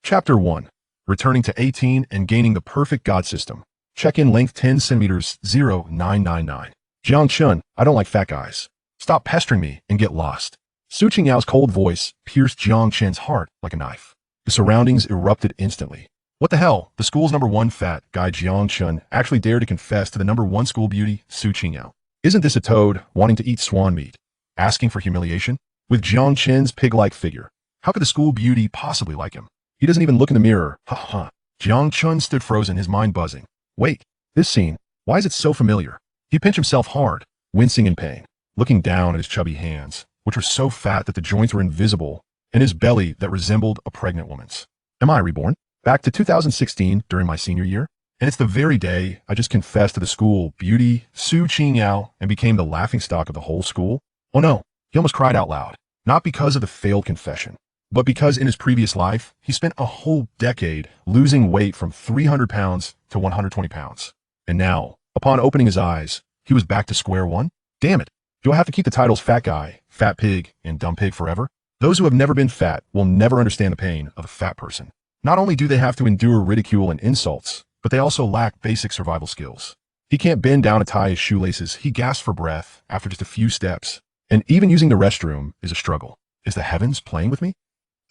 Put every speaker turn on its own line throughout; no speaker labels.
Chapter 1. Returning to 18 and gaining the perfect God system. Check-in length 10 centimeters 0999. Jang Chun, I don't like fat guys. Stop pestering me and get lost. Su Qingyao's cold voice pierced Jang Chun's heart like a knife. The surroundings erupted instantly. What the hell? The school's #1 fat guy Jang Chun actually dared to confess to the #1 school beauty, Su Qingyao. Isn't this a toad wanting to eat swan meat? Asking for humiliation? With Jang Chun's pig-like figure, how could the school beauty possibly like him? He doesn't even look in the mirror. Ha ha. Jang Chun stood frozen, his mind buzzing. Wait, this scene, why is it so familiar? He pinched himself hard, wincing in pain, looking down at his chubby hands, which were so fat that the joints were invisible, and his belly that resembled a pregnant woman's. Am I reborn? Back to 2016 during my senior year? And it's the very day I just confessed to the school beauty, Su Qingyao, and became the laughingstock of the whole school? Oh no, he almost cried out loud. Not because of the failed confession, but because in his previous life, he spent a whole decade losing weight from 300 pounds to 120 pounds. And now, upon opening his eyes, he was back to square one? Damn it. Do I have to keep the titles fat guy, fat pig, and dumb pig forever? Those who have never been fat will never understand the pain of a fat person. Not only do they have to endure ridicule and insults, but they also lack basic survival skills. He can't bend down to tie his shoelaces. He gasps for breath after just a few steps. And even using the restroom is a struggle. Is the heavens playing with me?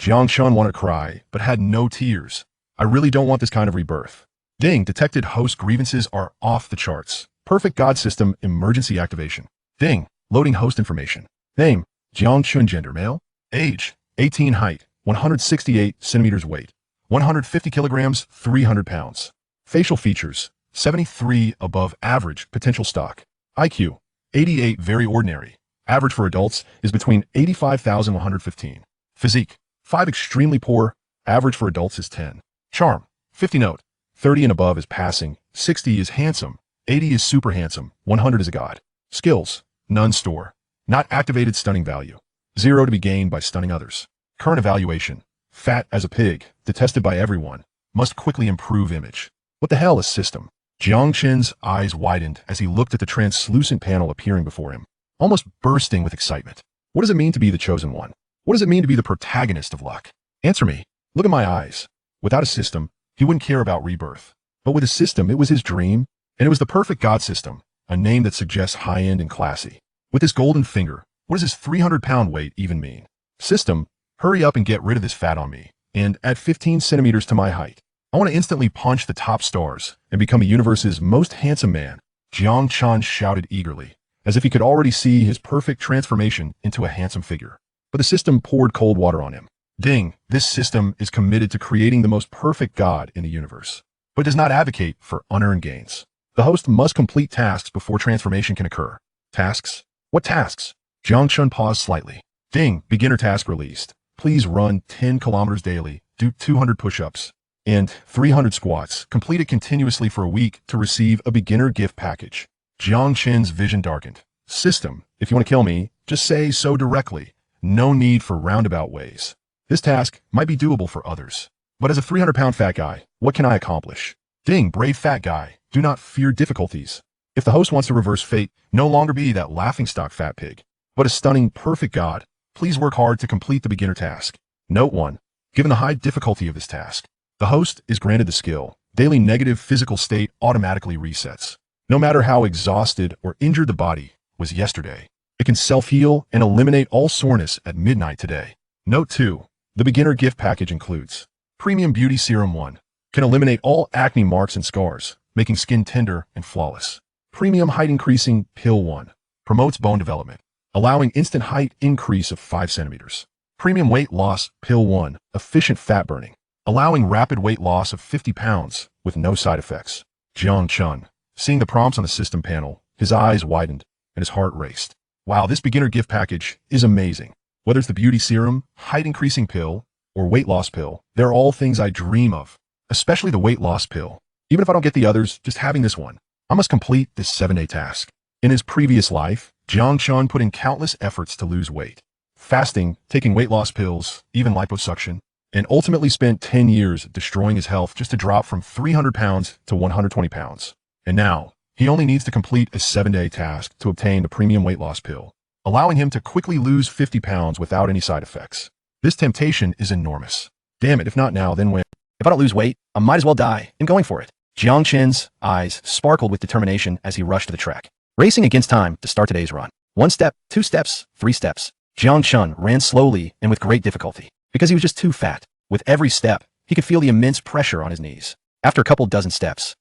Jang Chun wanted to cry, but had no tears. I really don't want this kind of rebirth. Ding, detected host grievances are off the charts. Perfect God system emergency activation. Ding, loading host information. Name, Jang Chun, gender male. Age, 18, height, 168 centimeters, weight, 150 kilograms, 300 pounds. Facial features, 73 above average, potential stock. IQ, 88 very ordinary. Average for adults is between 85,115. Physique, 5 extremely poor, average for adults is 10. Charm, 50 note, 30 and above is passing, 60 is handsome, 80 is super handsome, 100 is a god. Skills, none store. Not activated stunning value. 0 to be gained by stunning others. Current evaluation, fat as a pig, detested by everyone, must quickly improve image. What the hell is system? Jang Chun's eyes widened as he looked at the translucent panel appearing before him, almost bursting with excitement. What does it mean to be the chosen one? What does it mean to be the protagonist of luck? Answer me. Look at my eyes. Without a system, he wouldn't care about rebirth. But with a system, it was his dream, and it was the perfect God system, a name that suggests high-end and classy. With his golden finger, what does his 300-pound weight even mean? System, hurry up and get rid of this fat on me, and add 15 centimeters to my height. I want to instantly punch the top stars and become the universe's most handsome man. Jang Chun shouted eagerly, as if he could already see his perfect transformation into a handsome figure. But the system poured cold water on him. Ding, this system is committed to creating the most perfect God in the universe, but does not advocate for unearned gains. The host must complete tasks before transformation can occur. Tasks? What tasks? Jang Chun paused slightly. Ding, beginner task released. Please run 10 kilometers daily, do 200 push-ups, and 300 squats, completed continuously for a week to receive a beginner gift package. Jang Chun's vision darkened. System, if you want to kill me, just say so directly. No need for roundabout ways. This task might be doable for others, but as a 300-pound fat guy, what can I accomplish? Ding, brave fat guy, do not fear difficulties. If the host wants to reverse fate, no longer be that laughingstock fat pig, but a stunning, perfect God, please work hard to complete the beginner task. Note 1. Given the high difficulty of this task, the host is granted the skill. Daily negative physical state automatically resets. No matter how exhausted or injured the body was yesterday, it can self-heal and eliminate all soreness at midnight today. Note 2. The beginner gift package includes Premium Beauty Serum 1. Can eliminate all acne marks and scars, making skin tender and flawless. Premium Height Increasing Pill 1. Promotes bone development, allowing instant height increase of 5 centimeters. Premium Weight Loss Pill 1. Efficient fat burning, allowing rapid weight loss of 50 pounds with no side effects. Jang Chun, seeing the prompts on the system panel, his eyes widened and his heart raced. Wow, this beginner gift package is amazing. Whether it's the beauty serum, height increasing pill, or weight loss pill, they're all things I dream of, especially the weight loss pill. Even if I don't get the others, just having this one, I must complete this 7-day task. In his previous life, Jang Chun put in countless efforts to lose weight. Fasting, taking weight loss pills, even liposuction, and ultimately spent 10 years destroying his health just to drop from 300 pounds to 120 pounds. And now, he only needs to complete a 7-day task to obtain the premium weight loss pill, allowing him to quickly lose 50 pounds without any side effects. This temptation is enormous. Damn it, if not now, then when? If I don't lose weight, I might as well die. I'm going for it. Jang Chun's eyes sparkled with determination as he rushed to the track, racing against time to start today's run. 1 step, 2 steps, 3 steps. Jang Chun ran slowly and with great difficulty because he was just too fat. With every step, he could feel the immense pressure on his knees. After a couple dozen steps,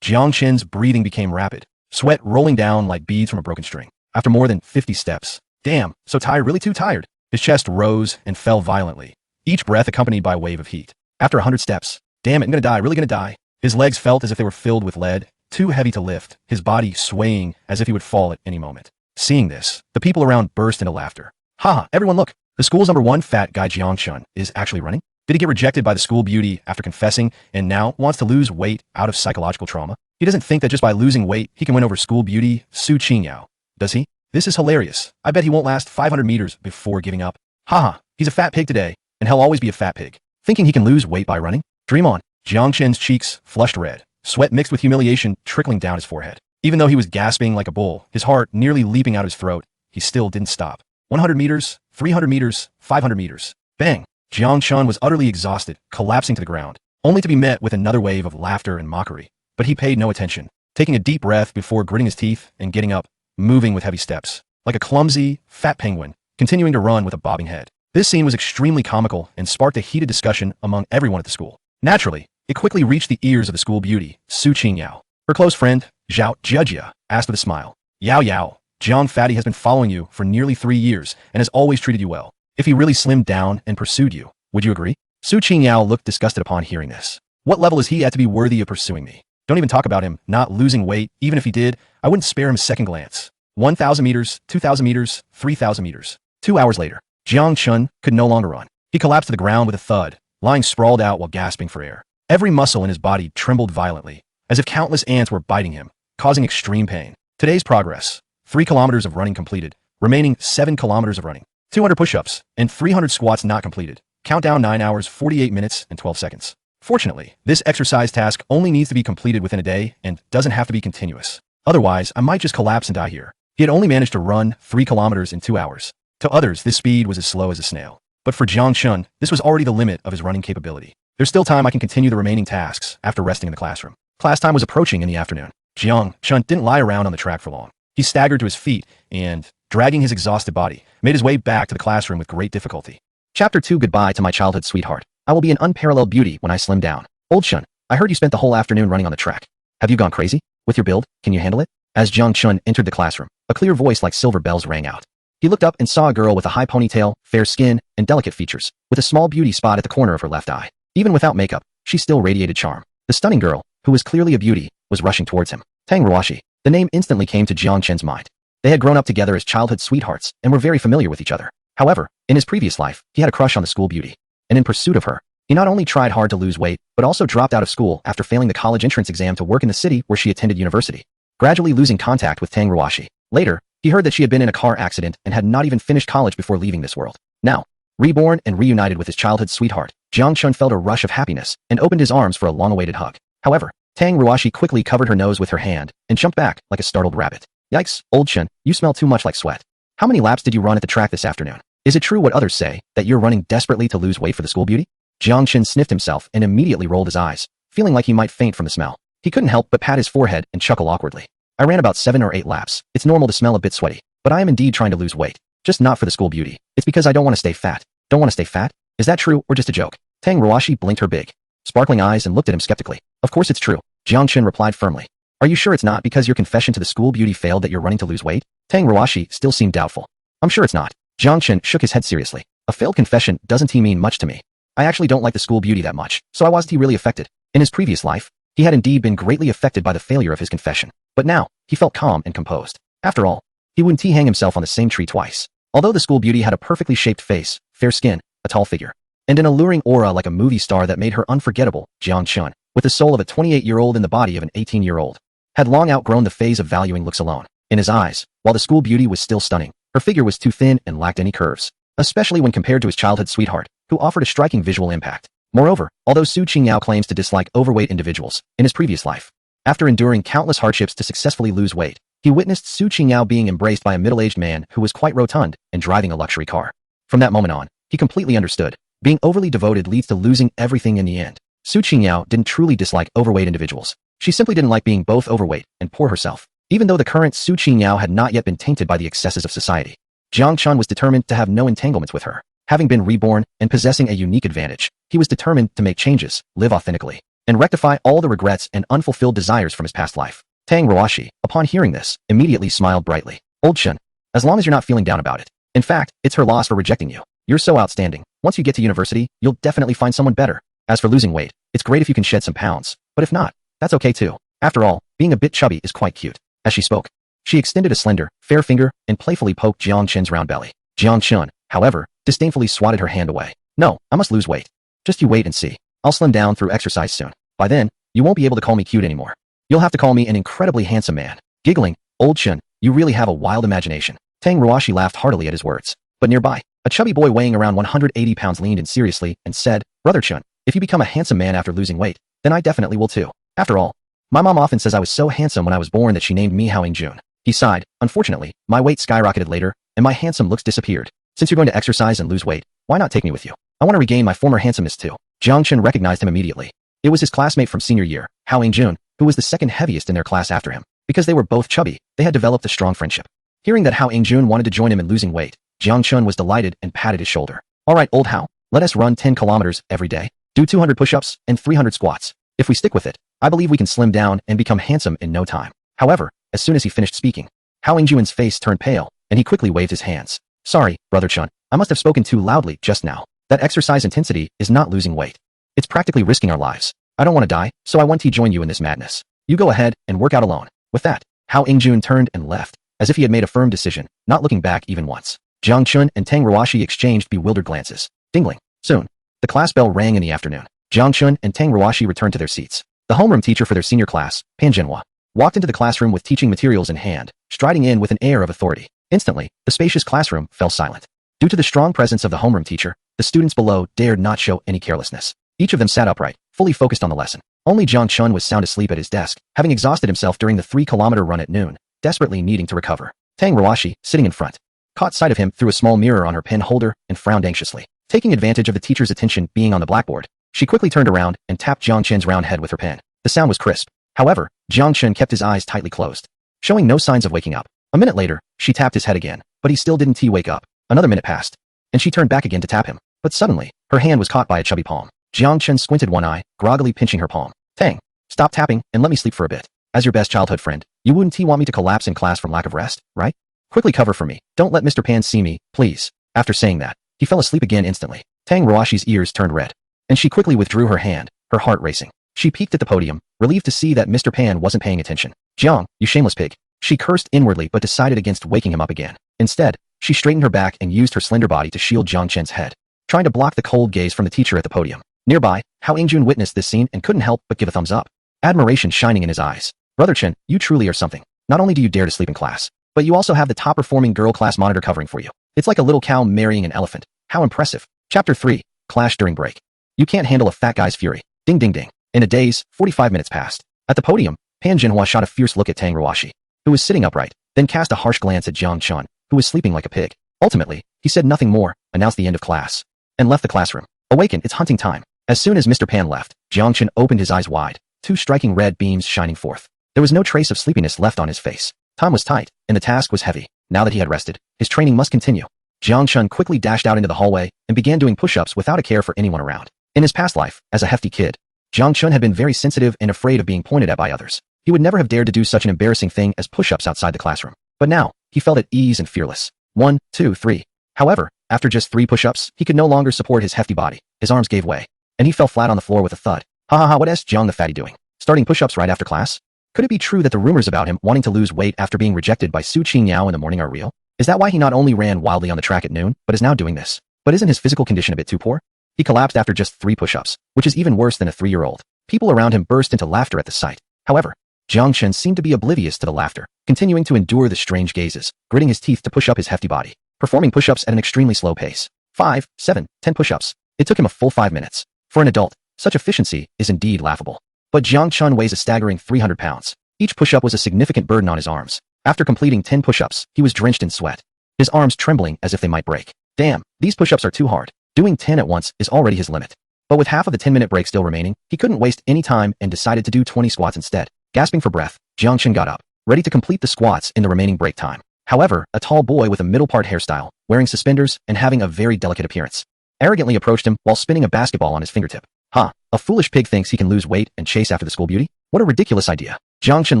Jang Chun's breathing became rapid, sweat rolling down like beads from a broken string. After more than 50 steps, damn, so tired, really too tired. His chest rose and fell violently, each breath accompanied by a wave of heat. After 100 steps, damn it, I'm gonna die, really gonna die. His legs felt as if they were filled with lead, too heavy to lift, his body swaying as if he would fall at any moment. Seeing this, the people around burst into laughter. Haha, everyone look, the school's #1 fat guy Jang Chun is actually running. Did he get rejected by the school beauty after confessing and now wants to lose weight out of psychological trauma? He doesn't think that just by losing weight, he can win over school beauty Su Qingyao, does he? This is hilarious. I bet he won't last 500 meters before giving up. Haha, he's a fat pig today, and he'll always be a fat pig. Thinking he can lose weight by running? Dream on. Jang Chun's cheeks flushed red, sweat mixed with humiliation trickling down his forehead. Even though he was gasping like a bull, his heart nearly leaping out his throat, he still didn't stop. 100 meters, 300 meters, 500 meters. Bang! Jang Chun was utterly exhausted, collapsing to the ground, only to be met with another wave of laughter and mockery. But he paid no attention, taking a deep breath before gritting his teeth and getting up, moving with heavy steps, like a clumsy, fat penguin, continuing to run with a bobbing head. This scene was extremely comical and sparked a heated discussion among everyone at the school. Naturally, it quickly reached the ears of the school beauty, Su Qingyao. Her close friend, Zhao Jia, asked with a smile, Yao, John Fatty has been following you for nearly 3 years and has always treated you well. If he really slimmed down and pursued you, would you agree? Su Qingyao looked disgusted upon hearing this. What level is he at to be worthy of pursuing me? Don't even talk about him not losing weight. Even if he did, I wouldn't spare him a second glance. 1,000 meters, 2,000 meters, 3,000 meters. 2 hours later, Jang Chun could no longer run. He collapsed to the ground with a thud, lying sprawled out while gasping for air. Every muscle in his body trembled violently, as if countless ants were biting him, causing extreme pain. Today's progress: 3 kilometers of running completed, remaining 7 kilometers of running, 200 push-ups, and 300 squats not completed. Countdown 9 hours, 48 minutes, and 12 seconds. Fortunately, this exercise task only needs to be completed within a day and doesn't have to be continuous. Otherwise, I might just collapse and die here. He had only managed to run 3 kilometers in 2 hours. To others, this speed was as slow as a snail. But for Jang Chun, this was already the limit of his running capability. There's still time I can continue the remaining tasks after resting in the classroom. Class time was approaching in the afternoon. Jang Chun didn't lie around on the track for long. He staggered to his feet and, dragging his exhausted body, made his way back to the classroom with great difficulty. Chapter 2: Goodbye to my childhood sweetheart. I will be an unparalleled beauty when I slim down. Old Chun, I heard you spent the whole afternoon running on the track. Have you gone crazy? With your build, can you handle it? As Jang Chun entered the classroom, a clear voice like silver bells rang out. He looked up and saw a girl with a high ponytail, fair skin, and delicate features, with a small beauty spot at the corner of her left eye. Even without makeup, she still radiated charm. The stunning girl, who was clearly a beauty, was rushing towards him. Tang Ruashi. The name instantly came to Jang Chun's mind. They had grown up together as childhood sweethearts and were very familiar with each other. However, in his previous life, he had a crush on the school beauty. And in pursuit of her, he not only tried hard to lose weight, but also dropped out of school after failing the college entrance exam to work in the city where she attended university, gradually losing contact with Tang Ruashi. Later, he heard that she had been in a car accident and had not even finished college before leaving this world. Now, reborn and reunited with his childhood sweetheart, Jang Chun felt a rush of happiness and opened his arms for a long-awaited hug. However, Tang Ruashi quickly covered her nose with her hand and jumped back like a startled rabbit. Yikes, old Chun, you smell too much like sweat. How many laps did you run at the track this afternoon? Is it true what others say, that you're running desperately to lose weight for the school beauty? Jang Chun sniffed himself and immediately rolled his eyes, feeling like he might faint from the smell. He couldn't help but pat his forehead and chuckle awkwardly. I ran about 7 or 8 laps. It's normal to smell a bit sweaty, but I am indeed trying to lose weight. Just not for the school beauty. It's because I don't want to stay fat. Don't want to stay fat? Is that true or just a joke? Tang Ruashi blinked her big, sparkling eyes and looked at him skeptically. Of course it's true. Jang Chun replied firmly. Are you sure it's not because your confession to the school beauty failed that you're running to lose weight? Tang Ruashi still seemed doubtful. I'm sure it's not. Jang Chun shook his head seriously. A failed confession doesn't mean much to me. I actually don't like the school beauty that much, so why wasn't he really affected? In his previous life, he had indeed been greatly affected by the failure of his confession. But now, he felt calm and composed. After all, he wouldn't hang himself on the same tree twice. Although the school beauty had a perfectly shaped face, fair skin, a tall figure, and an alluring aura like a movie star that made her unforgettable, Jang Chun, with the soul of a 28-year-old in the body of an 18-year-old, had long outgrown the phase of valuing looks alone. In his eyes, while the school beauty was still stunning, her figure was too thin and lacked any curves, especially when compared to his childhood sweetheart, who offered a striking visual impact. Moreover, although Su Qingyao claims to dislike overweight individuals, in his previous life, after enduring countless hardships to successfully lose weight, he witnessed Su Qingyao being embraced by a middle-aged man who was quite rotund and driving a luxury car. From that moment on, he completely understood
Being overly devoted leads to losing everything in the end. Su Qingyao didn't truly dislike overweight individuals. She simply didn't like being both overweight and poor herself. Even though the current Su Qingyao had not yet been tainted by the excesses of society, Jang Chun was determined to have no entanglements with her. Having been reborn and possessing a unique advantage, he was determined to make changes, live authentically, and rectify all the regrets and unfulfilled desires from his past life. Tang Ruashi, upon hearing this, immediately smiled brightly. Old Chun, as long as you're not feeling down about it. In fact, it's her loss for rejecting you. You're so outstanding. Once you get to university, you'll definitely find someone better. As for losing weight, it's great if you can shed some pounds, but if not, that's okay too. After all, being a bit chubby is quite cute. As she spoke, she extended a slender, fair finger and playfully poked Jiang Chun's round belly. Jiang Chun, however, disdainfully swatted her hand away. No, I must lose weight. Just you wait and see. I'll slim down through exercise soon. By then, you won't be able to call me cute anymore. You'll have to call me an incredibly handsome man. Giggling, Old Chun, you really have a wild imagination. Tang Ruashi laughed heartily at his words. But nearby, a chubby boy weighing around 180 pounds leaned in seriously and said, Brother Chun, if you become a handsome man after losing weight, then I definitely will too. After all, my mom often says I was so handsome when I was born that she named me Jun. He sighed. Unfortunately, my weight skyrocketed later, and my handsome looks disappeared. Since you're going to exercise and lose weight, why not take me with you? I want to regain my former handsomeness too. Jiang Chun recognized him immediately. It was his classmate from senior year, Jun, who was the second heaviest in their class after him. Because they were both chubby, they had developed a strong friendship. Hearing that Jun wanted to join him in losing weight, Jiang Chun was delighted and patted his shoulder. All right, old Hao, let us run 10 kilometers every day. Do 200 push-ups and 300 squats. If we stick with it, I believe we can slim down and become handsome in no time. However, as soon as he finished speaking, Jun's face turned pale, and he quickly waved his hands. Sorry, Brother Chun, I must have spoken too loudly just now. That exercise intensity is not losing weight. It's practically risking our lives. I don't want to die, so I want to join you in this madness. You go ahead and work out alone. With that, Jun turned and left, as if he had made a firm decision, not looking back even once. Jiang Chun and Tang Ruashi exchanged bewildered glances. Dingling. Soon, the class bell rang in the afternoon. Jiang Chun and Tang Ruashi returned to their seats. The homeroom teacher for their senior class, Pan Zhenhua, walked into the classroom with teaching materials in hand, striding in with an air of authority. Instantly, the spacious classroom fell silent. Due to the strong presence of the homeroom teacher, the students below dared not show any carelessness. Each of them sat upright, fully focused on the lesson. Only Jiang Chun was sound asleep at his desk, having exhausted himself during the 3-kilometer run at noon, desperately needing to recover. Tang Ruashi, sitting in front, caught sight of him through a small mirror on her pen holder and frowned anxiously. Taking advantage of the teacher's attention being on the blackboard, she quickly turned around and tapped Jiang Chun's round head with her pen. The sound was crisp. However, Jiang Chun kept his eyes tightly closed, showing no signs of waking up. A minute later, she tapped his head again, but he still didn't wake up. Another minute passed, and she turned back again to tap him. But suddenly, her hand was caught by a chubby palm. Jiang Chun squinted one eye, groggily pinching her palm. Tang, stop tapping and let me sleep for a bit. As your best childhood friend, you wouldn't want me to collapse in class from lack of rest, right? Quickly cover for me. Don't let Mr. Pan see me, please. After saying that, he fell asleep again instantly. Tang Ruashi's ears turned red, and she quickly withdrew her hand, her heart racing. She peeked at the podium, relieved to see that Mr. Pan wasn't paying attention. Jiang, you shameless pig. She cursed inwardly but decided against waking him up again. Instead, she straightened her back and used her slender body to shield Jiang Chun's head, trying to block the cold gaze from the teacher at the podium. Nearby, Jun witnessed this scene and couldn't help but give a thumbs up, admiration shining in his eyes. Brother Chun, you truly are something. Not only do you dare to sleep in class, but you also have the top-performing girl class monitor covering for you. It's like a little cow marrying an elephant. How impressive. Chapter 3. Clash during break. You can't handle a fat guy's fury. Ding ding ding. In a daze, 45 minutes passed. At the podium, Pan Zhenhua shot a fierce look at Tang Ruashi, who was sitting upright, then cast a harsh glance at Jiang Chun, who was sleeping like a pig. Ultimately, he said nothing more, announced the end of class, and left the classroom. Awaken, it's hunting time. As soon as Mr. Pan left, Jiang Chun opened his eyes wide, 2 striking red beams shining forth. There was no trace of sleepiness left on his face. Time was tight, and the task was heavy. Now that he had rested, his training must continue. Jiang Chun quickly dashed out into the hallway and began doing push-ups without a care for anyone around. In his past life, as a hefty kid, Jiang Chun had been very sensitive and afraid of being pointed at by others. He would never have dared to do such an embarrassing thing as push-ups outside the classroom. But now, he felt at ease and fearless. 1, 2, 3. However, after just 3 push-ups, he could no longer support his hefty body. His arms gave way, and he fell flat on the floor with a thud. Ha ha ha, what is Jiang the fatty doing? Starting push-ups right after class? Could it be true that the rumors about him wanting to lose weight after being rejected by Su Qingyao in the morning are real? Is that why he not only ran wildly on the track at noon, but is now doing this? But isn't his physical condition a bit too poor? He collapsed after just 3 push-ups, which is even worse than a 3-year-old. People around him burst into laughter at the sight. However, Jiang Chun seemed to be oblivious to the laughter, continuing to endure the strange gazes, gritting his teeth to push up his hefty body, performing push-ups at an extremely slow pace. 5, 7, 10 push-ups. It took him a full 5 minutes. For an adult, such efficiency is indeed laughable. But Jiang Chun weighs a staggering 300 pounds. Each push-up was a significant burden on his arms. After completing 10 push-ups, he was drenched in sweat, his arms trembling as if they might break. Damn, these push-ups are too hard. Doing 10 at once is already his limit. But with half of the 10-minute break still remaining, he couldn't waste any time and decided to do 20 squats instead. Gasping for breath, Jang Chun got up, ready to complete the squats in the remaining break time. However, a tall boy with a middle-part hairstyle, wearing suspenders, and having a very delicate appearance, arrogantly approached him while spinning a basketball on his fingertip. A foolish pig thinks he can lose weight and chase after the school beauty? What a ridiculous idea. Jang Chun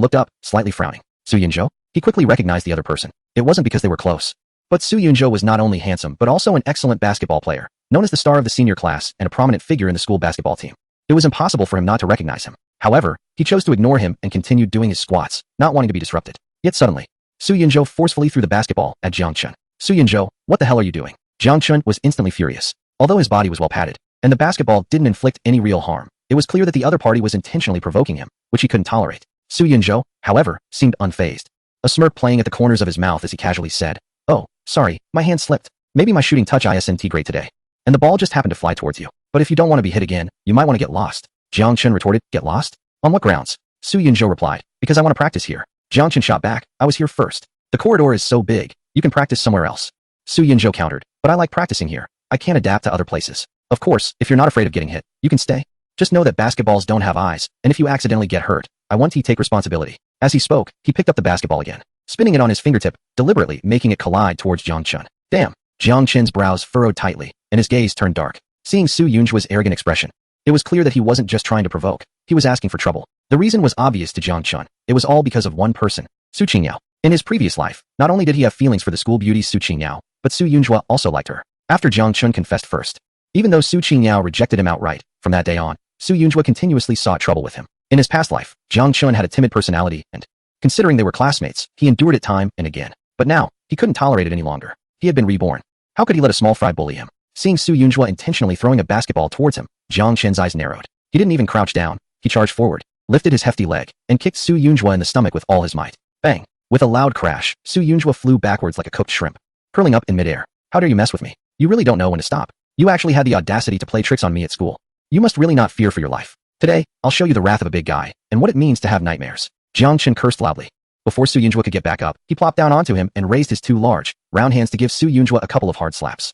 looked up, slightly frowning. Su Yunzhou? He quickly recognized the other person. It wasn't because they were close. But Su Yunzhou was not only handsome but also an excellent basketball player, known as the star of the senior class and a prominent figure in the school basketball team. It was impossible for him not to recognize him. However, he chose to ignore him and continued doing his squats, not wanting to be disrupted. Yet suddenly, Su Yunzhou forcefully threw the basketball at Jang Chun. Su Yunzhou, what the hell are you doing? Jang Chun was instantly furious. Although his body was well padded, and the basketball didn't inflict any real harm, it was clear that the other party was intentionally provoking him, which he couldn't tolerate. Su Yunzhou, however, seemed unfazed. A smirk playing at the corners of his mouth as he casually said, "Oh, sorry, my hand slipped. Maybe my shooting touch isn't great today. And the ball just happened to fly towards you. But if you don't want to be hit again, you might want to get lost." Jang Chun retorted, "Get lost? On what grounds?" Su Yunzhou replied, "Because I want to practice here." Jang Chun shot back, "I was here first. The corridor is so big, you can practice somewhere else." Su Yunzhou countered, "But I like practicing here. I can't adapt to other places. Of course, if you're not afraid of getting hit, you can stay. Just know that basketballs don't have eyes, and if you accidentally get hurt, I want you to take responsibility." As he spoke, he picked up the basketball again, spinning it on his fingertip, deliberately making it collide towards Jang Chun. Damn! Jang Chun's brows furrowed tightly, and his gaze turned dark. Seeing Su Yunzhou's arrogant expression, it was clear that he wasn't just trying to provoke, he was asking for trouble. The reason was obvious to Jang Chun. It was all because of one person, Su Qingyao. In his previous life, not only did he have feelings for the school beauty Su Qingyao, but Su Yunzhou also liked her. After Jang Chun confessed first, even though Su Qingyao rejected him outright, from that day on, Su Yunzhou continuously sought trouble with him. In his past life, Jang Chun had a timid personality and, considering they were classmates, he endured it time and again. But now, he couldn't tolerate it any longer. He had been reborn. How could he let a small fry bully him? Seeing Su Yunzhou intentionally throwing a basketball towards him, Jang Chun's eyes narrowed. He didn't even crouch down. He charged forward, lifted his hefty leg, and kicked Su Yunzhou in the stomach with all his might. Bang! With a loud crash, Su Yunzhou flew backwards like a cooked shrimp, curling up in midair. "How dare you mess with me? You really don't know when to stop. You actually had the audacity to play tricks on me at school. You must really not fear for your life. Today, I'll show you the wrath of a big guy, and what it means to have nightmares." Jang Chun cursed loudly. Before Su Yunzhou could get back up, he plopped down onto him and raised his two large, round hands to give Su Yunzhou a couple of hard slaps.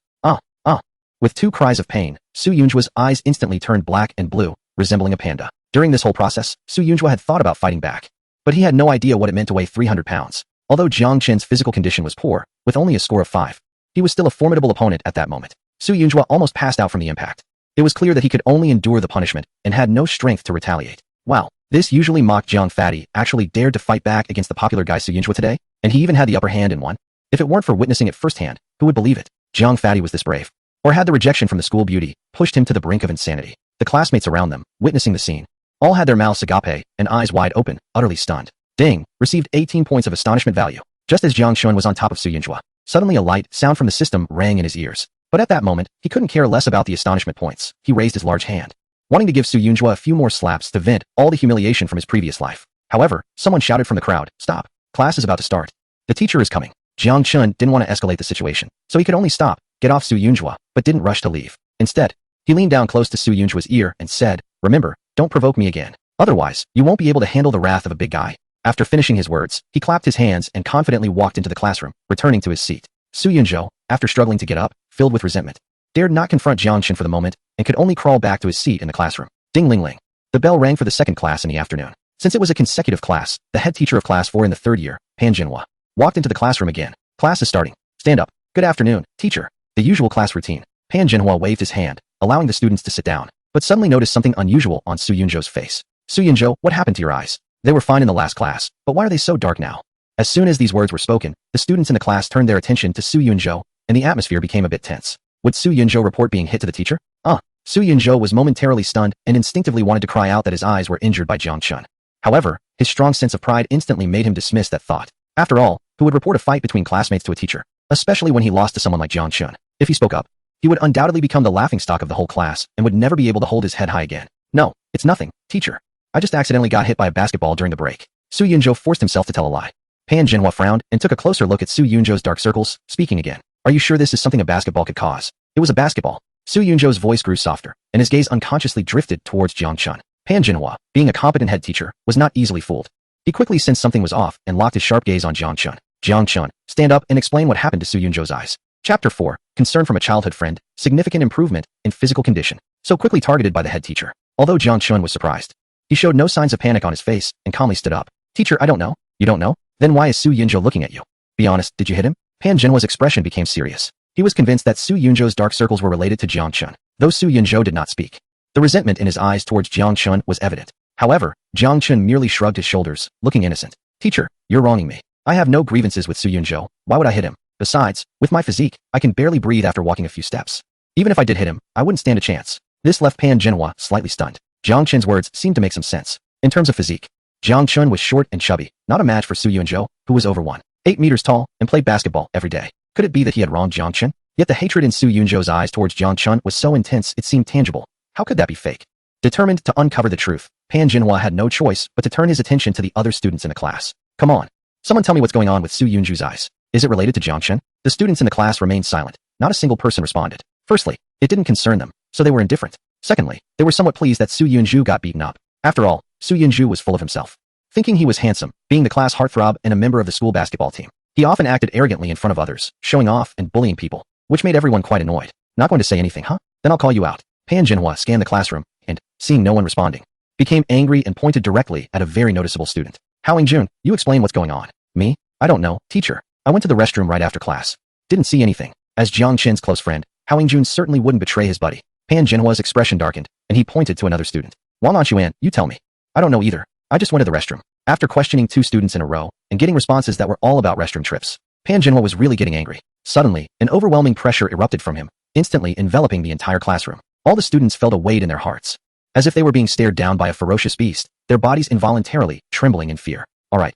With two cries of pain, Su Yunzhou's eyes instantly turned black and blue, resembling a panda. During this whole process, Su Yunzhou had thought about fighting back, but he had no idea what it meant to weigh 300 pounds. Although Jang Chun's physical condition was poor, with only a score of 5, he was still a formidable opponent at that moment. Su Yunzhou almost passed out from the impact. It was clear that he could only endure the punishment and had no strength to retaliate. Wow, this usually mocked Jiang Fatty actually dared to fight back against the popular guy Su Yunzhou today, and he even had the upper hand in one. If it weren't for witnessing it firsthand, who would believe it? Jiang Fatty was this brave. Or had the rejection from the school beauty pushed him to the brink of insanity? The classmates around them, witnessing the scene, all had their mouths agape and eyes wide open, utterly stunned. Ding! Received 18 points of astonishment value. Just as Jang Chun was on top of Su Yunzhou, suddenly a light sound from the system rang in his ears. But at that moment, he couldn't care less about the astonishment points. He raised his large hand, wanting to give Su Yunzhou a few more slaps to vent all the humiliation from his previous life. However, someone shouted from the crowd, "Stop! Class is about to start. The teacher is coming." Jang Chun didn't want to escalate the situation, so he could only stop, get off Su Yunzhou, but didn't rush to leave. Instead, he leaned down close to Su Yunzhua's ear and said, "Remember, don't provoke me again. Otherwise, you won't be able to handle the wrath of a big guy." After finishing his words, he clapped his hands and confidently walked into the classroom, returning to his seat. Su Yunzhou, after struggling to get up, filled with resentment, dared not confront Jang Chun for the moment and could only crawl back to his seat in the classroom. Ding ling ling. The bell rang for the second class in the afternoon. Since it was a consecutive class, the head teacher of class 4 in the third year, Pan Jinhua, walked into the classroom again. "Class is starting. Stand up." "Good afternoon, teacher." The usual class routine. Pan Jinhua waved his hand, allowing the students to sit down, but suddenly noticed something unusual on Su Yunzhou's face. "Su Yunzhou, what happened to your eyes? They were fine in the last class, but why are they so dark now?" As soon as these words were spoken, the students in the class turned their attention to Su Yunzhou, and the atmosphere became a bit tense. Would Su Yunzhou report being hit to the teacher? Su Yunzhou was momentarily stunned and instinctively wanted to cry out that his eyes were injured by Jang Chun. However, his strong sense of pride instantly made him dismiss that thought. After all, who would report a fight between classmates to a teacher, especially when he lost to someone like Jang Chun? If he spoke up, he would undoubtedly become the laughingstock of the whole class and would never be able to hold his head high again. "No, it's nothing, teacher. I just accidentally got hit by a basketball during the break." Su Yunzhou forced himself to tell a lie. Pan Jinhua frowned and took a closer look at Su Yunzhou's dark circles, speaking again. "Are you sure this is something a basketball could cause?" "It was a basketball." Su Yunzhou's voice grew softer, and his gaze unconsciously drifted towards Jang Chun. Pan Jinhua, being a competent head teacher, was not easily fooled. He quickly sensed something was off and locked his sharp gaze on Jang Chun. "Jang Chun, stand up and explain what happened to Su Yunzhou's eyes." Chapter 4. Concern from a childhood friend. Significant improvement in physical condition. So quickly targeted by the head teacher. Although Jang Chun was surprised, he showed no signs of panic on his face and calmly stood up. Teacher, I don't know. You don't know? Then why is Su Yunjo looking at you? Be honest, did you hit him? Pan Jinhwa's expression became serious. He was convinced that Su Yunjo's dark circles were related to Jang Chun, though Su Yunjo did not speak. The resentment in his eyes towards Jang Chun was evident. However, Jang Chun merely shrugged his shoulders, looking innocent. Teacher, you're wronging me. I have no grievances with Su Yunjo. Why would I hit him? Besides, with my physique, I can barely breathe after walking a few steps. Even if I did hit him, I wouldn't stand a chance. This left Pan Jinhwa slightly stunned. Jang Chun's words seemed to make some sense. In terms of physique, Jang Chun was short and chubby, not a match for Su Yunjo, who was over 1.8 meters tall and played basketball every day. Could it be that he had wronged Jang Chun? Yet the hatred in Su Yunjo's eyes towards Jang Chun was so intense it seemed tangible. How could that be fake? Determined to uncover the truth, Pan Jinhwa had no choice but to turn his attention to the other students in the class. Come on. Someone tell me what's going on with Su Yunju's eyes. Is it related to Jang Chun? The students in the class remained silent. Not a single person responded. Firstly, it didn't concern them, so they were indifferent. Secondly, they were somewhat pleased that Su Yunju got beaten up. After all, Su Yunju was full of himself. Thinking he was handsome, being the class heartthrob and a member of the school basketball team, he often acted arrogantly in front of others, showing off and bullying people, which made everyone quite annoyed. Not going to say anything, huh? Then I'll call you out. Pan Jinhwa scanned the classroom and, seeing no one responding, became angry and pointed directly at a very noticeable student. Howing Jun, you explain what's going on. Me? I don't know, teacher. I went to the restroom right after class. Didn't see anything. As Jiang Chen's close friend, Howing Jun certainly wouldn't betray his buddy. Pan Jinhwa's expression darkened, and he pointed to another student. Wan Chuan, you tell me. I don't know either. I just went to the restroom. After questioning 2 students in a row, and getting responses that were all about restroom trips, Pan Jinhwa was really getting angry. Suddenly, an overwhelming pressure erupted from him, instantly enveloping the entire classroom. All the students felt a weight in their hearts. As if they were being stared down by a ferocious beast, their bodies involuntarily trembling in fear. Alright,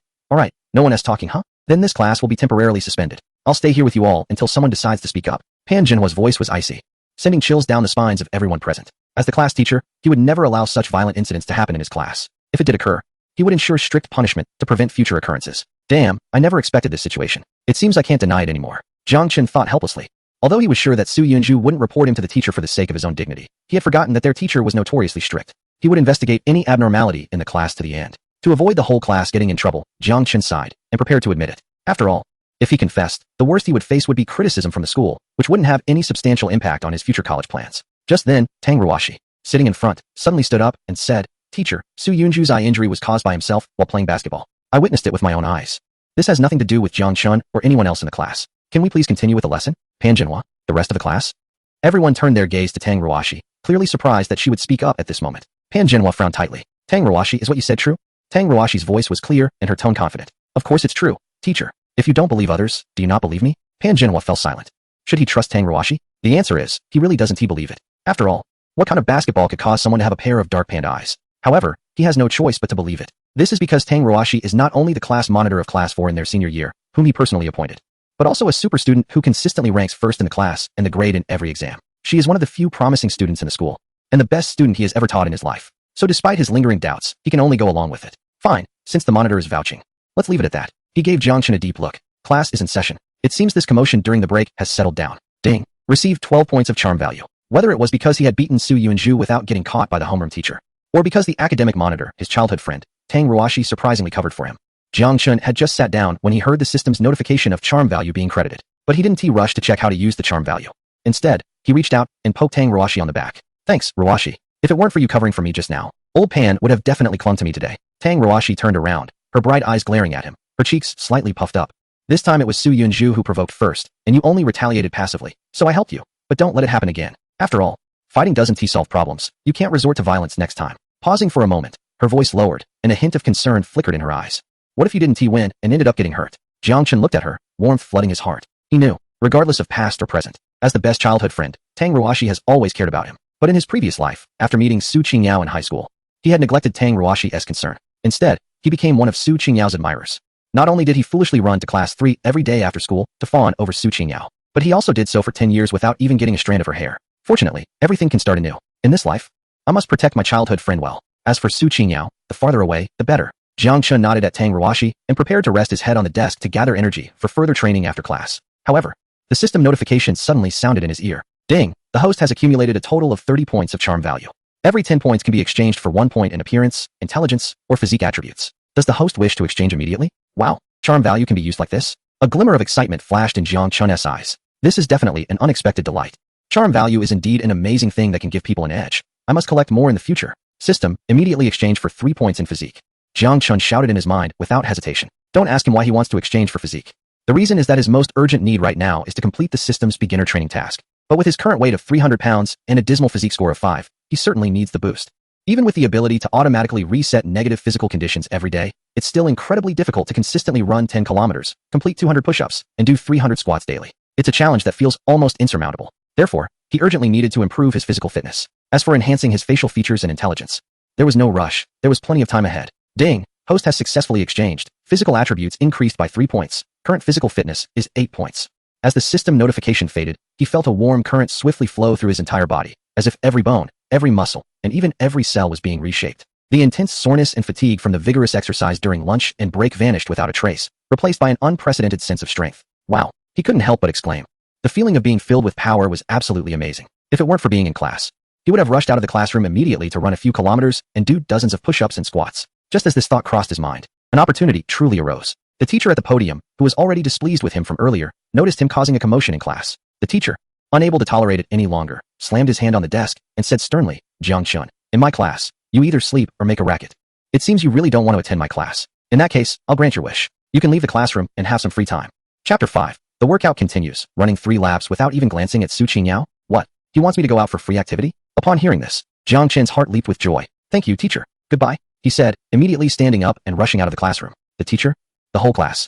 no one else talking, huh? Then this class will be temporarily suspended. I'll stay here with you all until someone decides to speak up. Pan Jinhwa's voice was icy, sending chills down the spines of everyone present. As the class teacher, he would never allow such violent incidents to happen in his class. If it did occur, he would ensure strict punishment to prevent future occurrences. Damn, I never expected this situation. It seems I can't deny it anymore. Jang Chun thought helplessly. Although he was sure that Su Yunju wouldn't report him to the teacher for the sake of his own dignity, he had forgotten that their teacher was notoriously strict. He would investigate any abnormality in the class to the end. To avoid the whole class getting in trouble, Jang Chun sighed and prepared to admit it. After all, if he confessed, the worst he would face would be criticism from the school, which wouldn't have any substantial impact on his future college plans. Just then, Tang Ruashi, sitting in front, suddenly stood up and said, Teacher, Su Yunju's eye injury was caused by himself while playing basketball. I witnessed it with my own eyes. This has nothing to do with Jang Chun or anyone else in the class. Can we please continue with the lesson? Pan Jinhwa, the rest of the class? Everyone turned their gaze to Tang Ruashi, clearly surprised that she would speak up at this moment. Pan Jinhwa frowned tightly. Tang Ruashi, is what you said true? Tang Ruashi's voice was clear and her tone confident. Of course it's true, teacher. If you don't believe others, do you not believe me? Pan Jinhwa fell silent. Should he trust Tang Ruashi? The answer is, he really doesn't believe it. After all, what kind of basketball could cause someone to have a pair of dark panda eyes? However, he has no choice but to believe it. This is because Tang Ruashi is not only the class monitor of Class 4 in their senior year, whom he personally appointed, but also a super student who consistently ranks first in the class and the grade in every exam. She is one of the few promising students in the school, and the best student he has ever taught in his life. So despite his lingering doubts, he can only go along with it. Fine, since the monitor is vouching. Let's leave it at that. He gave Jang Chun a deep look. Class is in session. It seems this commotion during the break has settled down. Ding. Received 12 points of charm value. Whether it was because he had beaten Su Yunju without getting caught by the homeroom teacher, or because the academic monitor, his childhood friend, Tang Ruashi surprisingly covered for him. Jang Chun had just sat down when he heard the system's notification of charm value being credited, but he didn't rush to check how to use the charm value. Instead, he reached out and poked Tang Ruashi on the back. Thanks, Ruashi. If it weren't for you covering for me just now, old Pan would have definitely clung to me today. Tang Ruashi turned around, her bright eyes glaring at him, her cheeks slightly puffed up. This time it was Su Yunju who provoked first, and you only retaliated passively, so I helped you, but don't let it happen again. After all, fighting doesn't solve problems. You can't resort to violence next time. Pausing for a moment, her voice lowered, and a hint of concern flickered in her eyes. What if you didn't win and ended up getting hurt? Jiang Chun looked at her, warmth flooding his heart. He knew, regardless of past or present, as the best childhood friend, Tang Ruashi has always cared about him. But in his previous life, after meeting Su Qingyao in high school, he had neglected Tang Ruashi's concern. Instead, he became one of Su Qingyao's admirers. Not only did he foolishly run to class 3 every day after school to fawn over Su Qingyao, but he also did so for 10 years without even getting a strand of her hair. Fortunately, everything can start anew. In this life, I must protect my childhood friend well. As for Su Qingyao, the farther away, the better. Jiang Chun nodded at Tang Ruashi and prepared to rest his head on the desk to gather energy for further training after class. However, the system notification suddenly sounded in his ear. Ding! The host has accumulated a total of 30 points of charm value. Every 10 points can be exchanged for 1 point in appearance, intelligence, or physique attributes. Does the host wish to exchange immediately? Wow, charm value can be used like this? A glimmer of excitement flashed in Jiang Chun's eyes. This is definitely an unexpected delight. Charm value is indeed an amazing thing that can give people an edge. I must collect more in the future. System, immediately exchange for 3 points in physique. Jang Chun shouted in his mind without hesitation. Don't ask him why he wants to exchange for physique. The reason is that his most urgent need right now is to complete the system's beginner training task. But with his current weight of 300 pounds and a dismal physique score of 5, he certainly needs the boost. Even with the ability to automatically reset negative physical conditions every day, it's still incredibly difficult to consistently run 10 kilometers, complete 200 push-ups, and do 300 squats daily. It's a challenge that feels almost insurmountable. Therefore, he urgently needed to improve his physical fitness. As for enhancing his facial features and intelligence, there was no rush. There was plenty of time ahead. Ding! Host has successfully exchanged. Physical attributes increased by 3 points. Current physical fitness is 8 points. As the system notification faded, he felt a warm current swiftly flow through his entire body, as if every bone, every muscle, and even every cell was being reshaped. The intense soreness and fatigue from the vigorous exercise during lunch and break vanished without a trace, replaced by an unprecedented sense of strength. Wow! He couldn't help but exclaim. The feeling of being filled with power was absolutely amazing. If it weren't for being in class, he would have rushed out of the classroom immediately to run a few kilometers and do dozens of push-ups and squats. Just as this thought crossed his mind, an opportunity truly arose. The teacher at the podium, who was already displeased with him from earlier, noticed him causing a commotion in class. The teacher, unable to tolerate it any longer, slammed his hand on the desk and said sternly, Jang Chun, in my class, you either sleep or make a racket. It seems you really don't want to attend my class. In that case, I'll grant your wish. You can leave the classroom and have some free time. Chapter 5. The workout continues, running 3 laps without even glancing at Su Qingyao. What? He wants me to go out for free activity? Upon hearing this, Jang Chun's heart leaped with joy. Thank you, teacher. Goodbye, he said, immediately standing up and rushing out of the classroom. The teacher? The whole class.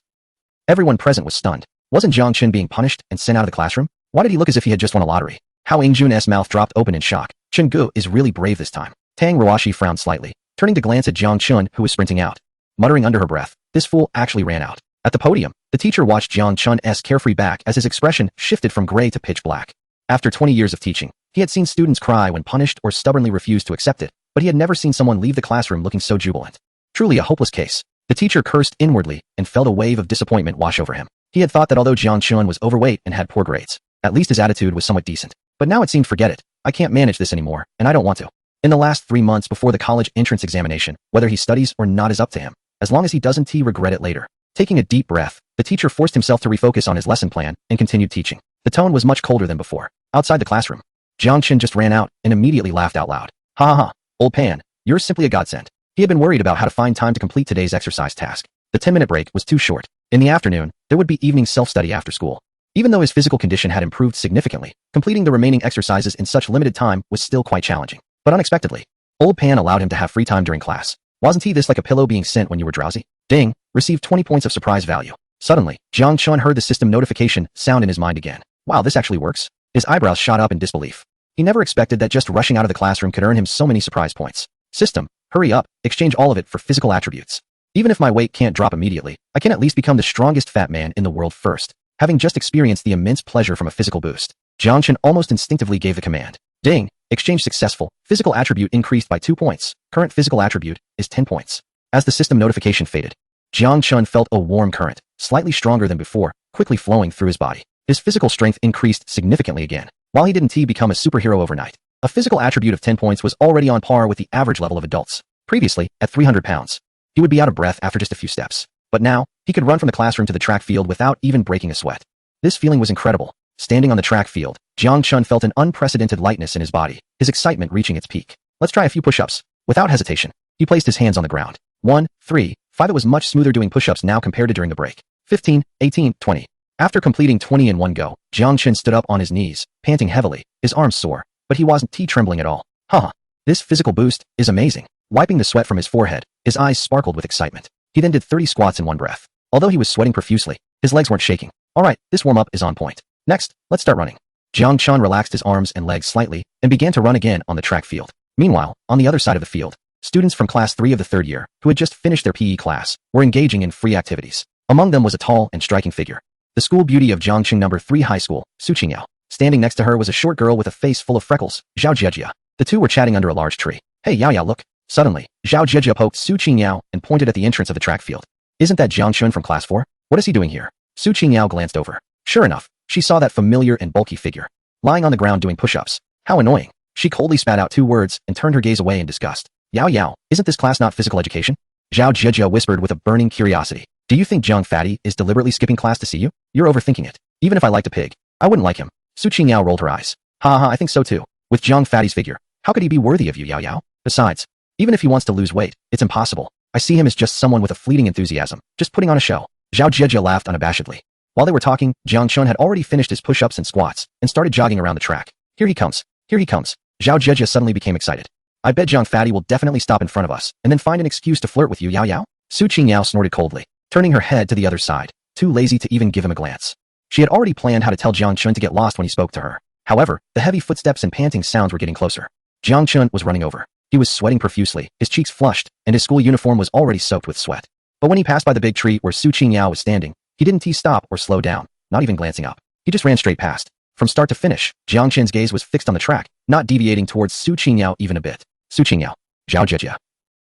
Everyone present was stunned. Wasn't Jang Chun being punished and sent out of the classroom? Why did he look as if he had just won a lottery? Hao Yingjun's mouth dropped open in shock. Chen Gu is really brave this time. Tang Ruashi frowned slightly, turning to glance at Jang Chun, who was sprinting out. Muttering under her breath, this fool actually ran out. At the podium, the teacher watched Jang Chun's carefree back as his expression shifted from gray to pitch black. After 20 years of teaching, he had seen students cry when punished or stubbornly refused to accept it, but he had never seen someone leave the classroom looking so jubilant. Truly a hopeless case. The teacher cursed inwardly and felt a wave of disappointment wash over him. He had thought that although Jang Chun was overweight and had poor grades, at least his attitude was somewhat decent. But now it seemed forget it. I can't manage this anymore, and I don't want to. In the last 3 months before the college entrance examination, whether he studies or not is up to him. As long as he doesn't regret it later. Taking a deep breath, the teacher forced himself to refocus on his lesson plan and continued teaching. The tone was much colder than before. Outside the classroom, Jang Chun just ran out and immediately laughed out loud. Ha ha ha, old pan, you're simply a godsend. He had been worried about how to find time to complete today's exercise task. The 10-minute break was too short. In the afternoon, there would be evening self-study after school. Even though his physical condition had improved significantly, completing the remaining exercises in such limited time was still quite challenging. But unexpectedly, old pan allowed him to have free time during class. Wasn't he this like a pillow being sent when you were drowsy? Ding! Received 20 points of surprise value. Suddenly, Jang Chun heard the system notification sound in his mind again. Wow, this actually works? His eyebrows shot up in disbelief. He never expected that just rushing out of the classroom could earn him so many surprise points. System, hurry up, exchange all of it for physical attributes. Even if my weight can't drop immediately, I can at least become the strongest fat man in the world first. Having just experienced the immense pleasure from a physical boost, Jang Chun almost instinctively gave the command. Ding! Exchange successful. Physical attribute increased by 2 points. Current physical attribute is 10 points. As the system notification faded, Jang Chun felt a warm current, slightly stronger than before, quickly flowing through his body. His physical strength increased significantly again. While he didn't become a superhero overnight, a physical attribute of 10 points was already on par with the average level of adults. Previously, at 300 pounds, he would be out of breath after just a few steps. But now, he could run from the classroom to the track field without even breaking a sweat. This feeling was incredible. Standing on the track field, Jang Chun felt an unprecedented lightness in his body, his excitement reaching its peak. Let's try a few push-ups. Without hesitation, he placed his hands on the ground. 1, 3, 5. It was much smoother doing push-ups now compared to during the break. 15, 18, 20. After completing 20 in one go, Jang Chun stood up on his knees, panting heavily, his arms sore, but he wasn't trembling at all. Haha, this physical boost is amazing. Wiping the sweat from his forehead, his eyes sparkled with excitement. He then did 30 squats in one breath. Although he was sweating profusely, his legs weren't shaking. Alright, this warm-up is on point. Next, let's start running. Jang Chun relaxed his arms and legs slightly and began to run again on the track field. Meanwhile, on the other side of the field, students from class 3 of the 3rd year, who had just finished their PE class, were engaging in free activities. Among them was a tall and striking figure. The school beauty of Zhongqing No. 3 High School, Su Qingyao. Standing next to her was a short girl with a face full of freckles, Zhao Jiejia. The two were chatting under a large tree. Hey Yao Yao, look. Suddenly, Zhao Jiejia poked Su Qingyao and pointed at the entrance of the track field. Isn't that Jang Chun from class 4? What is he doing here? Su Qingyao glanced over. Sure enough, she saw that familiar and bulky figure, lying on the ground doing push-ups. How annoying. She coldly spat out 2 words and turned her gaze away in disgust. Yao Yao, isn't this class not physical education? Zhao Jiejia whispered with a burning curiosity. Do you think Zhang Fatty is deliberately skipping class to see you? You're overthinking it. Even if I liked a pig, I wouldn't like him. Su Qingyao rolled her eyes. Ha ha, I think so too. With Zhang Fatty's figure, how could he be worthy of you, Yao Yao? Besides, even if he wants to lose weight, it's impossible. I see him as just someone with a fleeting enthusiasm, just putting on a show. Zhao Jieji laughed unabashedly. While they were talking, Jang Chun had already finished his push-ups and squats, and started jogging around the track. Here he comes. Here he comes. Zhao Jieji suddenly became excited. I bet Zhang Fatty will definitely stop in front of us, and then find an excuse to flirt with you, Yao Yao. Su Qingyao snorted coldly, turning her head to the other side, too lazy to even give him a glance. She had already planned how to tell Jiang Chun to get lost when he spoke to her. However, the heavy footsteps and panting sounds were getting closer. Jiang Chun was running over. He was sweating profusely, his cheeks flushed, and his school uniform was already soaked with sweat. But when he passed by the big tree where Su Qingyao was standing, he didn't stop or slow down, not even glancing up. He just ran straight past. From start to finish, Jiang Chun's gaze was fixed on the track, not deviating towards Su Qingyao even a bit. Su Qingyao. Zhao Jieji.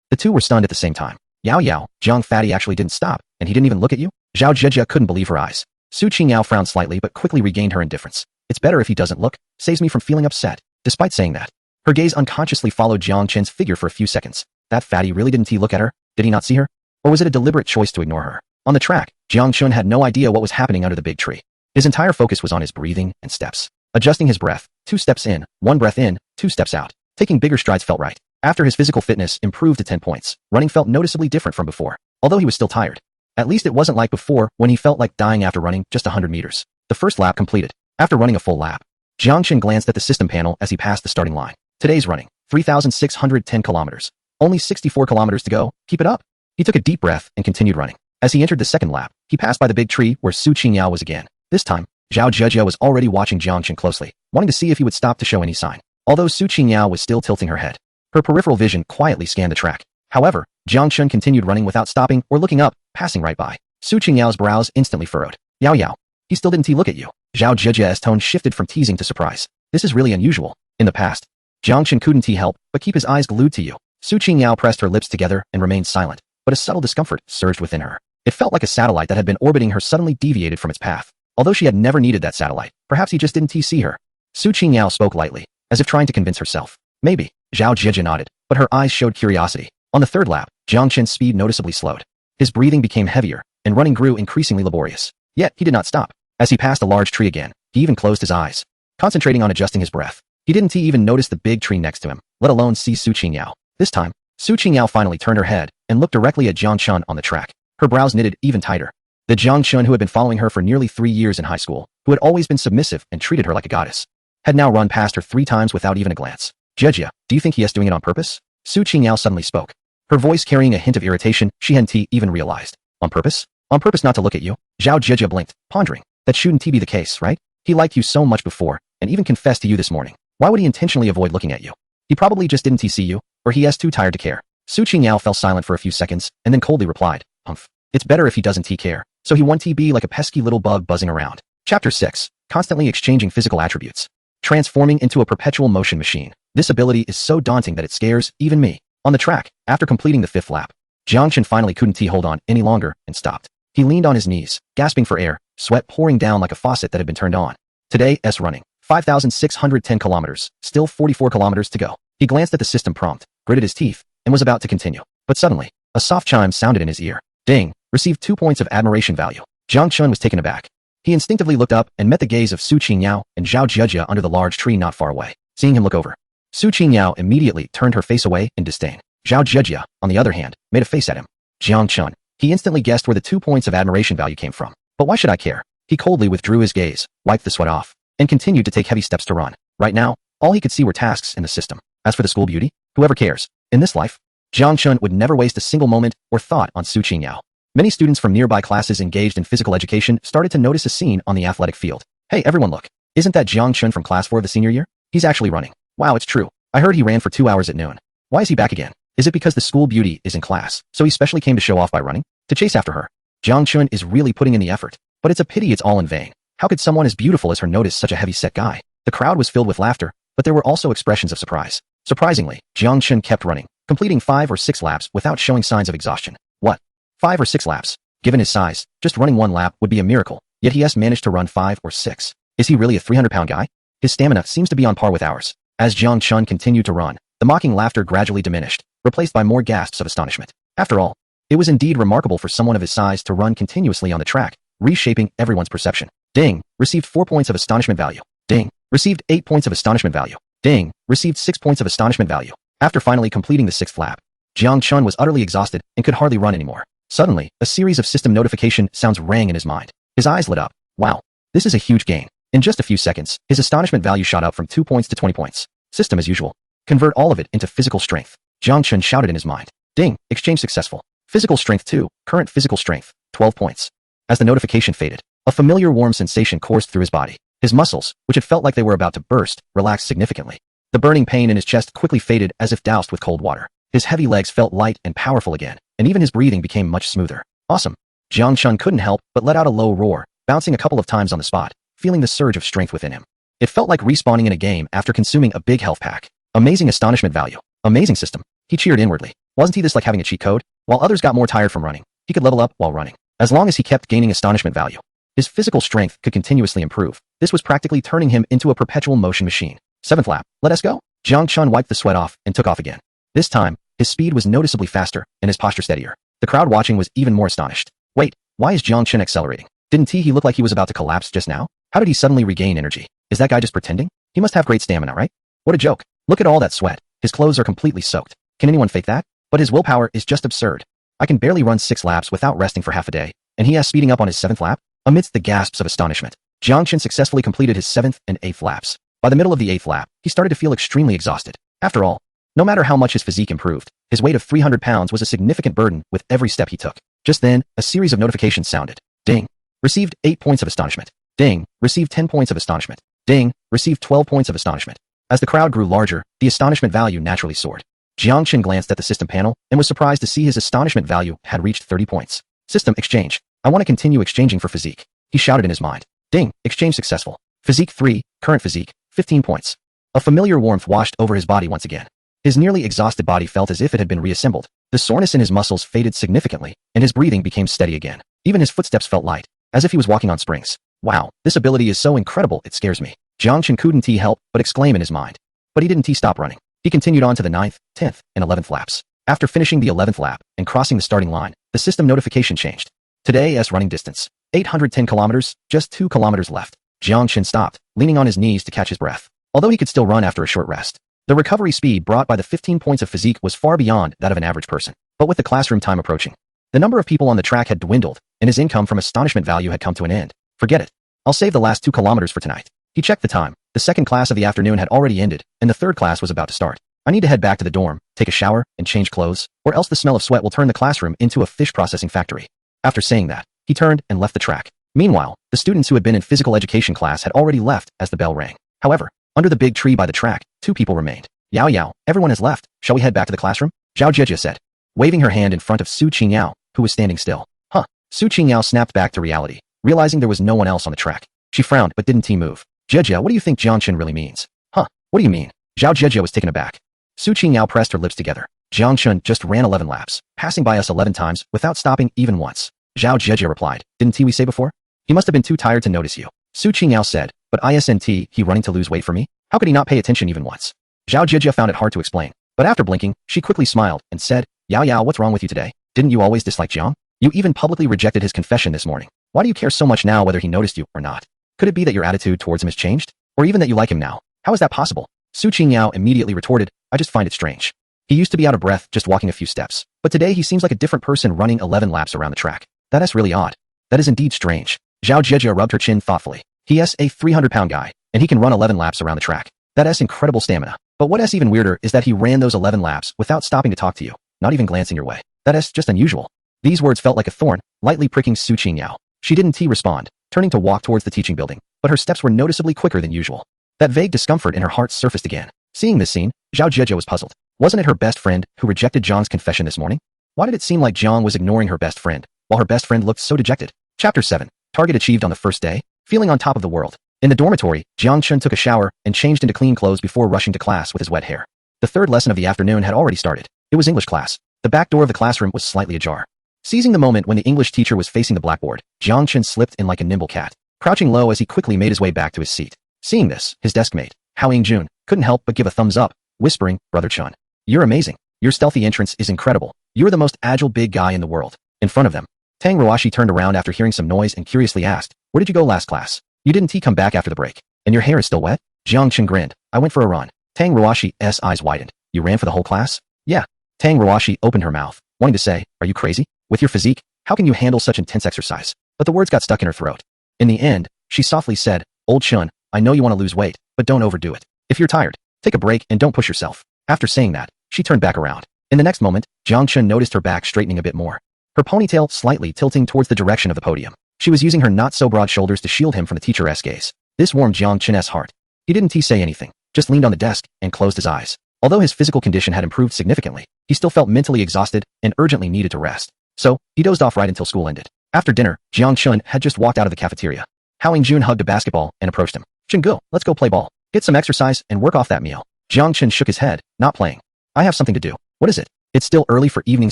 The two were stunned at the same time. Yao Yao, Zhang Fatty actually didn't stop, and he didn't even look at you? Zhao Jieji couldn't believe her eyes. Su Qingyao frowned slightly but quickly regained her indifference. It's better if he doesn't look, saves me from feeling upset. Despite saying that, her gaze unconsciously followed Jiang Chen's figure for a few seconds. That fatty really didn't look at her? Did he not see her? Or was it a deliberate choice to ignore her? On the track, Jiang Chun had no idea what was happening under the big tree. His entire focus was on his breathing and steps. Adjusting his breath, 2 steps in, 1 breath in, 2 steps out. Taking bigger strides felt right. After his physical fitness improved to 10 points, running felt noticeably different from before, although he was still tired. At least it wasn't like before when he felt like dying after running just 100 meters. The first lap completed. After running a full lap, Jiang Chun glanced at the system panel as he passed the starting line. Today's running, 3,610 kilometers. Only 64 kilometers to go. Keep it up. He took a deep breath and continued running. As he entered the second lap, he passed by the big tree where Su Qingyao was again. This time, Zhao Jieji was already watching Jiang Chun closely, wanting to see if he would stop to show any sign. Although Su Qingyao was still tilting her head, her peripheral vision quietly scanned the track. However, Jiang Chun continued running without stopping or looking up, passing right by. Su Qingyao's brows instantly furrowed. Yao Yao. He still didn't look at you. Zhao Jieji's tone shifted from teasing to surprise. This is really unusual. In the past, Jiang Chun couldn't help but keep his eyes glued to you. Su Qingyao pressed her lips together and remained silent, but a subtle discomfort surged within her. It felt like a satellite that had been orbiting her suddenly deviated from its path. Although she had never needed that satellite, perhaps he just didn't see her. Su Qingyao spoke lightly, as if trying to convince herself. Maybe. Zhao Jieji nodded, but her eyes showed curiosity. On the third lap, Jiang Chun's speed noticeably slowed. His breathing became heavier, and running grew increasingly laborious. Yet, he did not stop. As he passed a large tree again, he even closed his eyes, concentrating on adjusting his breath. He didn't even notice the big tree next to him, let alone see Su Qingyao. This time, Su Qingyao finally turned her head and looked directly at Jiang Chun on the track. Her brows knitted even tighter. The Jiang Chun who had been following her for nearly 3 years in high school, who had always been submissive and treated her like a goddess, had now run past her 3 times without even a glance. Jieji, do you think he is doing it on purpose? Su Qingyao suddenly spoke, her voice carrying a hint of irritation she hadn't even realized. On purpose? On purpose not to look at you? Zhao Jieji blinked, pondering. That shouldn't be the case, right? He liked you so much before, and even confessed to you this morning. Why would he intentionally avoid looking at you? He probably just didn't see you, or he is too tired to care. Su Qingyao fell silent for a few seconds, and then coldly replied, Humph. It's better if he doesn't care, so he won't be like a pesky little bug buzzing around. Chapter 6. Constantly exchanging physical attributes. Transforming into a perpetual motion machine. This ability is so daunting that it scares even me. On the track, after completing the 5th lap, Jiang Chun finally couldn't hold on any longer and stopped. He leaned on his knees, gasping for air, sweat pouring down like a faucet that had been turned on. Today's running, 5,610 kilometers, still 44 kilometers to go. He glanced at the system prompt, gritted his teeth, and was about to continue. But suddenly, a soft chime sounded in his ear. Ding, received 2 points of admiration value. Jiang Chun was taken aback. He instinctively looked up and met the gaze of Su Qingyao and Zhao Jieji under the large tree not far away. Seeing him look over, Su Qingyao immediately turned her face away in disdain. Zhao Jieji, on the other hand, made a face at him. Jiang Chun. He instantly guessed where the 2 points of admiration value came from. But why should I care? He coldly withdrew his gaze, wiped the sweat off, and continued to take heavy steps to run. Right now, all he could see were tasks in the system. As for the school beauty, whoever cares? In this life, Jiang Chun would never waste a single moment or thought on Su Qingyao. Many students from nearby classes engaged in physical education started to notice a scene on the athletic field. Hey everyone look, isn't that Jiang Chun from class 4 of the senior year? He's actually running. Wow, it's true. I heard he ran for 2 hours at noon. Why is he back again? Is it because the school beauty is in class, so he specially came to show off by running? To chase after her? Jiang Chun is really putting in the effort, but it's a pity it's all in vain. How could someone as beautiful as her notice such a heavy-set guy? The crowd was filled with laughter, but there were also expressions of surprise. Surprisingly, Jiang Chun kept running, completing 5 or 6 laps without showing signs of exhaustion. What? 5 or 6 laps? Given his size, just running 1 lap would be a miracle, yet he has managed to run 5 or 6. Is he really a 300-pound guy? His stamina seems to be on par with ours. As Jiang Chun continued to run, the mocking laughter gradually diminished, replaced by more gasps of astonishment. After all, it was indeed remarkable for someone of his size to run continuously on the track, reshaping everyone's perception. Ding. Received 4 points of astonishment value. Ding. Received 8 points of astonishment value. Ding. Received 6 points of astonishment value. After finally completing the 6th lap, Jang Chun was utterly exhausted and could hardly run anymore. Suddenly, a series of system notification sounds rang in his mind. His eyes lit up. Wow. This is a huge gain. In just a few seconds, his astonishment value shot up from 2 points to 20 points. System as usual. Convert all of it into physical strength. Jang Chun shouted in his mind. Ding. Exchange successful. Physical strength 2. Current physical strength. 12 points. As the notification faded, a familiar warm sensation coursed through his body. His muscles, which had felt like they were about to burst, relaxed significantly. The burning pain in his chest quickly faded as if doused with cold water. His heavy legs felt light and powerful again, and even his breathing became much smoother. Awesome. Jang Chun couldn't help but let out a low roar, bouncing a couple of times on the spot, feeling the surge of strength within him. It felt like respawning in a game after consuming a big health pack. Amazing astonishment value. Amazing system. He cheered inwardly. Wasn't he this like having a cheat code? While others got more tired from running, he could level up while running. As long as he kept gaining astonishment value, his physical strength could continuously improve. This was practically turning him into a perpetual motion machine. 7th lap. Let us go. Jang Chun wiped the sweat off and took off again. This time, his speed was noticeably faster and his posture steadier. The crowd watching was even more astonished. Wait, why is Jang Chun accelerating? Didn't he look like he was about to collapse just now? How did he suddenly regain energy? Is that guy just pretending? He must have great stamina, right? What a joke. Look at all that sweat. His clothes are completely soaked. Can anyone fake that? But his willpower is just absurd. I can barely run 6 laps without resting for half a day, and he has speeding up on his 7th lap? Amidst the gasps of astonishment, Jang Chun successfully completed his 7th and 8th laps. By the middle of the 8th lap, he started to feel extremely exhausted. After all, no matter how much his physique improved, his weight of 300 pounds was a significant burden with every step he took. Just then, a series of notifications sounded. Ding. Received 8 points of astonishment. Ding. Received 10 points of astonishment. Ding. Received 12 points of astonishment. As the crowd grew larger, the astonishment value naturally soared. Jang Chun glanced at the system panel and was surprised to see his astonishment value had reached 30 points. System exchange. I want to continue exchanging for physique. He shouted in his mind. Ding. Exchange successful. Physique 3. Current physique. 15 points. A familiar warmth washed over his body once again. His nearly exhausted body felt as if it had been reassembled. The soreness in his muscles faded significantly, and his breathing became steady again. Even his footsteps felt light, as if he was walking on springs. Wow, this ability is so incredible it scares me. Jang Chun couldn't help but exclaim in his mind. But he didn't stop running. He continued on to the 9th, 10th, and 11th laps. After finishing the 11th lap and crossing the starting line, the system notification changed. Today's running distance. 810 kilometers, just 2 kilometers left. Jang Chun stopped, leaning on his knees to catch his breath. Although he could still run after a short rest, the recovery speed brought by the 15 points of physique was far beyond that of an average person. But with the classroom time approaching, the number of people on the track had dwindled, and his income from astonishment value had come to an end. Forget it. I'll save the last 2 kilometers for tonight. He checked the time. The second class of the afternoon had already ended, and the third class was about to start. I need to head back to the dorm, take a shower, and change clothes, or else the smell of sweat will turn the classroom into a fish processing factory. After saying that, he turned and left the track. Meanwhile, the students who had been in physical education class had already left as the bell rang. However, under the big tree by the track, 2 people remained. Yao Yao, everyone has left. Shall we head back to the classroom? Zhao Jieji said, waving her hand in front of Su Qingyao, who was standing still. Huh. Su Qingyao snapped back to reality, realizing there was no one else on the track. She frowned but didn't move. Jieji, what do you think Jang Chun really means? Huh. What do you mean? Zhao Jieji was taken aback. Su Qingyao pressed her lips together. Jang Chun just ran 11 laps, passing by us 11 times without stopping even once. Zhao Jieji replied, didn't we say before? He must have been too tired to notice you. Su Qingyao said, but isn't he running to lose weight for me? How could he not pay attention even once? Zhao Jieji found it hard to explain, but after blinking, she quickly smiled and said, Yao Yao, what's wrong with you today? Didn't you always dislike Jiang? You even publicly rejected his confession this morning. Why do you care so much now whether he noticed you or not? Could it be that your attitude towards him has changed? Or even that you like him now? How is that possible? Su Qingyao immediately retorted, I just find it strange. He used to be out of breath just walking a few steps, but today he seems like a different person running 11 laps around the track. That's really odd. That is indeed strange. Zhao Jieji rubbed her chin thoughtfully. He is a 300-pound guy, and he can run 11 laps around the track. That's incredible stamina. But what's even weirder is that he ran those 11 laps without stopping to talk to you, not even glancing your way. That's just unusual. These words felt like a thorn, lightly pricking Su Qingyao. She didn't respond, turning to walk towards the teaching building, but her steps were noticeably quicker than usual. That vague discomfort in her heart surfaced again. Seeing this scene, Zhao Jieji was puzzled. Wasn't it her best friend who rejected Zhang's confession this morning? Why did it seem like Zhang was ignoring her best friend, while her best friend looked so dejected? Chapter 7. Target achieved on the first day. Feeling on top of the world. In the dormitory, Jang Chun took a shower and changed into clean clothes before rushing to class with his wet hair. The third lesson of the afternoon had already started. It was English class. The back door of the classroom was slightly ajar. Seizing the moment when the English teacher was facing the blackboard, Jang Chun slipped in like a nimble cat, crouching low as he quickly made his way back to his seat. Seeing this, his deskmate, Hao Yingjun, couldn't help but give a thumbs up, whispering, Brother Chun, you're amazing. Your stealthy entrance is incredible. You're the most agile big guy in the world. In front of them, Tang Ruashi turned around after hearing some noise and curiously asked, Where did you go last class? You didn't come back after the break. And your hair is still wet? Jang Chun grinned. I went for a run. Tang Ruashi's eyes widened. You ran for the whole class? Yeah. Tang Ruashi opened her mouth, wanting to say, are you crazy? With your physique, how can you handle such intense exercise? But the words got stuck in her throat. In the end, she softly said, Old Chun, I know you want to lose weight, but don't overdo it. If you're tired, take a break and don't push yourself. After saying that, she turned back around. In the next moment, Jang Chun noticed her back straightening a bit more. Her ponytail slightly tilting towards the direction of the podium. She was using her not-so-broad shoulders to shield him from the teacher's gaze. This warmed Jang Chun's heart. He didn't say anything, just leaned on the desk and closed his eyes. Although his physical condition had improved significantly, he still felt mentally exhausted and urgently needed to rest. So, he dozed off right until school ended. After dinner, Jang Chun had just walked out of the cafeteria. Jun hugged a basketball and approached him. Chun-go, let's go play ball. Get some exercise and work off that meal. Jang Chun shook his head, not playing. I have something to do. What is it? It's still early for evening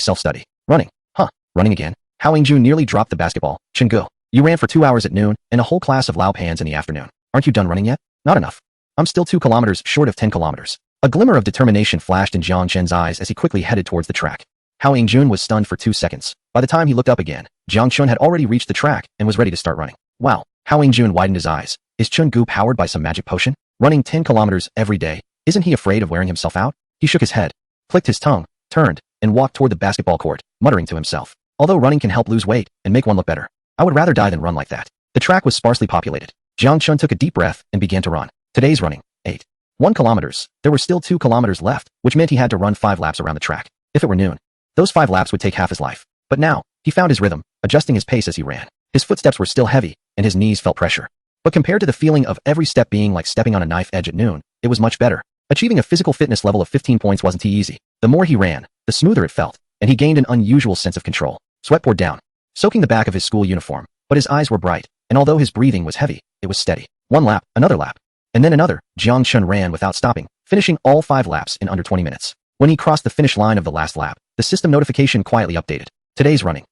self-study. Running. Huh, running again? Jun nearly dropped the basketball. Chun-go, you ran for 2 hours at noon and a whole class of Lao Pans in the afternoon. Aren't you done running yet? Not enough. I'm still 2 kilometers short of 10 kilometers. A glimmer of determination flashed in Jang Chun's eyes as he quickly headed towards the track. Jun was stunned for 2 seconds. By the time he looked up again, Jang Chun had already reached the track and was ready to start running. Wow. Jun widened his eyes. Is Chun-gu powered by some magic potion? Running 10 kilometers every day, isn't he afraid of wearing himself out? He shook his head, clicked his tongue, turned, and walked toward the basketball court, muttering to himself. Although running can help lose weight and make one look better, I would rather die than run like that. The track was sparsely populated. Jang Chun took a deep breath and began to run. Today's running. 1 kilometers. There were still 2 kilometers left, which meant he had to run 5 laps around the track. If it were noon, those 5 laps would take half his life. But now, he found his rhythm, adjusting his pace as he ran. His footsteps were still heavy, and his knees felt pressure. But compared to the feeling of every step being like stepping on a knife edge at noon, it was much better. Achieving a physical fitness level of 15 points wasn't easy. The more he ran, the smoother it felt, and he gained an unusual sense of control. Sweat poured down, soaking the back of his school uniform, but his eyes were bright, and although his breathing was heavy, it was steady. 1 lap, another lap, and then another. Jang Chun ran without stopping, finishing all 5 laps in under 20 minutes. When he crossed the finish line of the last lap, the system notification quietly updated. Today's running.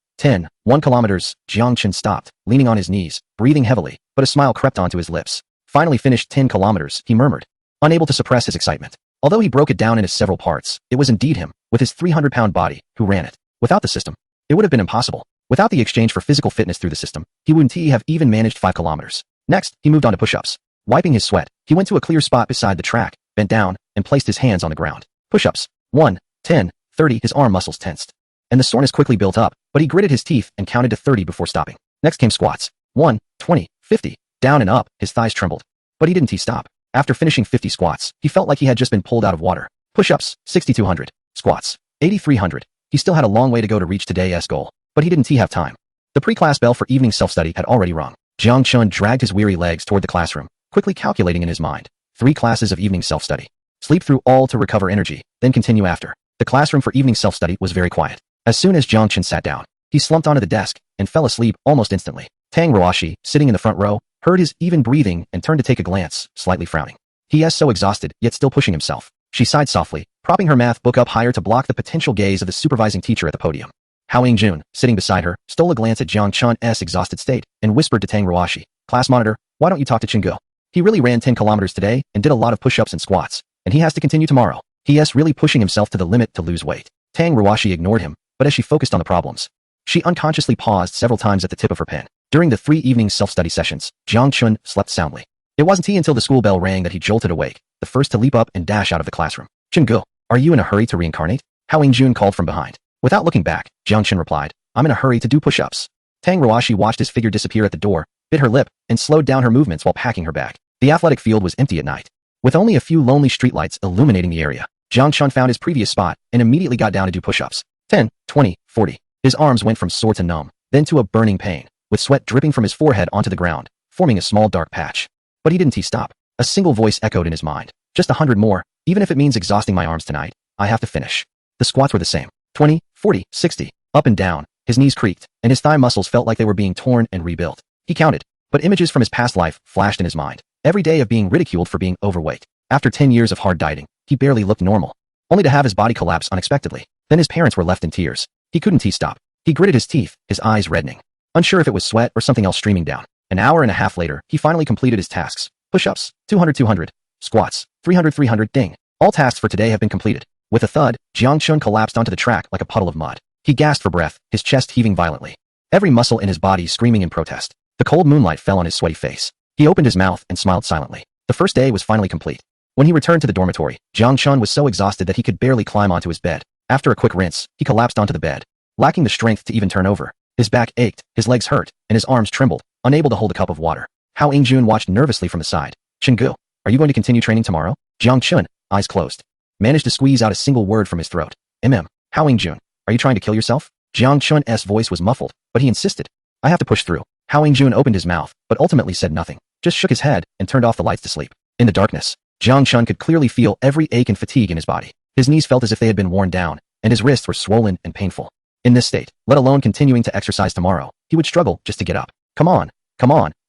1 kilometers. Jang Chun stopped, leaning on his knees, breathing heavily, but a smile crept onto his lips. Finally finished 10 kilometers, he murmured, unable to suppress his excitement. Although he broke it down into several parts, it was indeed him, with his 300-pound body, who ran it. Without the system, it would have been impossible. Without the exchange for physical fitness through the system, he wouldn't have even managed 5 kilometers. Next, he moved on to push-ups. Wiping his sweat, he went to a clear spot beside the track, bent down, and placed his hands on the ground. Push-ups. 1, 10, 30. His arm muscles tensed, and the soreness quickly built up, but he gritted his teeth and counted to 30 before stopping. Next came squats. 1, 20, 50. Down and up, his thighs trembled. But he didn't stop. After finishing 50 squats, he felt like he had just been pulled out of water. Push-ups. 6,200. Squats. 8,300. He still had a long way to go to reach today's goal, but he didn't have time. The pre-class bell for evening self-study had already rung. Jang Chun dragged his weary legs toward the classroom, quickly calculating in his mind. 3 classes of evening self-study. Sleep through all to recover energy, then continue after. The classroom for evening self-study was very quiet. As soon as Jang Chun sat down, he slumped onto the desk and fell asleep almost instantly. Tang Ruashi, sitting in the front row, heard his even breathing and turned to take a glance, slightly frowning. He is so exhausted, yet still pushing himself. She sighed softly, propping her math book up higher to block the potential gaze of the supervising teacher at the podium. Jun, sitting beside her, stole a glance at Jang Chun's exhausted state and whispered to Tang Ruashi, "Class monitor, why don't you talk to Chun-go? He really ran 10 kilometers today and did a lot of push-ups and squats, and he has to continue tomorrow. He is really pushing himself to the limit to lose weight." Tang Ruashi ignored him, but as she focused on the problems, she unconsciously paused several times at the tip of her pen. During the 3 evening self-study sessions, Jang Chun slept soundly. It wasn't until the school bell rang that he jolted awake, the first to leap up and dash out of the classroom. "Chun-go, are you in a hurry to reincarnate?" Jun called from behind. Without looking back, Jang Chun replied, "I'm in a hurry to do push-ups." Tang Ruashi watched his figure disappear at the door, bit her lip, and slowed down her movements while packing her bag. The athletic field was empty at night. With only a few lonely streetlights illuminating the area, Jang Chun found his previous spot and immediately got down to do push-ups. 10, 20, 40. His arms went from sore to numb, then to a burning pain, with sweat dripping from his forehead onto the ground, forming a small dark patch. But he didn't stop. A single voice echoed in his mind. "Just 100 more, even if it means exhausting my arms tonight, I have to finish." The squats were the same. 20, 40, 60. Up and down, his knees creaked, and his thigh muscles felt like they were being torn and rebuilt. He counted, but images from his past life flashed in his mind. Every day of being ridiculed for being overweight. After 10 years of hard dieting, he barely looked normal, only to have his body collapse unexpectedly. Then his parents were left in tears. He couldn't stop. He gritted his teeth, his eyes reddening, unsure if it was sweat or something else streaming down. An hour and a half later, he finally completed his tasks. Push-ups, 200, 200. Squats, 300, 300. Ding. All tasks for today have been completed. With a thud, Jang Chun collapsed onto the track like a puddle of mud. He gasped for breath, his chest heaving violently. Every muscle in his body screaming in protest. The cold moonlight fell on his sweaty face. He opened his mouth and smiled silently. The first day was finally complete. When he returned to the dormitory, Jang Chun was so exhausted that he could barely climb onto his bed. After a quick rinse, he collapsed onto the bed, lacking the strength to even turn over. His back ached, his legs hurt, and his arms trembled, unable to hold a cup of water. Hao Yingjun watched nervously from the side. Chenggu, are you going to continue training tomorrow? Jang Chun, eyes closed, managed to squeeze out a single word from his throat. Hao Yingjun, are you trying to kill yourself? Jang Chun's voice was muffled, but he insisted. I have to push through. Hao Yingjun opened his mouth, but ultimately said nothing, just shook his head and turned off the lights to sleep. In the darkness, Jang Chun could clearly feel every ache and fatigue in his body. His knees felt as if they had been worn down, and his wrists were swollen and painful. In this state, let alone continuing to exercise tomorrow, he would struggle just to get up. Come on,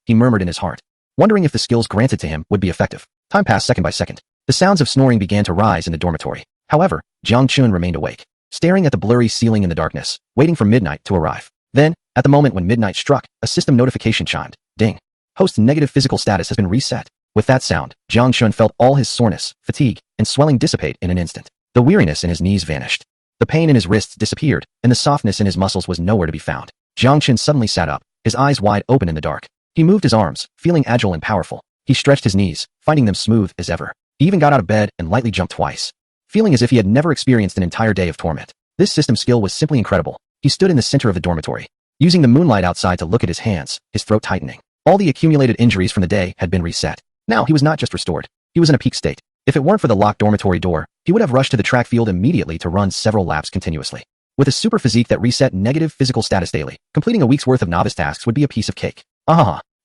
he murmured in his heart, wondering if the skills granted to him would be effective. Time passed second by second. The sounds of snoring began to rise in the dormitory. However, Jang Chun remained awake, staring at the blurry ceiling in the darkness, waiting for midnight to arrive. Then, at the moment when midnight struck, a system notification chimed. Ding. Host's negative physical status has been reset. With that sound, Jang Chun felt all his soreness, fatigue, and swelling dissipate in an instant. The weariness in his knees vanished. The pain in his wrists disappeared, and the softness in his muscles was nowhere to be found. Jang Chun suddenly sat up, his eyes wide open in the dark. He moved his arms, feeling agile and powerful. He stretched his knees, finding them smooth as ever. He even got out of bed and lightly jumped twice, feeling as if he had never experienced an entire day of torment. This system skill was simply incredible. He stood in the center of the dormitory, using the moonlight outside to look at his hands, his throat tightening. All the accumulated injuries from the day had been reset. Now he was not just restored, he was in a peak state. If it weren't for the locked dormitory door, he would have rushed to the track field immediately to run several laps continuously. With a super physique that reset negative physical status daily, completing a week's worth of novice tasks would be a piece of cake.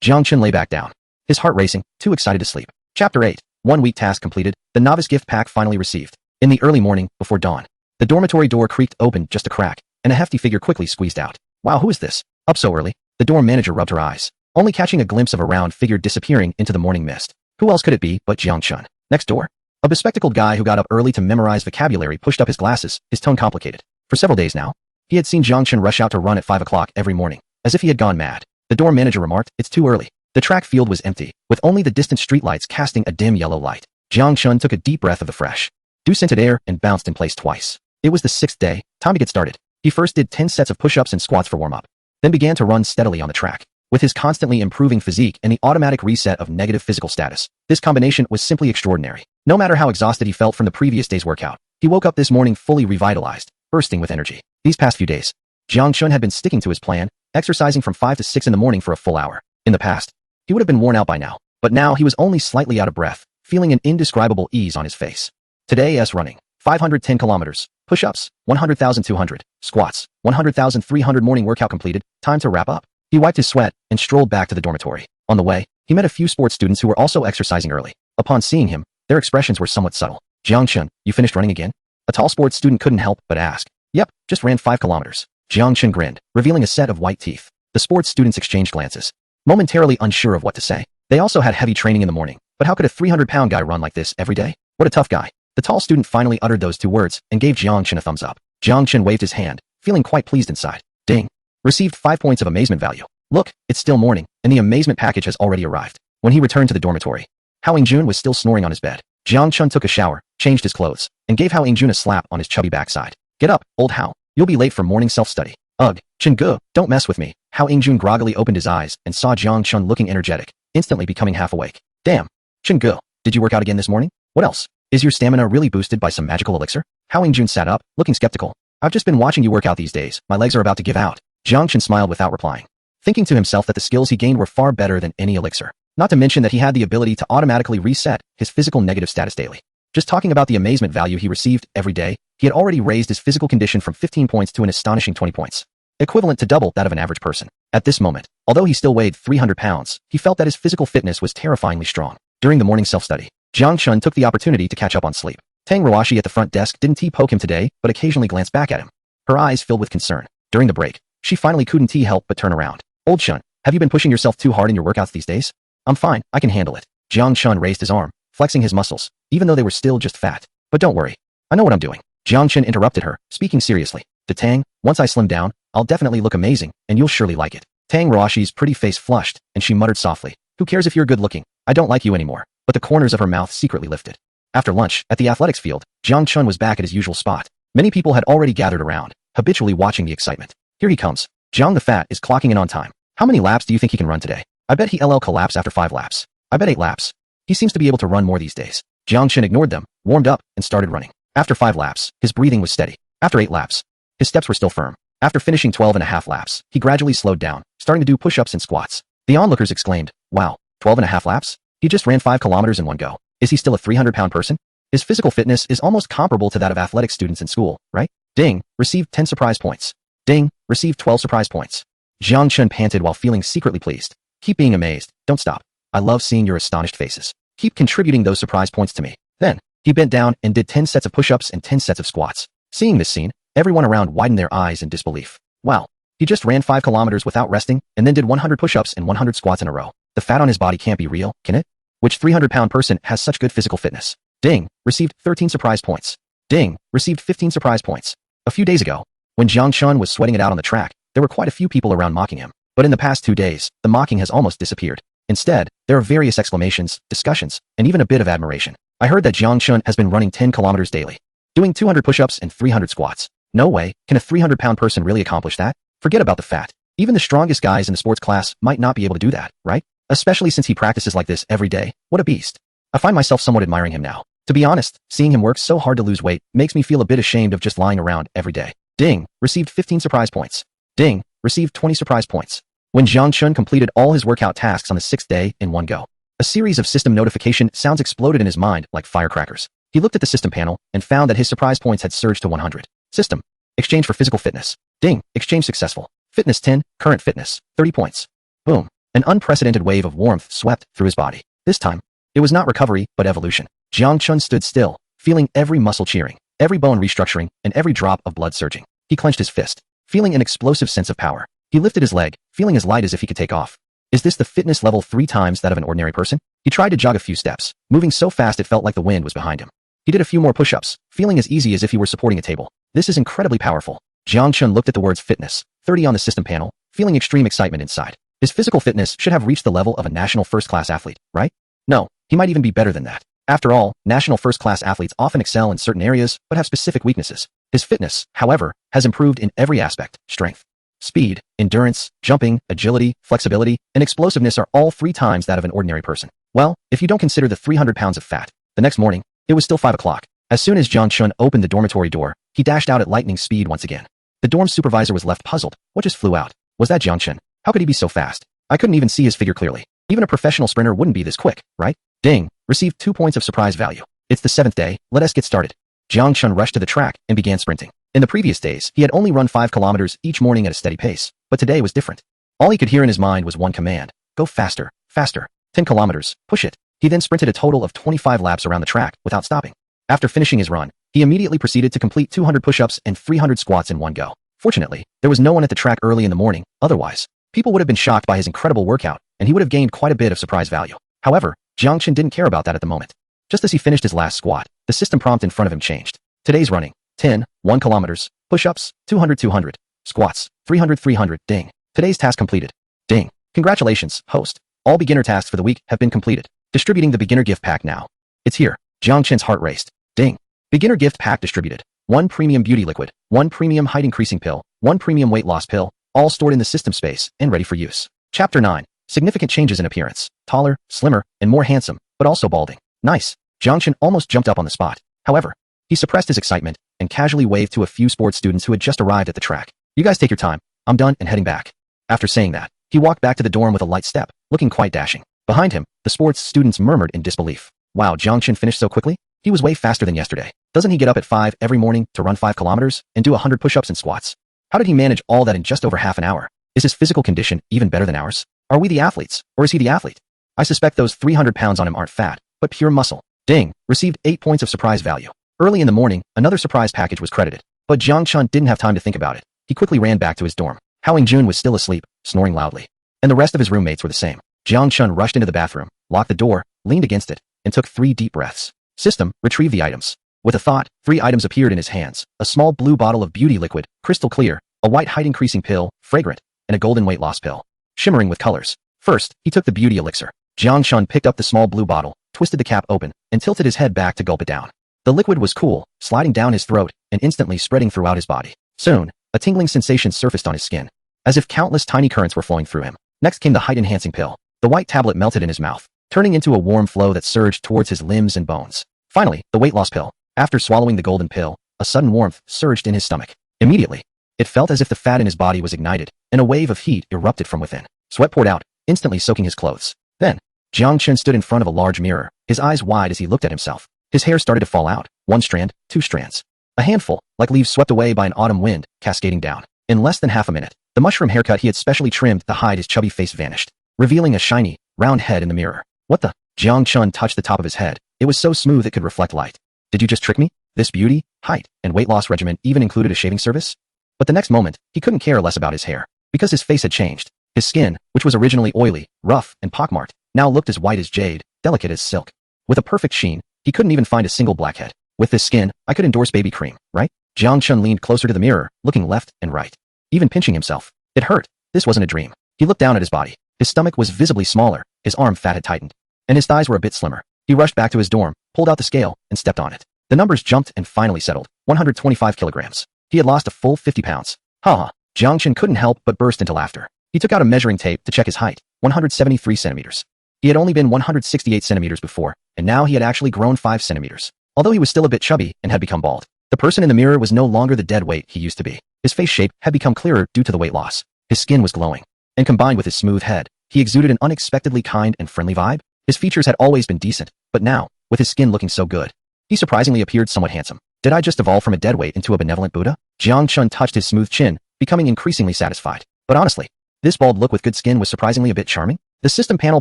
Jang Chun lay back down, his heart racing, too excited to sleep. Chapter 8. 1 week task completed, the novice gift pack finally received. In the early morning, before dawn, the dormitory door creaked open just a crack, and a hefty figure quickly squeezed out. Wow, who is this? Up so early? The dorm manager rubbed her eyes, only catching a glimpse of a round figure disappearing into the morning mist. Who else could it be but Jang Chun? Next door, a bespectacled guy who got up early to memorize vocabulary pushed up his glasses, his tone complicated. For several days now, he had seen Jang Chun rush out to run at 5 o'clock every morning, as if he had gone mad. The dorm manager remarked, it's too early. The track field was empty, with only the distant streetlights casting a dim yellow light. Jang Chun took a deep breath of the fresh, dew-scented air and bounced in place twice. It was the 6th day, time to get started. He first did 10 sets of push-ups and squats for warm-up, then began to run steadily on the track. With his constantly improving physique and the automatic reset of negative physical status, this combination was simply extraordinary. No matter how exhausted he felt from the previous day's workout, he woke up this morning fully revitalized, bursting with energy. These past few days, Jang Chun had been sticking to his plan, exercising from 5 to 6 in the morning for a full hour. In the past, he would have been worn out by now, but now he was only slightly out of breath, feeling an indescribable ease on his face. Today's running, 510 kilometers, push-ups, 100,200, squats, 100,300 morning workout completed, time to wrap up. He wiped his sweat and strolled back to the dormitory. On the way, he met a few sports students who were also exercising early. Upon seeing him, their expressions were somewhat subtle. Jiang Chun, you finished running again? A tall sports student couldn't help but ask. Yep, just ran 5 kilometers. Jiang Chun grinned, revealing a set of white teeth. The sports students exchanged glances, momentarily unsure of what to say. They also had heavy training in the morning, but how could a 300-pound guy run like this every day? What a tough guy. The tall student finally uttered those 2 words and gave Jiang Chun a thumbs up. Jiang Chun waved his hand, feeling quite pleased inside. Ding. Received 5 points of amazement value. Look, it's still morning, and the amazement package has already arrived. When he returned to the dormitory, Hao Yingjun was still snoring on his bed. Jiang Chun took a shower, changed his clothes, and gave Hao Yingjun a slap on his chubby backside. Get up, old Hao. You'll be late for morning self-study. Ugh, Chenggu, don't mess with me. Hao Yingjun groggily opened his eyes and saw Jiang Chun looking energetic, instantly becoming half awake. Damn. Chenggu, did you work out again this morning? What else? Is your stamina really boosted by some magical elixir? Hao Yingjun sat up, looking skeptical. I've just been watching you work out these days. My legs are about to give out. Jiang Chun smiled without replying, thinking to himself that the skills he gained were far better than any elixir. Not to mention that he had the ability to automatically reset his physical negative status daily. Just talking about the amazement value he received every day, he had already raised his physical condition from 15 points to an astonishing 20 points, equivalent to double that of an average person. At this moment, although he still weighed 300 pounds, he felt that his physical fitness was terrifyingly strong. During the morning self-study, Jiang Chun took the opportunity to catch up on sleep. Tang Rawashi at the front desk didn't poke him today, but occasionally glanced back at him, her eyes filled with concern. During the break, she finally couldn't help but turn around. Old Chun, have you been pushing yourself too hard in your workouts these days? I'm fine, I can handle it. Jiang Chun raised his arm, flexing his muscles, even though they were still just fat. But don't worry, I know what I'm doing. Jiang Chun interrupted her, speaking seriously. To Tang, once I slim down, I'll definitely look amazing, and you'll surely like it. Tang Rawashi's pretty face flushed, and she muttered softly, who cares if you're good looking? I don't like you anymore. But the corners of her mouth secretly lifted. After lunch, at the athletics field, Jiang Chun was back at his usual spot. Many people had already gathered around, habitually watching the excitement. Here he comes. Jiang the Fat is clocking in on time. How many laps do you think he can run today? I bet he LL collapse after 5 laps. I bet 8 laps. He seems to be able to run more these days. Jang Chun ignored them, warmed up, and started running. After 5 laps, his breathing was steady. After 8 laps, his steps were still firm. After finishing 12.5 laps, he gradually slowed down, starting to do push-ups and squats. The onlookers exclaimed, "Wow, 12.5 laps? He just ran 5 kilometers in one go. Is he still a 300-pound person? His physical fitness is almost comparable to that of athletic students in school, right? Ding, received 10 surprise points. Ding, received 12 surprise points." Jang Chun panted while feeling secretly pleased. "Keep being amazed. Don't stop. I love seeing your astonished faces. Keep contributing those surprise points to me." Then, he bent down and did 10 sets of push-ups and 10 sets of squats. Seeing this scene, everyone around widened their eyes in disbelief. Wow, he just ran 5 kilometers without resting and then did 100 push-ups and 100 squats in a row. The fat on his body can't be real, can it? Which 300-pound person has such good physical fitness? Ding, received 13 surprise points. Ding, received 15 surprise points. A few days ago, when Jang Chun was sweating it out on the track, there were quite a few people around mocking him. But in the past 2 days, the mocking has almost disappeared. Instead, there are various exclamations, discussions, and even a bit of admiration. I heard that Jang Chun has been running 10 kilometers daily, doing 200 push-ups and 300 squats. No way, can a 300-pound person really accomplish that? Forget about the fat. Even the strongest guys in the sports class might not be able to do that, right? Especially since he practices like this every day. What a beast. I find myself somewhat admiring him now. To be honest, seeing him work so hard to lose weight makes me feel a bit ashamed of just lying around every day. Ding, received 15 surprise points. Ding, received 20 surprise points. When Jang Chun completed all his workout tasks on the 6th day in one go, a series of system notification sounds exploded in his mind like firecrackers. He looked at the system panel and found that his surprise points had surged to 100. System. Exchange for physical fitness. Ding, exchange successful. Fitness 10, current fitness, 30 points. Boom. An unprecedented wave of warmth swept through his body. This time, it was not recovery, but evolution. Jang Chun stood still, feeling every muscle cheering, every bone restructuring, and every drop of blood surging. He clenched his fist, feeling an explosive sense of power. He lifted his leg, feeling as light as if he could take off. Is this the fitness level 3 times that of an ordinary person? He tried to jog a few steps, moving so fast it felt like the wind was behind him. He did a few more push-ups, feeling as easy as if he were supporting a table. This is incredibly powerful. Jang Chun looked at the words fitness, 30 on the system panel, feeling extreme excitement inside. His physical fitness should have reached the level of a national first-class athlete, right? No, he might even be better than that. After all, national first-class athletes often excel in certain areas, but have specific weaknesses. His fitness, however, has improved in every aspect. Strength, speed, endurance, jumping, agility, flexibility, and explosiveness are all 3 times that of an ordinary person. Well, if you don't consider the 300 pounds of fat. The next morning, it was still 5 o'clock. As soon as Jang Chun opened the dormitory door, he dashed out at lightning speed once again. The dorm supervisor was left puzzled. What just flew out? Was that Jang Chun? How could he be so fast? I couldn't even see his figure clearly. Even a professional sprinter wouldn't be this quick, right? Ding, received 2 points of surprise value. It's the 7th day, let us get started. Jang Chun rushed to the track and began sprinting. In the previous days, he had only run 5 kilometers each morning at a steady pace, but today was different. All he could hear in his mind was one command: go faster, faster. 10 kilometers, push it. He then sprinted a total of 25 laps around the track without stopping. After finishing his run, he immediately proceeded to complete 200 push-ups and 300 squats in one go. Fortunately, there was no one at the track early in the morning, otherwise, people would have been shocked by his incredible workout, and he would have gained quite a bit of surprise value. However, Jang Chun didn't care about that at the moment. Just as he finished his last squat, the system prompt in front of him changed. Today's running: 10, 1 kilometers, push-ups, 200 200, squats, 300 300, ding. Today's task completed. Ding. Congratulations, host. All beginner tasks for the week have been completed. Distributing the beginner gift pack now. It's here. Jang Chun's heart raced. Ding. Beginner gift pack distributed. 1 premium beauty liquid, 1 premium height increasing pill, 1 premium weight loss pill, all stored in the system space and ready for use. Chapter 9. Significant changes in appearance. Taller, slimmer, and more handsome, but also balding. Nice. Jang Chun almost jumped up on the spot. However, he suppressed his excitement and casually waved to a few sports students who had just arrived at the track. You guys take your time. I'm done and heading back. After saying that, he walked back to the dorm with a light step, looking quite dashing. Behind him, the sports students murmured in disbelief. Wow, Jang Chun finished so quickly? He was way faster than yesterday. Doesn't he get up at 5 every morning to run 5 kilometers and do 100 push-ups and squats? How did he manage all that in just over half an hour? Is his physical condition even better than ours? Are we the athletes, or is he the athlete? I suspect those 300 pounds on him aren't fat, but pure muscle. Ding, received 8 points of surprise value. Early in the morning, another surprise package was credited, but Jang Chun didn't have time to think about it. He quickly ran back to his dorm. Howing Jun was still asleep, snoring loudly. And the rest of his roommates were the same. Jang Chun rushed into the bathroom, locked the door, leaned against it, and took 3 deep breaths. System, retrieve the items. With a thought, 3 items appeared in his hands: a small blue bottle of beauty liquid, crystal clear, a white height-increasing pill, fragrant, and a golden weight loss pill, shimmering with colors. First, he took the beauty elixir. Jang Chun picked up the small blue bottle, twisted the cap open, and tilted his head back to gulp it down. The liquid was cool, sliding down his throat, and instantly spreading throughout his body. Soon, a tingling sensation surfaced on his skin, as if countless tiny currents were flowing through him. Next came the height-enhancing pill. The white tablet melted in his mouth, turning into a warm flow that surged towards his limbs and bones. Finally, the weight loss pill. After swallowing the golden pill, a sudden warmth surged in his stomach. Immediately, it felt as if the fat in his body was ignited, and a wave of heat erupted from within. Sweat poured out, instantly soaking his clothes. Then, Jang Chun stood in front of a large mirror, his eyes wide as he looked at himself. His hair started to fall out, one strand, two strands. A handful, like leaves swept away by an autumn wind, cascading down. In less than half a minute, the mushroom haircut he had specially trimmed to hide his chubby face vanished, revealing a shiny, round head in the mirror. What the? Jang Chun touched the top of his head. It was so smooth it could reflect light. Did you just trick me? This beauty, height, and weight loss regimen even included a shaving service? But the next moment, he couldn't care less about his hair, because his face had changed. His skin, which was originally oily, rough, and pockmarked, now looked as white as jade, delicate as silk. With a perfect sheen, he couldn't even find a single blackhead. With this skin, I could endorse baby cream, right? Jang Chun leaned closer to the mirror, looking left and right, even pinching himself. It hurt. This wasn't a dream. He looked down at his body. His stomach was visibly smaller, his arm fat had tightened, and his thighs were a bit slimmer. He rushed back to his dorm, pulled out the scale, and stepped on it. The numbers jumped and finally settled. 125 kilograms. He had lost a full 50 pounds. Ha! Jang Chun couldn't help but burst into laughter. He took out a measuring tape to check his height. 173 centimeters. He had only been 168 centimeters before, and now he had actually grown 5 centimeters. Although he was still a bit chubby and had become bald, the person in the mirror was no longer the dead weight he used to be. His face shape had become clearer due to the weight loss. His skin was glowing, and combined with his smooth head, he exuded an unexpectedly kind and friendly vibe. His features had always been decent, but now, with his skin looking so good, he surprisingly appeared somewhat handsome. Did I just evolve from a deadweight into a benevolent Buddha? Jang Chun touched his smooth chin, becoming increasingly satisfied. But honestly, this bald look with good skin was surprisingly a bit charming. The system panel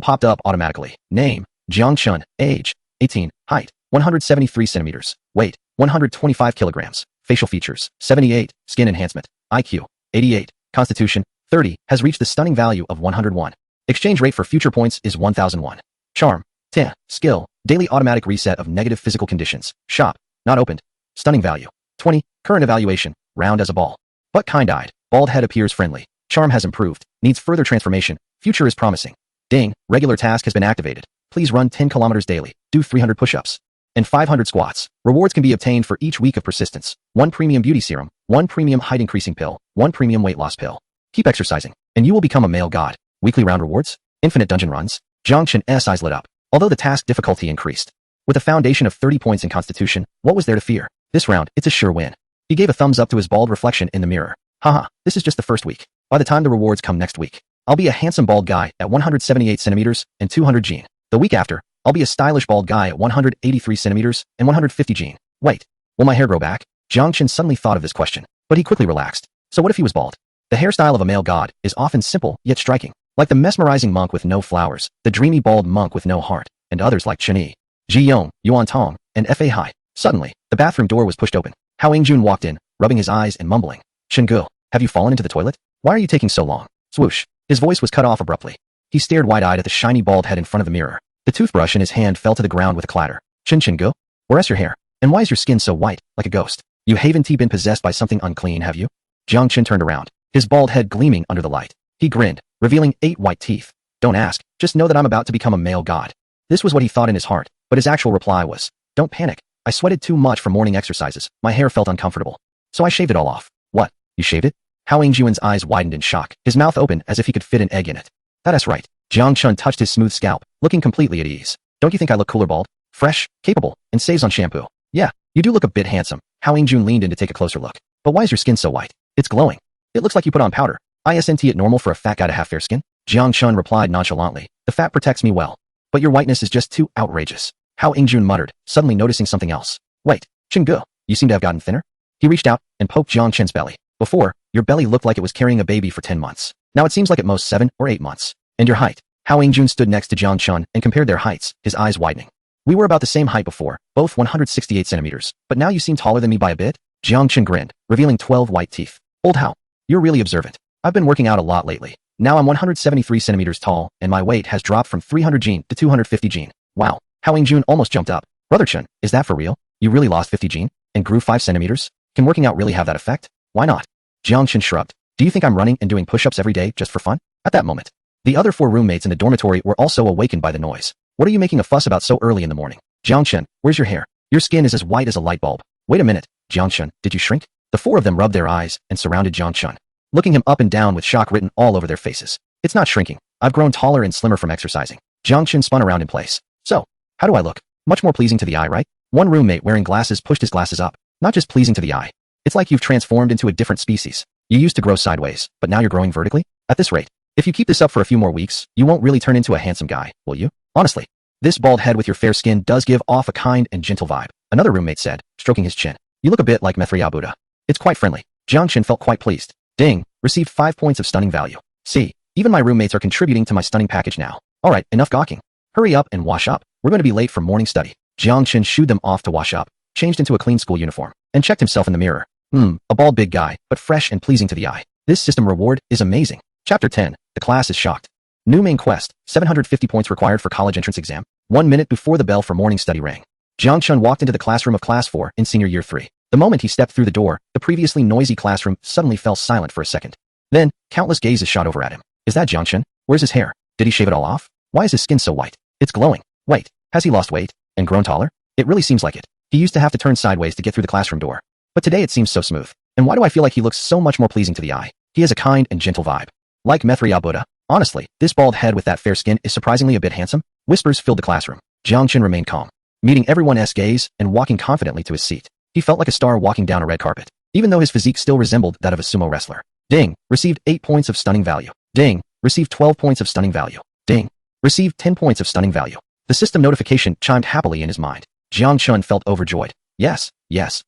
popped up automatically. Name, Jang Chun. Age, 18. Height, 173 centimeters. Weight, 125 kilograms. Facial features, 78. Skin enhancement, IQ, 88. Constitution, 30. Has reached the stunning value of 101. Exchange rate for future points is 1001. Charm, 10. Skill, daily automatic reset of negative physical conditions. Shop, not opened. Stunning value, 20. Current evaluation, round as a ball. But kind-eyed, bald head appears friendly. Charm has improved, needs further transformation. Future is promising. Ding, regular task has been activated. Please run 10 kilometers daily, do 300 push-ups, and 500 squats. Rewards can be obtained for each week of persistence. 1 premium beauty serum, 1 premium height increasing pill, 1 premium weight loss pill. Keep exercising, and you will become a male god. Weekly round rewards, infinite dungeon runs. Jang Chun's eyes lit up, although the task difficulty increased. With a foundation of 30 points in constitution, what was there to fear? This round, it's a sure win. He gave a thumbs up to his bald reflection in the mirror. Haha, this is just the first week. By the time the rewards come next week, I'll be a handsome bald guy at 178 centimeters and 200 gene. The week after, I'll be a stylish bald guy at 183 centimeters and 150 gene. Wait, will my hair grow back? Jang Chun suddenly thought of this question, but he quickly relaxed. So what if he was bald? The hairstyle of a male god is often simple yet striking, like the mesmerizing monk with no flowers, the dreamy bald monk with no heart, and others like Chen Yi, Ji Yong, Yuan Tong, and Fa Hai. Suddenly, the bathroom door was pushed open. Hao Jun walked in, rubbing his eyes and mumbling. Chen Gu, have you fallen into the toilet? Why are you taking so long? Swoosh. His voice was cut off abruptly. He stared wide-eyed at the shiny bald head in front of the mirror. The toothbrush in his hand fell to the ground with a clatter. Chen Gu? Where's your hair? And why is your skin so white, like a ghost? You haven't been possessed by something unclean, have you? Jang Chun turned around, his bald head gleaming under the light. He grinned, revealing 8 white teeth. Don't ask, just know that I'm about to become a male god. This was what he thought in his heart, but his actual reply was, don't panic. I sweated too much from morning exercises. My hair felt uncomfortable. So I shaved it all off. What? You shaved it? Hao Jun's eyes widened in shock, his mouth open as if he could fit an egg in it. That's right. Jang Chun touched his smooth scalp, looking completely at ease. Don't you think I look cooler bald? Fresh, capable, and saves on shampoo. Yeah, you do look a bit handsome. Hao Jun leaned in to take a closer look. But why is your skin so white? It's glowing. It looks like you put on powder. Isn't it normal for a fat guy to have fair skin? Jang Chun replied nonchalantly. The fat protects me well. But your whiteness is just too outrageous. Hao Jun muttered, suddenly noticing something else. Wait, Chen Gu, you seem to have gotten thinner? He reached out and poked Jang Chun's belly. Before, your belly looked like it was carrying a baby for 10 months. Now it seems like at most 7 or 8 months. And your height? Hao Jun stood next to Jang Chun and compared their heights, his eyes widening. We were about the same height before, both 168 centimeters, but now you seem taller than me by a bit. Jang Chun grinned, revealing 12 white teeth. Old Hao, you're really observant. I've been working out a lot lately. Now I'm 173 centimeters tall, and my weight has dropped from 300 gene to 250 gene. Wow. Hao Jun almost jumped up. Brother Chun, is that for real? You really lost 50 gene? And grew 5 centimeters? Can working out really have that effect? Why not? Jang Chun shrugged. Do you think I'm running and doing push-ups every day just for fun? At that moment, the other 4 roommates in the dormitory were also awakened by the noise. What are you making a fuss about so early in the morning? Jang Chun, where's your hair? Your skin is as white as a light bulb. Wait a minute, Jang Chun, did you shrink? The 4 of them rubbed their eyes and surrounded Jang Chun, looking him up and down with shock written all over their faces. It's not shrinking. I've grown taller and slimmer from exercising. Jang Chun spun around in place. So, how do I look? Much more pleasing to the eye, right? One roommate wearing glasses pushed his glasses up. Not just pleasing to the eye. It's like you've transformed into a different species. You used to grow sideways, but now you're growing vertically? At this rate, if you keep this up for a few more weeks, you won't really turn into a handsome guy, will you? Honestly, this bald head with your fair skin does give off a kind and gentle vibe, another roommate said, stroking his chin. You look a bit like Mithriya Buddha. It's quite friendly. Jang Chun felt quite pleased. Ding, received 5 points of stunning value. See, even my roommates are contributing to my stunning package now. Alright, enough gawking. Hurry up and wash up. We're going to be late for morning study. Jang Chun shooed them off to wash up, changed into a clean school uniform, and checked himself in the mirror. A bald big guy, but fresh and pleasing to the eye. This system reward is amazing. Chapter 10. The class is shocked. New main quest, 750 points required for college entrance exam. 1 minute before the bell for morning study rang. Jang Chun walked into the classroom of class 4 in senior year 3. The moment he stepped through the door, the previously noisy classroom suddenly fell silent for a second. Then, countless gazes shot over at him. Is that Jang Chun? Where's his hair? Did he shave it all off? Why is his skin so white? It's glowing. Wait, has he lost weight and grown taller? It really seems like it. He used to have to turn sideways to get through the classroom door. But today it seems so smooth. And why do I feel like he looks so much more pleasing to the eye? He has a kind and gentle vibe. Like Mithriya Buddha. Honestly, this bald head with that fair skin is surprisingly a bit handsome. Whispers filled the classroom. Jang Chun remained calm, meeting everyone's gaze and walking confidently to his seat. He felt like a star walking down a red carpet, even though his physique still resembled that of a sumo wrestler. Ding, received 8 points of stunning value. Ding, received 12 points of stunning value. Ding, received 10 points of stunning value. The system notification chimed happily in his mind. Jang Chun felt overjoyed. Yes,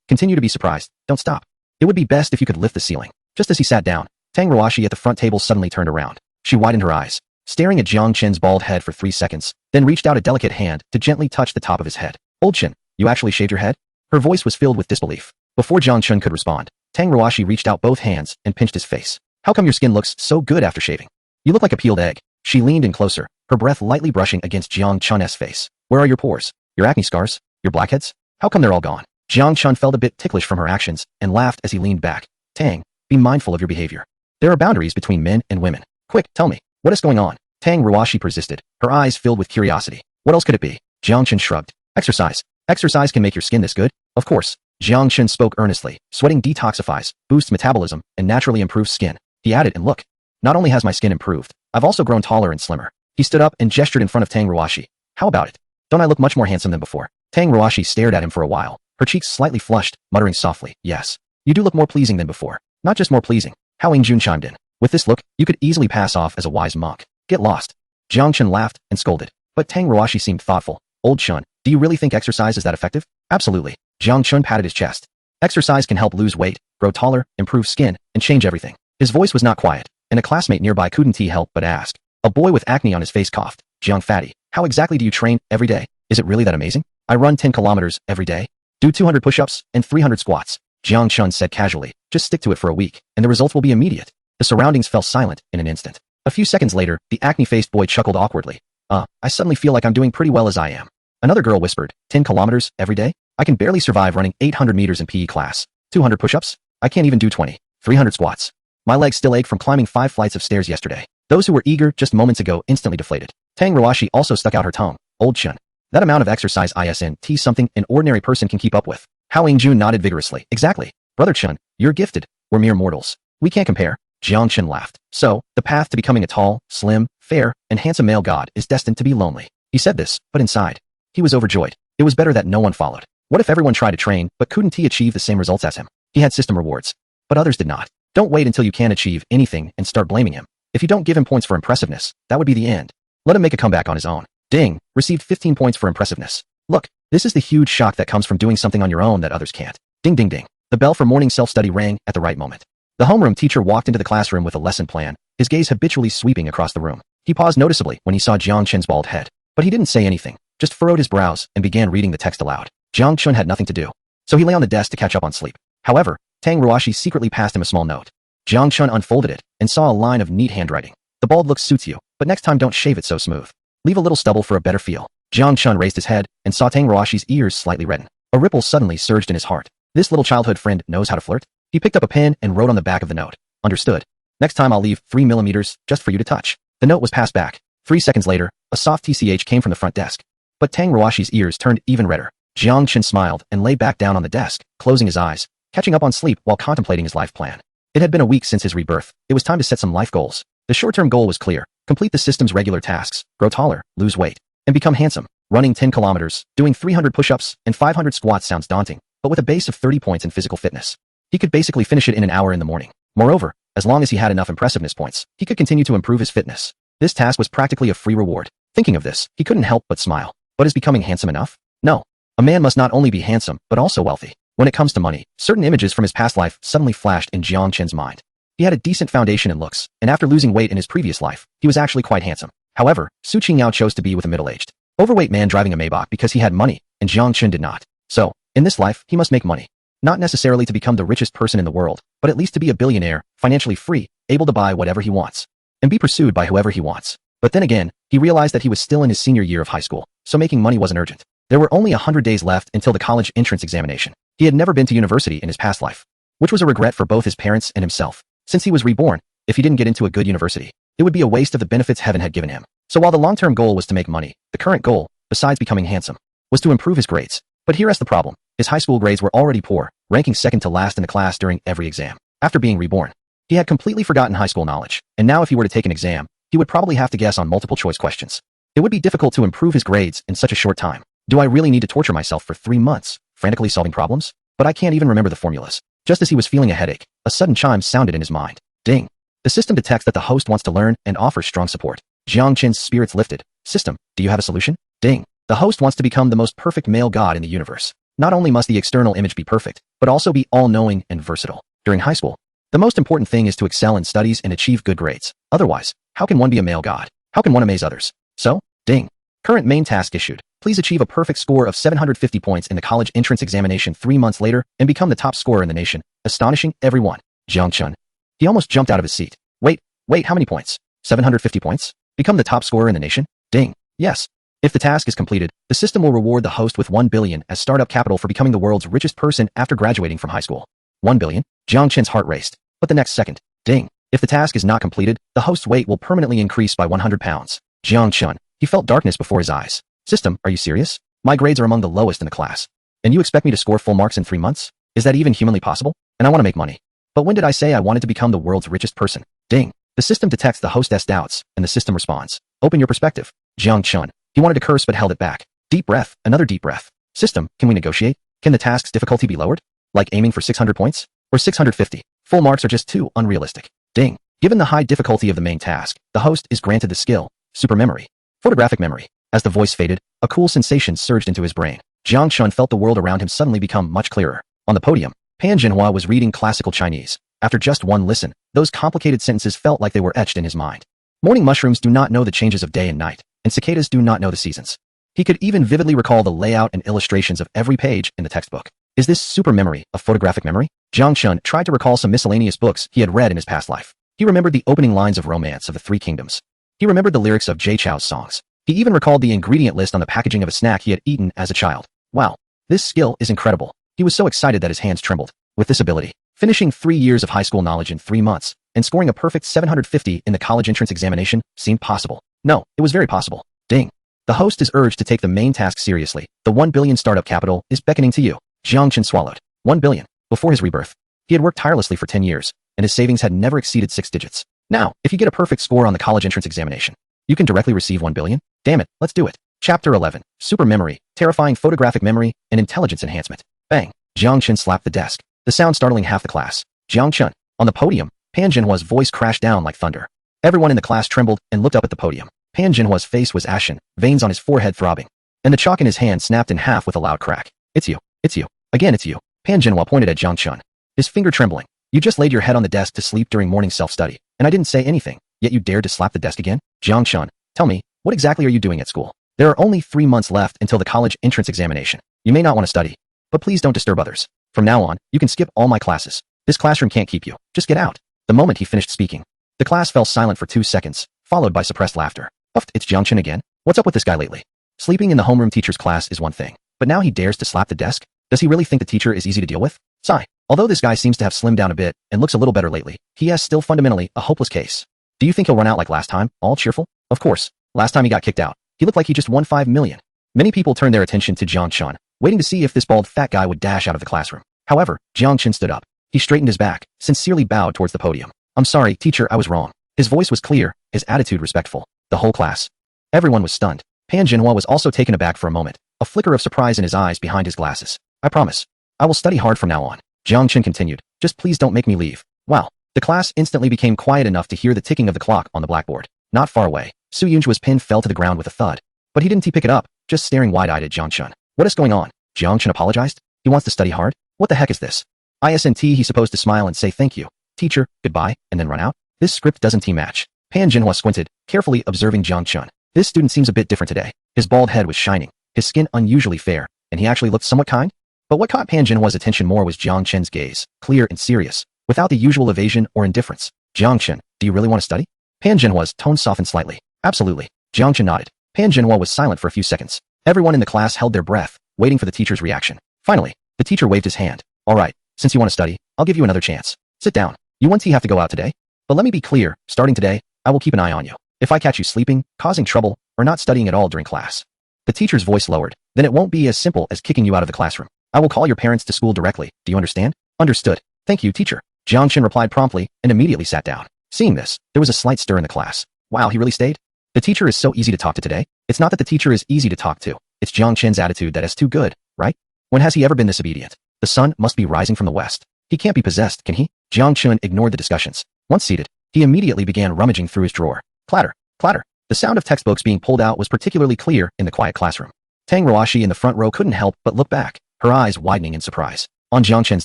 continue to be surprised. Don't stop. It would be best if you could lift the ceiling. Just as he sat down, Tang Rawashi at the front table suddenly turned around. She widened her eyes, staring at Jang Chun's bald head for 3 seconds, then reached out a delicate hand to gently touch the top of his head. Old Chun, you actually shaved your head? Her voice was filled with disbelief. Before Jang Chun could respond, Tang Rawashi reached out both hands and pinched his face. How come your skin looks so good after shaving? You look like a peeled egg. She leaned in closer, her breath lightly brushing against Jang Chun's face. Where are your pores? Your acne scars? Your blackheads? How come they're all gone? Jang Chun felt a bit ticklish from her actions and laughed as he leaned back. Tang, be mindful of your behavior. There are boundaries between men and women. Quick, tell me, what is going on? Tang Rawashi persisted, her eyes filled with curiosity. What else could it be? Jang Chun shrugged. Exercise. Exercise can make your skin this good? Of course. Jang Chun spoke earnestly. Sweating detoxifies, boosts metabolism, and naturally improves skin. He added, and look, not only has my skin improved, I've also grown taller and slimmer. He stood up and gestured in front of Tang Rawashi. How about it? Don't I look much more handsome than before? Tang Rawashi stared at him for a while, her cheeks slightly flushed, muttering softly, yes. You do look more pleasing than before. Not just more pleasing. Hao Jun chimed in. With this look, you could easily pass off as a wise monk. Get lost. Jang Chun laughed and scolded. But Tang Rawashi seemed thoughtful. Old Chun, do you really think exercise is that effective? Absolutely. Jang Chun patted his chest. Exercise can help lose weight, grow taller, improve skin, and change everything. His voice was not quiet, and a classmate nearby couldn't help but ask. A boy with acne on his face coughed. Jiang Fatty, how exactly do you train every day? Is it really that amazing? I run 10 kilometers every day. Do 200 push-ups and 300 squats. Jang Chun said casually. Just stick to it for a week, and the results will be immediate. The surroundings fell silent in an instant. A few seconds later, the acne-faced boy chuckled awkwardly. I suddenly feel like I'm doing pretty well as I am. Another girl whispered, 10 kilometers every day? I can barely survive running 800 meters in PE class. 200 push-ups? I can't even do 20. 300 squats. My legs still ache from climbing 5 flights of stairs yesterday. Those who were eager just moments ago instantly deflated. Tang Rawashi also stuck out her tongue. Old Chun. That amount of exercise isn't something an ordinary person can keep up with. Hao Jun nodded vigorously. Exactly. Brother Chun, you're gifted. We're mere mortals. We can't compare. Jang Chun laughed. So, the path to becoming a tall, slim, fair, and handsome male god is destined to be lonely. He said this, but inside, he was overjoyed. It was better that no one followed. What if everyone tried to train, but couldn't achieve the same results as him? He had system rewards, but others did not. Don't wait until you can't achieve anything and start blaming him. If you don't give him points for impressiveness, that would be the end. Let him make a comeback on his own. Ding, received 15 points for impressiveness. Look, this is the huge shock that comes from doing something on your own that others can't. Ding ding ding. The bell for morning self-study rang at the right moment. The homeroom teacher walked into the classroom with a lesson plan, his gaze habitually sweeping across the room. He paused noticeably when he saw Jang Chun's bald head, but he didn't say anything, just furrowed his brows and began reading the text aloud. Jang Chun had nothing to do, so he lay on the desk to catch up on sleep. However, Tang Rawashi secretly passed him a small note. Jang Chun unfolded it and saw a line of neat handwriting. The bald look suits you, but next time don't shave it so smooth. Leave a little stubble for a better feel. Jang Chun raised his head and saw Tang Rawashi's ears slightly redden. A ripple suddenly surged in his heart. This little childhood friend knows how to flirt. He picked up a pen and wrote on the back of the note. Understood. Next time I'll leave 3 millimeters just for you to touch. The note was passed back. 3 seconds later, a soft TCH came from the front desk. But Tang Rawashi's ears turned even redder. Jang Chun smiled and lay back down on the desk, closing his eyes, catching up on sleep while contemplating his life plan. It had been a week since his rebirth. It was time to set some life goals. The short-term goal was clear: complete the system's regular tasks, grow taller, lose weight, and become handsome. Running 10 kilometers, doing 300 push-ups, and 500 squats sounds daunting, but with a base of 30 points in physical fitness, he could basically finish it in an hour in the morning. Moreover, as long as he had enough impressiveness points, he could continue to improve his fitness. This task was practically a free reward. Thinking of this, he couldn't help but smile. But is becoming handsome enough? No. A man must not only be handsome, but also wealthy. When it comes to money, certain images from his past life suddenly flashed in Jang Chun's mind. He had a decent foundation in looks, and after losing weight in his previous life, he was actually quite handsome. However, Su Qingyao chose to be with a middle-aged, overweight man driving a Maybach because he had money, and Jang Chun did not. So, in this life, he must make money. Not necessarily to become the richest person in the world, but at least to be a billionaire, financially free, able to buy whatever he wants, and be pursued by whoever he wants. But then again, he realized that he was still in his senior year of high school, so making money wasn't urgent. There were only 100 days left until the college entrance examination. He had never been to university in his past life, which was a regret for both his parents and himself. Since he was reborn, if he didn't get into a good university, it would be a waste of the benefits heaven had given him. So while the long-term goal was to make money, the current goal, besides becoming handsome, was to improve his grades. But here's the problem. His high school grades were already poor, ranking second to last in the class during every exam. After being reborn, he had completely forgotten high school knowledge, and now if he were to take an exam, he would probably have to guess on multiple choice questions. It would be difficult to improve his grades in such a short time. Do I really need to torture myself for 3 months, frantically solving problems? But I can't even remember the formulas. Just as he was feeling a headache, a sudden chime sounded in his mind. Ding. The system detects that the host wants to learn and offers strong support. Jiang Chen's spirits lifted. System, do you have a solution? Ding. The host wants to become the most perfect male god in the universe. Not only must the external image be perfect, but also be all-knowing and versatile. During high school, the most important thing is to excel in studies and achieve good grades. Otherwise, how can one be a male god? How can one amaze others? So, ding. Current main task issued. Please achieve a perfect score of 750 points in the college entrance examination 3 months later and become the top scorer in the nation, astonishing everyone. Jang Chun. He almost jumped out of his seat. Wait, how many points? 750 points? Become the top scorer in the nation? Ding. Yes. If the task is completed, the system will reward the host with 1 billion as startup capital for becoming the world's richest person after graduating from high school. 1 billion? Jiang Chen's heart raced. But the next second, ding. If the task is not completed, the host's weight will permanently increase by 100 pounds. Jiang Chun. He felt darkness before his eyes. System, are you serious? My grades are among the lowest in the class. And you expect me to score full marks in 3 months? Is that even humanly possible? And I want to make money. But when did I say I wanted to become the world's richest person? Ding. The system detects the hostess doubts, and the system responds. Open your perspective. Jiang Chun. He wanted to curse but held it back. Deep breath, another deep breath. System, can we negotiate? Can the task's difficulty be lowered? Like aiming for 600 points? Or 650? Full marks are just too unrealistic. Ding. Given the high difficulty of the main task, the host is granted the skill, super memory, photographic memory. As the voice faded, a cool sensation surged into his brain. Jiang Chun felt the world around him suddenly become much clearer. On the podium, Pan Jinhua was reading classical Chinese. After just one listen, those complicated sentences felt like they were etched in his mind. Morning mushrooms do not know the changes of day and night, and cicadas do not know the seasons. He could even vividly recall the layout and illustrations of every page in the textbook. Is this super memory, a photographic memory? Jiang Chun tried to recall some miscellaneous books he had read in his past life. He remembered the opening lines of Romance of the Three Kingdoms. He remembered the lyrics of Jay Chou's songs. He even recalled the ingredient list on the packaging of a snack he had eaten as a child. Wow. This skill is incredible. He was so excited that his hands trembled. With this ability, finishing 3 years of high school knowledge in 3 months, and scoring a perfect 750 in the college entrance examination seemed possible. No, it was very possible. Ding. The host is urged to take the main task seriously. The 1 billion startup capital is beckoning to you. Jiang Chun swallowed. 1 billion. Before his rebirth, he had worked tirelessly for 10 years, and his savings had never exceeded 6 digits. Now, if you get a perfect score on the college entrance examination, you can directly receive 1 billion? Damn it, let's do it. Chapter 11. Super memory, terrifying photographic memory, and intelligence enhancement. Bang. Jiang Chun slapped the desk, the sound startling half the class. Jiang Chun. On the podium, Pan Jinhua's voice crashed down like thunder. Everyone in the class trembled and looked up at the podium. Pan Jinhua's face was ashen, veins on his forehead throbbing, and the chalk in his hand snapped in half with a loud crack. It's you. It's you. Again, it's you. Pan Jinhua pointed at Jiang Chun, his finger trembling. You just laid your head on the desk to sleep during morning self-study, and I didn't say anything, yet you dared to slap the desk again? Jiang Chun, tell me, what exactly are you doing at school? There are only 3 months left until the college entrance examination. You may not want to study, but please don't disturb others. From now on, you can skip all my classes. This classroom can't keep you. Just get out. The moment he finished speaking, the class fell silent for 2 seconds, followed by suppressed laughter. It's Jiang Chun again? What's up with this guy lately? Sleeping in the homeroom teacher's class is one thing, but now he dares to slap the desk? Does he really think the teacher is easy to deal with? Sigh. Although this guy seems to have slimmed down a bit and looks a little better lately, he is still fundamentally a hopeless case. Do you think he'll run out like last time, all cheerful? Of course. Last time he got kicked out, he looked like he just won 5 million. Many people turned their attention to Jiang Chun, waiting to see if this bald fat guy would dash out of the classroom. However, Jiang Chun stood up. He straightened his back, sincerely bowed towards the podium. I'm sorry, teacher, I was wrong. His voice was clear, his attitude respectful. The whole class. Everyone was stunned. Pan Jinhua was also taken aback for a moment, a flicker of surprise in his eyes behind his glasses. I promise. I will study hard from now on. Jang Chun continued. Just please don't make me leave. Wow. The class instantly became quiet enough to hear the ticking of the clock on the blackboard. Not far away, Su Yunjua's pen fell to the ground with a thud. But he didn't pick it up, just staring wide-eyed at Jang Chun. What is going on? Jang Chun apologized? He wants to study hard? What the heck is this? Isn't he supposed to smile and say thank you, teacher, goodbye, and then run out? This script doesn't match. Pan Jinhua squinted, carefully observing Jang Chun. This student seems a bit different today. His bald head was shining, his skin unusually fair, and he actually looked somewhat kind. But what caught Pan Jinhua's attention more was Jang Chun's gaze, clear and serious, without the usual evasion or indifference. Jang Chun, do you really want to study? Pan Jinhua's tone softened slightly. Absolutely. Jang Chun nodded. Pan Jinhua was silent for a few seconds. Everyone in the class held their breath, waiting for the teacher's reaction. Finally, the teacher waved his hand. All right, since you want to study, I'll give you another chance. Sit down. You won't have to go out today. But let me be clear, starting today, I will keep an eye on you. If I catch you sleeping, causing trouble, or not studying at all during class. The teacher's voice lowered. Then it won't be as simple as kicking you out of the classroom. I will call your parents to school directly. Do you understand? Understood. Thank you, teacher. Jang Chun replied promptly and immediately sat down. Seeing this, there was a slight stir in the class. Wow, he really stayed? The teacher is so easy to talk to today. It's not that the teacher is easy to talk to. It's Jang Chun's attitude that is too good, right? When has he ever been this obedient? The sun must be rising from the west. He can't be possessed, can he? Jang Chun ignored the discussions. Once seated, he immediately began rummaging through his drawer. Clatter, clatter. The sound of textbooks being pulled out was particularly clear in the quiet classroom. Tang Roashi in the front row couldn't help but look back, her eyes widening in surprise. On Jang Chun's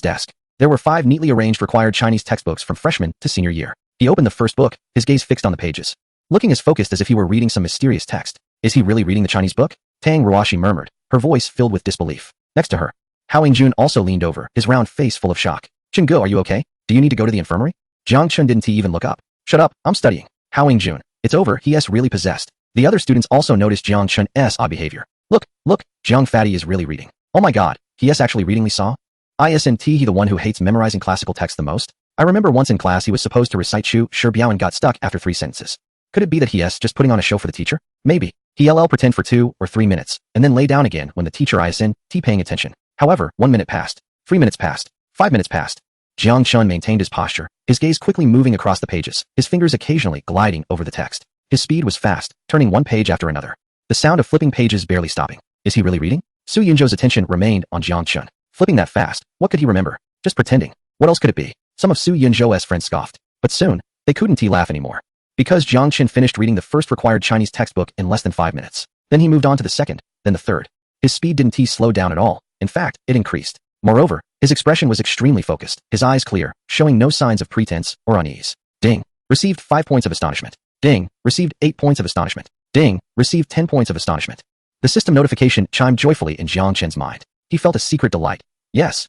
desk, there were 5 neatly arranged required Chinese textbooks from freshman to senior year. He opened the first book, his gaze fixed on the pages. Looking as focused as if he were reading some mysterious text. Is he really reading the Chinese book? Tang Roashi murmured, her voice filled with disbelief. Next to her, Hao Jun also leaned over, his round face full of shock. Chun-go, are you okay? Do you need to go to the infirmary? Jang Chun didn't even look up. Shut up, I'm studying. Hao Jun. It's over, he's really possessed. The other students also noticed Jang Chun's odd behavior. Look, Jiang Fatty is really reading. Oh my god, he's actually reading Li Saw? Isn't he the one who hates memorizing classical text the most? I remember once in class he was supposed to recite Chu Shi Biao and got stuck after 3 sentences. Could it be that he's just putting on a show for the teacher? Maybe. He'll pretend for 2 or 3 minutes, and then lay down again when the teacher isn't paying attention. However, 1 minute passed, 3 minutes passed, 5 minutes passed. Jiang Chun maintained his posture, his gaze quickly moving across the pages, his fingers occasionally gliding over the text. His speed was fast, turning one page after another. The sound of flipping pages barely stopping. Is he really reading? Su Yunzhou's attention remained on Jiang Chun. Flipping that fast, what could he remember? Just pretending. What else could it be? Some of Su Yunzhou's friends scoffed. But soon, they couldn't laugh anymore. Because Jiang Chun finished reading the first required Chinese textbook in less than 5 minutes. Then he moved on to the second, then the third. His speed didn't slow down at all. In fact, it increased. Moreover, his expression was extremely focused, his eyes clear, showing no signs of pretense or unease. Ding. Received 5 points of astonishment. Ding. Received 8 points of astonishment. Ding. Received 10 points of astonishment. The system notification chimed joyfully in Jiang Chun's mind. He felt a secret delight. Yes,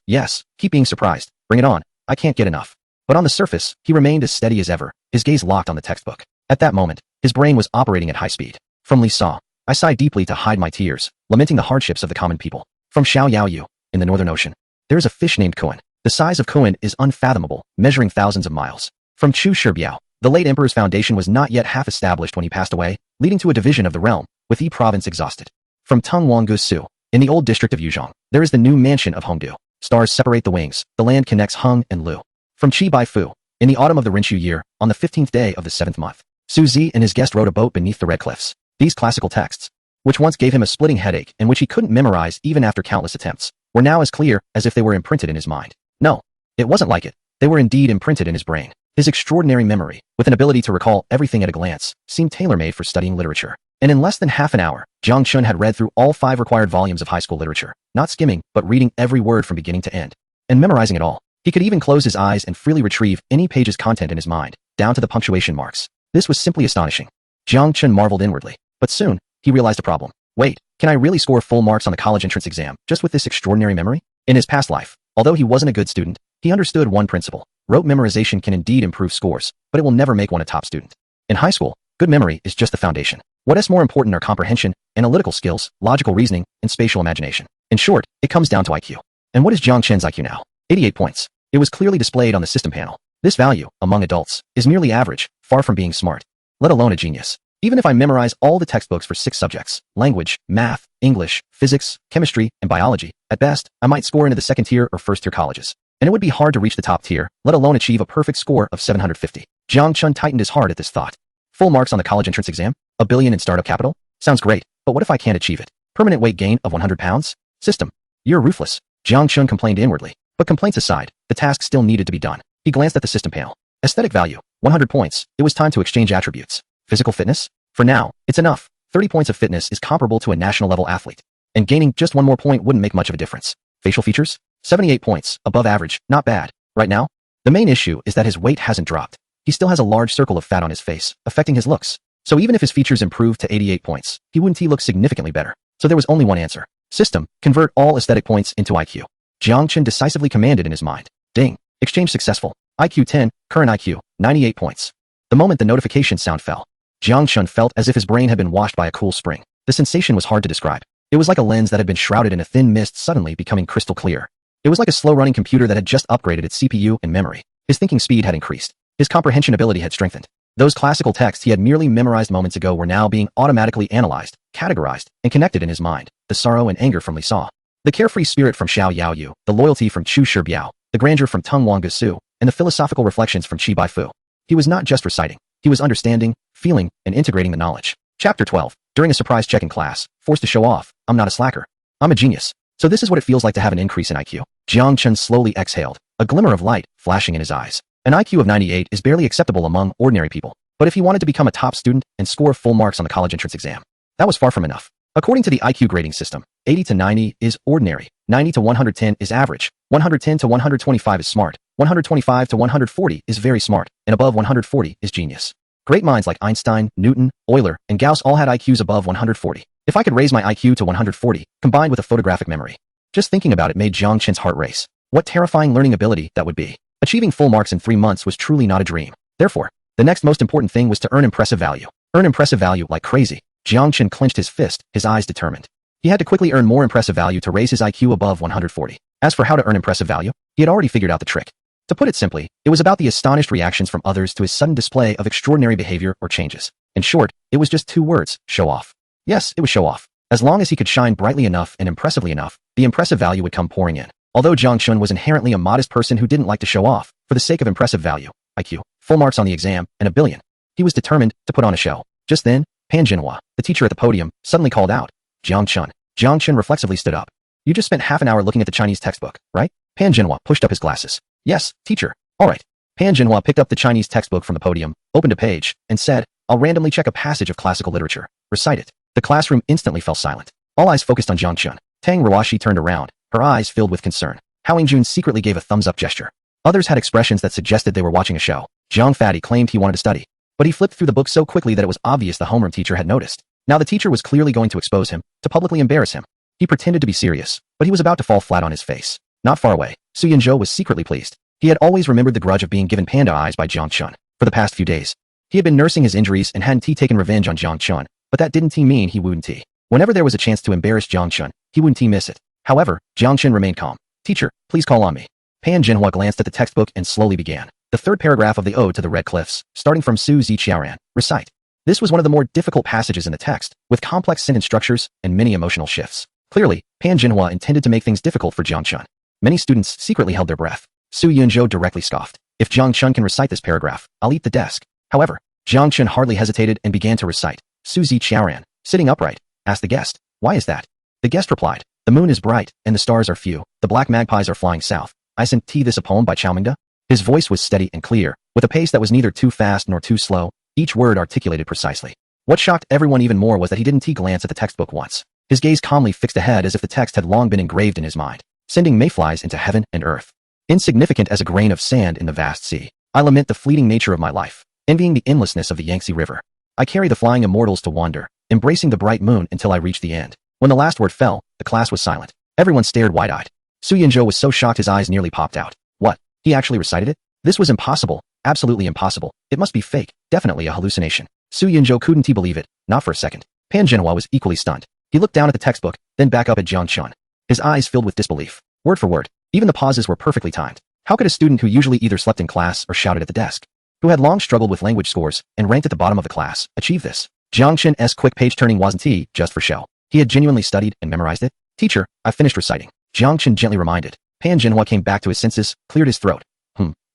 keep being surprised. Bring it on. I can't get enough. But on the surface, he remained as steady as ever, his gaze locked on the textbook. At that moment, his brain was operating at high speed. From Li Saw, I sighed deeply to hide my tears, lamenting the hardships of the common people. From Xiao Yaoyu, in the Northern Ocean, there is a fish named Kuan. The size of Kuan is unfathomable, measuring thousands of miles. From Chu Shi Biao, the late emperor's foundation was not yet half established when he passed away, leading to a division of the realm, with Yi province exhausted. From Tung Wanggu Su, in the old district of Yuzhong, there is the new mansion of Hongdu. Stars separate the wings, the land connects Hung and Lu. From Qi Bai Fu, in the autumn of the Rinchu year, on the 15th day of the 7th month, Su Zi and his guest rowed a boat beneath the red cliffs. These classical texts, which once gave him a splitting headache and which he couldn't memorize even after countless attempts, were now as clear as if they were imprinted in his mind. No, it wasn't like it. They were indeed imprinted in his brain. His extraordinary memory, with an ability to recall everything at a glance, seemed tailor-made for studying literature. And in less than half an hour, Jang Chun had read through all 5 required volumes of high school literature, not skimming, but reading every word from beginning to end. And memorizing it all. He could even close his eyes and freely retrieve any page's content in his mind, down to the punctuation marks. This was simply astonishing. Jang Chun marveled inwardly. But soon, he realized a problem. Wait, can I really score full marks on the college entrance exam just with this extraordinary memory? In his past life, although he wasn't a good student, he understood one principle. Rote memorization can indeed improve scores, but it will never make one a top student. In high school, good memory is just the foundation. What is more important are comprehension, analytical skills, logical reasoning, and spatial imagination. In short, it comes down to IQ. And what is Jiang Chun's IQ now? 88 points. It was clearly displayed on the system panel. This value, among adults, is merely average, far from being smart, let alone a genius. Even if I memorize all the textbooks for 6 subjects, language, math, English, physics, chemistry, and biology, at best, I might score into the 2nd tier or 1st tier colleges. and it would be hard to reach the top tier, let alone achieve a perfect score of 750. Jang Chun tightened his heart at this thought. Full marks on the college entrance exam? $1 billion in startup capital? Sounds great, but what if I can't achieve it? Permanent weight gain of 100 pounds? System. You're ruthless. Jang Chun complained inwardly. But complaints aside, the task still needed to be done. He glanced at the system panel. Aesthetic value, 100 points. It was time to exchange attributes. Physical fitness? For now, it's enough. 30 points of fitness is comparable to a national level athlete. And gaining just one more point wouldn't make much of a difference. Facial features? 78 points, above average, not bad. Right now? The main issue is that his weight hasn't dropped. He still has a large circle of fat on his face, affecting his looks. So even if his features improved to 88 points, he wouldn't look significantly better. So there was only one answer. System, convert all aesthetic points into IQ. Jang Chun decisively commanded in his mind. Ding. Exchange successful. IQ 10, current IQ, 98 points. The moment the notification sound fell, Jang Chun felt as if his brain had been washed by a cool spring. The sensation was hard to describe. It was like a lens that had been shrouded in a thin mist suddenly becoming crystal clear. It was like a slow-running computer that had just upgraded its CPU and memory. His thinking speed had increased. His comprehension ability had strengthened. Those classical texts he had merely memorized moments ago were now being automatically analyzed, categorized, and connected in his mind. The sorrow and anger from Li Sa, the carefree spirit from Xiao Yao Yu, the loyalty from Chu Shibiao, the grandeur from Tung Wang Su, and the philosophical reflections from Qi Baifu. He was not just reciting. He was understanding, feeling, and integrating the knowledge. Chapter 12. During a surprise check in class, forced to show off, I'm not a slacker. I'm a genius. So this is what it feels like to have an increase in IQ. Jang Chun slowly exhaled, a glimmer of light flashing in his eyes. An IQ of 98 is barely acceptable among ordinary people. But if he wanted to become a top student and score full marks on the college entrance exam, that was far from enough. According to the IQ grading system, 80 to 90 is ordinary, 90 to 110 is average, 110 to 125 is smart, 125 to 140 is very smart, and above 140 is genius. Great minds like Einstein, Newton, Euler, and Gauss all had IQs above 140. If I could raise my IQ to 140, combined with a photographic memory. Just thinking about it made Jang Chun's heart race. What terrifying learning ability that would be. Achieving full marks in 3 months was truly not a dream. Therefore, the next most important thing was to earn impressive value. Earn impressive value like crazy. Jang Chun clenched his fist, his eyes determined. He had to quickly earn more impressive value to raise his IQ above 140. As for how to earn impressive value, he had already figured out the trick. To put it simply, it was about the astonished reactions from others to his sudden display of extraordinary behavior or changes. In short, it was just 2 words, show off. Yes, it was show off. As long as he could shine brightly enough and impressively enough, the impressive value would come pouring in. Although Jang Chun was inherently a modest person who didn't like to show off, for the sake of impressive value, IQ, full marks on the exam, and $1 billion, he was determined to put on a show. Just then, Pan Jinhua, the teacher at the podium, suddenly called out, Jang Chun. Jang Chun reflexively stood up. You just spent half an hour looking at the Chinese textbook, right? Pan Jinhua pushed up his glasses. Yes, teacher. All right. Pan Jinhua picked up the Chinese textbook from the podium, opened a page, and said, I'll randomly check a passage of classical literature. Recite it. The classroom instantly fell silent. All eyes focused on Jang Chun. Tang Ruashi turned around, her eyes filled with concern. Hao Jun secretly gave a thumbs-up gesture. Others had expressions that suggested they were watching a show. Zhang Fatty claimed he wanted to study, but he flipped through the book so quickly that it was obvious the homeroom teacher had noticed. Now the teacher was clearly going to expose him, to publicly embarrass him. He pretended to be serious, but he was about to fall flat on his face. Not far away, Su Yunzhou was secretly pleased. He had always remembered the grudge of being given panda eyes by Jang Chun. For the past few days, he had been nursing his injuries and hadn't taken revenge on Jang Chun, but that didn't mean he wouldn't. Whenever there was a chance to embarrass Jang Chun, he wouldn't miss it. However, Jang Chun remained calm. Teacher, please call on me. Pan Jinhua glanced at the textbook and slowly began. The 3rd paragraph of the Ode to the Red Cliffs, starting from Su Zi Qiaoran, recite. This was one of the more difficult passages in the text, with complex sentence structures and many emotional shifts. Clearly, Pan Jinhua intended to make things difficult for Jang Chun. Many students secretly held their breath. Su Yunzhou directly scoffed. If Jang Chun can recite this paragraph, I'll eat the desk. However, Jang Chun hardly hesitated and began to recite. Su Zi Qiaoran, sitting upright, asked the guest, why is that? The guest replied, the moon is bright, and the stars are few, the black magpies are flying south. I sent this a poem by Manga. His voice was steady and clear, with a pace that was neither too fast nor too slow, each word articulated precisely. What shocked everyone even more was that he didn't glance at the textbook once. His gaze calmly fixed ahead as if the text had long been engraved in his mind, sending mayflies into heaven and earth. Insignificant as a grain of sand in the vast sea, I lament the fleeting nature of my life, envying the endlessness of the Yangtze River. I carry the flying immortals to wander, embracing the bright moon until I reach the end. When the last word fell, the class was silent. Everyone stared wide-eyed. Su Yunzhou was so shocked his eyes nearly popped out. What? He actually recited it? This was impossible. Absolutely impossible. It must be fake. Definitely a hallucination. Su Yunzhou couldn't believe it, not for a second. Pan Jinhua was equally stunned. He looked down at the textbook, then back up at Jang Chun. His eyes filled with disbelief. Word for word. Even the pauses were perfectly timed. How could a student who usually either slept in class or shouted at the desk, who had long struggled with language scores and ranked at the bottom of the class, achieve this? Jang Chun's quick page-turning wasn't just for show. He had genuinely studied and memorized it. Teacher, I finished reciting. Jang Chun gently reminded. Pan Jinhua came back to his senses, cleared his throat.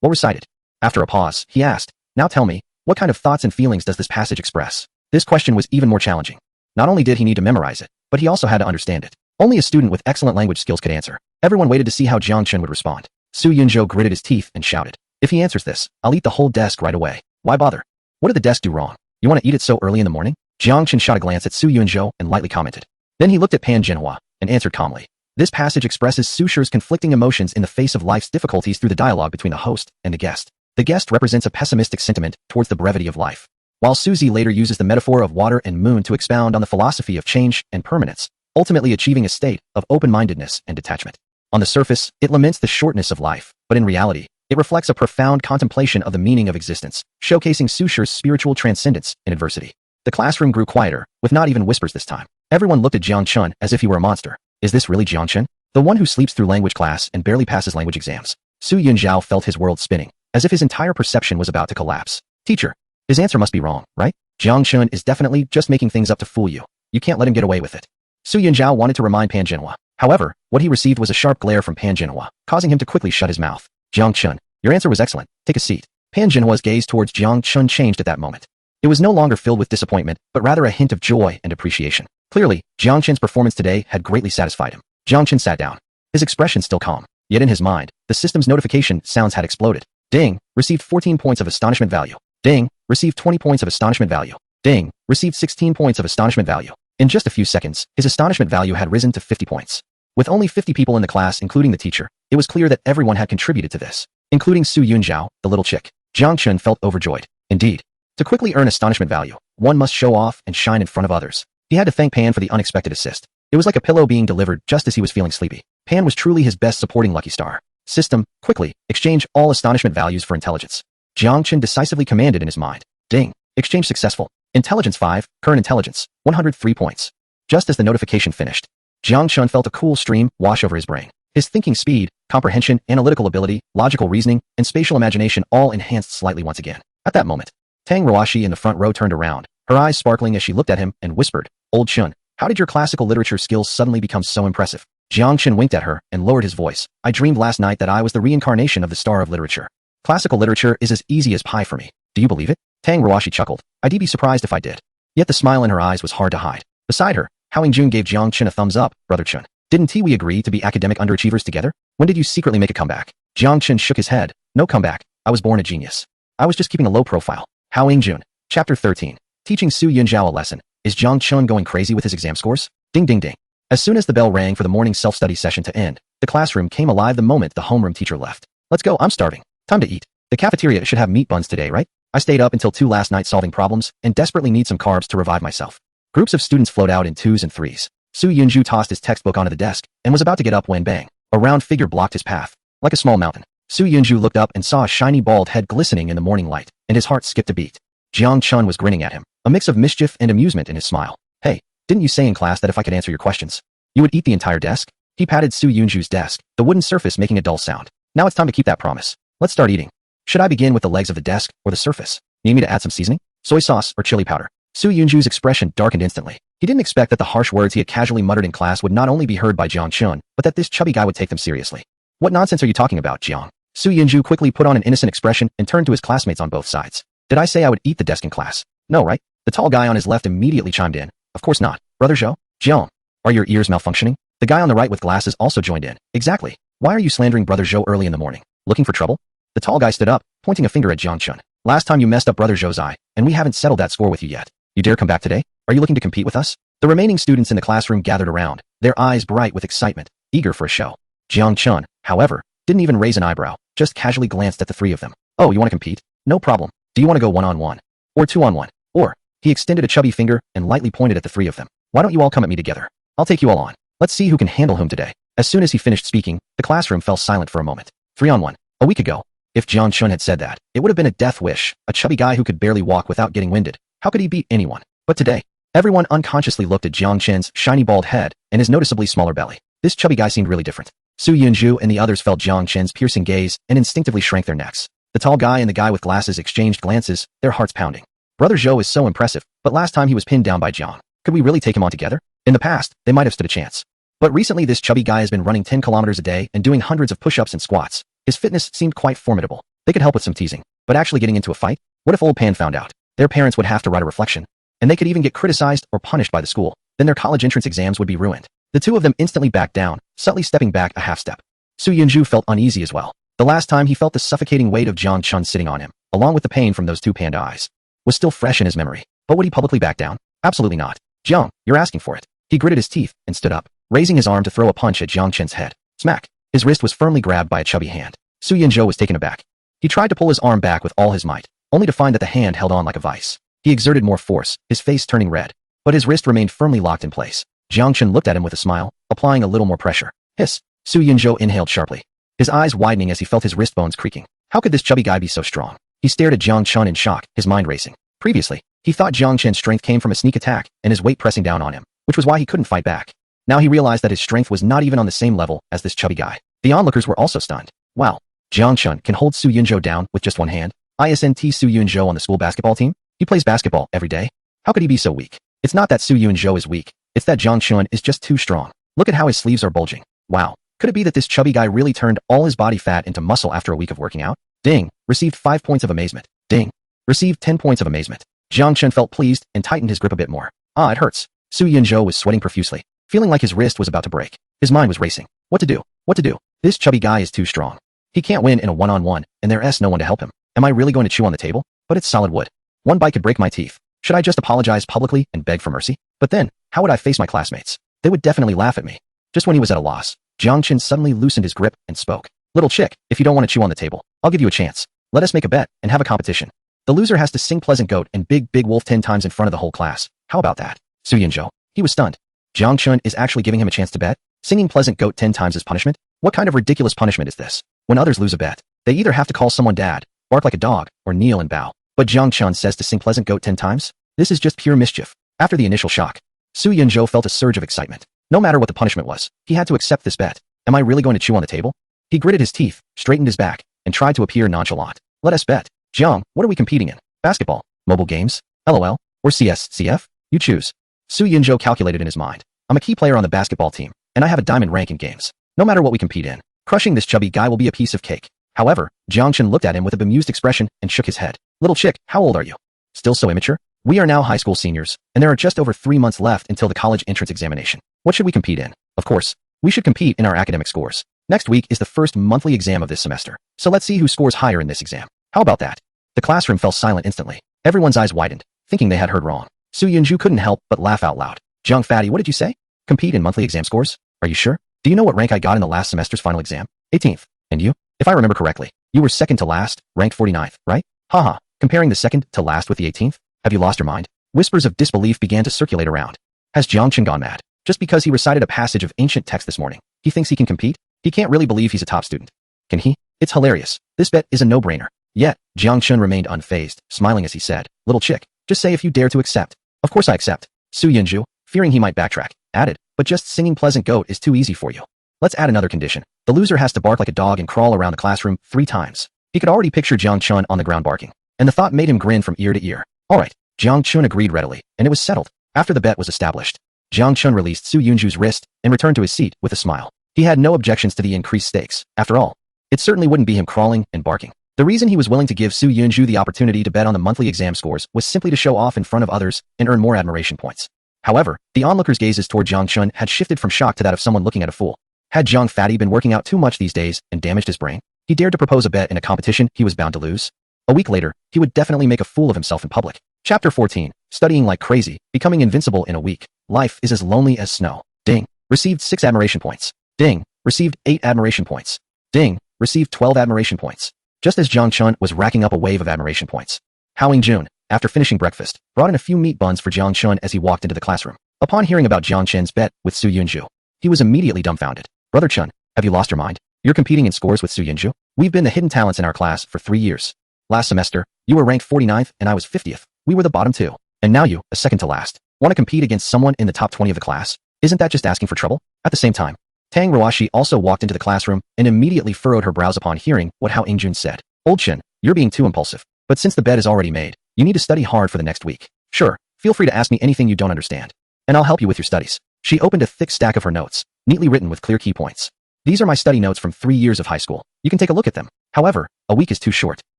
What recited? After a pause, he asked, now tell me, what kind of thoughts and feelings does this passage express? This question was even more challenging. Not only did he need to memorize it, but he also had to understand it. Only a student with excellent language skills could answer. Everyone waited to see how Jang Chun would respond. Su Yunzhou gritted his teeth and shouted, if he answers this, I'll eat the whole desk right away. Why bother? What did the desk do wrong? You want to eat it so early in the morning? Jiang Chun shot a glance at Su Yunzhou and lightly commented. Then he looked at Pan Jinhua and answered calmly. This passage expresses Su Shi's conflicting emotions in the face of life's difficulties through the dialogue between the host and the guest. The guest represents a pessimistic sentiment towards the brevity of life, while Suzy later uses the metaphor of water and moon to expound on the philosophy of change and permanence, ultimately achieving a state of open-mindedness and detachment. On the surface, it laments the shortness of life, but in reality, it reflects a profound contemplation of the meaning of existence, showcasing Su Shi's spiritual transcendence in adversity. The classroom grew quieter, with not even whispers this time. Everyone looked at Jiang Chun as if he were a monster. Is this really Jiang Chun? The one who sleeps through language class and barely passes language exams. Su Yunzhou felt his world spinning, as if his entire perception was about to collapse. Teacher, his answer must be wrong, right? Jiang Chun is definitely just making things up to fool you. You can't let him get away with it. Su Yunzhou wanted to remind Pan Jinhua. However, what he received was a sharp glare from Pan Jinhua, causing him to quickly shut his mouth. Jiang Chun, your answer was excellent. Take a seat. Pan Jinhua's gaze towards Jiang Chun changed at that moment. It was no longer filled with disappointment, but rather a hint of joy and appreciation. Clearly, Jiang Chun's performance today had greatly satisfied him. Jiang Chun sat down, his expression still calm. Yet in his mind, the system's notification sounds had exploded. Ding, received 14 points of astonishment value. Ding, received 20 points of astonishment value. Ding, received 16 points of astonishment value. In just a few seconds, his astonishment value had risen to 50 points. With only 50 people in the class, including the teacher, it was clear that everyone had contributed to this, including Su Yunzhou, the little chick. Jiang Chun felt overjoyed. Indeed, to quickly earn astonishment value, one must show off and shine in front of others. He had to thank Pan for the unexpected assist. It was like a pillow being delivered just as he was feeling sleepy. Pan was truly his best supporting lucky star. System, quickly, exchange all astonishment values for intelligence. Jiang Chun decisively commanded in his mind. Ding, exchange successful. Intelligence 5, current intelligence, 103 points. Just as the notification finished, Jiang Chun felt a cool stream wash over his brain. His thinking speed, comprehension, analytical ability, logical reasoning, and spatial imagination all enhanced slightly once again. At that moment, Tang Roashi in the front row turned around, her eyes sparkling as she looked at him and whispered, Old Chun, how did your classical literature skills suddenly become so impressive? Jiang Chun winked at her and lowered his voice. I dreamed last night that I was the reincarnation of the star of literature. Classical literature is as easy as pie for me. Do you believe it? Tang Roashi chuckled. I'd be surprised if I did. Yet the smile in her eyes was hard to hide. Beside her, Hao Jun gave Jiang Chun a thumbs up. Brother Chun, didn't we agree to be academic underachievers together? When did you secretly make a comeback? Jiang Chun shook his head. No comeback. I was born a genius. I was just keeping a low profile. Hao Jun. Chapter 13. Teaching Su Yunzhou a lesson. Is Jiang Chun going crazy with his exam scores? Ding ding ding. As soon as the bell rang for the morning self-study session to end, the classroom came alive the moment the homeroom teacher left. Let's go, I'm starving. Time to eat. The cafeteria should have meat buns today, right? I stayed up until 2 last night solving problems and desperately need some carbs to revive myself. Groups of students flowed out in 2s and 3s. Su Yunzhou tossed his textbook onto the desk and was about to get up when bang, a round figure blocked his path. Like a small mountain, Su Yunzhou looked up and saw a shiny bald head glistening in the morning light, and his heart skipped a beat. Jiang Chun was grinning at him, a mix of mischief and amusement in his smile. Hey, didn't you say in class that if I could answer your questions, you would eat the entire desk? He patted Su Yunzhou's desk, the wooden surface making a dull sound. Now it's time to keep that promise. Let's start eating. Should I begin with the legs of the desk or the surface? Need me to add some seasoning? Soy sauce or chili powder? Su Yunzhou's expression darkened instantly. He didn't expect that the harsh words he had casually muttered in class would not only be heard by Jiang Chun, but that this chubby guy would take them seriously. What nonsense are you talking about, Jiang? Su Yunzhou quickly put on an innocent expression and turned to his classmates on both sides. Did I say I would eat the desk in class? No, right? The tall guy on his left immediately chimed in. Of course not. Brother Zhou? Jiang, are your ears malfunctioning? The guy on the right with glasses also joined in. Exactly. Why are you slandering Brother Zhou early in the morning? Looking for trouble? The tall guy stood up, pointing a finger at Jiang Chun. Last time you messed up Brother Zhou's eye, and we haven't settled that score with you yet. You dare come back today? Are you looking to compete with us? The remaining students in the classroom gathered around, their eyes bright with excitement, eager for a show. Jiang Chun, however, didn't even raise an eyebrow, just casually glanced at the three of them. Oh, you want to compete? No problem. Do you want to go one-on-one? Or two-on-one? Or, he extended a chubby finger and lightly pointed at the three of them. Why don't you all come at me together? I'll take you all on. Let's see who can handle whom today. As soon as he finished speaking, the classroom fell silent for a moment. 3-on-1. A week ago, if Jiang Chun had said that, it would have been a death wish, a chubby guy who could barely walk without getting winded. How could he beat anyone? But today, everyone unconsciously looked at Jiang Chun's shiny bald head and his noticeably smaller belly. This chubby guy seemed really different. Su Yunzhou and the others felt Jiang Chun's piercing gaze and instinctively shrank their necks. The tall guy and the guy with glasses exchanged glances, their hearts pounding. Brother Zhou is so impressive, but last time he was pinned down by Jiang. Could we really take him on together? In the past, they might have stood a chance. But recently this chubby guy has been running 10 kilometers a day and doing hundreds of push-ups and squats. His fitness seemed quite formidable. They could help with some teasing. But actually getting into a fight? What if old Pan found out? Their parents would have to write a reflection. And they could even get criticized or punished by the school. Then their college entrance exams would be ruined. The two of them instantly backed down, subtly stepping back a half step. Su Yunju felt uneasy as well. The last time he felt the suffocating weight of Jang Chun sitting on him, along with the pain from those two panda eyes, was still fresh in his memory. But would he publicly back down? Absolutely not. Jiang, you're asking for it. He gritted his teeth and stood up, raising his arm to throw a punch at Jiang Chen's head. Smack. His wrist was firmly grabbed by a chubby hand. Su Yunju was taken aback. He tried to pull his arm back with all his might, only to find that the hand held on like a vice. He exerted more force, his face turning red, but his wrist remained firmly locked in place. Jiang Chun looked at him with a smile, applying a little more pressure. Hiss. Su Yunju inhaled sharply, his eyes widening as he felt his wrist bones creaking. How could this chubby guy be so strong? He stared at Jiang Chun in shock, his mind racing. Previously, he thought Jiang Chen's strength came from a sneak attack and his weight pressing down on him, which was why he couldn't fight back. Now he realized that his strength was not even on the same level as this chubby guy. The onlookers were also stunned. Wow, Jiang Chun can hold Su Yunju down with just one hand? Isn't Su Yunju on the school basketball team? He plays basketball every day. How could he be so weak? It's not that Su Yunju is weak, it's that Jiang Chun is just too strong. Look at how his sleeves are bulging. Wow, could it be that this chubby guy really turned all his body fat into muscle after a week of working out? Ding, received 5 points of amazement. Ding, received 10 points of amazement. Jiang Chun felt pleased and tightened his grip a bit more. Ah, it hurts. Su Yunju was sweating profusely, feeling like his wrist was about to break. His mind was racing. What to do? What to do? This chubby guy is too strong. He can't win in a one-on-one, and there's no one to help him. Am I really going to chew on the table? But it's solid wood. One bite could break my teeth. Should I just apologize publicly and beg for mercy? But then, how would I face my classmates? They would definitely laugh at me. Just when he was at a loss, Jiang Chun suddenly loosened his grip and spoke. Little chick, if you don't want to chew on the table, I'll give you a chance. Let us make a bet and have a competition. The loser has to sing Pleasant Goat and Big Big Wolf 10 times in front of the whole class. How about that? Su Yunju. He was stunned. Jiang Chun is actually giving him a chance to bet? Singing Pleasant Goat 10 times as punishment? What kind of ridiculous punishment is this? When others lose a bet, they either have to call someone dad, bark like a dog, or kneel and bow. But Jiang Chun says to sing Pleasant Goat 10 times? This is just pure mischief. After the initial shock, Su Yunju felt a surge of excitement. No matter what the punishment was, he had to accept this bet. Am I really going to chew on the table? He gritted his teeth, straightened his back, and tried to appear nonchalant. Let us bet. Jiang, what are we competing in? Basketball, mobile games, LOL, or CF? You choose. Su Yunju calculated in his mind. I'm a key player on the basketball team, and I have a diamond rank in games. No matter what we compete in, crushing this chubby guy will be a piece of cake. However, Jiang Chun looked at him with a bemused expression and shook his head. Little chick, how old are you? Still so immature? We are now high school seniors, and there are just over 3 months left until the college entrance examination. What should we compete in? Of course, we should compete in our academic scores. Next week is the first monthly exam of this semester, so let's see who scores higher in this exam. How about that? The classroom fell silent instantly. Everyone's eyes widened, thinking they had heard wrong. Su Yunju couldn't help but laugh out loud. Jiang Fatty, what did you say? Compete in monthly exam scores? Are you sure? Do you know what rank I got in the last semester's final exam? 18th. And you? If I remember correctly, you were second to last, ranked 49th, right? Haha, comparing the second to last with the 18th? Have you lost your mind? Whispers of disbelief began to circulate around. Has Jiang Chun gone mad? Just because he recited a passage of ancient text this morning, he thinks he can compete? He can't really believe he's a top student. Can he? It's hilarious. This bet is a no-brainer. Yet, Jiang Chun remained unfazed, smiling as he said, Little chick, just say if you dare to accept. Of course I accept. Su Yunju, fearing he might backtrack, added, but just singing Pleasant Goat is too easy for you. Let's add another condition. The loser has to bark like a dog and crawl around the classroom 3 times. He could already picture Jiang Chun on the ground barking, and the thought made him grin from ear to ear. Alright, Jiang Chun agreed readily, and it was settled. After the bet was established, Jiang Chun released Su Yunju's wrist and returned to his seat with a smile. He had no objections to the increased stakes. After all, it certainly wouldn't be him crawling and barking. The reason he was willing to give Su Yunju the opportunity to bet on the monthly exam scores was simply to show off in front of others and earn more admiration points. However, the onlookers' gazes toward Jiang Chun had shifted from shock to that of someone looking at a fool. Had Jiang Fatty been working out too much these days and damaged his brain? He dared to propose a bet in a competition he was bound to lose. A week later, he would definitely make a fool of himself in public. Chapter 14. Studying like crazy, becoming invincible in a week. Life is as lonely as snow. Ding. Received 6 admiration points. Ding. Received 8 admiration points. Ding. Received 12 admiration points. Just as Jiang Chun was racking up a wave of admiration points, Howling Jun, after finishing breakfast, brought in a few meat buns for Jiang Chun as he walked into the classroom. Upon hearing about Jiang Chen's bet with Su Yunju, he was immediately dumbfounded. Brother Chun, have you lost your mind? You're competing in scores with Su Yunju? We've been the hidden talents in our class for 3 years. Last semester, you were ranked 49th and I was 50th. We were the bottom 2. And now you, a second to last, want to compete against someone in the top 20 of the class? Isn't that just asking for trouble? At the same time, Tang Roashi also walked into the classroom and immediately furrowed her brows upon hearing what Hao Ingjun said. Old Chin, you're being too impulsive. But since the bet is already made, you need to study hard for the next week. Sure, feel free to ask me anything you don't understand. And I'll help you with your studies. She opened a thick stack of her notes, neatly written with clear key points. These are my study notes from 3 years of high school. You can take a look at them. However, a week is too short.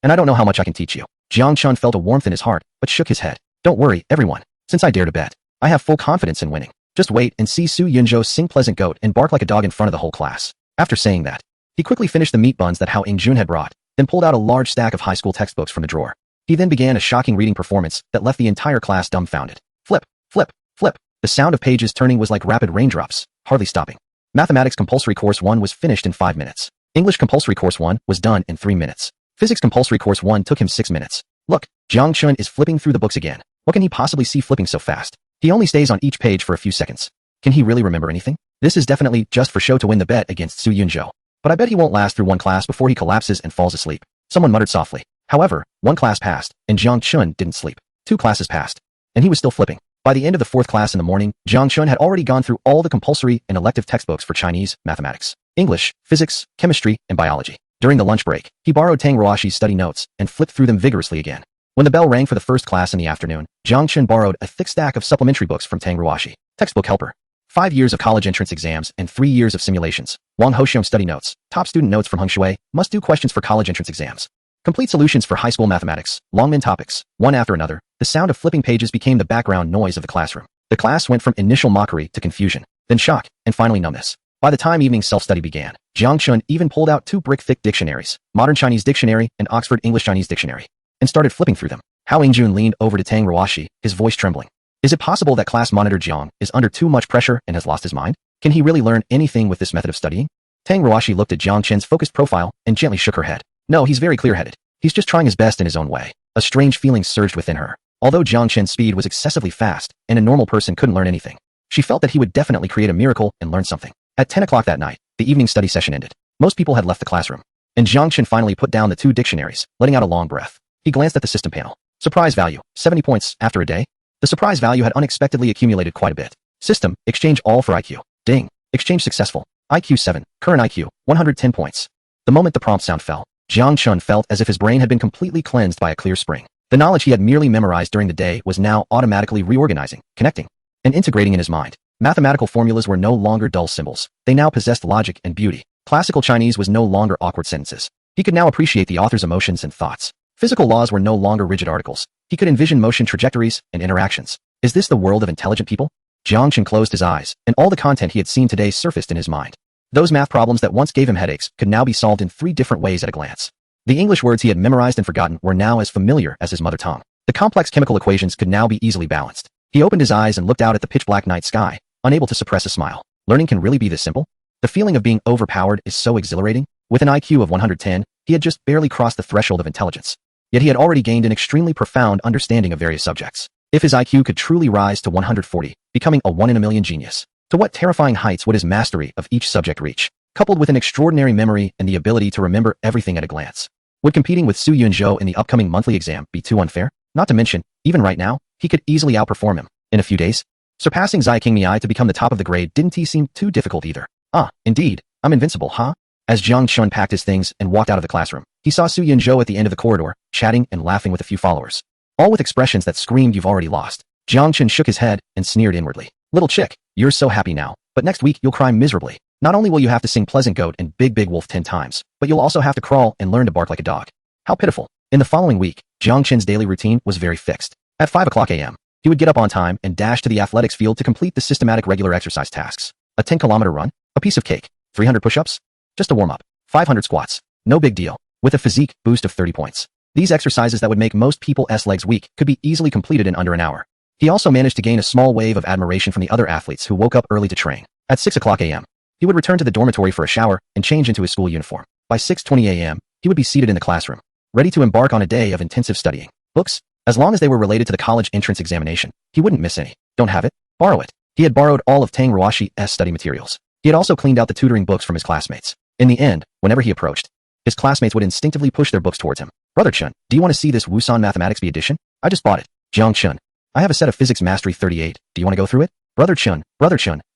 And I don't know how much I can teach you. Jang Chun felt a warmth in his heart, but shook his head. Don't worry, everyone. Since I dare to bet, I have full confidence in winning. Just wait and see Su Yunzhou sing Pleasant Goat and bark like a dog in front of the whole class. After saying that, he quickly finished the meat buns that Hao Ingjun had brought, then pulled out a large stack of high school textbooks from the drawer. He then began a shocking reading performance that left the entire class dumbfounded. Flip, flip, flip. The sound of pages turning was like rapid raindrops, hardly stopping. Mathematics Compulsory Course 1 was finished in 5 minutes. English Compulsory Course 1 was done in 3 minutes. Physics Compulsory Course 1 took him 6 minutes. Look, Jang Chun is flipping through the books again. What can he possibly see flipping so fast? He only stays on each page for a few seconds. Can he really remember anything? This is definitely just for show to win the bet against Su Yunzhou. But I bet he won't last through one class before he collapses and falls asleep. Someone muttered softly. However, one class passed, and Jang Chun didn't sleep. 2 classes passed, and he was still flipping. By the end of the 4th class in the morning, Jang Chun had already gone through all the compulsory and elective textbooks for Chinese, mathematics, English, physics, chemistry, and biology. During the lunch break, he borrowed Tang Ruoshi's study notes and flipped through them vigorously again. When the bell rang for the first class in the afternoon, Jang Chun borrowed a thick stack of supplementary books from Tang Ruoshi. Textbook helper. 5 years of college entrance exams and 3 years of simulations. Wang Hoxiong study notes. Top student notes from Heng Shui. Must do questions for college entrance exams. Complete solutions for high school mathematics. Longmin topics. One after another, the sound of flipping pages became the background noise of the classroom. The class went from initial mockery to confusion, then shock, and finally numbness. By the time evening self-study began, Jang Chun even pulled out 2 brick-thick dictionaries, Modern Chinese Dictionary and Oxford English Chinese Dictionary, and started flipping through them. Hao Ingjun leaned over to Tang Ruoshi, his voice trembling. Is it possible that class monitor Jiang is under too much pressure and has lost his mind? Can he really learn anything with this method of studying? Tang Ruoshi looked at Jiang Chen's focused profile and gently shook her head. No, he's very clear-headed. He's just trying his best in his own way. A strange feeling surged within her. Although Jiang Chen's speed was excessively fast, and a normal person couldn't learn anything, she felt that he would definitely create a miracle and learn something. At 10 o'clock that night, the evening study session ended. Most people had left the classroom, and Jiang Chen finally put down the 2 dictionaries, letting out a long breath. He glanced at the system panel. Surprise value, 70 points after a day. The surprise value had unexpectedly accumulated quite a bit. System, exchange all for IQ. Ding, exchange successful. IQ 7, current IQ, 110 points. The moment the prompt sound fell, Jang Chun felt as if his brain had been completely cleansed by a clear spring. The knowledge he had merely memorized during the day was now automatically reorganizing, connecting, and integrating in his mind. Mathematical formulas were no longer dull symbols. They now possessed logic and beauty. Classical Chinese was no longer awkward sentences. He could now appreciate the author's emotions and thoughts. Physical laws were no longer rigid articles. He could envision motion trajectories and interactions. Is this the world of intelligent people? Jiang Chun closed his eyes, and all the content he had seen today surfaced in his mind. Those math problems that once gave him headaches could now be solved in 3 different ways at a glance. The English words he had memorized and forgotten were now as familiar as his mother tongue. The complex chemical equations could now be easily balanced. He opened his eyes and looked out at the pitch-black night sky, unable to suppress a smile. Learning can really be this simple? The feeling of being overpowered is so exhilarating. With an IQ of 110, he had just barely crossed the threshold of intelligence. Yet he had already gained an extremely profound understanding of various subjects. If his IQ could truly rise to 140, becoming a 1 in a million genius, to what terrifying heights would his mastery of each subject reach? Coupled with an extraordinary memory and the ability to remember everything at a glance. Would competing with Su Yunzhou in the upcoming monthly exam be too unfair? Not to mention, even right now, he could easily outperform him. In a few days, surpassing Zai Qingmei to become the top of the grade didn't seem too difficult either. Ah, indeed, I'm invincible, huh? As Jiang Chun packed his things and walked out of the classroom, he saw Su Yunzhou at the end of the corridor, chatting and laughing with a few followers. All with expressions that screamed you've already lost. Jiang Chun shook his head and sneered inwardly. Little chick, you're so happy now, but next week you'll cry miserably. Not only will you have to sing Pleasant Goat and Big Big Wolf 10 times, but you'll also have to crawl and learn to bark like a dog. How pitiful. In the following week, Jiang Chun's daily routine was very fixed. At 5 o'clock a.m., he would get up on time and dash to the athletics field to complete the systematic regular exercise tasks. A 10-kilometer run, a piece of cake, 300 push-ups, just a warm-up, 500 squats, no big deal, with a physique boost of 30 points. These exercises that would make most people's legs weak could be easily completed in under an hour. He also managed to gain a small wave of admiration from the other athletes who woke up early to train. At 6 o'clock a.m., he would return to the dormitory for a shower and change into his school uniform. By 6:20 a.m., he would be seated in the classroom, ready to embark on a day of intensive studying. Books, as long as they were related to the college entrance examination, he wouldn't miss any. Don't have it? Borrow it. He had borrowed all of Tang Ruoshi's study materials. He had also cleaned out the tutoring books from his classmates. In the end, whenever he approached, his classmates would instinctively push their books towards him. Brother Chun, do you want to see this Wusan Mathematics B edition? I just bought it. Jang Chun, I have a set of Physics Mastery 38. Do you want to go through it? Brother Chun,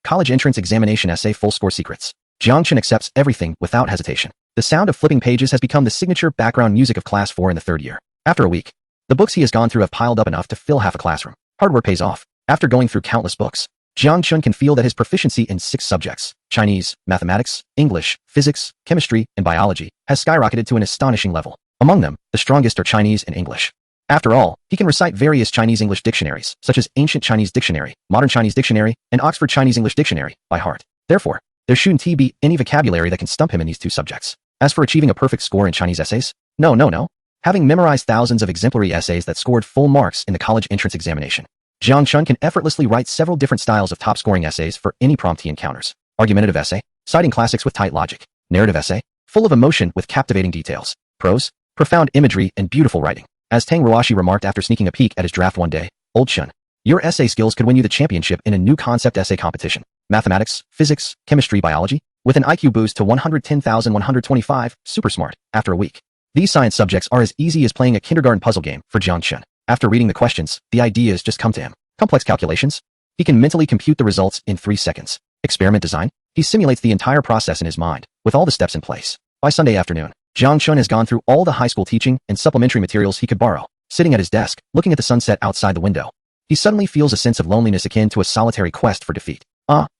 college entrance examination essay full score secrets. Jang Chun accepts everything without hesitation. The sound of flipping pages has become the signature background music of Class 4 in the 3rd year. After a week, the books he has gone through have piled up enough to fill half a classroom. Hard work pays off. After going through countless books, Jang Chun can feel that his proficiency in 6 subjects, Chinese, mathematics, English, physics, chemistry, and biology, has skyrocketed to an astonishing level. Among them, the strongest are Chinese and English. After all, he can recite various Chinese-English dictionaries, such as Ancient Chinese Dictionary, Modern Chinese Dictionary, and Oxford Chinese-English Dictionary, by heart. Therefore, there shouldn't be any vocabulary that can stump him in these 2 subjects. As for achieving a perfect score in Chinese essays, no. Having memorized thousands of exemplary essays that scored full marks in the college entrance examination, Jang Chun can effortlessly write several different styles of top-scoring essays for any prompt he encounters. Argumentative essay, citing classics with tight logic. Narrative essay, full of emotion with captivating details. Prose, profound imagery and beautiful writing. As Tang Ruashi remarked after sneaking a peek at his draft one day, "Old Chun, your essay skills could win you the championship in a new concept essay competition. Mathematics, physics, chemistry, biology, with an IQ boost to 110,125, super smart, after a week." These science subjects are as easy as playing a kindergarten puzzle game for Jang Chun. After reading the questions, the ideas just come to him. Complex calculations? He can mentally compute the results in 3 seconds. Experiment design? He simulates the entire process in his mind, with all the steps in place. By Sunday afternoon, Jang Chun has gone through all the high school teaching and supplementary materials he could borrow. Sitting at his desk, looking at the sunset outside the window, he suddenly feels a sense of loneliness akin to a solitary quest for defeat.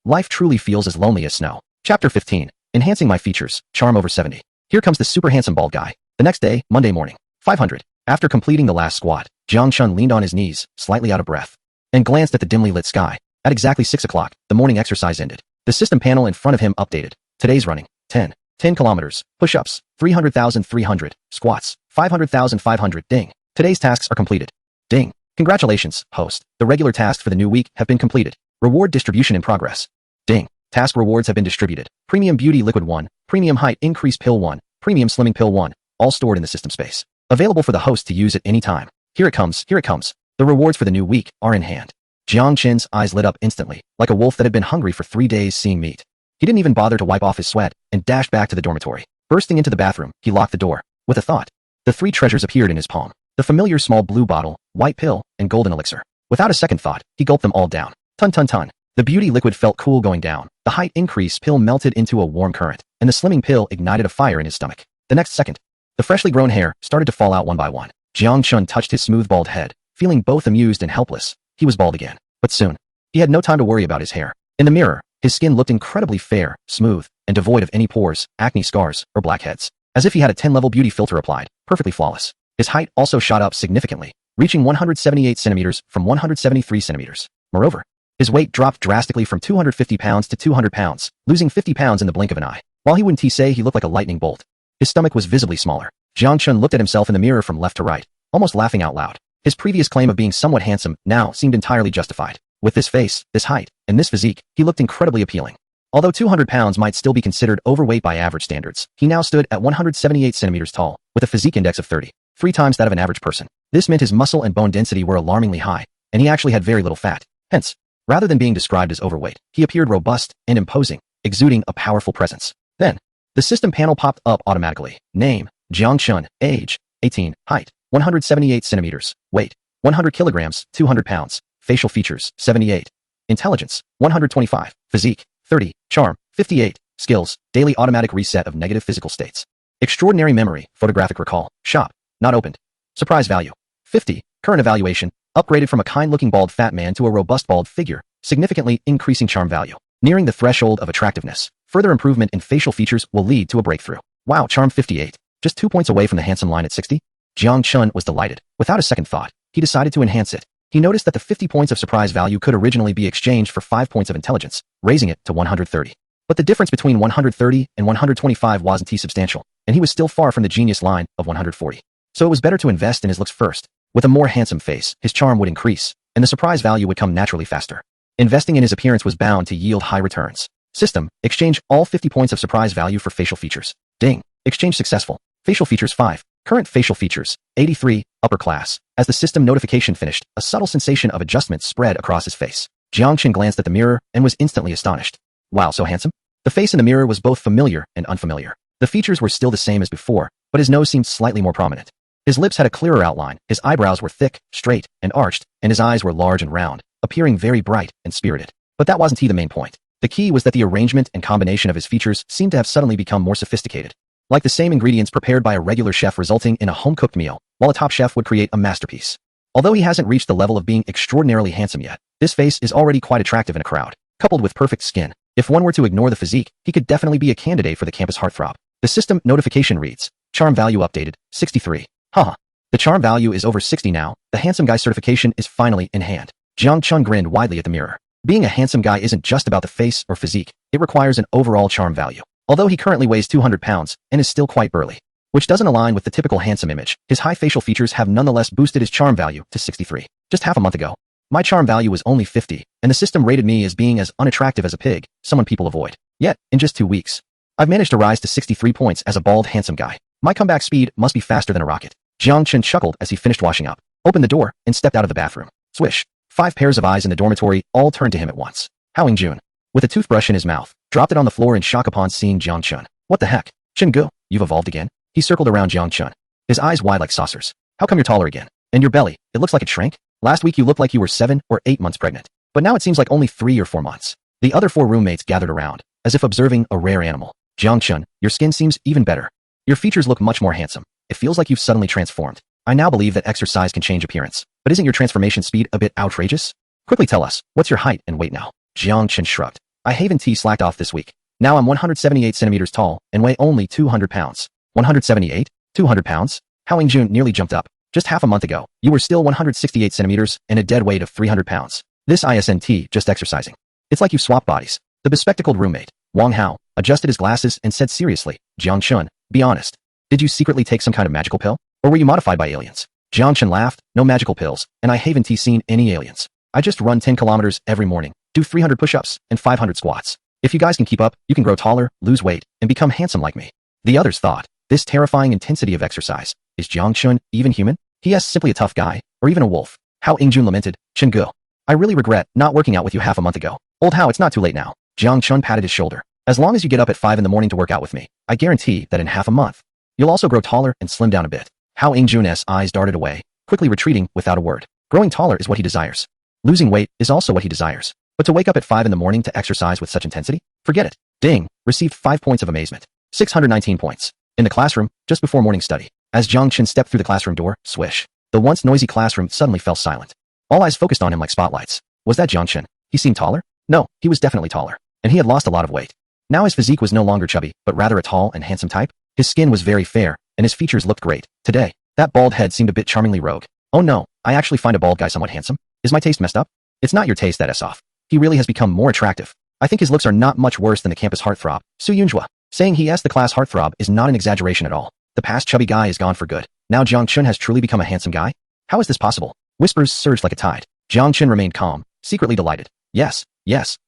Life truly feels as lonely as snow. Chapter 15. Enhancing my features, charm over 70. Here comes the super handsome bald guy. The next day, Monday morning, 500. After completing the last squat, Jang Chun leaned on his knees, slightly out of breath, and glanced at the dimly lit sky. At exactly 6 o'clock, the morning exercise ended. The system panel in front of him updated. Today's running, 10 kilometers, push-ups, 300,300, squats, 500,500, ding. Today's tasks are completed. Ding. Congratulations, host. The regular tasks for the new week have been completed. Reward distribution in progress. Ding. Task rewards have been distributed. Premium Beauty Liquid 1, Premium Height Increase Pill 1, Premium Slimming Pill 1, all stored in the system space. Available for the host to use at any time. Here it comes. The rewards for the new week are in hand. Jang Chun's eyes lit up instantly, like a wolf that had been hungry for 3 days seeing meat. He didn't even bother to wipe off his sweat, and dashed back to the dormitory. Bursting into the bathroom, he locked the door. With a thought, the 3 treasures appeared in his palm. The familiar small blue bottle, white pill, and golden elixir. Without a second thought, he gulped them all down. Ton. The beauty liquid felt cool going down. The height increase pill melted into a warm current, and the slimming pill ignited a fire in his stomach. The next second, the freshly grown hair started to fall out one by one. Jang Chun touched his smooth bald head, feeling both amused and helpless. He was bald again. But soon, he had no time to worry about his hair. In the mirror, his skin looked incredibly fair, smooth, and devoid of any pores, acne scars, or blackheads. As if he had a 10-level beauty filter applied, perfectly flawless. His height also shot up significantly, reaching 178 centimeters from 173 centimeters. Moreover, his weight dropped drastically from 250 pounds to 200 pounds, losing 50 pounds in the blink of an eye. While he wouldn't say he looked like a lightning bolt, his stomach was visibly smaller. Jang Chun looked at himself in the mirror from left to right, almost laughing out loud. His previous claim of being somewhat handsome now seemed entirely justified. With this face, this height, and this physique, he looked incredibly appealing. Although 200 pounds might still be considered overweight by average standards, he now stood at 178 centimeters tall, with a physique index of 30, 3 times that of an average person. This meant his muscle and bone density were alarmingly high, and he actually had very little fat. Hence, rather than being described as overweight, he appeared robust and imposing, exuding a powerful presence. Then, the system panel popped up automatically. Name, Jang Chun. Age, 18. Height, 178 centimeters. Weight, 100 kilograms, 200 pounds. Facial features, 78. Intelligence, 125. Physique, 30. Charm, 58. Skills, daily automatic reset of negative physical states. Extraordinary memory, photographic recall. Shop, not opened. Surprise value, 50. Current evaluation, upgraded from a kind-looking bald fat man to a robust bald figure, significantly increasing charm value. Nearing the threshold of attractiveness. Further improvement in facial features will lead to a breakthrough. Wow, charm 58. Just 2 points away from the handsome line at 60? Jang Chun was delighted. Without a second thought, he decided to enhance it. He noticed that the 50 points of surprise value could originally be exchanged for 5 points of intelligence, raising it to 130. But the difference between 130 and 125 wasn't too substantial, and he was still far from the genius line of 140. So it was better to invest in his looks first. With a more handsome face, his charm would increase, and the surprise value would come naturally faster. Investing in his appearance was bound to yield high returns. System, exchange all 50 points of surprise value for facial features. Ding. Exchange successful. Facial features 5. Current facial features, 83, upper class. As the system notification finished, a subtle sensation of adjustment spread across his face. Jang Chun glanced at the mirror and was instantly astonished. Wow, so handsome? The face in the mirror was both familiar and unfamiliar. The features were still the same as before, but his nose seemed slightly more prominent. His lips had a clearer outline, his eyebrows were thick, straight, and arched, and his eyes were large and round, appearing very bright and spirited. But that wasn't the main point. The key was that the arrangement and combination of his features seemed to have suddenly become more sophisticated. Like the same ingredients prepared by a regular chef resulting in a home-cooked meal, while a top chef would create a masterpiece. Although he hasn't reached the level of being extraordinarily handsome yet, this face is already quite attractive in a crowd. Coupled with perfect skin, if one were to ignore the physique, he could definitely be a candidate for the campus heartthrob. The system notification reads, charm value updated, 63. Haha. The charm value is over 60 now. The handsome guy certification is finally in hand. Jang Chun grinned widely at the mirror. Being a handsome guy isn't just about the face or physique, it requires an overall charm value. Although he currently weighs 200 pounds and is still quite burly, which doesn't align with the typical handsome image, his high facial features have nonetheless boosted his charm value to 63. Just half a month ago, my charm value was only 50, and the system rated me as being as unattractive as a pig, someone people avoid. Yet, in just 2 weeks, I've managed to rise to 63 points as a bald, handsome guy. My comeback speed must be faster than a rocket. Jang Chun chuckled as he finished washing up, opened the door, and stepped out of the bathroom. Swish. 5 pairs of eyes in the dormitory all turned to him at once. Howling Jun, with a toothbrush in his mouth, dropped it on the floor in shock upon seeing Jang Chun. What the heck? Chun-gu, you've evolved again? He circled around Jang Chun, his eyes wide like saucers. How come you're taller again? And your belly, it looks like it shrank? Last week you looked like you were 7 or 8 months pregnant. But now it seems like only 3 or 4 months. The other 4 roommates gathered around, as if observing a rare animal. Jang Chun, your skin seems even better. Your features look much more handsome. It feels like you've suddenly transformed. I now believe that exercise can change appearance. But isn't your transformation speed a bit outrageous? Quickly tell us, what's your height and weight now? Jang Chun shrugged. I haven't slacked off this week. Now I'm 178 centimeters tall and weigh only 200 pounds. 178? 200 pounds? Howling Jun nearly jumped up. Just half a month ago, you were still 168 centimeters and a dead weight of 300 pounds. This isn't just exercising. It's like you've swapped bodies. The bespectacled roommate, Wang Hao, adjusted his glasses and said seriously, Jang Chun, be honest. Did you secretly take some kind of magical pill? Or were you modified by aliens? Jang Chun laughed, no magical pills, and I haven't seen any aliens. I just run 10 kilometers every morning, do 300 push-ups, and 500 squats. If you guys can keep up, you can grow taller, lose weight, and become handsome like me. The others thought, this terrifying intensity of exercise. Is Jang Chun even human? He is simply a tough guy, or even a wolf. Hao Ingjun lamented, Chun-gu. I really regret not working out with you half a month ago. Old Hao, it's not too late now. Jang Chun patted his shoulder. As long as you get up at 5 in the morning to work out with me, I guarantee that in half a month, you'll also grow taller and slim down a bit. Hao Ingjun's eyes darted away, quickly retreating without a word. Growing taller is what he desires. Losing weight is also what he desires. But to wake up at 5 in the morning to exercise with such intensity? Forget it. Ding, received 5 points of amazement. 619 points. In the classroom, just before morning study, as Jang Chun stepped through the classroom door, swish. The once noisy classroom suddenly fell silent. All eyes focused on him like spotlights. Was that Jang Chun? He seemed taller? No, he was definitely taller. And he had lost a lot of weight. Now his physique was no longer chubby, but rather a tall and handsome type. His skin was very fair, and his features looked great. Today, that bald head seemed a bit charmingly rogue. Oh no, I actually find a bald guy somewhat handsome. Is my taste messed up? It's not your taste that is off. He really has become more attractive. I think his looks are not much worse than the campus heartthrob, Su Yunjua. Saying he is the class heartthrob is not an exaggeration at all. The past chubby guy is gone for good. Now Jang Chun has truly become a handsome guy? How is this possible? Whispers surged like a tide. Jang Chun remained calm, secretly delighted. Yes,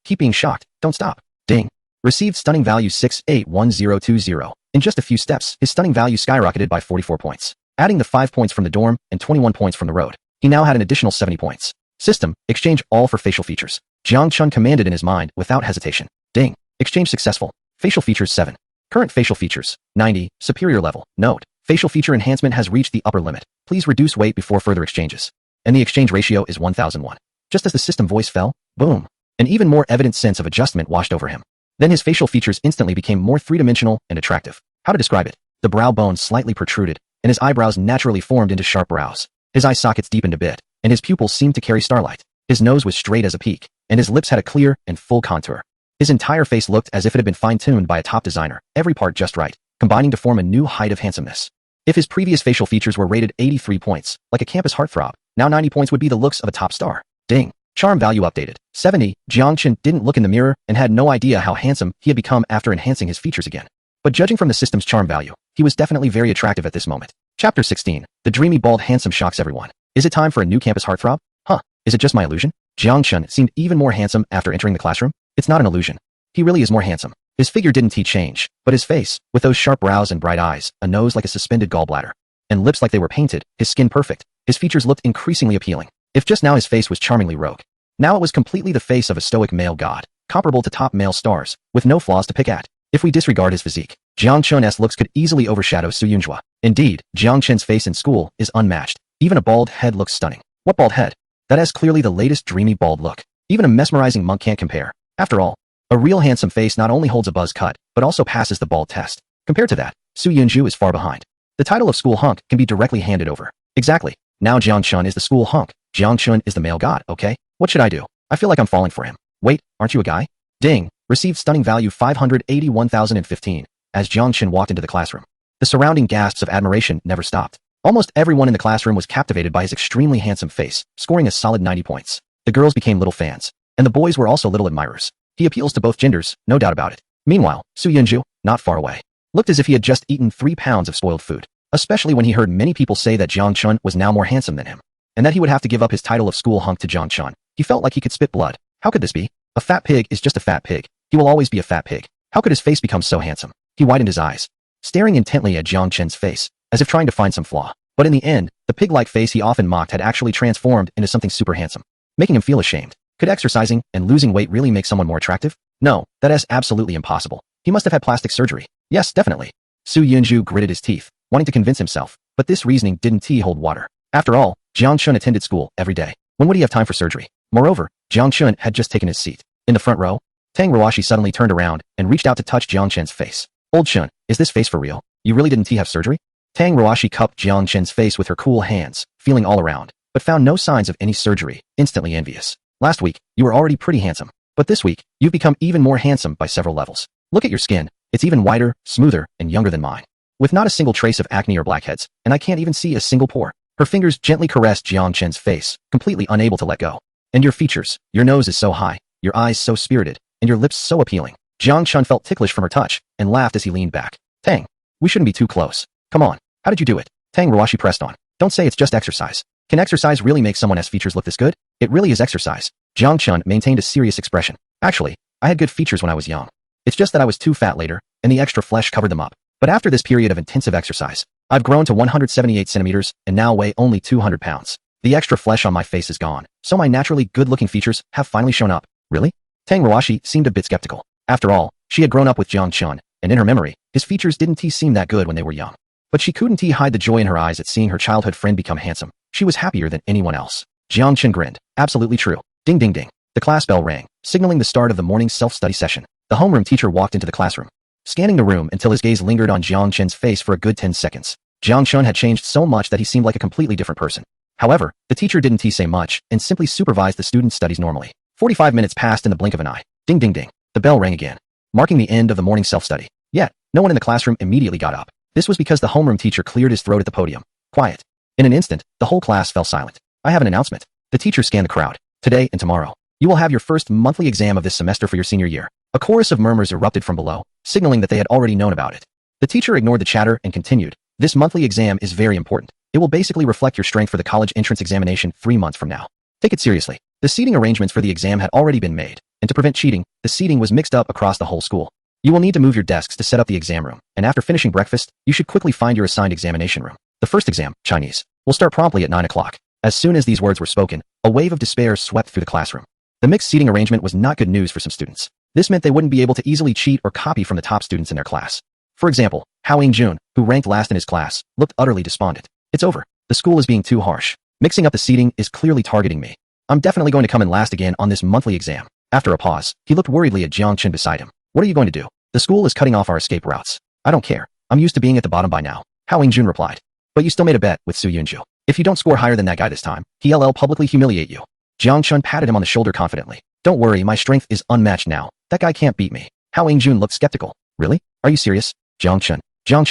keep being shocked. Don't stop. Ding. Received stunning value 681020. In just a few steps, his stunning value skyrocketed by 44 points. Adding the 5 points from the dorm and 21 points from the road, he now had an additional 70 points. System, exchange all for facial features. Jang Chun commanded in his mind without hesitation. Ding. Exchange successful. Facial features 7. Current facial features, 90, superior level. Note, facial feature enhancement has reached the upper limit. Please reduce weight before further exchanges. And the exchange ratio is 1001. Just as the system voice fell, boom. An even more evident sense of adjustment washed over him. Then his facial features instantly became more three-dimensional and attractive. How to describe it? The brow bone slightly protruded, and his eyebrows naturally formed into sharp brows. His eye sockets deepened a bit, and his pupils seemed to carry starlight. His nose was straight as a peak, and his lips had a clear and full contour. His entire face looked as if it had been fine-tuned by a top designer, every part just right, combining to form a new height of handsomeness. If his previous facial features were rated 83 points, like a campus heartthrob, now 90 points would be the looks of a top star. Ding. Charm value updated. 70. Jang Chun didn't look in the mirror and had no idea how handsome he had become after enhancing his features again. But judging from the system's charm value, he was definitely very attractive at this moment. Chapter 16. The dreamy bald handsome shocks everyone. Is it time for a new campus heartthrob? Huh, is it just my illusion? Jang Chun seemed even more handsome after entering the classroom. It's not an illusion. He really is more handsome. His figure didn't change, but his face, with those sharp brows and bright eyes, a nose like a suspended gallbladder, and lips like they were painted, his skin perfect, his features looked increasingly appealing. If just now his face was charmingly rogue, now it was completely the face of a stoic male god, comparable to top male stars, with no flaws to pick at. If we disregard his physique, Jang Chun's looks could easily overshadow Su Yunjua. Indeed, Jang Chun's face in school is unmatched. Even a bald head looks stunning. What bald head? That has clearly the latest dreamy bald look. Even a mesmerizing monk can't compare. After all, a real handsome face not only holds a buzz cut, but also passes the bald test. Compared to that, Su Yunju is far behind. The title of school hunk can be directly handed over. Exactly. Now Jang Chun is the school hunk. Jang Chun is the male god, okay? What should I do? I feel like I'm falling for him. Wait, aren't you a guy? Ding. Received stunning value 581,015 as Jang Chun walked into the classroom. The surrounding gasps of admiration never stopped. Almost everyone in the classroom was captivated by his extremely handsome face, scoring a solid 90 points. The girls became little fans, and the boys were also little admirers. He appeals to both genders, no doubt about it. Meanwhile, Su Yunju, not far away, looked as if he had just eaten 3 pounds of spoiled food, especially when he heard many people say that Jang Chun was now more handsome than him, and that he would have to give up his title of school hunk to Jang Chun. He felt like he could spit blood. How could this be? A fat pig is just a fat pig. He will always be a fat pig. How could his face become so handsome? He widened his eyes, staring intently at Jang Chun's face, as if trying to find some flaw. But in the end, the pig-like face he often mocked had actually transformed into something super handsome, making him feel ashamed. Could exercising and losing weight really make someone more attractive? No, that is absolutely impossible. He must have had plastic surgery. Yes, definitely. Su Yunju gritted his teeth, wanting to convince himself, but this reasoning didn't hold water. After all, Jang Chun attended school every day. When would he have time for surgery? Moreover, Jang Chun had just taken his seat. In the front row, Tang Rawashi suddenly turned around and reached out to touch Jang Chun's face. Old Chun, is this face for real? You really didn't have surgery? Tang Rawashi cupped Jang Chun's face with her cool hands, feeling all around, but found no signs of any surgery, instantly envious. Last week, you were already pretty handsome, but this week, you've become even more handsome by several levels. Look at your skin. It's even whiter, smoother, and younger than mine, with not a single trace of acne or blackheads, and I can't even see a single pore. Her fingers gently caressed Jang Chun's face, completely unable to let go. And your features, your nose is so high, your eyes so spirited, and your lips so appealing. Jang Chun felt ticklish from her touch, and laughed as he leaned back. Tang, we shouldn't be too close. Come on, how did you do it? Tang Rawashi pressed on. Don't say it's just exercise. Can exercise really make someone's features look this good? It really is exercise. Jang Chun maintained a serious expression. Actually, I had good features when I was young. It's just that I was too fat later, and the extra flesh covered them up. But after this period of intensive exercise, I've grown to 178 centimeters and now weigh only 200 pounds. The extra flesh on my face is gone, so my naturally good-looking features have finally shown up. Really? Tang Rawashi seemed a bit skeptical. After all, she had grown up with Jang Chun, and in her memory, his features didn't seem that good when they were young. But she couldn't hide the joy in her eyes at seeing her childhood friend become handsome. She was happier than anyone else. Jang Chun grinned. Absolutely true. Ding ding ding. The class bell rang, signaling the start of the morning self-study session. The homeroom teacher walked into the classroom, scanning the room until his gaze lingered on Jang Chun's face for a good 10 seconds. Jang Chun had changed so much that he seemed like a completely different person. However, the teacher didn't say much and simply supervised the students' studies normally. 45 minutes passed in the blink of an eye. Ding ding ding. The bell rang again, marking the end of the morning self-study. Yet, no one in the classroom immediately got up. This was because the homeroom teacher cleared his throat at the podium. Quiet. In an instant, the whole class fell silent. I have an announcement. The teacher scanned the crowd. Today and tomorrow, you will have your first monthly exam of this semester for your senior year. A chorus of murmurs erupted from below, signaling that they had already known about it. The teacher ignored the chatter and continued. This monthly exam is very important. It will basically reflect your strength for the college entrance examination 3 months from now. Take it seriously. The seating arrangements for the exam had already been made, and to prevent cheating, the seating was mixed up across the whole school. You will need to move your desks to set up the exam room, and after finishing breakfast, you should quickly find your assigned examination room. The first exam, Chinese, will start promptly at 9 o'clock. As soon as these words were spoken, a wave of despair swept through the classroom. The mixed seating arrangement was not good news for some students. This meant they wouldn't be able to easily cheat or copy from the top students in their class. For example, Hao Jun, who ranked last in his class, looked utterly despondent. It's over. The school is being too harsh. Mixing up the seating is clearly targeting me. I'm definitely going to come in last again on this monthly exam. After a pause, he looked worriedly at Jang Chun beside him. What are you going to do? The school is cutting off our escape routes. I don't care. I'm used to being at the bottom by now. Hao Jun replied. But you still made a bet with Su Yunju. If you don't score higher than that guy this time, he'll publicly humiliate you. Jang Chun patted him on the shoulder confidently. Don't worry, my strength is unmatched now. That guy can't beat me. Hao Jun looked skeptical. Really? Are you serious? Jang Chun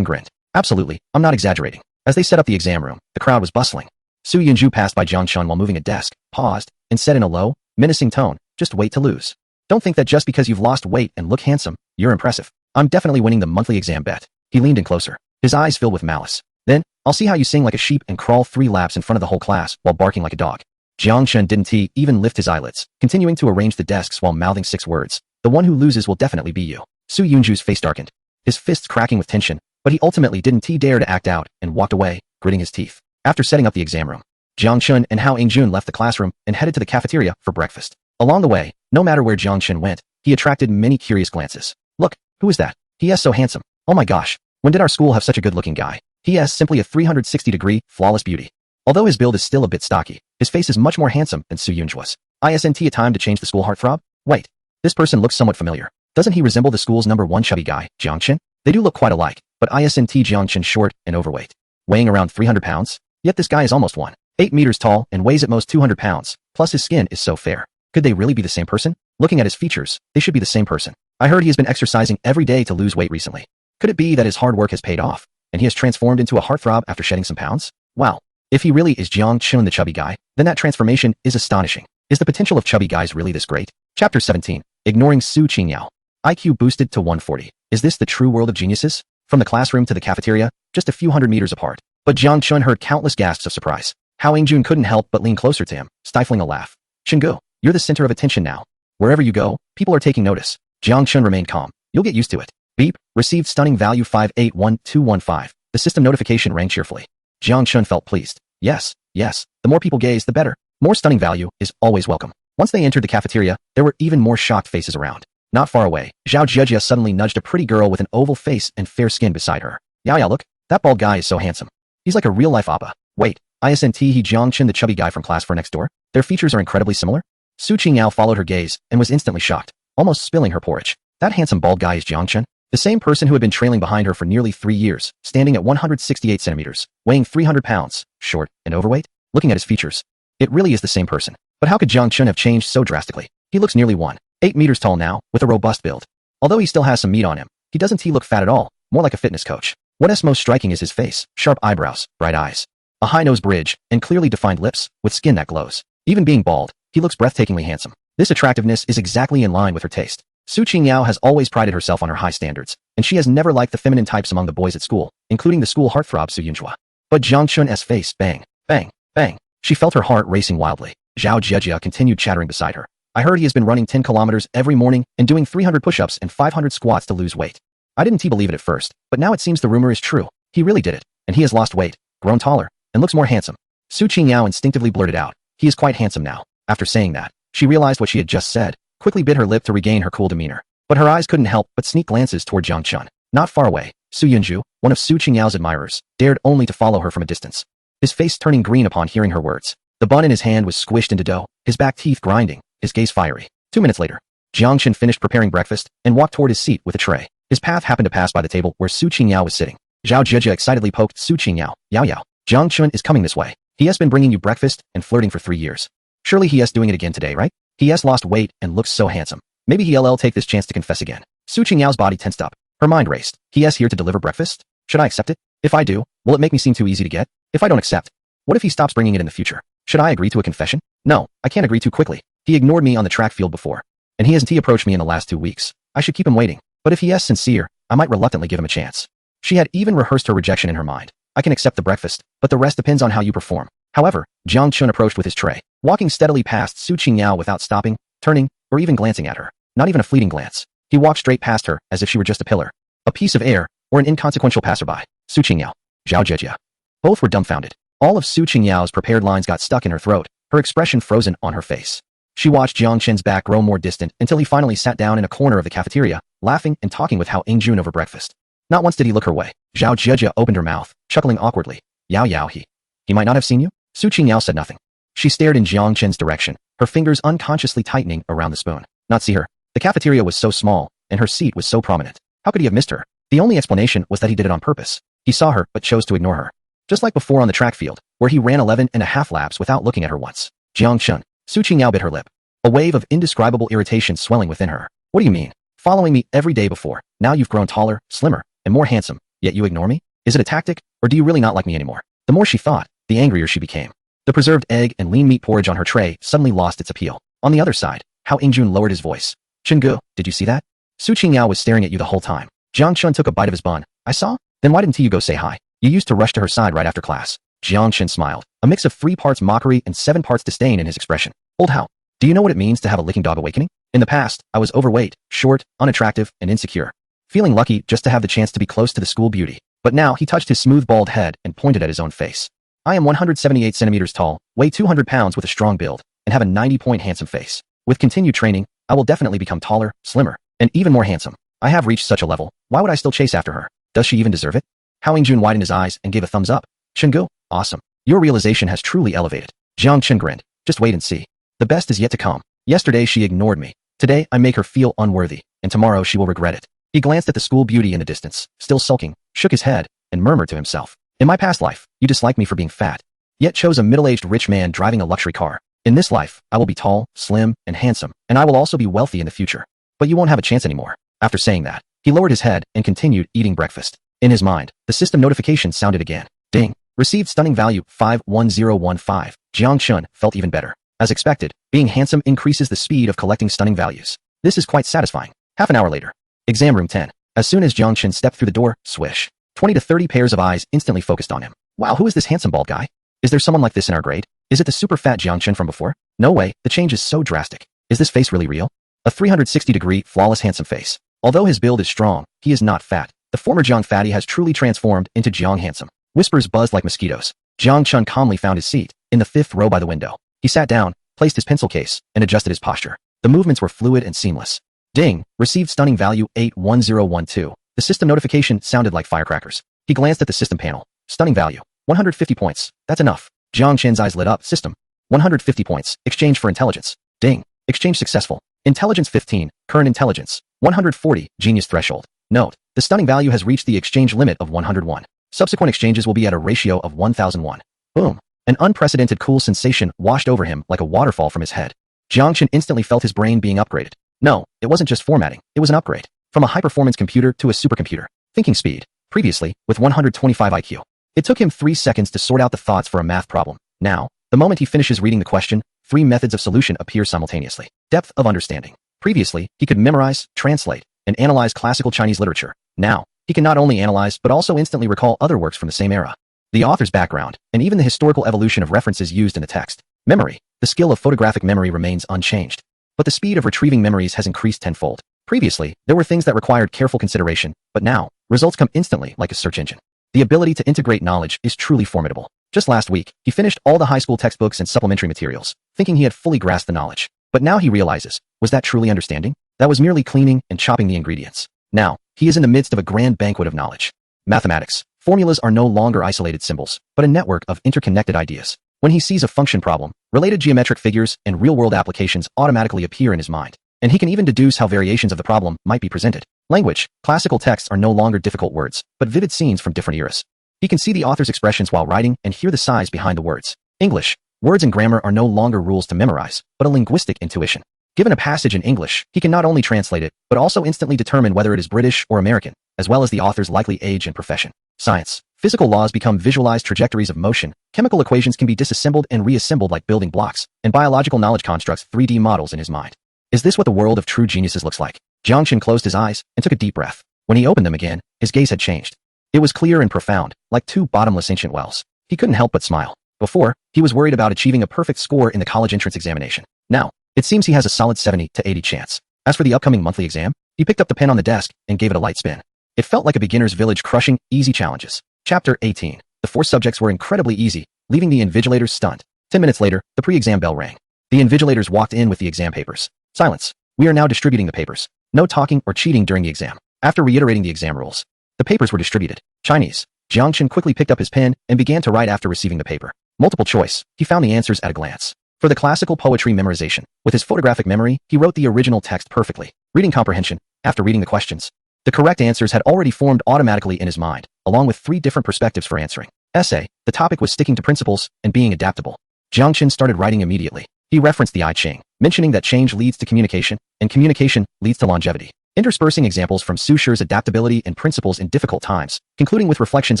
grinned. Absolutely, I'm not exaggerating. As they set up the exam room, the crowd was bustling. Su Yunju passed by Jang Chun while moving a desk, paused, and said in a low, menacing tone, just wait to lose. Don't think that just because you've lost weight and look handsome, you're impressive. I'm definitely winning the monthly exam bet. He leaned in closer, his eyes filled with malice. Then, I'll see how you sing like a sheep and crawl 3 laps in front of the whole class while barking like a dog. Jang Chun didn't even lift his eyelids, continuing to arrange the desks while mouthing 6 words. The one who loses will definitely be you. Su Yunju's face darkened, his fists cracking with tension, but he ultimately didn't dare to act out and walked away, gritting his teeth. After setting up the exam room, Jang Chun and Hao Jun left the classroom and headed to the cafeteria for breakfast. Along the way, no matter where Jang Chun went, he attracted many curious glances. Look, who is that? He is so handsome. Oh my gosh, when did our school have such a good-looking guy? He is simply a 360-degree, flawless beauty. Although his build is still a bit stocky, his face is much more handsome than Su Yunj was. Isn't a time to change the school heartthrob? Wait, this person looks somewhat familiar. Doesn't he resemble the school's #1 chubby guy, Jang Chun? They do look quite alike, but isn't Jang Chun short and overweight, weighing around 300 pounds? Yet this guy is almost 1. 8 meters tall and weighs at most 200 pounds, plus his skin is so fair. Could they really be the same person? Looking at his features, they should be the same person. I heard he has been exercising every day to lose weight recently. Could it be that his hard work has paid off, and he has transformed into a heartthrob after shedding some pounds? Wow. If he really is Jang Chun the chubby guy, then that transformation is astonishing. Is the potential of chubby guys really this great? Chapter 17. Ignoring Su Qingyao. IQ boosted to 140. Is this the true world of geniuses? From the classroom to the cafeteria, just a few hundred meters apart. But Jang Chun heard countless gasps of surprise. Hao Yingjun couldn't help but lean closer to him, stifling a laugh. Chenggu, you're the center of attention now. Wherever you go, people are taking notice. Jang Chun remained calm. You'll get used to it. Beep, received stunning value 581215. The system notification rang cheerfully. Jang Chun felt pleased. Yes, the more people gaze, the better. More stunning value is always welcome. Once they entered the cafeteria, there were even more shocked faces around. Not far away, Zhao Jejia suddenly nudged a pretty girl with an oval face and fair skin beside her. Yao, look, that bald guy is so handsome. He's like a real-life oppa. Wait, isn't he Jang Chun the chubby guy from class 4 next door? Their features are incredibly similar? Su Qingyao followed her gaze and was instantly shocked, almost spilling her porridge. That handsome bald guy is Jang Chun? The same person who had been trailing behind her for nearly 3 years, standing at 168 centimeters, weighing 300 pounds, short and overweight? Looking at his features, it really is the same person. But how could Jang Chun have changed so drastically? He looks nearly 8 meters tall now, with a robust build. Although he still has some meat on him, he doesn't look fat at all, more like a fitness coach. What's most striking is his face, sharp eyebrows, bright eyes, a high nose bridge, and clearly defined lips, with skin that glows. Even being bald, he looks breathtakingly handsome. This attractiveness is exactly in line with her taste. Su Qingyao has always prided herself on her high standards, and she has never liked the feminine types among the boys at school, including the school heartthrob Su Yunhua. But Jang Chun's face, bang, bang, bang. She felt her heart racing wildly. Zhao Jejia continued chattering beside her. I heard he has been running 10 kilometers every morning and doing 300 push-ups and 500 squats to lose weight. I didn't believe it at first, but now it seems the rumor is true. He really did it, and he has lost weight, grown taller, and looks more handsome. Su Qingyao instinctively blurted out, he is quite handsome now. After saying that, she realized what she had just said, quickly bit her lip to regain her cool demeanor. But her eyes couldn't help but sneak glances toward Jang Chun. Not far away, Su Yunju, one of Su Qingyao's admirers, dared only to follow her from a distance. His face turning green upon hearing her words. The bun in his hand was squished into dough, his back teeth grinding, his gaze fiery. 2 minutes later, Jang Chun finished preparing breakfast and walked toward his seat with a tray. His path happened to pass by the table where Su Qingyao was sitting. Zhao Jejia excitedly poked Su Qingyao. Yao, Jang Chun is coming this way. He has been bringing you breakfast and flirting for 3 years. Surely he is doing it again today, right? He has lost weight and looks so handsome. Maybe he'll take this chance to confess again. Su Qingyao's body tensed up. Her mind raced. He is here to deliver breakfast? Should I accept it? If I do, will it make me seem too easy to get? If I don't accept, what if he stops bringing it in the future? Should I agree to a confession? No, I can't agree too quickly. He ignored me on the track field before, and he hasn't approached me in the last 2 weeks. I should keep him waiting. But if he is sincere, I might reluctantly give him a chance. She had even rehearsed her rejection in her mind. I can accept the breakfast, but the rest depends on how you perform. However, Jang Chun approached with his tray, walking steadily past Su Qingyao without stopping, turning, or even glancing at her. Not even a fleeting glance. He walked straight past her as if she were just a pillar, a piece of air, or an inconsequential passerby. Su Qingyao, Zhao Jejia. Both were dumbfounded. All of Su Qingyao's prepared lines got stuck in her throat, her expression frozen on her face. She watched Jang Chun's back grow more distant until he finally sat down in a corner of the cafeteria, laughing and talking with Hao Yingjun over breakfast. Not once did he look her way. Zhao Jejia opened her mouth, chuckling awkwardly. Yao, he might not have seen you? Su Qingyao said nothing. She stared in Jang Chun's direction, her fingers unconsciously tightening around the spoon. Not see her. The cafeteria was so small, and her seat was so prominent. How could he have missed her? The only explanation was that he did it on purpose. He saw her, but chose to ignore her. Just like before on the track field, where he ran 11.5 laps without looking at her once. Jang Chun. Su Qingyao bit her lip. A wave of indescribable irritation swelling within her. What do you mean? Following me every day before. Now you've grown taller, slimmer, and more handsome, yet you ignore me? Is it a tactic, or do you really not like me anymore? The more she thought, the angrier she became. The preserved egg and lean meat porridge on her tray suddenly lost its appeal. On the other side, Hao Yingjun lowered his voice. Chenggu, did you see that? Su Qingyao was staring at you the whole time. Jang Chun took a bite of his bun. I saw? Then why didn't you go say hi? You used to rush to her side right after class. Jang Chun smiled, a mix of 3 parts mockery and 7 parts disdain in his expression. Old Hao, do you know what it means to have a licking dog awakening? In the past, I was overweight, short, unattractive, and insecure. Feeling lucky just to have the chance to be close to the school beauty. But now he touched his smooth bald head and pointed at his own face. I am 178 centimeters tall, weigh 200 pounds with a strong build, and have a 90-point handsome face. With continued training, I will definitely become taller, slimmer, and even more handsome. I have reached such a level, why would I still chase after her? Does she even deserve it? Hao Yingjun widened his eyes and gave a thumbs up. Chenggu, awesome. Your realization has truly elevated. Jiang Chun grinned. Just wait and see. The best is yet to come. Yesterday she ignored me. Today I make her feel unworthy, and tomorrow she will regret it. He glanced at the school beauty in the distance, still sulking, shook his head, and murmured to himself. In my past life, you disliked me for being fat. yet chose a middle-aged rich man driving a luxury car. In this life, I will be tall, slim, and handsome, and I will also be wealthy in the future. But you won't have a chance anymore. After saying that, he lowered his head and continued eating breakfast. In his mind, the system notification sounded again. Ding. Received stunning value 51015. Jang Chun felt even better. As expected, being handsome increases the speed of collecting stunning values. This is quite satisfying. Half an hour later. Exam room 10. As soon as Jang Chun stepped through the door, swish. 20 to 30 pairs of eyes instantly focused on him. Wow, who is this handsome bald guy? Is there someone like this in our grade? Is it the super fat Jang Chun from before? No way, the change is so drastic. Is this face really real? A 360-degree, flawless handsome face. Although his build is strong, he is not fat. The former Jiang fatty has truly transformed into Jiang handsome. Whispers buzzed like mosquitoes. Jang Chun calmly found his seat, in the 5th row by the window. He sat down, placed his pencil case, and adjusted his posture. The movements were fluid and seamless. Ding, received stunning value 81012. The system notification sounded like firecrackers. He glanced at the system panel. Stunning value, 150 points. That's enough. Jiang Chen's eyes lit up. System, 150 points. Exchange for intelligence. Ding, exchange successful. Intelligence 15, current intelligence, 140, genius threshold. Note, the stunning value has reached the exchange limit of 101. Subsequent exchanges will be at a ratio of 1001. Boom. An unprecedented cool sensation washed over him like a waterfall from his head. Jiang Chun instantly felt his brain being upgraded. No, it wasn't just formatting, it was an upgrade. From a high-performance computer to a supercomputer. Thinking speed. Previously, with 125 IQ. It took him 3 seconds to sort out the thoughts for a math problem. Now, the moment he finishes reading the question, 3 methods of solution appear simultaneously. Depth of understanding. Previously, he could memorize, translate, and analyze classical Chinese literature. Now, he can not only analyze but also instantly recall other works from the same era. The author's background, and even the historical evolution of references used in the text. Memory. The skill of photographic memory remains unchanged. But the speed of retrieving memories has increased tenfold. Previously, there were things that required careful consideration, but now, results come instantly like a search engine. The ability to integrate knowledge is truly formidable. Just last week, he finished all the high school textbooks and supplementary materials, thinking he had fully grasped the knowledge. But now he realizes, was that truly understanding? That was merely cleaning and chopping the ingredients. Now, he is in the midst of a grand banquet of knowledge. Mathematics. Formulas are no longer isolated symbols, but a network of interconnected ideas. When he sees a function problem, related geometric figures and real-world applications automatically appear in his mind. And he can even deduce how variations of the problem might be presented. Language. Classical texts are no longer difficult words, but vivid scenes from different eras. He can see the author's expressions while writing and hear the sighs behind the words. English. Words and grammar are no longer rules to memorize, but a linguistic intuition. Given a passage in English, he can not only translate it, but also instantly determine whether it is British or American, as well as the author's likely age and profession. Science. Physical laws become visualized trajectories of motion, chemical equations can be disassembled and reassembled like building blocks, and biological knowledge constructs 3D models in his mind. Is this what the world of true geniuses looks like? Jiang Chun closed his eyes and took a deep breath. When he opened them again, his gaze had changed. It was clear and profound, like 2 bottomless ancient wells. He couldn't help but smile. Before, he was worried about achieving a perfect score in the college entrance examination. Now, it seems he has a solid 70 to 80 chance. As for the upcoming monthly exam, he picked up the pen on the desk and gave it a light spin. It felt like a beginner's village crushing easy challenges. Chapter 18. The 4 subjects were incredibly easy, leaving the invigilators stunned. 10 minutes later, the pre-exam bell rang. The invigilators walked in with the exam papers. Silence. We are now distributing the papers. No talking or cheating during the exam. After reiterating the exam rules, the papers were distributed. Chinese. Jiang Chun quickly picked up his pen and began to write after receiving the paper. Multiple choice. He found the answers at a glance. For the classical poetry memorization, with his photographic memory, he wrote the original text perfectly. Reading comprehension. After reading the questions, the correct answers had already formed automatically in his mind, along with 3 different perspectives for answering. Essay. The topic was sticking to principles and being adaptable. Jiang Chun started writing immediately. He referenced the I Ching, mentioning that change leads to communication, and communication leads to longevity. Interspersing examples from Su Shi's adaptability and principles in difficult times, concluding with reflections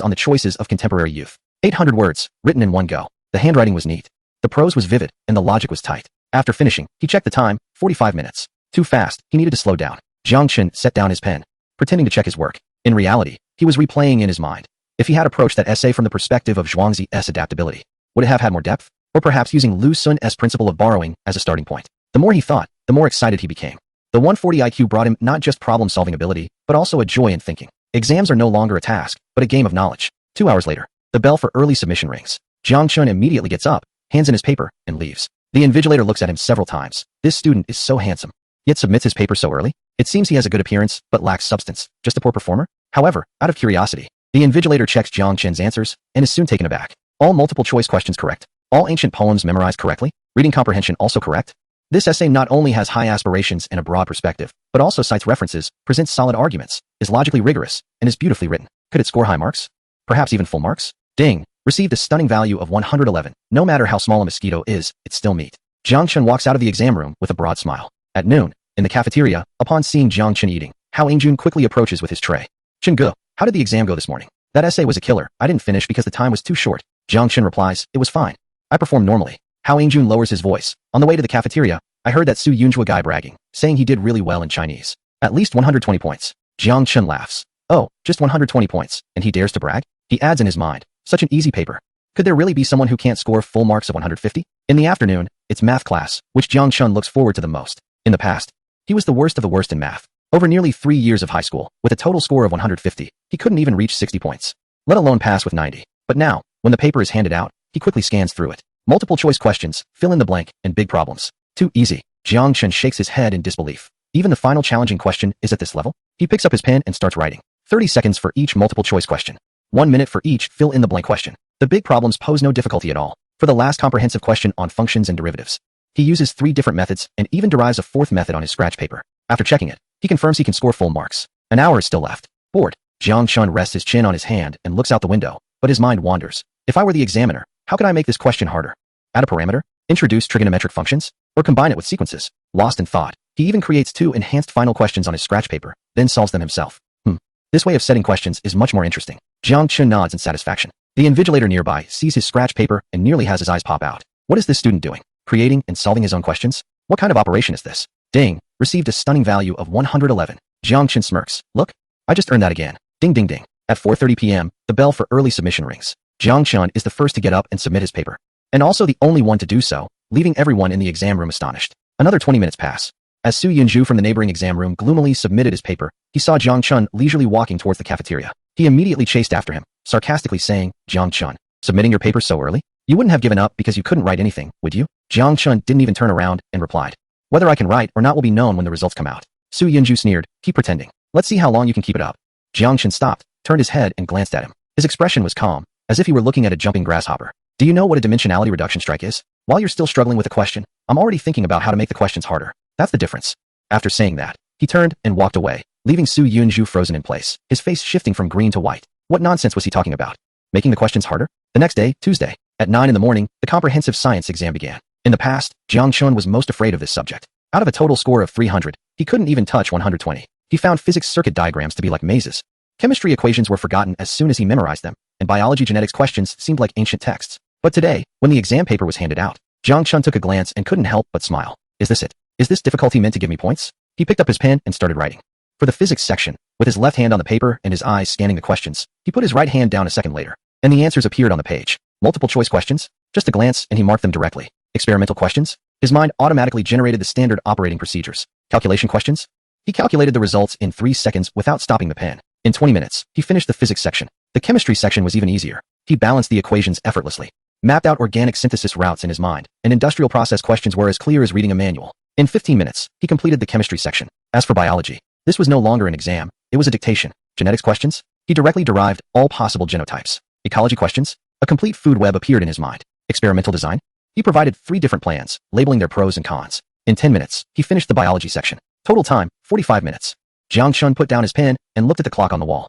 on the choices of contemporary youth. 800 words, written in one go. The handwriting was neat. The prose was vivid, and the logic was tight. After finishing, he checked the time, 45 minutes. Too fast, he needed to slow down. Jiang Chun set down his pen, pretending to check his work. In reality, he was replaying in his mind. If he had approached that essay from the perspective of Zhuangzi's adaptability, would it have had more depth? Or perhaps using Lu Sun's principle of borrowing as a starting point? The more he thought, the more excited he became. The 140 IQ brought him not just problem-solving ability, but also a joy in thinking. Exams are no longer a task, but a game of knowledge. 2 hours later, the bell for early submission rings. Jiang Chun immediately gets up, hands in his paper, and leaves. The invigilator looks at him several times. This student is so handsome, yet submits his paper so early. It seems he has a good appearance, but lacks substance. Just a poor performer? However, out of curiosity, the invigilator checks Jiang Chun's answers, and is soon taken aback. All multiple-choice questions correct. All ancient poems memorized correctly. Reading comprehension also correct. This essay not only has high aspirations and a broad perspective, but also cites references, presents solid arguments, is logically rigorous, and is beautifully written. Could it score high marks? Perhaps even full marks? Ding! Received a stunning value of 111. No matter how small a mosquito is, it's still meat. Jang Chun walks out of the exam room with a broad smile. At noon, in the cafeteria, upon seeing Jang Chun eating, Hao Aingjun quickly approaches with his tray. Chun-gu, how did the exam go this morning? That essay was a killer. I didn't finish because the time was too short. Jang Chun replies, it was fine. I performed normally. Hao Aingjun lowers his voice. On the way to the cafeteria, I heard that Su Yunjua guy bragging, saying he did really well in Chinese. At least 120 points. Jang Chun laughs. Oh, just 120 points, and he dares to brag? He adds in his mind, such an easy paper. Could there really be someone who can't score full marks of 150? In the afternoon, it's math class, which Jang Chun looks forward to the most. In the past, he was the worst of the worst in math. Over nearly 3 years of high school, with a total score of 150, he couldn't even reach 60 points, let alone pass with 90. But now, when the paper is handed out, he quickly scans through it. Multiple choice questions, fill in the blank, and big problems. Too easy. Jang Chun shakes his head in disbelief. Even the final challenging question is at this level? He picks up his pen and starts writing. 30 seconds for each multiple choice question. 1 minute for each fill in the blank question. The big problems pose no difficulty at all. For the last comprehensive question on functions and derivatives, he uses 3 different methods and even derives a 4th method on his scratch paper. After checking it, he confirms he can score full marks. An hour is still left. Bored, Jang Chun rests his chin on his hand and looks out the window, but his mind wanders. If I were the examiner, how could I make this question harder? Add a parameter? Introduce trigonometric functions? Or combine it with sequences? Lost in thought, he even creates 2 enhanced final questions on his scratch paper, then solves them himself. This way of setting questions is much more interesting. Jang Chun nods in satisfaction. The invigilator nearby sees his scratch paper and nearly has his eyes pop out. What is this student doing? Creating and solving his own questions? What kind of operation is this? Ding, received a stunning value of 111. Jang Chun smirks. Look, I just earned that again. Ding ding ding. At 4:30 p.m., the bell for early submission rings. Jang Chun is the first to get up and submit his paper. And also the only one to do so, leaving everyone in the exam room astonished. Another 20 minutes pass. As Su Yunju from the neighboring exam room gloomily submitted his paper, he saw Jang Chun leisurely walking towards the cafeteria. He immediately chased after him, sarcastically saying, Jang Chun, submitting your paper so early? You wouldn't have given up because you couldn't write anything, would you? Jang Chun didn't even turn around and replied, whether I can write or not will be known when the results come out. Su Yunju sneered, keep pretending. Let's see how long you can keep it up. Jang Chun stopped, turned his head and glanced at him. His expression was calm, as if he were looking at a jumping grasshopper. Do you know what a dimensionality reduction strike is? While you're still struggling with a question, I'm already thinking about how to make the questions harder. That's the difference. After saying that, he turned and walked away, leaving Su Yunju frozen in place, his face shifting from green to white. What nonsense was he talking about? Making the questions harder? The next day, Tuesday, at 9 in the morning, the comprehensive science exam began. In the past, Jang Chun was most afraid of this subject. Out of a total score of 300, he couldn't even touch 120. He found physics circuit diagrams to be like mazes. Chemistry equations were forgotten as soon as he memorized them, and biology genetics questions seemed like ancient texts. But today, when the exam paper was handed out, Jang Chun took a glance and couldn't help but smile. Is this it? Is this difficulty meant to give me points? He picked up his pen and started writing. For the physics section, with his left hand on the paper and his eyes scanning the questions, he put his right hand down a second later, and the answers appeared on the page. Multiple choice questions? Just a glance and he marked them directly. Experimental questions? His mind automatically generated the standard operating procedures. Calculation questions? He calculated the results in 3 seconds without stopping the pen. In 20 minutes, he finished the physics section. The chemistry section was even easier. He balanced the equations effortlessly, mapped out organic synthesis routes in his mind, and industrial process questions were as clear as reading a manual. In 15 minutes, he completed the chemistry section. As for biology, this was no longer an exam, it was a dictation. Genetics questions? He directly derived all possible genotypes. Ecology questions? A complete food web appeared in his mind. Experimental design? He provided 3 different plans, labeling their pros and cons. In 10 minutes, he finished the biology section. Total time, 45 minutes. Jang Chun put down his pen and looked at the clock on the wall.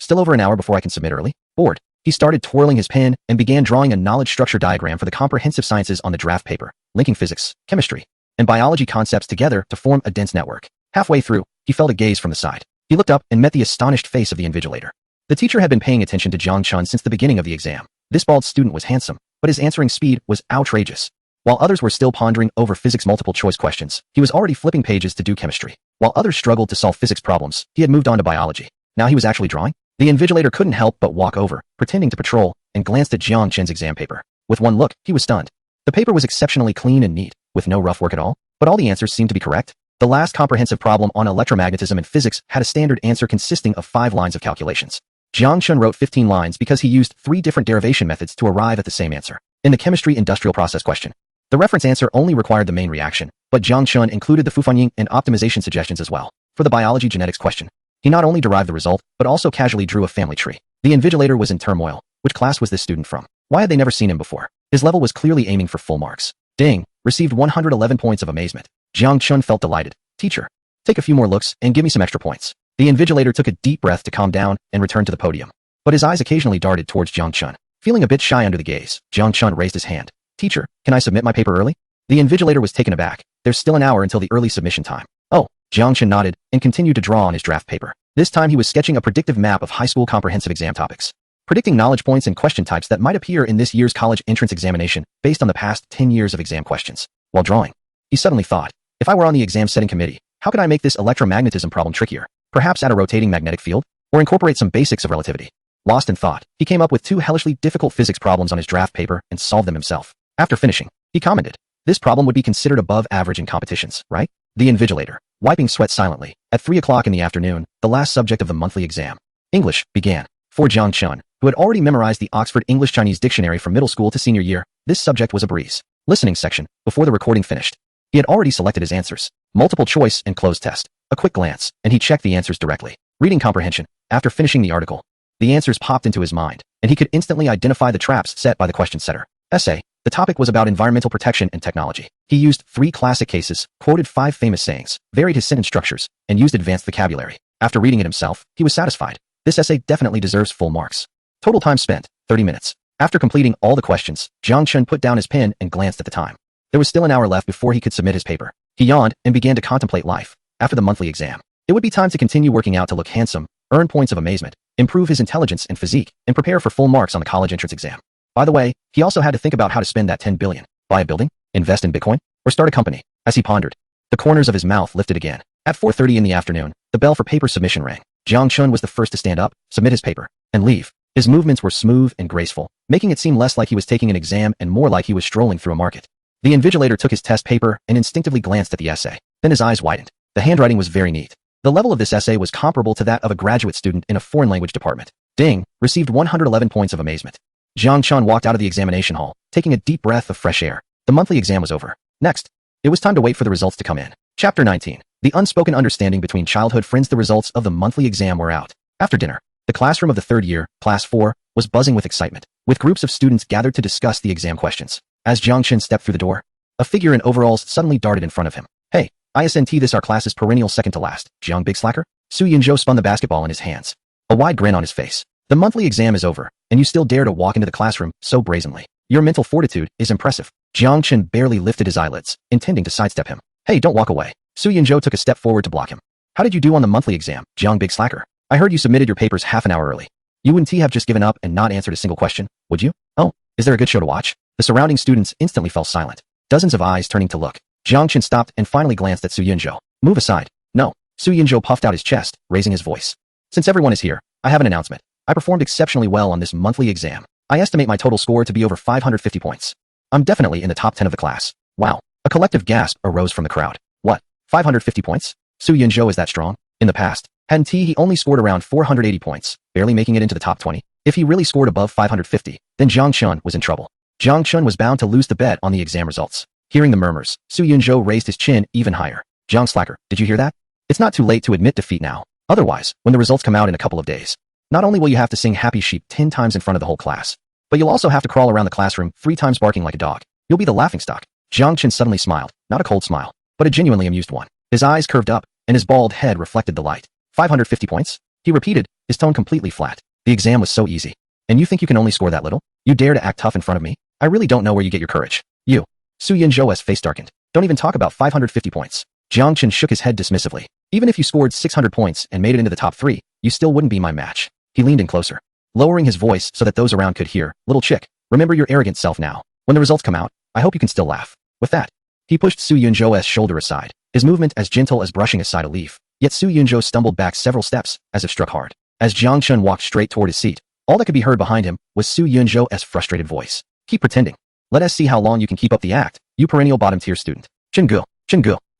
Still over an hour before I can submit early? Bored. He started twirling his pen and began drawing a knowledge structure diagram for the comprehensive sciences on the draft paper, linking physics, chemistry, and biology concepts together to form a dense network. Halfway through, he felt a gaze from the side. He looked up and met the astonished face of the invigilator. The teacher had been paying attention to Jang Chun since the beginning of the exam. This bald student was handsome, but his answering speed was outrageous. While others were still pondering over physics multiple choice questions, he was already flipping pages to do chemistry. While others struggled to solve physics problems, he had moved on to biology. Now he was actually drawing? The invigilator couldn't help but walk over, pretending to patrol, and glanced at Jang Chun's exam paper. With one look, he was stunned. The paper was exceptionally clean and neat, with no rough work at all, but all the answers seemed to be correct. The last comprehensive problem on electromagnetism and physics had a standard answer consisting of 5 lines of calculations. Jang Chun wrote 15 lines because he used 3 different derivation methods to arrive at the same answer. In the chemistry industrial process question, the reference answer only required the main reaction, but Jang Chun included the Fufanying and optimization suggestions as well. For the biology genetics question, he not only derived the result, but also casually drew a family tree. The invigilator was in turmoil. Which class was this student from? Why had they never seen him before? His level was clearly aiming for full marks. Ding, received 111 points of amazement. Jang Chun felt delighted. Teacher, take a few more looks and give me some extra points. The invigilator took a deep breath to calm down and returned to the podium. But his eyes occasionally darted towards Jang Chun. Feeling a bit shy under the gaze, Jang Chun raised his hand. Teacher, can I submit my paper early? The invigilator was taken aback. There's still an hour until the early submission time. Oh, Jang Chun nodded and continued to draw on his draft paper. This time he was sketching a predictive map of high school comprehensive exam topics, predicting knowledge points and question types that might appear in this year's college entrance examination based on the past 10 years of exam questions. While drawing, he suddenly thought, if I were on the exam setting committee, how could I make this electromagnetism problem trickier? Perhaps add a rotating magnetic field? Or incorporate some basics of relativity? Lost in thought, he came up with 2 hellishly difficult physics problems on his draft paper and solved them himself. After finishing, he commented, this problem would be considered above average in competitions, right? The invigilator, wiping sweat silently, at 3 o'clock in the afternoon, the last subject of the monthly exam, English, began. For Jang Chun, who had already memorized the Oxford English-Chinese dictionary from middle school to senior year, this subject was a breeze. Listening section, before the recording finished. He had already selected his answers. Multiple choice and closed test. A quick glance, and he checked the answers directly. Reading comprehension, after finishing the article. The answers popped into his mind, and he could instantly identify the traps set by the question setter. Essay. The topic was about environmental protection and technology. He used 3 classic cases, quoted 5 famous sayings, varied his sentence structures, and used advanced vocabulary. After reading it himself, he was satisfied. This essay definitely deserves full marks. Total time spent, 30 minutes. After completing all the questions, Jang Chun put down his pen and glanced at the time. There was still an hour left before he could submit his paper. He yawned and began to contemplate life. After the monthly exam, it would be time to continue working out to look handsome, earn points of amazement, improve his intelligence and physique, and prepare for full marks on the college entrance exam. By the way, he also had to think about how to spend that 10 billion. Buy a building? Invest in Bitcoin? Or start a company? As he pondered, the corners of his mouth lifted again. At 4:30 in the afternoon, the bell for paper submission rang. Jang Chun was the first to stand up, submit his paper, and leave. His movements were smooth and graceful, making it seem less like he was taking an exam and more like he was strolling through a market. The invigilator took his test paper and instinctively glanced at the essay. Then his eyes widened. The handwriting was very neat. The level of this essay was comparable to that of a graduate student in a foreign language department. Ding, received 111 points of amazement. Jang Chun walked out of the examination hall, taking a deep breath of fresh air. The monthly exam was over. Next, it was time to wait for the results to come in. Chapter 19. The unspoken understanding between childhood friends. The results of the monthly exam were out. After dinner, the classroom of the 3rd year, Class 4, was buzzing with excitement, with groups of students gathered to discuss the exam questions. As Jang Chun stepped through the door, a figure in overalls suddenly darted in front of him. Hey, ISNT, this our class's perennial second to last, Jiang Big Slacker? Su Yunzhou spun the basketball in his hands, a wide grin on his face. The monthly exam is over, and you still dare to walk into the classroom so brazenly. Your mental fortitude is impressive. Jang Chun barely lifted his eyelids, intending to sidestep him. Hey, don't walk away. Su Yunzhou took a step forward to block him. How did you do on the monthly exam, Jiang Big Slacker? I heard you submitted your papers half an hour early. You wouldn't have just given up and not answered a single question, would you? Oh, is there a good show to watch? The surrounding students instantly fell silent, dozens of eyes turning to look. Jang Chun stopped and finally glanced at Su Yunzhou. Move aside. No. Su Yunzhou puffed out his chest, raising his voice. Since everyone is here, I have an announcement. I performed exceptionally well on this monthly exam. I estimate my total score to be over 550 points. I'm definitely in the top 10 of the class. Wow. A collective gasp arose from the crowd. What? 550 points? Su Yunzhou is that strong? In the past, hadn't he only scored around 480 points, barely making it into the top 20? If he really scored above 550, then Jang Chun was in trouble. Jang Chun was bound to lose the bet on the exam results. Hearing the murmurs, Su Yunzhou raised his chin even higher. Jiang Slacker, did you hear that? It's not too late to admit defeat now. Otherwise, when the results come out in a couple of days, not only will you have to sing Happy Sheep 10 times in front of the whole class, but you'll also have to crawl around the classroom 3 times barking like a dog. You'll be the laughingstock. Jiang Chun suddenly smiled, not a cold smile, but a genuinely amused one. His eyes curved up, and his bald head reflected the light. 550 points? He repeated, his tone completely flat. The exam was so easy. And you think you can only score that little? You dare to act tough in front of me? I really don't know where you get your courage. You. Su Yunzhou's face darkened. Don't even talk about 550 points. Jiang Chun shook his head dismissively. Even if you scored 600 points and made it into the top 3, you still wouldn't be my match. He leaned in closer, lowering his voice so that those around could hear. Little chick, remember your arrogant self now. When the results come out, I hope you can still laugh. With that, he pushed Su Yunzhou's shoulder aside, his movement as gentle as brushing aside a leaf. Yet Su Yunzhou stumbled back several steps, as if struck hard. As Jiang Chun walked straight toward his seat, all that could be heard behind him was Su Yunzhou's frustrated voice. Keep pretending. Let us see how long you can keep up the act, you perennial bottom-tier student. Chingu.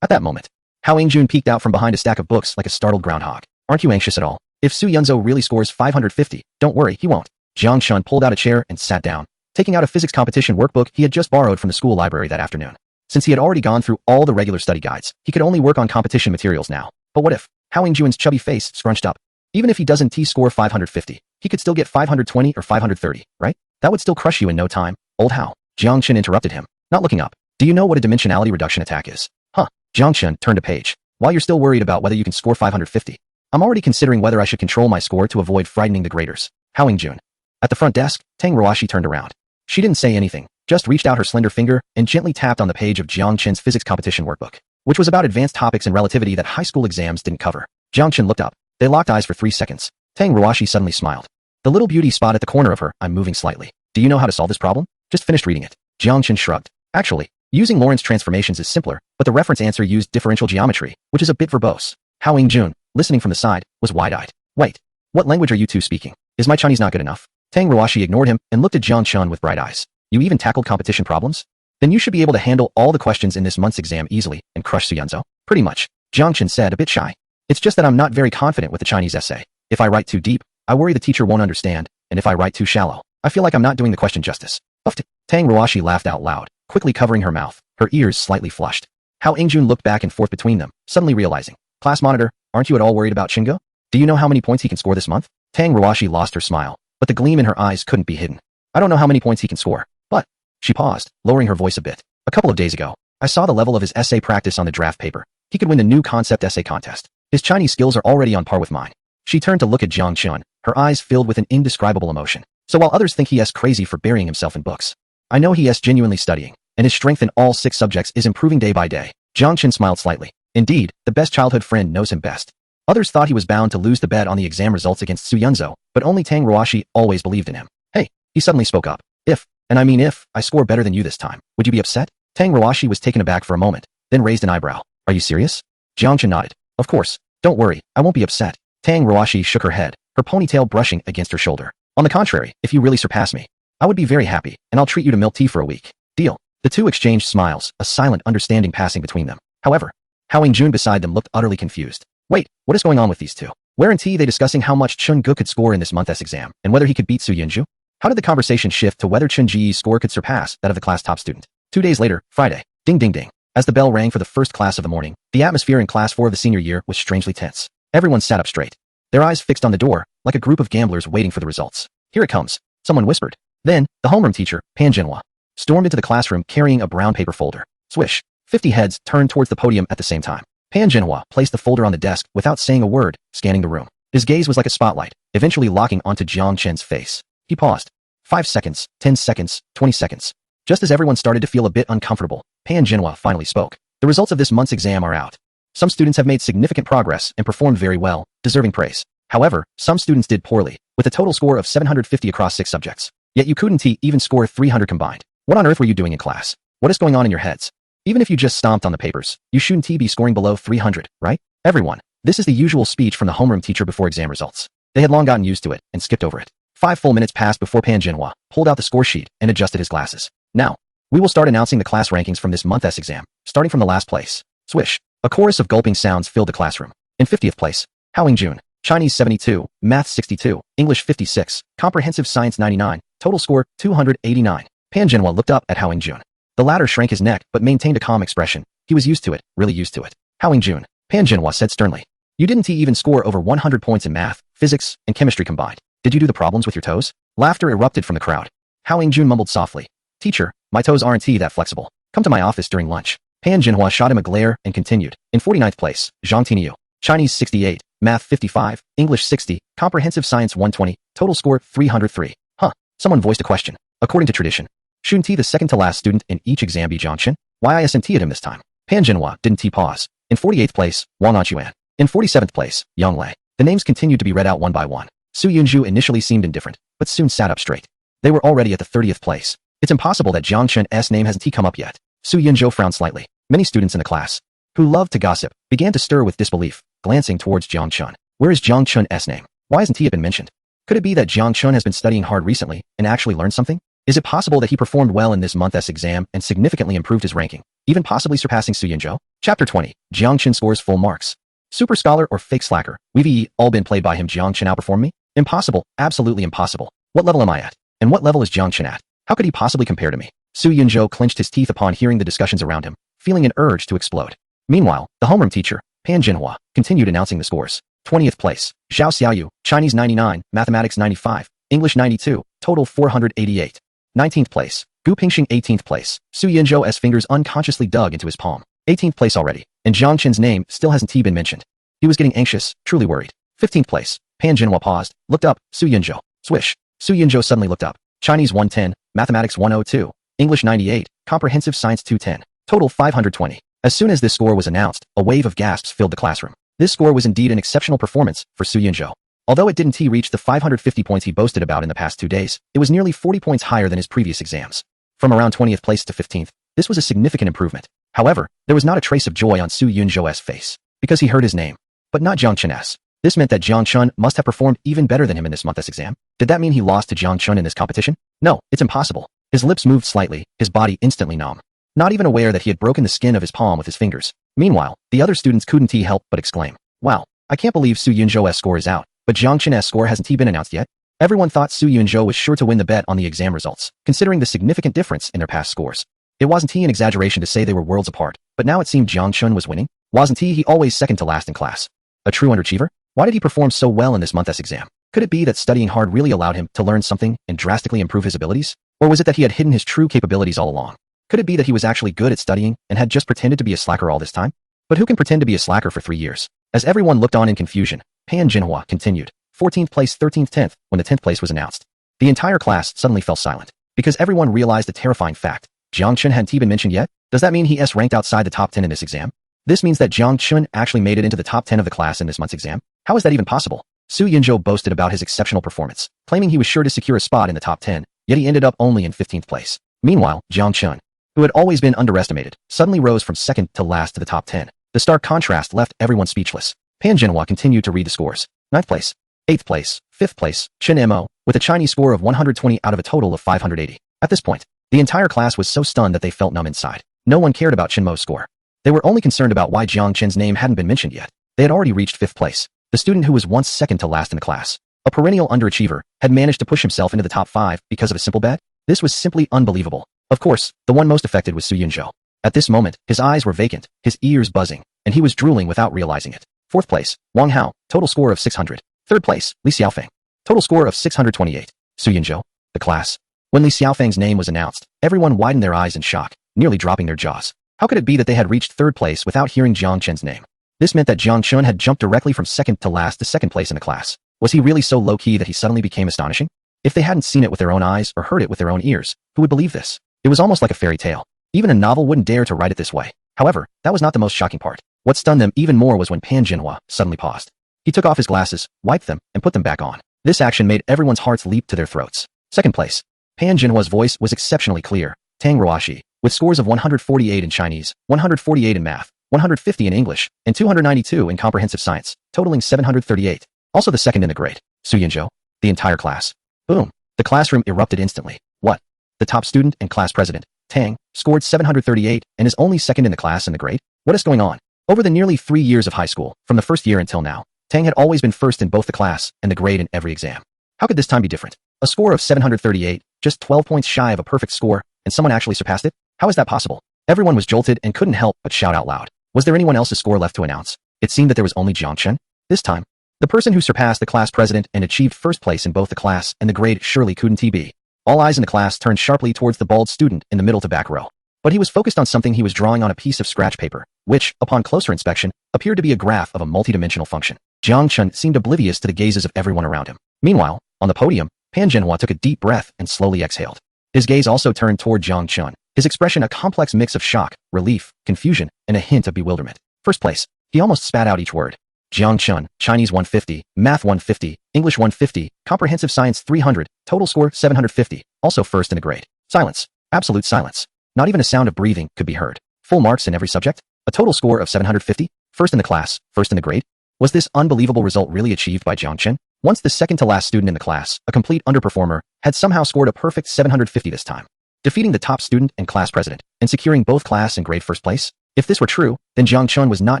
At that moment, Hao Yingjun peeked out from behind a stack of books like a startled groundhog. Aren't you anxious at all? If Su Yunzhou really scores 550, don't worry, he won't. Jiang Chun pulled out a chair and sat down, taking out a physics competition workbook he had just borrowed from the school library that afternoon. Since he had already gone through all the regular study guides, he could only work on competition materials now. But what if? Hao Yingjun's chubby face scrunched up. Even if he doesn't score 550, he could still get 520 or 530, right? That would still crush you in no time. Old Hao. Jiang Chun interrupted him, not looking up. Do you know what a dimensionality reduction attack is? Huh. Jiang Chun turned a page. While you're still worried about whether you can score 550, I'm already considering whether I should control my score to avoid frightening the graders. Hao Yingjun. At the front desk, Tang Ruashi turned around. She didn't say anything, just reached out her slender finger and gently tapped on the page of Jang Chun's physics competition workbook, which was about advanced topics in relativity that high school exams didn't cover. Jang Chun looked up. They locked eyes for 3 seconds. Tang Ruashi suddenly smiled. The little beauty spot at the corner of her eye moving slightly. Do you know how to solve this problem? Just finished reading it. Jang Chun shrugged. Actually, using Lorentz transformations is simpler, but the reference answer used differential geometry, which is a bit verbose. Hao Jun, listening from the side, was wide-eyed. Wait, what language are you two speaking? Is my Chinese not good enough? Tang Ruashi ignored him and looked at Jang Chun with bright eyes. You even tackled competition problems? Then you should be able to handle all the questions in this month's exam easily and crush Suyunzo. Pretty much, Jang Chun said, a bit shy. It's just that I'm not very confident with the Chinese essay. If I write too deep, I worry the teacher won't understand, and if I write too shallow, I feel like I'm not doing the question justice. Uffed. Tang Ruashi laughed out loud, quickly covering her mouth, her ears slightly flushed. Hao Jun looked back and forth between them, suddenly realizing. Class monitor, aren't you at all worried about Shingo? Do you know how many points he can score this month? Tang Ruashi lost her smile, but the gleam in her eyes couldn't be hidden. I don't know how many points he can score, but... She paused, lowering her voice a bit. A couple of days ago, I saw the level of his essay practice on the draft paper. He could win the new concept essay contest. His Chinese skills are already on par with mine. She turned to look at Jang Chun, her eyes filled with an indescribable emotion. So while others think he is crazy for burying himself in books, I know he is genuinely studying, and his strength in all 6 subjects is improving day by day. Jang Chun smiled slightly. Indeed, the best childhood friend knows him best. Others thought he was bound to lose the bet on the exam results against Suyunzo, but only Tang Ruashi always believed in him. Hey, he suddenly spoke up. If, and I mean if, I score better than you this time, would you be upset? Tang Ruashi was taken aback for a moment, then raised an eyebrow. Are you serious? Jang Chun nodded. Of course. Don't worry, I won't be upset. Tang Ruashi shook her head, her ponytail brushing against her shoulder. On the contrary, if you really surpass me, I would be very happy, and I'll treat you to milk tea for a week. Deal. The two exchanged smiles, a silent understanding passing between them. However, Hao Jun beside them looked utterly confused. Wait, what is going on with these two? Weren't they discussing how much Chun Gu could score in this month's exam, and whether he could beat Su Yunju? How did the conversation shift to whether Chun Ji's score could surpass that of the class top student? 2 days later, Friday. Ding ding ding. As the bell rang for the first class of the morning, the atmosphere in class 4 of the senior year was strangely tense. Everyone sat up straight, their eyes fixed on the door, like a group of gamblers waiting for the results. Here it comes, someone whispered. Then, the homeroom teacher, Pan Jinhua, stormed into the classroom carrying a brown paper folder. Swish. 50 heads turned towards the podium at the same time. Pan Jinhua placed the folder on the desk without saying a word, scanning the room. His gaze was like a spotlight, eventually locking onto Jiang Chen's face. He paused. 5 seconds, 10 seconds, 20 seconds. Just as everyone started to feel a bit uncomfortable, Pan Jinhua finally spoke. The results of this month's exam are out. Some students have made significant progress and performed very well, deserving praise. However, some students did poorly, with a total score of 750 across 6 subjects. Yet you couldn't even score 300 combined. What on earth were you doing in class? What is going on in your heads? Even if you just stomped on the papers, you shouldn't be scoring below 300, right? Everyone. This is the usual speech from the homeroom teacher before exam results. They had long gotten used to it and skipped over it. 5 full minutes passed before Pan Jinhua pulled out the score sheet and adjusted his glasses. Now, we will start announcing the class rankings from this month's exam, starting from the last place. Swish. A chorus of gulping sounds filled the classroom. In 50th place, Hao Jun. Chinese 72, Math 62, English 56, Comprehensive Science 99, total score 289. Pan Jinhua looked up at Hao Jun. The latter shrank his neck but maintained a calm expression. He was used to it, really used to it. Hao Jun. Pan Jinhua said sternly. You didn't even score over 100 points in math, physics, and chemistry combined. Did you do the problems with your toes? Laughter erupted from the crowd. Hao Jun mumbled softly. Teacher, my toes aren't that flexible. Come to my office during lunch. Pan Jinhua shot him a glare and continued. In 49th place, Zhang Tiniu. Chinese 68, Math 55, English 60, Comprehensive Science 120, total score 303. Huh. Someone voiced a question. According to tradition, shouldn't the second to last student in each exam be Jang Chun? Why isn't at him this time? Pan Jinhua didn't pause. In 48th place, Wang Chuan. In 47th place, Yang Lei. The names continued to be read out one by one. Su Yunju initially seemed indifferent, but soon sat up straight. They were already at the 30th place. It's impossible that Jang Chun's name hasn't come up yet. Su Yunju frowned slightly. Many students in the class, who loved to gossip, began to stir with disbelief, glancing towards Jang Chun. Where is Jang Chun's name? Why hasn't he been mentioned? Could it be that Jang Chun has been studying hard recently and actually learned something? Is it possible that he performed well in this month's exam and significantly improved his ranking, even possibly surpassing Su Yunju? Chapter 20. Jiang Chun scores full marks. Super scholar or fake slacker? We've all been played by him. Jiang Chun outperformed me? Impossible, absolutely impossible. What level am I at? And what level is Jiang Chun at? How could he possibly compare to me? Su Yunju clenched his teeth upon hearing the discussions around him, feeling an urge to explode. Meanwhile, the homeroom teacher, Pan Jinhua, continued announcing the scores. 20th place, Zhao Xiaoyu, Chinese 99, Mathematics 95, English 92, total 488. 19th place, Gu Pingxing 18th place, Su Yunju's fingers unconsciously dug into his palm. 18th place already, and Jiang Chun's name still hasn't been mentioned. He was getting anxious, truly worried. 15th place, Pan Jinhua paused, looked up, Su Yunju. Swish. Su Yunzhou suddenly looked up. Chinese 110, Mathematics 102, English 98, Comprehensive Science 210, total 520. As soon as this score was announced, a wave of gasps filled the classroom. This score was indeed an exceptional performance for Su Yunzhou. Although it didn't reach the 550 points he boasted about in the past 2 days, it was nearly 40 points higher than his previous exams. From around 20th place to 15th, this was a significant improvement. However, there was not a trace of joy on Su Yunzhou's face, because he heard his name, but not Jang Chun's. This meant that Jang Chun must have performed even better than him in this month's exam. Did that mean he lost to Jang Chun in this competition? No, it's impossible. His lips moved slightly, his body instantly numb. Not even aware that he had broken the skin of his palm with his fingers. Meanwhile, the other students couldn't help but exclaim, "Wow, I can't believe Su Yunzhou's score is out, but Jang Chun's score hasn't been announced yet?" Everyone thought Su Yunzhou was sure to win the bet on the exam results, considering the significant difference in their past scores. It wasn't an exaggeration to say they were worlds apart, but now it seemed Jang Chun was winning. Wasn't he always second to last in class? A true underachiever? Why did he perform so well in this month's exam? Could it be that studying hard really allowed him to learn something and drastically improve his abilities? Or was it that he had hidden his true capabilities all along? Could it be that he was actually good at studying and had just pretended to be a slacker all this time? But who can pretend to be a slacker for 3 years? As everyone looked on in confusion, Pan Jinhua continued, 14th place, 13th, 10th, when the 10th place was announced. The entire class suddenly fell silent, because everyone realized the terrifying fact. Jang Chun hadn't even mentioned yet? Does that mean he ranked outside the top 10 in this exam? This means that Jang Chun actually made it into the top 10 of the class in this month's exam? How is that even possible? Su Yunzhou boasted about his exceptional performance, claiming he was sure to secure a spot in the top 10, yet he ended up only in 15th place. Meanwhile, Jang Chun, who had always been underestimated, suddenly rose from second to last to the top 10. The stark contrast left everyone speechless. Pan Jinhua continued to read the scores. 9th place, 8th place, 5th place, Chen Mo, with a Chinese score of 120 out of a total of 580. At this point, the entire class was so stunned that they felt numb inside. No one cared about Chen Mo's score. They were only concerned about why Jiang Chen's name hadn't been mentioned yet. They had already reached 5th place. The student who was once second to last in the class, a perennial underachiever, had managed to push himself into the top 5 because of a simple bet? This was simply unbelievable. Of course, the one most affected was Su Yunzhou. At this moment, his eyes were vacant, his ears buzzing, and he was drooling without realizing it. 4th place, Wang Hao, total score of 600. 3rd place, Li Xiaofeng, total score of 628. Su Yunzhou, the class. When Li Xiaofeng's name was announced, everyone widened their eyes in shock, nearly dropping their jaws. How could it be that they had reached 3rd place without hearing Jiang Chen's name? This meant that Jang Chun had jumped directly from second to last to 2nd place in the class. Was he really so low-key that he suddenly became astonishing? If they hadn't seen it with their own eyes or heard it with their own ears, who would believe this? It was almost like a fairy tale. Even a novel wouldn't dare to write it this way. However, that was not the most shocking part. What stunned them even more was when Pan Jinhua suddenly paused. He took off his glasses, wiped them, and put them back on. This action made everyone's hearts leap to their throats. 2nd place. Pan Jinhua's voice was exceptionally clear. Tang Ruoxi, with scores of 148 in Chinese, 148 in math, 150 in English, and 292 in comprehensive science, totaling 738. Also the second in the grade. Su Yunzhou, the entire class. Boom. The classroom erupted instantly. What? The top student and class president, Tang, scored 738 and is only second in the class in the grade? What is going on? Over the nearly 3 years of high school, from the first year until now, Tang had always been first in both the class and the grade in every exam. How could this time be different? A score of 738, just 12 points shy of a perfect score, and someone actually surpassed it? How is that possible? Everyone was jolted and couldn't help but shout out loud. Was there anyone else's score left to announce? It seemed that there was only Jiang Chun. This time, the person who surpassed the class president and achieved 1st place in both the class and the grade surely couldn't be. All eyes in the class turned sharply towards the bald student in the middle to back row. But he was focused on something he was drawing on a piece of scratch paper, which, upon closer inspection, appeared to be a graph of a multidimensional function. Jiang Chun seemed oblivious to the gazes of everyone around him. Meanwhile, on the podium, Pan Jinhua took a deep breath and slowly exhaled. His gaze also turned toward Jiang Chun, his expression a complex mix of shock, relief, confusion, and a hint of bewilderment. 1st place. He almost spat out each word. Jiang Chun, Chinese 150, Math 150, English 150, Comprehensive Science 300, total score 750, also 1st in the grade. Silence. Absolute silence. Not even a sound of breathing could be heard. Full marks in every subject? A total score of 750? 1st in the class, 1st in the grade? Was this unbelievable result really achieved by Jiang Chun? Once the second to last student in the class, a complete underperformer, had somehow scored a perfect 750 this time, defeating the top student and class president, and securing both class and grade 1st place? If this were true, then Jiang Chun was not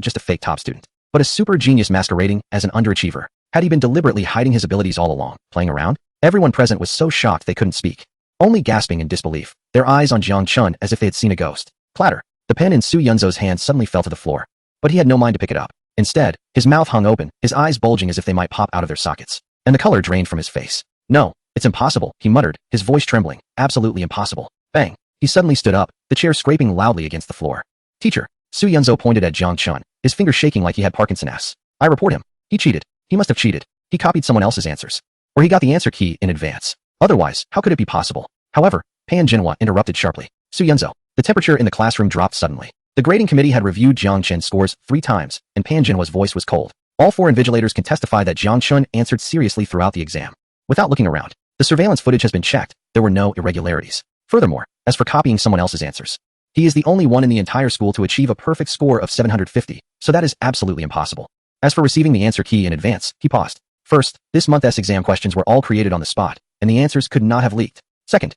just a fake top student, but a super genius masquerading as an underachiever. Had he been deliberately hiding his abilities all along, playing around? Everyone present was so shocked they couldn't speak, only gasping in disbelief, their eyes on Jiang Chun as if they had seen a ghost. Clatter. The pen in Su Yunzou's hand suddenly fell to the floor, but he had no mind to pick it up. Instead, his mouth hung open, his eyes bulging as if they might pop out of their sockets, and the color drained from his face. No, it's impossible, he muttered, his voice trembling. Absolutely impossible. Bang. He suddenly stood up, the chair scraping loudly against the floor. Teacher. Su Yunzou pointed at Jiang Chun, his fingers shaking like he had Parkinson's. I report him. He cheated. He must have cheated. He copied someone else's answers. Or he got the answer key in advance. Otherwise, how could it be possible? However, Pan Jinhua interrupted sharply. Su Yunzo. The temperature in the classroom dropped suddenly. The grading committee had reviewed Jang Chun's scores 3 times, and Pan Jinhua's voice was cold. All 4 invigilators can testify that Jang Chun answered seriously throughout the exam. Without looking around, the surveillance footage has been checked. There were no irregularities. Furthermore, as for copying someone else's answers, he is the only one in the entire school to achieve a perfect score of 750, so that is absolutely impossible. As for receiving the answer key in advance, he paused. First, this month's exam questions were all created on the spot, and the answers could not have leaked. Second,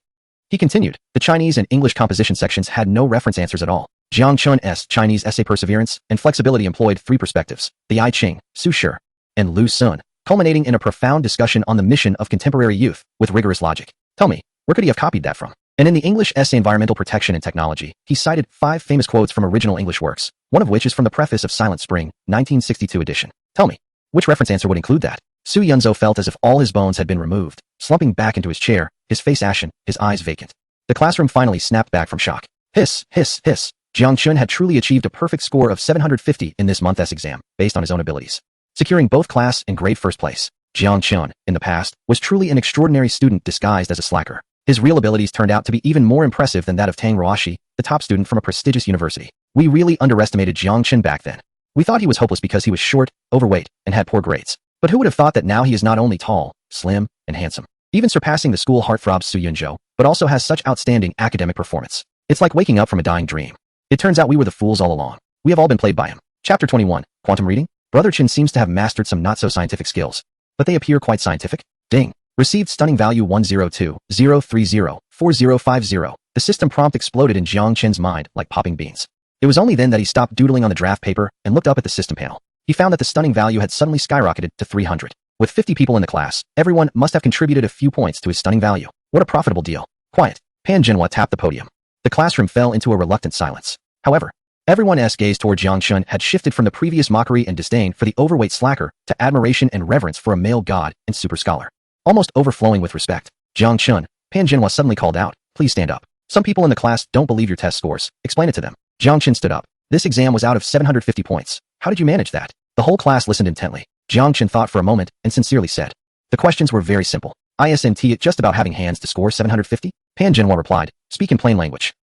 he continued, the Chinese and English composition sections had no reference answers at all. Jiang Chun's Chinese essay perseverance and flexibility employed 3 perspectives, the I Ching, Su Shi, and Lu Sun, culminating in a profound discussion on the mission of contemporary youth, with rigorous logic. Tell me, where could he have copied that from? And in the English essay Environmental Protection and Technology, he cited 5 famous quotes from original English works, one of which is from the preface of Silent Spring, 1962 edition. Tell me, which reference answer would include that? Su Yunzo felt as if all his bones had been removed, slumping back into his chair, his face ashen, his eyes vacant. The classroom finally snapped back from shock. Hiss, hiss, hiss. Jiang Chun had truly achieved a perfect score of 750 in this month's exam, based on his own abilities, securing both class and grade first place. Jiang Chun, in the past, was truly an extraordinary student disguised as a slacker. His real abilities turned out to be even more impressive than that of Tang Ruoshi, the top student from a prestigious university. We really underestimated Jiang Chun back then. We thought he was hopeless because he was short, overweight, and had poor grades. But who would have thought that now he is not only tall, slim, and handsome, even surpassing the school heartthrob Su Yunzhou, but also has such outstanding academic performance. It's like waking up from a dying dream. It turns out we were the fools all along. We have all been played by him. Chapter 21, Quantum Reading? Brother Chin seems to have mastered some not-so-scientific skills, but they appear quite scientific. Ding. Received stunning value 102-030-4050. The system prompt exploded in Jiang Chin's mind like popping beans. It was only then that he stopped doodling on the draft paper and looked up at the system panel. He found that the stunning value had suddenly skyrocketed to 300. With 50 people in the class, everyone must have contributed a few points to his stunning value. What a profitable deal. Quiet. Pan Jinhua tapped the podium. The classroom fell into a reluctant silence. However, everyone's gaze toward Jiang Chun had shifted from the previous mockery and disdain for the overweight slacker to admiration and reverence for a male god and super scholar. Almost overflowing with respect, Jiang Chun, Pan Jinhua suddenly called out, please stand up. Some people in the class don't believe your test scores. Explain it to them. Jiang Chun stood up. This exam was out of 750 points. How did you manage that? The whole class listened intently. Jiang Chun thought for a moment and sincerely said, the questions were very simple. Isn't it just about having hands to score 750? Pan Jinhua replied, speak in plain language.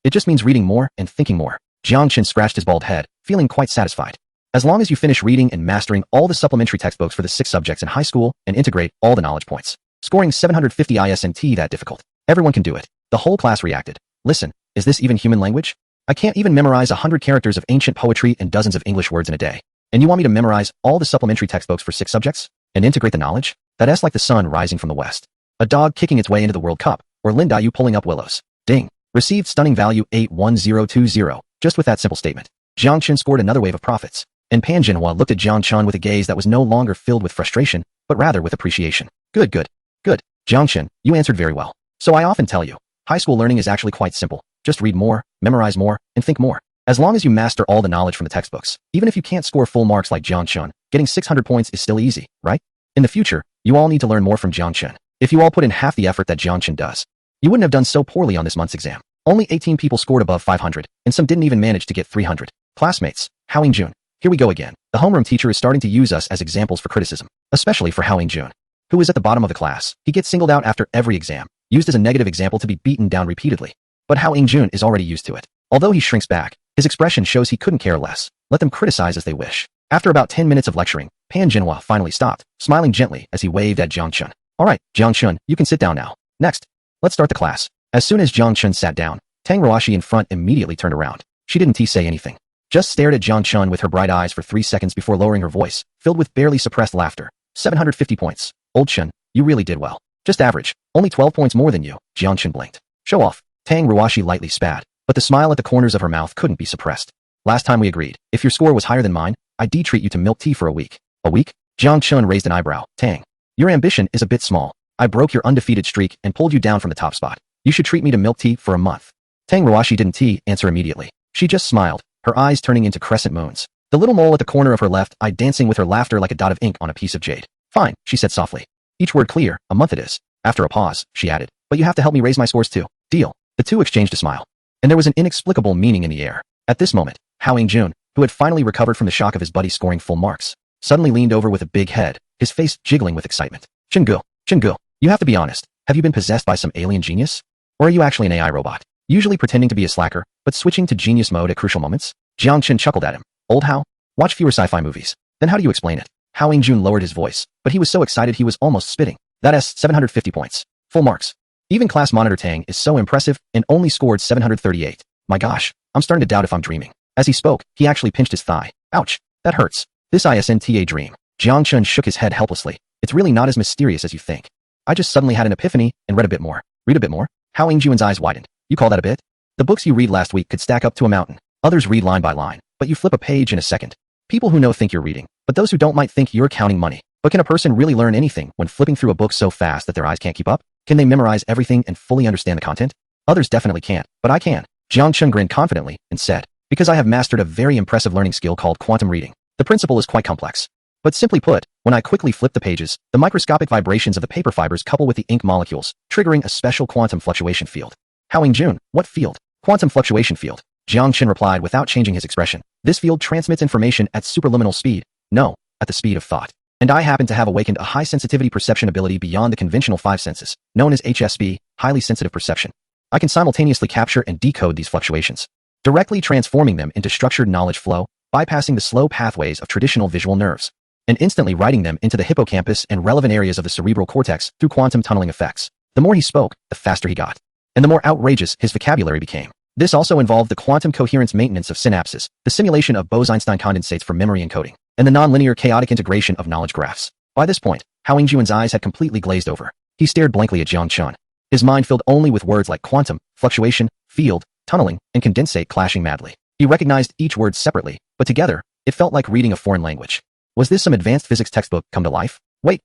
It just means reading more and thinking more. Jiang Chun scratched his bald head, feeling quite satisfied. As long as you finish reading and mastering all the supplementary textbooks for the 6 subjects in high school and integrate all the knowledge points, scoring 750 isn't that difficult. Everyone can do it. The whole class reacted. Listen, is this even human language? I can't even memorize 100 characters of ancient poetry and dozens of English words in a day. And you want me to memorize all the supplementary textbooks for 6 subjects? And integrate the knowledge? That's like the sun rising from the west. A dog kicking its way into the World Cup, or Lin Dayu pulling up willows. Ding. Received stunning value 81020. Just with that simple statement, Jiang Chun scored another wave of profits. And Pan Jinhua looked at Jiang Chun with a gaze that was no longer filled with frustration, but rather with appreciation. Good. Jiang Chun, you answered very well. So I often tell you, high school learning is actually quite simple. Just read more, memorize more, and think more. As long as you master all the knowledge from the textbooks, even if you can't score full marks like Jiang Chun, getting 600 points is still easy, right? In the future, you all need to learn more from Jiang Chun. If you all put in half the effort that Jiang Chun does, you wouldn't have done so poorly on this month's exam. Only 18 people scored above 500, and some didn't even manage to get 300. Classmates, Hao Jun. Here we go again. The homeroom teacher is starting to use us as examples for criticism, especially for Hao Jun, who is at the bottom of the class. He gets singled out after every exam, used as a negative example to be beaten down repeatedly. But Hao Jun is already used to it. Although he shrinks back, his expression shows he couldn't care less. Let them criticize as they wish. After about 10 minutes of lecturing, Pan Jinhua finally stopped, smiling gently as he waved at Jiang Chun. All right, Jiang Chun, you can sit down now. Next, let's start the class. As soon as Jiang Chun sat down, Tang Ruoshi in front immediately turned around. She didn't say anything. Just stared at Jiang Chun with her bright eyes for 3 seconds before lowering her voice, filled with barely suppressed laughter. 750 points. Old Chun, you really did well. Just average. Only 12 points more than you. Jiang Chun blinked. Show off. Tang Ruoshi lightly spat, but the smile at the corners of her mouth couldn't be suppressed. Last time we agreed, if your score was higher than mine, I'd treat you to milk tea for a week. A week? Jiang Chun raised an eyebrow. Tang, your ambition is a bit small. I broke your undefeated streak and pulled you down from the top spot. You should treat me to milk tea for a month. Tang Ruoshi didn't answer immediately. She just smiled, her eyes turning into crescent moons. The little mole at the corner of her left eye dancing with her laughter like a dot of ink on a piece of jade. Fine, she said softly. Each word clear, a month it is. After a pause, she added, but you have to help me raise my scores too. Deal. The two exchanged a smile. And there was an inexplicable meaning in the air. At this moment, Hao Jun, who had finally recovered from the shock of his buddy scoring full marks, suddenly leaned over with a big head, his face jiggling with excitement. Chingu, you have to be honest. Have you been possessed by some alien genius? Or are you actually an AI robot? Usually pretending to be a slacker, but switching to genius mode at crucial moments? Jang Chun chuckled at him. Old Hao? Watch fewer sci-fi movies. Then how do you explain it? Hao Jun lowered his voice, but he was so excited he was almost spitting. That's 750 points. Full marks. Even class monitor Tang is so impressive and only scored 738. My gosh, I'm starting to doubt if I'm dreaming. As he spoke, he actually pinched his thigh. Ouch, that hurts. This isn't a dream. Jiang Chun shook his head helplessly. It's really not as mysterious as you think. I just suddenly had an epiphany and read a bit more. Read a bit more? Hao Jun's eyes widened. You call that a bit? The books you read last week could stack up to a mountain. Others read line by line, but you flip a page in a second. People who know think you're reading, but those who don't might think you're counting money. But can a person really learn anything when flipping through a book so fast that their eyes can't keep up? Can they memorize everything and fully understand the content? Others definitely can't, but I can. Jiang Chun grinned confidently and said, because I have mastered a very impressive learning skill called quantum reading. The principle is quite complex. But simply put, when I quickly flip the pages, the microscopic vibrations of the paper fibers couple with the ink molecules, triggering a special quantum fluctuation field. Hao Jun, what field? Quantum fluctuation field. Jiang Chun replied without changing his expression. This field transmits information at superluminal speed. No, at the speed of thought. And I happen to have awakened a high-sensitivity perception ability beyond the conventional 5 senses, known as HSP, highly sensitive perception. I can simultaneously capture and decode these fluctuations, directly transforming them into structured knowledge flow, bypassing the slow pathways of traditional visual nerves, and instantly writing them into the hippocampus and relevant areas of the cerebral cortex through quantum tunneling effects. The more he spoke, the faster he got, and the more outrageous his vocabulary became. This also involved the quantum coherence maintenance of synapses, the simulation of Bose-Einstein condensates for memory encoding, and the nonlinear chaotic integration of knowledge graphs. By this point, Hao Jun's eyes had completely glazed over. He stared blankly at Jiang Chun. His mind filled only with words like quantum, fluctuation, field, tunneling, and condensate clashing madly. He recognized each word separately, but together, it felt like reading a foreign language. Was this some advanced physics textbook come to life? Wait.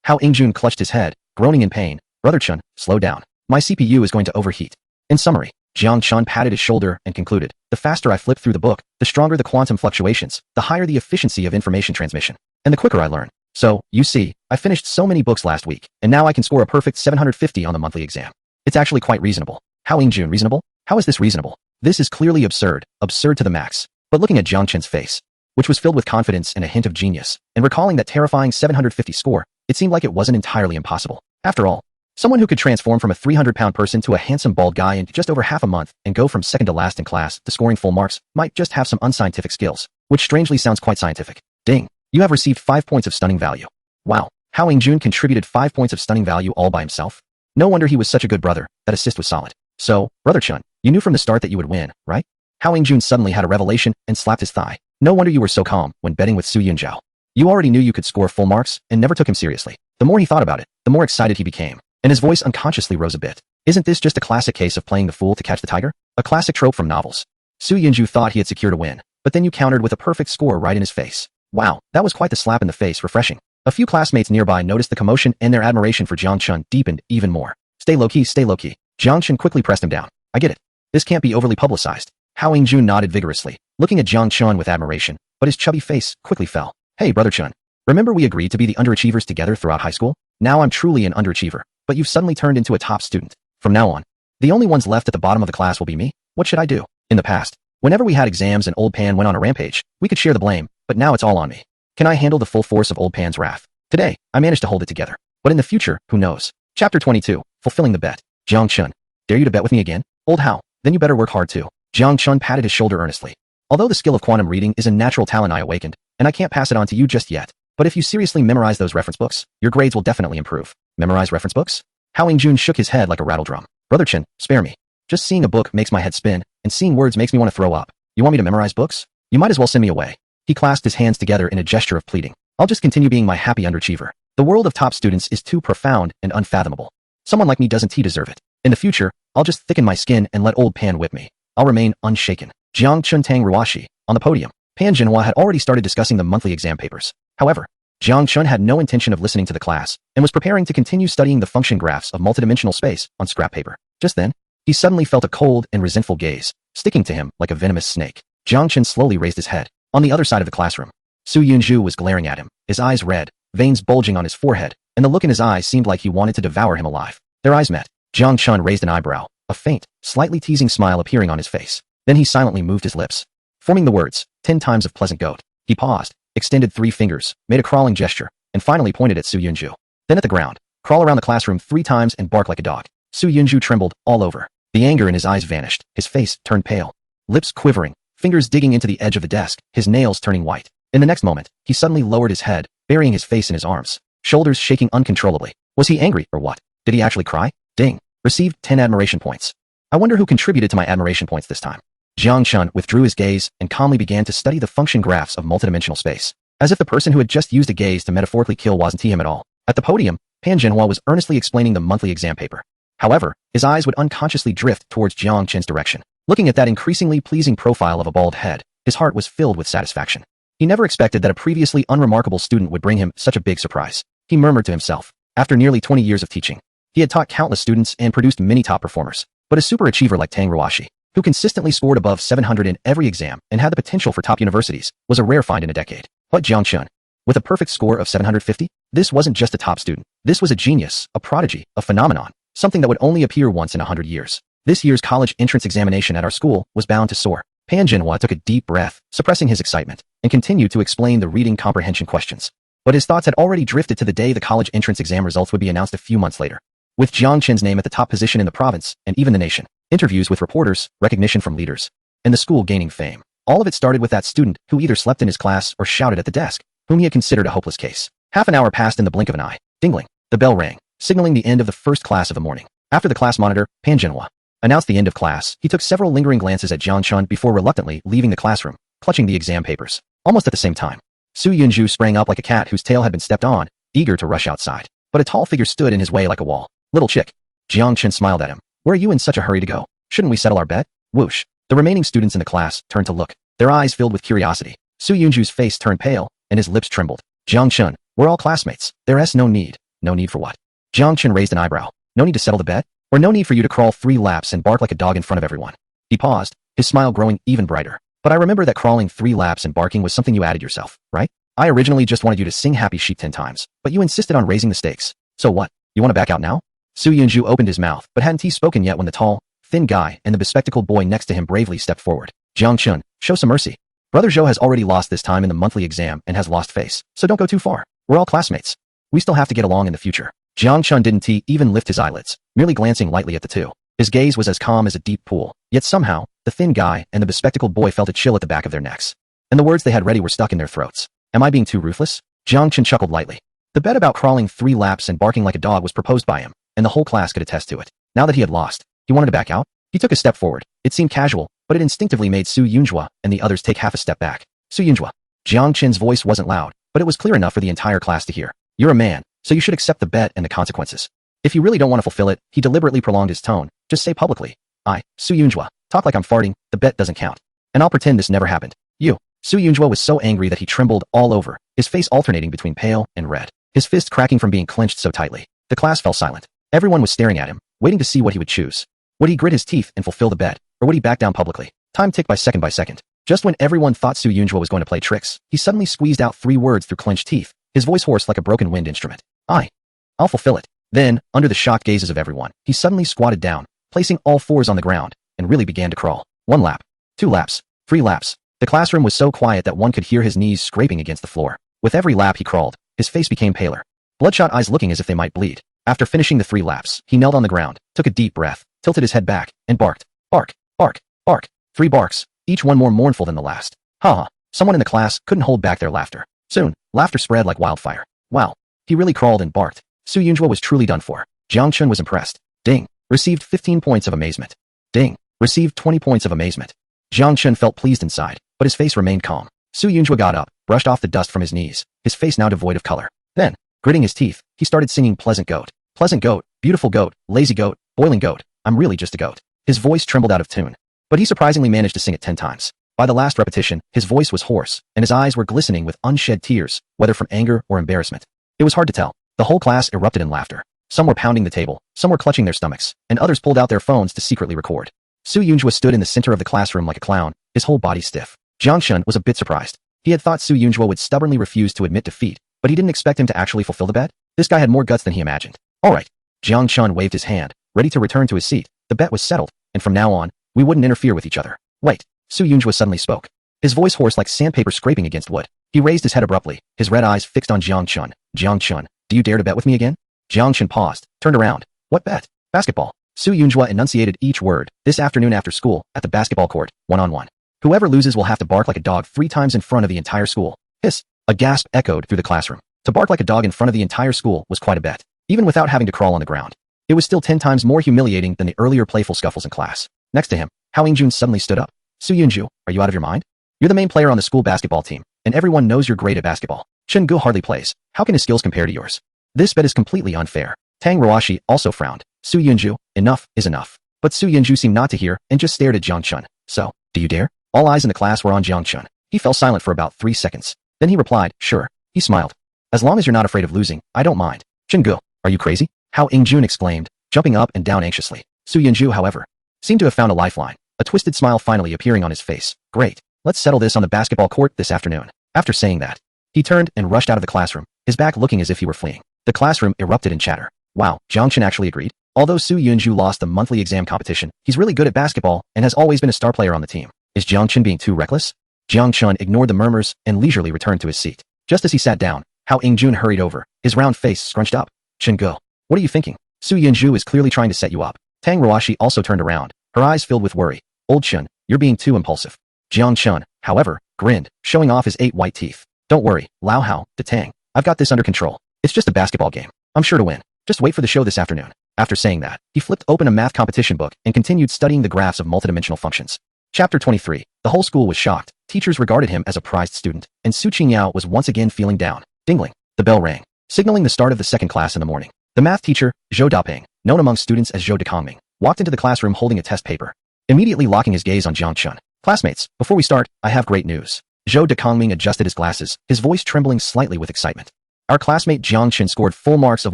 Hao Jun clutched his head, groaning in pain. Brother Chun, slow down. My CPU is going to overheat. In summary, Jiang Chun patted his shoulder and concluded, the faster I flip through the book, the stronger the quantum fluctuations, the higher the efficiency of information transmission, and the quicker I learn. So, you see, I finished so many books last week, and now I can score a perfect 750 on the monthly exam. It's actually quite reasonable. Hao Jun, reasonable? How is this reasonable? This is clearly absurd to the max. But looking at Jiang Chun's face, which was filled with confidence and a hint of genius, and recalling that terrifying 750 score, it seemed like it wasn't entirely impossible. After all, someone who could transform from a 300-pound person to a handsome bald guy in just over half a month and go from second to last in class to scoring full marks might just have some unscientific skills, which strangely sounds quite scientific. Ding. You have received 5 points of stunning value. Wow. Hao Jun contributed 5 points of stunning value all by himself? No wonder he was such a good brother. That assist was solid. So, Brother Chun, you knew from the start that you would win, right? Hao Jun suddenly had a revelation and slapped his thigh. No wonder you were so calm when betting with Su Yunjiao. You already knew you could score full marks and never took him seriously. The more he thought about it, the more excited he became, and his voice unconsciously rose a bit. Isn't this just a classic case of playing the fool to catch the tiger? A classic trope from novels. Su Yunjiao thought he had secured a win, but then you countered with a perfect score right in his face. Wow, that was quite the slap in the face, refreshing. A few classmates nearby noticed the commotion and their admiration for Jiang Chun deepened even more. Stay low-key, stay low-key. Jiang Chun quickly pressed him down. I get it. This can't be overly publicized. Hao Jun nodded vigorously, looking at Jiang Chun with admiration, but his chubby face quickly fell. Hey, Brother Chun. Remember we agreed to be the underachievers together throughout high school? Now I'm truly an underachiever, but you've suddenly turned into a top student. From now on, the only ones left at the bottom of the class will be me. What should I do? In the past, whenever we had exams and Old Pan went on a rampage, we could share the blame, but now it's all on me. Can I handle the full force of Old Pan's wrath? Today, I managed to hold it together. But in the future, who knows? Chapter 22, Fulfilling the Bet. Jiang Chun. Dare you to bet with me again? Old Hao, then you better work hard too. Jiang Chun patted his shoulder earnestly. Although the skill of quantum reading is a natural talent I awakened, and I can't pass it on to you just yet, but if you seriously memorize those reference books, your grades will definitely improve. Memorize reference books? Hao Jun shook his head like a rattle drum. Brother Chin, spare me. Just seeing a book makes my head spin, and seeing words makes me want to throw up. You want me to memorize books? You might as well send me away. He clasped his hands together in a gesture of pleading. I'll just continue being my happy underachiever. The world of top students is too profound and unfathomable. Someone like me doesn't deserve it. In the future, I'll just thicken my skin and let Old Pan whip me. I'll remain unshaken. Jiang Chun Tang Ruashi, on the podium. Pan Jinhua had already started discussing the monthly exam papers. However, Jiang Chun had no intention of listening to the class and was preparing to continue studying the function graphs of multidimensional space on scrap paper. Just then, he suddenly felt a cold and resentful gaze, sticking to him like a venomous snake. Jiang Chun slowly raised his head. On the other side of the classroom, Su Yunjiao was glaring at him, his eyes red, veins bulging on his forehead, and the look in his eyes seemed like he wanted to devour him alive. Their eyes met. Jiang Chun raised an eyebrow, a faint, slightly teasing smile appearing on his face. Then he silently moved his lips, forming the words, 10 times of pleasant goat. He paused, extended 3 fingers, made a crawling gesture, and finally pointed at Su Yunjiao. Then at the ground, crawl around the classroom 3 times and bark like a dog. Su Yunju trembled all over. The anger in his eyes vanished, his face turned pale. Lips quivering, fingers digging into the edge of the desk, his nails turning white. In the next moment, he suddenly lowered his head, burying his face in his arms, shoulders shaking uncontrollably. Was he angry or what? Did he actually cry? Ding. Received 10 admiration points. I wonder who contributed to my admiration points this time. Jang Chun withdrew his gaze and calmly began to study the function graphs of multidimensional space, as if the person who had just used a gaze to metaphorically kill wasn't him at all. At the podium, Pan Zhenhua was earnestly explaining the monthly exam paper. However, his eyes would unconsciously drift towards Jiang Chen's direction. Looking at that increasingly pleasing profile of a bald head, his heart was filled with satisfaction. He never expected that a previously unremarkable student would bring him such a big surprise. He murmured to himself. After nearly 20 years of teaching, he had taught countless students and produced many top performers. But a superachiever like Tang Ruashi, who consistently scored above 700 in every exam and had the potential for top universities, was a rare find in a decade. But Jiang Chun, with a perfect score of 750, this wasn't just a top student. This was a genius, a prodigy, a phenomenon, something that would only appear once in 100 years. This year's college entrance examination at our school was bound to soar. Pan Zhenhua took a deep breath, suppressing his excitement, and continued to explain the reading comprehension questions. But his thoughts had already drifted to the day the college entrance exam results would be announced a few months later. With Jiang Chen's name at the top position in the province, and even the nation, interviews with reporters, recognition from leaders, and the school gaining fame. All of it started with that student who either slept in his class or shouted at the desk, whom he had considered a hopeless case. Half an hour passed in the blink of an eye. Dingling. The bell rang, signaling the end of the first class of the morning. After the class monitor, Pan Zhenhua announced the end of class, he took several lingering glances at Jiang Chun before reluctantly leaving the classroom, clutching the exam papers. Almost at the same time, Su Yunju sprang up like a cat whose tail had been stepped on, eager to rush outside. But a tall figure stood in his way like a wall. Little chick. Jiang Chun smiled at him. Where are you in such a hurry to go? Shouldn't we settle our bet? Whoosh. The remaining students in the class turned to look, their eyes filled with curiosity. Su Yunju's face turned pale, and his lips trembled. Jiang Chun, we're all classmates. There's no need. No need for what? Jiang Chun raised an eyebrow. No need to settle the bet? Or no need for you to crawl 3 laps and bark like a dog in front of everyone? He paused, his smile growing even brighter. But I remember that crawling 3 laps and barking was something you added yourself, right? I originally just wanted you to sing Happy Sheep 10 times, but you insisted on raising the stakes. So what? You want to back out now? Su Yunju opened his mouth, but hadn't he spoken yet when the tall, thin guy and the bespectacled boy next to him bravely stepped forward. Jiang Chun, show some mercy. Brother Zhou has already lost this time in the monthly exam and has lost face, so don't go too far. We're all classmates. We still have to get along in the future. Jiang Chun didn't even lift his eyelids, merely glancing lightly at the two. His gaze was as calm as a deep pool, yet somehow, the thin guy and the bespectacled boy felt a chill at the back of their necks. And the words they had ready were stuck in their throats. Am I being too ruthless? Jiang Chun chuckled lightly. The bet about crawling 3 laps and barking like a dog was proposed by him, and the whole class could attest to it. Now that he had lost, he wanted to back out. He took a step forward. It seemed casual, but it instinctively made Su Yunjua and the others take half a step back. Su Yunjua. Jiang Chen's voice wasn't loud, but it was clear enough for the entire class to hear. You're a man, so you should accept the bet and the consequences. If you really don't want to fulfill it, he deliberately prolonged his tone. Just say publicly. I, Su Yunjua, talk like I'm farting, the bet doesn't count. And I'll pretend this never happened. You. Su Yunjua was so angry that he trembled all over, his face alternating between pale and red, his fist cracking from being clenched so tightly. The class fell silent. Everyone was staring at him, waiting to see what he would choose. Would he grit his teeth and fulfill the bet, or would he back down publicly? Time ticked by second by second. Just when everyone thought Su Yunjua was going to play tricks, he suddenly squeezed out 3 words through clenched teeth, his voice hoarse like a broken wind instrument. I'll fulfill it. Then, under the shocked gazes of everyone, he suddenly squatted down, placing all 4s on the ground, and really began to crawl. 1 lap, 2 laps, 3 laps. The classroom was so quiet that one could hear his knees scraping against the floor. With every lap he crawled, his face became paler, bloodshot eyes looking as if they might bleed. After finishing the 3 laps, he knelt on the ground, took a deep breath, tilted his head back, and barked. Bark, bark, bark. 3 barks, each one more mournful than the last. Ha! Someone in the class couldn't hold back their laughter. Soon, laughter spread like wildfire. Wow, he really crawled and barked. Su Yunjua was truly done for. Jiang Chun was impressed. Ding. Received 15 points of amazement. Ding. Received 20 points of amazement. Jiang Chun felt pleased inside, but his face remained calm. Su Yunjua got up, brushed off the dust from his knees, his face now devoid of color. Then, gritting his teeth, he started singing Pleasant Goat. Pleasant goat, beautiful goat, lazy goat, boiling goat, I'm really just a goat. His voice trembled out of tune, but he surprisingly managed to sing it 10 times. By the last repetition, his voice was hoarse, and his eyes were glistening with unshed tears, whether from anger or embarrassment. It was hard to tell. The whole class erupted in laughter. Some were pounding the table, some were clutching their stomachs, and others pulled out their phones to secretly record. Su Yunjua stood in the center of the classroom like a clown, his whole body stiff. Jiang Chun was a bit surprised. He had thought Su Yunjua would stubbornly refuse to admit defeat, but he didn't expect him to actually fulfill the bet. This guy had more guts than he imagined. All right. Jiang Chun waved his hand, ready to return to his seat. The bet was settled, and from now on, we wouldn't interfere with each other. Wait. Su Yunjua suddenly spoke, his voice hoarse like sandpaper scraping against wood. He raised his head abruptly, his red eyes fixed on Jiang Chun. Jiang Chun, do you dare to bet with me again? Jiang Chun paused, turned around. What bet? Basketball. Su Yunjua enunciated each word, this afternoon after school, at the basketball court, one-on-one. Whoever loses will have to bark like a dog 3 times in front of the entire school. Hiss. A gasp echoed through the classroom. To bark like a dog in front of the entire school was quite a bet, even without having to crawl on the ground. It was still 10 times more humiliating than the earlier playful scuffles in class. Next to him, Hao Yingjun suddenly stood up. Su Yunju, are you out of your mind? You're the main player on the school basketball team, and everyone knows you're great at basketball. Chen Gu hardly plays. How can his skills compare to yours? This bet is completely unfair. Tang Ruashi also frowned. Su Yunju, enough is enough. But Su Yunju seemed not to hear and just stared at Jang Chun. So, do you dare? All eyes in the class were on Jang Chun. He fell silent for about 3 seconds. Then he replied, sure. He smiled. As long as you're not afraid of losing, I don't mind. Chen Gu, are you crazy? Hao Yingjun exclaimed, jumping up and down anxiously. Su Yunju, however, seemed to have found a lifeline, a twisted smile finally appearing on his face. Great. Let's settle this on the basketball court this afternoon. After saying that, he turned and rushed out of the classroom, his back looking as if he were fleeing. The classroom erupted in chatter. Wow, Jiang Chun actually agreed. Although Su Yunju lost the monthly exam competition, he's really good at basketball and has always been a star player on the team. Is Jiang Chun being too reckless? Jiang Chun ignored the murmurs and leisurely returned to his seat. Just as he sat down, Hao Yingjun hurried over, his round face scrunched up. Chen Gu, what are you thinking? Su Yunju is clearly trying to set you up. Tang Ruashi also turned around, her eyes filled with worry. Old Chun, you're being too impulsive. Jiang Chun, however, grinned, showing off his 8 white teeth. Don't worry, Lao Hao, de Tang. I've got this under control. It's just a basketball game. I'm sure to win. Just wait for the show this afternoon. After saying that, he flipped open a math competition book and continued studying the graphs of multidimensional functions. Chapter 23. The whole school was shocked. Teachers regarded him as a prized student, and Su Qingyao was once again feeling down. Dingling. The bell rang, signaling the start of the second class in the morning. The math teacher, Zhou Daping, known among students as Zhou Dekongming, walked into the classroom holding a test paper, immediately locking his gaze on Jiang Chun. Classmates, before we start, I have great news. Zhou Dekongming adjusted his glasses, his voice trembling slightly with excitement. Our classmate Jiang Chun scored full marks of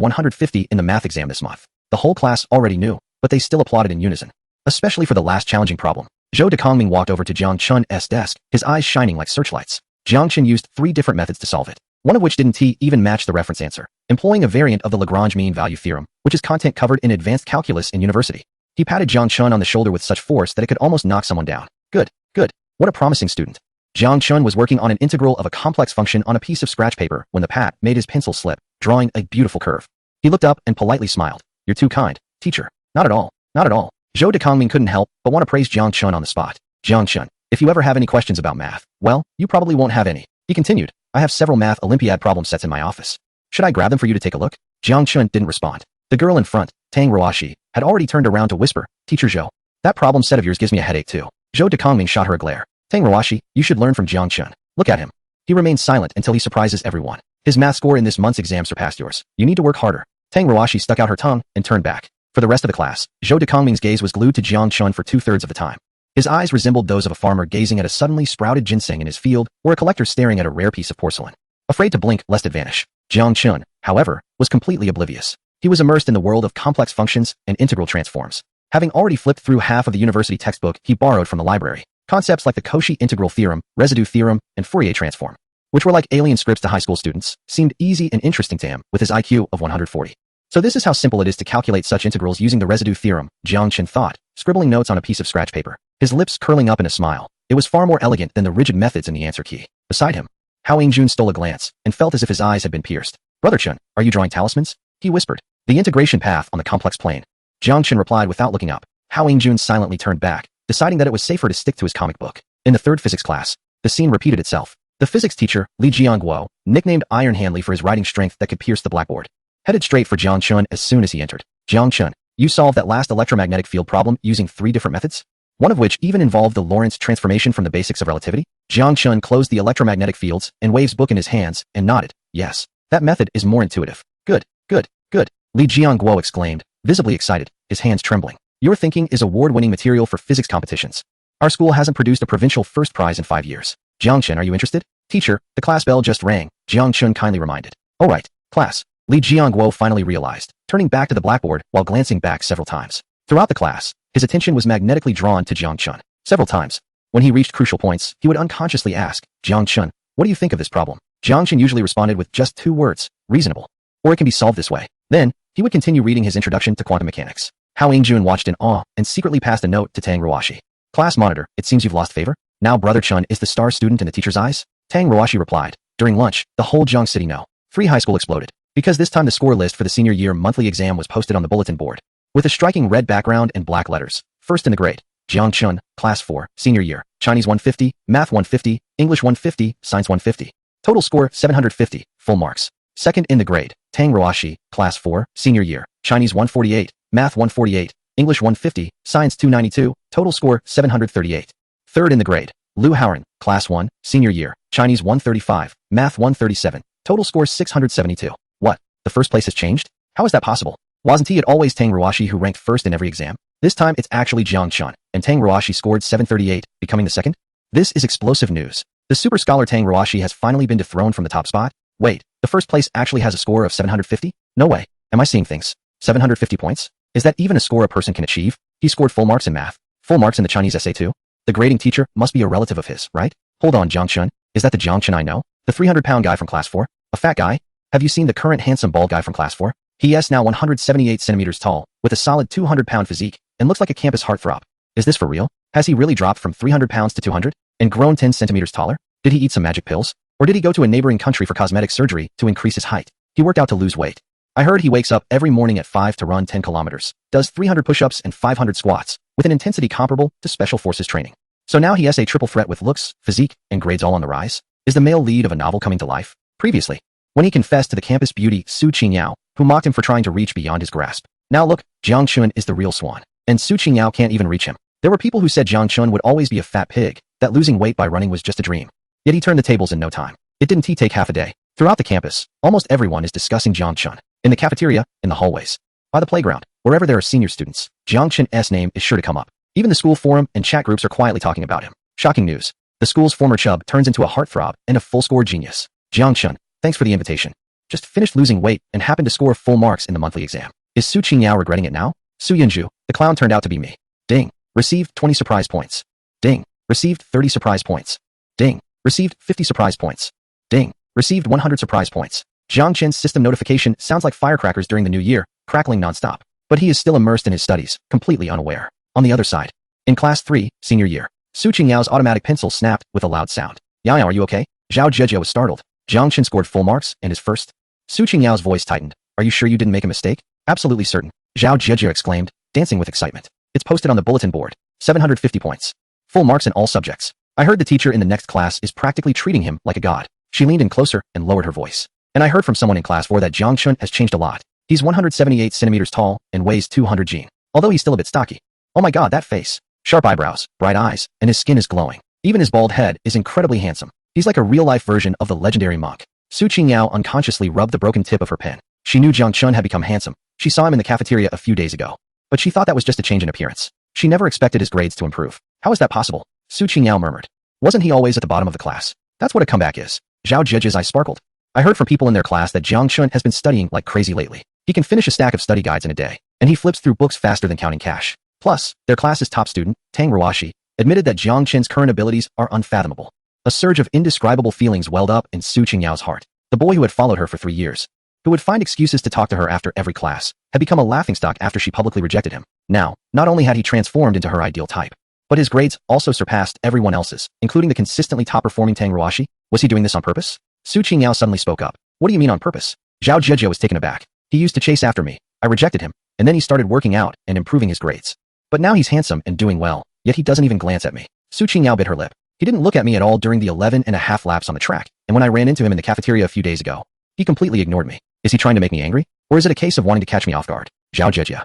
150 in the math exam this month. The whole class already knew, but they still applauded in unison, especially for the last challenging problem. Zhou Dekongming walked over to Jiang Chun's desk, his eyes shining like searchlights. Jiang Chun used 3 different methods to solve it, one of which didn't even match the reference answer, employing a variant of the Lagrange mean value theorem, which is content covered in advanced calculus in university. He patted Jiang Chun on the shoulder with such force that it could almost knock someone down. Good, good. What a promising student. Jiang Chun was working on an integral of a complex function on a piece of scratch paper when the pat made his pencil slip, drawing a beautiful curve. He looked up and politely smiled. You're too kind, teacher. Not at all, not at all. Zhou Dekongming couldn't help but want to praise Jiang Chun on the spot. Jiang Chun, if you ever have any questions about math, well, you probably won't have any. He continued. I have several math Olympiad problem sets in my office. Should I grab them for you to take a look? Jiang Chun didn't respond. The girl in front, Tang Ruashi, had already turned around to whisper, Teacher Zhou, that problem set of yours gives me a headache too. Zhou Dekongming shot her a glare. Tang Ruashi, you should learn from Jiang Chun. Look at him. He remains silent until he surprises everyone. His math score in this month's exam surpassed yours. You need to work harder. Tang Ruashi stuck out her tongue and turned back. For the rest of the class, Zhou Dekongming's gaze was glued to Jiang Chun for 2/3 of the time. His eyes resembled those of a farmer gazing at a suddenly sprouted ginseng in his field or a collector staring at a rare piece of porcelain, afraid to blink lest it vanish. Jiang Chun, however, was completely oblivious. He was immersed in the world of complex functions and integral transforms. Having already flipped through half of the university textbook he borrowed from the library, concepts like the Cauchy integral theorem, residue theorem, and Fourier transform, which were like alien scripts to high school students, seemed easy and interesting to him with his IQ of 140. So this is how simple it is to calculate such integrals using the residue theorem, Jiang Chun thought, scribbling notes on a piece of scratch paper, his lips curling up in a smile. It was far more elegant than the rigid methods in the answer key. Beside him, Hao Yingjun stole a glance and felt as if his eyes had been pierced. Brother Chun, are you drawing talismans? He whispered. The integration path on the complex plane. Jiang Chun replied without looking up. Hao Yingjun silently turned back, deciding that it was safer to stick to his comic book. In the 3rd physics class, the scene repeated itself. The physics teacher, Li Jiangguo, nicknamed Iron Handley for his writing strength that could pierce the blackboard, headed straight for Jiang Chun as soon as he entered. Jiang Chun, you solved that last electromagnetic field problem using 3 different methods? One of which even involved the Lorentz transformation from the basics of relativity? Jiang Chun closed the electromagnetic fields and Wave's book in his hands and nodded. Yes, that method is more intuitive. Good, good, good. Li Jiangguo exclaimed, visibly excited, his hands trembling. Your thinking is award-winning material for physics competitions. Our school hasn't produced a provincial first prize in 5 years. Jiang Chun, are you interested? Teacher, the class bell just rang, Jiang Chun kindly reminded. All right, class. Li Jiangguo finally realized, turning back to the blackboard while glancing back several times. Throughout the class, his attention was magnetically drawn to Jiang Chun. Several times, when he reached crucial points, he would unconsciously ask, Jiang Chun, what do you think of this problem? Jiang Chun usually responded with just 2 words, reasonable. Or it can be solved this way. Then, he would continue reading his introduction to quantum mechanics. Hao Yingjun watched in awe and secretly passed a note to Tang Ruashi. Class monitor, it seems you've lost favor? Now Brother Chun is the star student in the teacher's eyes? Tang Ruashi replied. During lunch, the whole Jiang city know. Free high school exploded. Because this time the score list for the senior year monthly exam was posted on the bulletin board. With a striking red background and black letters. First in the grade, Jang Chun, Class 4, Senior Year, Chinese 150, Math 150, English 150, Science 150. Total score 750, full marks. Second in the grade, Tang Ruashi, Class 4, Senior Year, Chinese 148, Math 148, English 150, Science 292, total score 738. Third in the grade, Liu Haoran, Class 1, Senior Year, Chinese 135, Math 137, total score 672. What? The first place has changed? How is that possible? Wasn't it always Tang Ruashi who ranked first in every exam? This time it's actually Jang Chun, and Tang Ruashi scored 738, becoming the second? This is explosive news. The super scholar Tang Ruashi has finally been dethroned from the top spot. Wait, the first place actually has a score of 750? No way. Am I seeing things? 750 points? Is that even a score a person can achieve? He scored full marks in math. Full marks in the Chinese essay too? The grading teacher must be a relative of his, right? Hold on, Jang Chun. Is that the Jang Chun I know? The 300-pound guy from Class 4? A fat guy? Have you seen the current handsome bald guy from Class 4? He is now 178 centimeters tall, with a solid 200-pound physique, and looks like a campus heartthrob. Is this for real? Has he really dropped from 300 pounds to 200? And grown 10 centimeters taller? Did he eat some magic pills? Or did he go to a neighboring country for cosmetic surgery to increase his height? He worked out to lose weight. I heard he wakes up every morning at 5 to run 10 kilometers, does 300 push-ups and 500 squats, with an intensity comparable to special forces training. So now he has a triple threat with looks, physique, and grades all on the rise? Is the male lead of a novel coming to life? Previously, when he confessed to the campus beauty Su Qingyao, who mocked him for trying to reach beyond his grasp. Now look, Jang Chun is the real swan, and Su Qingyao can't even reach him. There were people who said Jang Chun would always be a fat pig, that losing weight by running was just a dream. Yet he turned the tables in no time. It didn't take half a day. Throughout the campus, almost everyone is discussing Jang Chun. In the cafeteria, in the hallways, by the playground, wherever there are senior students, Jang Chun's name is sure to come up. Even the school forum and chat groups are quietly talking about him. Shocking news. The school's former chub turns into a heartthrob and a full-score genius. Jang Chun, thanks for the invitation. Just finished losing weight and happened to score full marks in the monthly exam. Is Su Qingyao regretting it now? Su Yunju, the clown turned out to be me. Ding. Received 20 surprise points. Ding. Received 30 surprise points. Ding. Received 50 surprise points. Ding. Received 100 surprise points. Jiang Chen's system notification sounds like firecrackers during the new year, crackling nonstop. But he is still immersed in his studies, completely unaware. On the other side, in Class 3, Senior Year, Su Qingyao's automatic pencil snapped with a loud sound. Yao, are you okay? Zhao Zhezhe was startled. Jiang Chen scored full marks and his first. Su Qingyao's voice tightened. Are you sure you didn't make a mistake? Absolutely certain. Zhao Zhezhe exclaimed, dancing with excitement. It's posted on the bulletin board. 750 points. Full marks in all subjects. I heard the teacher in the next class is practically treating him like a god. She leaned in closer and lowered her voice. And I heard from someone in Class 4 that Jiang Chun has changed a lot. He's 178 centimeters tall and weighs 200 g. Although he's still a bit stocky. Oh my god, that face. Sharp eyebrows, bright eyes, and his skin is glowing. Even his bald head is incredibly handsome. He's like a real-life version of the legendary monk. Su Qingyao unconsciously rubbed the broken tip of her pen. She knew Jiang Chun had become handsome. She saw him in the cafeteria a few days ago. But she thought that was just a change in appearance. She never expected his grades to improve. How is that possible? Su Qingyao murmured. Wasn't he always at the bottom of the class? That's what a comeback is. Zhao Zhezhe's eyes sparkled. I heard from people in their class that Jiang Chun has been studying like crazy lately. He can finish a stack of study guides in a day, and he flips through books faster than counting cash. Plus, their class's top student, Tang Ruashi, admitted that Jiang Chen's current abilities are unfathomable. A surge of indescribable feelings welled up in Su Qingyao's heart. The boy who had followed her for 3 years, who would find excuses to talk to her after every class, had become a laughingstock after she publicly rejected him. Now, not only had he transformed into her ideal type, but his grades also surpassed everyone else's, including the consistently top-performing Tang Ruashi. Was he doing this on purpose? Su Qingyao suddenly spoke up. What do you mean on purpose? Zhao Zhezhe was taken aback. He used to chase after me. I rejected him, and then he started working out and improving his grades. But now he's handsome and doing well, yet he doesn't even glance at me. Su Qingyao bit her lip. He didn't look at me at all during the 11.5 laps on the track, and when I ran into him in the cafeteria a few days ago, he completely ignored me. Is he trying to make me angry? Or is it a case of wanting to catch me off guard? Zhao Zhezhe.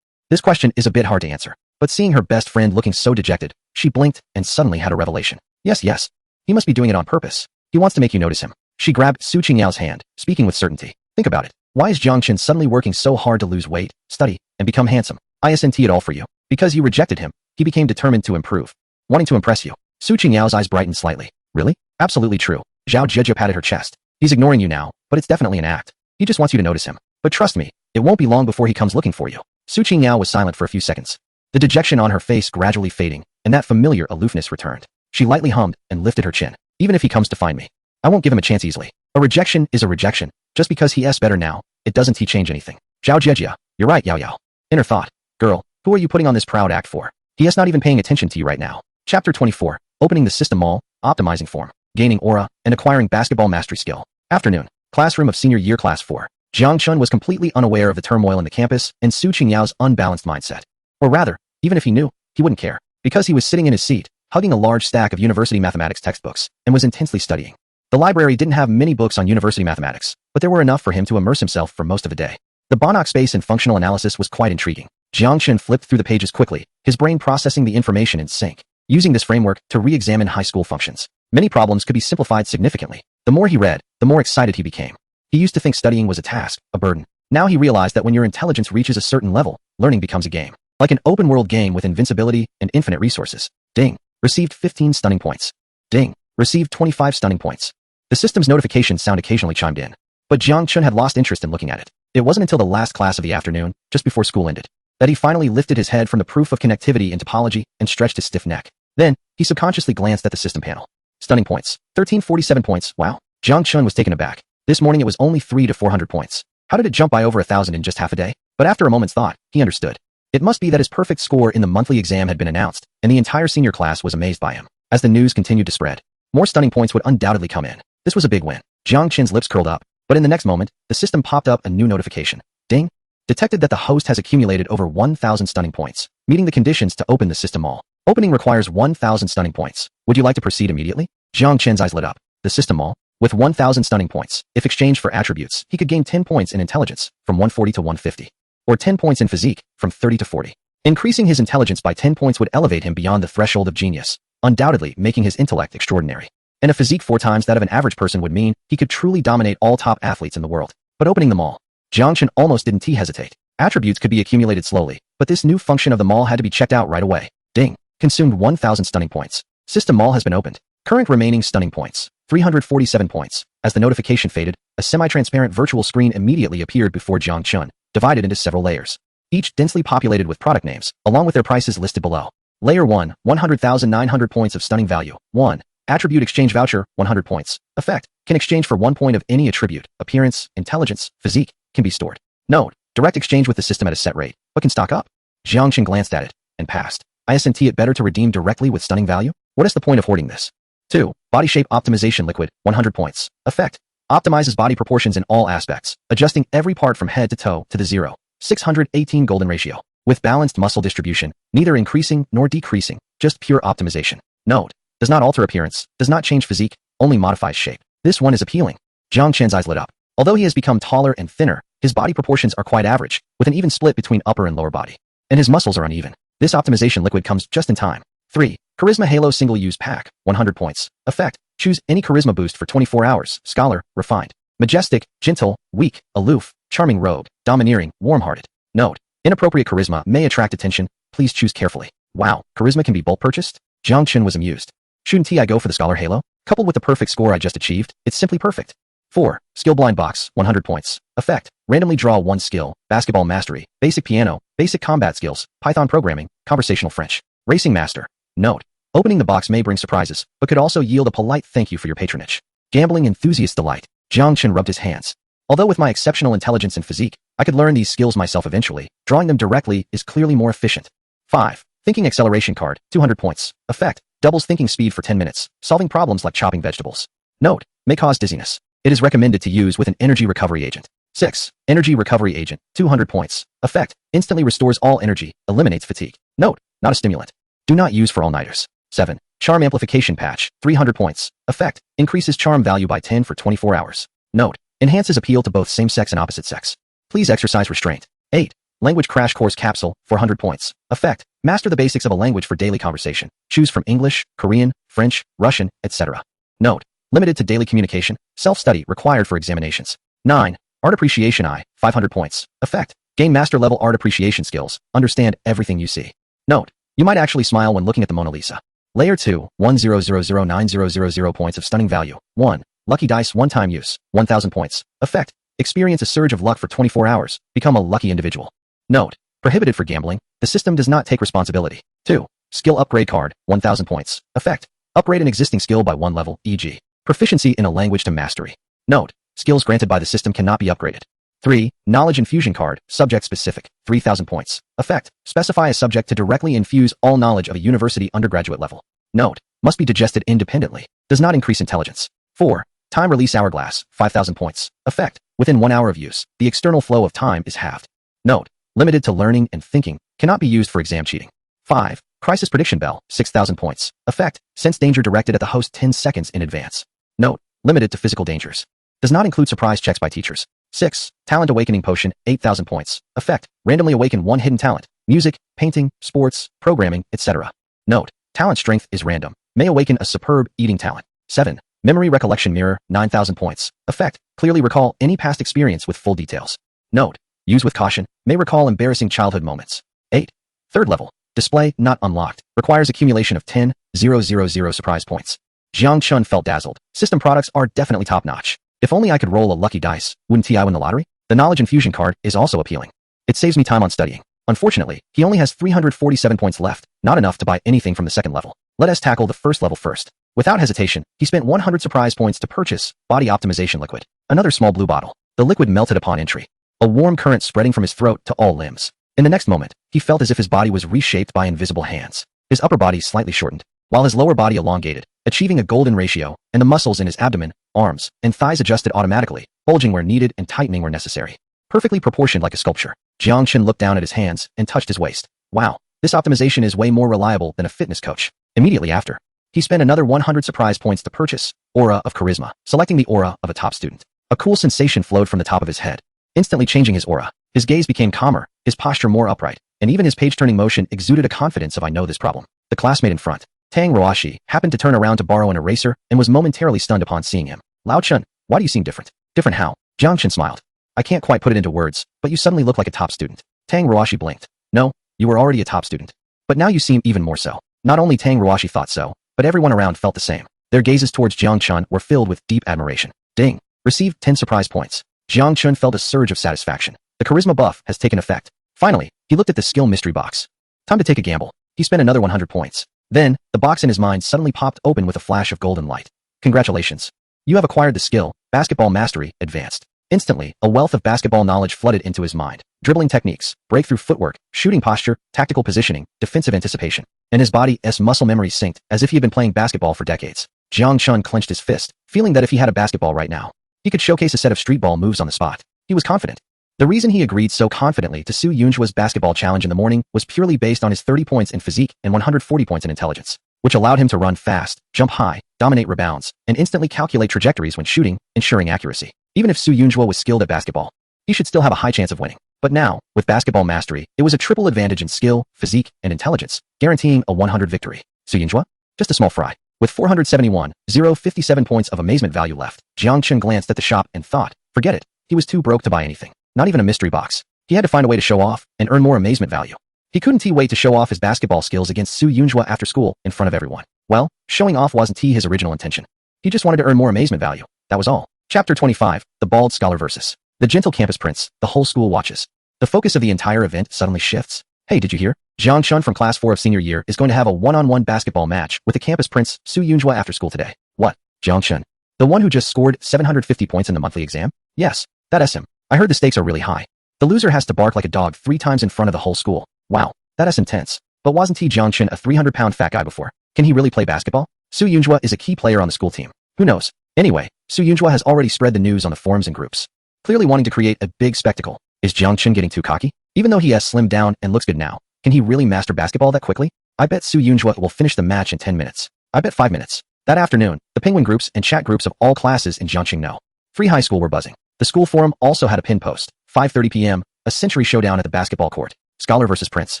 This question is a bit hard to answer, but seeing her best friend looking so dejected, she blinked and suddenly had a revelation. Yes. He must be doing it on purpose. He wants to make you notice him. She grabbed Su Qingyao's hand, speaking with certainty. Think about it. Why is Jiang Chun suddenly working so hard to lose weight, study, and become handsome? ISNT it all for you. Because you rejected him, he became determined to improve. Wanting to impress you. Su Qingyao's eyes brightened slightly. Really? Absolutely true. Zhao Zhezhe patted her chest. He's ignoring you now, but it's definitely an act. He just wants you to notice him. But trust me, it won't be long before he comes looking for you. Su Qingyao was silent for a few seconds. The dejection on her face gradually fading, and that familiar aloofness returned. She lightly hummed and lifted her chin. Even if he comes to find me, I won't give him a chance easily. A rejection is a rejection. Just because he is better now, it doesn't change anything. Zhao Zhezhe, you're right, Yao. Inner thought. Girl, who are you putting on this proud act for? He is not even paying attention to you right now. Chapter 24. Opening the system mall, optimizing form, gaining aura, and acquiring basketball mastery skill. Afternoon. Classroom of Senior Year Class 4. Jang Chun was completely unaware of the turmoil in the campus and Su Qingyao's unbalanced mindset. Or rather, even if he knew, he wouldn't care, because he was sitting in his seat, hugging a large stack of university mathematics textbooks, and was intensely studying. The library didn't have many books on university mathematics, but there were enough for him to immerse himself for most of the day. The Banach space and functional analysis was quite intriguing. Jang Chun flipped through the pages quickly, his brain processing the information in sync, using this framework to re-examine high school functions. Many problems could be simplified significantly. The more he read, the more excited he became. He used to think studying was a task, a burden. Now he realized that when your intelligence reaches a certain level, learning becomes a game. Like an open-world game with invincibility and infinite resources. Ding. Received 15 stunning points. Ding. Received 25 stunning points. The system's notification sound occasionally chimed in. But Jang Chun had lost interest in looking at it. It wasn't until the last class of the afternoon, just before school ended, that he finally lifted his head from the proof of connectivity in topology and stretched his stiff neck. Then, he subconsciously glanced at the system panel. Stunning points. 1347 points. Wow. Jang Chun was taken aback. This morning it was only 300 to 400 points. How did it jump by over 1,000 in just half a day? But after a moment's thought, he understood. It must be that his perfect score in the monthly exam had been announced, and the entire senior class was amazed by him. As the news continued to spread, more stunning points would undoubtedly come in. This was a big win. Jang Chun's lips curled up, but in the next moment, the system popped up a new notification. Ding. Detected that the host has accumulated over 1,000 stunning points, meeting the conditions to open the system mall. Opening requires 1,000 stunning points. Would you like to proceed immediately? Jang Chun's eyes lit up. The system mall, with 1,000 stunning points, if exchanged for attributes, he could gain 10 points in intelligence, from 140 to 150. Or 10 points in physique, from 30 to 40. Increasing his intelligence by 10 points would elevate him beyond the threshold of genius, undoubtedly making his intellect extraordinary. And a physique 4 times that of an average person would mean he could truly dominate all top athletes in the world. But opening the mall, Jang Chun almost didn't hesitate. Attributes could be accumulated slowly, but this new function of the mall had to be checked out right away. Ding. Consumed 1,000 stunning points. System mall has been opened. Current remaining stunning points, 347 points. As the notification faded, a semi-transparent virtual screen immediately appeared before Jang Chun, divided into several layers, each densely populated with product names, along with their prices listed below. Layer 1, 100,900 points of stunning value. 1. Attribute exchange voucher, 100 points. Effect, can exchange for 1 point of any attribute, appearance, intelligence, physique, can be stored. Note, direct exchange with the system at a set rate, but can stock up. Jang Chun glanced at it, and passed. Isn't it better to redeem directly with stunning value? What is the point of hoarding this? 2. Body shape optimization liquid, 100 points. Effect, optimizes body proportions in all aspects, adjusting every part from head to toe to the 0.618 golden ratio. With balanced muscle distribution, neither increasing nor decreasing, just pure optimization. Note, does not alter appearance, does not change physique, only modifies shape. This one is appealing. Jang Chun's eyes lit up. Although he has become taller and thinner, his body proportions are quite average, with an even split between upper and lower body. And his muscles are uneven. This optimization liquid comes just in time. 3. Charisma Halo Single-Use Pack, 100 points. Effect, choose any charisma boost for 24 hours, scholar, refined, majestic, gentle, weak, aloof, charming rogue, domineering, warm-hearted. Note, inappropriate charisma may attract attention, please choose carefully. Wow, charisma can be bulk purchased? Jang Chun was amused. Shouldn't I go for the scholar halo? Coupled with the perfect score I just achieved, it's simply perfect. 4. Skill blind box, 100 points. Effect, randomly draw 1 skill, basketball mastery, basic piano, basic combat skills, Python programming, conversational French, racing master. Note, opening the box may bring surprises, but could also yield a polite thank you for your patronage. Gambling enthusiast delight. Jang Chun rubbed his hands. Although with my exceptional intelligence and physique, I could learn these skills myself eventually, drawing them directly is clearly more efficient. 5. Thinking acceleration card, 200 points. Effect, doubles thinking speed for 10 minutes, solving problems like chopping vegetables. Note, may cause dizziness. It is recommended to use with an energy recovery agent. 6. Energy recovery agent, 200 points. Effect, instantly restores all energy, eliminates fatigue. Note, not a stimulant. Do not use for all-nighters. 7. Charm amplification patch, 300 points. Effect, increases charm value by 10 for 24 hours. Note, enhances appeal to both same-sex and opposite sex. Please exercise restraint. 8. Language crash course capsule, 400 points. Effect, master the basics of a language for daily conversation. Choose from English, Korean, French, Russian, etc. Note, limited to daily communication, self-study required for examinations. 9. Art appreciation eye, 500 points. Effect, gain master level art appreciation skills, understand everything you see. Note, you might actually smile when looking at the Mona Lisa. Layer 2, 1000900 points of stunning value. 1. Lucky dice one-time use, 1,000 points. Effect, experience a surge of luck for 24 hours, become a lucky individual. Note, prohibited for gambling, the system does not take responsibility. 2. Skill upgrade card, 1,000 points. Effect, upgrade an existing skill by 1 level, e.g. proficiency in a language to mastery. Note, skills granted by the system cannot be upgraded. 3. Knowledge infusion card, subject specific, 3,000 points. Effect, specify a subject to directly infuse all knowledge of a university undergraduate level. Note, must be digested independently, does not increase intelligence. 4. Time release hourglass, 5,000 points. Effect. Within 1 hour of use, the external flow of time is halved. Note. Limited to learning and thinking. Cannot be used for exam cheating. 5. Crisis prediction bell, 6,000 points. Effect. Sense danger directed at the host 10 seconds in advance. Note. Limited to physical dangers. Does not include surprise checks by teachers. 6. Talent awakening potion, 8,000 points. Effect. Randomly awaken one hidden talent. Music, painting, sports, programming, etc. Note. Talent strength is random. May awaken a superb eating talent. 7. Memory recollection mirror, 9,000 points. Effect. Clearly recall any past experience with full details. Note. Use with caution. May recall embarrassing childhood moments. 8. Third level. Display not unlocked. Requires accumulation of 10,000 surprise points. Jang Chun felt dazzled. System products are definitely top-notch. If only I could roll a lucky dice, wouldn't I win the lottery? The knowledge infusion card is also appealing. It saves me time on studying. Unfortunately, he only has 347 points left, not enough to buy anything from the second level. Let us tackle the first level first. Without hesitation, he spent 100 surprise points to purchase body optimization liquid. Another small blue bottle. The liquid melted upon entry. A warm current spreading from his throat to all limbs. In the next moment, he felt as if his body was reshaped by invisible hands. His upper body slightly shortened, while his lower body elongated, achieving a golden ratio, and the muscles in his abdomen, arms, and thighs adjusted automatically, bulging where needed and tightening where necessary. Perfectly proportioned like a sculpture. Jang Chun looked down at his hands and touched his waist. Wow, this optimization is way more reliable than a fitness coach. Immediately after, he spent another 100 surprise points to purchase Aura of Charisma, selecting the aura of a top student. A cool sensation flowed from the top of his head, instantly changing his aura. His gaze became calmer, his posture more upright, and even his page-turning motion exuded a confidence of I know this problem. The classmate in front, Tang Roashi, happened to turn around to borrow an eraser and was momentarily stunned upon seeing him. Lao Chun, why do you seem different? Different how? Jang Chun smiled. I can't quite put it into words, but you suddenly look like a top student. Tang Roashi blinked. No, you were already a top student. But now you seem even more so. Not only Tang Roashi thought so, but everyone around felt the same. Their gazes towards Jang Chun were filled with deep admiration. Ding. Received 10 surprise points. Jang Chun felt a surge of satisfaction. The charisma buff has taken effect. Finally, he looked at the skill mystery box. Time to take a gamble. He spent another 100 points. Then, the box in his mind suddenly popped open with a flash of golden light. Congratulations. You have acquired the skill, Basketball Mastery, Advanced. Instantly, a wealth of basketball knowledge flooded into his mind. Dribbling techniques, breakthrough footwork, shooting posture, tactical positioning, defensive anticipation. And his body's muscle memory synced as if he had been playing basketball for decades. Jang Chun clenched his fist, feeling that if he had a basketball right now, he could showcase a set of street ball moves on the spot. He was confident. The reason he agreed so confidently to Su Yunjua's basketball challenge in the morning was purely based on his 30 points in physique and 140 points in intelligence, which allowed him to run fast, jump high, dominate rebounds, and instantly calculate trajectories when shooting, ensuring accuracy. Even if Su Yunjua was skilled at basketball, he should still have a high chance of winning. But now, with basketball mastery, it was a triple advantage in skill, physique, and intelligence, guaranteeing a 100 victory. Su Yunjua? Just a small fry. With 471,057 points of amazement value left, Jang Chun glanced at the shop and thought, forget it, he was too broke to buy anything. Not even a mystery box. He had to find a way to show off and earn more amazement value. He couldn't wait to show off his basketball skills against Su Yunjua after school in front of everyone. Well, showing off wasn't his original intention. He just wanted to earn more amazement value. That was all. Chapter 25, The Bald Scholar vs. The Gentle Campus Prince, the whole school watches. The focus of the entire event suddenly shifts. Hey, did you hear? Jang Chun from Class 4 of senior year is going to have a one-on-one basketball match with the campus prince, Su Yunjua after school today. What? Jang Chun? The one who just scored 750 points in the monthly exam? Yes, that's him. I heard the stakes are really high. The loser has to bark like a dog 3 times in front of the whole school. Wow, that's intense. But wasn't Jang Chun a 300-pound fat guy before? Can he really play basketball? Su Yunjua is a key player on the school team. Who knows? Anyway, Su Yunjua has already spread the news on the forums and groups, clearly wanting to create a big spectacle. Is Jang Chun getting too cocky? Even though he has slimmed down and looks good now, can he really master basketball that quickly? I bet Su Yunjua will finish the match in 10 minutes. I bet 5 minutes. That afternoon, the penguin groups and chat groups of all classes in Jiangqing Free High School were buzzing. The school forum also had a pin post. 5:30 p.m., a century showdown at the basketball court. Scholar versus Prince.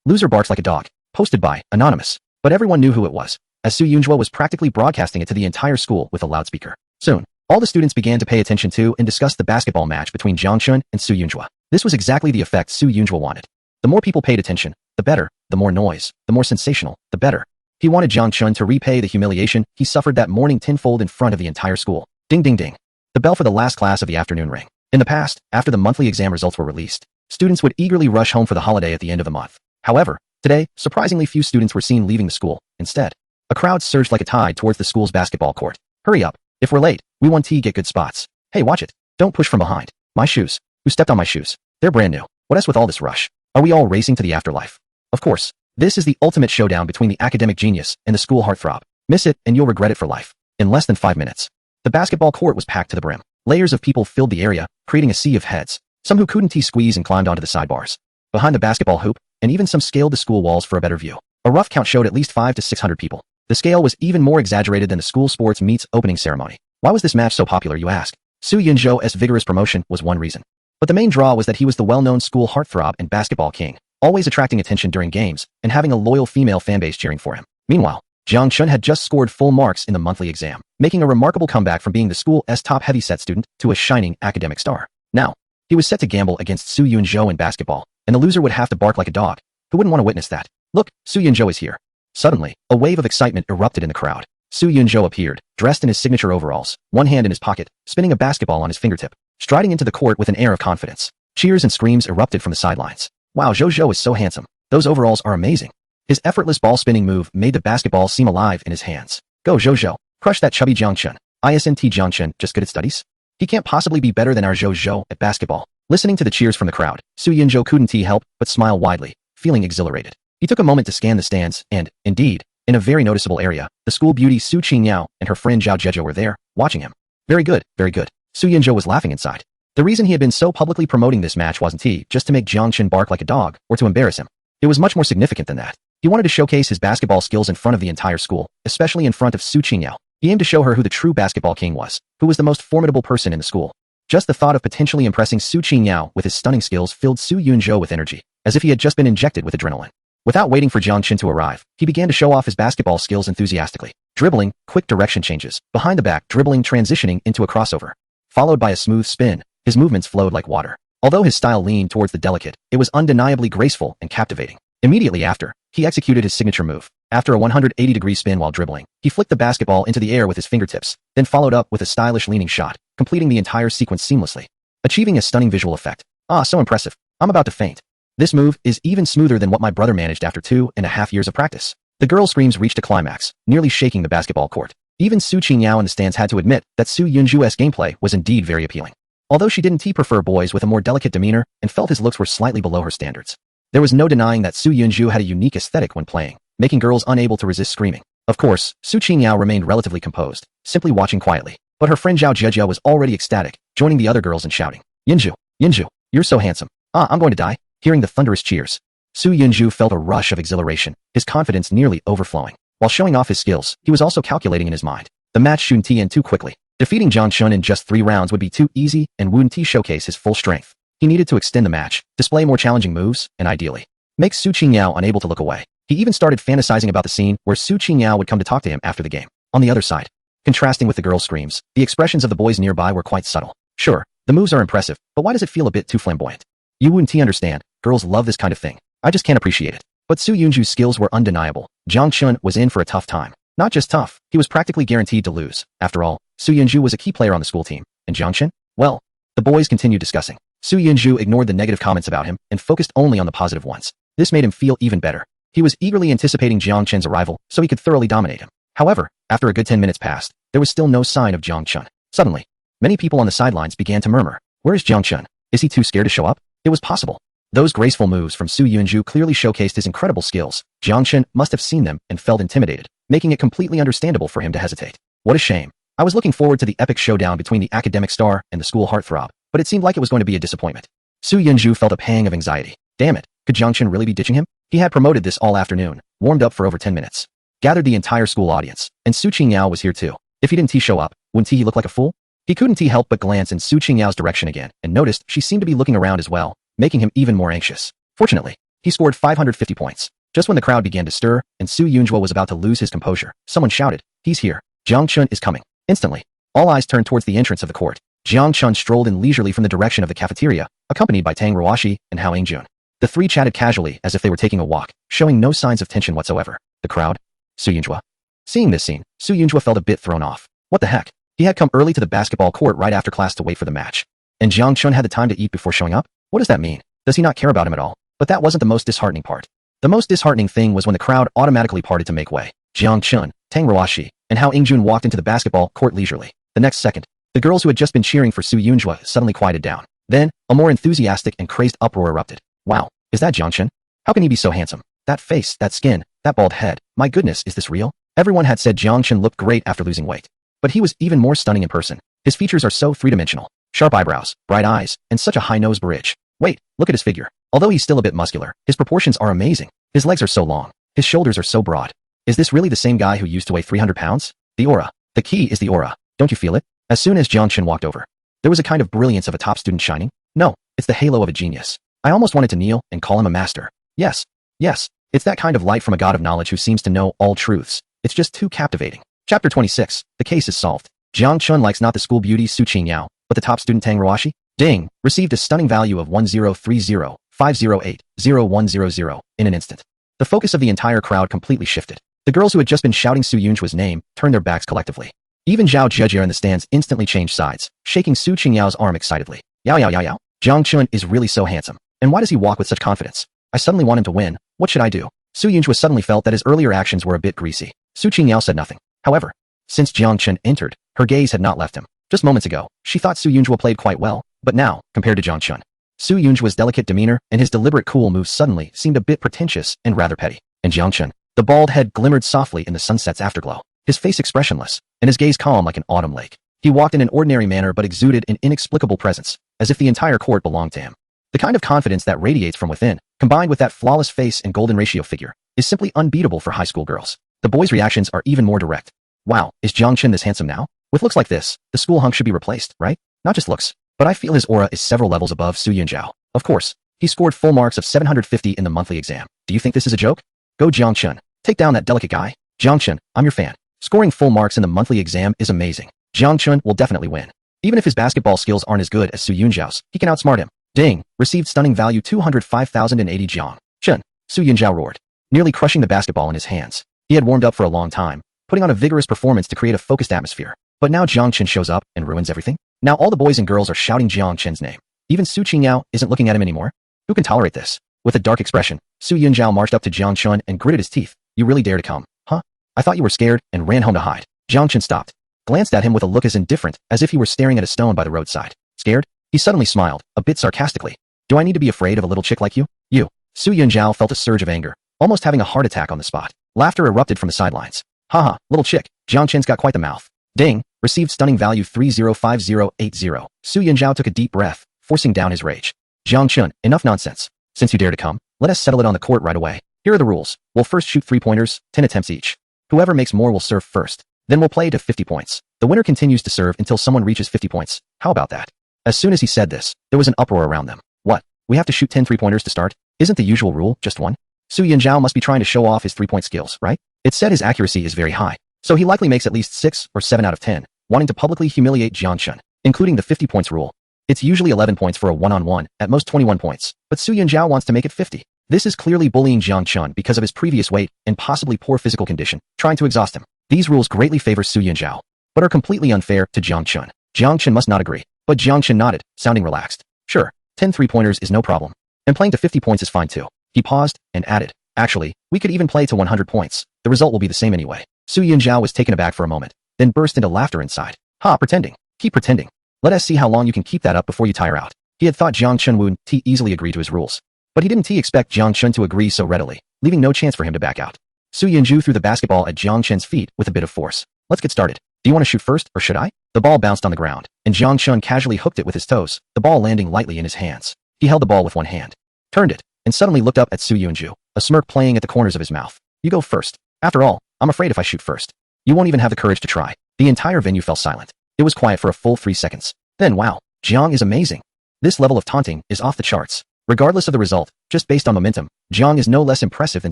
Loser barks like a dog. Posted by Anonymous. But everyone knew who it was, as Su Yunjua was practically broadcasting it to the entire school with a loudspeaker. Soon, all the students began to pay attention to and discuss the basketball match between Jang Chun and Su Yunjua. This was exactly the effect Su Yunjua wanted. The more people paid attention, the better. The more noise, the more sensational, the better. He wanted Jang Chun to repay the humiliation he suffered that morning tenfold in front of the entire school. Ding ding ding. The bell for the last class of the afternoon rang. In the past, after the monthly exam results were released, students would eagerly rush home for the holiday at the end of the month. However, today, surprisingly few students were seen leaving the school. Instead, a crowd surged like a tide towards the school's basketball court. Hurry up. If we're late, we want to get good spots. Hey, watch it. Don't push from behind. My shoes. Who stepped on my shoes? They're brand new. What else with all this rush? Are we all racing to the afterlife? Of course. This is the ultimate showdown between the academic genius and the school heartthrob. Miss it and you'll regret it for life. In less than 5 minutes, The basketball court was packed to the brim. Layers of people filled the area, creating a sea of heads. Some who couldn't squeeze and climbed onto the sidebars. Behind the basketball hoop, and even some scaled the school walls for a better view. A rough count showed at least 500 to 600 people. The scale was even more exaggerated than the school sports meets opening ceremony. Why was this match so popular, you ask? Su Yunzhou's vigorous promotion was one reason. But the main draw was that he was the well-known school heartthrob and basketball king, always attracting attention during games and having a loyal female fanbase cheering for him. Meanwhile, Jang Chun had just scored full marks in the monthly exam, making a remarkable comeback from being the school's top heavyset student to a shining academic star. Now, he was set to gamble against Su Yunzhou in basketball, and the loser would have to bark like a dog. Who wouldn't want to witness that? Look, Su Yunzhou is here. Suddenly, a wave of excitement erupted in the crowd. Su Yunzhou appeared, dressed in his signature overalls, one hand in his pocket, spinning a basketball on his fingertip, striding into the court with an air of confidence. Cheers and screams erupted from the sidelines. Wow, Zhou is so handsome. Those overalls are amazing. His effortless ball-spinning move made the basketball seem alive in his hands. Go Zhou, crush that chubby Jang Chun. Isn't Jang Chun just good at studies? He can't possibly be better than our Zhou at basketball. Listening to the cheers from the crowd, Su Yunzhou couldn't help but smile widely, feeling exhilarated. He took a moment to scan the stands, and, indeed, in a very noticeable area, the school beauty Su Qingyao and her friend Zhao Zhejiu were there, watching him. Very good, very good. Su Yunzhou was laughing inside. The reason he had been so publicly promoting this match wasn't just to make Jang Chun bark like a dog, or to embarrass him. It was much more significant than that. He wanted to showcase his basketball skills in front of the entire school, especially in front of Su Qingyao. He aimed to show her who the true basketball king was, who was the most formidable person in the school. Just the thought of potentially impressing Su Qingyao with his stunning skills filled Su Yunzhou with energy, as if he had just been injected with adrenaline. Without waiting for Jang Chun to arrive, he began to show off his basketball skills enthusiastically. Dribbling, quick direction changes, behind the back dribbling transitioning into a crossover. Followed by a smooth spin, his movements flowed like water. Although his style leaned towards the delicate, it was undeniably graceful and captivating. Immediately after, he executed his signature move. After a 180-degree spin while dribbling, he flicked the basketball into the air with his fingertips, then followed up with a stylish leaning shot, completing the entire sequence seamlessly, achieving a stunning visual effect. Ah, so impressive. I'm about to faint. This move is even smoother than what my brother managed after 2.5 years of practice. The girls' screams reached a climax, nearly shaking the basketball court. Even Su Qingyao in the stands had to admit that Su Yunzhou's gameplay was indeed very appealing. Although she didn't prefer boys with a more delicate demeanor and felt his looks were slightly below her standards. There was no denying that Su Yunzhou had a unique aesthetic when playing, making girls unable to resist screaming. Of course, Su Qingyao remained relatively composed, simply watching quietly. But her friend Zhao Zhejiu was already ecstatic, joining the other girls in shouting, Yunzhou, you're so handsome. Ah, I'm going to die. Hearing the thunderous cheers, Su Yunzhou felt a rush of exhilaration, his confidence nearly overflowing. While showing off his skills, he was also calculating in his mind. The match shouldn't end too quickly. Defeating Jang Chun in just 3 rounds would be too easy and wouldn't showcase his full strength. He needed to extend the match, display more challenging moves, and ideally, make Su Qingyao unable to look away. He even started fantasizing about the scene where Su Qingyao would come to talk to him after the game. On the other side, contrasting with the girls' screams, the expressions of the boys nearby were quite subtle. Sure, the moves are impressive, but why does it feel a bit too flamboyant? You wouldn't understand. Girls love this kind of thing. I just can't appreciate it. But Su Yunzhou's skills were undeniable. Jang Chun was in for a tough time. Not just tough, he was practically guaranteed to lose. After all, Su Yunzhou was a key player on the school team. And Jang Chun? Well, the boys continued discussing. Su Yunzhou ignored the negative comments about him and focused only on the positive ones. This made him feel even better. He was eagerly anticipating Jang Chun's arrival so he could thoroughly dominate him. However, after a good 10 minutes passed, there was still no sign of Jang Chun. Suddenly, many people on the sidelines began to murmur. Where is Jang Chun? Is he too scared to show up? It was possible. Those graceful moves from Su Yunzhou clearly showcased his incredible skills. Jang Chun must have seen them and felt intimidated, making it completely understandable for him to hesitate. What a shame. I was looking forward to the epic showdown between the academic star and the school heartthrob, but it seemed like it was going to be a disappointment. Su Yunzhou felt a pang of anxiety. Damn it, could Jang Chun really be ditching him? He had promoted this all afternoon, warmed up for over 10 minutes, gathered the entire school audience, and Su Qingyao was here too. If he didn't show up, wouldn't he look like a fool? He couldn't help but glance in Su Qingyao's direction again and noticed she seemed to be looking around as well, making him even more anxious. Fortunately, he scored 550 points. Just when the crowd began to stir and Su Yunzhou was about to lose his composure, someone shouted, "He's here. Jang Chun is coming." Instantly, all eyes turned towards the entrance of the court. Jang Chun strolled in leisurely from the direction of the cafeteria, accompanied by Tang Ruoxi and Hao Yingjun. The three chatted casually as if they were taking a walk, showing no signs of tension whatsoever. The crowd? Su Yunzhou. Seeing this scene, Su Yunzhou felt a bit thrown off. What the heck? He had come early to the basketball court right after class to wait for the match. And Jang Chun had the time to eat before showing up? What does that mean? Does he not care about him at all? But that wasn't the most disheartening part. The most disheartening thing was when the crowd automatically parted to make way. Jang Chun, Tang Ruoxi, and Hao Yingjun walked into the basketball court leisurely. The next second, the girls who had just been cheering for Su Yunzhou suddenly quieted down. Then, a more enthusiastic and crazed uproar erupted. Wow, is that Jang Chun? How can he be so handsome? That face, that skin, that bald head. My goodness, is this real? Everyone had said Jang Chun looked great after losing weight. But he was even more stunning in person. His features are so three-dimensional. Sharp eyebrows, bright eyes, and such a high nose bridge. Wait, look at his figure. Although he's still a bit muscular, his proportions are amazing. His legs are so long. His shoulders are so broad. Is this really the same guy who used to weigh 300 pounds? The aura. The key is the aura. Don't you feel it? As soon as Jang Chun walked over, there was a kind of brilliance of a top student shining. No, it's the halo of a genius. I almost wanted to kneel and call him a master. Yes. Yes. It's that kind of light from a god of knowledge who seems to know all truths. It's just too captivating. Chapter 26. The case is solved. Jang Chun likes not the school beauty Su Qingyao, but the top student Tang Ruoxi. Ding! Received a stunning value of 1030-508-0100 in an instant. The focus of the entire crowd completely shifted. The girls who had just been shouting Su Yunju's name turned their backs collectively. Even Zhao Zhejie in the stands instantly changed sides, shaking Su Qingyao's arm excitedly. Yao yao yao yao. Jang Chun is really so handsome. And why does he walk with such confidence? I suddenly want him to win. What should I do? Su Yunju suddenly felt that his earlier actions were a bit greasy. Su Qingyao said nothing. However, since Jang Chun entered, her gaze had not left him. Just moments ago, she thought Su Yunju played quite well, but now, compared to Jang Chun, Su Yunju's delicate demeanor and his deliberate cool moves suddenly seemed a bit pretentious and rather petty. And Jang Chun, the bald head glimmered softly in the sunset's afterglow, his face expressionless, and his gaze calm like an autumn lake. He walked in an ordinary manner but exuded an inexplicable presence, as if the entire court belonged to him. The kind of confidence that radiates from within, combined with that flawless face and golden ratio figure, is simply unbeatable for high school girls. The boys' reactions are even more direct. Wow, is Jang Chun this handsome now? With looks like this, the school hunk should be replaced, right? Not just looks, but I feel his aura is several levels above Su Yunjiao. Of course, he scored full marks of 750 in the monthly exam. Do you think this is a joke? Go Jang Chun. Take down that delicate guy. Jang Chun, I'm your fan. Scoring full marks in the monthly exam is amazing. Jang Chun will definitely win. Even if his basketball skills aren't as good as Su Yunjiao's, he can outsmart him. Ding! Received stunning value 205,080 Jiang. Chun. Su Yunjiao roared, nearly crushing the basketball in his hands. He had warmed up for a long time, putting on a vigorous performance to create a focused atmosphere. But now Jang Chun shows up and ruins everything? Now all the boys and girls are shouting Jang Chun's name. Even Su Qingyao isn't looking at him anymore. Who can tolerate this? With a dark expression, Su Yunjiao marched up to Jang Chun and gritted his teeth. You really dare to come, huh? I thought you were scared and ran home to hide. Jang Chun stopped, glanced at him with a look as indifferent as if he were staring at a stone by the roadside. Scared? He suddenly smiled, a bit sarcastically. Do I need to be afraid of a little chick like you? You. Su Yunjiao felt a surge of anger, almost having a heart attack on the spot. Laughter erupted from the sidelines. Haha, little chick. Jang Chun's got quite the mouth. Ding! Received stunning value 305080. Su Yunjiao took a deep breath, forcing down his rage. Jang Chun, enough nonsense. Since you dare to come, let us settle it on the court right away. Here are the rules. We'll first shoot 3-pointers, 10 attempts each. Whoever makes more will serve first. Then we'll play to 50 points. The winner continues to serve until someone reaches 50 points. How about that? As soon as he said this, there was an uproar around them. What? We have to shoot 10 3-pointers to start? Isn't the usual rule just one? Su Yunjiao must be trying to show off his 3-point skills, right? It's said his accuracy is very high, so he likely makes at least 6 or 7 out of 10, wanting to publicly humiliate Jang Chun, including the 50 points rule. It's usually 11 points for a one-on-one, at most 21 points, but Su Yunjiao wants to make it 50. This is clearly bullying Jang Chun because of his previous weight and possibly poor physical condition, trying to exhaust him. These rules greatly favor Su Yunjiao, but are completely unfair to Jang Chun. Jang Chun must not agree, but Jang Chun nodded, sounding relaxed. Sure, 10 3-pointers is no problem. And playing to 50 points is fine too. He paused and added, actually, we could even play to 100 points. The result will be the same anyway. Su Yunjiao was taken aback for a moment, then burst into laughter inside. Ha, pretending. Keep pretending. Let us see how long you can keep that up before you tire out. He had thought Jang Chun would easily agree to his rules. But he didn't expect Jang Chun to agree so readily, leaving no chance for him to back out. Su Yunju threw the basketball at Jang Chun's feet with a bit of force. Let's get started. Do you want to shoot first, or should I? The ball bounced on the ground, and Jang Chun casually hooked it with his toes, the ball landing lightly in his hands. He held the ball with one hand, turned it, and suddenly looked up at Su Yunju, a smirk playing at the corners of his mouth. You go first. After all, I'm afraid if I shoot first, you won't even have the courage to try. The entire venue fell silent. It was quiet for a full 3 seconds. Then wow, Jiang is amazing. This level of taunting is off the charts. Regardless of the result, just based on momentum, Jiang is no less impressive than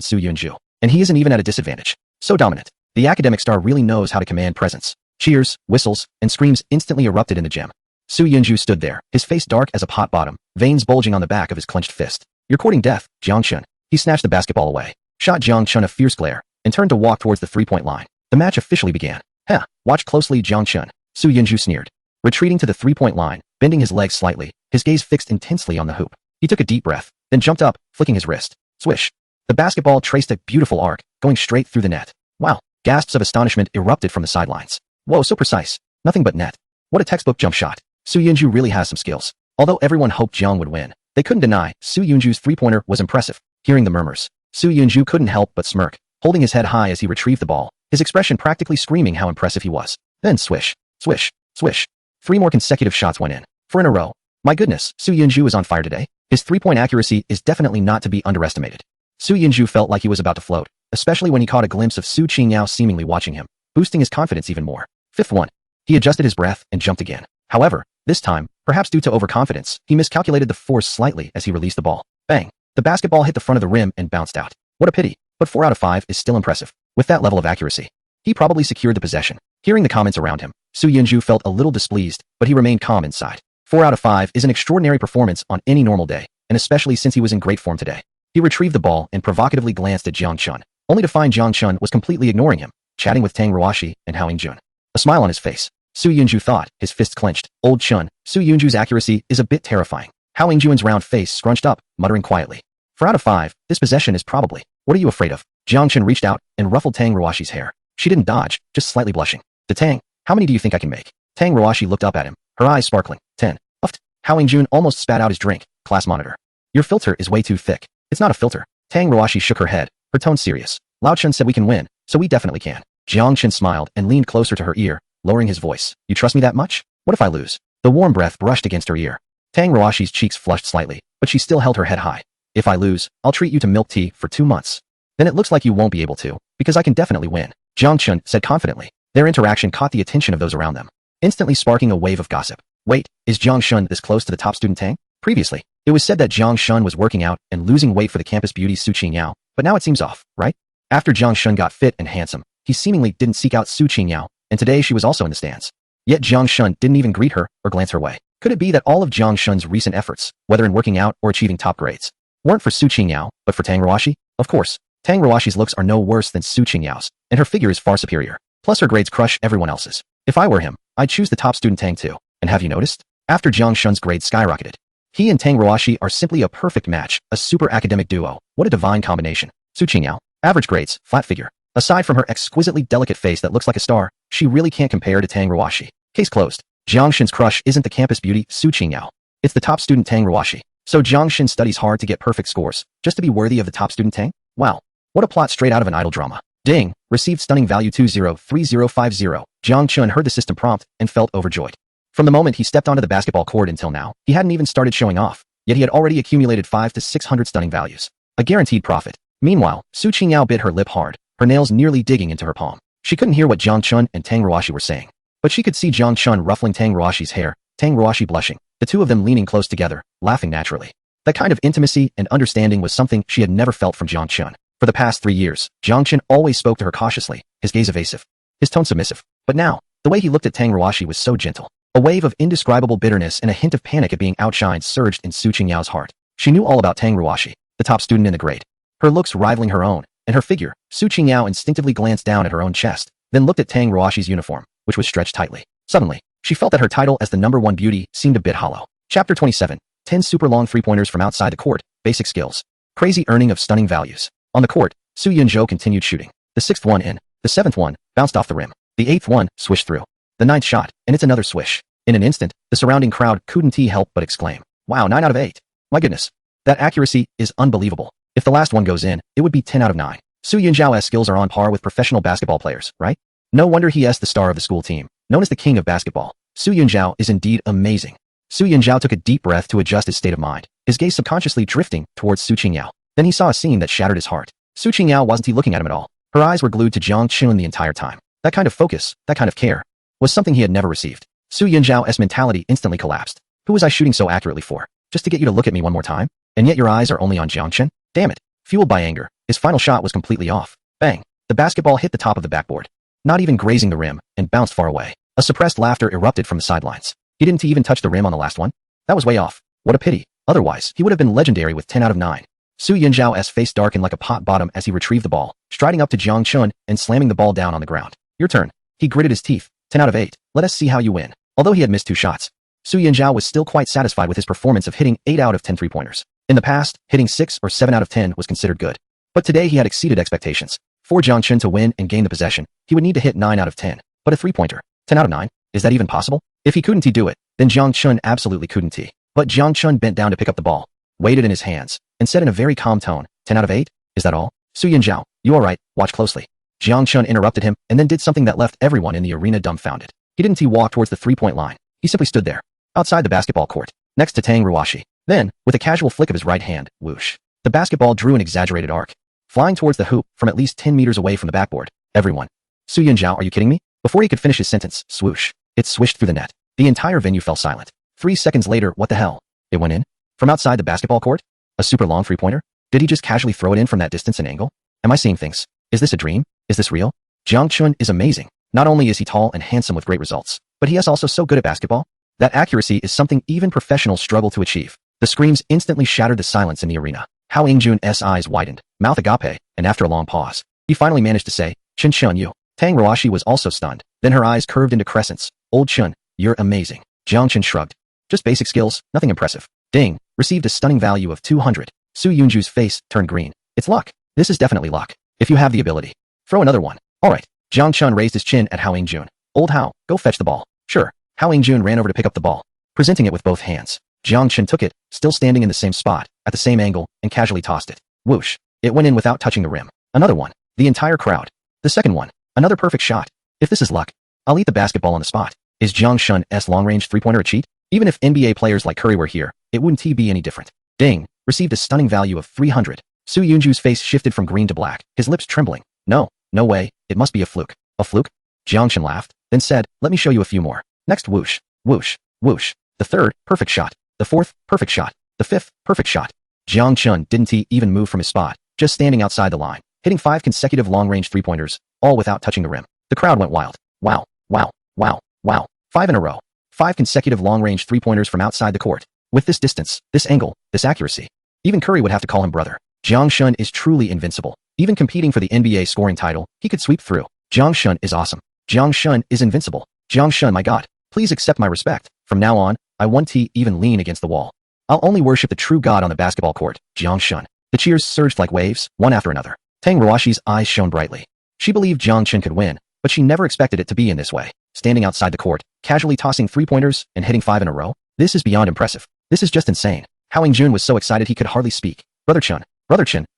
Su Yunju, and he isn't even at a disadvantage. So dominant. The academic star really knows how to command presence. Cheers, whistles, and screams instantly erupted in the gym. Su Yunju stood there, his face dark as a pot bottom, veins bulging on the back of his clenched fist. You're courting death, Jang Chun. He snatched the basketball away, shot Jang Chun a fierce glare, and turned to walk towards the 3-point line. The match officially began. Heh, watch closely Jang Chun. Su Yunju sneered. Retreating to the 3-point line, bending his legs slightly, his gaze fixed intensely on the hoop. He took a deep breath, then jumped up, flicking his wrist. Swish. The basketball traced a beautiful arc, going straight through the net. Wow. Gasps of astonishment erupted from the sidelines. Whoa, so precise. Nothing but net. What a textbook jump shot. Su Yunju really has some skills. Although everyone hoped Jiang would win, they couldn't deny Su Yunju's 3-pointer was impressive. Hearing the murmurs, Su Yunju couldn't help but smirk, holding his head high as he retrieved the ball, his expression practically screaming how impressive he was. Then swish, swish, swish. 3 more consecutive shots went in. 4 in a row. My goodness, Su Yunju is on fire today. His 3-point accuracy is definitely not to be underestimated. Su Yunju felt like he was about to float, especially when he caught a glimpse of Su Qingyao seemingly watching him, boosting his confidence even more. 5th one. He adjusted his breath and jumped again. However, this time, perhaps due to overconfidence, he miscalculated the force slightly as he released the ball. Bang! The basketball hit the front of the rim and bounced out. What a pity, but 4 out of 5 is still impressive. With that level of accuracy, he probably secured the possession. Hearing the comments around him, Su Yunju felt a little displeased, but he remained calm inside. 4 out of 5 is an extraordinary performance on any normal day, and especially since he was in great form today. He retrieved the ball and provocatively glanced at Jang Chun, only to find Jang Chun was completely ignoring him, chatting with Tang Ruashi and Hao Jun. A smile on his face, Su Yunju thought, his fists clenched. Old Chun, Su Yunju's accuracy is a bit terrifying. Hao Jun's round face scrunched up, muttering quietly. 4 out of 5, this possession is probably. What are you afraid of? Jang Chun reached out and ruffled Tang Ruashi's hair. She didn't dodge, just slightly blushing. To Tang, how many do you think I can make? Tang Ruashi looked up at him, her eyes sparkling. 10. Uffed. Hao Jun almost spat out his drink. Class monitor. Your filter is way too thick. It's not a filter. Tang Ruashi shook her head, her tone serious. Lao Chun said we can win, so we definitely can. Jiang Chun smiled and leaned closer to her ear, lowering his voice. You trust me that much? What if I lose? The warm breath brushed against her ear. Tang Ruashi's cheeks flushed slightly, but she still held her head high. If I lose, I'll treat you to milk tea for 2 months. Then it looks like you won't be able to, because I can definitely win. Jiang Chun said confidently. Their interaction caught the attention of those around them, instantly sparking a wave of gossip. Wait, is Jiang Chun this close to the top student Tang? Previously, it was said that Jiang Chun was working out and losing weight for the campus beauty Su Qingyao, but now it seems off, right? After Jiang Chun got fit and handsome, he seemingly didn't seek out Su Qingyao, and today she was also in the stands. Yet Jiang Chun didn't even greet her or glance her way. Could it be that all of Jiang Chun's recent efforts, whether in working out or achieving top grades, weren't for Su Qingyao, but for Tang Ruashi? Of course, Tang Ruashi's looks are no worse than Su Qingyao's, and her figure is far superior. Plus her grades crush everyone else's. If I were him, I'd choose the top student Tang too. And have you noticed? After Jiang Chun's grades skyrocketed, he and Tang Ruashi are simply a perfect match, a super academic duo. What a divine combination. Su Qingyao, average grades, flat figure. Aside from her exquisitely delicate face that looks like a star, she really can't compare to Tang Ruashi. Case closed. Jiang Chun's crush isn't the campus beauty Su Qingyao. It's the top student Tang Ruashi. So Jiang Chun studies hard to get perfect scores, just to be worthy of the top student Tang? Wow. What a plot straight out of an idol drama. Ding, received stunning value 203050. Jiang Chun heard the system prompt and felt overjoyed. From the moment he stepped onto the basketball court until now, he hadn't even started showing off, yet he had already accumulated 500 to 600 stunning values. A guaranteed profit. Meanwhile, Su Qingyao bit her lip hard, her nails nearly digging into her palm. She couldn't hear what Jiang Chun and Tang Ruashi were saying, but she could see Jiang Chun ruffling Tang Ruashi's hair, Tang Ruashi blushing, the two of them leaning close together, laughing naturally. That kind of intimacy and understanding was something she had never felt from Jiang Chun. For the past 3 years, Jiang Chun always spoke to her cautiously, his gaze evasive, his tone submissive. But now, the way he looked at Tang Ruashi was so gentle. A wave of indescribable bitterness and a hint of panic at being outshined surged in Su Qingyao's heart. She knew all about Tang Ruashi, the top student in the grade. Her looks rivaling her own, and her figure. Su Qingyao instinctively glanced down at her own chest, then looked at Tang Ruashi's uniform, which was stretched tightly. Suddenly, she felt that her title as the #1 beauty seemed a bit hollow. Chapter 27. 10 super long 3-pointers from outside the court. Basic skills. Crazy earning of stunning values. On the court, Su Yunzhou continued shooting. The 6th one in. The 7th one bounced off the rim. The 8th one swished through. The 9th shot, and it's another swish. In an instant, the surrounding crowd couldn't help but exclaim, "Wow, 9 out of 8. My goodness. That accuracy is unbelievable. If the last one goes in, it would be 10 out of 9. Su Yunzhao's skills are on par with professional basketball players, right? No wonder he is the star of the school team, known as the king of basketball. Su Yunzhao is indeed amazing." Su Yunzhao took a deep breath to adjust his state of mind, his gaze subconsciously drifting towards Su Qingyao. Then he saw a scene that shattered his heart. Su Qingyao wasn't looking at him at all. Her eyes were glued to Jang Chun the entire time. That kind of focus, that kind of care, was something he had never received. Su Yunzhao's mentality instantly collapsed. Who was I shooting so accurately for? Just to get you to look at me one more time? And yet your eyes are only on Jiang Chun? Damn it. Fueled by anger, his final shot was completely off. Bang. The basketball hit the top of the backboard, not even grazing the rim, and bounced far away. A suppressed laughter erupted from the sidelines. He didn't even touch the rim on the last one? That was way off. What a pity. Otherwise, he would have been legendary with 10 out of 9. Su Yunzhao's face darkened like a pot bottom as he retrieved the ball, striding up to Jiang Chun and slamming the ball down on the ground. Your turn. He gritted his teeth. 10 out of 8. Let us see how you win. Although he had missed 2 shots, Su Yunzhao was still quite satisfied with his performance of hitting 8 out of 10 3-pointers. In the past, hitting 6 or 7 out of 10 was considered good. But today he had exceeded expectations. For Jiang Chun to win and gain the possession, he would need to hit 9 out of 10. But a 3-pointer, 10 out of 9? Is that even possible? If he couldn't do it, then Jiang Chun absolutely couldn't. But Jiang Chun bent down to pick up the ball, weighed it in his hands, and said in a very calm tone, 10 out of 8? Is that all? Su Yunzhao, you alright? Watch closely. Jang Chun interrupted him and then did something that left everyone in the arena dumbfounded. He didn't walk towards the three-point line. He simply stood there, outside the basketball court, next to Tang Ruashi. Then, with a casual flick of his right hand, whoosh, the basketball drew an exaggerated arc, flying towards the hoop from at least 10 meters away from the backboard. Everyone. Su Yunjiao, are you kidding me? Before he could finish his sentence, swoosh, it swished through the net. The entire venue fell silent. 3 seconds later, what the hell? It went in? From outside the basketball court? A super long three-pointer? Did he just casually throw it in from that distance and angle? Am I seeing things? Is this a dream? Is this real? Jang Chun is amazing. Not only is he tall and handsome with great results, but he is also so good at basketball. That accuracy is something even professionals struggle to achieve. The screams instantly shattered the silence in the arena. Hao Yingjun's eyes widened, mouth agape, and after a long pause, he finally managed to say, Chun Chun you. Tang Ruashi was also stunned. Then her eyes curved into crescents. Old Chun, you're amazing. Jang Chun shrugged. Just basic skills, nothing impressive. Ding, received a stunning value of 200. Su Yunju's face turned green. It's luck. This is definitely luck. If you have the ability. Throw another one. Alright. Jang Chun raised his chin at Hao Yingjun. Old Hao, go fetch the ball. Sure. Hao Yingjun ran over to pick up the ball, presenting it with both hands. Jang Chun took it, still standing in the same spot, at the same angle, and casually tossed it. Whoosh. It went in without touching the rim. Another one. The entire crowd. The second one. Another perfect shot. If this is luck, I'll eat the basketball on the spot. Is Jang Chun's long-range three-pointer a cheat? Even if NBA players like Curry were here, it wouldn't be any different. Ding. Received a stunning value of 300. Su Yunju's face shifted from green to black, his lips trembling. No way, it must be a fluke. A fluke? Jang Chun laughed, then said, let me show you a few more. Next whoosh, whoosh, whoosh. The third, perfect shot. The fourth, perfect shot. The fifth, perfect shot. Jang Chun didn't even move from his spot, just standing outside the line, hitting 5 consecutive long-range three-pointers, all without touching the rim. The crowd went wild. Wow, wow, wow, wow. 5 in a row. 5 consecutive long-range three-pointers from outside the court. With this distance, this angle, this accuracy. Even Curry would have to call him brother. Jang Chun is truly invincible. Even competing for the NBA scoring title, he could sweep through. Jang Chun is awesome. Jang Chun is invincible. Jang Chun, my god. Please accept my respect. From now on, I won't even lean against the wall. I'll only worship the true god on the basketball court, Jang Chun. The cheers surged like waves, one after another. Tang Ruashi's eyes shone brightly. She believed Jang Chun could win, but she never expected it to be in this way. Standing outside the court, casually tossing three-pointers and hitting 5 in a row. This is beyond impressive. This is just insane. Hao Yingjun was so excited he could hardly speak. Brother Chun,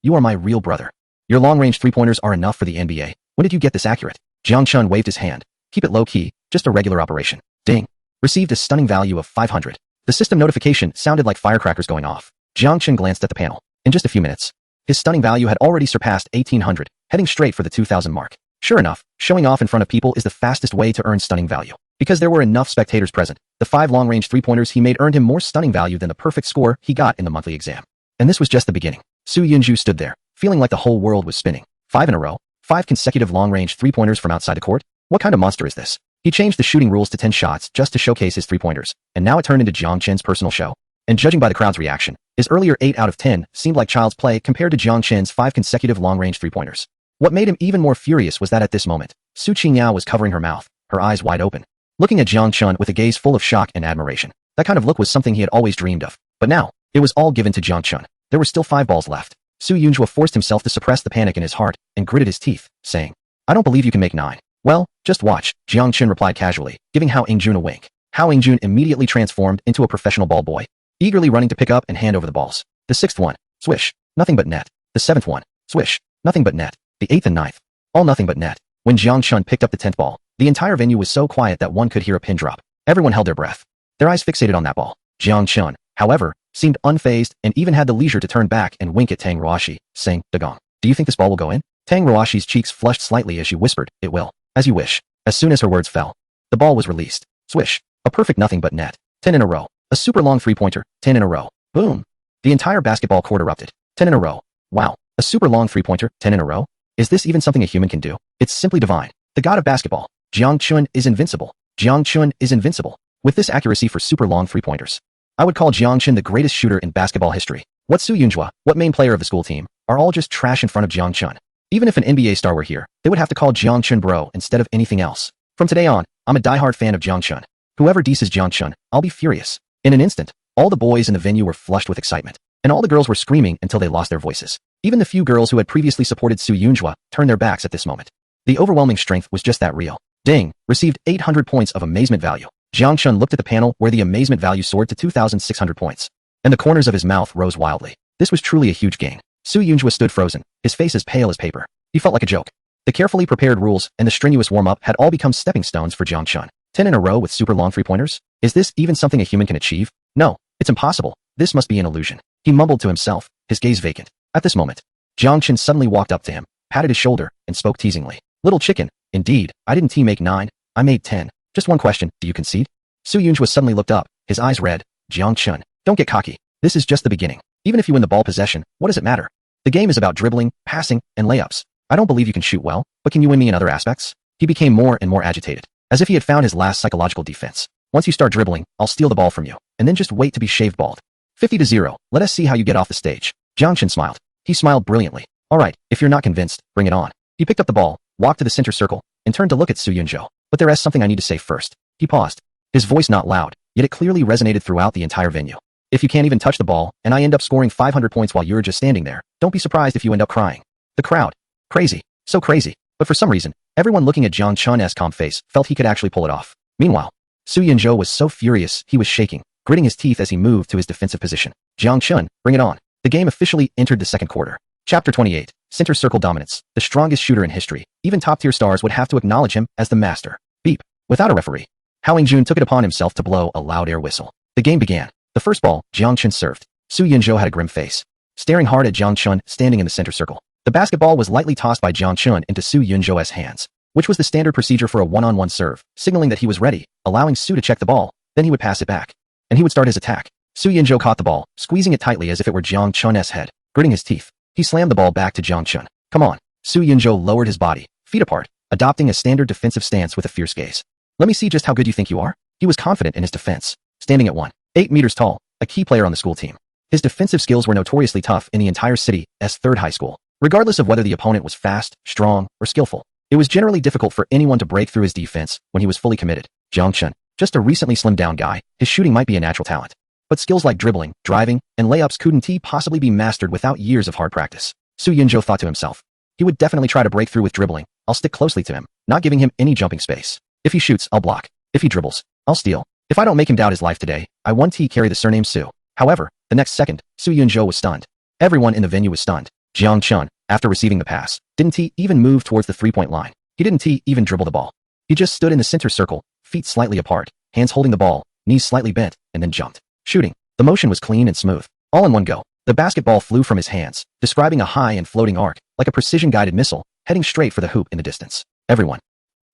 you are my real brother. Your long-range three-pointers are enough for the NBA. When did you get this accurate? Jang Chun waved his hand. Keep it low-key, just a regular operation. Ding. Received a stunning value of 500. The system notification sounded like firecrackers going off. Jang Chun glanced at the panel. In just a few minutes, his stunning value had already surpassed 1800, heading straight for the 2000 mark. Sure enough, showing off in front of people is the fastest way to earn stunning value. Because there were enough spectators present, the 5 long-range three-pointers he made earned him more stunning value than the perfect score he got in the monthly exam. And this was just the beginning. Su Yunju stood there, feeling like the whole world was spinning. 5 in a row, 5 consecutive long-range three-pointers from outside the court? What kind of monster is this? He changed the shooting rules to 10 shots just to showcase his three-pointers, and now it turned into Jang Chun's personal show. And judging by the crowd's reaction, his earlier 8 out of 10 seemed like child's play compared to Jang Chun's 5 consecutive long-range three-pointers. What made him even more furious was that at this moment, Su Qingyao was covering her mouth, her eyes wide open, looking at Jang Chun with a gaze full of shock and admiration. That kind of look was something he had always dreamed of. But now, it was all given to Jang Chun. There were still 5 balls left. Su Yunjua forced himself to suppress the panic in his heart and gritted his teeth, saying, I don't believe you can make 9. Well, just watch, Jiang Chun replied casually, giving Hao Yingjun a wink. Hao Yingjun immediately transformed into a professional ball boy, eagerly running to pick up and hand over the balls. The 6th one, swish, nothing but net. The 7th one, swish, nothing but net. The 8th and 9th, all nothing but net. When Jiang Chun picked up the 10th ball, the entire venue was so quiet that one could hear a pin drop. Everyone held their breath, their eyes fixated on that ball. Jiang Chun, however, seemed unfazed and even had the leisure to turn back and wink at Tang Ruashi, saying, Dagong, do you think this ball will go in? Tang Ruashi's cheeks flushed slightly as she whispered, it will. As you wish. As soon as her words fell, the ball was released. Swish. A perfect nothing but net. 10 in a row. A super long three-pointer. 10 in a row. Boom. The entire basketball court erupted. 10 in a row. Wow. A super long three-pointer. 10 in a row? Is this even something a human can do? It's simply divine. The god of basketball. Jiang Chun is invincible. Jiang Chun is invincible. With this accuracy for super long three-pointers, I would call Jiang Chun the greatest shooter in basketball history. What Su Yunjua, what main player of the school team, are all just trash in front of Jiang Chun. Even if an NBA star were here, they would have to call Jiang Chun bro instead of anything else. From today on, I'm a diehard fan of Jiang Chun. Whoever disses Jiang Chun, I'll be furious. In an instant, all the boys in the venue were flushed with excitement, and all the girls were screaming until they lost their voices. Even the few girls who had previously supported Su Yunjua turned their backs at this moment. The overwhelming strength was just that real. Ding, received 800 points of amazement value. Jiang Chun looked at the panel where the amazement value soared to 2,600 points, and the corners of his mouth rose wildly. This was truly a huge gain. Su Yunjua stood frozen, his face as pale as paper. He felt like a joke. The carefully prepared rules and the strenuous warm-up had all become stepping stones for Jang Chun. 10 in a row with super long three-pointers? Is this even something a human can achieve? No, it's impossible. This must be an illusion. He mumbled to himself, his gaze vacant. At this moment, Jang Chun suddenly walked up to him, patted his shoulder, and spoke teasingly. Little chicken, indeed, I didn't make 9, I made 10. Just one question, do you concede? Su Yunju suddenly looked up, his eyes red. Jang Chun, don't get cocky. This is just the beginning. Even if you win the ball possession, what does it matter? The game is about dribbling, passing, and layups. I don't believe you can shoot well, but can you win me in other aspects? He became more and more agitated, as if he had found his last psychological defense. Once you start dribbling, I'll steal the ball from you, and then just wait to be shaved bald. 50-0, let us see how you get off the stage. Jang Chun smiled. He smiled brilliantly. Alright, if you're not convinced, bring it on. He picked up the ball, walked to the center circle, and turned to look at Su Yunju. But there is something I need to say first. He paused. His voice not loud, yet it clearly resonated throughout the entire venue. If you can't even touch the ball, and I end up scoring 500 points while you're just standing there, don't be surprised if you end up crying. The crowd. Crazy. So crazy. But for some reason, everyone looking at Jang Chun's calm face felt he could actually pull it off. Meanwhile, Su Yunju was so furious he was shaking, gritting his teeth as he moved to his defensive position. Jang Chun, bring it on. The game officially entered the second quarter. Chapter 28. Center Circle Dominance. The strongest shooter in history. Even top-tier stars would have to acknowledge him as the master. Beep. Without a referee, Jun took it upon himself to blow a loud air whistle. The game began. The first ball, Jang Chun served. Su Yunju had a grim face, staring hard at Jang Chun standing in the center circle. The basketball was lightly tossed by Jang Chun into Su Yunju's hands, which was the standard procedure for a one-on-one serve, signaling that he was ready, allowing Su to check the ball, then he would pass it back. And he would start his attack. Su Yunju caught the ball, squeezing it tightly as if it were Jang Chun's head, gritting his teeth. He slammed the ball back to Jang Chun. Come on. Su Yunju lowered his body, feet apart, adopting a standard defensive stance with a fierce gaze. Let me see just how good you think you are. He was confident in his defense, standing at 1.8 meters tall, a key player on the school team. His defensive skills were notoriously tough in the entire city's third high school. Regardless of whether the opponent was fast, strong, or skillful, it was generally difficult for anyone to break through his defense when he was fully committed. Jang Chun, just a recently slimmed down guy, his shooting might be a natural talent. But skills like dribbling, driving, and layups couldn't possibly be mastered without years of hard practice. Su Yunju thought to himself. He would definitely try to break through with dribbling. I'll stick closely to him, not giving him any jumping space. If he shoots, I'll block. If he dribbles, I'll steal. If I don't make him doubt his life today, I won't carry the surname Su. However, the next second, Su Yunju was stunned. Everyone in the venue was stunned. Jang Chun, after receiving the pass, didn't even move towards the three-point line. He didn't even dribble the ball. He just stood in the center circle, feet slightly apart, hands holding the ball, knees slightly bent, and then jumped. Shooting. The motion was clean and smooth. All in one go. The basketball flew from his hands, describing a high and floating arc, like a precision-guided missile, heading straight for the hoop in the distance. Everyone.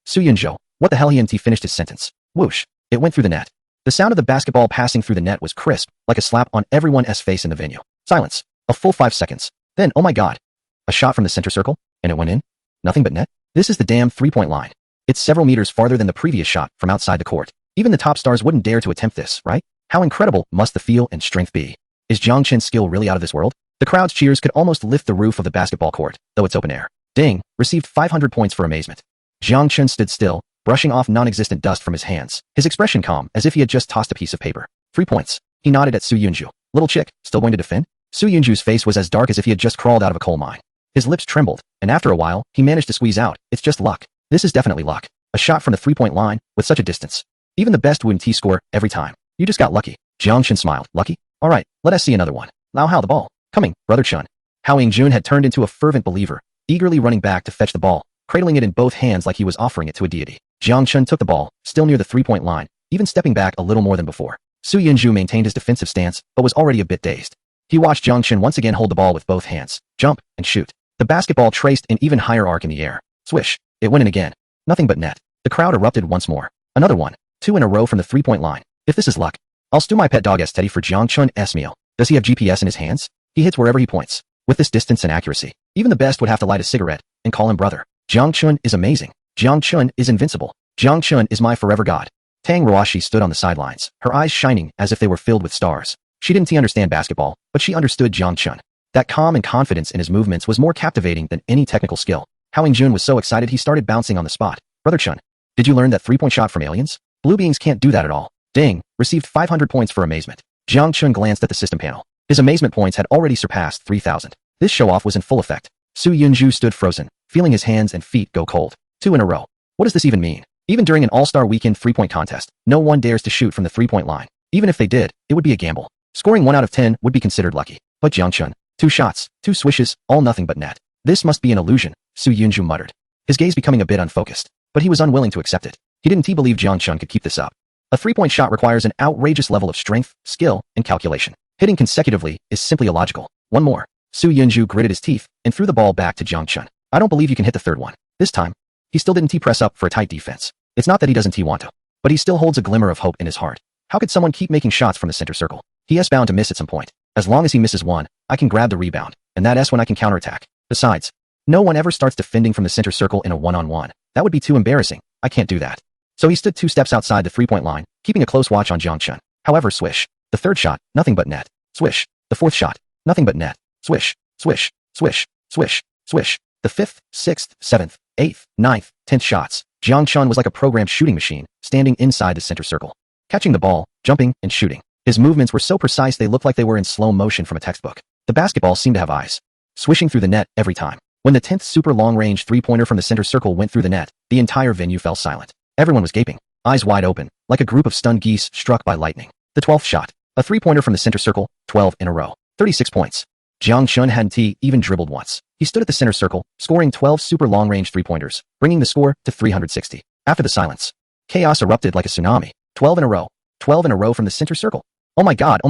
Su Yunju, what the hell? He finished his sentence. Whoosh. It went through the net. The sound of the basketball passing through the net was crisp, like a slap on everyone's face in the venue. Silence. A full 5 seconds. Then, oh my god. A shot from the center circle, and it went in? Nothing but net? This is the damn three-point line. It's several meters farther than the previous shot from outside the court. Even the top stars wouldn't dare to attempt this, right? How incredible must the feel and strength be? Is Jang Chun's skill really out of this world? The crowd's cheers could almost lift the roof of the basketball court, though it's open air. Ding, received 500 points for amazement. Jang Chun stood still, brushing off non-existent dust from his hands, his expression calm as if he had just tossed a piece of paper. 3 points. He nodded at Su Yunju. Little chick, still going to defend? Su Yunju's face was as dark as if he had just crawled out of a coal mine. His lips trembled, and after a while, he managed to squeeze out, it's just luck. This is definitely luck. A shot from the three-point line, with such a distance. Even the best wouldn't score every time. You just got lucky. Jang Chun smiled. Lucky? Alright, let us see another one. Now how the ball? Coming, brother Chun. Jun had turned into a fervent believer, eagerly running back to fetch the ball, cradling it in both hands like he was offering it to a deity. Jang Chun took the ball, still near the three-point line, even stepping back a little more than before. Su Yunju maintained his defensive stance, but was already a bit dazed. He watched Jang Chun once again hold the ball with both hands, jump, and shoot. The basketball traced an even higher arc in the air. Swish. It went in again. Nothing but net. The crowd erupted once more. Another one. 2 in a row from the three-point line. If this is luck, I'll stew my pet dog Teddy for Jang Chun's meal. Does he have GPS in his hands? He hits wherever he points. With this distance and accuracy, even the best would have to light a cigarette and call him brother. Jang Chun is amazing. Jang Chun is invincible. Jang Chun is my forever god. Tang Ruashi stood on the sidelines, her eyes shining as if they were filled with stars. She didn't understand basketball, but she understood Jang Chun. That calm and confidence in his movements was more captivating than any technical skill. Jun was so excited he started bouncing on the spot. Brother Chun, did you learn that three-point shot from aliens? Blue beings can't do that at all. Ding, received 500 points for amazement. Jang Chun glanced at the system panel. His amazement points had already surpassed 3,000. This show-off was in full effect. Su Yunju stood frozen, feeling his hands and feet go cold. 2 in a row. What does this even mean? Even during an all-star weekend three-point contest, no one dares to shoot from the three-point line. Even if they did, it would be a gamble. Scoring 1 out of 10 would be considered lucky. But Jang Chun, 2 shots, 2 swishes, all nothing but net. This must be an illusion, Su Yunju muttered. his gaze becoming a bit unfocused. But he was unwilling to accept it. He didn't believe Jang Chun could keep this up. A three-point shot requires an outrageous level of strength, skill, and calculation. Hitting consecutively is simply illogical. One more. Su Yunju gritted his teeth and threw the ball back to Jang Chun. I don't believe you can hit the third one. This time, he still didn't press up for a tight defense. It's not that he doesn't want to, but he still holds a glimmer of hope in his heart. How could someone keep making shots from the center circle? He is bound to miss at some point. As long as he misses one, I can grab the rebound, and that's when I can counterattack. Besides, no one ever starts defending from the center circle in a one-on-one. That would be too embarrassing. I can't do that. So he stood 2 steps outside the three-point line, keeping a close watch on Jang Chun. However, swish. The third shot, nothing but net. Swish. The fourth shot, nothing but net. Swish, swish, swish, swish, swish. The 5th, 6th, 7th, 8th, 9th, 10th shots. Jang Chun was like a programmed shooting machine, standing inside the center circle. Catching the ball, jumping, and shooting. His movements were so precise they looked like they were in slow motion from a textbook. The basketball seemed to have eyes, swishing through the net every time. When the 10th super long-range three-pointer from the center circle went through the net, the entire venue fell silent. Everyone was gaping, eyes wide open, like a group of stunned geese struck by lightning. The 12th shot, a three-pointer from the center circle, 12 in a row, 36 points. Jang Chun hadn't even dribbled once. He stood at the center circle, scoring 12 super long-range three-pointers, bringing the score to 360. After the silence, chaos erupted like a tsunami. 12 in a row. 12 in a row from the center circle. Oh my god,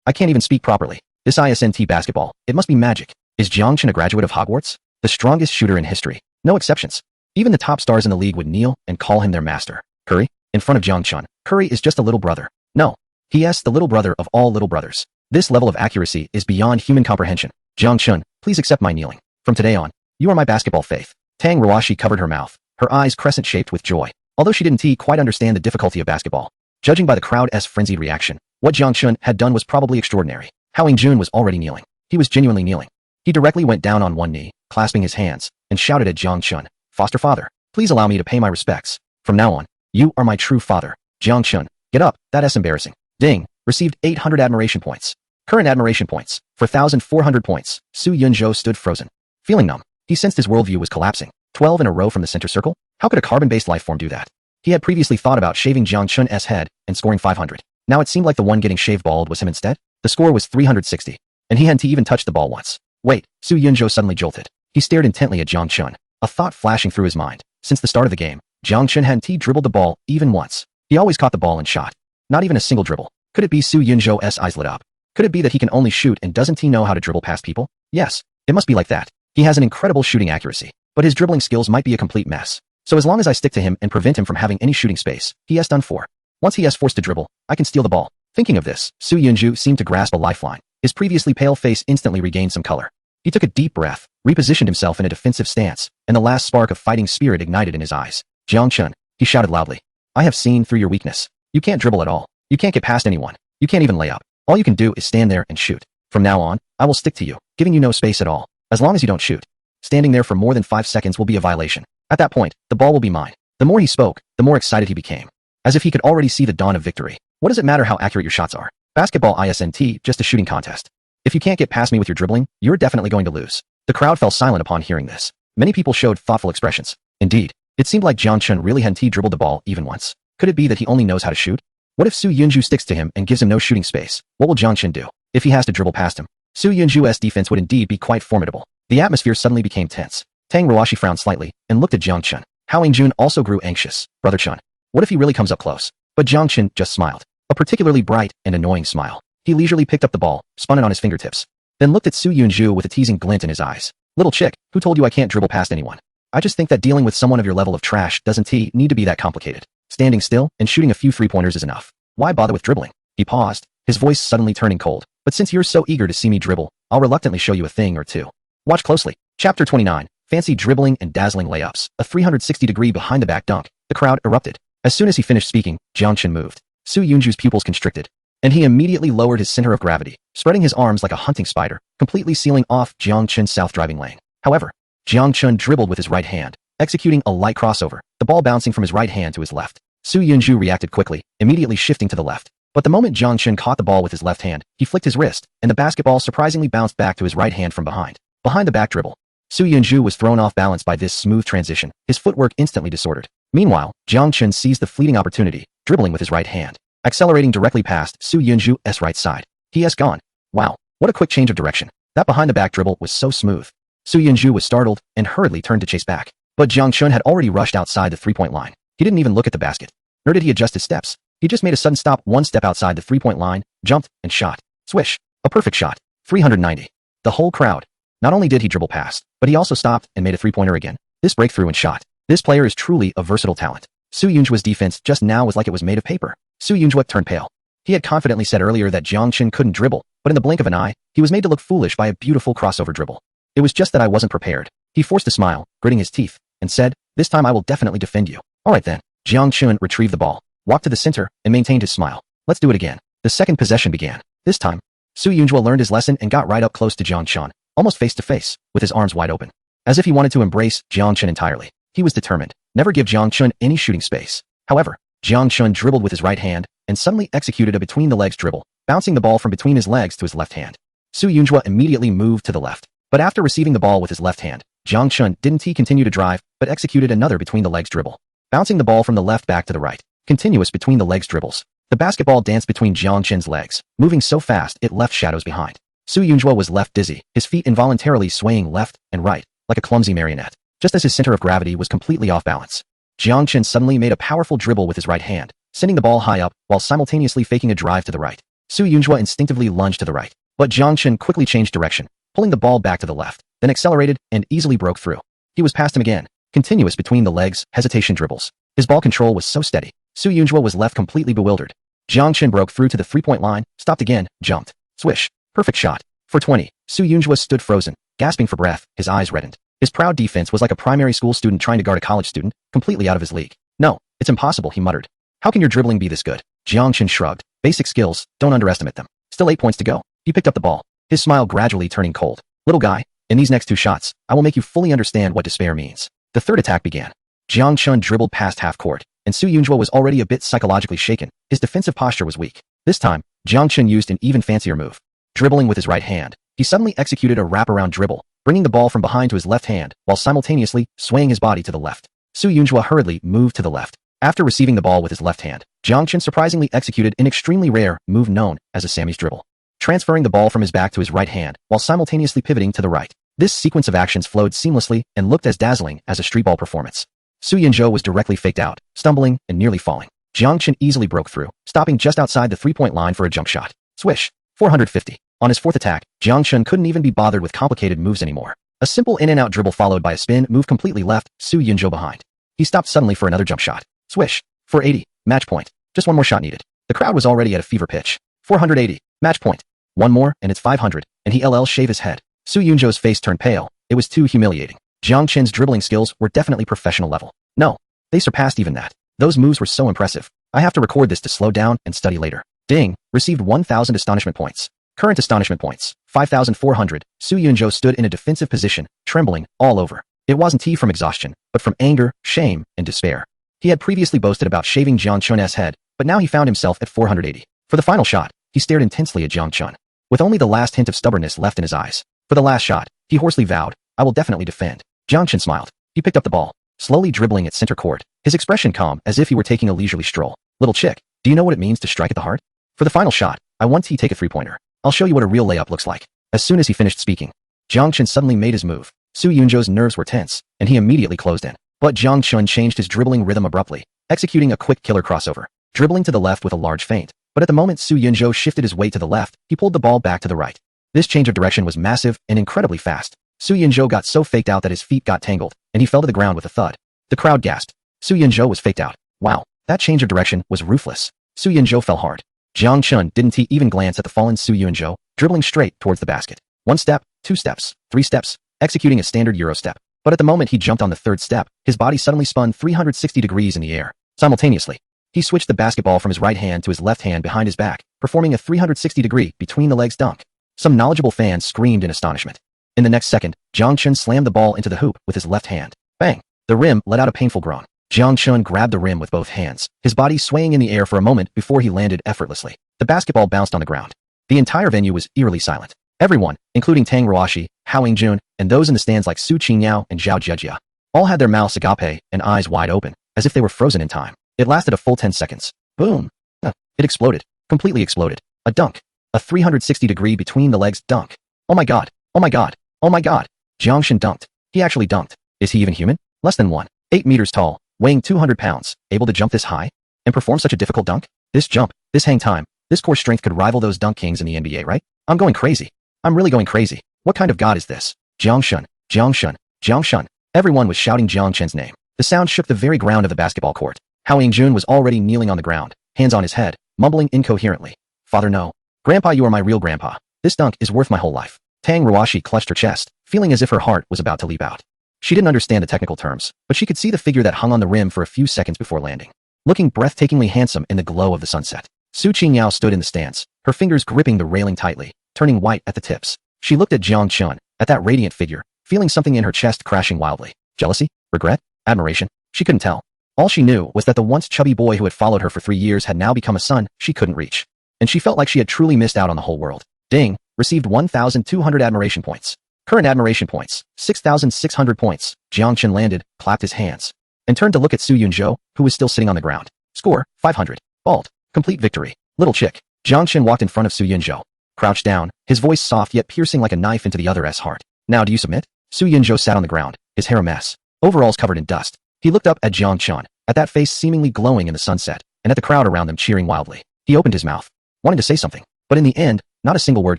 I can't even speak properly. This ISNT basketball, it must be magic. Is Jang Chun a graduate of Hogwarts? The strongest shooter in history. No exceptions. Even the top stars in the league would kneel and call him their master. Curry? In front of Jang Chun, Curry is just a little brother. No. He is the little brother of all little brothers. This level of accuracy is beyond human comprehension. Jang Chun, please accept my kneeling. From today on, you are my basketball faith. Tang Rawashi covered her mouth, her eyes crescent-shaped with joy. Although she didn't quite understand the difficulty of basketball. Judging by the crowd's frenzied reaction, what Jang Chun had done was probably extraordinary. Hao Jun was already kneeling. He was genuinely kneeling. He directly went down on one knee, clasping his hands, and shouted at Jang Chun, "Foster father, please allow me to pay my respects. From now on, you are my true father." Jang Chun, get up, that's embarrassing. Ding, received 800 admiration points. Current admiration points, 4,400 points. Su Yunjo stood frozen. Feeling numb, he sensed his worldview was collapsing. 12 in a row from the center circle? How could a carbon-based life form do that? He had previously thought about shaving Jang Chun's head and scoring 500. Now it seemed like the one getting shaved bald was him instead. The score was 360, and he hadn't even touched the ball once. Wait, Su Yunjo suddenly jolted. He stared intently at Jang Chun, a thought flashing through his mind. Since the start of the game, Jang Chun hadn't dribbled the ball even once. He always caught the ball and shot. Not even a single dribble. Could it be Su Yunjo's eyes lit up? Could it be that he can only shoot and doesn't he know how to dribble past people? Yes, it must be like that. He has an incredible shooting accuracy, but his dribbling skills might be a complete mess. So as long as I stick to him and prevent him from having any shooting space, he is done for. Once he is forced to dribble, I can steal the ball. Thinking of this, Su Yunju seemed to grasp a lifeline. His previously pale face instantly regained some color. He took a deep breath, repositioned himself in a defensive stance, and the last spark of fighting spirit ignited in his eyes. Jang Chun, he shouted loudly. I have seen through your weakness. You can't dribble at all. You can't get past anyone. You can't even lay up. All you can do is stand there and shoot. From now on, I will stick to you, giving you no space at all. As long as you don't shoot. Standing there for more than 5 seconds will be a violation. At that point, the ball will be mine. The more he spoke, the more excited he became. As if he could already see the dawn of victory. What does it matter how accurate your shots are? Basketball ISNT, just a shooting contest. If you can't get past me with your dribbling, you're definitely going to lose. The crowd fell silent upon hearing this. Many people showed thoughtful expressions. Indeed, it seemed like Jang Chun really hadn't dribbled the ball even once. Could it be that he only knows how to shoot? What if Su Yunju sticks to him and gives him no shooting space? What will Jang Chun do? If he has to dribble past him, Su Yunju's defense would indeed be quite formidable. The atmosphere suddenly became tense. Tang Rawashi frowned slightly and looked at Jang Chun. Hao Jun also grew anxious. Brother Chun, what if he really comes up close? But Jang Chun just smiled. A particularly bright and annoying smile. He leisurely picked up the ball, spun it on his fingertips, then looked at Su Yunju with a teasing glint in his eyes. Little chick, who told you I can't dribble past anyone? I just think that dealing with someone of your level of trash doesn't need to be that complicated. Standing still and shooting a few three-pointers is enough. Why bother with dribbling? He paused, his voice suddenly turning cold. But since you're so eager to see me dribble, I'll reluctantly show you a thing or two. Watch closely. Chapter 29. Fancy dribbling and dazzling layups. A 360-degree behind-the-back dunk. The crowd erupted. As soon as he finished speaking, Jang Chun moved. Su Yunju's pupils constricted, and he immediately lowered his center of gravity, spreading his arms like a hunting spider, completely sealing off Jang Chun's south driving lane. However, Jang Chun dribbled with his right hand, executing a light crossover, the ball bouncing from his right hand to his left. Su Yunju reacted quickly, immediately shifting to the left. But the moment Jang Chun caught the ball with his left hand, he flicked his wrist, and the basketball surprisingly bounced back to his right hand from behind. Behind the back dribble. Su Yunju was thrown off balance by this smooth transition, his footwork instantly disordered. Meanwhile, Jang Chun seized the fleeting opportunity, dribbling with his right hand, accelerating directly past Su Yunju's right side. He has gone. Wow, what a quick change of direction. That behind-the-back dribble was so smooth. Su Yunju was startled and hurriedly turned to chase back. But Jang Chun had already rushed outside the three-point line. He didn't even look at the basket. Nor did he adjust his steps. He just made a sudden stop one step outside the three-point line, jumped, and shot. Swish. A perfect shot. 390. The whole crowd. Not only did he dribble past, but he also stopped and made a three-pointer again. This breakthrough and shot. This player is truly a versatile talent. Su Yunjua's defense just now was like it was made of paper. Su Yunjua turned pale. He had confidently said earlier that Jang Chun couldn't dribble, but in the blink of an eye, he was made to look foolish by a beautiful crossover dribble. It was just that I wasn't prepared. He forced a smile, gritting his teeth, and said, "This time I will definitely defend you." Alright then. Jang Chun retrieved the ball, walked to the center, and maintained his smile. Let's do it again. The second possession began. This time, Su Yunjua learned his lesson and got right up close to Jang Chun, almost face to face, with his arms wide open. As if he wanted to embrace Jang Chun entirely. He was determined. Never give Jang Chun any shooting space. However, Jang Chun dribbled with his right hand and suddenly executed a between-the-legs dribble, bouncing the ball from between his legs to his left hand. Su Yunjua immediately moved to the left. But after receiving the ball with his left hand, Jang Chun didn't continue to drive, but executed another between-the-legs dribble, bouncing the ball from the left back to the right. Continuous between-the-legs dribbles. The basketball danced between Jang Chun's legs, moving so fast it left shadows behind. Su Yunjua was left dizzy, his feet involuntarily swaying left and right, like a clumsy marionette, just as his center of gravity was completely off balance. Jang Chun suddenly made a powerful dribble with his right hand, sending the ball high up while simultaneously faking a drive to the right. Su Yunjua instinctively lunged to the right, but Jang Chun quickly changed direction, pulling the ball back to the left, then accelerated and easily broke through. He was past him again. Continuous between the legs, hesitation dribbles. His ball control was so steady. Su Yunjua was left completely bewildered. Jang Chun broke through to the three-point line, stopped again, jumped. Swish. Perfect shot. For 20. Su Yunjua stood frozen, gasping for breath, his eyes reddened. His proud defense was like a primary school student trying to guard a college student, completely out of his league. No, it's impossible, he muttered. How can your dribbling be this good? Jang Chun shrugged. Basic skills, don't underestimate them. Still 8 points to go. He picked up the ball, his smile gradually turning cold. Little guy, in these next 2 shots, I will make you fully understand what despair means. The third attack began. Jang Chun dribbled past half court, and Su Yunjua was already a bit psychologically shaken. His defensive posture was weak. This time, Jang Chun used an even fancier move. Dribbling with his right hand, he suddenly executed a wraparound dribble, bringing the ball from behind to his left hand, while simultaneously swaying his body to the left. Su Yunjua hurriedly moved to the left. After receiving the ball with his left hand, Jang Chun surprisingly executed an extremely rare move known as a Sammy's dribble, transferring the ball from his back to his right hand while simultaneously pivoting to the right. This sequence of actions flowed seamlessly and looked as dazzling as a street ball performance. Su Yunjua was directly faked out, stumbling and nearly falling. Jang Chun easily broke through, stopping just outside the three-point line for a jump shot. Swish. 450. On his fourth attack, Jang Chun couldn't even be bothered with complicated moves anymore. A simple in-and-out dribble followed by a spin move completely left Su Yunjua behind. He stopped suddenly for another jump shot. Swish. 480. Match point. Just one more shot needed. The crowd was already at a fever pitch. 480. Match point. One more, and it's 500, and he shave his head. Su Yunjua's face turned pale. It was too humiliating. Jang Chun's dribbling skills were definitely professional level. No, they surpassed even that. Those moves were so impressive. I have to record this to slow down and study later. Ding. Received 1,000 astonishment points. Current astonishment points. 5,400. Su Yunjua stood in a defensive position, trembling all over. It wasn't from exhaustion, but from anger, shame, and despair. He had previously boasted about shaving Jang Chun's head, but now he found himself at 480. For the final shot, he stared intensely at Jang Chun, with only the last hint of stubbornness left in his eyes. For the last shot, he hoarsely vowed, I will definitely defend. Jang Chun smiled. He picked up the ball, slowly dribbling at center court, his expression calm as if he were taking a leisurely stroll. Little chick, do you know what it means to strike at the heart? For the final shot, I want to take a three-pointer. I'll show you what a real layup looks like. As soon as he finished speaking, Jang Chun suddenly made his move. Su Yunjua's nerves were tense, and he immediately closed in. But Jang Chun changed his dribbling rhythm abruptly, executing a quick killer crossover, dribbling to the left with a large feint. But at the moment Su Yunjua shifted his weight to the left, he pulled the ball back to the right. This change of direction was massive and incredibly fast. Su Yunjua got so faked out that his feet got tangled, and he fell to the ground with a thud. The crowd gasped. Su Yunjua was faked out. Wow, that change of direction was ruthless. Su Yunjua fell hard. Jang Chun didn't even glance at the fallen Su Yunjua, dribbling straight towards the basket. 1 step, 2 steps, 3 steps, executing a standard Euro step. But at the moment he jumped on the 3rd step, his body suddenly spun 360 degrees in the air. Simultaneously, he switched the basketball from his right hand to his left hand behind his back, performing a 360-degree between-the-legs dunk. Some knowledgeable fans screamed in astonishment. In the next second, Jang Chun slammed the ball into the hoop with his left hand. Bang! The rim let out a painful groan. Jang Chun grabbed the rim with both hands, his body swaying in the air for a moment before he landed effortlessly. The basketball bounced on the ground. The entire venue was eerily silent. Everyone, including Tang Ruoshi, Hao Yingjun, and those in the stands like Su Qingyao and Zhao Jejia, all had their mouths agape and eyes wide open, as if they were frozen in time. It lasted a full 10 seconds. Boom! It exploded. Completely exploded. A dunk. A 360-degree between-the-legs dunk. Oh my god! Oh my god! Oh my god! Jang Chun dunked. He actually dunked. Is he even human? Less than 8 meters tall, weighing 200 pounds, able to jump this high? And perform such a difficult dunk? This jump, this hang time, this core strength could rival those dunk kings in the NBA, right? I'm going crazy. I'm really going crazy. What kind of god is this? Jang Chun, Jang Chun, Jang Chun. Everyone was shouting Jang Chun's name. The sound shook the very ground of the basketball court. Jun was already kneeling on the ground, hands on his head, mumbling incoherently. Father, no. Grandpa, you are my real grandpa. This dunk is worth my whole life. Tang Ruashi clutched her chest, feeling as if her heart was about to leap out. She didn't understand the technical terms, but she could see the figure that hung on the rim for a few seconds before landing, looking breathtakingly handsome in the glow of the sunset. Su Qingyao stood in the stands, her fingers gripping the railing tightly, turning white at the tips. She looked at Jang Chun, at that radiant figure, feeling something in her chest crashing wildly. Jealousy? Regret? Admiration? She couldn't tell. All she knew was that the once chubby boy who had followed her for 3 years had now become a son she couldn't reach. And she felt like she had truly missed out on the whole world. Ding! Received 1,200 admiration points. Current admiration points, 6,600 points. Jiang Chun landed, clapped his hands, and turned to look at Su Yunzhou, who was still sitting on the ground. Score, 500. Bald. Complete victory. Little chick. Jiang Chun walked in front of Su Yunzhou. Crouched down, his voice soft yet piercing like a knife into the other's heart. Now do you submit? Su Yunzhou sat on the ground, his hair a mess, overalls covered in dust. He looked up at Jiang Chun, at that face seemingly glowing in the sunset, and at the crowd around them cheering wildly. He opened his mouth, wanting to say something, but in the end, not a single word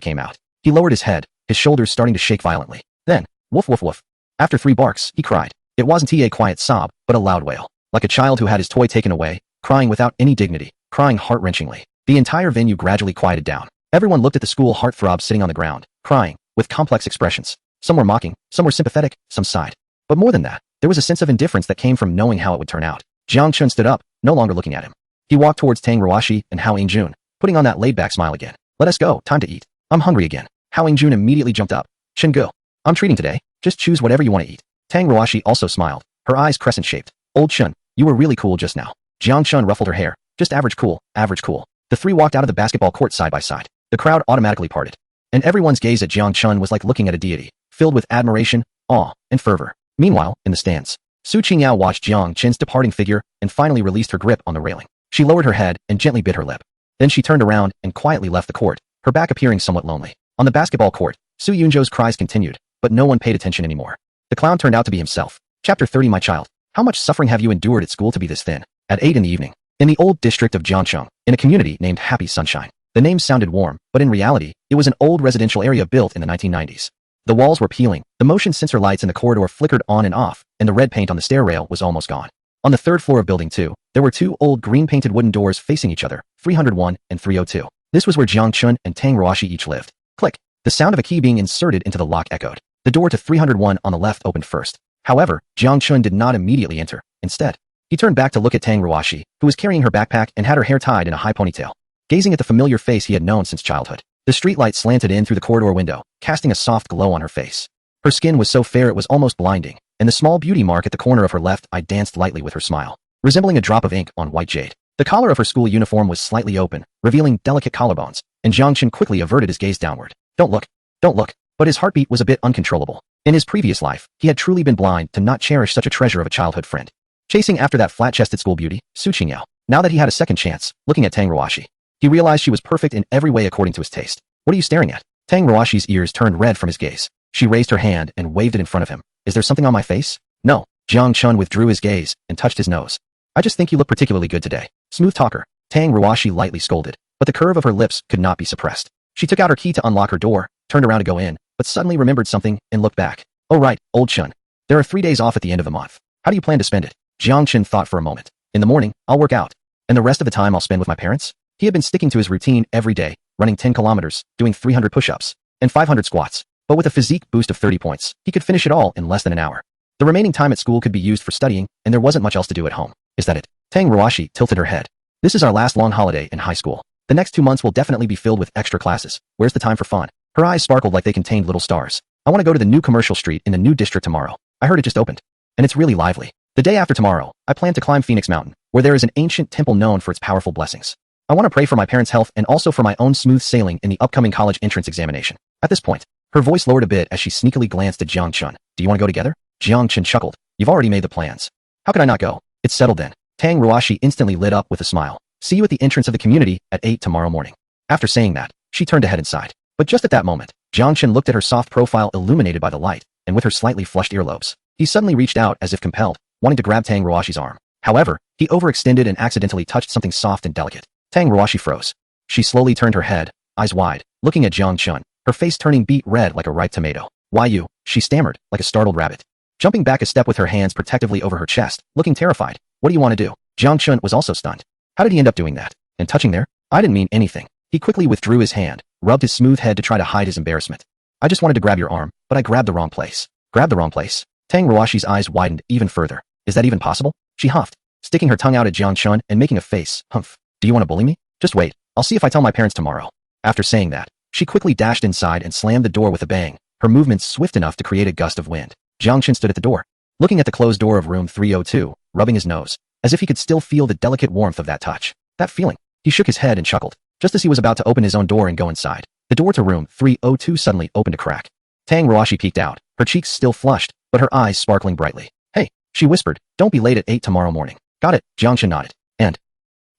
came out. He lowered his head, his shoulders starting to shake violently. Then, woof woof woof. After 3 barks, he cried. It wasn't a quiet sob, but a loud wail, like a child who had his toy taken away, crying without any dignity, crying heart-wrenchingly. The entire venue gradually quieted down. Everyone looked at the school heartthrob sitting on the ground, crying, with complex expressions. Some were mocking, some were sympathetic, some sighed. But more than that, there was a sense of indifference that came from knowing how it would turn out. Jiang Chun stood up, no longer looking at him. He walked towards Tang Ruashi and Hao Yingjun, putting on that laid-back smile again. Let us go, time to eat. I'm hungry again. Hao Yingjun immediately jumped up. Shingu, I'm treating today. Just choose whatever you want to eat. Tang Ruashi also smiled, her eyes crescent-shaped. Old Chun, you were really cool just now. Jiang Chun ruffled her hair. Just average cool, average cool. The 3 walked out of the basketball court side by side. The crowd automatically parted, and everyone's gaze at Jiang Chun was like looking at a deity, filled with admiration, awe, and fervor. Meanwhile, in the stands, Su Qingyao watched Jiang Chun's departing figure and finally released her grip on the railing. She lowered her head and gently bit her lip. Then she turned around and quietly left the court, her back appearing somewhat lonely. On the basketball court, Su Yunzhou's cries continued, but no one paid attention anymore. The clown turned out to be himself. Chapter 30. My child, how much suffering have you endured at school to be this thin? At 8 in the evening, in the old district of Jiangcheng, in a community named Happy Sunshine. The name sounded warm, but in reality, it was an old residential area built in the 1990s. The walls were peeling, the motion sensor lights in the corridor flickered on and off, and the red paint on the stair rail was almost gone. On the 3rd floor of Building 2, there were 2 old green-painted wooden doors facing each other, 301 and 302. This was where Jiang Chun and Tang Ruashi each lived. Click. The sound of a key being inserted into the lock echoed. The door to 301 on the left opened first. However, Jiang Chun did not immediately enter. Instead, he turned back to look at Tang Ruashi, who was carrying her backpack and had her hair tied in a high ponytail. Gazing at the familiar face he had known since childhood, the streetlight slanted in through the corridor window, casting a soft glow on her face. Her skin was so fair it was almost blinding, and the small beauty mark at the corner of her left eye danced lightly with her smile, resembling a drop of ink on white jade. The collar of her school uniform was slightly open, revealing delicate collarbones, and Jiang Chun quickly averted his gaze downward. Don't look. Don't look. But his heartbeat was a bit uncontrollable. In his previous life, he had truly been blind to not cherish such a treasure of a childhood friend. Chasing after that flat-chested school beauty, Su Qingyao. Now that he had a second chance, looking at Tang Ruashi, he realized she was perfect in every way according to his taste. What are you staring at? Tang Ruashi's ears turned red from his gaze. She raised her hand and waved it in front of him. Is there something on my face? No. Jiang Chun withdrew his gaze and touched his nose. I just think you look particularly good today. Smooth talker. Tang Ruashi lightly scolded, but the curve of her lips could not be suppressed. She took out her key to unlock her door, turned around to go in, but suddenly remembered something and looked back. Oh right, old Chun. There are 3 days off at the end of the month. How do you plan to spend it? Jiang Chun thought for a moment. In the morning, I'll work out. And the rest of the time I'll spend with my parents? He had been sticking to his routine every day, running 10 kilometers, doing 300 push-ups, and 500 squats. But with a physique boost of 30 points, he could finish it all in less than an hour. The remaining time at school could be used for studying, and there wasn't much else to do at home. Is that it? Tang Ruashi tilted her head. This is our last long holiday in high school. The next 2 months will definitely be filled with extra classes. Where's the time for fun? Her eyes sparkled like they contained little stars. I want to go to the new commercial street in the new district tomorrow. I heard it just opened. And it's really lively. The day after tomorrow, I plan to climb Phoenix Mountain, where there is an ancient temple known for its powerful blessings. I want to pray for my parents' health and also for my own smooth sailing in the upcoming college entrance examination. At this point, her voice lowered a bit as she sneakily glanced at Jiang Chun. Do you want to go together? Jiang Chun chuckled. You've already made the plans. How could I not go? It's settled then. Tang Ruashi instantly lit up with a smile. See you at the entrance of the community at 8 tomorrow morning. After saying that, she turned to head inside. But just at that moment, Jiang Chun looked at her soft profile illuminated by the light, and with her slightly flushed earlobes, He suddenly reached out as if compelled, wanting to grab Tang Ruashi's arm. However, he overextended and accidentally touched something soft and delicate. Tang Ruashi froze. She slowly turned her head, eyes wide, looking at Jang Chun, her face turning beet red like a ripe tomato. "Why you?" she stammered, like a startled rabbit. Jumping back a step with her hands protectively over her chest, looking terrified. "What do you want to do?" Jang Chun was also stunned. "How did he end up doing that? And touching there? I didn't mean anything." He quickly withdrew his hand, rubbed his smooth head to try to hide his embarrassment. "I just wanted to grab your arm, but I grabbed the wrong place." "Grabbed the wrong place?" Tang Ruashi's eyes widened even further. "Is that even possible?" She huffed, sticking her tongue out at Jang Chun and making a face. "Humph. Do you want to bully me? Just wait. I'll see if I tell my parents tomorrow." After saying that, she quickly dashed inside and slammed the door with a bang, her movements swift enough to create a gust of wind. Jang Chun stood at the door, looking at the closed door of room 302, rubbing his nose, as if he could still feel the delicate warmth of that touch. That feeling. He shook his head and chuckled, just as he was about to open his own door and go inside. The door to room 302 suddenly opened a crack. Tang Ruashi peeked out, her cheeks still flushed, but her eyes sparkling brightly. "Hey," she whispered, "don't be late at 8 tomorrow morning." "Got it," Jang Chun nodded. "And?"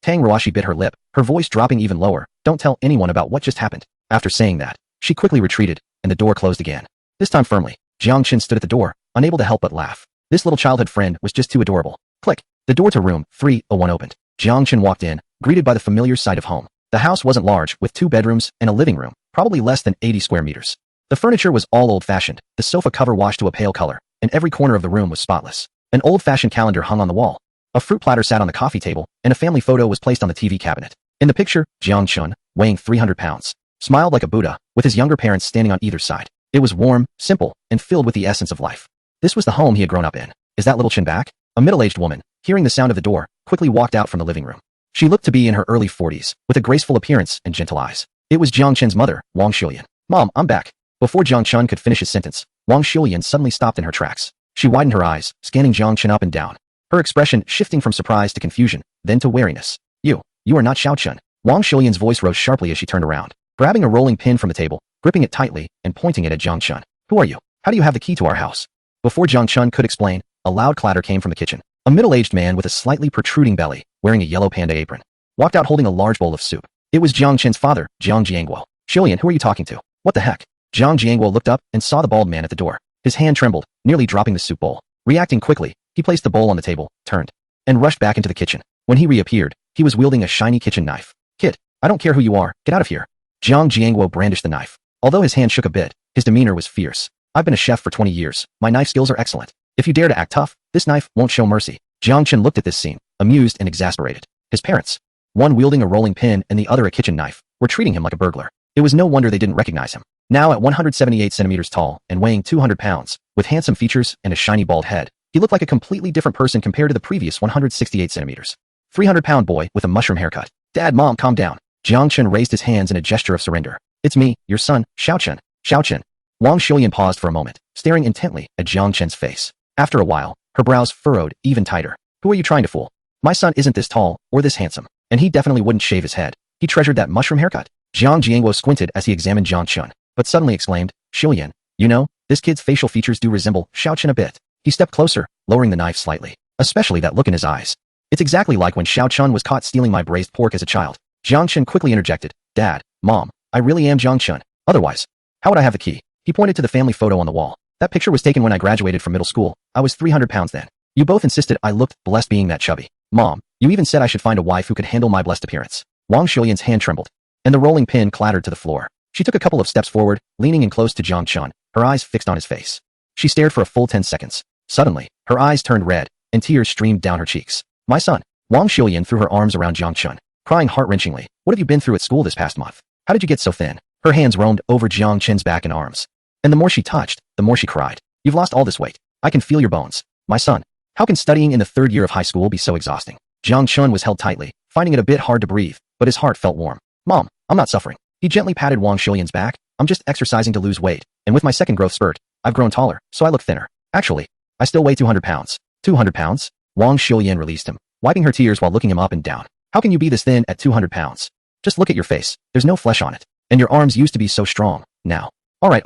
Tang Ruashi bit her lip, her voice dropping even lower. "Don't tell anyone about what just happened." After saying that, she quickly retreated, and the door closed again. This time firmly. Jang Chun stood at the door, unable to help but laugh. This little childhood friend was just too adorable. Click. The door to room 301 opened. Jang Chun walked in, greeted by the familiar sight of home. The house wasn't large, with 2 bedrooms and a living room, probably less than 80 square meters. The furniture was all old-fashioned, the sofa cover washed to a pale color, and every corner of the room was spotless. An old-fashioned calendar hung on the wall. A fruit platter sat on the coffee table, and a family photo was placed on the TV cabinet. In the picture, Jang Chun, weighing 300 pounds, smiled like a Buddha, with his younger parents standing on either side. It was warm, simple, and filled with the essence of life. This was the home he had grown up in. "Is that little Chun back?" A middle-aged woman, hearing the sound of the door, quickly walked out from the living room. She looked to be in her early 40s, with a graceful appearance and gentle eyes. It was Jang Chun's mother, Wang Xiulian. "Mom, I'm back." Before Jang Chun could finish his sentence, Wang Xiulian suddenly stopped in her tracks. She widened her eyes, scanning Jang Chun up and down, her expression shifting from surprise to confusion, then to wariness. You are not Xiao Chun." Wang Xiulian's voice rose sharply as she turned around, grabbing a rolling pin from the table, gripping it tightly, and pointing it at Jang Chun. "Who are you? How do you have the key to our house?" Before Jang Chun could explain, a loud clatter came from the kitchen. A middle-aged man with a slightly protruding belly, wearing a yellow panda apron, walked out holding a large bowl of soup. It was Jiang Chen's father, Jiang Jiangguo. "Xiulian, who are you talking to? What the heck?" Jiang Jiangguo looked up and saw the bald man at the door. His hand trembled, nearly dropping the soup bowl. Reacting quickly, he placed the bowl on the table, turned, and rushed back into the kitchen. When he reappeared, he was wielding a shiny kitchen knife. "Kid, I don't care who you are, get out of here." Jiang Jiangguo brandished the knife. Although his hand shook a bit, his demeanor was fierce. "I've been a chef for 20 years. My knife skills are excellent. If you dare to act tough, this knife won't show mercy." Jiang Chun looked at this scene, amused and exasperated. His parents, one wielding a rolling pin and the other a kitchen knife, were treating him like a burglar. It was no wonder they didn't recognize him. Now at 178 centimeters tall and weighing 200 pounds, with handsome features and a shiny bald head, he looked like a completely different person compared to the previous 168 centimeters. 300-pound boy with a mushroom haircut. "Dad, Mom, calm down." Jiang Chun raised his hands in a gesture of surrender. "It's me, your son, Xiao Chun." "Xiao Chun." Wang Xiulian paused for a moment, staring intently at Jiang Chun's face. After a while, her brows furrowed even tighter. "Who are you trying to fool? My son isn't this tall or this handsome, and he definitely wouldn't shave his head. He treasured that mushroom haircut." Jiang Jiangguo squinted as he examined Jiang Chun, but suddenly exclaimed, "Xiulian, you know, this kid's facial features do resemble Xiao Chun a bit." He stepped closer, lowering the knife slightly, especially that look in his eyes. "It's exactly like when Xiao Chun was caught stealing my braised pork as a child." Jiang Chun quickly interjected, "Dad, Mom, I really am Jiang Chun. Otherwise, how would I have the key?" He pointed to the family photo on the wall. "That picture was taken when I graduated from middle school. I was 300 pounds then. You both insisted I looked blessed being that chubby. Mom, you even said I should find a wife who could handle my blessed appearance." Wang Xiulian's hand trembled, and the rolling pin clattered to the floor. She took a couple of steps forward, leaning in close to Jiang Chun, her eyes fixed on his face. She stared for a full 10 seconds. Suddenly, her eyes turned red, and tears streamed down her cheeks. "My son." Wang Xiulian threw her arms around Jiang Chun, crying heart-wrenchingly. "What have you been through at school this past month? How did you get so thin?" Her hands roamed over Jiang Chun's back and arms. And the more she touched, the more she cried. "You've lost all this weight. I can feel your bones. My son, how can studying in the 3rd year of high school be so exhausting?" Jiang Chun was held tightly, finding it a bit hard to breathe, but his heart felt warm. "Mom, I'm not suffering." He gently patted Wang Xiulian's back. "I'm just exercising to lose weight, and with my second growth spurt, I've grown taller, so I look thinner. Actually, I still weigh 200 pounds. 200 pounds? Wang Xiulian released him, wiping her tears while looking him up and down. "How can you be this thin at 200 pounds? Just look at your face. There's no flesh on it. And your arms used to be so strong. Now." All right.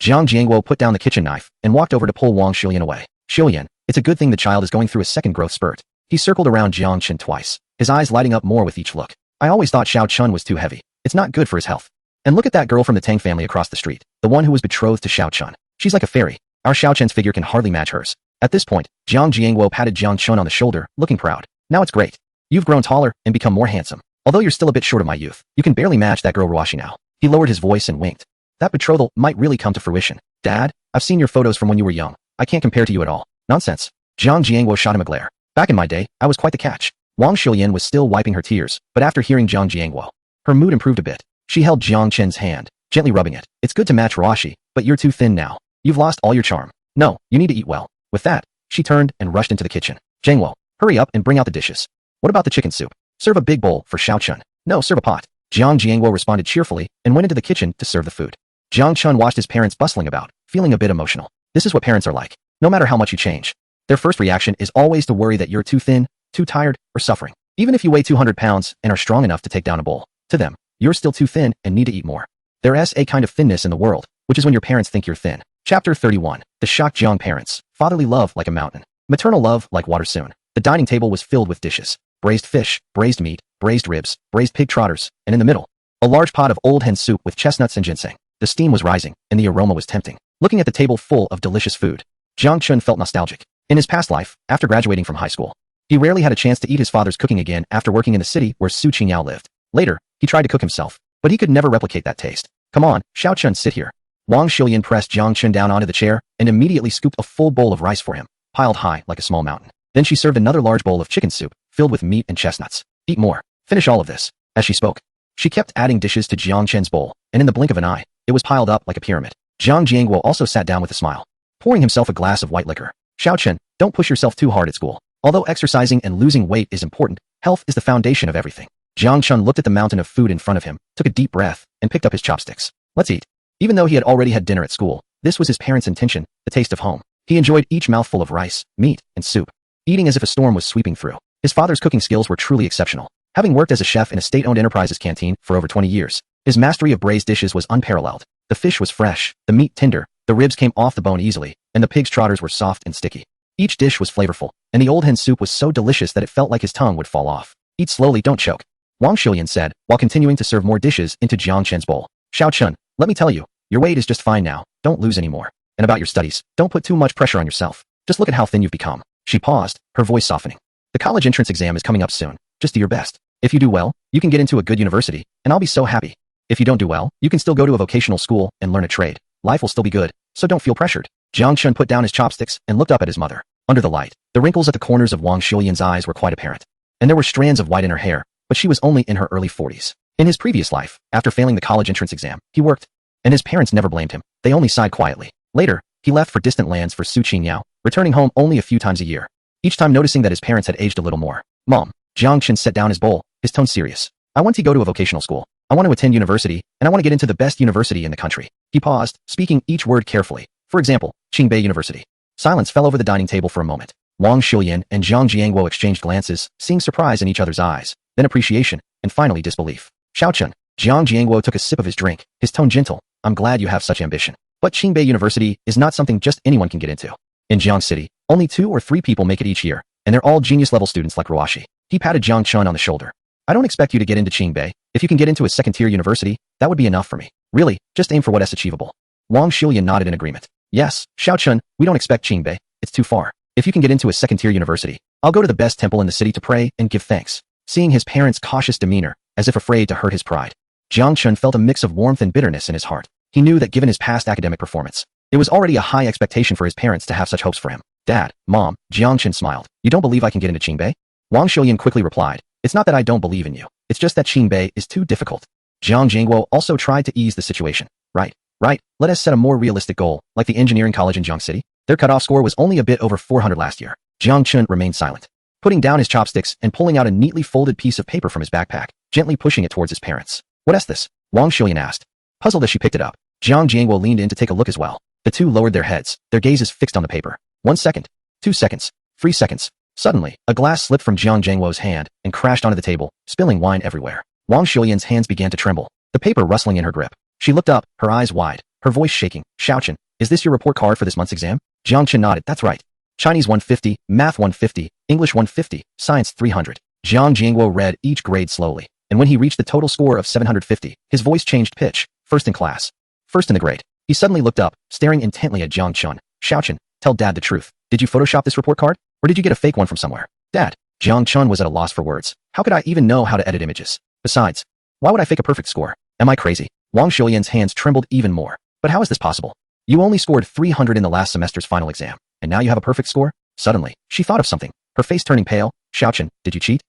Jiang Jiangguo put down the kitchen knife and walked over to pull Wang Xiulian away. "Xiulian, it's a good thing the child is going through a second growth spurt." He circled around Jiang Chun twice, his eyes lighting up more with each look. "I always thought Xiao Chun was too heavy. It's not good for his health. And look at that girl from the Tang family across the street, the one who was betrothed to Xiao Chun. She's like a fairy. Our Xiao Chen's figure can hardly match hers. At this point, Jiang Jiangwo patted Jang Chun on the shoulder, looking proud. Now it's great. You've grown taller and become more handsome. Although you're still a bit short of my youth, you can barely match that girl Ruashi now. He lowered his voice and winked. That betrothal might really come to fruition. Dad, I've seen your photos from when you were young. I can't compare to you at all. Nonsense. Jiang Jiangwo shot him a glare. Back in my day, I was quite the catch. Wang Xiuyan was still wiping her tears, but after hearing Jiang Jiangwo, her mood improved a bit. She held Jiang Chen's hand, gently rubbing it. It's good to match Ruashi, but you're too thin now. You've lost all your charm. No, you need to eat well. With that, she turned and rushed into the kitchen. Jiangwo, hurry up and bring out the dishes. What about the chicken soup? Serve a big bowl for Xiao Chun. No, serve a pot. Jiang Jiangwo responded cheerfully and went into the kitchen to serve the food. Jiang Chun watched his parents bustling about, feeling a bit emotional. This is what parents are like. No matter how much you change, their first reaction is always to worry that you're too thin, too tired, or suffering. Even if you weigh 200 pounds and are strong enough to take down a bowl, to them, you're still too thin and need to eat more. There's a kind of thinness in the world, which is when your parents think you're thin. Chapter 31. The shocked Jiang parents. Fatherly love like a mountain. Maternal love like water soon. The dining table was filled with dishes. Braised fish, braised meat, braised ribs, braised pig trotters, and in the middle, a large pot of old hen soup with chestnuts and ginseng. The steam was rising, and the aroma was tempting. Looking at the table full of delicious food, Jiang Chun felt nostalgic. In his past life, after graduating from high school, he rarely had a chance to eat his father's cooking again after working in the city where Su Qingyao lived. Later, he tried to cook himself, but he could never replicate that taste. Come on, Xiao Chun, sit here. Wang Xiuyan pressed Jiang Chun down onto the chair and immediately scooped a full bowl of rice for him, piled high like a small mountain. Then she served another large bowl of chicken soup, filled with meat and chestnuts. Eat more. Finish all of this. As she spoke, she kept adding dishes to Jiang Chen's bowl, and in the blink of an eye, it was piled up like a pyramid. Jiang Jiangwo also sat down with a smile, pouring himself a glass of white liquor. Xiao Chun, don't push yourself too hard at school. Although exercising and losing weight is important, health is the foundation of everything. Jiang Chun looked at the mountain of food in front of him, took a deep breath, and picked up his chopsticks. Let's eat. Even though he had already had dinner at school, this was his parents' intention, the taste of home. He enjoyed each mouthful of rice, meat, and soup, eating as if a storm was sweeping through. His father's cooking skills were truly exceptional. Having worked as a chef in a state-owned enterprise's canteen for over 20 years, his mastery of braised dishes was unparalleled. The fish was fresh, the meat tender, the ribs came off the bone easily, and the pig's trotters were soft and sticky. Each dish was flavorful, and the old hen soup was so delicious that it felt like his tongue would fall off. Eat slowly, don't choke. Wang Xiuyan said, while continuing to serve more dishes into Jiang Chen's bowl. Xiao Chun, let me tell you, your weight is just fine now, don't lose any more. And about your studies, don't put too much pressure on yourself. Just look at how thin you've become. She paused, her voice softening. The college entrance exam is coming up soon. Just do your best. If you do well, you can get into a good university, and I'll be so happy. If you don't do well, you can still go to a vocational school and learn a trade. Life will still be good, so don't feel pressured. Jiang Chun put down his chopsticks and looked up at his mother. Under the light, the wrinkles at the corners of Wang Xiuyan's eyes were quite apparent, and there were strands of white in her hair, but she was only in her early 40s. In his previous life, after failing the college entrance exam, he worked, and his parents never blamed him. They only sighed quietly. Later, he left for distant lands for Su Qingyao, returning home only a few times a year, each time noticing that his parents had aged a little more. Mom, Jiang Chun set down his bowl, his tone serious. I want to go to a vocational school. I want to attend university, and I want to get into the best university in the country. He paused, speaking each word carefully. For example, Qingbei University. Silence fell over the dining table for a moment. Wang Xiuyan and Jiang Jiangwo exchanged glances, seeing surprise in each other's eyes, then appreciation, and finally disbelief. Xiao Chun, Jiang Jiangwo took a sip of his drink, his tone gentle. I'm glad you have such ambition. But Qingbei University is not something just anyone can get into. In Jiang City, only 2 or 3 people make it each year, and they're all genius-level students like Ruashi. He patted Jiang Chun on the shoulder. I don't expect you to get into Qingbei. If you can get into a second-tier university, that would be enough for me. Really, just aim for what is achievable. Wang Xiuyan nodded in agreement. Yes, Xiao Chun, we don't expect Qingbei. It's too far. If you can get into a second-tier university, I'll go to the best temple in the city to pray and give thanks. Seeing his parents' cautious demeanor, as if afraid to hurt his pride, Jiang Chun felt a mix of warmth and bitterness in his heart. He knew that given his past academic performance, it was already a high expectation for his parents to have such hopes for him. Dad, Mom, Jiang Chun smiled. You don't believe I can get into Qingbei? Wang Xiuyan quickly replied. It's not that I don't believe in you. It's just that Qingbei is too difficult. Jiang Jiangwo also tried to ease the situation. Right. Let us set a more realistic goal, like the engineering college in Jiang City. Their cutoff score was only a bit over 400 last year. Jiang Chun remained silent, putting down his chopsticks and pulling out a neatly folded piece of paper from his backpack, gently pushing it towards his parents. What is this? Wang Xiuyan asked. Puzzled as she picked it up, Jiang Jiangwo leaned in to take a look as well. The two lowered their heads, their gazes fixed on the paper. 1 second, 2 seconds, 3 seconds. Suddenly, a glass slipped from Jiang Jiangwo's hand and crashed onto the table, spilling wine everywhere. Wang Xiuyan's hands began to tremble, the paper rustling in her grip. She looked up, her eyes wide, her voice shaking. Xiao Chun, is this your report card for this month's exam? Jiang Chun nodded. That's right. Chinese 150, Math 150, English 150, Science 300. Jiang Jiangwo read each grade slowly, and when he reached the total score of 750, his voice changed pitch. First in class. First in the grade. He suddenly looked up, staring intently at Jiang Chun. Chun, tell Dad the truth. Did you Photoshop this report card? Or did you get a fake one from somewhere? Dad. Jang Chun was at a loss for words. How could I even know how to edit images? Besides, why would I fake a perfect score? Am I crazy? Wang Shulian's hands trembled even more. But how is this possible? You only scored 300 in the last semester's final exam, and now you have a perfect score? Suddenly, she thought of something, her face turning pale. Chun, did you cheat?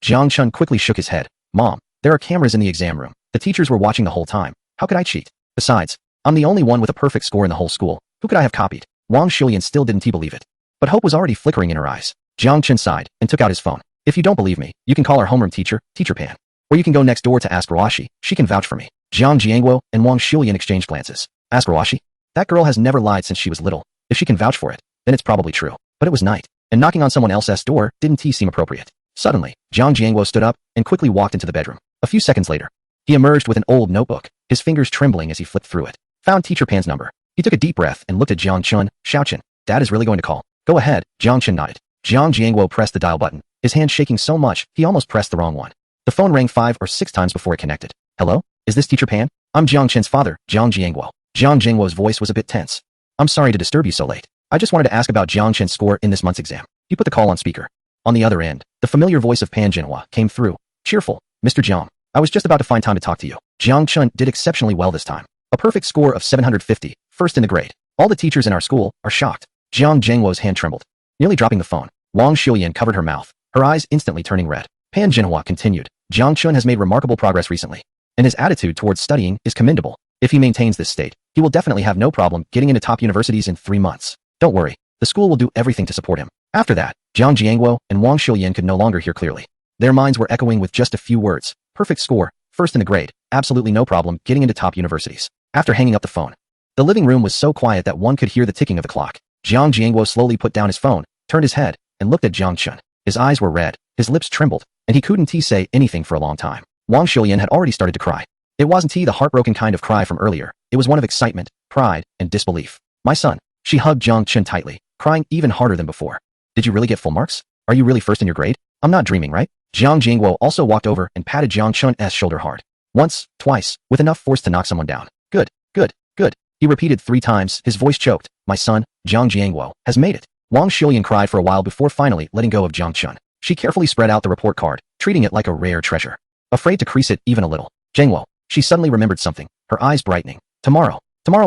Jang Chun quickly shook his head. Mom, there are cameras in the exam room. The teachers were watching the whole time. How could I cheat? Besides, I'm the only one with a perfect score in the whole school. Who could I have copied? Wang Shulian still didn't believe it. But hope was already flickering in her eyes. Jang Chun sighed and took out his phone. If you don't believe me, you can call our homeroom teacher, Teacher Pan. Or you can go next door to Ask Rawashi. She can vouch for me. Jiang Jiangguo and Wang Shulian exchanged glances. Ask Rawashi? That girl has never lied since she was little. If she can vouch for it, then it's probably true. But it was night, and knocking on someone else's door didn't seem appropriate. Suddenly, Jiang Jiangguo stood up and quickly walked into the bedroom. A few seconds later, he emerged with an old notebook, his fingers trembling as he flipped through it. Found Teacher Pan's number. He took a deep breath and looked at Jiang Chun. Chun, Dad is really going to call. Go ahead. Jiang Chun nodded. Jiang Jiangguo pressed the dial button, his hand shaking so much he almost pressed the wrong one. The phone rang 5 or 6 times before it connected. Hello? Is this Teacher Pan? I'm Jiang Chun's father, Jiang Jiangguo. Jiang Jiangguo's voice was a bit tense. I'm sorry to disturb you so late. I just wanted to ask about Jiang Chun's score in this month's exam. He put the call on speaker. On the other end, the familiar voice of Pan Jinhua came through. Cheerful. Mr. Jiang, I was just about to find time to talk to you. Jiang Chun did exceptionally well this time. A perfect score of 750, first in the grade. All the teachers in our school are shocked. Jiang Jiangguo's hand trembled, nearly dropping the phone. Wang Shulian covered her mouth, her eyes instantly turning red. Pan Jinhua continued. Jiang Chun has made remarkable progress recently, and his attitude towards studying is commendable. If he maintains this state, he will definitely have no problem getting into top universities in 3 months. Don't worry, the school will do everything to support him. After that, Jiang Jiangguo and Wang Shulian could no longer hear clearly. Their minds were echoing with just a few words. Perfect score, first in the grade, absolutely no problem getting into top universities. After hanging up the phone, the living room was so quiet that one could hear the ticking of the clock. Jiang Jiangguo slowly put down his phone, turned his head, and looked at Jiang Chun. His eyes were red, his lips trembled, and he couldn't say anything for a long time. Wang Shulian had already started to cry. It wasn't the heartbroken kind of cry from earlier. It was one of excitement, pride, and disbelief. My son. She hugged Jiang Chun tightly, crying even harder than before. Did you really get full marks? Are you really first in your grade? I'm not dreaming, right? Jiang Jiangguo also walked over and patted Jiang Chun's shoulder hard. Once, twice, with enough force to knock someone down. Good, good, good. He repeated 3 times, his voice choked. My son, Jiang Jiangguo, has made it. Wang Shulian cried for a while before finally letting go of Jiang Chun. She carefully spread out the report card, treating it like a rare treasure. Afraid to crease it even a little. Jiangguo. She suddenly remembered something, her eyes brightening. Tomorrow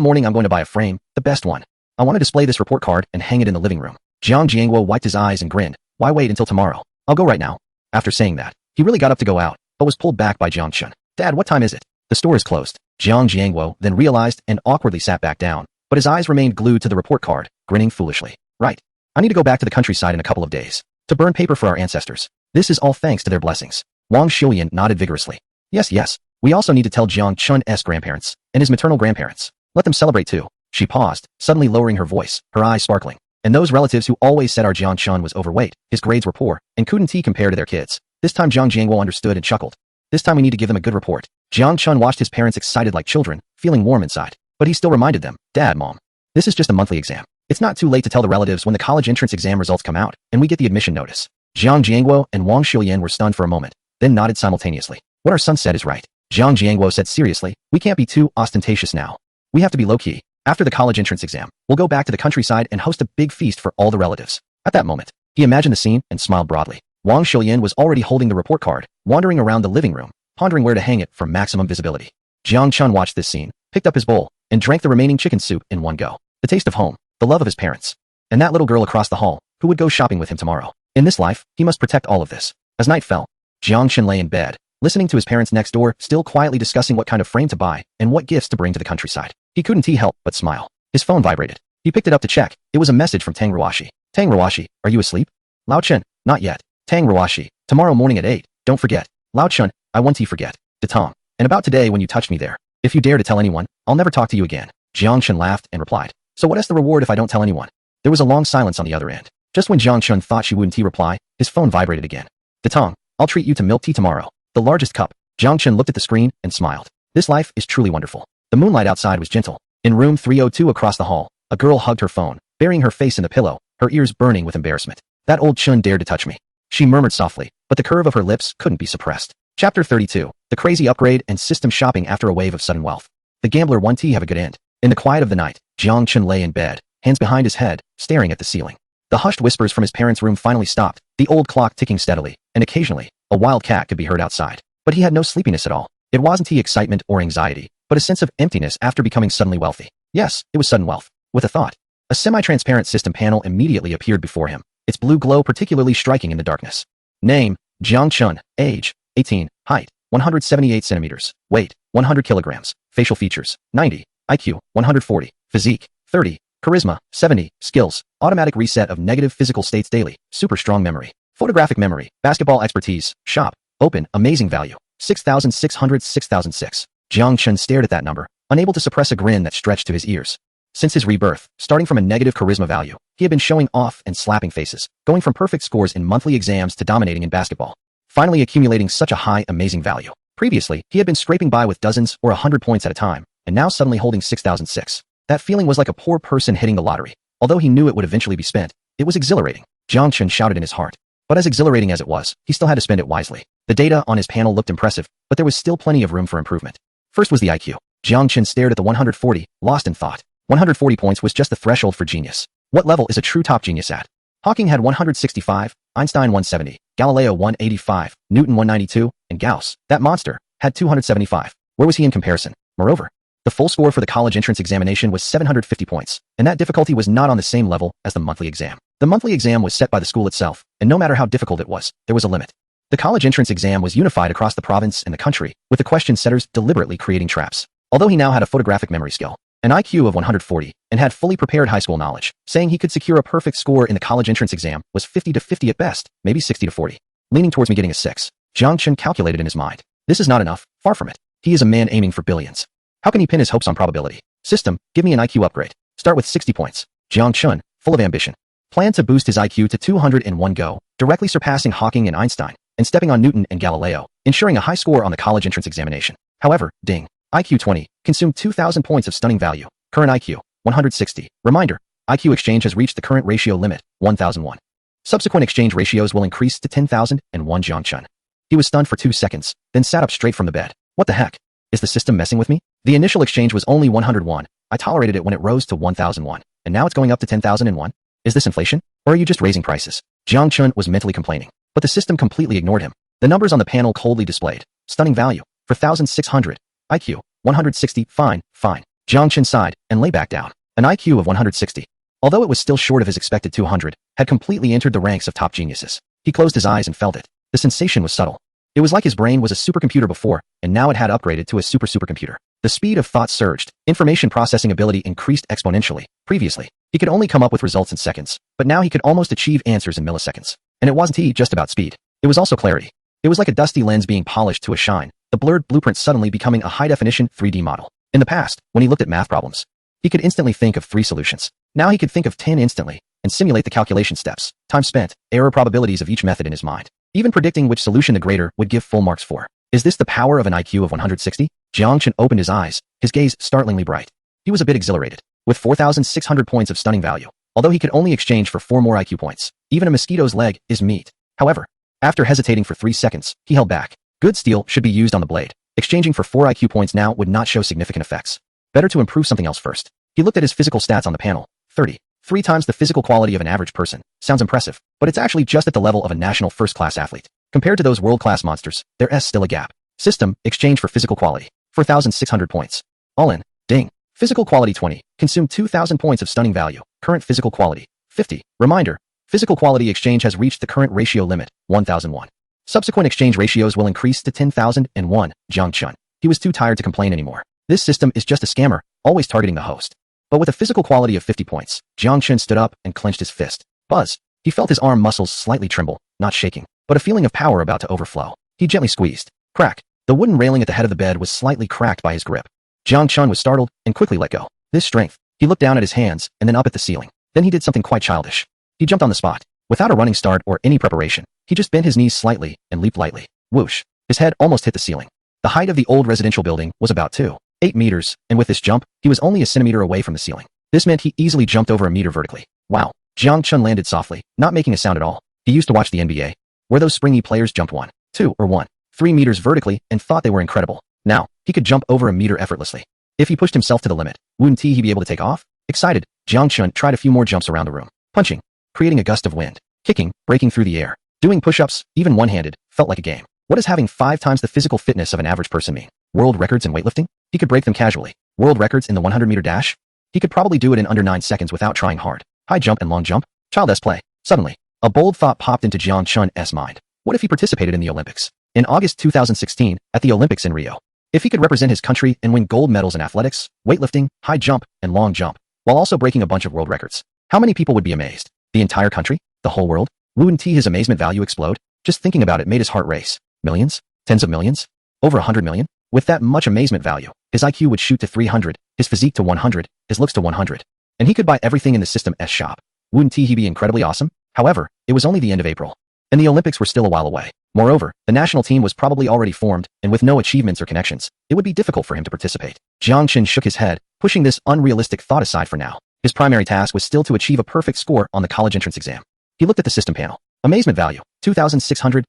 morning I'm going to buy a frame, the best one. I want to display this report card and hang it in the living room. Jiang Jiangguo wiped his eyes and grinned. Why wait until tomorrow? I'll go right now. After saying that, he really got up to go out, but was pulled back by Jiang Chun. Dad, what time is it? The store is closed. Jiang Jiangguo then realized and awkwardly sat back down, but his eyes remained glued to the report card, grinning foolishly. Right. I need to go back to the countryside in a couple of days, to burn paper for our ancestors. This is all thanks to their blessings. Wang Shulian nodded vigorously. Yes. We also need to tell Jiang Chun's grandparents, and his maternal grandparents. Let them celebrate too. She paused, suddenly lowering her voice, her eyes sparkling. And those relatives who always said our Jiang Chun was overweight, his grades were poor, and couldn't compare to their kids. This time Jiang Jiangguo understood and chuckled. This time we need to give them a good report. Jiang Chun watched his parents excited like children, feeling warm inside. But he still reminded them, Dad, Mom, this is just a monthly exam. It's not too late to tell the relatives when the college entrance exam results come out, and we get the admission notice. Jiang Jiangguo and Wang Shulian were stunned for a moment, then nodded simultaneously. What our son said is right. Jiang Jiangguo said seriously, we can't be too ostentatious now. We have to be low-key. After the college entrance exam, we'll go back to the countryside and host a big feast for all the relatives. At that moment, he imagined the scene and smiled broadly. Wang Shulian was already holding the report card, wandering around the living room, pondering where to hang it for maximum visibility. Jiang Chun watched this scene, picked up his bowl, and drank the remaining chicken soup in one go. The taste of home, the love of his parents, and that little girl across the hall, who would go shopping with him tomorrow. In this life, he must protect all of this. As night fell, Jiang Chun lay in bed, listening to his parents next door, still quietly discussing what kind of frame to buy and what gifts to bring to the countryside. He couldn't help but smile. His phone vibrated. He picked it up to check. It was a message from Tang Rawashi. Tang Rawashi, are you asleep? Lao Chun, not yet. Tang Rawashi, tomorrow morning at 8, don't forget. Lao Chun, I won't forget. Detong. And about today when you touched me there. If you dare to tell anyone, I'll never talk to you again. Jiang Chun laughed and replied. So what is the reward if I don't tell anyone? There was a long silence on the other end. Just when Jiang Chun thought she wouldn't reply, his phone vibrated again. Detong, I'll treat you to milk tea tomorrow. The largest cup. Jiang Chun looked at the screen and smiled. This life is truly wonderful. The moonlight outside was gentle. In room 302 across the hall, a girl hugged her phone, burying her face in the pillow, her ears burning with embarrassment. That old Chun dared to touch me. She murmured softly, but the curve of her lips couldn't be suppressed. Chapter 32. The crazy upgrade and system shopping after a wave of sudden wealth. The gambler wanted to have a good end. In the quiet of the night, Jiang Chun lay in bed, hands behind his head, staring at the ceiling. The hushed whispers from his parents' room finally stopped, the old clock ticking steadily, and occasionally, a wild cat could be heard outside. But he had no sleepiness at all. It wasn't excitement or anxiety, but a sense of emptiness after becoming suddenly wealthy. Yes, it was sudden wealth. With a thought, a semi-transparent system panel immediately appeared before him, its blue glow particularly striking in the darkness. Name, Jang Chun. Age, 18. Height, 178 centimeters. Weight, 100 kilograms. Facial features, 90. IQ, 140. Physique, 30. Charisma, 70. Skills, automatic reset of negative physical states daily. Super strong memory. Photographic memory. Basketball expertise. Shop. Open. Amazing value. 6,600. 6,006. Jang Chun stared at that number, unable to suppress a grin that stretched to his ears. Since his rebirth, starting from a negative charisma value, he had been showing off and slapping faces, going from perfect scores in monthly exams to dominating in basketball, finally accumulating such a high, amazing value. Previously, he had been scraping by with dozens or 100 points at a time, and now suddenly holding 6,006. That feeling was like a poor person hitting the lottery. Although he knew it would eventually be spent, it was exhilarating. Jang Chun shouted in his heart. But as exhilarating as it was, he still had to spend it wisely. The data on his panel looked impressive, but there was still plenty of room for improvement. First was the IQ. Jang Chun stared at the 140, lost in thought. 140 points was just the threshold for genius. What level is a true top genius at? Hawking had 165, Einstein 170, Galileo 185, Newton 192, and Gauss, that monster, had 275. Where was he in comparison? Moreover, the full score for the college entrance examination was 750 points, and that difficulty was not on the same level as the monthly exam. The monthly exam was set by the school itself, and no matter how difficult it was, there was a limit. The college entrance exam was unified across the province and the country, with the question setters deliberately creating traps. Although he now had a photographic memory skill, an IQ of 140, and had fully prepared high school knowledge, saying he could secure a perfect score in the college entrance exam was 50 to 50 at best, maybe 60 to 40. Leaning towards me getting a 6. Jang Chun calculated in his mind. This is not enough, far from it. He is a man aiming for billions. How can he pin his hopes on probability? System, give me an IQ upgrade. Start with 60 points. Jang Chun, full of ambition, planned to boost his IQ to 200 in one go, directly surpassing Hawking and Einstein, and stepping on Newton and Galileo, ensuring a high score on the college entrance examination. However, ding. IQ 20, consumed 2,000 points of stunning value. Current IQ, 160. Reminder, IQ exchange has reached the current ratio limit, 1001. Subsequent exchange ratios will increase to 10,001. Jang Chun. He was stunned for 2 seconds, then sat up straight from the bed. What the heck? Is the system messing with me? The initial exchange was only 101. I tolerated it when it rose to 1001, and now it's going up to 10,001? Is this inflation? Or are you just raising prices? Jang Chun was mentally complaining, but the system completely ignored him. The numbers on the panel coldly displayed. Stunning value, 4,600. IQ, 160. Fine, fine. Jang Chun sighed and lay back down. An IQ of 160. Although it was still short of his expected 200, had completely entered the ranks of top geniuses. He closed his eyes and felt it. The sensation was subtle. It was like his brain was a supercomputer before, and now it had upgraded to a supercomputer. The speed of thought surged. Information processing ability increased exponentially. Previously, he could only come up with results in seconds, but now he could almost achieve answers in milliseconds. And it wasn't just about speed. It was also clarity. It was like a dusty lens being polished to a shine, the blurred blueprint suddenly becoming a high-definition 3D model. In the past, when he looked at math problems, he could instantly think of 3 solutions. Now he could think of 10 instantly, and simulate the calculation steps, time spent, error probabilities of each method in his mind, even predicting which solution the grader would give full marks for. Is this the power of an IQ of 160? Jang Chun opened his eyes, his gaze startlingly bright. He was a bit exhilarated. With 4,600 points of stunning value, although he could only exchange for 4 more IQ points, even a mosquito's leg is meat. However, after hesitating for 3 seconds, he held back. Good steel should be used on the blade. Exchanging for 4 IQ points now would not show significant effects. Better to improve something else first. He looked at his physical stats on the panel. 30. 3 times the physical quality of an average person. Sounds impressive, but it's actually just at the level of a national first-class athlete. Compared to those world-class monsters, there's still a gap. System, exchange for physical quality. 4,600 points. All in. Ding. Physical quality 20. Consumed 2,000 points of stunning value. Current physical quality. 50. Reminder. Physical quality exchange has reached the current ratio limit, 1001. Subsequent exchange ratios will increase to 10,001. Jang Chun. He was too tired to complain anymore. This system is just a scammer, always targeting the host. But with a physical quality of 50 points, Jang Chun stood up and clenched his fist. Buzz. He felt his arm muscles slightly tremble, not shaking, but a feeling of power about to overflow. He gently squeezed. Crack. The wooden railing at the head of the bed was slightly cracked by his grip. Jang Chun was startled and quickly let go. This strength. He looked down at his hands and then up at the ceiling. Then he did something quite childish. He jumped on the spot. Without a running start or any preparation, he just bent his knees slightly and leaped lightly. Whoosh. His head almost hit the ceiling. The height of the old residential building was about 2.8 meters, and with this jump, he was only a centimeter away from the ceiling. This meant he easily jumped over a meter vertically. Wow. Jang Chun landed softly, not making a sound at all. He used to watch the NBA, where those springy players jumped 1, 2, or 1, 3 meters vertically and thought they were incredible. Now, he could jump over a meter effortlessly. If he pushed himself to the limit, wouldn't he be able to take off? Excited, Jang Chun tried a few more jumps around the room. Punching, creating a gust of wind. Kicking, breaking through the air. Doing push-ups, even one-handed, felt like a game. What does having 5 times the physical fitness of an average person mean? World records in weightlifting? He could break them casually. World records in the 100-meter dash? He could probably do it in under 9 seconds without trying hard. High jump and long jump? Child's play. Suddenly, a bold thought popped into Jang Chun's mind. What if he participated in the Olympics? In August 2016, at the Olympics in Rio. If he could represent his country and win gold medals in athletics, weightlifting, high jump, and long jump, while also breaking a bunch of world records, how many people would be amazed? The entire country? The whole world? Wouldn't his amazement value explode? Just thinking about it made his heart race. Millions? Tens of millions? Over 100 million? With that much amazement value, his IQ would shoot to 300, his physique to 100, his looks to 100. And he could buy everything in the System's shop. Wouldn't he be incredibly awesome? However, it was only the end of April. And the Olympics were still a while away. Moreover, the national team was probably already formed, and with no achievements or connections, it would be difficult for him to participate. Jang Chun shook his head, pushing this unrealistic thought aside for now. His primary task was still to achieve a perfect score on the college entrance exam. He looked at the system panel. Amazement value, 2,600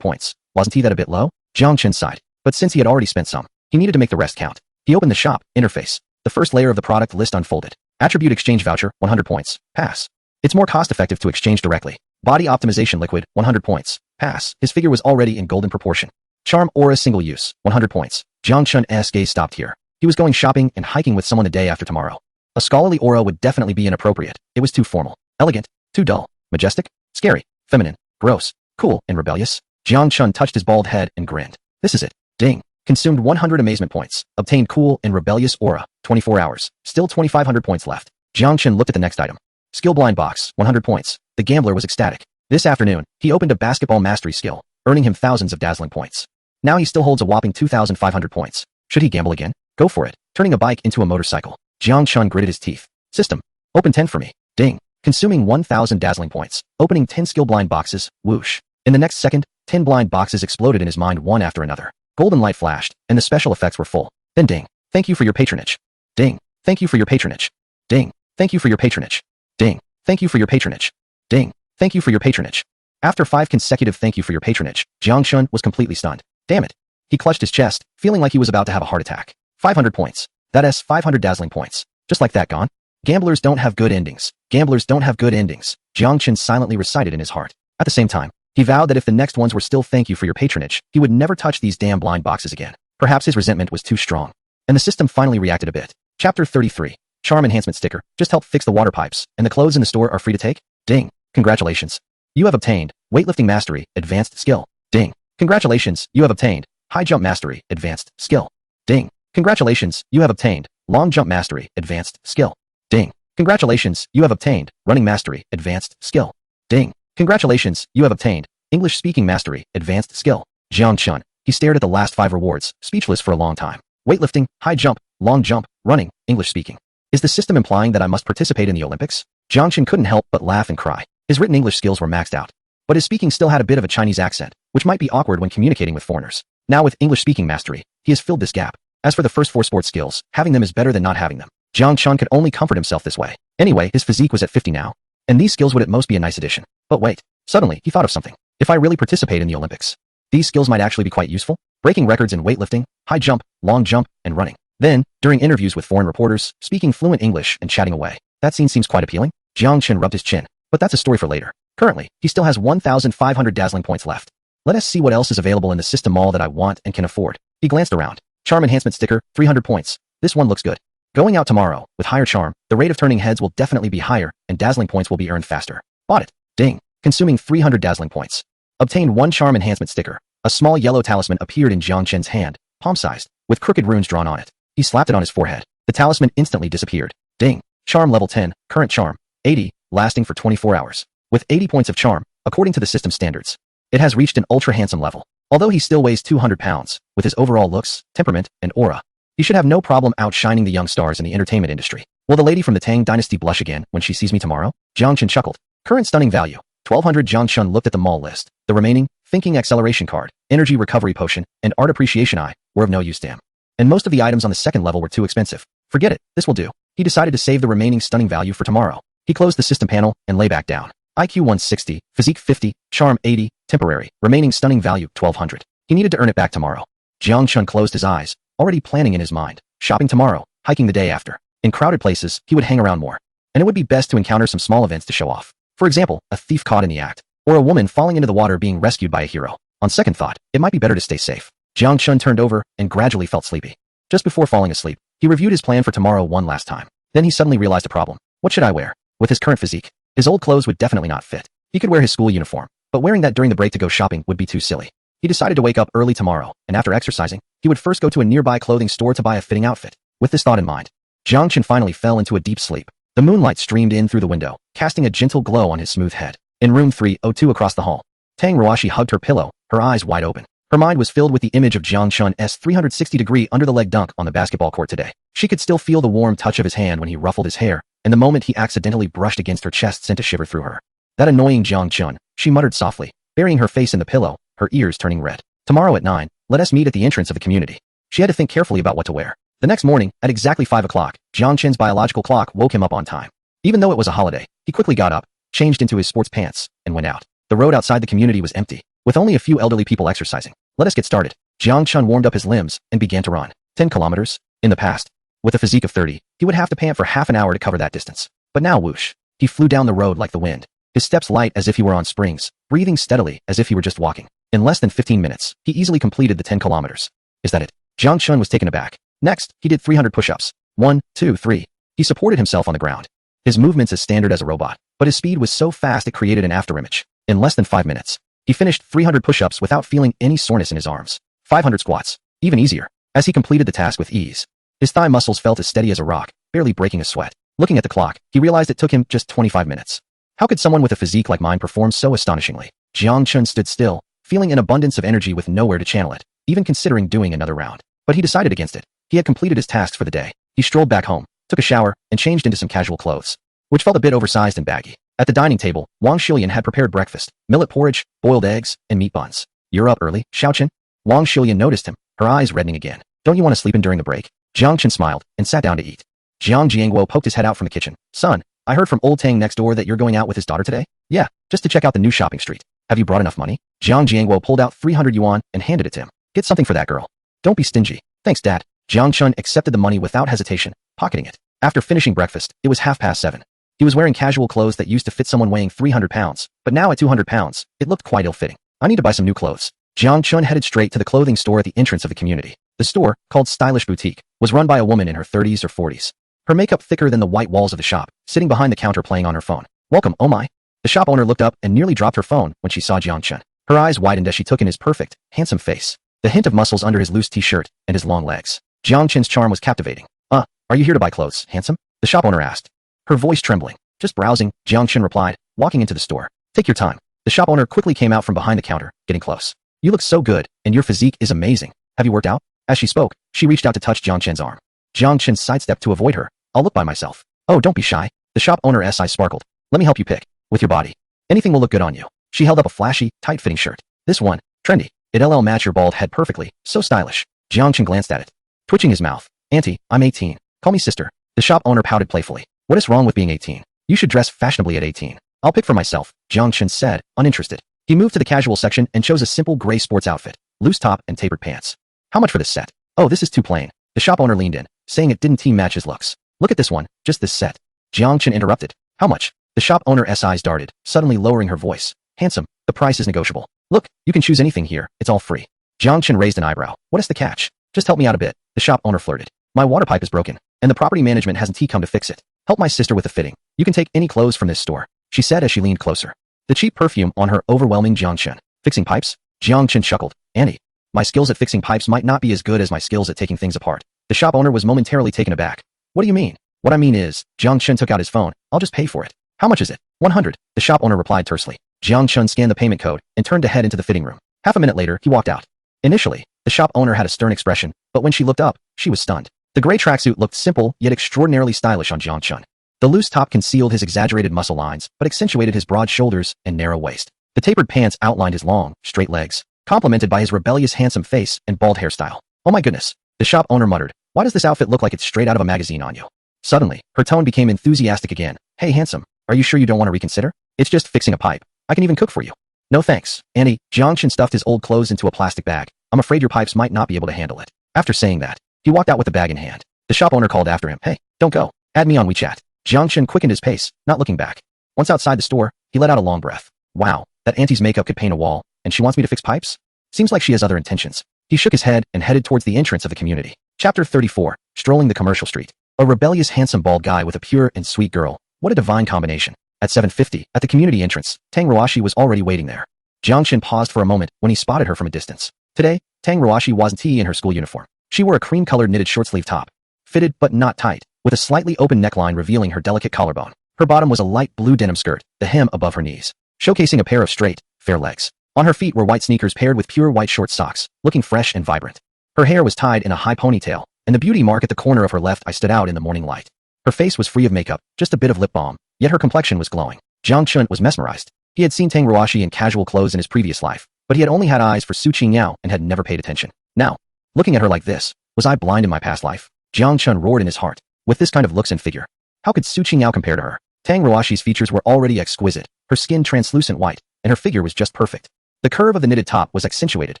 points. Wasn't that a bit low? Jang Chun sighed. But since he had already spent some, he needed to make the rest count. He opened the shop interface. The first layer of the product list unfolded. Attribute exchange voucher, 100 points. Pass. It's more cost-effective to exchange directly. Body optimization liquid, 100 points. Pass. His figure was already in golden proportion. Charm aura single use, 100 points. Jang Chun's gaze stopped here. He was going shopping and hiking with someone the day after tomorrow. A scholarly aura would definitely be inappropriate. It was too formal, elegant, too dull, majestic, scary, feminine, gross, cool, and rebellious. Jang Chun touched his bald head and grinned. This is it. Ding. Consumed 100 amazement points. Obtained cool and rebellious aura. 24 hours. Still 2,500 points left. Jang Chun looked at the next item. Skill blind box. 100 points. The gambler was ecstatic. This afternoon, he opened a basketball mastery skill, earning him thousands of dazzling points. Now he still holds a whopping 2,500 points. Should he gamble again? Go for it. Turning a bike into a motorcycle. Jang Chun gritted his teeth. System. Open 10 for me. Ding. Consuming 1,000 dazzling points. Opening 10 skill blind boxes. Whoosh. In the next second, 10 blind boxes exploded in his mind one after another. Golden light flashed, and the special effects were full. Then ding. Thank you for your patronage. Ding. Thank you for your patronage. Ding. Thank you for your patronage. Ding. Thank you for your patronage. Ding. Thank you for your patronage. After 5 consecutive thank you for your patronage, Jang Chun was completely stunned. Damn it. He clutched his chest, feeling like he was about to have a heart attack. 500 points. That's 500 dazzling points. Just like that gone. Gamblers don't have good endings. Gamblers don't have good endings. Jang Chun silently recited in his heart. At the same time, he vowed that if the next ones were still thank you for your patronage, he would never touch these damn blind boxes again. Perhaps his resentment was too strong. And the system finally reacted a bit. Chapter 33. Charm enhancement sticker. Just help fix the water pipes, and the clothes in the store are free to take? Ding. Congratulations. You have obtained weightlifting mastery, advanced skill. Ding. Congratulations, you have obtained high jump mastery, advanced skill. Ding. Congratulations, you have obtained long jump mastery, advanced skill. Ding. Congratulations, you have obtained running mastery, advanced skill. Ding. Congratulations, you have obtained English speaking mastery, advanced skill. Jang Chun. He stared at the last 5 rewards, speechless for a long time. Weightlifting, high jump, long jump, running, English speaking. Is the system implying that I must participate in the Olympics? Jang Chun couldn't help but laugh and cry. His written English skills were maxed out. But his speaking still had a bit of a Chinese accent, which might be awkward when communicating with foreigners. Now with English speaking mastery, he has filled this gap. As for the first 4 sports skills, having them is better than not having them. Jang Chun could only comfort himself this way. Anyway, his physique was at 50 now. And these skills would at most be a nice addition. But wait. Suddenly, he thought of something. If I really participate in the Olympics, these skills might actually be quite useful. Breaking records in weightlifting, high jump, long jump, and running. Then, during interviews with foreign reporters, speaking fluent English and chatting away. That scene seems quite appealing. Jang Chun rubbed his chin. But that's a story for later. Currently, he still has 1,500 dazzling points left. Let us see what else is available in the system mall that I want and can afford. He glanced around. Charm enhancement sticker, 300 points. This one looks good. Going out tomorrow, with higher charm, the rate of turning heads will definitely be higher, and dazzling points will be earned faster. Bought it. Ding. Consuming 300 dazzling points. Obtained 1 charm enhancement sticker. A small yellow talisman appeared in Jang Chun's hand, palm-sized, with crooked runes drawn on it. He slapped it on his forehead. The talisman instantly disappeared. Ding. Charm level 10, current charm, 80, lasting for 24 hours. With 80 points of charm, according to the system standards, it has reached an ultra-handsome level. Although he still weighs 200 pounds, with his overall looks, temperament, and aura, he should have no problem outshining the young stars in the entertainment industry. Will the lady from the Tang dynasty blush again when she sees me tomorrow? Jang Chun chuckled. Current stunning value, 1,200. Jang Chun looked at the mall list. The remaining, thinking acceleration card, energy recovery potion, and art appreciation eye, were of no use to him. And most of the items on the second level were too expensive. Forget it, this will do. He decided to save the remaining stunning value for tomorrow. He closed the system panel and lay back down. IQ 160, physique 50, charm 80, temporary, remaining stunning value 1,200. He needed to earn it back tomorrow. Jang Chun closed his eyes, already planning in his mind. Shopping tomorrow, hiking the day after. In crowded places, he would hang around more. And it would be best to encounter some small events to show off. For example, a thief caught in the act, or a woman falling into the water being rescued by a hero. On second thought, it might be better to stay safe. Jang Chun turned over and gradually felt sleepy. Just before falling asleep, he reviewed his plan for tomorrow one last time. Then he suddenly realized a problem. What should I wear? With his current physique, his old clothes would definitely not fit. He could wear his school uniform, but wearing that during the break to go shopping would be too silly. He decided to wake up early tomorrow, and after exercising, he would first go to a nearby clothing store to buy a fitting outfit. With this thought in mind, Jang Chun finally fell into a deep sleep. The moonlight streamed in through the window, casting a gentle glow on his smooth head. In room 302 across the hall, Tang Roashi hugged her pillow, her eyes wide open. Her mind was filled with the image of Jang Chun's 360-degree under-the-leg dunk on the basketball court today. She could still feel the warm touch of his hand when he ruffled his hair, and the moment he accidentally brushed against her chest sent a shiver through her. That annoying Jang Chun, she muttered softly, burying her face in the pillow, her ears turning red. Tomorrow at 9, let us meet at the entrance of the community. She had to think carefully about what to wear. The next morning, at exactly 5 o'clock, Jang Chun's biological clock woke him up on time. Even though it was a holiday, he quickly got up, changed into his sports pants, and went out. The road outside the community was empty, with only a few elderly people exercising. Let us get started. Jang Chun warmed up his limbs and began to run. 10 kilometers? In the past, with a physique of 30, he would have to pant for half an hour to cover that distance. But now whoosh. He flew down the road like the wind. His steps light as if he were on springs, breathing steadily as if he were just walking. In less than 15 minutes, he easily completed the 10 kilometers. Is that it? Jang Chun was taken aback. Next, he did 300 push-ups. 1, 2, 3. He supported himself on the ground. His movements as standard as a robot, but his speed was so fast it created an afterimage. In less than 5 minutes, he finished 300 push-ups without feeling any soreness in his arms. 500 squats. Even easier. As he completed the task with ease, his thigh muscles felt as steady as a rock, barely breaking a sweat. Looking at the clock, he realized it took him just 25 minutes. How could someone with a physique like mine perform so astonishingly? Jang Chun stood still, feeling an abundance of energy with nowhere to channel it, even considering doing another round. But he decided against it. He had completed his tasks for the day. He strolled back home, took a shower, and changed into some casual clothes, which felt a bit oversized and baggy. At the dining table, Wang Shilian had prepared breakfast, millet porridge, boiled eggs, and meat buns. You're up early, Xiaochen? Wang Shilian noticed him, her eyes reddening again. Don't you want to sleep in during the break? Jiang Chen smiled and sat down to eat. Jiang Jiangguo poked his head out from the kitchen. Son, I heard from old Tang next door that you're going out with his daughter today? Yeah, just to check out the new shopping street. Have you brought enough money? Jiang Jiangguo pulled out 300 yuan and handed it to him. Get something for that girl. Don't be stingy. Thanks, Dad. Jiang Chun accepted the money without hesitation, pocketing it. After finishing breakfast, it was 7:30. He was wearing casual clothes that used to fit someone weighing 300 pounds, but now at 200 pounds, it looked quite ill-fitting. I need to buy some new clothes. Jiang Chun headed straight to the clothing store at the entrance of the community. The store, called Stylish Boutique, was run by a woman in her 30s or 40s. Her makeup thicker than the white walls of the shop, sitting behind the counter playing on her phone. Welcome, oh my. The shop owner looked up and nearly dropped her phone when she saw Jiang Chun. Her eyes widened as she took in his perfect, handsome face, the hint of muscles under his loose t-shirt, and his long legs. Jiang Chun's charm was captivating. Are you here to buy clothes, handsome? The shop owner asked, her voice trembling. Just browsing, Jiang Chun replied, walking into the store. Take your time. The shop owner quickly came out from behind the counter, getting close. You look so good, and your physique is amazing. Have you worked out? As she spoke, she reached out to touch Jiang Chun's arm. Jiang Chun sidestepped to avoid her. I'll look by myself. Oh, don't be shy. The shop owner's eyes sparkled. Let me help you pick. With your body. Anything will look good on you. She held up a flashy, tight-fitting shirt. This one, trendy. It'll match your bald head perfectly. So stylish. Jiang Chun glanced at it, twitching his mouth. Auntie, I'm 18. Call me sister. The shop owner pouted playfully. What is wrong with being 18? You should dress fashionably at 18. I'll pick for myself, Jiang Chun said, uninterested. He moved to the casual section and chose a simple gray sports outfit, loose top and tapered pants. How much for this set? Oh, this is too plain. The shop owner leaned in, saying it didn't match his looks. Look at this one, just this set. Jiang Chun interrupted. How much? The shop owner's eyes darted, suddenly lowering her voice. Handsome, the price is negotiable. Look, you can choose anything here, it's all free. Jiang Chun raised an eyebrow. What is the catch? Just help me out a bit, the shop owner flirted. My water pipe is broken, and the property management hasn't come to fix it. Help my sister with the fitting. You can take any clothes from this store, she said as she leaned closer. The cheap perfume on her overwhelming Jiang Chun. Fixing pipes? Jiang Chun chuckled. Annie, my skills at fixing pipes might not be as good as my skills at taking things apart. The shop owner was momentarily taken aback. What do you mean? What I mean is, Jiang Chun took out his phone. I'll just pay for it. How much is it? 100. The shop owner replied tersely. Jiang Chun scanned the payment code and turned to head into the fitting room. Half a minute later, he walked out. Initially, the shop owner had a stern expression, but when she looked up, she was stunned. The gray tracksuit looked simple, yet extraordinarily stylish on Jiang Chun. The loose top concealed his exaggerated muscle lines, but accentuated his broad shoulders and narrow waist. The tapered pants outlined his long, straight legs, complemented by his rebellious handsome face and bald hairstyle. Oh my goodness, the shop owner muttered. Why does this outfit look like it's straight out of a magazine on you? Suddenly, her tone became enthusiastic again. Hey handsome, are you sure you don't want to reconsider? It's just fixing a pipe. I can even cook for you. No thanks, Annie. Jiang Chun stuffed his old clothes into a plastic bag. I'm afraid your pipes might not be able to handle it. After saying that, he walked out with the bag in hand. The The shop owner called after him, "Hey, don't go. Add me on WeChat." Jang Chun quickened his pace, not looking back. Once outside the store, he let out a long breath. Wow, that auntie's makeup could paint a wall, and she wants me to fix pipes? Seems like she has other intentions. He shook his head and headed towards the entrance of the community. Chapter 34, Strolling the Commercial Street. A rebellious handsome bald guy with a pure and sweet girl. What a divine combination. At 7:50, at the community entrance, Tang Ruashi was already waiting there. Jang Chun paused for a moment when he spotted her from a distance. Today, Tang Ruashi wasn't in her school uniform. She wore a cream-colored knitted short-sleeve top. Fitted but not tight, with a slightly open neckline revealing her delicate collarbone. Her bottom was a light blue denim skirt, the hem above her knees, showcasing a pair of straight, fair legs. On her feet were white sneakers paired with pure white short socks, looking fresh and vibrant. Her hair was tied in a high ponytail, and the beauty mark at the corner of her left eye stood out in the morning light. Her face was free of makeup, just a bit of lip balm, yet her complexion was glowing. Jang Chun was mesmerized. He had seen Tang Ruashi in casual clothes in his previous life, but he had only had eyes for Su Qingyao and had never paid attention. Now, looking at her like this, was I blind in my past life? Jang Chun roared in his heart. With this kind of looks and figure, how could Su Qingyao compare to her? Tang Ruashi's features were already exquisite, her skin translucent white, and her figure was just perfect. The curve of the knitted top was accentuated,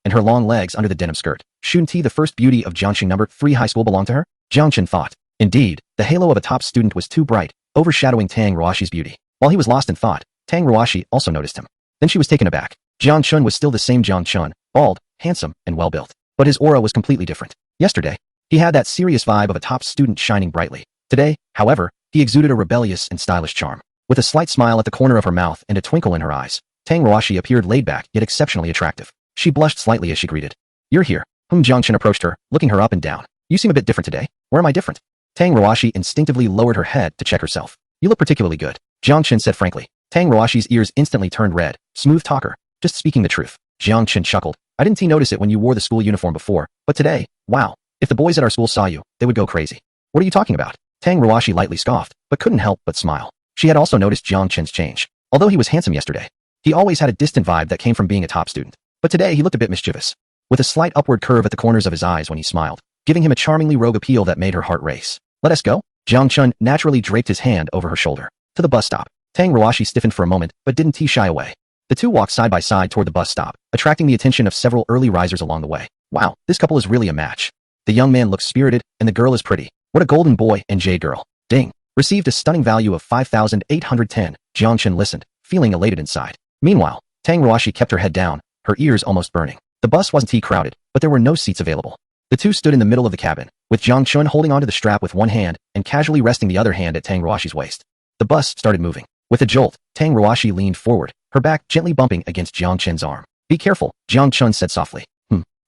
and her long legs under the denim skirt. Shouldn't the first beauty of Jiangxing number 3 high school belong to her? Jang Chun thought. Indeed, the halo of a top student was too bright, overshadowing Tang Ruashi's beauty. While he was lost in thought, Tang Ruashi also noticed him. Then she was taken aback. Jang Chun was still the same Jang Chun, bald, handsome, and well-built. But his aura was completely different. Yesterday, he had that serious vibe of a top student shining brightly. Today, however, he exuded a rebellious and stylish charm. With a slight smile at the corner of her mouth and a twinkle in her eyes, Tang Ruashi appeared laid-back yet exceptionally attractive. She blushed slightly as she greeted. "You're here." Jang Chun approached her, looking her up and down. "You seem a bit different today. Where am I different?" Tang Ruashi instinctively lowered her head to check herself. "You look particularly good," Jang Chun said frankly. Tang Ruashi's ears instantly turned red. Smooth talker. Just speaking the truth. Jang Chun chuckled. "I didn't notice it when you wore the school uniform before, but today, wow. If the boys at our school saw you, they would go crazy." "What are you talking about?" Tang Ruashi lightly scoffed, but couldn't help but smile. She had also noticed Jang Chun's change. Although he was handsome yesterday, he always had a distant vibe that came from being a top student. But today he looked a bit mischievous, with a slight upward curve at the corners of his eyes when he smiled, giving him a charmingly rogue appeal that made her heart race. "Let us go?" Jang Chun naturally draped his hand over her shoulder. To the bus stop. Tang Ruashi stiffened for a moment, but didn't shy away. The two walked side by side toward the bus stop, attracting the attention of several early risers along the way. Wow, this couple is really a match. The young man looks spirited, and the girl is pretty. What a golden boy and jade girl. Ding. Received a stunning value of 5,810. Jang Chun listened, feeling elated inside. Meanwhile, Tang Ruashi kept her head down, her ears almost burning. The bus wasn't crowded, but there were no seats available. The two stood in the middle of the cabin, with Jang Chun holding onto the strap with one hand and casually resting the other hand at Tang Ruashi's waist. The bus started moving. With a jolt, Tang Ruashi leaned forward, her back gently bumping against Jang Chun's arm. "Be careful," Jang Chun said softly.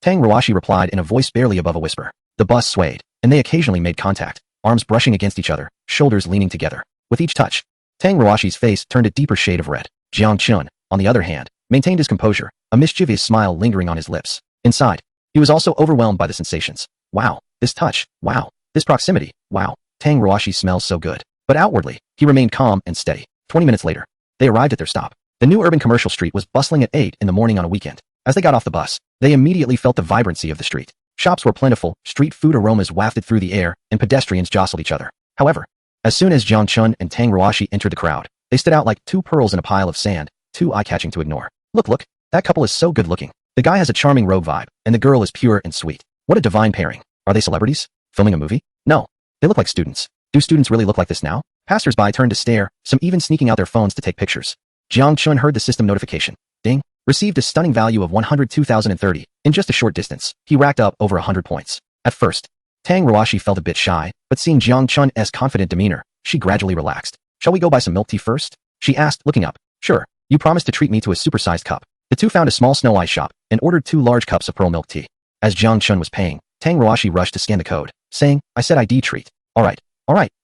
Tang Ruashi replied in a voice barely above a whisper. The bus swayed, and they occasionally made contact, arms brushing against each other, shoulders leaning together. With each touch, Tang Ruashi's face turned a deeper shade of red. Jang Chun, on the other hand, maintained his composure, a mischievous smile lingering on his lips. Inside, he was also overwhelmed by the sensations. Wow, this touch, wow, this proximity, wow, Tang Ruashi smells so good. But outwardly, he remained calm and steady. 20 minutes later, they arrived at their stop. The new urban commercial street was bustling at 8 in the morning on a weekend. As they got off the bus, they immediately felt the vibrancy of the street. Shops were plentiful, street food aromas wafted through the air, and pedestrians jostled each other. However, as soon as Jang Chun and Tang Ruashi entered the crowd, they stood out like two pearls in a pile of sand, too eye-catching to ignore. Look, that couple is so good-looking. The guy has a charming rogue vibe, and the girl is pure and sweet. What a divine pairing. Are they celebrities? Filming a movie? No. They look like students. Do students really look like this now? Passers-by turned to stare, some even sneaking out their phones to take pictures. Jang Chun heard the system notification. Ding. Received a stunning value of 102,030. In just a short distance, he racked up over 100 points. At first, Tang Ruashi felt a bit shy, but seeing Jang Chun's confident demeanor, she gradually relaxed. "Shall we go buy some milk tea first?" she asked, looking up. "Sure. You promised to treat me to a supersized cup." The two found a small snow ice shop and ordered 2 large cups of pearl milk tea. As Jang Chun was paying, Tang Ruashi rushed to scan the code, saying, "I said ID treat." All right.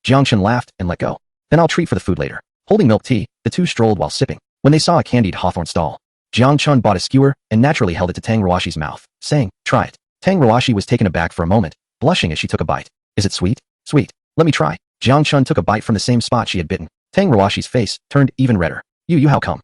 Jang Chun laughed and let go. "Then I'll treat for the food later." Holding milk tea, the two strolled while sipping. When they saw a candied hawthorn stall, Jang Chun bought a skewer and naturally held it to Tang Ruashi's mouth, saying, "Try it." Tang Ruashi was taken aback for a moment, blushing as she took a bite. "Is it sweet?" "Sweet. Let me try." Jang Chun took a bite from the same spot she had bitten. Tang Ruashi's face turned even redder. You how come?"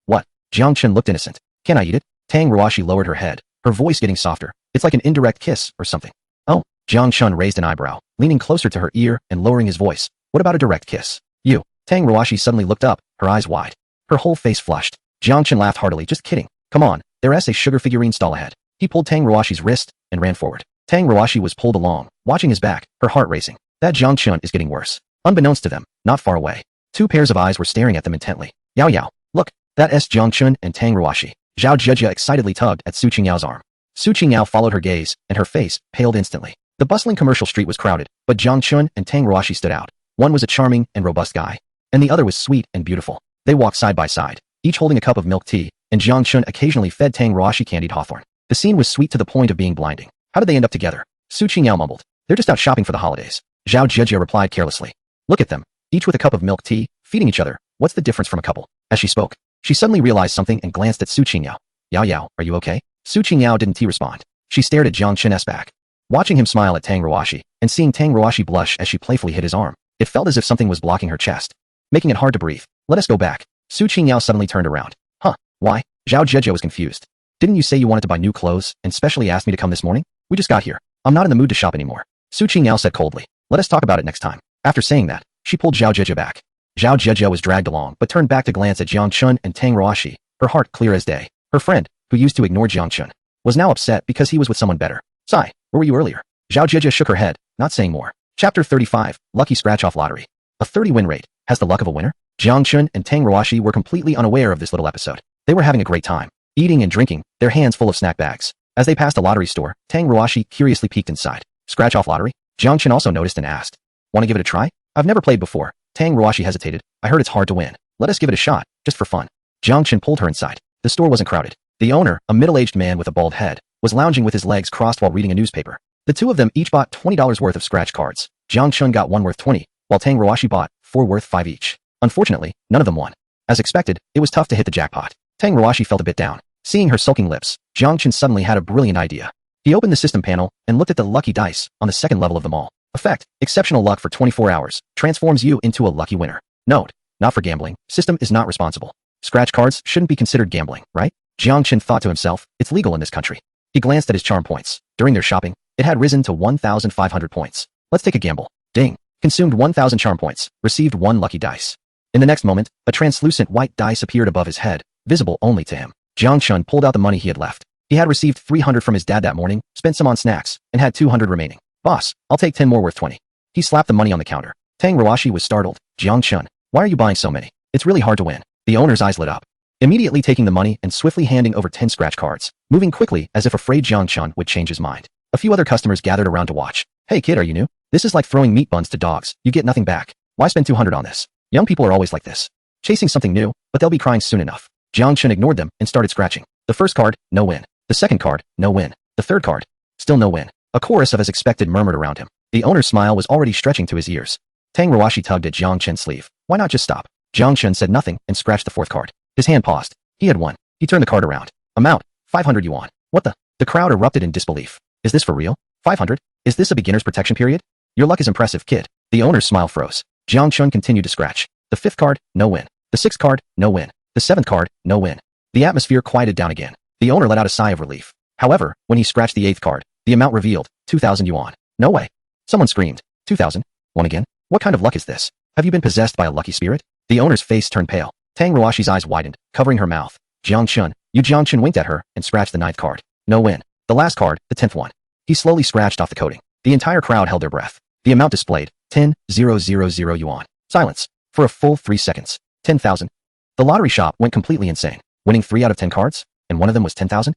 "What?" Jang Chun looked innocent. "Can I eat it?" Tang Ruashi lowered her head, her voice getting softer. "It's like an indirect kiss or something." "Oh." Jang Chun raised an eyebrow, leaning closer to her ear and lowering his voice. "What about a direct kiss?" "You." Tang Ruashi suddenly looked up, her eyes wide. Her whole face flushed. Jang Chun laughed heartily. "Just kidding. Come on, there's a sugar figurine stall ahead." He pulled Tang Ruashi's wrist and ran forward. Tang Rawashi was pulled along, watching his back, her heart racing. That Jang Chun is getting worse. Unbeknownst to them, not far away, two pairs of eyes were staring at them intently. Yao Yao, look, that's Jang Chun and Tang Rawashi. Zhao Jejia excitedly tugged at Su Qingyao's arm. Su Qingyao followed her gaze, and her face paled instantly. The bustling commercial street was crowded, but Jang Chun and Tang Rawashi stood out. One was a charming and robust guy, and the other was sweet and beautiful. They walked side by side, each holding a cup of milk tea, and Jang Chun occasionally fed Tang Rawashi candied hawthorn. The scene was sweet to the point of being blinding. How did they end up together? Su Qingyao mumbled. They're just out shopping for the holidays. Zhao Jejia replied carelessly. Look at them, each with a cup of milk tea, feeding each other. What's the difference from a couple? As she spoke, she suddenly realized something and glanced at Su Qingyao. Yao Yao, are you okay? Su Qingyao didn't respond. She stared at Jang Chun's back. Watching him smile at Tang Rawashi, and seeing Tang Rawashi blush as she playfully hit his arm, it felt as if something was blocking her chest, making it hard to breathe. Let us go back. Su Qingyao suddenly turned around. Huh, why? Zhao Jejia was confused. Didn't you say you wanted to buy new clothes and specially asked me to come this morning? We just got here. I'm not in the mood to shop anymore. Su Qingyao said coldly. Let us talk about it next time. After saying that, she pulled Zhao Jejia back. Zhao Jejia was dragged along but turned back to glance at Jang Chun and Tang Rawashi, her heart clear as day. Her friend, who used to ignore Jang Chun, was now upset because he was with someone better. Sigh, where were you earlier? Zhao Jejia shook her head, not saying more. Chapter 35, Lucky Scratch-Off Lottery. A 30 win rate. Has the luck of a winner? Jang Chun and Tang Rawashi were completely unaware of this little episode. They were having a great time, eating and drinking, their hands full of snack bags. As they passed a lottery store, Tang Rawashi curiously peeked inside. Scratch-off lottery? Jang Chun also noticed and asked. Want to give it a try? I've never played before. Tang Rawashi hesitated. I heard it's hard to win. Let us give it a shot, just for fun. Jang Chun pulled her inside. The store wasn't crowded. The owner, a middle-aged man with a bald head, was lounging with his legs crossed while reading a newspaper. The two of them each bought $20 worth of scratch cards. Jang Chun got one worth 20, while Tang Rawashi bought 4 worth 5 each. Unfortunately, none of them won. As expected, it was tough to hit the jackpot. Tang Rawashi felt a bit down. Seeing her sulking lips, Jang Chun suddenly had a brilliant idea. He opened the system panel and looked at the lucky dice on the second level of the mall. Effect: exceptional luck for 24 hours, transforms you into a lucky winner. Note: not for gambling, system is not responsible. Scratch cards shouldn't be considered gambling, right? Jang Chun thought to himself, it's legal in this country. He glanced at his charm points. During their shopping, it had risen to 1,500 points. Let's take a gamble. Ding. Consumed 1,000 charm points. Received 1 lucky dice. In the next moment, a translucent white dice appeared above his head, visible only to him. Jang Chun pulled out the money he had left. He had received 300 from his dad that morning, spent some on snacks, and had 200 remaining. Boss, I'll take 10 more worth 20. He slapped the money on the counter. Tang Rawashi was startled. Jang Chun, why are you buying so many? It's really hard to win. The owner's eyes lit up. Immediately taking the money and swiftly handing over 10 scratch cards, moving quickly as if afraid Jang Chun would change his mind. A few other customers gathered around to watch. Hey kid, are you new? This is like throwing meat buns to dogs. You get nothing back. Why spend 200 on this? Young people are always like this. Chasing something new, but they'll be crying soon enough. Jang Chun ignored them and started scratching. The first card, no win. The second card, no win. The third card, still no win. A chorus of as expected murmured around him. The owner's smile was already stretching to his ears. Tang Rawashi tugged at Jang Chun's sleeve. Why not just stop? Jang Chun said nothing and scratched the fourth card. His hand paused. He had won. He turned the card around. Amount, 500 yuan. What the? The crowd erupted in disbelief. Is this for real? 500? Is this a beginner's protection period? Your luck is impressive, kid. The owner's smile froze. Jang Chun continued to scratch. The fifth card, no win. The sixth card, no win. The seventh card, no win. The atmosphere quieted down again. The owner let out a sigh of relief. However, when he scratched the eighth card, the amount revealed, 2,000 yuan. No way. Someone screamed. 2,000? One again? What kind of luck is this? Have you been possessed by a lucky spirit? The owner's face turned pale. Tang Rawashi's eyes widened, covering her mouth. Jang Chun winked at her and scratched the ninth card. No win. The last card, the 10th one. He slowly scratched off the coating. The entire crowd held their breath. The amount displayed, 10,000 yuan. Silence. For a full 3 seconds. 10,000. The lottery shop went completely insane. Winning 3 out of 10 cards? And one of them was 10,000?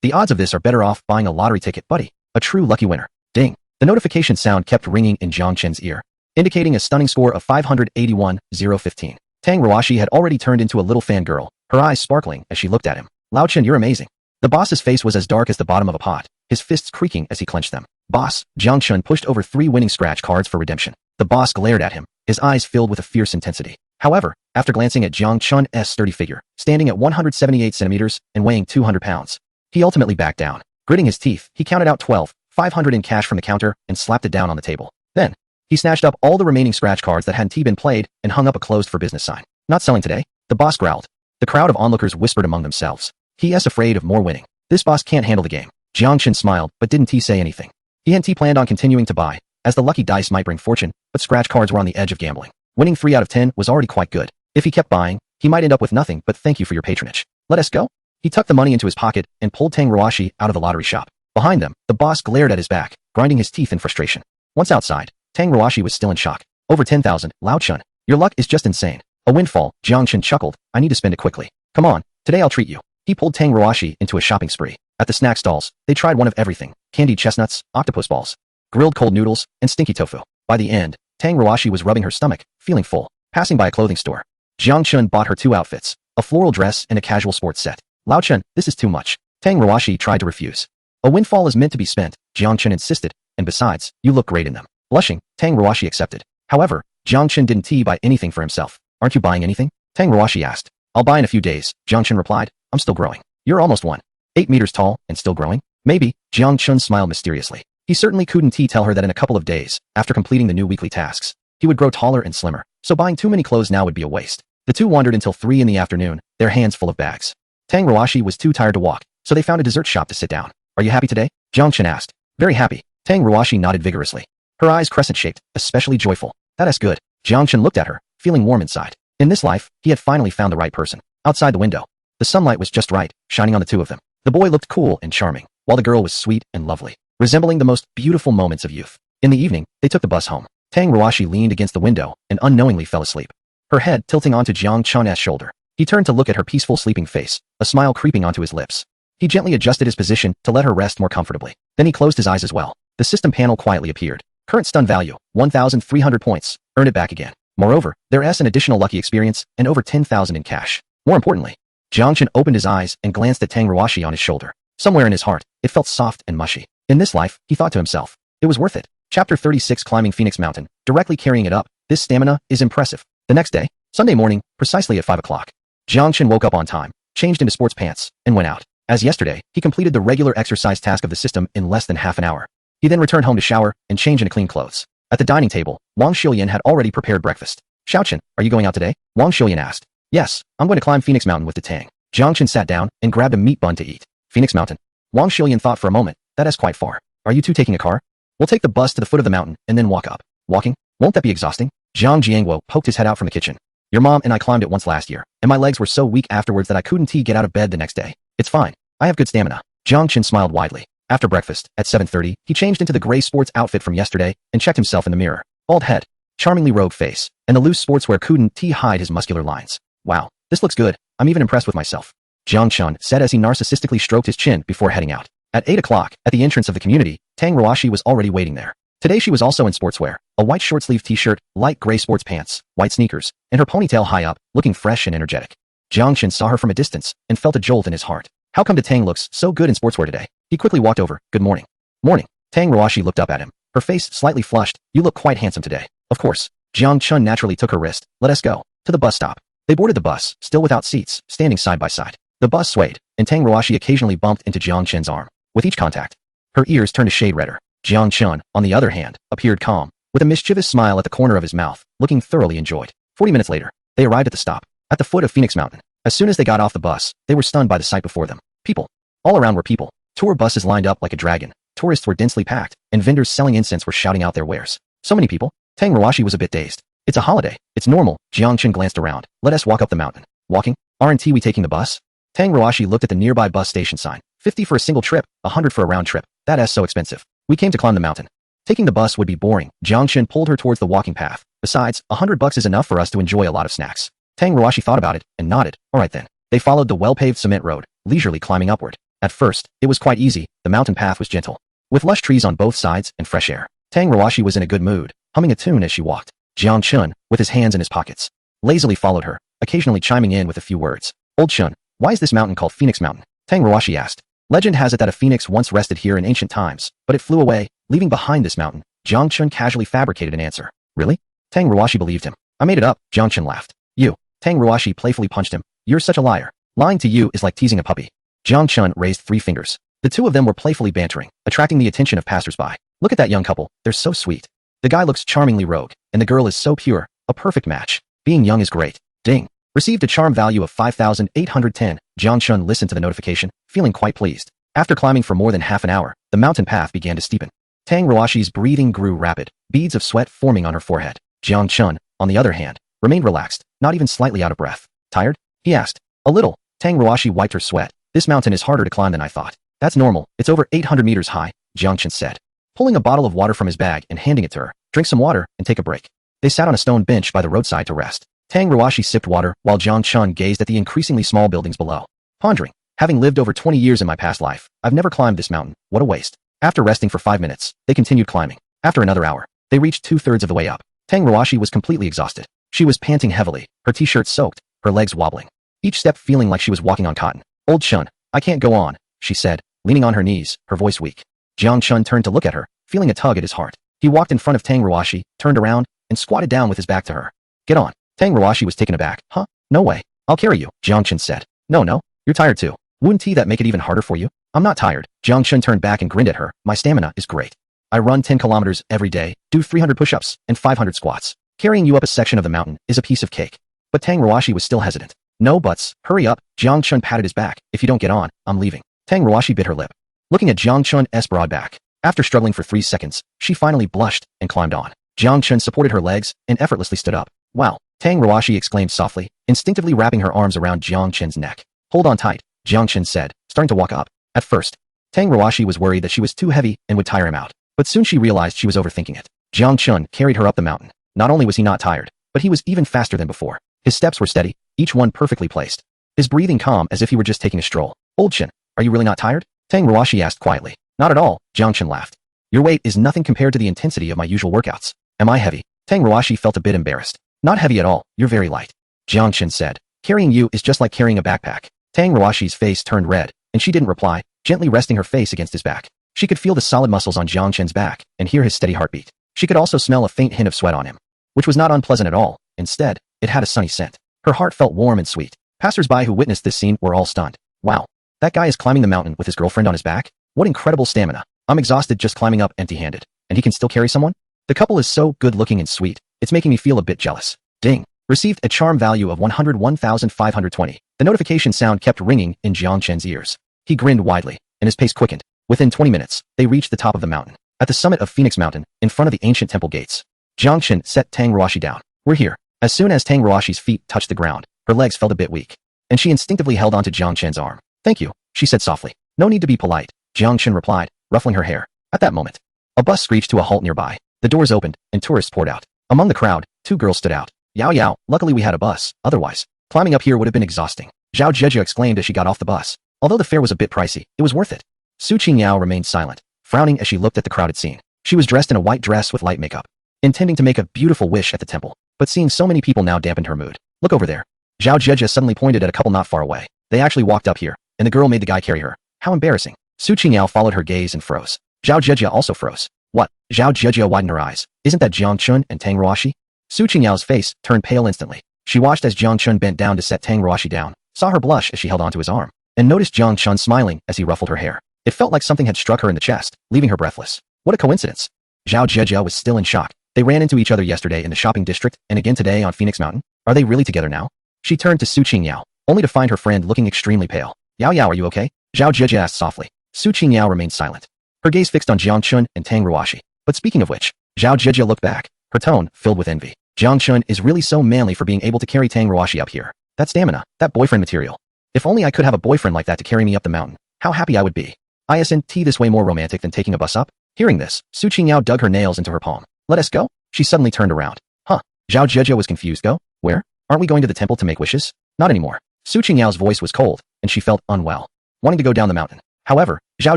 The odds of this are better off buying a lottery ticket, buddy. A true lucky winner. Ding. The notification sound kept ringing in Jang Chun's ear, indicating a stunning score of 581,015. Tang Rawashi had already turned into a little fangirl, her eyes sparkling as she looked at him. Lao Chen, you're amazing. The boss's face was as dark as the bottom of a pot, his fists creaking as he clenched them. Boss, Jang Chun pushed over 3 winning scratch cards for redemption. The boss glared at him, his eyes filled with a fierce intensity. However, after glancing at Jang Chun's sturdy figure, standing at 178 centimeters and weighing 200 pounds, he ultimately backed down. Gritting his teeth, he counted out 500 in cash from the counter and slapped it down on the table. Then, he snatched up all the remaining scratch cards that hadn't been played and hung up a closed for business sign. Not selling today? The boss growled. The crowd of onlookers whispered among themselves. He is afraid of more winning. This boss can't handle the game. Jang Chun smiled, but didn't say anything. He hadn't planned on continuing to buy, as the lucky dice might bring fortune, but scratch cards were on the edge of gambling. Winning 3 out of 10 was already quite good. If he kept buying, he might end up with nothing but thank you for your patronage. Let us go? He tucked the money into his pocket and pulled Tang Rawashi out of the lottery shop. Behind them, the boss glared at his back, grinding his teeth in frustration. Once outside, Tang Rawashi was still in shock. Over 10,000, Lao Chun. Your luck is just insane. A windfall, Jang Chun chuckled. I need to spend it quickly. Come on, today I'll treat you. He pulled Tang Rawashi into a shopping spree. At the snack stalls, they tried one of everything. Candied chestnuts, octopus balls, grilled cold noodles, and stinky tofu. By the end, Tang Rawashi was rubbing her stomach, feeling full. Passing by a clothing store, Jang Chun bought her 2 outfits, a floral dress and a casual sports set. Lao Chun, this is too much. Tang Rawashi tried to refuse. A windfall is meant to be spent, Jang Chun insisted, and besides, you look great in them. Blushing, Tang Rawashi accepted. However, Jang Chun didn't buy anything for himself. Aren't you buying anything? Tang Rawashi asked. I'll buy in a few days, Jang Chun replied. I'm still growing. You're almost 1.8 meters tall and still growing? Maybe, Jang Chun smiled mysteriously. He certainly couldn't tell her that in a couple of days, after completing the new weekly tasks, he would grow taller and slimmer, so buying too many clothes now would be a waste. The two wandered until 3 in the afternoon, their hands full of bags. Tang Rawashi was too tired to walk, so they found a dessert shop to sit down. Are you happy today? Jang Chun asked. Very happy. Tang Rawashi nodded vigorously. Her eyes crescent-shaped, especially joyful. That's good. Jang Chun looked at her, feeling warm inside. In this life, he had finally found the right person. Outside the window, the sunlight was just right, shining on the two of them. The boy looked cool and charming, while the girl was sweet and lovely, resembling the most beautiful moments of youth. In the evening, they took the bus home. Tang Rawashi leaned against the window and unknowingly fell asleep, her head tilting onto Jang Chun's shoulder. He turned to look at her peaceful sleeping face, a smile creeping onto his lips. He gently adjusted his position to let her rest more comfortably. Then he closed his eyes as well. The system panel quietly appeared. Current stun value, 1,300 points. Earn it back again. Moreover, there's an additional lucky experience and over 10,000 in cash. More importantly, Jang Chun opened his eyes and glanced at Tang Rawashi on his shoulder. Somewhere in his heart, it felt soft and mushy. In this life, he thought to himself, it was worth it. Chapter 36 Climbing Phoenix Mountain, directly carrying it up. This stamina is impressive. The next day, Sunday morning, precisely at 5 o'clock, Jang Chun woke up on time, changed into sports pants, and went out. As yesterday, he completed the regular exercise task of the system in less than half an hour. He then returned home to shower and change into clean clothes. At the dining table, Wang Xiuyan had already prepared breakfast. Xiaochen, are you going out today? Wang Xiuyan asked. Yes, I'm going to climb Phoenix Mountain with the Tang. Jang Chun sat down and grabbed a meat bun to eat. Phoenix Mountain. Wang Xiuyan thought for a moment. That is quite far. Are you two taking a car? We'll take the bus to the foot of the mountain and then walk up. Walking? Won't that be exhausting? Zhang Jiangguo poked his head out from the kitchen. Your mom and I climbed it once last year, and my legs were so weak afterwards that I couldn't get out of bed the next day. It's fine. I have good stamina. Zhang Chun smiled widely. After breakfast, at 7:30, he changed into the gray sports outfit from yesterday and checked himself in the mirror. Bald head, charmingly rogue face, and the loose sportswear couldn't hide his muscular lines. Wow, this looks good. I'm even impressed with myself. Jang Chun said as he narcissistically stroked his chin before heading out. At 8 o'clock, at the entrance of the community, Tang Rawashi was already waiting there. Today she was also in sportswear, a white short-sleeve t-shirt, light gray sports pants, white sneakers, and her ponytail high up, looking fresh and energetic. Jang Chun saw her from a distance and felt a jolt in his heart. How come Tang looks so good in sportswear today? He quickly walked over. Good morning. Morning. Tang Rawashi looked up at him, her face slightly flushed. You look quite handsome today. Of course. Jang Chun naturally took her wrist. Let us go. To the bus stop. They boarded the bus, still without seats, standing side by side. The bus swayed, and Tang Rawashi occasionally bumped into Jang Chun's arm. With each contact, her ears turned a shade redder. Jang Chun, on the other hand, appeared calm, with a mischievous smile at the corner of his mouth, looking thoroughly enjoyed. 40 minutes later, they arrived at the stop, at the foot of Phoenix Mountain. As soon as they got off the bus, they were stunned by the sight before them. People. All around were people. Tour buses lined up like a dragon. Tourists were densely packed, and vendors selling incense were shouting out their wares. So many people. Tang Rawashi was a bit dazed. It's a holiday. It's normal. Jiang Chun glanced around. Let us walk up the mountain. Walking? Aren't we taking the bus? Tang Rawashi looked at the nearby bus station sign. 50 for a single trip, 100 for a round trip. That is so expensive. We came to climb the mountain. Taking the bus would be boring. Jiang Chun pulled her towards the walking path. Besides, $100 is enough for us to enjoy a lot of snacks. Tang Rawashi thought about it and nodded. All right then. They followed the well-paved cement road, leisurely climbing upward. At first, it was quite easy. The mountain path was gentle, with lush trees on both sides and fresh air. Tang Rawashi was in a good mood, humming a tune as she walked. Jiang Chun, with his hands in his pockets, lazily followed her, occasionally chiming in with a few words. Old Chun, why is this mountain called Phoenix Mountain? Tang Rawashi asked. Legend has it that a phoenix once rested here in ancient times, but it flew away, leaving behind this mountain. Jiang Chun casually fabricated an answer. Really? Tang Rawashi believed him. I made it up. Jiang Chun laughed. You. Tang Rawashi playfully punched him. You're such a liar. Lying to you is like teasing a puppy. Jiang Chun raised 3 fingers. The two of them were playfully bantering, attracting the attention of passersby. Look at that young couple. They're so sweet. The guy looks charmingly rogue, and the girl is so pure. A perfect match. Being young is great. Ding. Received a charm value of 5,810. Jiang Chun listened to the notification, feeling quite pleased. After climbing for more than half an hour, the mountain path began to steepen. Tang Rawashi's breathing grew rapid, beads of sweat forming on her forehead. Jiang Chun, on the other hand, remained relaxed, not even slightly out of breath. Tired? He asked. A little. Tang Rawashi wiped her sweat. This mountain is harder to climb than I thought. That's normal. It's over 800 meters high, Jang Chun said, pulling a bottle of water from his bag and handing it to her. Drink some water and take a break. They sat on a stone bench by the roadside to rest. Tang Ruashi sipped water while Jang Chun gazed at the increasingly small buildings below. Pondering, having lived over 20 years in my past life, I've never climbed this mountain. What a waste. After resting for 5 minutes, they continued climbing. After another hour, they reached 2/3 of the way up. Tang Ruashi was completely exhausted. She was panting heavily, her t-shirt soaked, her legs wobbling. Each step feeling like she was walking on cotton. Old Chun, I can't go on, she said, leaning on her knees, her voice weak. Jang Chun turned to look at her, feeling a tug at his heart. He walked in front of Tang Ruashi, turned around, and squatted down with his back to her. Get on. Tang Ruashi was taken aback. Huh? No way. I'll carry you, Jang Chun said. No, you're tired too. Wouldn't that make it even harder for you? I'm not tired. Jang Chun turned back and grinned at her. My stamina is great. I run 10 kilometers every day, do 300 push-ups, and 500 squats. Carrying you up a section of the mountain is a piece of cake. But Tang Ruashi was still hesitant. No buts. Hurry up. Jang Chun patted his back. If you don't get on, I'm leaving. Tang Ruashi bit her lip. Looking at Jang Chun's broad back. After struggling for 3 seconds, she finally blushed and climbed on. Jang Chun supported her legs and effortlessly stood up. Wow. Tang Ruashi exclaimed softly, instinctively wrapping her arms around Jang Chun's neck. Hold on tight, Jang Chun said, starting to walk up. At first, Tang Ruashi was worried that she was too heavy and would tire him out. But soon she realized she was overthinking it. Jang Chun carried her up the mountain. Not only was he not tired, but he was even faster than before. His steps were steady, each one perfectly placed. His breathing calm as if he were just taking a stroll. Old Chun, are you really not tired? Tang Ruashi asked quietly. Not at all, Jang Chun laughed. Your weight is nothing compared to the intensity of my usual workouts. Am I heavy? Tang Ruashi felt a bit embarrassed. Not heavy at all, you're very light. Jang Chun said. Carrying you is just like carrying a backpack. Tang Ruashi's face turned red, and she didn't reply, gently resting her face against his back. She could feel the solid muscles on Jang Chun's back and hear his steady heartbeat. She could also smell a faint hint of sweat on him, which was not unpleasant at all. Instead, it had a sunny scent. Her heart felt warm and sweet. Passers-by who witnessed this scene were all stunned. Wow, that guy is climbing the mountain with his girlfriend on his back? What incredible stamina. I'm exhausted just climbing up empty-handed. And he can still carry someone? The couple is so good-looking and sweet, it's making me feel a bit jealous. Ding. Received a charm value of 101,520. The notification sound kept ringing in Jang Chun's ears. He grinned widely, and his pace quickened. Within 20 minutes, they reached the top of the mountain. At the summit of Phoenix Mountain, in front of the ancient temple gates, Jang Chun set Tang Ruashi down. We're here. As soon as Tang Ruashi's feet touched the ground, her legs felt a bit weak, and she instinctively held onto Jang Chun's arm. Thank you, she said softly. No need to be polite, Jang Chun replied, ruffling her hair. At that moment, a bus screeched to a halt nearby. The doors opened, and tourists poured out. Among the crowd, 2 girls stood out. Yao, luckily we had a bus, otherwise, climbing up here would have been exhausting. Zhao Jieja exclaimed as she got off the bus. Although the fare was a bit pricey, it was worth it. Su Qingyao remained silent, frowning as she looked at the crowded scene. She was dressed in a white dress with light makeup, intending to make a beautiful wish at the temple, but seeing so many people now dampened her mood. Look over there. Zhao Jieja suddenly pointed at a couple not far away. They actually walked up here, and the girl made the guy carry her. How embarrassing. Su Qingyao followed her gaze and froze. Zhao Jieja also froze. What? Zhao Jieja widened her eyes. Isn't that Jang Chun and Tang Ruashi? Su Qingyao's face turned pale instantly. She watched as Jang Chun bent down to set Tang Ruashi down, saw her blush as she held onto his arm, and noticed Jang Chun smiling as he ruffled her hair. It felt like something had struck her in the chest, leaving her breathless. What a coincidence. Zhao Jieja was still in shock. They ran into each other yesterday in the shopping district and again today on Phoenix Mountain. Are they really together now? She turned to Su Qingyao, only to find her friend looking extremely pale. Yao, are you okay? Zhao Jieja asked softly. Su Qingyao remained silent, her gaze fixed on Jang Chun and Tang Ruashi. But speaking of which, Zhao Jieja looked back, her tone filled with envy. Jang Chun is really so manly for being able to carry Tang Ruashi up here. That stamina, that boyfriend material. If only I could have a boyfriend like that to carry me up the mountain. How happy I would be. Isn't this way more romantic than taking a bus up? Hearing this, Su Qingyao dug her nails into her palm. Let us go? She suddenly turned around. Huh? Zhao Jieja was confused. Go? Where? Aren't we going to the temple to make wishes? Not anymore. Su Qingyao's voice was cold, and she felt unwell, wanting to go down the mountain. However, Zhao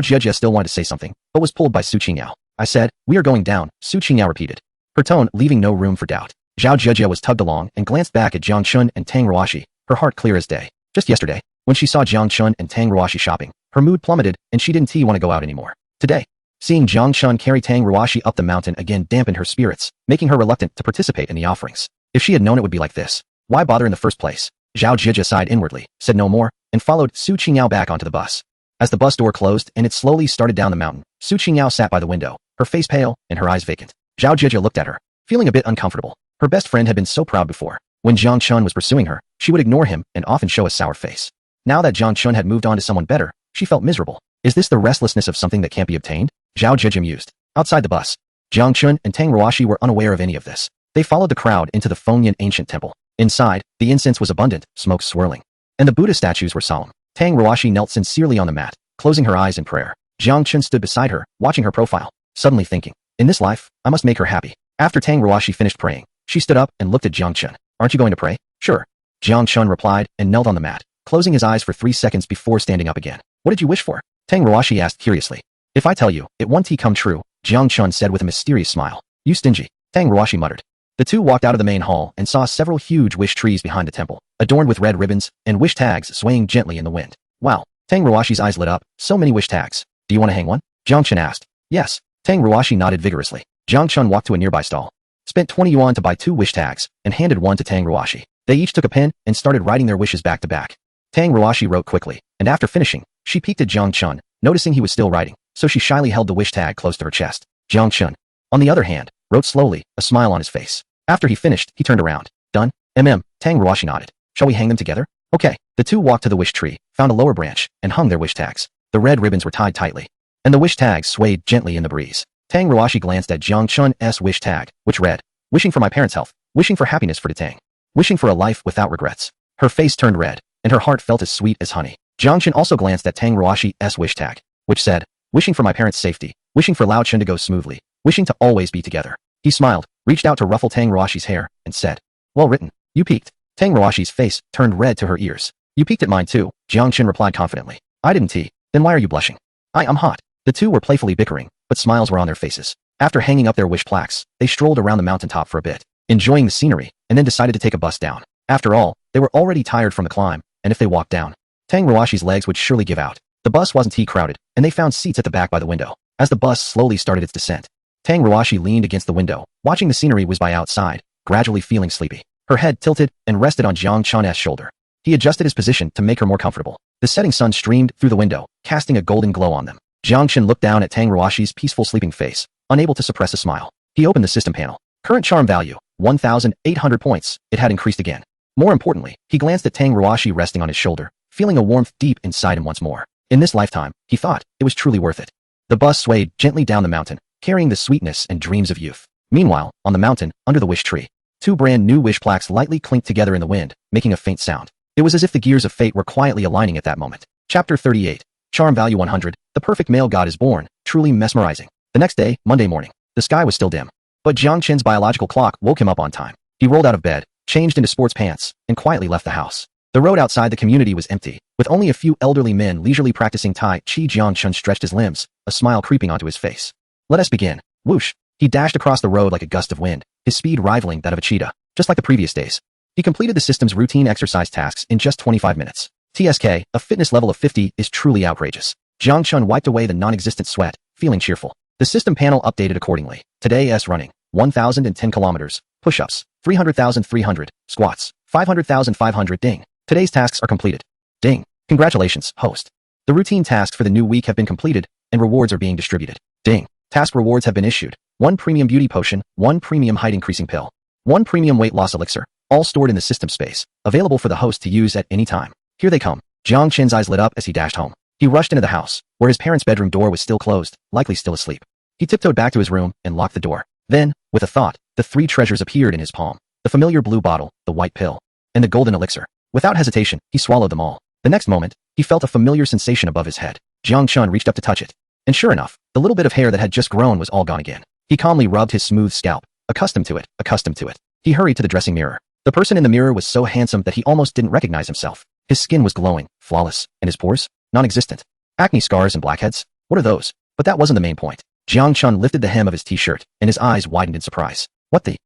Jieja still wanted to say something, but was pulled by Su Qingyao. I said, we are going down, Su Qingyao repeated, her tone leaving no room for doubt. Zhao Jieja was tugged along and glanced back at Jang Chun and Tang Ruashi, her heart clear as day. Just yesterday, when she saw Jang Chun and Tang Ruashi shopping, her mood plummeted and she didn't want to go out anymore. Today, seeing Jang Chun carry Tang Ruashi up the mountain again dampened her spirits, making her reluctant to participate in the offerings. If she had known it would be like this, why bother in the first place? Zhao Jieja sighed inwardly, said no more, and followed Su Qingyao back onto the bus. As the bus door closed and it slowly started down the mountain, Su Qingyao sat by the window, her face pale and her eyes vacant. Zhao Jieja looked at her, feeling a bit uncomfortable. Her best friend had been so proud before. When Jang Chun was pursuing her, she would ignore him and often show a sour face. Now that Jang Chun had moved on to someone better, she felt miserable. Is this the restlessness of something that can't be obtained? Zhao Jieja mused. Outside the bus, Jang Chun and Tang Ruashi were unaware of any of this. They followed the crowd into the Fengyan ancient temple. Inside, the incense was abundant, smoke swirling, and the Buddha statues were solemn. Tang Ruashi knelt sincerely on the mat, closing her eyes in prayer. Jang Chun stood beside her, watching her profile, suddenly thinking, in this life, I must make her happy. After Tang Ruashi finished praying, she stood up and looked at Jang Chun. Aren't you going to pray? Sure. Jang Chun replied and knelt on the mat, closing his eyes for 3 seconds before standing up again. What did you wish for? Tang Ruashi asked curiously. If I tell you, it won't come true, Jang Chun said with a mysterious smile. You stingy. Tang Ruashi muttered. The two walked out of the main hall and saw several huge wish trees behind the temple, adorned with red ribbons and wish tags swaying gently in the wind. Wow. Tang Ruashi's eyes lit up. So many wish tags. Do you want to hang one? Jang Chun asked. Yes. Tang Ruashi nodded vigorously. Jang Chun walked to a nearby stall, spent 20 yuan to buy 2 wish tags, and handed one to Tang Ruashi. They each took a pen and started writing their wishes back to back. Tang Ruashi wrote quickly, and after finishing, she peeked at Jang Chun, noticing he was still writing, so she shyly held the wish tag close to her chest. Jang Chun, on the other hand, wrote slowly, a smile on his face. After he finished, he turned around. Done? Tang Ruashi nodded. Shall we hang them together? Okay. The two walked to the wish tree, found a lower branch, and hung their wish tags. The red ribbons were tied tightly, and the wish tags swayed gently in the breeze. Tang Ruashi glanced at Jang Chun's wish tag, which read, wishing for my parents' health, wishing for happiness for Tang, wishing for a life without regrets. Her face turned red, and her heart felt as sweet as honey. Jang Chun also glanced at Tang Ruashi's wish tag, which said, wishing for my parents' safety, wishing for Lao Chun to go smoothly, wishing to always be together. He smiled, reached out to ruffle Tang Ruashi's hair, and said, well written. You peeked. Tang Ruashi's face turned red to her ears. You peeked at mine too, Jang Chun replied confidently. I didn't. Then why are you blushing? I'm hot. The two were playfully bickering, but smiles were on their faces. After hanging up their wish plaques, they strolled around the mountaintop for a bit, enjoying the scenery, and then decided to take a bus down. After all, they were already tired from the climb, and if they walked down, Tang Ruashi's legs would surely give out. The bus wasn't crowded, and they found seats at the back by the window. As the bus slowly started its descent, Tang Ruashi leaned against the window, watching the scenery whiz by outside, gradually feeling sleepy. Her head tilted and rested on Jang Chun's shoulder. He adjusted his position to make her more comfortable. The setting sun streamed through the window, casting a golden glow on them. Jang Chun looked down at Tang Ruashi's peaceful sleeping face, unable to suppress a smile. He opened the system panel. Current charm value, 1,800 points. It had increased again. More importantly, he glanced at Tang Ruashi resting on his shoulder, feeling a warmth deep inside him once more. In this lifetime, he thought, it was truly worth it. The bus swayed gently down the mountain, carrying the sweetness and dreams of youth. Meanwhile, on the mountain, under the wish tree, 2 brand new wish plaques lightly clinked together in the wind, making a faint sound. It was as if the gears of fate were quietly aligning at that moment. Chapter 38. Charm value 100. The perfect male god is born. Truly mesmerizing. The next day, Monday morning, the sky was still dim, but Jiang Chen's biological clock woke him up on time. He rolled out of bed, changed into sports pants, and quietly left the house. The road outside the community was empty, with only a few elderly men leisurely practicing Tai Chi. Jiang Chun stretched his limbs, a smile creeping onto his face. Let us begin. Whoosh. He dashed across the road like a gust of wind, his speed rivaling that of a cheetah, just like the previous days. He completed the system's routine exercise tasks in just 25 minutes. TSK, a fitness level of 50, is truly outrageous. Jiang Chun wiped away the non-existent sweat, feeling cheerful. The system panel updated accordingly. Today's running, 1,010 kilometers, push-ups, 300,300, squats, 500,500. Ding. Today's tasks are completed. Ding. Congratulations, host. The routine tasks for the new week have been completed, and rewards are being distributed. Ding. Task rewards have been issued. 1 premium beauty potion, 1 premium height increasing pill, 1 premium weight loss elixir, all stored in the system space, available for the host to use at any time. Here they come. Jiang Chen's eyes lit up as he dashed home. He rushed into the house, where his parents' bedroom door was still closed, likely still asleep. He tiptoed back to his room and locked the door. Then, with a thought, the 3 treasures appeared in his palm. The familiar blue bottle, the white pill, and the golden elixir. Without hesitation, he swallowed them all. The next moment, he felt a familiar sensation above his head. Jiang Chun reached up to touch it. And sure enough, the little bit of hair that had just grown was all gone again. He calmly rubbed his smooth scalp, accustomed to it. He hurried to the dressing mirror. The person in the mirror was so handsome that he almost didn't recognize himself. His skin was glowing, flawless, and his pores, non-existent. Acne scars and blackheads? What are those? But that wasn't the main point. Jiang Chun lifted the hem of his t-shirt, and his eyes widened in surprise. What the?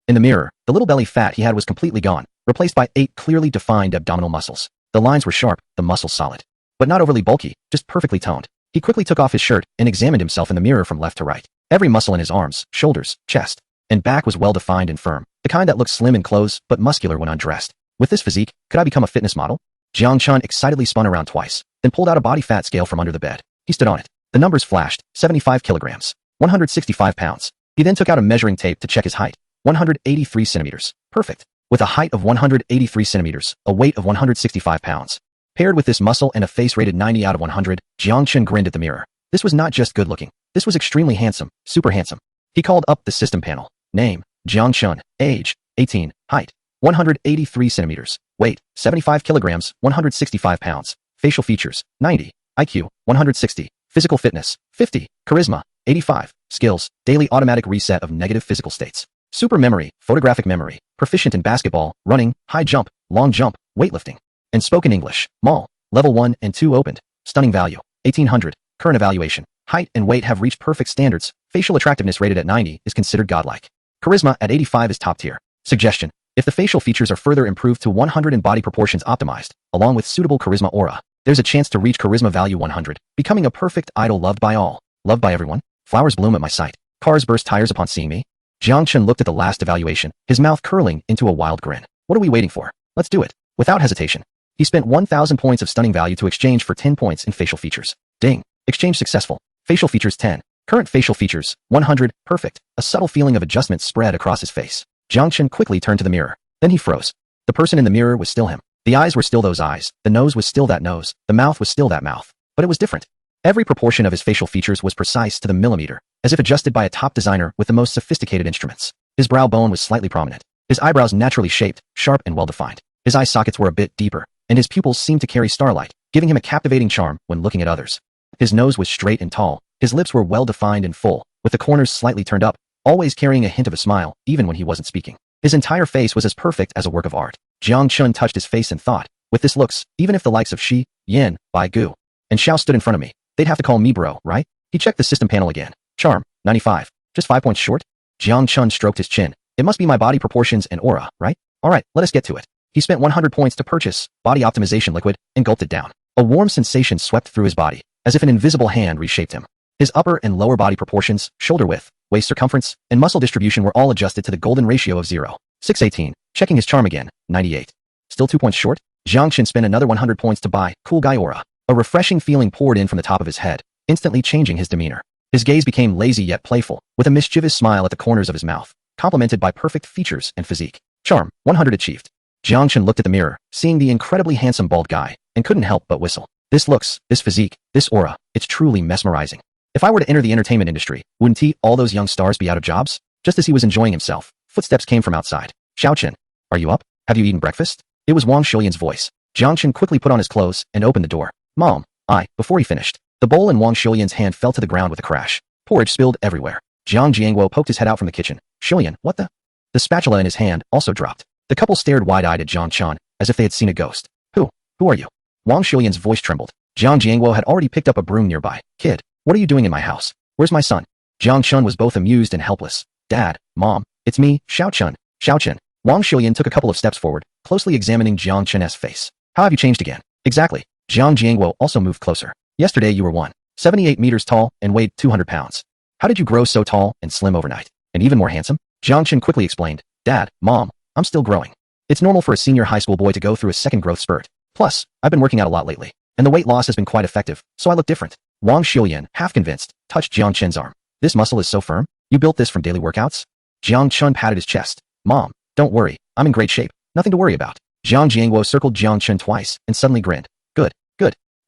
In the mirror, the little belly fat he had was completely gone, replaced by 8 clearly defined abdominal muscles. The lines were sharp, the muscles solid, but not overly bulky, just perfectly toned. He quickly took off his shirt and examined himself in the mirror from left to right. Every muscle in his arms, shoulders, chest, and back was well-defined and firm, the kind that looked slim in clothes but muscular when undressed. With this physique, could I become a fitness model? Jiang Chun excitedly spun around twice, then pulled out a body fat scale from under the bed. He stood on it. The numbers flashed, 75 kilograms, 165 pounds. He then took out a measuring tape to check his height, 183 centimeters. Perfect. With a height of 183 centimeters, a weight of 165 pounds. Paired with this muscle and a face rated 90 out of 100, Jiang Chun grinned at the mirror. This was not just good looking. This was extremely handsome, super handsome. He called up the system panel. Name, Jiang Chun. Age, 18. Height, 183 centimeters. Weight, 75 kilograms, 165 pounds. Facial features, 90. IQ, 160. Physical fitness, 50. Charisma, 85. Skills, daily automatic reset of negative physical states. Super memory, photographic memory, proficient in basketball, running, high jump, long jump, weightlifting. And spoken English, Mall, level 1 and 2 opened. Stunning value, 1800. Current evaluation, height and weight have reached perfect standards. Facial attractiveness rated at 90 is considered godlike. Charisma at 85 is top tier. Suggestion, if the facial features are further improved to 100 and body proportions optimized, along with suitable charisma aura, there's a chance to reach charisma value 100, becoming a perfect idol loved by all. Loved by everyone? Flowers bloom at my sight. Cars burst tires upon seeing me. Jang Chun looked at the last evaluation, his mouth curling into a wild grin. What are we waiting for? Let's do it. Without hesitation. He spent 1,000 points of stunning value to exchange for 10 points in facial features. Ding. Exchange successful. Facial features 10. Current facial features, 100, perfect. A subtle feeling of adjustment spread across his face. Jang Chun quickly turned to the mirror. Then he froze. The person in the mirror was still him. The eyes were still those eyes. The nose was still that nose. The mouth was still that mouth. But it was different. Every proportion of his facial features was precise to the millimeter, as if adjusted by a top designer with the most sophisticated instruments. His brow bone was slightly prominent. His eyebrows naturally shaped, sharp and well-defined. His eye sockets were a bit deeper, and his pupils seemed to carry starlight, giving him a captivating charm when looking at others. His nose was straight and tall. His lips were well-defined and full, with the corners slightly turned up, always carrying a hint of a smile, even when he wasn't speaking. His entire face was as perfect as a work of art. Jang Chun touched his face and thought, with this looks, even if the likes of Shi, Yin, Bai Gu, and Xiao stood in front of me, they'd have to call me bro, right? He checked the system panel again. Charm, 95. Just 5 points short? Jang Chun stroked his chin. It must be my body proportions and aura, right? Alright, let us get to it. He spent 100 points to purchase body optimization liquid and gulped it down. A warm sensation swept through his body, as if an invisible hand reshaped him. His upper and lower body proportions, shoulder width, waist circumference, and muscle distribution were all adjusted to the golden ratio of 0. 618. Checking his charm again, 98. Still 2 points short? Jang Chun spent another 100 points to buy cool guy aura. A refreshing feeling poured in from the top of his head, instantly changing his demeanor. His gaze became lazy yet playful, with a mischievous smile at the corners of his mouth, complemented by perfect features and physique. Charm, 100 achieved. Jang Chun looked at the mirror, seeing the incredibly handsome bald guy, and couldn't help but whistle. This looks, this physique, this aura, it's truly mesmerizing. If I were to enter the entertainment industry, wouldn't all those young stars be out of jobs? Just as he was enjoying himself, footsteps came from outside. Xiao Chen, are you up? Have you eaten breakfast? It was Wang Xiulian's voice. Jang Chun quickly put on his clothes and opened the door. Mom, before he finished. The bowl in Wang Xiulian's hand fell to the ground with a crash. Porridge spilled everywhere. Jiang Jiangguo poked his head out from the kitchen. Xiulian, what the? The spatula in his hand also dropped. The couple stared wide-eyed at Jang Chun, as if they had seen a ghost. Who are you? Wang Xiulian's voice trembled. Jiang Jiangguo had already picked up a broom nearby. Kid, what are you doing in my house? Where's my son? Jiang Chun was both amused and helpless. Dad, Mom, it's me, Xiao Chun. Xiao Chun. Wang Xiulian took a couple of steps forward, closely examining Jiang Chun's face. How have you changed again? Exactly. Jiang Jiangguo also moved closer. Yesterday you were 178 meters tall and weighed 200 pounds. How did you grow so tall and slim overnight? And even more handsome? Jiang Chun quickly explained. Dad, Mom, I'm still growing. It's normal for a senior high school boy to go through a second growth spurt. Plus, I've been working out a lot lately, and the weight loss has been quite effective, so I look different. Wang Xiulian, half convinced, touched Jiang Chun's arm. This muscle is so firm. You built this from daily workouts? Jiang Chun patted his chest. Mom, don't worry, I'm in great shape. Nothing to worry about. Jiang Jiangguo circled Jiang Chun twice and suddenly grinned. Good.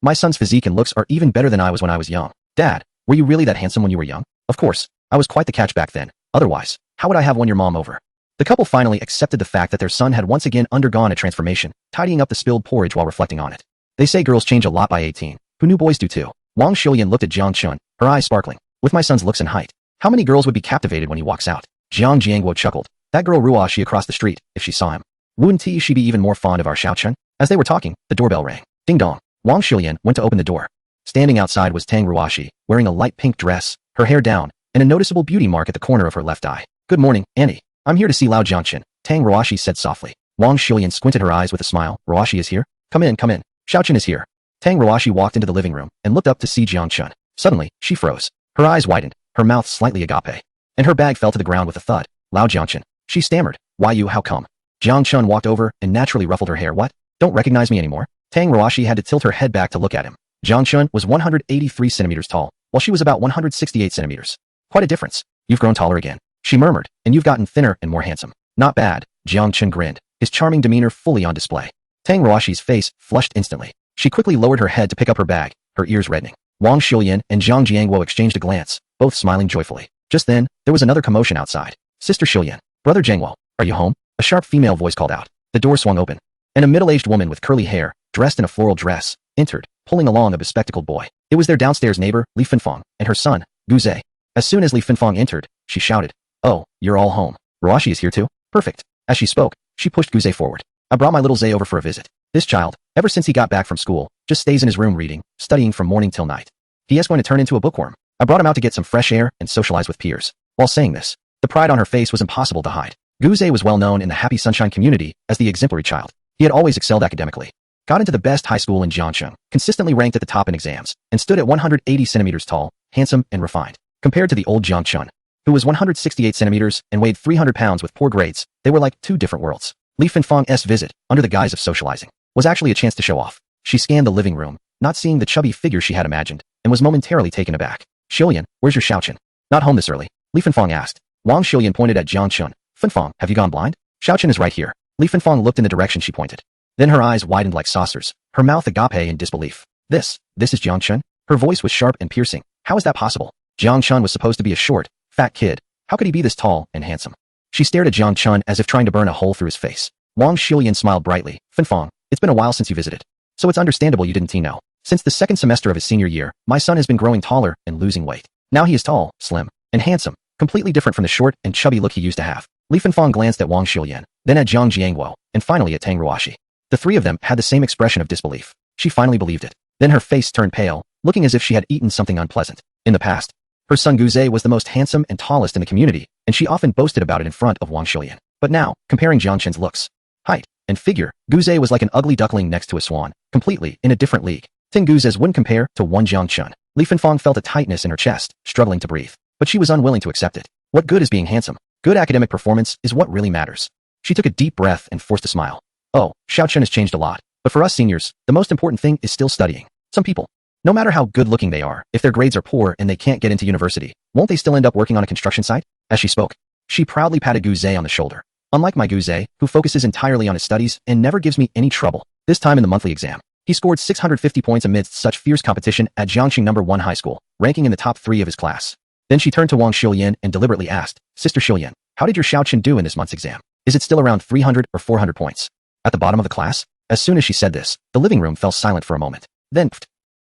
My son's physique and looks are even better than I was when I was young. Dad, were you really that handsome when you were young? Of course, I was quite the catch back then. Otherwise, how would I have won your mom over? The couple finally accepted the fact that their son had once again undergone a transformation, tidying up the spilled porridge while reflecting on it. They say girls change a lot by 18. Who knew boys do too? Wang Xiulian looked at Jiang Chun, her eyes sparkling. With my son's looks and height, how many girls would be captivated when he walks out? Jiang Jiangguo chuckled. That girl Ruoshi across the street, if she saw him. Wouldn't she be even more fond of our Xiao Chun? As they were talking, the doorbell rang. Ding dong. Wang Xiulian went to open the door. Standing outside was Tang Ruoshi, wearing a light pink dress, her hair down, and a noticeable beauty mark at the corner of her left eye. Good morning, Annie. I'm here to see Lao Jiangchen, Tang Ruoshi said softly. Wang Xiulian squinted her eyes with a smile. Ruoshi is here? Come in. Xiao Chun is here. Tang Ruoshi walked into the living room and looked up to see Jiang Chun. Suddenly, she froze. Her eyes widened, her mouth slightly agape, and her bag fell to the ground with a thud. Lao Jiangchen. She stammered. Why you? How come? Jiang Chun walked over and naturally ruffled her hair. What? Don't recognize me anymore? Tang Ruoshi had to tilt her head back to look at him. Jiang Chun was 183 centimeters tall, while she was about 168 centimeters. Quite a difference. You've grown taller again, she murmured, and you've gotten thinner and more handsome. Not bad, Jiang Chun grinned, his charming demeanor fully on display. Tang Ruoshi's face flushed instantly. She quickly lowered her head to pick up her bag, her ears reddening. Wang Xiulian and Jiang Jiangguo exchanged a glance, both smiling joyfully. Just then, there was another commotion outside. Sister Xiulian, Brother Jiangguo, are you home? A sharp female voice called out. The door swung open, and a middle-aged woman with curly hair, dressed in a floral dress, entered, pulling along a bespectacled boy. It was their downstairs neighbor, Li Finfang, and her son, Guze. As soon as Li Finfang entered, she shouted, "Oh, you're all home. Ruashi is here too? Perfect." As she spoke, she pushed Guze forward. "I brought my little Zay over for a visit. This child, ever since he got back from school, just stays in his room reading, studying from morning till night. He is going to turn into a bookworm. I brought him out to get some fresh air and socialize with peers." While saying this, the pride on her face was impossible to hide. Guze was well known in the Happy Sunshine community as the exemplary child. He had always excelled academically, got into the best high school in Jang Chun, consistently ranked at the top in exams, and stood at 180 centimeters tall, handsome and refined. Compared to the old Jang Chun, who was 168 centimeters and weighed 300 pounds with poor grades, they were like two different worlds. Li Finfang's visit, under the guise of socializing, was actually a chance to show off. She scanned the living room, not seeing the chubby figure she had imagined, and was momentarily taken aback. "Xilian, where's your Xiaochen? Not home this early?" Li Finfang asked. Wang Xilian pointed at Jang Chun. "Finfang, have you gone blind? Xiaochen is right here." Li Finfang looked in the direction she pointed. Then her eyes widened like saucers, her mouth agape in disbelief. This is Jang Chun?" Her voice was sharp and piercing. "How is that possible? Jang Chun was supposed to be a short, fat kid. How could he be this tall and handsome?" She stared at Jang Chun as if trying to burn a hole through his face. Wang Xilian smiled brightly. "Finfang, it's been a while since you visited, so it's understandable you didn't know. Since the second semester of his senior year, my son has been growing taller and losing weight. Now he is tall, slim, and handsome, completely different from the short and chubby look he used to have." Li Finfang glanced at Wang Xilian, then at Zhang Jiangguo, and finally at Tang Ruashi. The three of them had the same expression of disbelief. She finally believed it. Then her face turned pale, looking as if she had eaten something unpleasant. In the past, her son Guze was the most handsome and tallest in the community, and she often boasted about it in front of Wang Xilian. But now, comparing Jiang Chen's looks, height, and figure, Guze was like an ugly duckling next to a swan, completely in a different league. Ting Guze's wouldn't compare to one Jiang Chun. Li Finfang felt a tightness in her chest, struggling to breathe, but she was unwilling to accept it. What good is being handsome? Good academic performance is what really matters. She took a deep breath and forced a smile. "Oh, Xiaochen has changed a lot, but for us seniors, the most important thing is still studying. Some people, no matter how good-looking they are, if their grades are poor and they can't get into university, won't they still end up working on a construction site?" As she spoke, she proudly patted Guze on the shoulder. "Unlike my Guze, who focuses entirely on his studies and never gives me any trouble, this time in the monthly exam, he scored 650 points amidst such fierce competition at Jiangxing No. 1 High School, ranking in the top 3 of his class." Then she turned to Wang Xilian and deliberately asked, "Sister Xilian, how did your Xiaochen do in this month's exam? Is it still around 300 or 400 points? At the bottom of the class?" As soon as she said this, the living room fell silent for a moment. Then,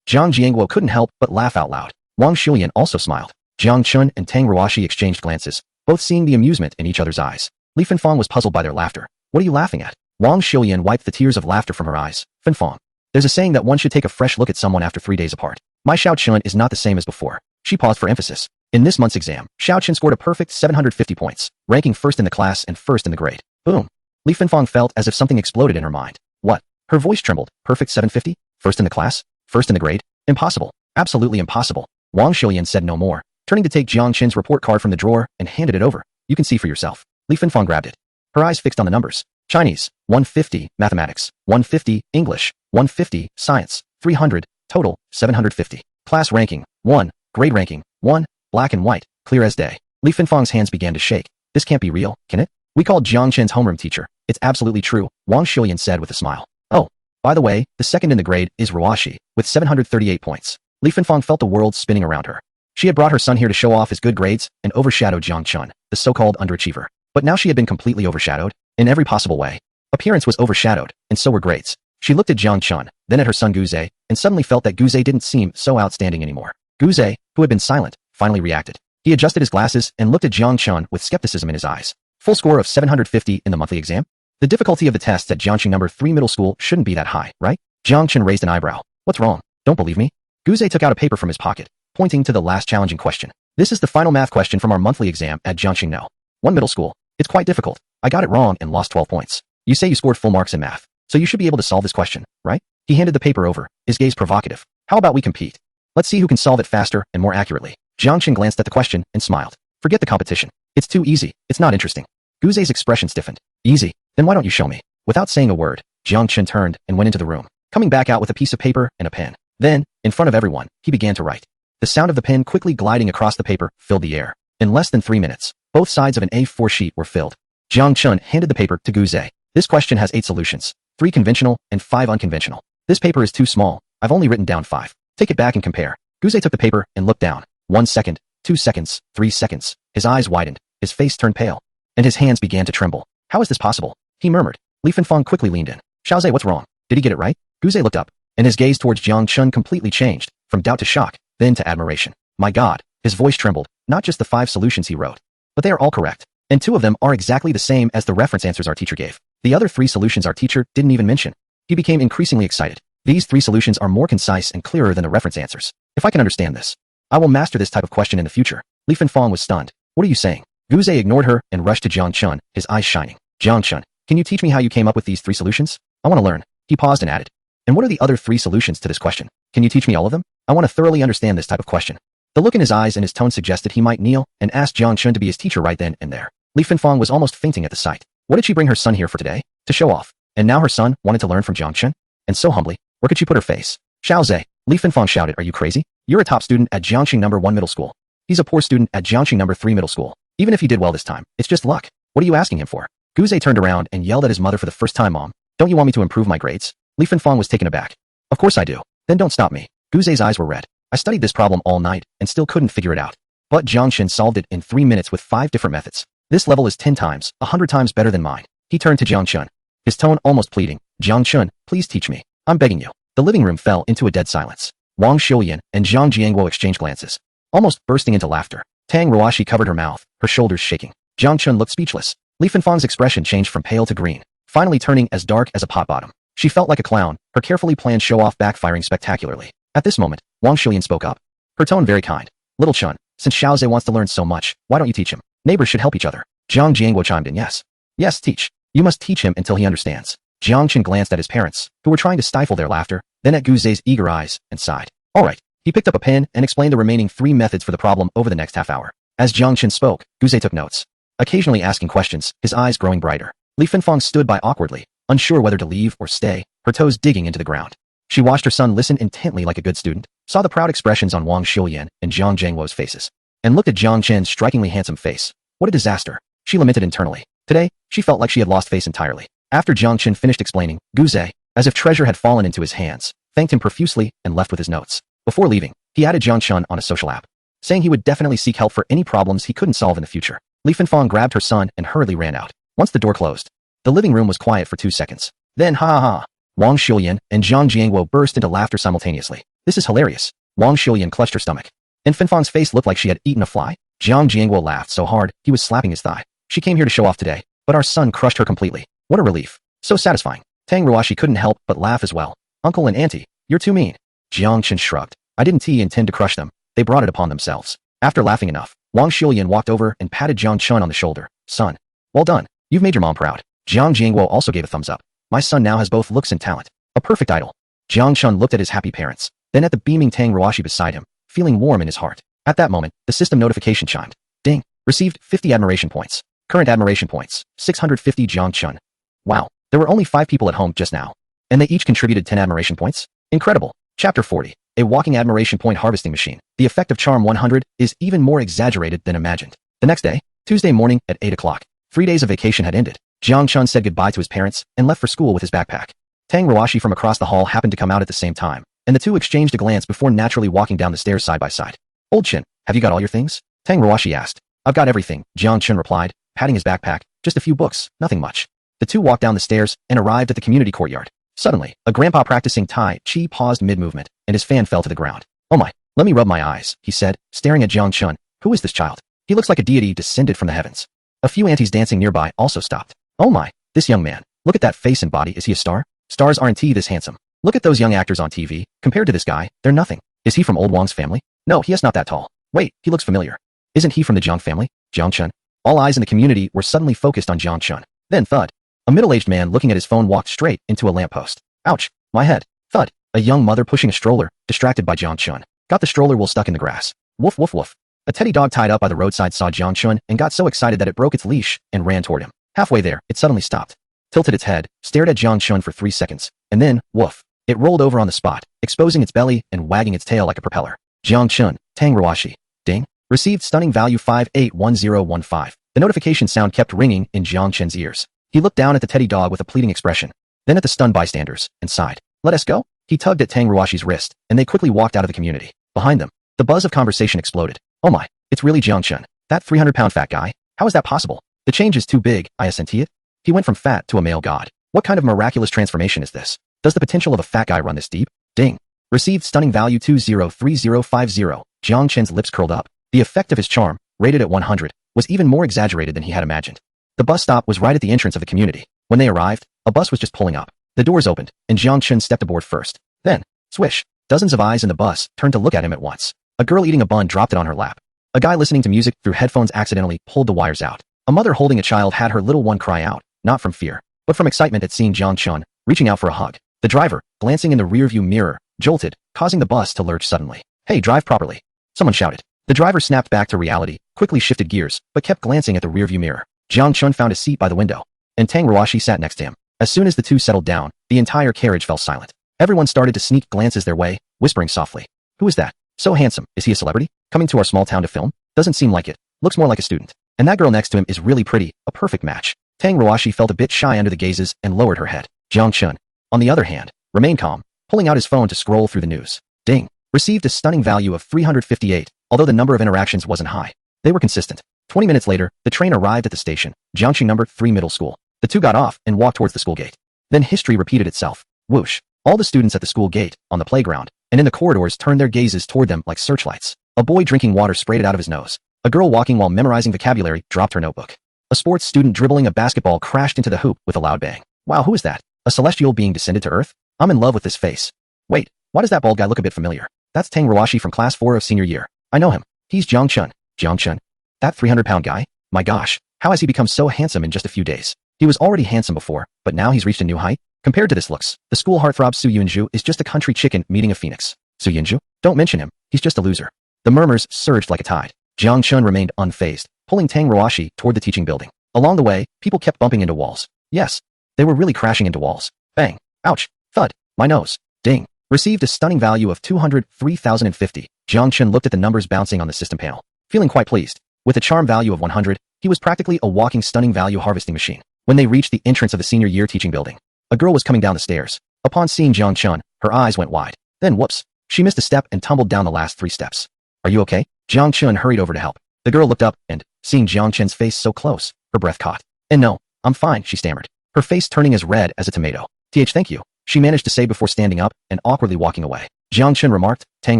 Zhang Jiangguo couldn't help but laugh out loud. Wang Xilian also smiled. Jiang Chun and Tang Ruashi exchanged glances, both seeing the amusement in each other's eyes. Li Finfang was puzzled by their laughter. "What are you laughing at?" Wang Xilian wiped the tears of laughter from her eyes. "Finfang, there's a saying that one should take a fresh look at someone after 3 days apart. My Xiaochen is not the same as before." She paused for emphasis. In this month's exam, Xiaochen scored a perfect 750 points, ranking first in the class and first in the grade. Boom. Li Finfang felt as if something exploded in her mind. What? Her voice trembled. Perfect 750? First in the class? First in the grade? Impossible. Absolutely impossible. Wang Xilian said no more, turning to take Jiang Chen's report card from the drawer and handed it over. "You can see for yourself." Li Finfang grabbed it. Her eyes fixed on the numbers. Chinese, 150, mathematics, 150, English, 150, science, 300, total, 750. Class ranking, 1, grade ranking, 1, black and white, clear as day. Li Finfang's hands began to shake. "This can't be real, can it? We called Jiang Chen's homeroom teacher. It's absolutely true," Wang Xilian said with a smile. "Oh, by the way, the second in the grade is Ruashi, with 738 points." Li Finfang felt the world spinning around her. She had brought her son here to show off his good grades and overshadow Jiang Chun, the so-called underachiever. But now she had been completely overshadowed, in every possible way. Appearance was overshadowed, and so were grades. She looked at Jiang Chun, then at her son Guze, and suddenly felt that Guze didn't seem so outstanding anymore. Guze, who had been silent, finally reacted. He adjusted his glasses and looked at Jiang Chun with skepticism in his eyes. Full score of 750 in the monthly exam? The difficulty of the tests at Jiangxing No. 3 middle school shouldn't be that high, right? Jiang Chun raised an eyebrow. "What's wrong? Don't believe me?" Guze took out a paper from his pocket, pointing to the last challenging question. "This is the final math question from our monthly exam at Jiangxing No. 1 middle school. It's quite difficult. I got it wrong and lost 12 points. You say you scored full marks in math, so you should be able to solve this question, right?" He handed the paper over, his gaze provocative. "How about we compete? Let's see who can solve it faster and more accurately." Jiang Chun glanced at the question and smiled. "Forget the competition. It's too easy. It's not interesting." Guze's expression stiffened. "Easy? Then why don't you show me?" Without saying a word, Jiang Chun turned and went into the room, coming back out with a piece of paper and a pen. Then, in front of everyone, he began to write. The sound of the pen quickly gliding across the paper filled the air. In less than 3 minutes, both sides of an A4 sheet were filled. Jiang Chun handed the paper to Guze. "This question has 8 solutions, 3 conventional and 5 unconventional. This paper is too small. I've only written down 5. Take it back and compare." Guze took the paper and looked down. 1 second, 2 seconds, 3 seconds. His eyes widened, his face turned pale, and his hands began to tremble. "How is this possible?" he murmured. Li Finfang quickly leaned in. "Xiaozhe, what's wrong? Did he get it right?" Guze looked up. and his gaze towards Jang Chun completely changed, from doubt to shock, then to admiration. My God, his voice trembled, not just the 5 solutions he wrote, but they are all correct, and 2 of them are exactly the same as the reference answers our teacher gave. The other 3 solutions our teacher didn't even mention. He became increasingly excited. These 3 solutions are more concise and clearer than the reference answers. If I can understand this, I will master this type of question in the future. Li Fengfang was stunned. What are you saying? Guze ignored her and rushed to Jang Chun, his eyes shining. Jang Chun, can you teach me how you came up with these 3 solutions? I want to learn. He paused and added. And what are the other 3 solutions to this question? Can you teach me all of them? I want to thoroughly understand this type of question. The look in his eyes and his tone suggested he might kneel and ask Jang Chun to be his teacher right then and there. Li Fengfang was almost fainting at the sight. What did she bring her son here for today? To show off. And now her son wanted to learn from Jang Chun? And so humbly, where could she put her face? Xiaozhe, Li Fengfang shouted, are you crazy? You're a top student at Jiangxing No. 1 middle school. He's a poor student at Jiangxing No. 3 middle school. Even if he did well this time, it's just luck. What are you asking him for? Guze turned around and yelled at his mother for the first time, Mom, don't you want me to improve my grades? Li Fengfang was taken aback. Of course I do. Then don't stop me. Guze's eyes were red. I studied this problem all night and still couldn't figure it out. But Jang Chun solved it in 3 minutes with 5 different methods. This level is 10 times, 100 times better than mine. He turned to Jang Chun, his tone almost pleading. Jang Chun, please teach me. I'm begging you. The living room fell into a dead silence. Wang Xiuyan and Zhang Jiangguo exchanged glances, almost bursting into laughter. Tang Ruashi covered her mouth, her shoulders shaking. Jang Chun looked speechless. Li Fengfang's expression changed from pale to green, finally turning as dark as a pot bottom. She felt like a clown, her carefully planned show-off backfiring spectacularly. At this moment, Wang Xiuyan spoke up, her tone very kind. Little Chun, since Xiaozhe wants to learn so much, why don't you teach him? Neighbors should help each other. Zhang Jiangguo chimed in, yes. Yes, teach. You must teach him until he understands. Jiang Chun glanced at his parents, who were trying to stifle their laughter, then at Guze's eager eyes, and sighed. All right. He picked up a pen and explained the remaining 3 methods for the problem over the next half hour. As Jiang Chun spoke, Guze took notes, occasionally asking questions, his eyes growing brighter. Li Fengfang stood by awkwardly, unsure whether to leave or stay, her toes digging into the ground. She watched her son listen intently like a good student, saw the proud expressions on Wang Xiuyan and Zhang Jiangguo's faces, and looked at Jiang Chen's strikingly handsome face. What a disaster. She lamented internally. Today, she felt like she had lost face entirely. After Jiang Chun finished explaining, Guze, as if treasure had fallen into his hands, thanked him profusely and left with his notes. Before leaving, he added Jiang Chun on a social app, saying he would definitely seek help for any problems he couldn't solve in the future. Li Fengfang grabbed her son and hurriedly ran out. Once the door closed, the living room was quiet for 2 seconds. Then ha ha ha. Wang Xiuyan and Zhang Jiangguo burst into laughter simultaneously. This is hilarious. Wang Xiuyan clutched her stomach, and Fengfang's face looked like she had eaten a fly. Zhang Jiangguo laughed so hard, he was slapping his thigh. She came here to show off today, but our son crushed her completely. What a relief. So satisfying. Tang Ruashi couldn't help but laugh as well. Uncle and auntie, you're too mean. Jiang Chun shrugged. I didn't intend to crush them. They brought it upon themselves. After laughing enough, Wang Xiuyan walked over and patted Jiang Chun on the shoulder. Son. Well done. You've made your mom proud. Jiang Jiangguo also gave a thumbs up. My son now has both looks and talent. A perfect idol. Jiang Chun looked at his happy parents, then at the beaming Tang Ruashi beside him, feeling warm in his heart. At that moment, the system notification chimed. Ding. Received 50 admiration points. Current admiration points, 650 Jiang Chun. Wow. There were only 5 people at home just now, and they each contributed 10 admiration points? Incredible. Chapter 40. A walking admiration point harvesting machine. The effect of charm 100 is even more exaggerated than imagined. The next day, Tuesday morning at 8 o'clock. 3 days of vacation had ended. Jiang Chun said goodbye to his parents and left for school with his backpack. Tang Ruashi from across the hall happened to come out at the same time, and the two exchanged a glance before naturally walking down the stairs side by side. Old Chin, have you got all your things? Tang Ruashi asked. I've got everything, Jiang Chun replied, patting his backpack. Just a few books, nothing much. The two walked down the stairs and arrived at the community courtyard. Suddenly, a grandpa practicing Tai Chi paused mid-movement, and his fan fell to the ground. Oh my, let me rub my eyes, he said, staring at Jiang Chun. Who is this child? He looks like a deity descended from the heavens. A few aunties dancing nearby also stopped. Oh my, this young man. Look at that face and body. Is he a star? Stars aren't this handsome. Look at those young actors on TV. Compared to this guy, they're nothing. Is he from old Wang's family? No, he is not that tall. Wait, he looks familiar. Isn't he from the Jiang family? Jiang Chun. All eyes in the community were suddenly focused on Jiang Chun. Then thud. A middle-aged man looking at his phone walked straight into a lamppost. Ouch, my head. Thud. A young mother pushing a stroller, distracted by Jiang Chun, got the stroller wheel stuck in the grass. Woof woof woof. A teddy dog tied up by the roadside saw Jiang Chun and got so excited that it broke its leash and ran toward him. Halfway there, it suddenly stopped, tilted its head, stared at Jiang Chun for 3 seconds, and then, woof. It rolled over on the spot, exposing its belly and wagging its tail like a propeller. Jiang Chun, Tang Ruashi. Ding. Received stunning value 581015. The notification sound kept ringing in Jiang Chun's ears. He looked down at the teddy dog with a pleading expression, then at the stunned bystanders, and sighed. Let us go? He tugged at Tang Ruashi's wrist, and they quickly walked out of the community. Behind them, the buzz of conversation exploded. Oh my, it's really Jiang Chun, that 300-pound fat guy. How is that possible? The change is too big, I assent it. He went from fat to a male god. What kind of miraculous transformation is this? Does the potential of a fat guy run this deep? Ding. Received stunning value 203050. Jiang Chen's lips curled up. The effect of his charm, rated at 100, was even more exaggerated than he had imagined. The bus stop was right at the entrance of the community. When they arrived, a bus was just pulling up. The doors opened, and Jiang Chun stepped aboard first. Then, swish, dozens of eyes in the bus turned to look at him at once. A girl eating a bun dropped it on her lap. A guy listening to music through headphones accidentally pulled the wires out. A mother holding a child had her little one cry out, not from fear, but from excitement at seeing Jiang Chun, reaching out for a hug. The driver, glancing in the rearview mirror, jolted, causing the bus to lurch suddenly. "Hey, drive properly," someone shouted. The driver snapped back to reality, quickly shifted gears, but kept glancing at the rearview mirror. Jiang Chun found a seat by the window, and Tang Ruashi sat next to him. As soon as the two settled down, the entire carriage fell silent. Everyone started to sneak glances their way, whispering softly. "Who is that? So handsome. Is he a celebrity? Coming to our small town to film? Doesn't seem like it. Looks more like a student. And that girl next to him is really pretty, a perfect match." Tang Ruashi felt a bit shy under the gazes and lowered her head. Jiang Chun, on the other hand, remained calm, pulling out his phone to scroll through the news. Ding. Received a stunning value of 358, although the number of interactions wasn't high. They were consistent. 20 minutes later, the train arrived at the station, Jiangxi No. 3 Middle School. The two got off and walked towards the school gate. Then history repeated itself. Whoosh. All the students at the school gate, on the playground, and in the corridors turned their gazes toward them like searchlights. A boy drinking water sprayed it out of his nose. A girl walking while memorizing vocabulary dropped her notebook. A sports student dribbling a basketball crashed into the hoop with a loud bang. Wow, who is that? A celestial being descended to Earth? I'm in love with this face. Wait, why does that bald guy look a bit familiar? That's Tang Ruashi from class 4 of senior year. I know him. He's Jiang Chun. Jiang Chun? That 300-pound guy? My gosh, how has he become so handsome in just a few days? He was already handsome before, but now he's reached a new height? Compared to this looks, the school heartthrob Su Yunju is just a country chicken meeting a phoenix. Su Yunju? Don't mention him. He's just a loser. The murmurs surged like a tide. Jiang Chun remained unfazed, pulling Tang Ruashi toward the teaching building. Along the way, people kept bumping into walls. Yes, they were really crashing into walls. Bang. Ouch. Thud. My nose. Ding. Received a stunning value of 203,050. Jiang Chun looked at the numbers bouncing on the system panel, feeling quite pleased. With a charm value of 100, he was practically a walking stunning value harvesting machine. When they reached the entrance of the senior year teaching building, a girl was coming down the stairs. Upon seeing Jiang Chun, her eyes went wide. Then whoops, she missed a step and tumbled down the last 3 steps. "Are you okay?" Jiang Chun hurried over to help. The girl looked up and, seeing Jiang Chun's face so close, her breath caught. "And no, I'm fine," she stammered, her face turning as red as a tomato. Thank you," she managed to say before standing up and awkwardly walking away. Jiang Chun remarked, "Tang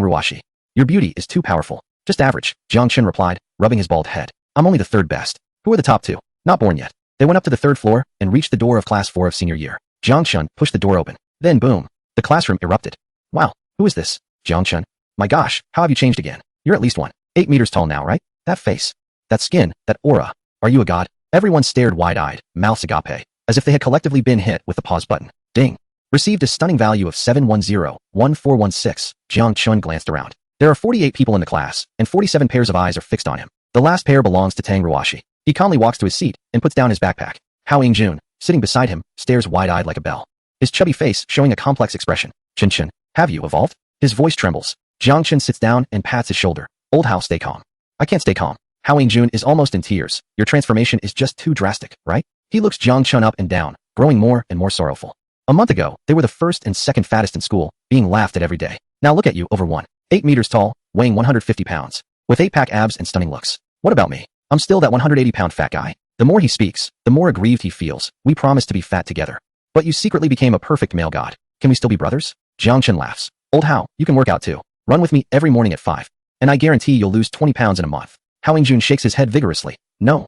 Ruashi, your beauty is too powerful." "Just average," Jiang Chun replied, rubbing his bald head. "I'm only the 3rd best." "Who are the top 2? Not born yet." They went up to the 3rd floor and reached the door of class 4 of senior year. Jiang Chun pushed the door open. Then boom, the classroom erupted. "Wow, who is this?" "Jiang Chun. My gosh, how have you changed again? You're at least 8 meters tall now, right? That face, that skin, that aura. Are you a god?" Everyone stared wide-eyed, mouths agape, as if they had collectively been hit with the pause button. Ding. Received a stunning value of 710-1416. Jiang Chun glanced around. There are 48 people in the class, and 47 pairs of eyes are fixed on him. The last pair belongs to Tang Ruashi. He calmly walks to his seat and puts down his backpack. Hao Yingjun, sitting beside him, stares wide-eyed like a bell, his chubby face showing a complex expression. Chun, have you evolved?" His voice trembles. Jiang Chun sits down and pats his shoulder. "Old Hao, stay calm." "I can't stay calm." Hao Yingjun is almost in tears. "Your transformation is just too drastic, right?" He looks Jiang Chun up and down, growing more and more sorrowful. A month ago, they were the 1st and 2nd fattest in school, being laughed at every day. Now look at you, over 8 meters tall, weighing 150 pounds, with 8-pack abs and stunning looks. What about me? I'm still that 180-pound fat guy. The more he speaks, the more aggrieved he feels. "We promised to be fat together. But you secretly became a perfect male god. Can we still be brothers?" Jiang Chun laughs. "Old Hao, you can work out too. Run with me every morning at 5. And I guarantee you'll lose 20 pounds in a month." Hao Yingjun shakes his head vigorously. No,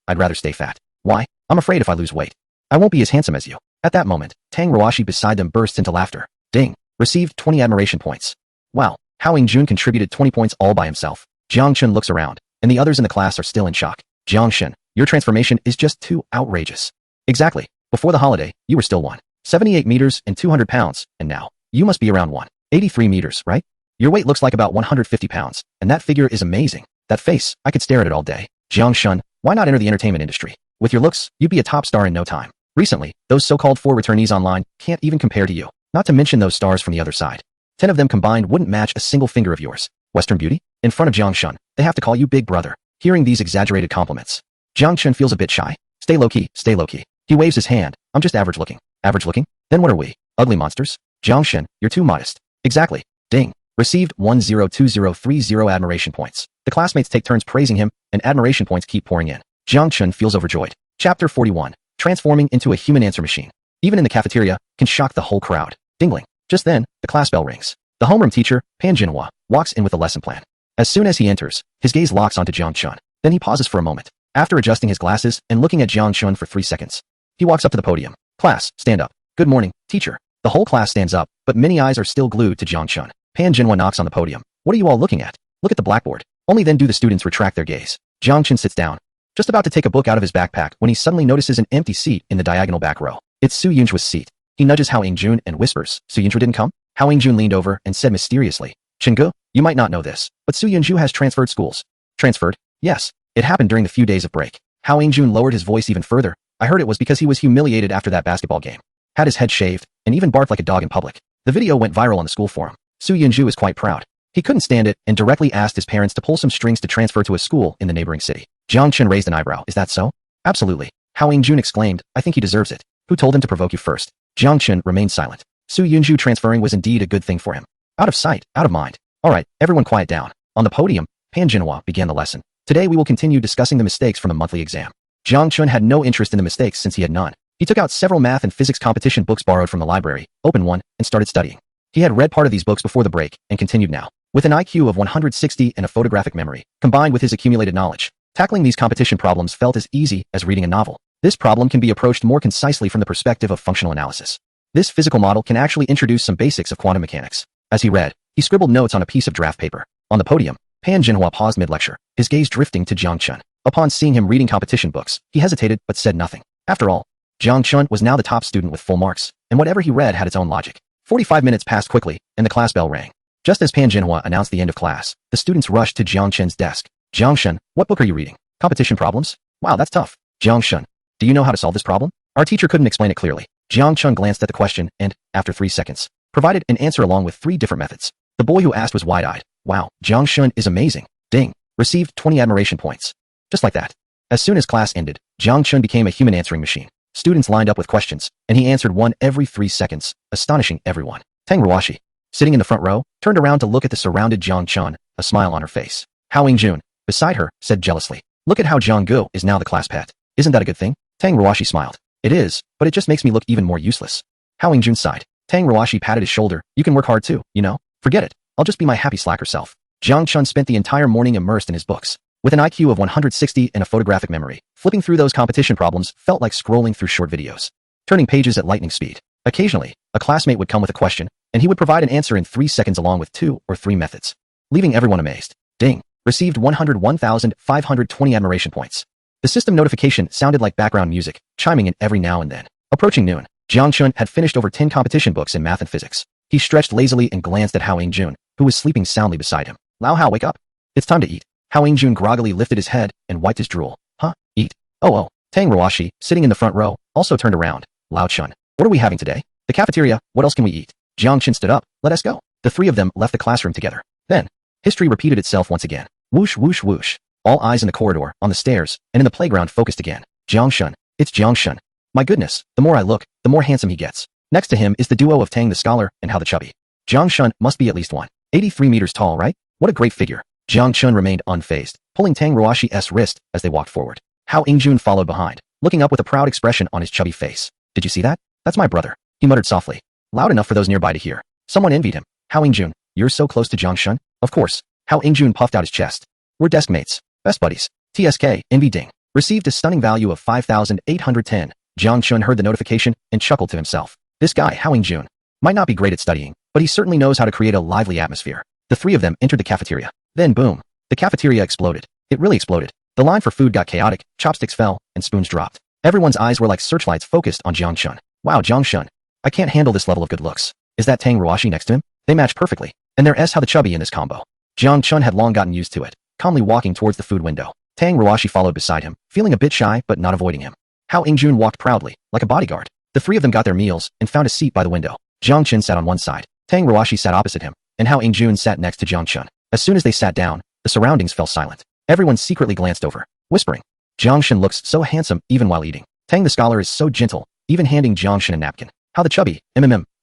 I'd rather stay fat. Why? I'm afraid if I lose weight, I won't be as handsome as you." At that moment, Tang Ruashi beside them burst into laughter. Ding. Received 20 admiration points. Wow, Hao Yingjun contributed 20 points all by himself. Jiang Chun looks around, and the others in the class are still in shock. "Jiang Chun, your transformation is just too outrageous." "Exactly. Before the holiday, you were still 78 meters and 200 pounds, and now, you must be around 83 meters, right? Your weight looks like about 150 pounds, and that figure is amazing. That face, I could stare at it all day. Jiang Chun, why not enter the entertainment industry? With your looks, you'd be a top star in no time. Recently, those so-called 4 returnees online can't even compare to you. Not to mention those stars from the other side. 10 of them combined wouldn't match a single finger of yours. Western beauty? In front of Jiang Chun, they have to call you big brother." Hearing these exaggerated compliments, Jiang Chun feels a bit shy. Stay low-key, stay low-key." He waves his hand. "I'm just average looking." "Average looking? Then what are we? Ugly monsters?" "Jiang Chun, you're too modest." "Exactly." Ding. Received 102030 admiration points. The classmates take turns praising him, and admiration points keep pouring in. Jiang Chun feels overjoyed. Chapter 41. Transforming into a human answer machine. Even in the cafeteria, can shock the whole crowd. Dingling. Just then, the class bell rings. The homeroom teacher, Pan Jinhua, walks in with the lesson plan. As soon as he enters, his gaze locks onto Jang Chun. Then he pauses for a moment. After adjusting his glasses and looking at Jang Chun for 3 seconds, he walks up to the podium. Class, stand up. Good morning, teacher. The whole class stands up, but many eyes are still glued to Jang Chun. Pan Jinhua knocks on the podium. What are you all looking at? Look at the blackboard. Only then do the students retract their gaze. Jang Chun sits down, just about to take a book out of his backpack when he suddenly notices an empty seat in the diagonal back row. It's Su Yunju's seat. He nudges Hao Yingjun and whispers, Su Yunju didn't come? Hao Yingjun leaned over and said mysteriously, Chingu, you might not know this, but Su Yunju has transferred schools. Transferred? Yes. It happened during the few days of break. Hao Yingjun lowered his voice even further. I heard it was because he was humiliated after that basketball game. Had his head shaved, and even barked like a dog in public. The video went viral on the school forum. Su Yunju is quite proud. He couldn't stand it and directly asked his parents to pull some strings to transfer to a school in the neighboring city. Jang Chun raised an eyebrow. Is that so? Absolutely. Hao Yingjun exclaimed, I think he deserves it. Who told him to provoke you first? Jang Chun remained silent. Su Yunju transferring was indeed a good thing for him. Out of sight, out of mind. Alright, everyone quiet down. On the podium, Pan Jinhua began the lesson. Today we will continue discussing the mistakes from the monthly exam. Jang Chun had no interest in the mistakes since he had none. He took out several math and physics competition books borrowed from the library, opened one, and started studying. He had read part of these books before the break, and continued now. With an IQ of 160 and a photographic memory, combined with his accumulated knowledge, tackling these competition problems felt as easy as reading a novel. This problem can be approached more concisely from the perspective of functional analysis. This physical model can actually introduce some basics of quantum mechanics. As he read, he scribbled notes on a piece of draft paper. On the podium, Pan Jinhua paused mid-lecture, his gaze drifting to Jang Chun. Upon seeing him reading competition books, he hesitated but said nothing. After all, Jang Chun was now the top student with full marks, and whatever he read had its own logic. 45 minutes passed quickly, and the class bell rang. Just as Pan Jinhua announced the end of class, the students rushed to Jang Chun's desk. Jang Chun, what book are you reading? Competition problems? Wow, that's tough. Jang Chun, do you know how to solve this problem? Our teacher couldn't explain it clearly. Jang Chun glanced at the question and, after 3 seconds, provided an answer along with 3 different methods. The boy who asked was wide-eyed. Wow, Jang Chun is amazing. Ding. Received 20 admiration points. Just like that. As soon as class ended, Jang Chun became a human answering machine. Students lined up with questions, and he answered one every 3 seconds, astonishing everyone. Tang Ruashi, sitting in the front row, turned around to look at the surrounded Jang Chun, a smile on her face. Hao Yingjun, beside her, said jealously, look at how Zhang Gu is now the class pet. Isn't that a good thing? Tang Ruashi smiled. It is, but it just makes me look even more useless. Hao Yingjun sighed. Tang Ruashi patted his shoulder. You can work hard too, you know? Forget it. I'll just be my happy slacker self. Jang Chun spent the entire morning immersed in his books. With an IQ of 160 and a photographic memory, flipping through those competition problems felt like scrolling through short videos. Turning pages at lightning speed. Occasionally, a classmate would come with a question, and he would provide an answer in 3 seconds along with 2 or 3 methods, leaving everyone amazed. Ding. Received 101,520 admiration points. The system notification sounded like background music, chiming in every now and then. Approaching noon, Jang Chun had finished over 10 competition books in math and physics. He stretched lazily and glanced at Hao Yingjun, who was sleeping soundly beside him. Lao Hao, wake up. It's time to eat. Hao Yingjun groggily lifted his head and wiped his drool. Huh? Eat. Oh. Tang Ruashi, sitting in the front row, also turned around. Lao Chun, what are we having today? The cafeteria, what else can we eat? Jiang Chun stood up. Let us go. The 3 of them left the classroom together. Then, history repeated itself once again. Whoosh, whoosh, whoosh. All eyes in the corridor, on the stairs, and in the playground focused again. Jiang Chun. It's Jiang Chun. My goodness, the more I look, the more handsome he gets. Next to him is the duo of Tang the scholar and Hao the chubby. Jiang Chun must be at least 183 meters tall, right? What a great figure. Jiang Chun remained unfazed, pulling Tang Ruashi's wrist as they walked forward. Hao Yingjun followed behind, looking up with a proud expression on his chubby face. Did you see that? That's my brother. He muttered softly. Loud enough for those nearby to hear. Someone envied him. Hao Yingjun, you're so close to Jiang Chun? Of course. Hao Yingjun puffed out his chest. We're desk mates. Best buddies. TSK, envy ding. Received a stunning value of 5,810. Jiang Chun heard the notification and chuckled to himself. This guy, Hao Yingjun, might not be great at studying, but he certainly knows how to create a lively atmosphere. The 3 of them entered the cafeteria. Then boom. The cafeteria exploded. It really exploded. The line for food got chaotic, chopsticks fell, and spoons dropped. Everyone's eyes were like searchlights focused on Jiang Chun. Wow, Jiang Chun. I can't handle this level of good looks. Is that Tang Ruashi next to him? They match perfectly. And they're how the chubby in this combo. Jiang Chun had long gotten used to it, calmly walking towards the food window. Tang Ruashi followed beside him, feeling a bit shy but not avoiding him. Hao Yingjun walked proudly, like a bodyguard. The 3 of them got their meals and found a seat by the window. Jiang Chun sat on one side. Tang Ruashi sat opposite him, and Hao Yingjun sat next to Jiang Chun. As soon as they sat down, the surroundings fell silent. Everyone secretly glanced over, whispering. Jiang Chun looks so handsome even while eating. Tang the scholar is so gentle, even handing Jiang Chun a napkin. How the chubby,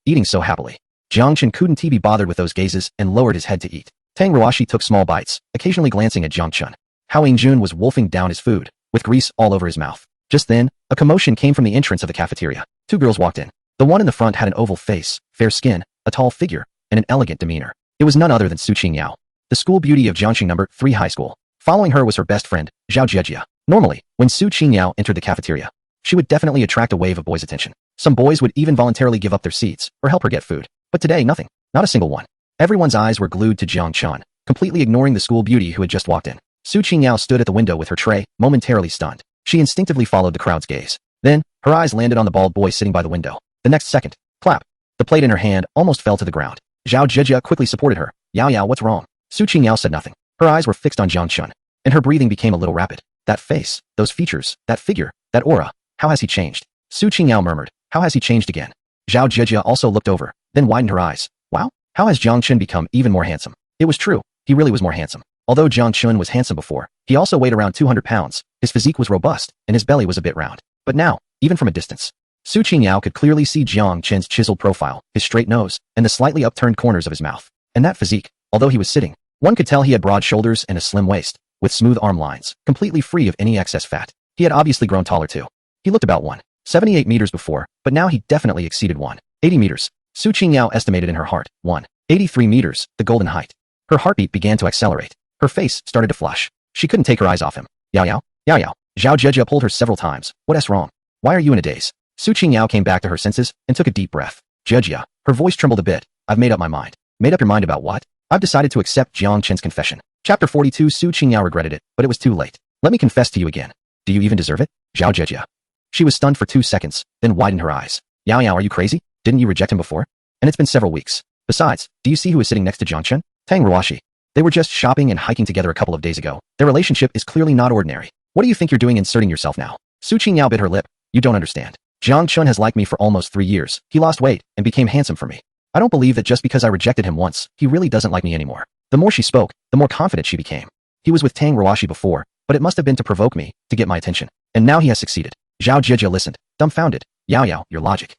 eating so happily. Jiang Chun couldn't be bothered with those gazes and lowered his head to eat. Tang Ruashi took small bites, occasionally glancing at Jiang Chun. Hao Yingjun was wolfing down his food, with grease all over his mouth. Just then, a commotion came from the entrance of the cafeteria. 2 girls walked in. The one in the front had an oval face, fair skin, a tall figure, and an elegant demeanor. It was none other than Su Qingyao, the school beauty of Jiangxing No. 3 High School. Following her was her best friend, Zhao Jejia. Normally, when Su Qingyao entered the cafeteria, she would definitely attract a wave of boys' attention. Some boys would even voluntarily give up their seats or help her get food. But today, nothing. Not a single one. Everyone's eyes were glued to Jang Chun, completely ignoring the school beauty who had just walked in. Su Qingyao stood at the window with her tray, momentarily stunned. She instinctively followed the crowd's gaze. Then, her eyes landed on the bald boy sitting by the window. The next second, clap. The plate in her hand almost fell to the ground. Zhao Jejia quickly supported her. Yao Yao, what's wrong? Su Qingyao said nothing. Her eyes were fixed on Jiang Chun, and her breathing became a little rapid. That face, those features, that figure, that aura. How has he changed? Su Qingyao murmured. How has he changed again? Zhao Jejia also looked over, then widened her eyes. Wow, how has Jiang Chun become even more handsome? It was true. He really was more handsome. Although Jiang Chun was handsome before, he also weighed around 200 pounds. His physique was robust, and his belly was a bit round. But now, even from a distance, Su Qingyao could clearly see Jiang Chun's chiseled profile, his straight nose, and the slightly upturned corners of his mouth. And that physique, although he was sitting, one could tell he had broad shoulders and a slim waist, with smooth arm lines, completely free of any excess fat. He had obviously grown taller too. He looked about 178 meters before, but now he definitely exceeded 180 meters. Su Qingyao estimated in her heart, 183 meters, the golden height. Her heartbeat began to accelerate. Her face started to flush. She couldn't take her eyes off him. Yao Yao, Yao Yao. Zhao Jejia pulled her several times. What's wrong? Why are you in a daze? Su Qingyao came back to her senses and took a deep breath. Jejia. Her voice trembled a bit. I've made up my mind. Made up your mind about what? I've decided to accept Jiang Chun's confession. Chapter 42. Su Qingyao regretted it, but it was too late. Let me confess to you again. Do you even deserve it? Zhao Jejia. She was stunned for 2 seconds, then widened her eyes. Yao Yao, are you crazy? Didn't you reject him before? And it's been several weeks. Besides, do you see who is sitting next to Jang Chun? Tang Ruashi. They were just shopping and hiking together a couple of days ago. Their relationship is clearly not ordinary. What do you think you're doing inserting yourself now? Su Qingyao bit her lip. You don't understand. Jiang Chun has liked me for almost 3 years. He lost weight and became handsome for me. I don't believe that just because I rejected him once, he really doesn't like me anymore. The more she spoke, the more confident she became. He was with Tang Ruashi before, but it must have been to provoke me, to get my attention. And now he has succeeded. Zhao Jejia listened, dumbfounded. Yao Yao, your logic.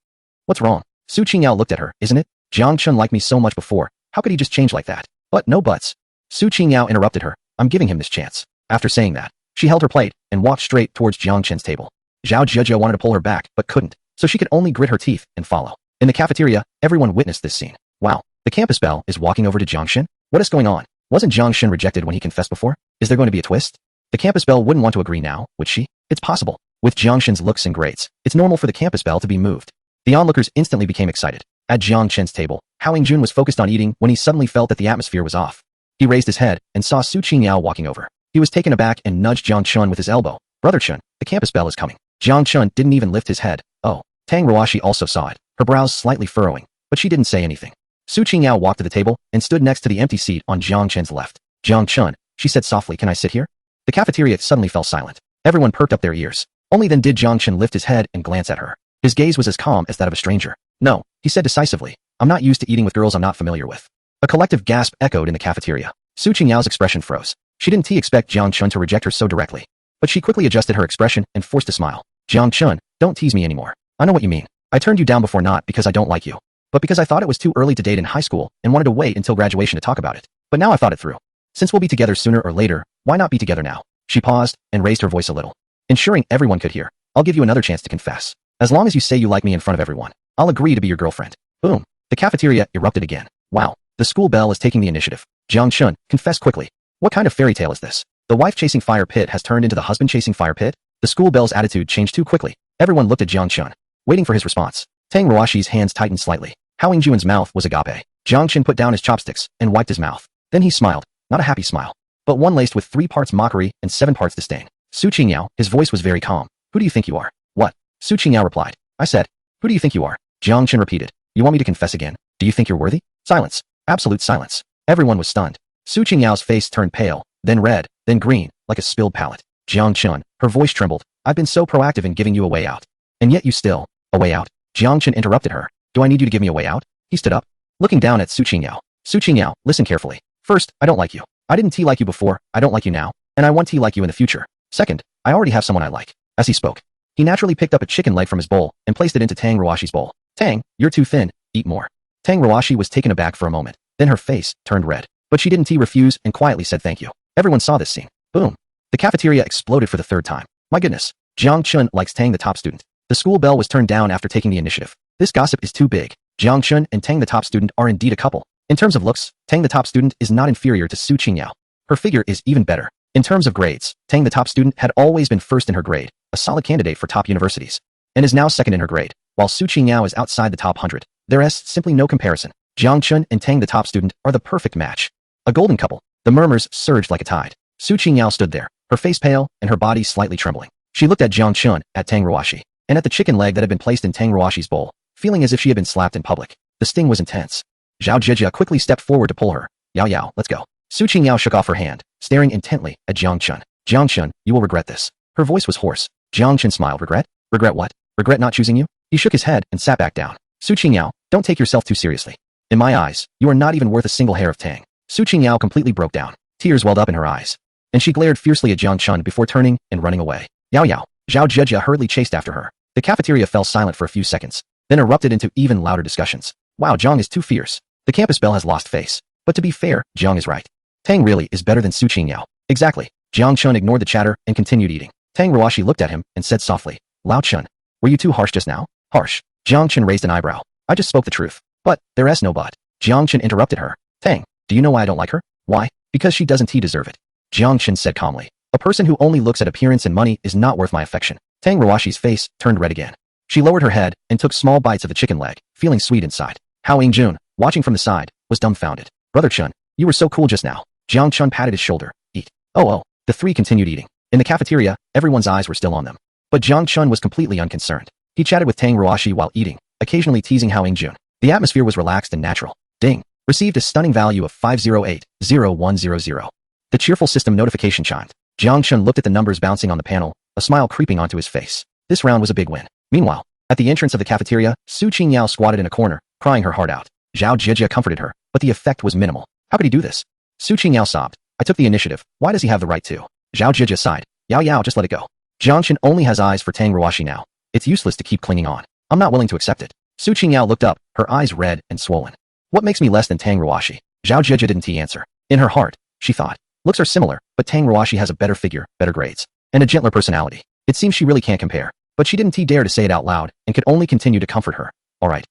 What's wrong? Su Qingyao looked at her. Isn't it? Jiang Chun liked me so much before. How could he just change like that? But no buts. Su Qingyao interrupted her. I'm giving him this chance. After saying that, she held her plate and walked straight towards Jiang Chun's table. Zhao Jejia wanted to pull her back, but couldn't, so she could only grit her teeth and follow. In the cafeteria, everyone witnessed this scene. Wow, the campus belle is walking over to Jiang Chun? What is going on? Wasn't Jiang Chun rejected when he confessed before? Is there going to be a twist? The campus belle wouldn't want to agree now, would she? It's possible. With Jiang Chun's looks and grades, it's normal for the campus belle to be moved. The onlookers instantly became excited. At Jiang Chun's table, Hao Jun was focused on eating when he suddenly felt that the atmosphere was off. He raised his head and saw Su Qingyao walking over. He was taken aback and nudged Jiang Chun with his elbow. Brother Chun, the campus belle is coming. Jiang Chun didn't even lift his head. Oh. Tang Ruashi also saw it, her brows slightly furrowing, but she didn't say anything. Su Qingyao walked to the table and stood next to the empty seat on Jiang Chun's left. Jiang Chun, she said softly, can I sit here? The cafeteria suddenly fell silent. Everyone perked up their ears. Only then did Jiang Chun lift his head and glance at her. His gaze was as calm as that of a stranger. No, he said decisively. I'm not used to eating with girls I'm not familiar with. A collective gasp echoed in the cafeteria. Su Qingyao's expression froze. She didn't expect Jiang Chun to reject her so directly. But she quickly adjusted her expression and forced a smile. Jiang Chun, don't tease me anymore. I know what you mean. I turned you down before not because I don't like you, but because I thought it was too early to date in high school and wanted to wait until graduation to talk about it. But now I've thought it through. Since we'll be together sooner or later, why not be together now? She paused and raised her voice a little, ensuring everyone could hear. I'll give you another chance to confess. As long as you say you like me in front of everyone, I'll agree to be your girlfriend. Boom. The cafeteria erupted again. Wow. The school belle is taking the initiative. Jiang Chun, confess quickly. What kind of fairy tale is this? The wife-chasing fire pit has turned into the husband-chasing fire pit? The school belle's attitude changed too quickly. Everyone looked at Jiang Chun, waiting for his response. Tang Ruashi's hands tightened slightly. Hao Jun's mouth was agape. Jiang Chun put down his chopsticks and wiped his mouth. Then he smiled, not a happy smile, but one laced with 3 parts mockery and 7 parts disdain. Su Qingyao, his voice was very calm. Who do you think you are? What? Su Qingyao replied. I said, who do you think you are? Jiang Chun repeated. You want me to confess again? Do you think you're worthy? Silence. Absolute silence. Everyone was stunned. Su Qingyao's face turned pale, then red, then green, like a spilled palate. Jiang Chun, her voice trembled. I've been so proactive in giving you a way out. And yet you still, a way out? Jiang Chun interrupted her. Do I need you to give me a way out? He stood up, looking down at Su Qingyao. Su Qingyao, listen carefully. First, I don't like you. I didn't like you before, I don't like you now, and I want like you in the future. Second, I already have someone I like. As he spoke, he naturally picked up a chicken leg from his bowl and placed it into Tang Ruashi's bowl. Tang, you're too thin, eat more. Tang Ruashi was taken aback for a moment, then her face turned red. But she didn't refuse and quietly said thank you. Everyone saw this scene. Boom. The cafeteria exploded for the 3rd time. My goodness. Jiang Chun likes Tang, the top student. The school bell was turned down after taking the initiative. This gossip is too big. Jang Chun and Tang the top student are indeed a couple. In terms of looks, Tang the top student is not inferior to Su Qingyao. Her figure is even better. In terms of grades, Tang the top student had always been first in her grade, a solid candidate for top universities, and is now second in her grade, while Su Qingyao is outside the top 100. There is simply no comparison. Jang Chun and Tang the top student are the perfect match. A golden couple. The murmurs surged like a tide. Su Qingyao stood there, her face pale and her body slightly trembling. She looked at Jang Chun, at Tang Ruashi, and at the chicken leg that had been placed in Tang Ruashi's bowl, feeling as if she had been slapped in public. The sting was intense. Zhao Jijia quickly stepped forward to pull her. Yao Yao, let's go. Su Qingyao shook off her hand, staring intently at Jiang Chun. Jiang Chun, you will regret this. Her voice was hoarse. Jiang Chun smiled. Regret? Regret what? Regret not choosing you? He shook his head and sat back down. Su Qingyao, don't take yourself too seriously. In my eyes, you are not even worth a single hair of Tang. Su Qingyao completely broke down. Tears welled up in her eyes, and she glared fiercely at Jiang Chun before turning and running away. Yao Yao. Zhao Jijia hurriedly chased after her. The cafeteria fell silent for a few seconds, then erupted into even louder discussions. Wow, Jiang is too fierce. The campus belle has lost face. But to be fair, Jiang is right. Tang really is better than Su Qingyao. Exactly. Jiang Chun ignored the chatter and continued eating. Tang Ruashi looked at him and said softly, Lao Chun, were you too harsh just now? Harsh. Jiang Chun raised an eyebrow. I just spoke the truth. But, there is no but. Jiang Chun interrupted her. Tang, do you know why I don't like her? Why? Because she doesn't deserve it. Jiang Chun said calmly. A person who only looks at appearance and money is not worth my affection. Tang Ruashi's face turned red again. She lowered her head and took small bites of the chicken leg, feeling sweet inside. Hao Yingjun, watching from the side, was dumbfounded. Brother Chun, you were so cool just now. Jiang Chun patted his shoulder. Eat. Oh. The three continued eating. In the cafeteria, everyone's eyes were still on them. But Jiang Chun was completely unconcerned. He chatted with Tang Ruashi while eating, occasionally teasing Hao Yingjun. The atmosphere was relaxed and natural. Ding. Received a stunning value of 508-0100. The cheerful system notification chimed. Jiang Chun looked at the numbers bouncing on the panel, a smile creeping onto his face. This round was a big win. Meanwhile, at the entrance of the cafeteria, Su Qingyao squatted in a corner, crying her heart out. Zhao Jijia comforted her, but the effect was minimal. How could he do this? Su Qingyao sobbed. I took the initiative. Why does he have the right to? Zhao Jijia sighed. Yao Yao, just let it go. Jiang Chun only has eyes for Tang Ruashi now. It's useless to keep clinging on. I'm not willing to accept it. Su Qingyao looked up, her eyes red and swollen. What makes me less than Tang Ruashi? Zhao Jijia didn't answer. In her heart, she thought. Looks are similar, but Tang Ruashi has a better figure, better grades, and a gentler personality. It seems she really can't compare. But she didn't dare to say it out loud and could only continue to comfort her. All right.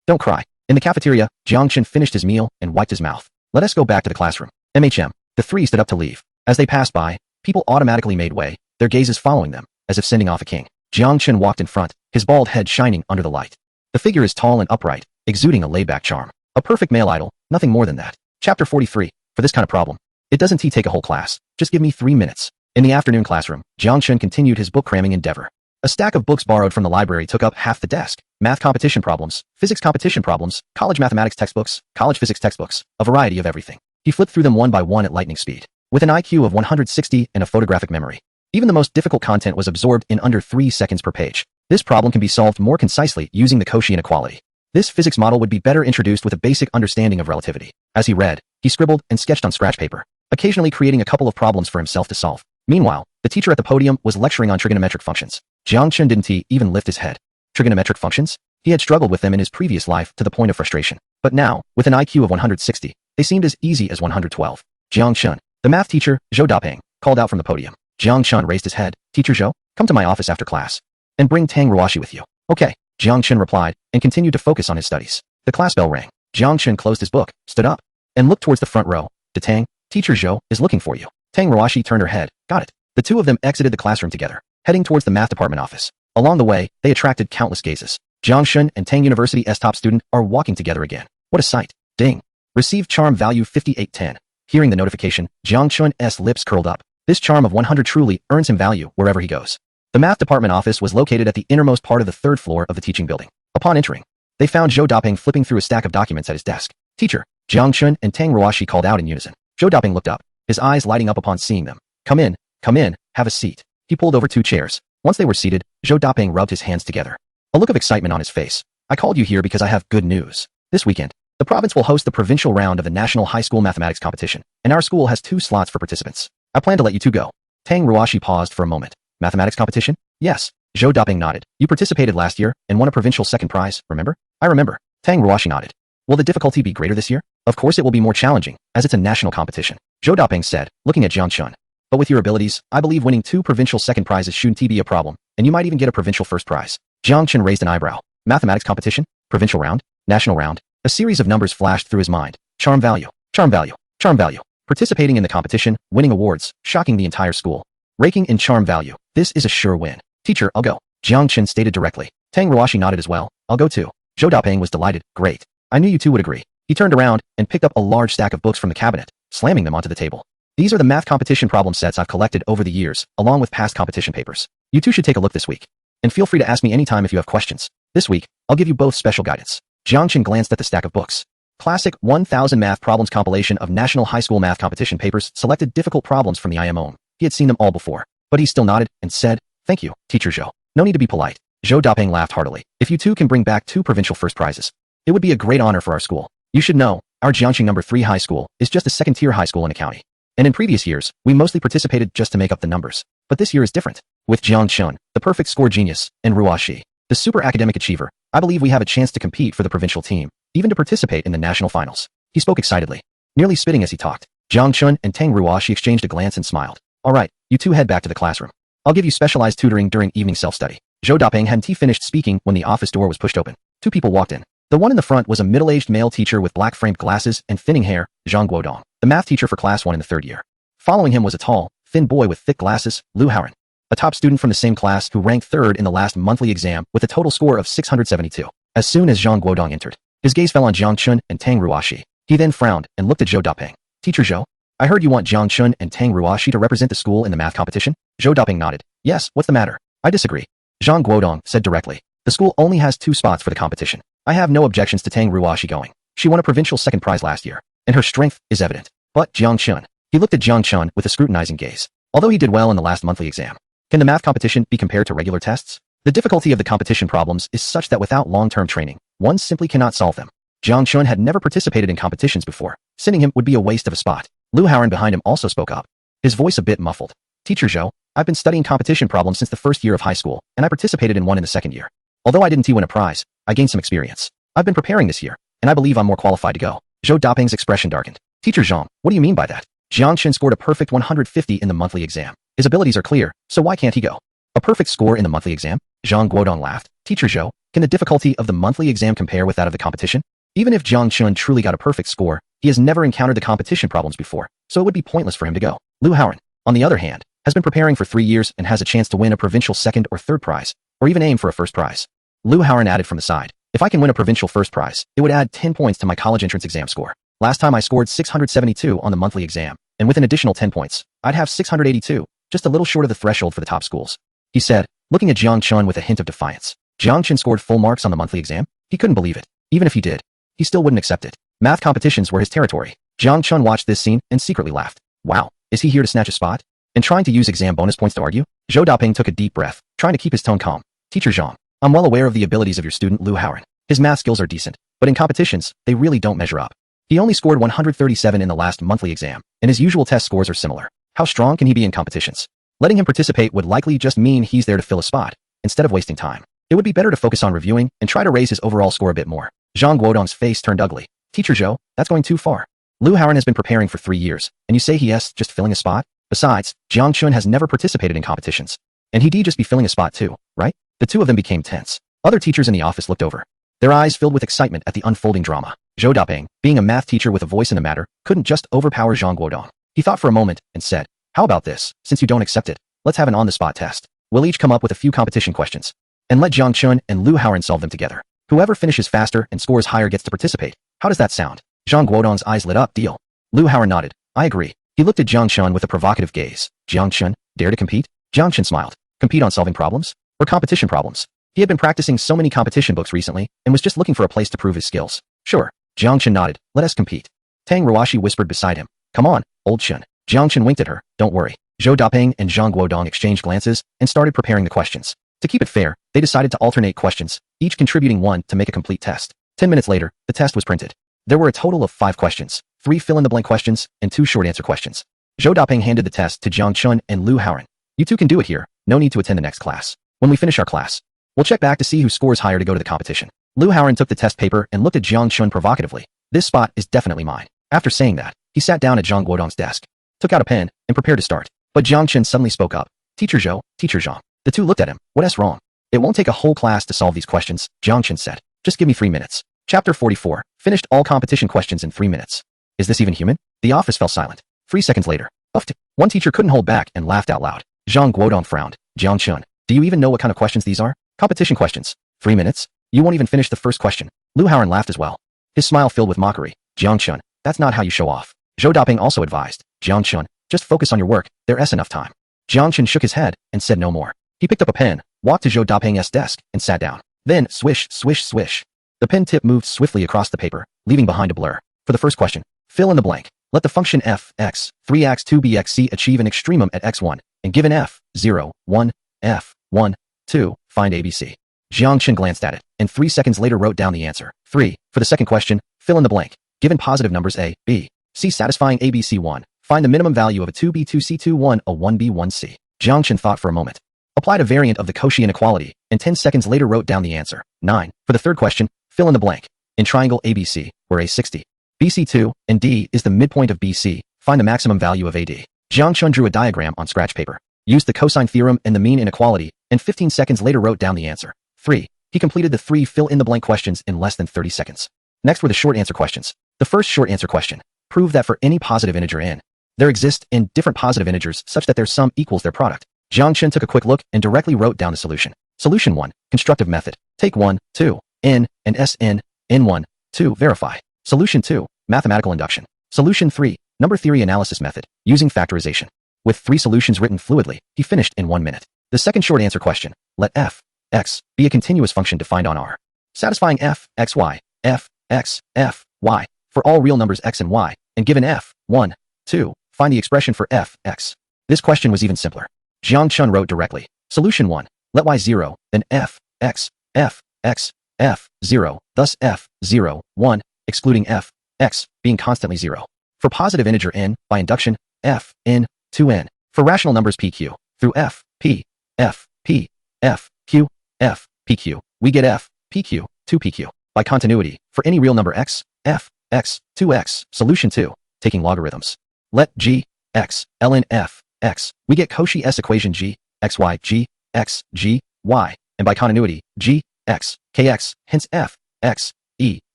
Don't cry. In the cafeteria, Jiang Chun finished his meal and wiped his mouth. Let us go back to the classroom. MHM. The three stood up to leave. As they passed by, people automatically made way, their gazes following them, as if sending off a king. Jiang Chun walked in front, his bald head shining under the light. The figure is tall and upright, exuding a laid-back charm. A perfect male idol, nothing more than that. Chapter 43. For this kind of problem, it doesn't take a whole class. Just give me 3 minutes. In the afternoon classroom, Jiang Chun continued his book cramming endeavor. A stack of books borrowed from the library took up half the desk. Math competition problems, physics competition problems, college mathematics textbooks, college physics textbooks, a variety of everything. He flipped through them one by one at lightning speed. With an IQ of 160 and a photographic memory, even the most difficult content was absorbed in under 3 seconds per page. This problem can be solved more concisely using the Cauchy inequality. This physics model would be better introduced with a basic understanding of relativity. As he read, he scribbled and sketched on scratch paper, occasionally creating a couple of problems for himself to solve. Meanwhile, the teacher at the podium was lecturing on trigonometric functions. Jiang Chun didn't even lift his head. Trigonometric functions? He had struggled with them in his previous life to the point of frustration. But now, with an IQ of 160, they seemed as easy as 112. Jiang Chun, the math teacher, Zhou Dapeng, called out from the podium. Jiang Chun raised his head. Teacher Zhou, come to my office after class. And bring Tang Ruashi with you. Okay, Jiang Chun replied, and continued to focus on his studies. The class bell rang. Jiang Chun closed his book, stood up, and looked towards the front row. Tang, Teacher Zhou is looking for you. Tang Ruashi turned her head. Got it. The two of them exited the classroom together, heading towards the math department office. Along the way, they attracted countless gazes. Jiang Chun and Tang University's top student are walking together again. What a sight. Ding. Received charm value 5810. Hearing the notification, Jiang Chun's lips curled up. This charm of 100 truly earns him value wherever he goes. The math department office was located at the innermost part of the 3rd floor of the teaching building. Upon entering, they found Zhou Dapeng flipping through a stack of documents at his desk. Teacher, Jiang Chun and Tang Ruashi called out in unison. Zhou Dapeng looked up, his eyes lighting up upon seeing them. Come in, have a seat. He pulled over 2 chairs. Once they were seated, Zhou Dapeng rubbed his hands together. A look of excitement on his face. I called you here because I have good news. This weekend, the province will host the provincial round of the National High School Mathematics Competition, and our school has 2 slots for participants. I plan to let you 2 go. Tang Ruashi paused for a moment. Mathematics competition? Yes. Zhou Dapeng nodded. You participated last year and won a provincial 2nd prize, remember? I remember. Tang Ruashi nodded. Will the difficulty be greater this year? Of course it will be more challenging, as it's a national competition. Zhou Dapeng said, looking at Jiang Chun. But with your abilities, I believe winning 2 provincial 2nd prizes shouldn't be a problem, and you might even get a provincial 1st prize. Jiang Chun raised an eyebrow. Mathematics competition? Provincial round? National round? A series of numbers flashed through his mind. Charm value. Charm value. Charm value. Participating in the competition, winning awards, shocking the entire school. Raking in charm value. This is a sure win. Teacher, I'll go. Jang Chun stated directly. Tang Ruashi nodded as well. I'll go too. Zhou Dapeng was delighted. Great. I knew you two would agree. He turned around and picked up a large stack of books from the cabinet, slamming them onto the table. These are the math competition problem sets I've collected over the years, along with past competition papers. You two should take a look this week. And feel free to ask me anytime if you have questions. This week, I'll give you both special guidance. Jiang Chun glanced at the stack of books. Classic 1000 Math Problems compilation of National High School Math Competition papers selected difficult problems from the IMO. He had seen them all before, but he still nodded and said, Thank you, Teacher Zhou. No need to be polite. Zhou Dapeng laughed heartily. If you two can bring back 2 provincial first prizes, it would be a great honor for our school. You should know, our Jiangxing No. 3 high school is just a second-tier high school in the county. And in previous years, we mostly participated just to make up the numbers. But this year is different. With Jang Chun, the perfect score genius, and Ruashi, the super academic achiever, I believe we have a chance to compete for the provincial team, even to participate in the national finals. He spoke excitedly, nearly spitting as he talked. Jang Chun and Tang Ruashi exchanged a glance and smiled. All right, you two head back to the classroom. I'll give you specialized tutoring during evening self-study. Zhou Dapeng hadn't finished speaking when the office door was pushed open. 2 people walked in. The one in the front was a middle-aged male teacher with black-framed glasses and thinning hair, Zhang Guodong, the math teacher for class 1 in the 3rd year. Following him was a tall, thin boy with thick glasses, Lu Haoran, a top student from the same class who ranked 3rd in the last monthly exam with a total score of 672. As soon as Zhang Guodong entered, his gaze fell on Jiang Chun and Tang Ruashi. He then frowned and looked at Zhou Dapeng. Teacher Zhou, I heard you want Jiang Chun and Tang Ruashi to represent the school in the math competition? Zhou Dapeng nodded. Yes, what's the matter? I disagree. Zhang Guodong said directly. The school only has 2 spots for the competition. I have no objections to Tang Ruashi going. She won a provincial 2nd prize last year, and her strength is evident. But Jiang Chun. He looked at Jiang Chun with a scrutinizing gaze. Although he did well in the last monthly exam, can the math competition be compared to regular tests? The difficulty of the competition problems is such that without long-term training, one simply cannot solve them. Jiang Chun had never participated in competitions before. Sending him would be a waste of a spot. Lu Haoran behind him also spoke up, his voice a bit muffled. Teacher Zhou, I've been studying competition problems since the 1st year of high school, and I participated in one in the 2nd year. Although I didn't win a prize, I gained some experience. I've been preparing this year, and I believe I'm more qualified to go. Zhou Dapeng's expression darkened. Teacher Zhang, what do you mean by that? Jiang Chun scored a perfect 150 in the monthly exam. His abilities are clear, so why can't he go? A perfect score in the monthly exam? Zhang Guodong laughed. Teacher Zhou, can the difficulty of the monthly exam compare with that of the competition? Even if Jiang Chun truly got a perfect score, he has never encountered the competition problems before, so it would be pointless for him to go. Lu Haoran, on the other hand, has been preparing for 3 years and has a chance to win a provincial 2nd or 3rd prize, or even aim for a 1st prize. Lu Haoran added from the side. If I can win a provincial 1st prize, it would add 10 points to my college entrance exam score. Last time I scored 672 on the monthly exam, and with an additional 10 points, I'd have 682, just a little short of the threshold for the top schools. He said, looking at Jiang Chun with a hint of defiance. Jiang Chun scored full marks on the monthly exam? He couldn't believe it. Even if he did, he still wouldn't accept it. Math competitions were his territory. Jiang Chun watched this scene and secretly laughed. Wow, is he here to snatch a spot? And trying to use exam bonus points to argue? Zhou Dapeng took a deep breath, trying to keep his tone calm. Teacher Zhang, I'm well aware of the abilities of your student Lu Haoran. His math skills are decent, but in competitions, they really don't measure up. He only scored 137 in the last monthly exam, and his usual test scores are similar. How strong can he be in competitions? Letting him participate would likely just mean he's there to fill a spot, instead of wasting time. It would be better to focus on reviewing and try to raise his overall score a bit more. Zhang Guodong's face turned ugly. Teacher Zhou, that's going too far. Lu Haoran has been preparing for 3 years, and you say he is just filling a spot? Besides, Jiang Chun has never participated in competitions. And he'd just be filling a spot too, right? The two of them became tense. Other teachers in the office looked over, their eyes filled with excitement at the unfolding drama. Zhou Dapeng, being a math teacher with a voice in the matter, couldn't just overpower Zhang Guodong. He thought for a moment and said, how about this, since you don't accept it, let's have an on-the-spot test. We'll each come up with a few competition questions, and let Jiang Chun and Lu Haoran solve them together. Whoever finishes faster and scores higher gets to participate. How does that sound? Zhang Guodong's eyes lit up. Deal. Lu Haoran nodded. I agree. He looked at Jiang Chun with a provocative gaze. Jiang Chun, dare to compete? Jiang Chun smiled. Compete on solving problems? Or competition problems? He had been practicing so many competition books recently and was just looking for a place to prove his skills. Sure. Jiang Chun nodded. Let us compete. Tang Ruashi whispered beside him. Come on, old Chun. Jiang Chun winked at her. Don't worry. Zhou Dapeng and Zhang Guodong exchanged glances and started preparing the questions. To keep it fair, they decided to alternate questions, each contributing one to make a complete test. 10 minutes later, the test was printed. There were a total of 5 questions, 3 fill-in-the-blank questions, and 2 short-answer questions. Zhou Dapeng handed the test to Jiang Chun and Lu Haoran. You two can do it here. No need to attend the next class. When we finish our class, we'll check back to see who scores higher to go to the competition. Lu Haoran took the test paper and looked at Jiang Chun provocatively. This spot is definitely mine. After saying that, he sat down at Zhang Guodong's desk, took out a pen, and prepared to start. But Jiang Chun suddenly spoke up. Teacher Zhou, Teacher Zhang. The two looked at him. What's wrong? It won't take a whole class to solve these questions, Jang Chun said. Just give me 3 minutes. Chapter 44. Finished all competition questions in 3 minutes. Is this even human? The office fell silent. 3 seconds later. Uffed. One teacher couldn't hold back and laughed out loud. Zhang Guodong frowned. Jiang Chun, do you even know what kind of questions these are? Competition questions. 3 minutes? You won't even finish the first question. Lu Haoran laughed as well. His smile filled with mockery. Jiang Chun, that's not how you show off. Zhou Daping also advised. Jiang Chun, just focus on your work, there's enough time. Jiang Chun shook his head and said no more. He picked up a pen, walked to Zhou Daping's desk, and sat down. Then, swish, swish, swish. The pen tip moved swiftly across the paper, leaving behind a blur. For the first question, fill in the blank. Let the function f, x, 3x, 2bxc achieve an extremum at x1, and given f, 0, 1, f, 1, 2, find ABC. Jiang Chun glanced at it, and 3 seconds later wrote down the answer. 3. For the second question, fill in the blank. Given positive numbers a, b, c satisfying ABC1, find the minimum value of a 2b2c21, a 1b1c. Jiang Chun thought for a moment. Applied a variant of the Cauchy inequality, and 10 seconds later wrote down the answer. 9. For the third question, fill in the blank. In triangle ABC, where A is 60, BC2, and D is the midpoint of BC, find the maximum value of AD. Jiang Chun drew a diagram on scratch paper, used the cosine theorem and the mean inequality, and 15 seconds later wrote down the answer. 3. He completed the 3 fill-in-the-blank questions in less than 30 seconds. Next were the short answer questions. The first short answer question. Prove that for any positive integer n, there exist n different positive integers such that their sum equals their product. Jiang Chun took a quick look and directly wrote down the solution. Solution 1. Constructive method. Take 1, 2, n, and Sn, n1, 2, verify. Solution 2. Mathematical induction. Solution 3. Number theory analysis method, using factorization. With 3 solutions written fluidly, he finished in 1 minute. The second short answer question. Let f, x, be a continuous function defined on R, satisfying f, x, y, f, x, f, y, for all real numbers x and y, and given f, 1, 2, find the expression for f, x. This question was even simpler. Jiang Chun wrote directly. Solution 1. Let y 0, then f, x, f, x, f, 0, thus f, 0, 1, excluding f, x, being constantly 0. For positive integer n, by induction, f, n, 2n. For rational numbers pq, through f, p, f, p, f, q, f, pq, we get f, pq, 2pq. By continuity, for any real number x, f, x, 2x. Solution 2. Taking logarithms. Let g, x, ln f, x, we get Cauchy's equation g, xy, g, x, g, y, and by continuity, g, x, kx, hence f, x, e,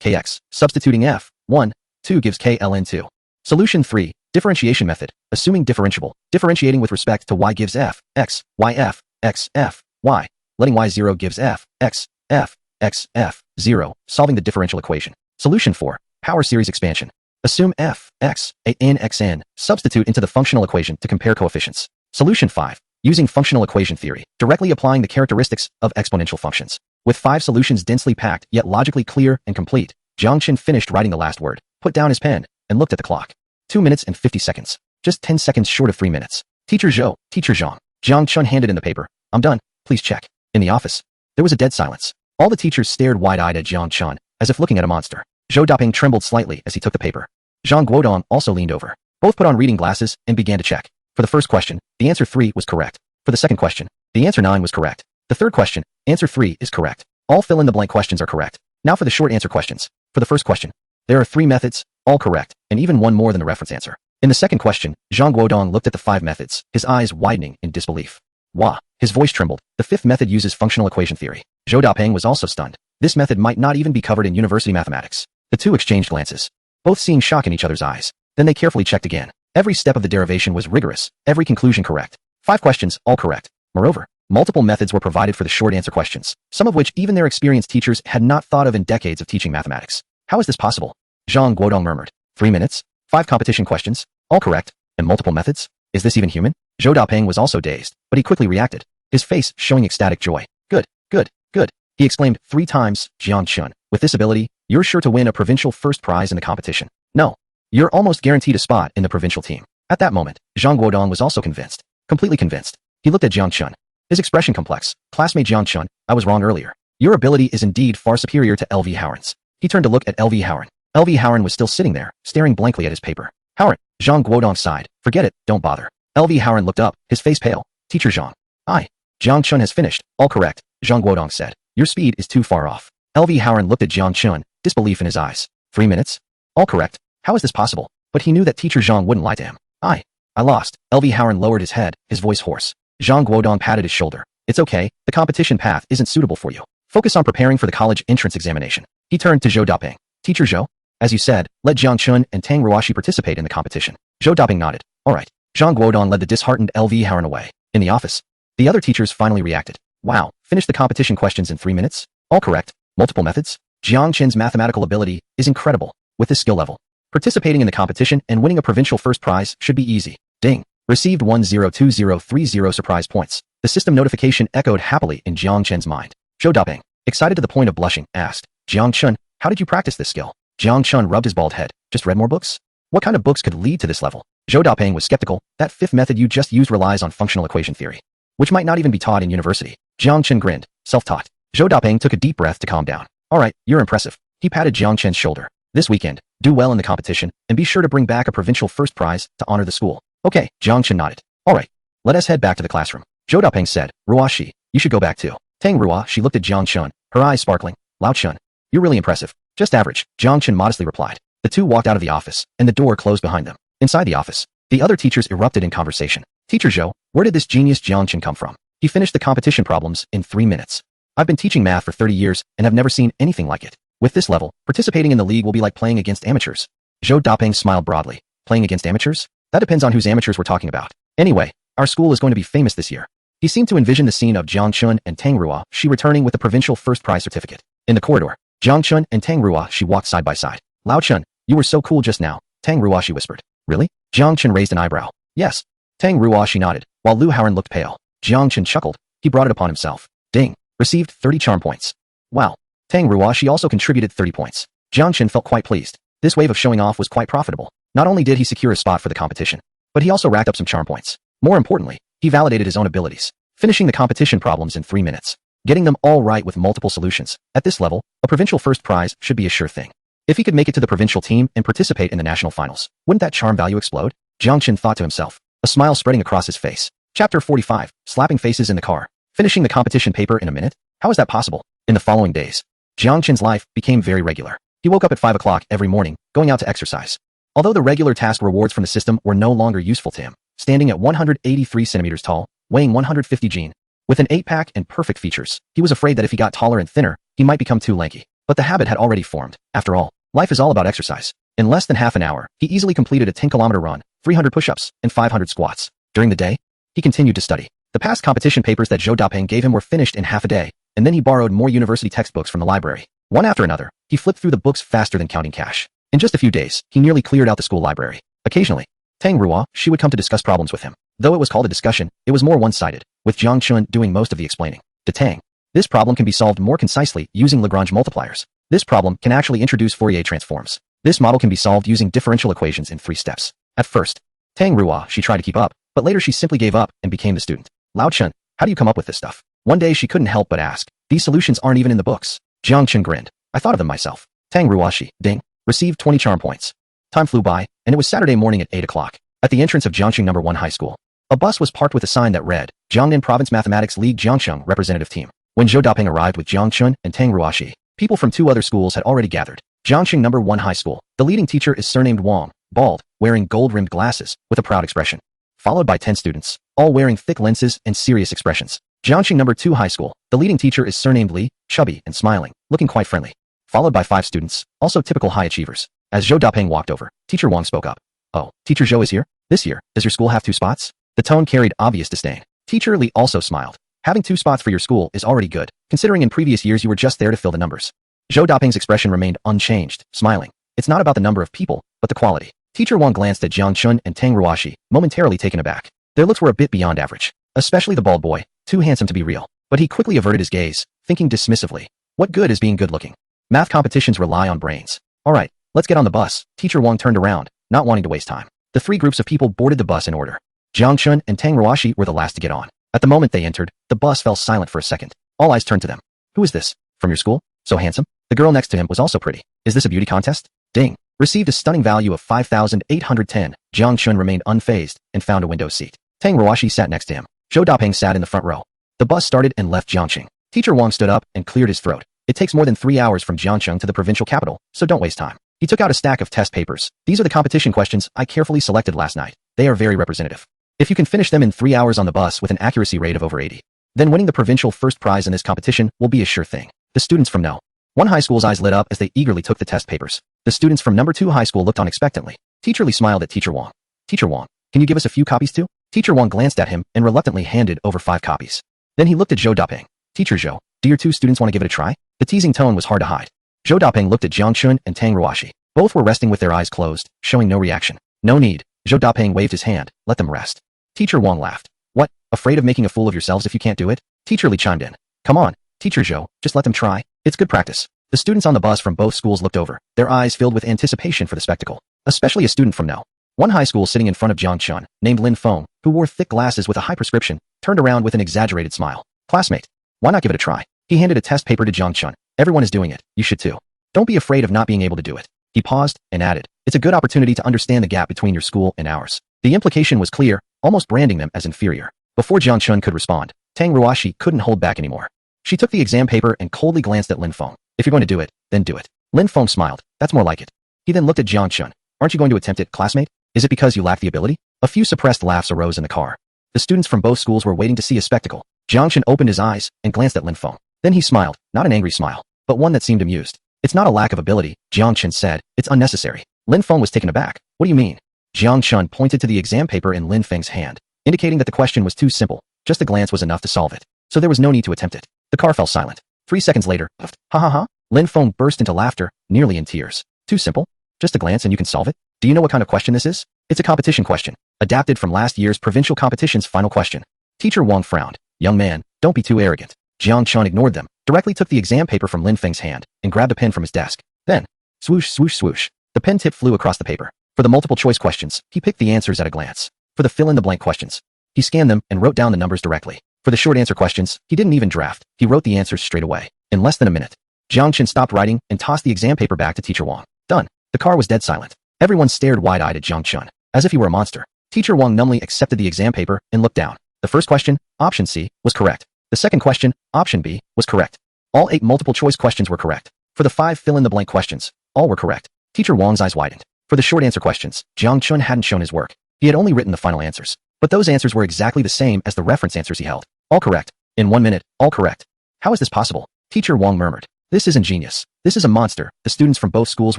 kx. Substituting f, 1, 2 gives k ln 2. Solution 3. Differentiation method, assuming differentiable, differentiating with respect to y gives f, x, y f, x, f, y, letting y 0 gives f, x, f, x, f, 0, solving the differential equation. Solution 4. Power series expansion. Assume f, x, a n x n, substitute into the functional equation to compare coefficients. Solution 5. Using functional equation theory, directly applying the characteristics of exponential functions. With 5 solutions densely packed yet logically clear and complete, Jiang Chun finished writing the last word, put down his pen, and looked at the clock. 2 minutes and 50 seconds. Just 10 seconds short of 3 minutes. Teacher Zhou, Teacher Zhang. Jiang Chun handed in the paper. I'm done. Please check. In the office, there was a dead silence. All the teachers stared wide-eyed at Jiang Chun, as if looking at a monster. Zhou Daping trembled slightly as he took the paper. Zhang Guodong also leaned over. Both put on reading glasses and began to check. For the first question, the answer 3 was correct. For the second question, the answer 9 was correct. The third question, answer 3 is correct. All fill-in-the-blank questions are correct. Now for the short answer questions. For the first question, there are 3 methods, all correct, and even one more than the reference answer. In the second question, Zhang Guodong looked at the 5 methods, his eyes widening in disbelief. Wah! His voice trembled. The 5th method uses functional equation theory. Zhou Daping was also stunned. This method might not even be covered in university mathematics. The two exchanged glances, both seeing shock in each other's eyes. Then they carefully checked again. Every step of the derivation was rigorous, every conclusion correct. 5 questions, all correct. Moreover, multiple methods were provided for the short answer questions, some of which even their experienced teachers had not thought of in decades of teaching mathematics. How is this possible? Zhang Guodong murmured. 3 minutes, 5 competition questions, all correct, and multiple methods? Is this even human? Zhou Daping was also dazed, but he quickly reacted, his face showing ecstatic joy. Good, good, good. He exclaimed 3 times, Jiang Chun, with this ability, you're sure to win a provincial first prize in the competition. No. You're almost guaranteed a spot in the provincial team. At that moment, Zhang Guodong was also convinced. Completely convinced. He looked at Jiang Chun. His expression complex. Classmate Jiang Chun, I was wrong earlier. Your ability is indeed far superior to L.V. Haoran's. He turned to look at L.V. Haoran. L.V. Haoran was still sitting there, staring blankly at his paper. Haoran. Zhang Guodong sighed. Forget it, don't bother. L.V. Haoran looked up, his face pale. Teacher Zhang. Aye. Jiang Chun has finished. All correct, Zhang Guodong said. Your speed is too far off. L.V. Haoran looked at Jiang Chun, disbelief in his eyes. 3 minutes? All correct. How is this possible? But he knew that Teacher Zhang wouldn't lie to him. I lost. L.V. Haoran lowered his head, his voice hoarse. Zhang Guodong patted his shoulder. It's okay, the competition path isn't suitable for you. Focus on preparing for the college entrance examination. He turned to Zhou Daping. Teacher Zhou? As you said, let Jang Chun and Tang Ruashi participate in the competition. Zhou Daping nodded. Alright. Zhang Guodong led the disheartened LV Haran away. In the office, the other teachers finally reacted. Wow, finished the competition questions in 3 minutes? All correct. Multiple methods? Jiang Chen's mathematical ability is incredible. With this skill level, participating in the competition and winning a provincial first prize should be easy. Ding. Received 102030 surprise points. The system notification echoed happily in Jiang Chen's mind. Zhou Daping, excited to the point of blushing, asked, Jiang Chun, how did you practice this skill? Jiang Chun rubbed his bald head. Just read more books? What kind of books could lead to this level? Zhou Daping was skeptical. That fifth method you just used relies on functional equation theory, which might not even be taught in university. Jiang Chen grinned. Self-taught. Zhou Daping took a deep breath to calm down. Alright, you're impressive. He patted Jiang Chen's shoulder. This weekend, do well in the competition, and be sure to bring back a provincial first prize to honor the school. Okay, Jiang Chen nodded. Alright, let us head back to the classroom. Zhou Daping said, Ruashi, you should go back too. Tang Ruashi looked at Jiang Chun, her eyes sparkling. Lao Chun, you're really impressive. Just average, Jiang Chen modestly replied. The two walked out of the office, and the door closed behind them. Inside the office, the other teachers erupted in conversation. Teacher Zhou, where did this genius Jiang Chen come from? He finished the competition problems in 3 minutes. I've been teaching math for 30 years and have never seen anything like it. With this level, participating in the league will be like playing against amateurs. Zhou Daping smiled broadly. Playing against amateurs? That depends on whose amateurs we're talking about. Anyway, our school is going to be famous this year. He seemed to envision the scene of Jiang Chun and Tang Ruashi returning with the provincial first prize certificate. In the corridor, Jiang Chun and Tang Ruashi walked side by side. Lao Chun, you were so cool just now, Tang Ruashi whispered. Really? Jiang Chun raised an eyebrow. Yes. Tang Ruashi nodded, while Lu Haoran looked pale. Jiang Chun chuckled. He brought it upon himself. Ding. Received 30 charm points. Wow. Tang Ruashi also contributed 30 points. Jiang Chun felt quite pleased. This wave of showing off was quite profitable. Not only did he secure a spot for the competition, but he also racked up some charm points. More importantly, he validated his own abilities, finishing the competition problems in 3 minutes, getting them all right with multiple solutions. At this level, a provincial first prize should be a sure thing. If he could make it to the provincial team and participate in the national finals, wouldn't that charm value explode? Jiang Chun thought to himself, a smile spreading across his face. Chapter 45, Slapping Faces in the Car. Finishing the competition paper in a minute? How is that possible? In the following days, Jiang Chun's life became very regular. He woke up at 5 o'clock every morning, going out to exercise. Although the regular task rewards from the system were no longer useful to him, standing at 183 centimeters tall, weighing 150 gene, with an 8-pack and perfect features, he was afraid that if he got taller and thinner, he might become too lanky. But the habit had already formed. After all, life is all about exercise. In less than half an hour, he easily completed a 10-kilometer run, 300 push-ups, and 500 squats. During the day, he continued to study. The past competition papers that Zhou Daping gave him were finished in half a day, and then he borrowed more university textbooks from the library. One after another, he flipped through the books faster than counting cash. In just a few days, he nearly cleared out the school library. Occasionally, Tang Ruashi would come to discuss problems with him. Though it was called a discussion, it was more one-sided, with Jiang Chun doing most of the explaining. To Tang, this problem can be solved more concisely using Lagrange multipliers. This problem can actually introduce Fourier transforms. This model can be solved using differential equations in 3 steps. At first, Tang Ruashi tried to keep up, but later she simply gave up and became the student. Lao Chun, how do you come up with this stuff? One day she couldn't help but ask. These solutions aren't even in the books. Jiang Chun grinned. I thought of them myself. Tang Ruashi, ding, received 20 charm points. Time flew by, and it was Saturday morning at 8 o'clock. At the entrance of Jiangcheng No. 1 High School, a bus was parked with a sign that read, Jiangnan Province Mathematics League Jiangcheng Representative Team. When Zhou Daping arrived with Jiang Chun and Tang Ruashi, people from 2 other schools had already gathered. Jiangcheng No. 1 High School. The leading teacher is surnamed Wang, bald, wearing gold-rimmed glasses, with a proud expression. Followed by 10 students, all wearing thick lenses and serious expressions. Jiangcheng No. 2 High School. The leading teacher is surnamed Li, chubby and smiling, looking quite friendly. Followed by 5 students, also typical high achievers. As Zhou Daping walked over, Teacher Wang spoke up. Oh, Teacher Zhou is here? This year, does your school have 2 spots? The tone carried obvious disdain. Teacher Li also smiled. Having 2 spots for your school is already good, considering in previous years you were just there to fill the numbers. Zhou Daping's expression remained unchanged, smiling. It's not about the number of people, but the quality. Teacher Wang glanced at Jiang Chun and Tang Ruashi, momentarily taken aback. Their looks were a bit beyond average, especially the bald boy, too handsome to be real. But he quickly averted his gaze, thinking dismissively. What good is being good-looking? Math competitions rely on brains. Alright, let's get on the bus. Teacher Wang turned around, not wanting to waste time. The 3 groups of people boarded the bus in order. Jiang Chun and Tang Ruashi were the last to get on. At the moment they entered, the bus fell silent for a second. All eyes turned to them. Who is this? From your school? So handsome? The girl next to him was also pretty. Is this a beauty contest? Ding. Received a stunning value of 5,810. Jiang Chun remained unfazed and found a window seat. Tang Ruashi sat next to him. Zhou Daping sat in the front row. The bus started and left Jiangcheng. Teacher Wang stood up and cleared his throat. It takes more than 3 hours from Jiangcheng to the provincial capital, so don't waste time. He took out a stack of test papers. These are the competition questions I carefully selected last night. They are very representative. If you can finish them in 3 hours on the bus with an accuracy rate of over 80, Then winning the provincial first prize in this competition will be a sure thing. The students from No. 1 high school's eyes lit up as they eagerly took the test papers. The students from number 2 high school looked on expectantly. Teacher Lee smiled at Teacher Wang. Teacher Wang, can you give us a few copies too? Teacher Wang glanced at him and reluctantly handed over 5 copies. Then he looked at Zhou Dapeng. Teacher Zhou, do your 2 students want to give it a try? The teasing tone was hard to hide. Zhou Dapeng looked at Jang Chun and Tang Ruashi. Both were resting with their eyes closed, showing no reaction. No need. Zhou Dapeng waved his hand. Let them rest. Teacher Wang laughed. What? Afraid of making a fool of yourselves if you can't do it? Teacher Lee chimed in. Come on, Teacher Zhou, just let them try. It's good practice. The students on the bus from both schools looked over, their eyes filled with anticipation for the spectacle. Especially a student from No. 1 high school sitting in front of Jang Chun, named Lin Feng, who wore thick glasses with a high prescription, turned around with an exaggerated smile. Classmate, why not give it a try? He handed a test paper to Jang Chun. Everyone is doing it, you should too. Don't be afraid of not being able to do it. He paused and added, it's a good opportunity to understand the gap between your school and ours. The implication was clear, almost branding them as inferior. Before Jang Chun could respond, Tang Ruashi couldn't hold back anymore. She took the exam paper and coldly glanced at Lin Feng. If you're going to do it, then do it. Lin Feng smiled. That's more like it. He then looked at Jang Chun. Aren't you going to attempt it, classmate? Is it because you lack the ability? A few suppressed laughs arose in the car. The students from both schools were waiting to see a spectacle. Jang Chun opened his eyes and glanced at Lin Feng. Then he smiled, not an angry smile, but one that seemed amused. It's not a lack of ability, Jang Chun said. It's unnecessary. Lin Feng was taken aback. What do you mean? Jang Chun pointed to the exam paper in Lin Feng's hand, indicating that the question was too simple. Just a glance was enough to solve it. So there was no need to attempt it. The car fell silent. 3 seconds later, ha ha ha. Lin Feng burst into laughter, nearly in tears. Too simple? Just a glance and you can solve it? Do you know what kind of question this is? It's a competition question, adapted from last year's provincial competition's final question. Teacher Wang frowned. Young man, don't be too arrogant. Jiang Chun ignored them, directly took the exam paper from Lin Feng's hand, and grabbed a pen from his desk. Then, swoosh, swoosh, swoosh. The pen tip flew across the paper. For the multiple choice questions, he picked the answers at a glance. For the fill-in-the-blank questions, he scanned them and wrote down the numbers directly. For the short answer questions, he didn't even draft. He wrote the answers straight away. In less than a minute, Jiang Chun stopped writing and tossed the exam paper back to Teacher Wang. Done. The car was dead silent. Everyone stared wide-eyed at Jiang Chun, as if he were a monster. Teacher Wang numbly accepted the exam paper and looked down. The first question, option C, was correct. The second question, option B, was correct. All 8 multiple choice questions were correct. For the 5 fill-in-the-blank questions, all were correct. Teacher Wang's eyes widened. For the short answer questions, Jiang Chun hadn't shown his work. He had only written the final answers. But those answers were exactly the same as the reference answers he held. All correct. In 1 minute, all correct. How is this possible? Teacher Wang murmured. This isn't genius. This is a monster. The students from both schools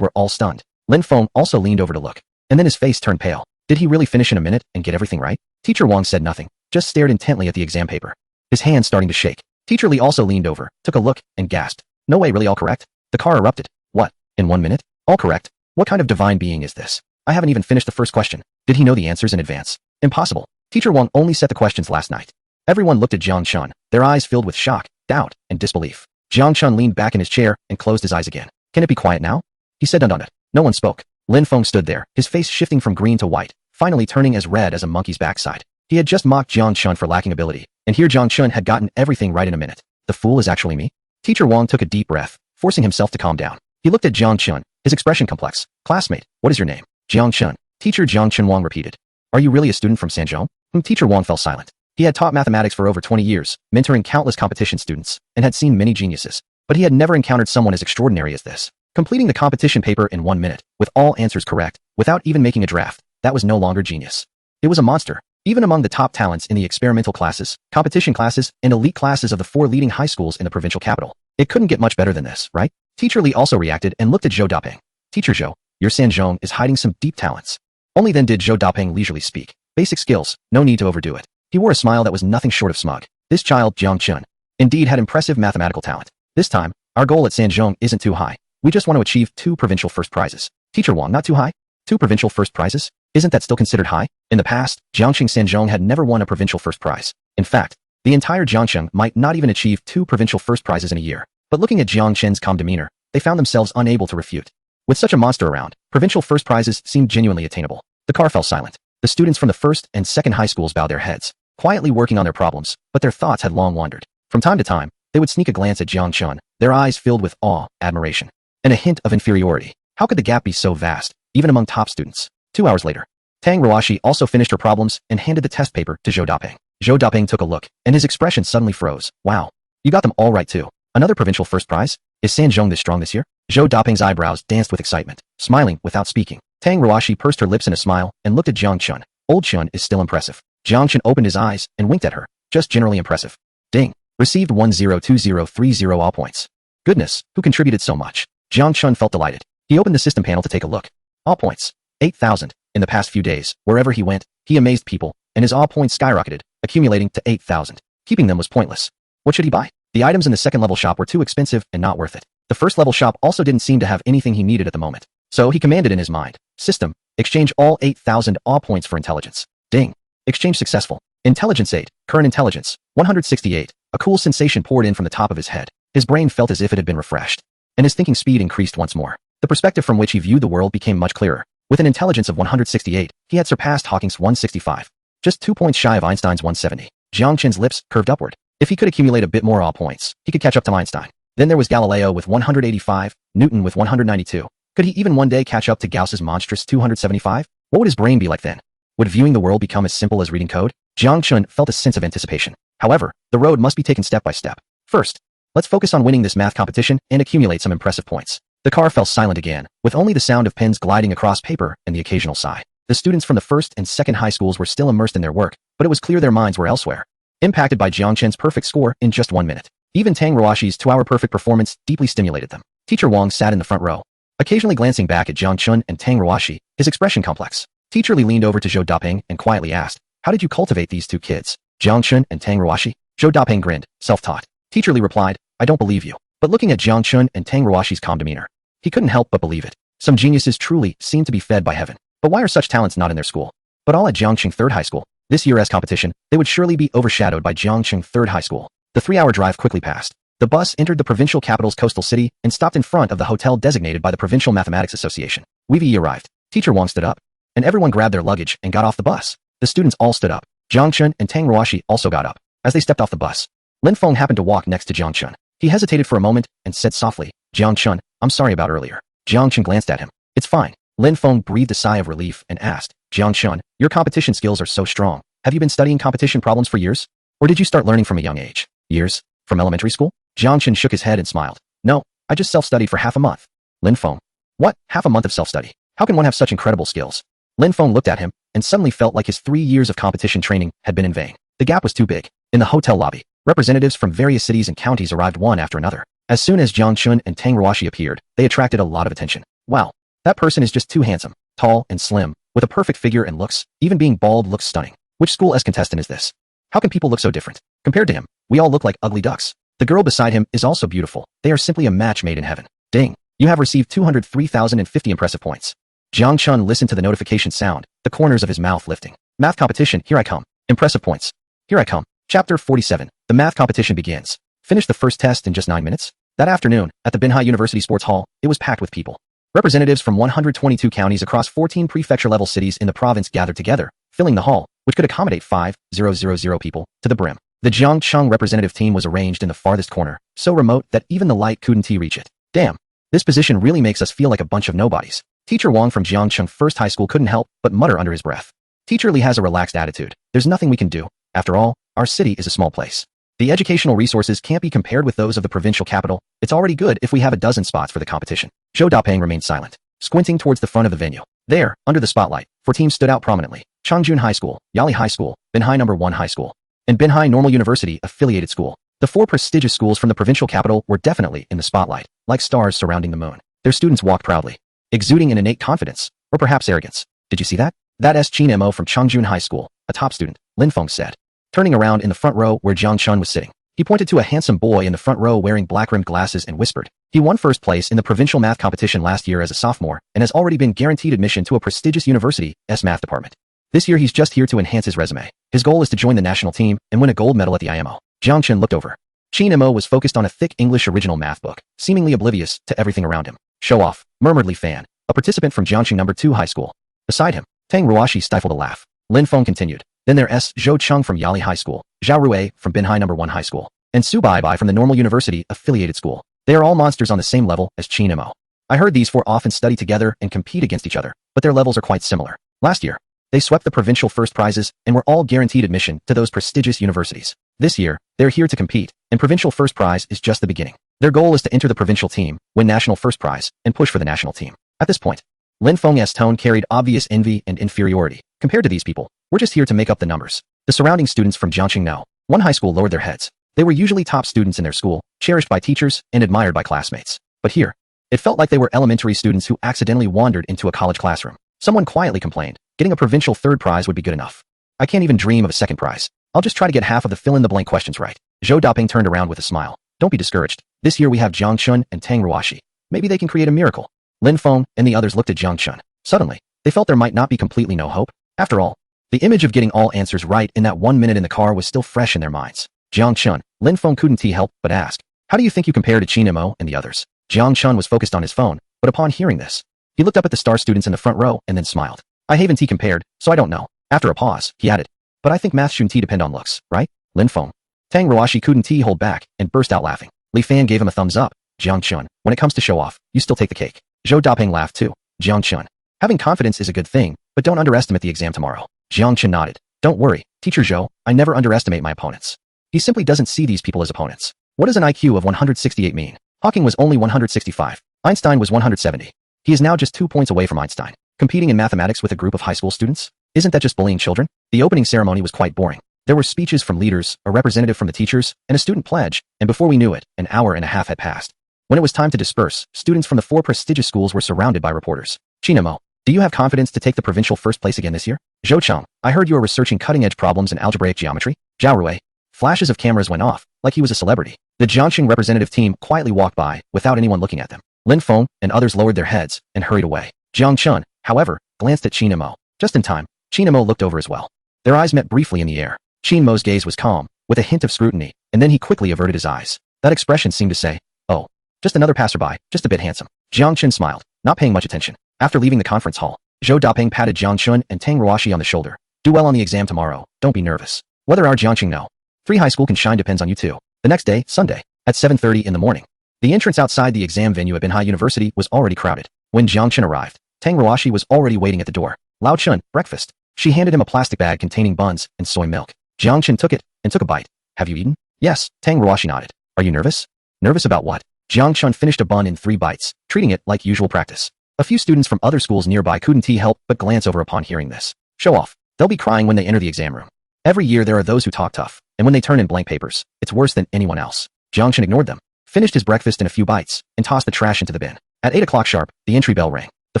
were all stunned. Lin Feng also leaned over to look. And then his face turned pale. Did he really finish in a minute and get everything right? Teacher Wang said nothing, just stared intently at the exam paper. His hands starting to shake. Teacher Lee also leaned over, took a look, and gasped. No way, really all correct? The car erupted. What? In 1 minute? All correct? What kind of divine being is this? I haven't even finished the first question. Did he know the answers in advance? Impossible. Teacher Wang only set the questions last night. Everyone looked at Jiang Chun, their eyes filled with shock, doubt, and disbelief. Jiang Chun leaned back in his chair and closed his eyes again. Can it be quiet now? He said undone it. No one spoke. Lin Feng stood there, his face shifting from green to white, finally turning as red as a monkey's backside. He had just mocked Jiang Chun for lacking ability, and here Jiang Chun had gotten everything right in a minute. The fool is actually me? Teacher Wang took a deep breath, forcing himself to calm down. He looked at Jiang Chun, his expression complex. Classmate, what is your name? Jiang Chun. Teacher Jiang Chun Wang repeated. Are you really a student from Sanzhou? Teacher Wang fell silent. He had taught mathematics for over 20 years, mentoring countless competition students, and had seen many geniuses. But he had never encountered someone as extraordinary as this. Completing the competition paper in 1 minute, with all answers correct, without even making a draft, that was no longer genius. It was a monster. Even among the top talents in the experimental classes, competition classes, and elite classes of the 4 leading high schools in the provincial capital, it couldn't get much better than this, right? Teacher Lee also reacted and looked at Zhou Dapeng. Teacher Zhou, your Sanzhong is hiding some deep talents. Only then did Zhou Dapeng leisurely speak. Basic skills, no need to overdo it. He wore a smile that was nothing short of smug. This child, Jiang Chun, indeed had impressive mathematical talent. This time, our goal at Sanzhong isn't too high. We just want to achieve 2 provincial first prizes. Teacher Wang, not too high? 2 provincial first prizes? Isn't that still considered high? In the past, Jiangqing Sanzhong had never won a provincial first prize. In fact, the entire Jiangqing might not even achieve 2 provincial first prizes in a year. But looking at Jiang Chen's calm demeanor, they found themselves unable to refute. With such a monster around, provincial first prizes seemed genuinely attainable. The car fell silent. The students from the first and second high schools bowed their heads, quietly working on their problems, but their thoughts had long wandered. From time to time, they would sneak a glance at Jiang Chun, their eyes filled with awe, admiration, and a hint of inferiority. How could the gap be so vast, even among top students? 2 hours later, Tang Ruashi also finished her problems and handed the test paper to Zhou Dapeng. Zhou Dapeng took a look, and his expression suddenly froze. Wow. You got them all right too. Another provincial first prize? Is Sanzhong this strong this year? Zhou Dapeng's eyebrows danced with excitement, smiling without speaking. Tang Ruashi pursed her lips in a smile and looked at Jiang Chun. Old Chun is still impressive. Jiang Chun opened his eyes and winked at her. Just generally impressive. Ding. Received 102030 all points. Goodness, who contributed so much? Jang Chun felt delighted. He opened the system panel to take a look. All points. 8,000. In the past few days, wherever he went, he amazed people, and his all points skyrocketed, accumulating to 8,000. Keeping them was pointless. What should he buy? The items in the second level shop were too expensive and not worth it. The first level shop also didn't seem to have anything he needed at the moment. So he commanded in his mind, system, exchange all 8,000 awe points for intelligence. Ding. Exchange successful. Intelligence 8, current intelligence, 168. A cool sensation poured in from the top of his head. His brain felt as if it had been refreshed. And his thinking speed increased once more. The perspective from which he viewed the world became much clearer. With an intelligence of 168, he had surpassed Hawking's 165. Just 2 points shy of Einstein's 170. Jiang Chen's lips curved upward. If he could accumulate a bit more awe points, he could catch up to Einstein. Then there was Galileo with 185, Newton with 192. Could he even one day catch up to Gauss's monstrous 275? What would his brain be like then? Would viewing the world become as simple as reading code? Jiang Chun felt a sense of anticipation. However, the road must be taken step by step. First, let's focus on winning this math competition and accumulate some impressive points. The car fell silent again, with only the sound of pens gliding across paper and the occasional sigh. The students from the first and second high schools were still immersed in their work, but it was clear their minds were elsewhere. Impacted by Jiang Chen's perfect score in just 1 minute. Even Tang Ruashi's 2-hour perfect performance deeply stimulated them. Teacher Wang sat in the front row, occasionally glancing back at Jiang Chun and Tang Ruashi, his expression complex. Teacher Li leaned over to Zhou Dapeng and quietly asked, "How did you cultivate these two kids, Jiang Chun and Tang Ruashi?" Zhou Dapeng grinned, self-taught. Teacher Li replied, "I don't believe you." But looking at Jiang Chun and Tang Ruashi's calm demeanor, he couldn't help but believe it. Some geniuses truly seem to be fed by heaven. But why are such talents not in their school? But all at Jiangcheng Third High School. This year's competition, they would surely be overshadowed by Jiangcheng Third High School. The 3-hour drive quickly passed. The bus entered the provincial capital's coastal city and stopped in front of the hotel designated by the Provincial Mathematics Association. Weevee arrived. Teacher Wang stood up, and everyone grabbed their luggage and got off the bus. The students all stood up. Jiang Chun and Tang Ruashi also got up. As they stepped off the bus, Lin Feng happened to walk next to Jiang Chun. He hesitated for a moment and said softly, "Jiang Chun, I'm sorry about earlier." Jiang Chun glanced at him. "It's fine." Lin Feng breathed a sigh of relief and asked, "Jiang Chun, your competition skills are so strong. Have you been studying competition problems for years? Or did you start learning from a young age?" "Years? From elementary school?" Jiang Chun shook his head and smiled. "No, I just self-studied for half a month." Lin Feng. "What? Half a month of self-study? How can one have such incredible skills?" Lin Feng looked at him and suddenly felt like his 3 years of competition training had been in vain. The gap was too big. In the hotel lobby, representatives from various cities and counties arrived one after another. As soon as Jiang Chun and Tang Ruashi appeared, they attracted a lot of attention. "Wow, that person is just too handsome, tall and slim, with a perfect figure and looks. Even being bald looks stunning. Which school's contestant is this? How can people look so different? Compared to him, we all look like ugly ducks. The girl beside him is also beautiful. They are simply a match made in heaven. Ding, you have received 203,050 impressive points." Jiang Chun listened to the notification sound, the corners of his mouth lifting. Math competition, here I come. Impressive points. Here I come. Chapter 47. The math competition begins. Finished the first test in just 9 minutes? That afternoon, at the Binhai University Sports Hall, it was packed with people. Representatives from 122 counties across 14 prefecture-level cities in the province gathered together, filling the hall, which could accommodate 5,000 people, to the brim. The Jiangcheng representative team was arranged in the farthest corner, so remote that even the light couldn't reach it. Damn, this position really makes us feel like a bunch of nobodies. Teacher Wang from Jiangcheng First High School couldn't help but mutter under his breath. Teacher Li has a relaxed attitude. There's nothing we can do. After all, our city is a small place. The educational resources can't be compared with those of the provincial capital. It's already good if we have a dozen spots for the competition. Zhou Dapeng remained silent, squinting towards the front of the venue. There, under the spotlight, 4 teams stood out prominently. Changjun High School, Yali High School, Binhai No. 1 High School, and Binhai Normal University Affiliated School. The 4 prestigious schools from the provincial capital were definitely in the spotlight, like stars surrounding the moon. Their students walked proudly, exuding an innate confidence, or perhaps arrogance. "Did you see that? That's Chin Mo from Changjun High School, a top student," Lin Feng said, turning around in the front row where Jiang Chun was sitting. He pointed to a handsome boy in the front row wearing black-rimmed glasses and whispered, "He won first place in the provincial math competition last year as a sophomore and has already been guaranteed admission to a prestigious university's math department. This year he's just here to enhance his resume. His goal is to join the national team and win a gold medal at the IMO." Jiang Chun looked over. Chin Mo was focused on a thick English original math book, seemingly oblivious to everything around him. "Show off," murmured Li Fan, a participant from Jiangcheng No. 2 High School. Beside him, Tang Ruashi stifled a laugh. Lin Feng continued. "Then there's Zhou Cheng from Yali High School, Zhao Rue from Binhai No. 1 High School, and Su Bai from the Normal University Affiliated School. They are all monsters on the same level as Chin Mo. I heard these 4 often study together and compete against each other, but their levels are quite similar. Last year, they swept the provincial first prizes and were all guaranteed admission to those prestigious universities. This year, they're here to compete, and provincial first prize is just the beginning. Their goal is to enter the provincial team, win national first prize, and push for the national team." At this point, Lin Feng's tone carried obvious envy and inferiority. "Compared to these people, we're just here to make up the numbers." The surrounding students from Jiangcheng No. 1 High School lowered their heads. They were usually top students in their school, cherished by teachers and admired by classmates. But here, it felt like they were elementary students who accidentally wandered into a college classroom. Someone quietly complained, getting a provincial third prize would be good enough. I can't even dream of a second prize. I'll just try to get half of the fill-in-the-blank questions right. Zhou Daping turned around with a smile. Don't be discouraged. This year we have Jang Chun and Tang Ruashi. Maybe they can create a miracle. Lin Feng and the others looked at Jang Chun. Suddenly, they felt there might not be completely no hope. After all, the image of getting all answers right in that 1 minute in the car was still fresh in their minds. Jang Chun, Lin Feng couldn't help but ask, how do you think you compare to Qin Mo and the others? Jang Chun was focused on his phone, but upon hearing this, he looked up at the star students in the front row and then smiled. I haven't compared, so I don't know. After a pause, he added, but I think math shouldn't depend on looks, right? Lin Feng. Tang Ruashi couldn't hold back and burst out laughing. Li Fan gave him a thumbs up. Jiang Chun, when it comes to show off, you still take the cake. Zhou Daping laughed too. Jiang Chun. Having confidence is a good thing, but don't underestimate the exam tomorrow. Jiang Chun nodded. Don't worry, Teacher Zhou, I never underestimate my opponents. He simply doesn't see these people as opponents. What does an IQ of 168 mean? Hawking was only 165. Einstein was 170. He is now just 2 points away from Einstein. Competing in mathematics with a group of high school students? Isn't that just bullying children? The opening ceremony was quite boring. There were speeches from leaders, a representative from the teachers, and a student pledge, and before we knew it, an hour and a half had passed. When it was time to disperse, students from the 4 prestigious schools were surrounded by reporters. Chinamo, do you have confidence to take the provincial first place again this year? Zhou Cheng, I heard you are researching cutting-edge problems in algebraic geometry. Zhao Rui. Flashes of cameras went off, like he was a celebrity. The Jiangxing representative team quietly walked by, without anyone looking at them. Lin Feng and others lowered their heads and hurried away. Jiang Chun, however, glanced at Chinamo. Just in time, Chinamo looked over as well. Their eyes met briefly in the air. Chinmo's gaze was calm, with a hint of scrutiny, and then he quickly averted his eyes. That expression seemed to say, oh, just another passerby, just a bit handsome. Jiang Chun smiled, not paying much attention. After leaving the conference hall, Zhou Daping patted Jiang Chun and Tang Ruashi on the shoulder. Do well on the exam tomorrow, don't be nervous. Whether our Jiangxing know 3 high school can shine depends on you too. The next day, Sunday, at 7:30 in the morning. The entrance outside the exam venue at Binhai University was already crowded. When Jiang Chun arrived, Tang Ruashi was already waiting at the door. Lao Chun, breakfast. She handed him a plastic bag containing buns and soy milk. Jiang Chun took it and took a bite. Have you eaten? Yes, Tang Ruashi nodded. Are you nervous? Nervous about what? Jiang Chun finished a bun in 3 bites, treating it like usual practice. A few students from other schools nearby couldn't help but glance over upon hearing this. Show off. They'll be crying when they enter the exam room. Every year there are those who talk tough, and when they turn in blank papers, it's worse than anyone else. Jiang Chun ignored them, finished his breakfast in a few bites, and tossed the trash into the bin. At 8 o'clock sharp, the entry bell rang. The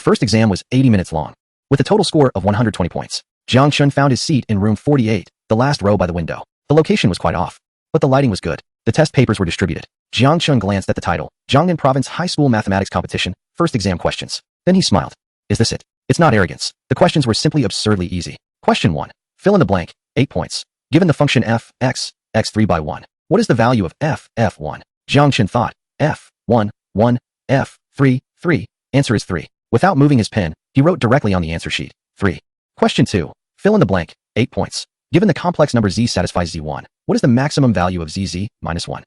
first exam was 80 minutes long. With a total score of 120 points, Jiang Chun found his seat in room 48, the last row by the window. The location was quite off, but the lighting was good. The test papers were distributed. Jiang Chun glanced at the title, Jiangnan Province High School Mathematics Competition, First Exam Questions. Then he smiled. Is this it? It's not arrogance. The questions were simply absurdly easy. Question 1. Fill in the blank, 8 points. Given the function f, x, x3 by 1, what is the value of f, f1? Jiang Chun thought, f, 1, 1, f, 3, 3. Answer is 3. Without moving his pen, he wrote directly on the answer sheet, 3. Question 2. Fill in the blank, 8 points. Given the complex number z satisfies z1, what is the maximum value of zz minus 1?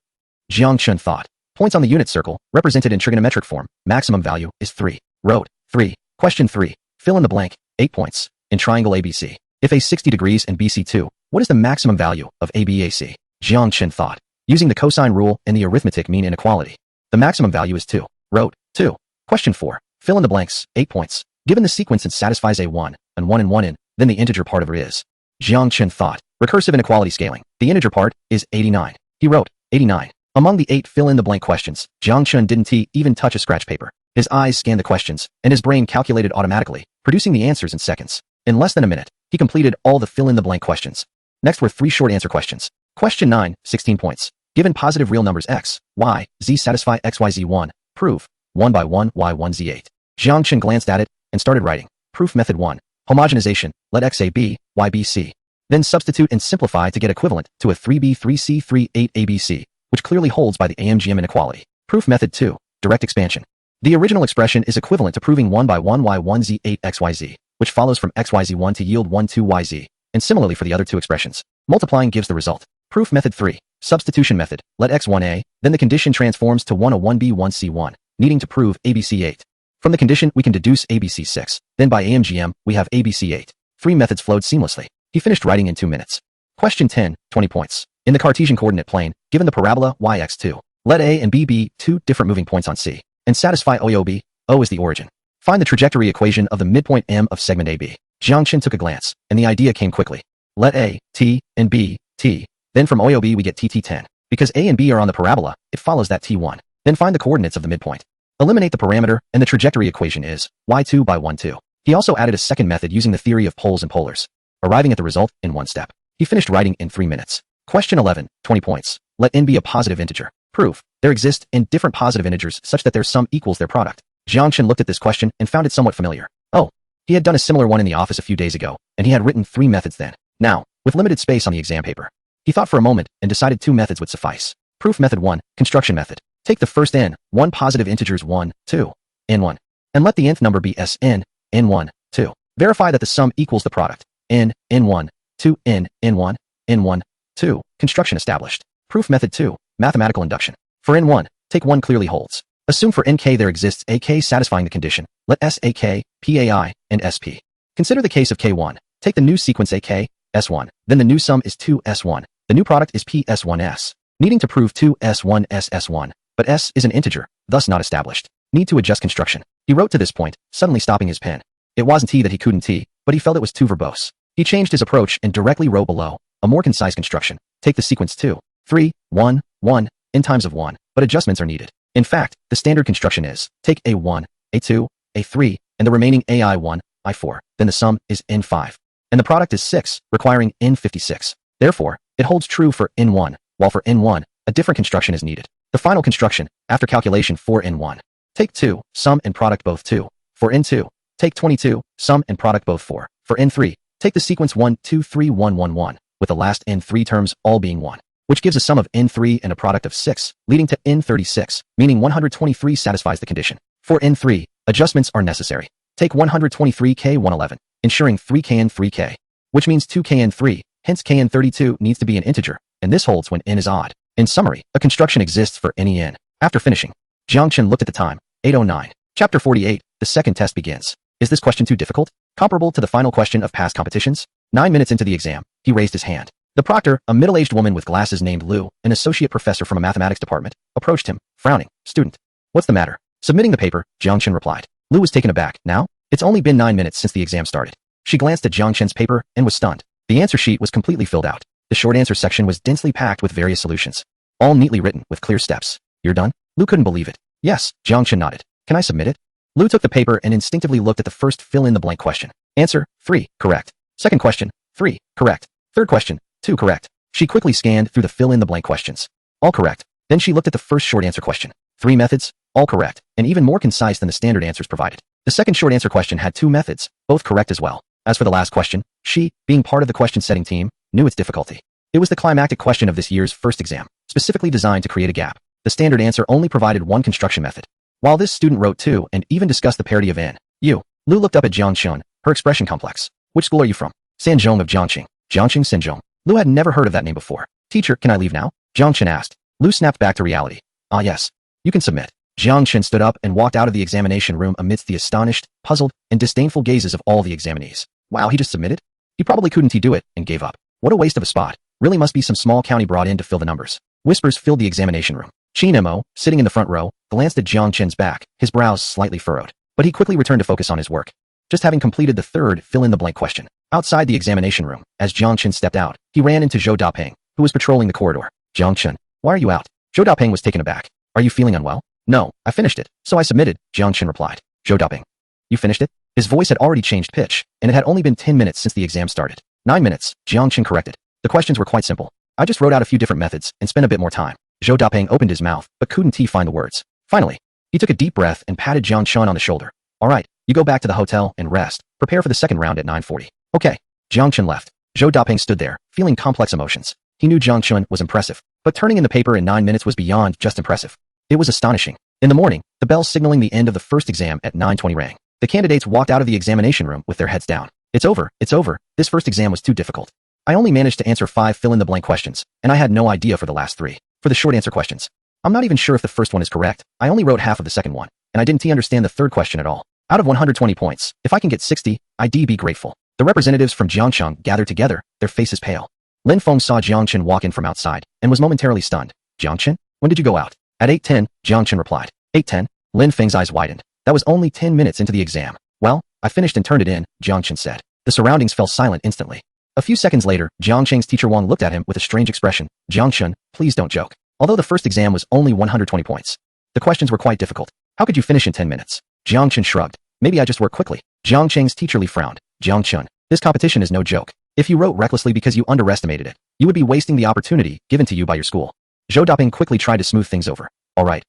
Jiang Chun thought. Points on the unit circle, represented in trigonometric form, maximum value is 3. Wrote, 3. Question 3. Fill in the blank, 8 points. In triangle ABC, if A is 60 degrees and BC 2, what is the maximum value of ABAC? Jiang Chun thought. Using the cosine rule and the arithmetic mean inequality, the maximum value is 2. Wrote, 2. Question 4. Fill in the blanks, 8 points. Given the sequence it satisfies A1, and 1 and 1 in, then the integer part of it is. Jiang Chun thought. Recursive inequality scaling. The integer part is 89. He wrote, 89. Among the 8 fill-in-the-blank questions, Jiang Chun didn't even touch a scratch paper. His eyes scanned the questions, and his brain calculated automatically, producing the answers in seconds. In less than a minute, he completed all the fill-in-the-blank questions. Next were 3 short answer questions. Question 9, 16 points. Given positive real numbers x, y, z satisfy xyz1, prove 1 by 1 y1 z8. Jiang Chun glanced at it and started writing. Proof method 1. Homogenization, let x a b, y b c. Then substitute and simplify to get equivalent to a 3b 3c 3 8 abc, which clearly holds by the AMGM inequality. Proof method 2. Direct expansion. The original expression is equivalent to proving 1 by 1 y1 z8 xyz, which follows from xyz1 to yield 1 2 yz, and similarly for the other 2 expressions. Multiplying gives the result. Proof method 3. Substitution method. Let x1a, then the condition transforms to 1a1b 1c1, needing to prove abc8. From the condition we can deduce abc6, then by AMGM we have abc8. 3 methods flowed seamlessly. He finished writing in 2 minutes. Question 10, 20 points. In the Cartesian coordinate plane, given the parabola yx2, let a and b be 2 different moving points on C, and satisfy OB. O is the origin. Find the trajectory equation of the midpoint M of segment AB. Jiang Chun took a glance, and the idea came quickly. Let A, T, and B, T. Then from OB we get TT10. Because A and B are on the parabola, it follows that T1. Then find the coordinates of the midpoint. Eliminate the parameter, and the trajectory equation is y2 by 1, 2. He also added a second method using the theory of poles and polars, arriving at the result in one step. He finished writing in 3 minutes. Question 11, 20 points. Let n be a positive integer. Proof. There exist n different positive integers such that their sum equals their product. Jang Chun looked at this question and found it somewhat familiar. Oh, he had done a similar one in the office a few days ago, and he had written 3 methods then. Now, with limited space on the exam paper, he thought for a moment and decided 2 methods would suffice. Proof method 1, construction method. Take the first n1 positive integers 1, 2, n1, and let the nth number be Sn, n1, 2. Verify that the sum equals the product, n1, 2, n1, n1, 2. Construction established. Proof method 2, mathematical induction. For n1, take 1 clearly holds. Assume for nk there exists a k satisfying the condition. Let sak, pai, and sp. Consider the case of k1. Take the new sequence ak, s1. Then the new sum is 2s1. The new product is ps1s. Needing to prove 2s1s s1. But s is an integer, thus not established. Need to adjust construction. He wrote to this point, suddenly stopping his pen. It wasn't he that he couldn't t, but he felt it was too verbose. He changed his approach and directly wrote below a more concise construction. Take the sequence 2, 3, 1, 1, n times of 1, but adjustments are needed. In fact, the standard construction is, take a1, a2, a3, and the remaining ai1, i4, then the sum is n5. And the product is 6, requiring n56. Therefore, it holds true for n1, while for n1, a different construction is needed. The final construction, after calculation for n1. Take 2, sum and product both 2. For n2, take 22, sum and product both 4. For n3, take the sequence 1, 2, 3, 1, 1, 1, with the last n3 terms all being 1, which gives a sum of n3 and a product of 6, leading to n36, meaning 123 satisfies the condition. For n3, adjustments are necessary. Take 123k111, ensuring 3kn3k, which means 2kn3, hence kn32 needs to be an integer, and this holds when n is odd. In summary, a construction exists for any n. After finishing, Jang Chun looked at the time, 8:09. Chapter 48, the second test begins. Is this question too difficult? Comparable to the final question of past competitions? 9 minutes into the exam, he raised his hand. The proctor, a middle-aged woman with glasses named Lu, an associate professor from a mathematics department, approached him, frowning. Student. What's the matter? Submitting the paper, Jang Chun replied. Lu was taken aback. Now? It's only been 9 minutes since the exam started. She glanced at Jang Chun's paper and was stunned. The answer sheet was completely filled out. The short answer section was densely packed with various solutions, all neatly written with clear steps. You're done? Lu couldn't believe it. Yes, Jang Chun nodded. Can I submit it? Lu took the paper and instinctively looked at the first fill-in-the-blank question. Answer, 3, correct. Second question, 3, correct. Third question, 2, correct. She quickly scanned through the fill-in-the-blank questions. All correct. Then she looked at the first short answer question. 3 methods, all correct, and even more concise than the standard answers provided. The second short answer question had 2 methods, both correct as well. As for the last question, she, being part of the question-setting team, knew its difficulty. It was the climactic question of this year's first exam, specifically designed to create a gap. The standard answer only provided 1 construction method. While this student wrote 2 and even discussed the parity of n, u, Lu looked up at Jang Chun, her expression complex. Which school are you from? Sanjong of Jiangqing. Jiangqing Sanjong. Lu had never heard of that name before. Teacher, can I leave now? Jang Chun asked. Lu snapped back to reality. Ah yes. You can submit. Jang Chun stood up and walked out of the examination room amidst the astonished, puzzled, and disdainful gazes of all the examinees. Wow, he just submitted? He probably couldn't do it, and gave up. What a waste of a spot. Really must be some small county brought in to fill the numbers. Whispers filled the examination room. Chin Mo, sitting in the front row, glanced at Jang Chun's back, his brows slightly furrowed. But he quickly returned to focus on his work. Just having completed the third fill-in-the-blank question. Outside the examination room, as Jang Chun stepped out, he ran into Zhou Dapeng, who was patrolling the corridor. Jang Chun, why are you out? Zhou Dapeng was taken aback. Are you feeling unwell? No, I finished it, so I submitted, Jang Chun replied. Zhou Dapeng. You finished it? His voice had already changed pitch, and it had only been 10 minutes since the exam started. 9 minutes, Jang Chun corrected. The questions were quite simple. I just wrote out a few different methods and spent a bit more time. Zhou Dapeng opened his mouth, but couldn't find the words. Finally, he took a deep breath and patted Jang Chun on the shoulder. All right, you go back to the hotel and rest. Prepare for the second round at 9:40. Okay. Jang Chun left. Zhou Dapeng stood there, feeling complex emotions. He knew Jang Chun was impressive, but turning in the paper in 9 minutes was beyond just impressive. It was astonishing. In the morning, the bell signaling the end of the first exam at 9:20 rang. The candidates walked out of the examination room with their heads down. It's over, it's over. This first exam was too difficult. I only managed to answer 5 fill-in-the-blank questions, and I had no idea for the last 3. For the short answer questions, I'm not even sure if the first one is correct. I only wrote half of the second one, and I didn't understand the third question at all. Out of 120 points, if I can get 60, I'd be grateful. The representatives from Jiangcheng gathered together, their faces pale. Lin Feng saw Jiang Chun walk in from outside, and was momentarily stunned. Jiang Chun? When did you go out? At 8:10, Jiang Chun replied. 8:10? Lin Feng's eyes widened. That was only 10 minutes into the exam. Well, I finished and turned it in, Jiang Chun said. The surroundings fell silent instantly. A few seconds later, Jiang Cheng's teacher Wang looked at him with a strange expression. Jiang Chun, please don't joke. although the first exam was only 120 points. The questions were quite difficult. How could you finish in 10 minutes? Jang Chun shrugged. Maybe I just work quickly. Jiang Cheng's teacherly frowned. Jang Chun, this competition is no joke. If you wrote recklessly because you underestimated it, you would be wasting the opportunity given to you by your school. Zhou Daping quickly tried to smooth things over. All right,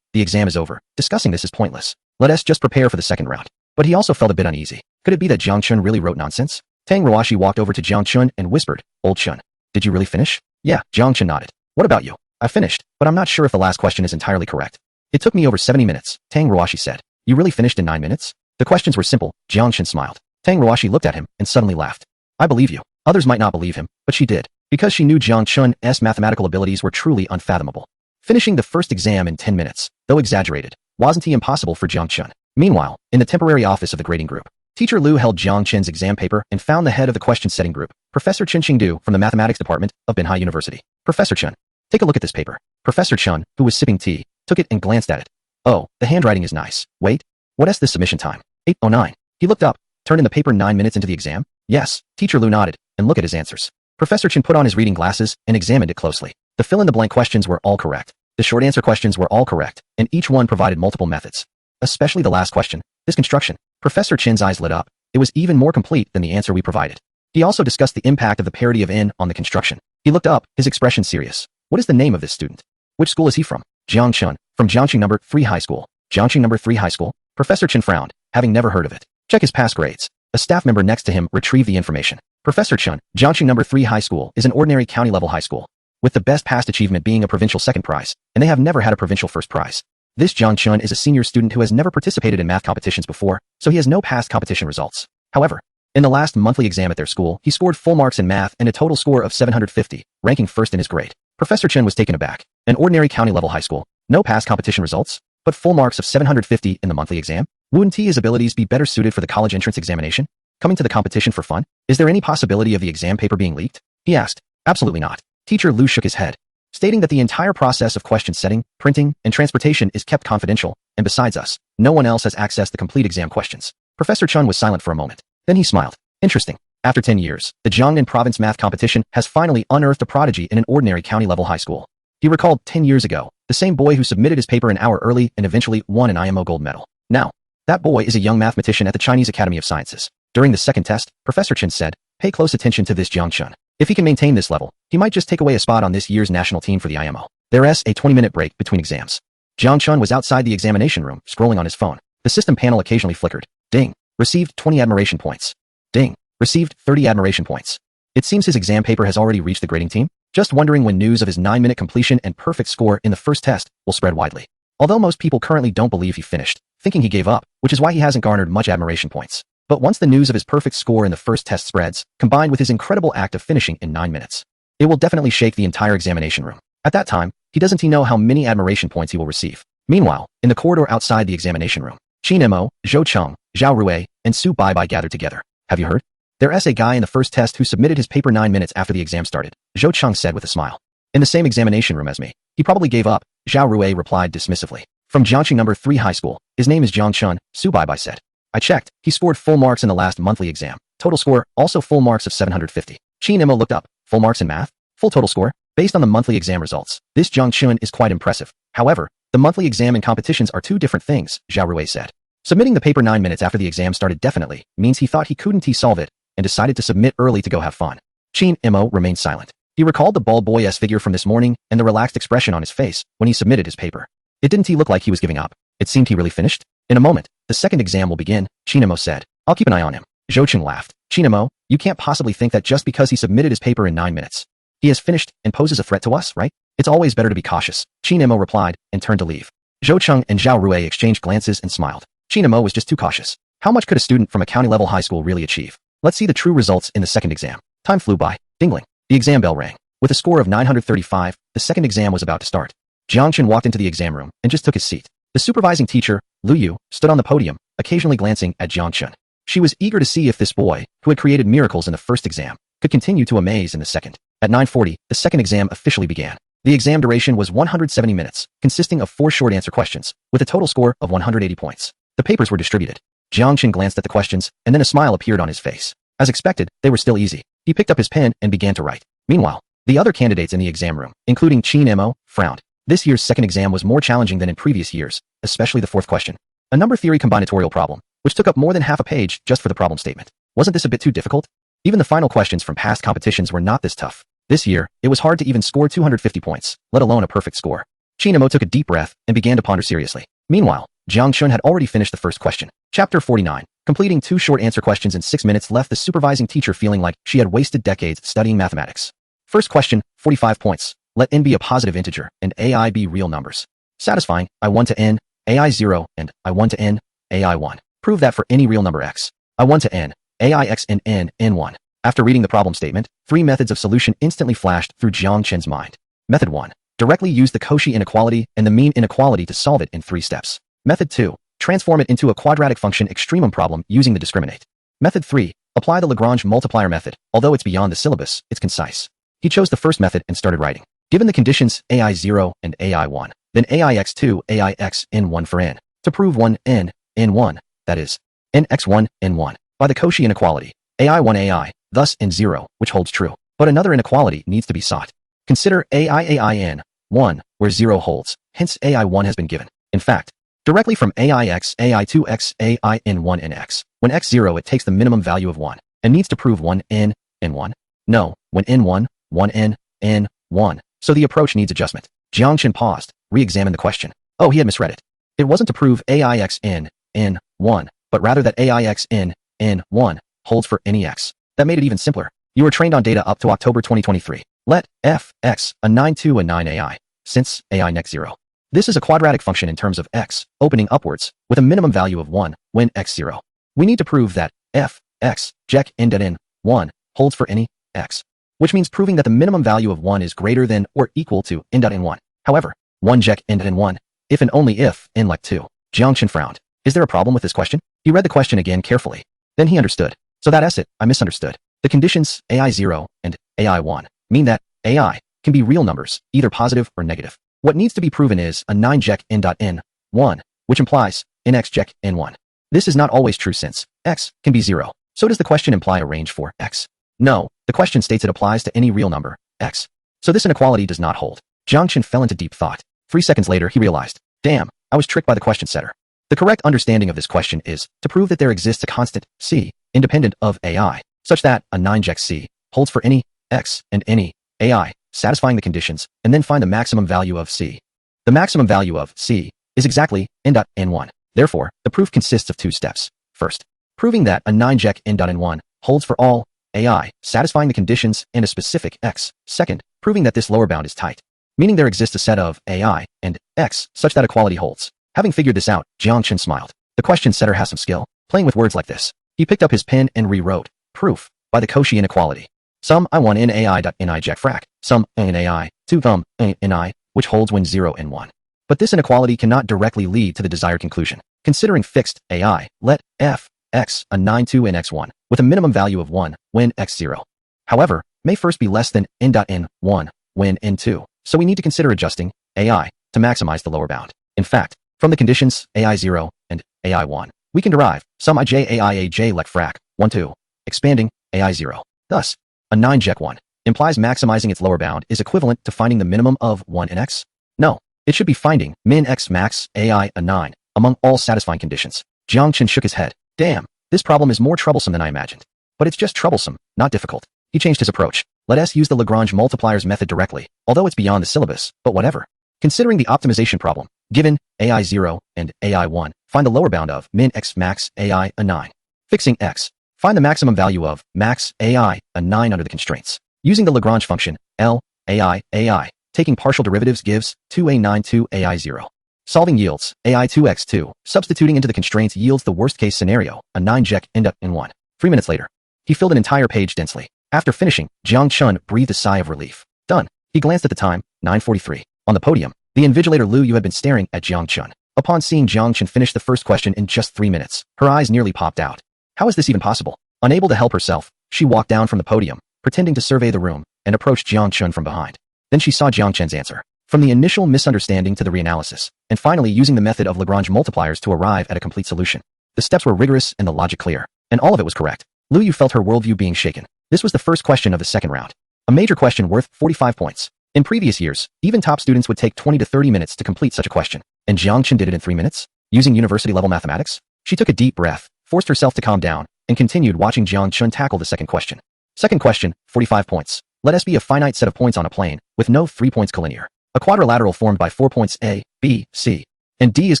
the exam is over. Discussing this is pointless. Let us just prepare for the second round. But he also felt a bit uneasy. Could it be that Jiang Chun really wrote nonsense? Tang Ruashi walked over to Jiang Chun and whispered, Old Chun, did you really finish? Yeah, Jiang Chun nodded. What about you? I finished, but I'm not sure if the last question is entirely correct. It took me over 70 minutes, Tang Ruashi said. You really finished in 9 minutes? The questions were simple, Jiang Chun smiled. Tang Ruashi looked at him and suddenly laughed. I believe you. Others might not believe him, but she did, because she knew Jiang Chun's mathematical abilities were truly unfathomable. Finishing the first exam in 10 minutes, though exaggerated, wasn't impossible for Jiang Chun. Meanwhile, in the temporary office of the grading group, Teacher Liu held Jiang Chun's exam paper and found the head of the question-setting group, Professor Chen Qingdu from the mathematics department of Binhai University. Professor Chun, take a look at this paper. Professor Chun, who was sipping tea, took it and glanced at it. Oh, the handwriting is nice. Wait, what is the submission time? 8:09. He looked up, turned in the paper 9 minutes into the exam. Yes, Teacher Liu nodded, and looked at his answers. Professor Chen put on his reading glasses and examined it closely. The fill-in-the-blank questions were all correct. The short answer questions were all correct, and each one provided multiple methods. Especially the last question, this construction. Professor Chen's eyes lit up. It was even more complete than the answer we provided. He also discussed the impact of the parity of n on the construction. He looked up, his expression serious. What is the name of this student? Which school is he from? Jiang Chun, from Jiangqing No. 3 High School. Jiangqing No. 3 High School? Professor Chen frowned, having never heard of it. Check his past grades. A staff member next to him retrieved the information. Professor Chun, Jiangqing No. 3 High School is an ordinary county-level high school, with the best past achievement being a provincial second prize, and they have never had a provincial first prize. This Jiang Chun is a senior student who has never participated in math competitions before, so he has no past competition results. However, in the last monthly exam at their school, he scored full marks in math and a total score of 750, ranking first in his grade. Professor Chen was taken aback. An ordinary county-level high school, no past competition results, but full marks of 750 in the monthly exam? Wouldn't his abilities be better suited for the college entrance examination? Coming to the competition for fun? Is there any possibility of the exam paper being leaked? He asked. Absolutely not. Teacher Liu shook his head, stating that the entire process of question setting, printing, and transportation is kept confidential, and besides us, no one else has accessed the complete exam questions. Professor Chun was silent for a moment. Then he smiled. Interesting. After 10 years, the Jiangnan province math competition has finally unearthed a prodigy in an ordinary county-level high school. He recalled 10 years ago, the same boy who submitted his paper an hour early and eventually won an IMO gold medal. Now, that boy is a young mathematician at the Chinese Academy of Sciences. During the second test, Professor Chen said, pay close attention to this Jiang Chun. If he can maintain this level, he might just take away a spot on this year's national team for the IMO. There's a 20-minute break between exams. Jiang Chun was outside the examination room, scrolling on his phone. The system panel occasionally flickered. Ding. Received 20 admiration points. Ding. Received 30 admiration points. It seems his exam paper has already reached the grading team. Just wondering when news of his 9-minute completion and perfect score in the first test will spread widely. Although most people currently don't believe he finished, thinking he gave up, which is why he hasn't garnered much admiration points. But once the news of his perfect score in the first test spreads, combined with his incredible act of finishing in 9 minutes, it will definitely shake the entire examination room. At that time, he doesn't know how many admiration points he will receive. Meanwhile, in the corridor outside the examination room, Qin Mo, Zhou Cheng, Zhao Rui, and Su Baibai gathered together. Have you heard? There's a guy in the first test who submitted his paper 9 minutes after the exam started, Zhou Cheng said with a smile. In the same examination room as me. He probably gave up, Zhao Rui replied dismissively. From Jiangqing No. 3 High School. His name is Jiang Chun, Su Baibai said. I checked. He scored full marks in the last monthly exam. Total score, also full marks of 750. Qin Mo looked up. Full marks in math? Full total score? Based on the monthly exam results, this Jiang Chun is quite impressive. However, the monthly exam and competitions are two different things, Zhao Rui said. Submitting the paper 9 minutes after the exam started definitely means he thought he couldn't solve it and decided to submit early to go have fun. Qin Mo remained silent. He recalled the bald boy-esque figure from this morning and the relaxed expression on his face when he submitted his paper. It didn't look like he was giving up. It seemed he really finished. In a moment, the second exam will begin, Qin Mo said. I'll keep an eye on him. Zhou Cheng laughed. Qin Mo, you can't possibly think that just because he submitted his paper in 9 minutes, he has finished and poses a threat to us, right? It's always better to be cautious, Qin Mo replied and turned to leave. Zhou Cheng and Zhao Rui exchanged glances and smiled. Qin Mo was just too cautious. How much could a student from a county-level high school really achieve? Let's see the true results in the second exam. Time flew by. Dingling. The exam bell rang. With a score of 935, the second exam was about to start. Jiang Chun walked into the exam room and just took his seat. The supervising teacher, Liu Yu, stood on the podium, occasionally glancing at Jiang Chun. She was eager to see if this boy, who had created miracles in the first exam, could continue to amaze in the second. At 9:40, the second exam officially began. The exam duration was 170 minutes, consisting of 4 short answer questions, with a total score of 180 points. The papers were distributed. Jiang Chun glanced at the questions, and then a smile appeared on his face. As expected, they were still easy. He picked up his pen and began to write. Meanwhile, The other candidates in the exam room, including Chin Mo, frowned. This year's second exam was more challenging than in previous years, especially the fourth question. A number theory combinatorial problem, which took up more than half a page just for the problem statement. Wasn't this a bit too difficult? Even the final questions from past competitions were not this tough. This year, it was hard to even score 250 points, let alone a perfect score. Chin Mo took a deep breath and began to ponder seriously. Meanwhile, Jang Chun had already finished the first question. Chapter 49. Completing 2 short answer questions in 6 minutes left the supervising teacher feeling like she had wasted decades studying mathematics. First question, 45 points. Let n be a positive integer and ai be real numbers. Satisfying, I1 to n, ai0, and I1 to n, ai1. Prove that for any real number x. I1 to n, aix and n, n1. After reading the problem statement, 3 methods of solution instantly flashed through Jang Chun's mind. Method 1. Directly use the Cauchy inequality and the mean inequality to solve it in 3 steps. Method 2. Transform it into a quadratic function extremum problem using the discriminate. Method 3. Apply the Lagrange multiplier method. Although it's beyond the syllabus, it's concise. He chose the first method and started writing. Given the conditions ai0 and ai1, then aix2, aix n1 for n, to prove 1 n, n1, that is, nx1, n1, by the Cauchy inequality, ai1 ai, thus n0, which holds true. But another inequality needs to be sought. Consider ai n1, where 0 holds, hence ai1 has been given. In fact, directly from aix, ai2x, ai n1 and x, when x0 it takes the minimum value of 1, and needs to prove 1 n, n1? No, when n1, 1 n, n1. So the approach needs adjustment. Jang Chun paused, re-examined the question. Oh, he had misread it. It wasn't to prove aix n, n1, but rather that aix n, n1 holds for any x. That made it even simpler. You were trained on data up to October 2023. Let f, x, a 9 2 and 9 ai, since ai next 0. This is a quadratic function in terms of x, opening upwards, with a minimum value of 1, when x0. We need to prove that f, x, jec n, 1, holds for any x, which means proving that the minimum value of 1 is greater than or equal to n.n1. However, 1 jec n1, if and only if n like 2. Jang Chun frowned. Is there a problem with this question? He read the question again carefully. Then he understood. So that's it, I misunderstood. The conditions ai0 and ai1 mean that ai can be real numbers, either positive or negative. What needs to be proven is a 9 jec n.n1, which implies nx jec n1. This is not always true since x can be 0. So does the question imply a range for x? No, the question states it applies to any real number, x. So this inequality does not hold. Jang Chun fell into deep thought. 3 seconds later, he realized, damn, I was tricked by the question setter. The correct understanding of this question is to prove that there exists a constant, c, independent of ai, such that a 9 jec c holds for any x and any ai, satisfying the conditions, and then find the maximum value of c. The maximum value of c is exactly n.n1. Therefore, the proof consists of 2 steps. First, proving that a 9 jec n.n1 holds for all ai, satisfying the conditions and a specific x. Second, proving that this lower bound is tight, meaning there exists a set of ai and x such that equality holds. Having figured this out, Jang Chun smiled. The question setter has some skill, playing with words like this. He picked up his pen and rewrote, proof, by the Cauchy inequality. Some I1 n ai.ni jec frac, some n ai, 2 ni, which holds when 0 and 1. But this inequality cannot directly lead to the desired conclusion. Considering fixed ai, let f, x, a 9 2 and x1, with a minimum value of 1, when x0. However, may first be less than n.n1, when n2. So we need to consider adjusting ai to maximize the lower bound. In fact, from the conditions ai0 and ai1, we can derive some ij aiaj lec frac 1 2, expanding ai0. Thus, a 9 jec 1 implies maximizing its lower bound is equivalent to finding the minimum of 1 in x? No, it should be finding min x max ai a 9 among all satisfying conditions. Jang Chun shook his head. Damn, this problem is more troublesome than I imagined. But it's just troublesome, not difficult. He changed his approach. Let us use the Lagrange multipliers method directly, although it's beyond the syllabus, but whatever. Considering the optimization problem, given ai0 and ai1, find the lower bound of min x max ai a 9. Fixing x, find the maximum value of max ai a 9 under the constraints. Using the Lagrange function, L, ai, taking partial derivatives gives 2a9 2 ai0. Solving yields, ai2x2, substituting into the constraints yields the worst-case scenario, a 9 jec n.n1. 3 minutes later, he filled an entire page densely. After finishing, Jang Chun breathed a sigh of relief. Done. He glanced at the time, 9:43. On the podium, the invigilator Lu Yu had been staring at Jang Chun. Upon seeing Jang Chun finish the first question in just 3 minutes, her eyes nearly popped out. How is this even possible? Unable to help herself, she walked down from the podium, pretending to survey the room, and approached Jang Chun from behind. Then she saw Jang Chun's answer. From the initial misunderstanding to the reanalysis, and finally using the method of Lagrange multipliers to arrive at a complete solution. The steps were rigorous and the logic clear, and all of it was correct. Lu Yu felt her worldview being shaken. This was the first question of the second round. A major question worth 45 points. In previous years, even top students would take 20 to 30 minutes to complete such a question. And Jang Chun did it in 3 minutes? Using university-level mathematics? She took a deep breath, forced herself to calm down, and continued watching Jang Chun tackle the second question. Second question, 45 points. Let S be a finite set of points on a plane, with no 3 points collinear. A quadrilateral formed by 4 points A, B, C, and D is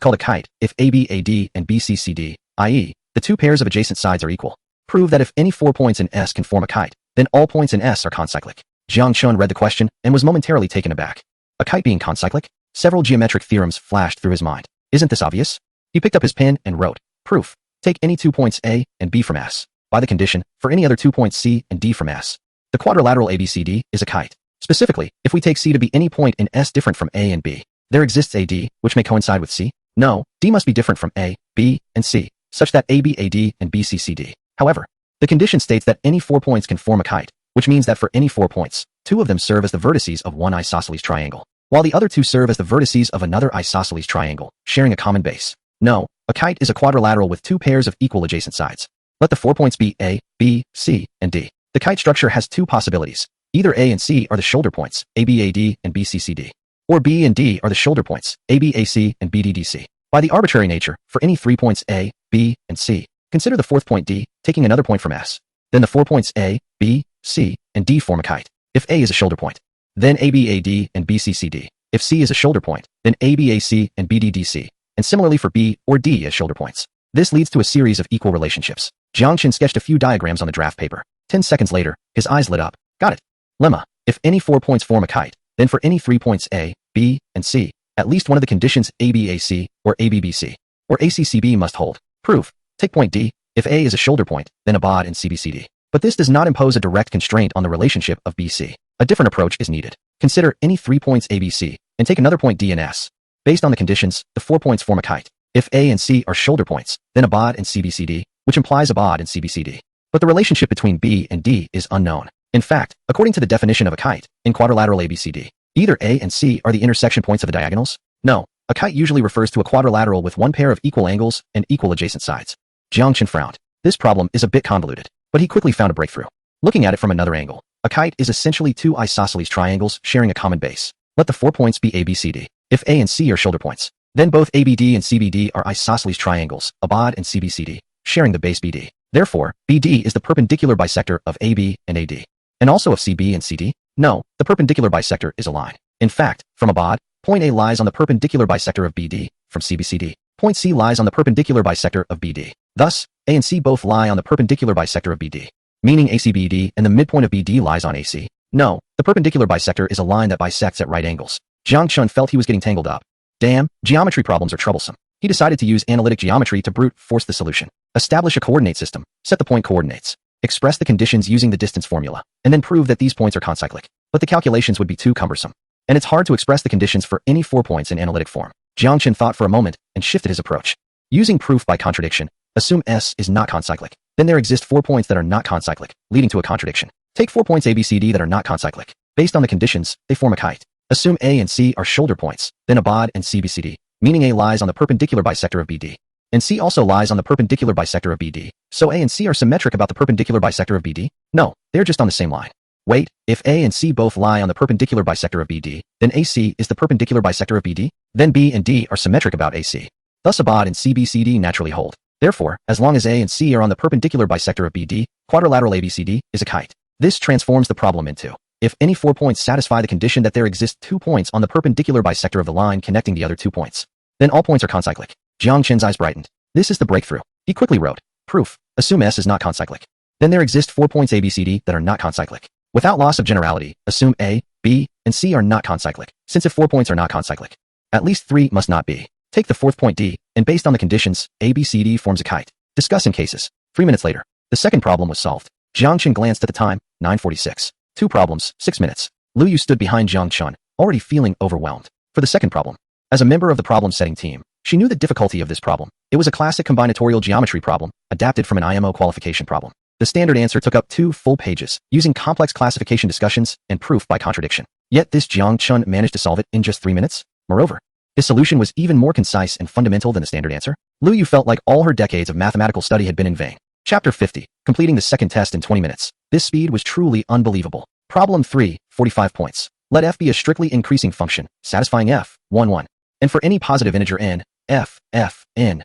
called a kite if AB, AD, and BC, CD, i.e., the two pairs of adjacent sides are equal. Prove that if any 4 points in S can form a kite, then all points in S are concyclic. Jang Chun read the question and was momentarily taken aback. A kite being concyclic? Several geometric theorems flashed through his mind. Isn't this obvious? He picked up his pen and wrote, proof. Take any 2 points A and B from S. By the condition, for any other 2 points C and D from S. The quadrilateral ABCD is a kite. Specifically, if we take C to be any point in S different from A and B, there exists AD, which may coincide with C. No, D must be different from A, B, and C, such that AB, AD, and BC, CD. However, the condition states that any 4 points can form a kite, which means that for any 4 points, 2 of them serve as the vertices of one isosceles triangle, while the other 2 serve as the vertices of another isosceles triangle, sharing a common base. No, a kite is a quadrilateral with 2 pairs of equal adjacent sides. Let the 4 points be A, B, C, and D. The kite structure has 2 possibilities. Either A and C are the shoulder points, ABAD and BCCD, or B and D are the shoulder points, ABAC and BDDC. By the arbitrary nature, for any 3 points A, B, and C, consider the 4th point D, taking another point from S. Then the 4 points A, B, C, and D form a kite. If A is a shoulder point, then ABAD and BCCD. If C is a shoulder point, then ABAC and BDDC. And similarly for B or D as shoulder points. This leads to a series of equal relationships. Jang Chun sketched a few diagrams on the draft paper. 10 seconds later, his eyes lit up. Got it. Lemma. If any 4 points form a kite, then for any 3 points A, B, and C, at least one of the conditions ABAC or ABBC or ACCB must hold. Proof. Take point D. If A is a shoulder point, then ABAD and CBCD. But this does not impose a direct constraint on the relationship of BC. A different approach is needed. Consider any 3 points ABC and take another point D and S. Based on the conditions, the 4 points form a kite. If A and C are shoulder points, then ABAD and CBCD, which implies ABAD and CBCD. But the relationship between B and D is unknown. In fact, according to the definition of a kite, in quadrilateral ABCD, either A and C are the intersection points of the diagonals. No, a kite usually refers to a quadrilateral with 1 pair of equal angles and equal adjacent sides. Jang Chun frowned. This problem is a bit convoluted, but he quickly found a breakthrough. Looking at it from another angle, a kite is essentially 2 isosceles triangles sharing a common base. Let the 4 points be ABCD. If A and C are shoulder points, then both ABD and CBD are isosceles triangles, ABAD and CBCD, sharing the base BD. Therefore, BD is the perpendicular bisector of AB and AD. And also of CB and CD? No, the perpendicular bisector is a line. In fact, from ABAD, point A lies on the perpendicular bisector of BD. From CBCD, point C lies on the perpendicular bisector of BD. Thus, A and C both lie on the perpendicular bisector of BD, meaning ACBD and the midpoint of BD lies on AC. No, the perpendicular bisector is a line that bisects at right angles. Jang Chun felt he was getting tangled up. Damn, geometry problems are troublesome. He decided to use analytic geometry to brute force the solution. Establish a coordinate system, set the point coordinates, express the conditions using the distance formula, and then prove that these points are concyclic. But the calculations would be too cumbersome. And it's hard to express the conditions for any 4 points in analytic form. Jang Chun thought for a moment and shifted his approach. Using proof by contradiction, assume S is not concyclic. Then there exist 4 points that are not concyclic, leading to a contradiction. Take 4 points ABCD that are not concyclic. Based on the conditions, they form a kite. Assume A and C are shoulder points, then ABAD and CBCD, meaning A lies on the perpendicular bisector of BD. And C also lies on the perpendicular bisector of BD. So A and C are symmetric about the perpendicular bisector of BD? No, they're just on the same line. Wait, if A and C both lie on the perpendicular bisector of BD, then AC is the perpendicular bisector of BD? Then B and D are symmetric about AC. Thus ABAD and CBCD naturally hold. Therefore, as long as A and C are on the perpendicular bisector of BD, quadrilateral ABCD is a kite. This transforms the problem into, if any 4 points satisfy the condition that there exist 2 points on the perpendicular bisector of the line connecting the other 2 points, then all points are concyclic. Jang Chun's eyes brightened. This is the breakthrough. He quickly wrote, proof. Assume S is not concyclic. Then there exist 4 points ABCD that are not concyclic. Without loss of generality, assume A, B, and C are not concyclic, since if 4 points are not concyclic, at least 3 must not be. Take the 4th point D, and based on the conditions, ABCD forms a kite. Discuss in cases. 3 minutes later, the second problem was solved. Jang Chun glanced at the time, 9:46. 2 problems, 6 minutes. Lu Yu stood behind Jang Chun, already feeling overwhelmed. For the second problem, as a member of the problem-setting team, she knew the difficulty of this problem. It was a classic combinatorial geometry problem, adapted from an IMO qualification problem. The standard answer took up 2 full pages, using complex classification discussions and proof by contradiction. Yet this Jang Chun managed to solve it in just 3 minutes. Moreover, his solution was even more concise and fundamental than the standard answer. Lu Yu felt like all her decades of mathematical study had been in vain. Chapter 50, completing the second test in 20 minutes. This speed was truly unbelievable. Problem 3, 45 points. Let f be a strictly increasing function, satisfying f, 1, 1. And for any positive integer n, f, n,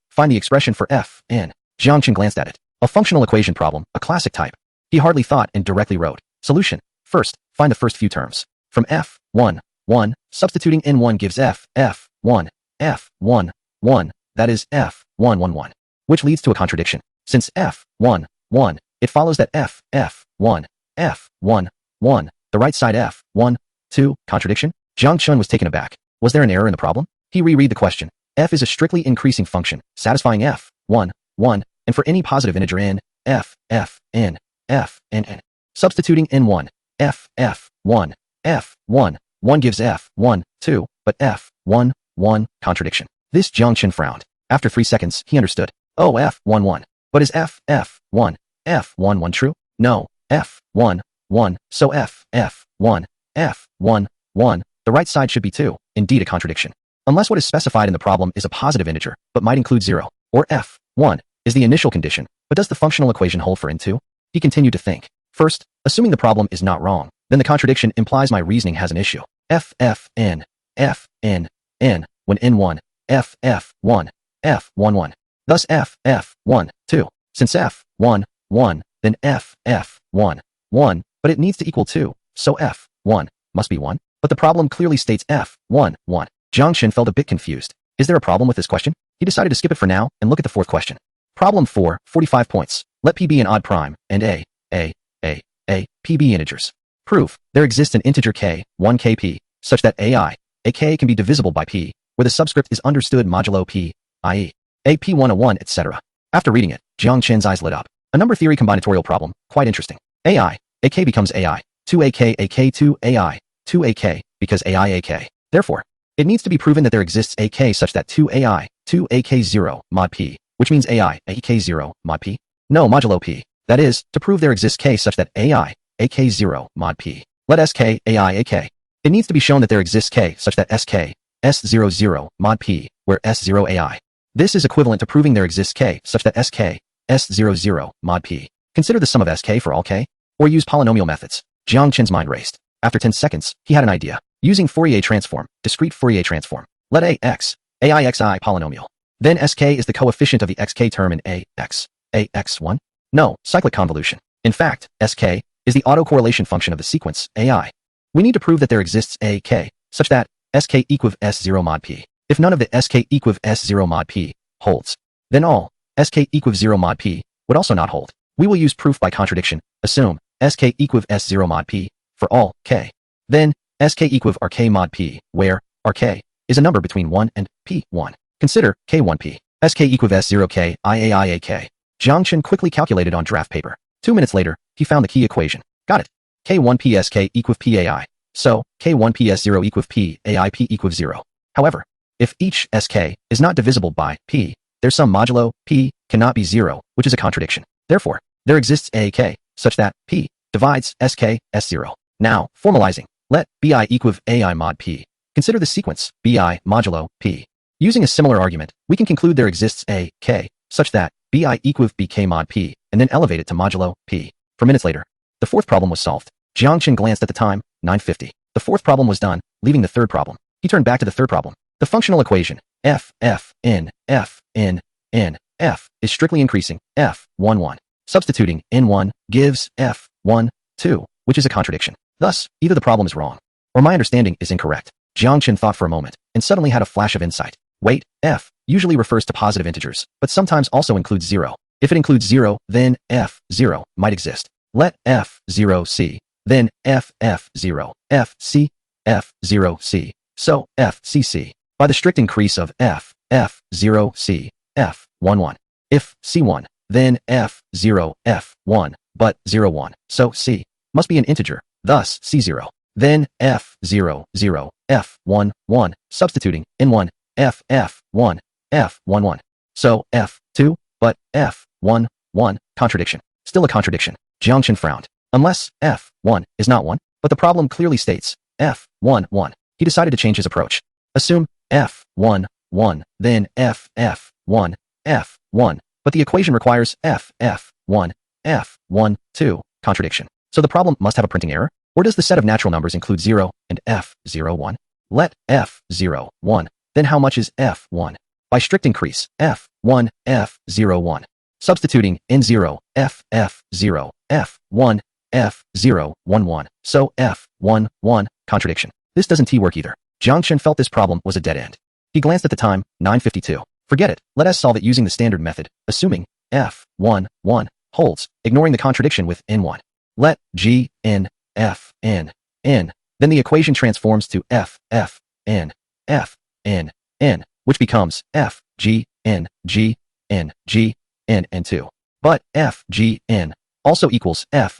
find the expression for f, n. Jang Chun glanced at it. A functional equation problem, a classic type. He hardly thought and directly wrote. Solution. First, find the first few terms. From f, 1, 1, substituting n1 gives f, 1, 1, that is f, 1, 1, 1, which leads to a contradiction. Since f, 1, 1, it follows that f, 1, 1, the right side f, 1, 2, contradiction? Jang Chun was taken aback. Was there an error in the problem? He reread the question. F is a strictly increasing function, satisfying f, 1, 1, and for any positive integer n, f, n, substituting n1, f, 1, 1 gives f, 1, 2, but f, 1, 1, contradiction. This Jang Chun frowned. After 3 seconds, he understood. Oh, f, 1, 1. But is f, 1, 1 true? No, f, 1, 1, so f, 1, 1, the right side should be 2, indeed a contradiction. Unless what is specified in the problem is a positive integer, but might include 0, or f, 1, is the initial condition, but does the functional equation hold for n2? He continued to think. First, assuming the problem is not wrong, then the contradiction implies my reasoning has an issue. F, n, when n1, f, 1, 1. Thus f, 1, 2. Since f, 1, 1, then f, 1, 1, but it needs to equal 2, so f, 1, must be 1. But the problem clearly states f, 1, 1. Jang Chun felt a bit confused. Is there a problem with this question? He decided to skip it for now and look at the fourth question. Problem 4, 45 points. Let p be an odd prime, and p be integers. Prove there exists an integer k, 1kp, such that ak can be divisible by p, where the subscript is understood modulo p, i.e. ap101, etc. After reading it, Jang Chun's eyes lit up. A number theory combinatorial problem, quite interesting. ak becomes ai, 2ak, ak2, ai, 2ak, because ai, ak. Therefore, it needs to be proven that there exists ak such that 2ai, 2ak0, mod p, which means ai, ak0, mod p? No, modulo p. That is, to prove there exists k such that ai, ak0, mod p. Let sk, ai, ak. It needs to be shown that there exists k such that sk, s00, mod p, where s0 ai. This is equivalent to proving there exists k such that sk, s00, mod p. Consider the sum of sk for all k, or use polynomial methods. Jang Chun's mind raced. After 10 seconds, he had an idea. Using Fourier transform, discrete Fourier transform. Let ax, aixi polynomial. Then sk is the coefficient of the xk term in ax1? No, cyclic convolution. In fact, sk is the autocorrelation function of the sequence ai. We need to prove that there exists ak, such that sk equals s0 mod p. If none of the sk equals s0 mod p holds, then all sk equals 0 mod p would also not hold. We will use proof by contradiction. Assume sk equals s0 mod p for all k. Then sk equals rk mod p, where rk is a number between 1 and p1. Consider k1p. sk equals s0k iaiak. Jang Chun quickly calculated on draft paper. 2 minutes later, he found the key equation. Got it. k1p sk equals pai. So, k1p s0 equals p ai p equals 0. However, if each sk is not divisible by p, their sum modulo p cannot be 0, which is a contradiction. Therefore, there exists ak, such that p divides sk s0. Now, formalizing, let bi equals ai mod p. Consider the sequence bi modulo p. Using a similar argument, we can conclude there exists a k, such that bi equals bk mod p, and then elevate it to modulo p. 4 minutes later, the fourth problem was solved. Jang Chun glanced at the time, 9:50. The fourth problem was done, leaving the third problem. He turned back to the third problem. The functional equation, f is strictly increasing, f 1, 1. Substituting n1 gives f 1, 2, which is a contradiction. Thus, either the problem is wrong, or my understanding is incorrect. Jang Chun thought for a moment, and suddenly had a flash of insight. Wait, f usually refers to positive integers, but sometimes also includes 0. If it includes 0, then f0 might exist. Let f0 c, then f0, fc, f0c, so fcc. By the strict increase of f0 c, f1, 1. If c1, then f0, f1, but 0, 1, so c must be an integer, thus c0. Then f0, 0, f1, 1, substituting n1, f1, f1, 1. So f2, but f1, 1, contradiction. Still a contradiction. Jang Chun frowned. Unless f1 is not 1, but the problem clearly states f1, 1. He decided to change his approach. Assume f1, 1, then f1, f1, but the equation requires f1, f1, 2, contradiction. So the problem must have a printing error? Or does the set of natural numbers include 0 and f01? Let f01. Then how much is f1? By strict increase, f1, f01. Substituting n0, f0, f1, f011. So f11. Contradiction. This doesn't work either. Jang Chun felt this problem was a dead end. He glanced at the time, 9:52. Forget it. Let us solve it using the standard method, assuming f11 holds, ignoring the contradiction with n1. Let g n f n n. Then the equation transforms to f n f n n, which becomes f g n g n g n n2. But f g n also equals f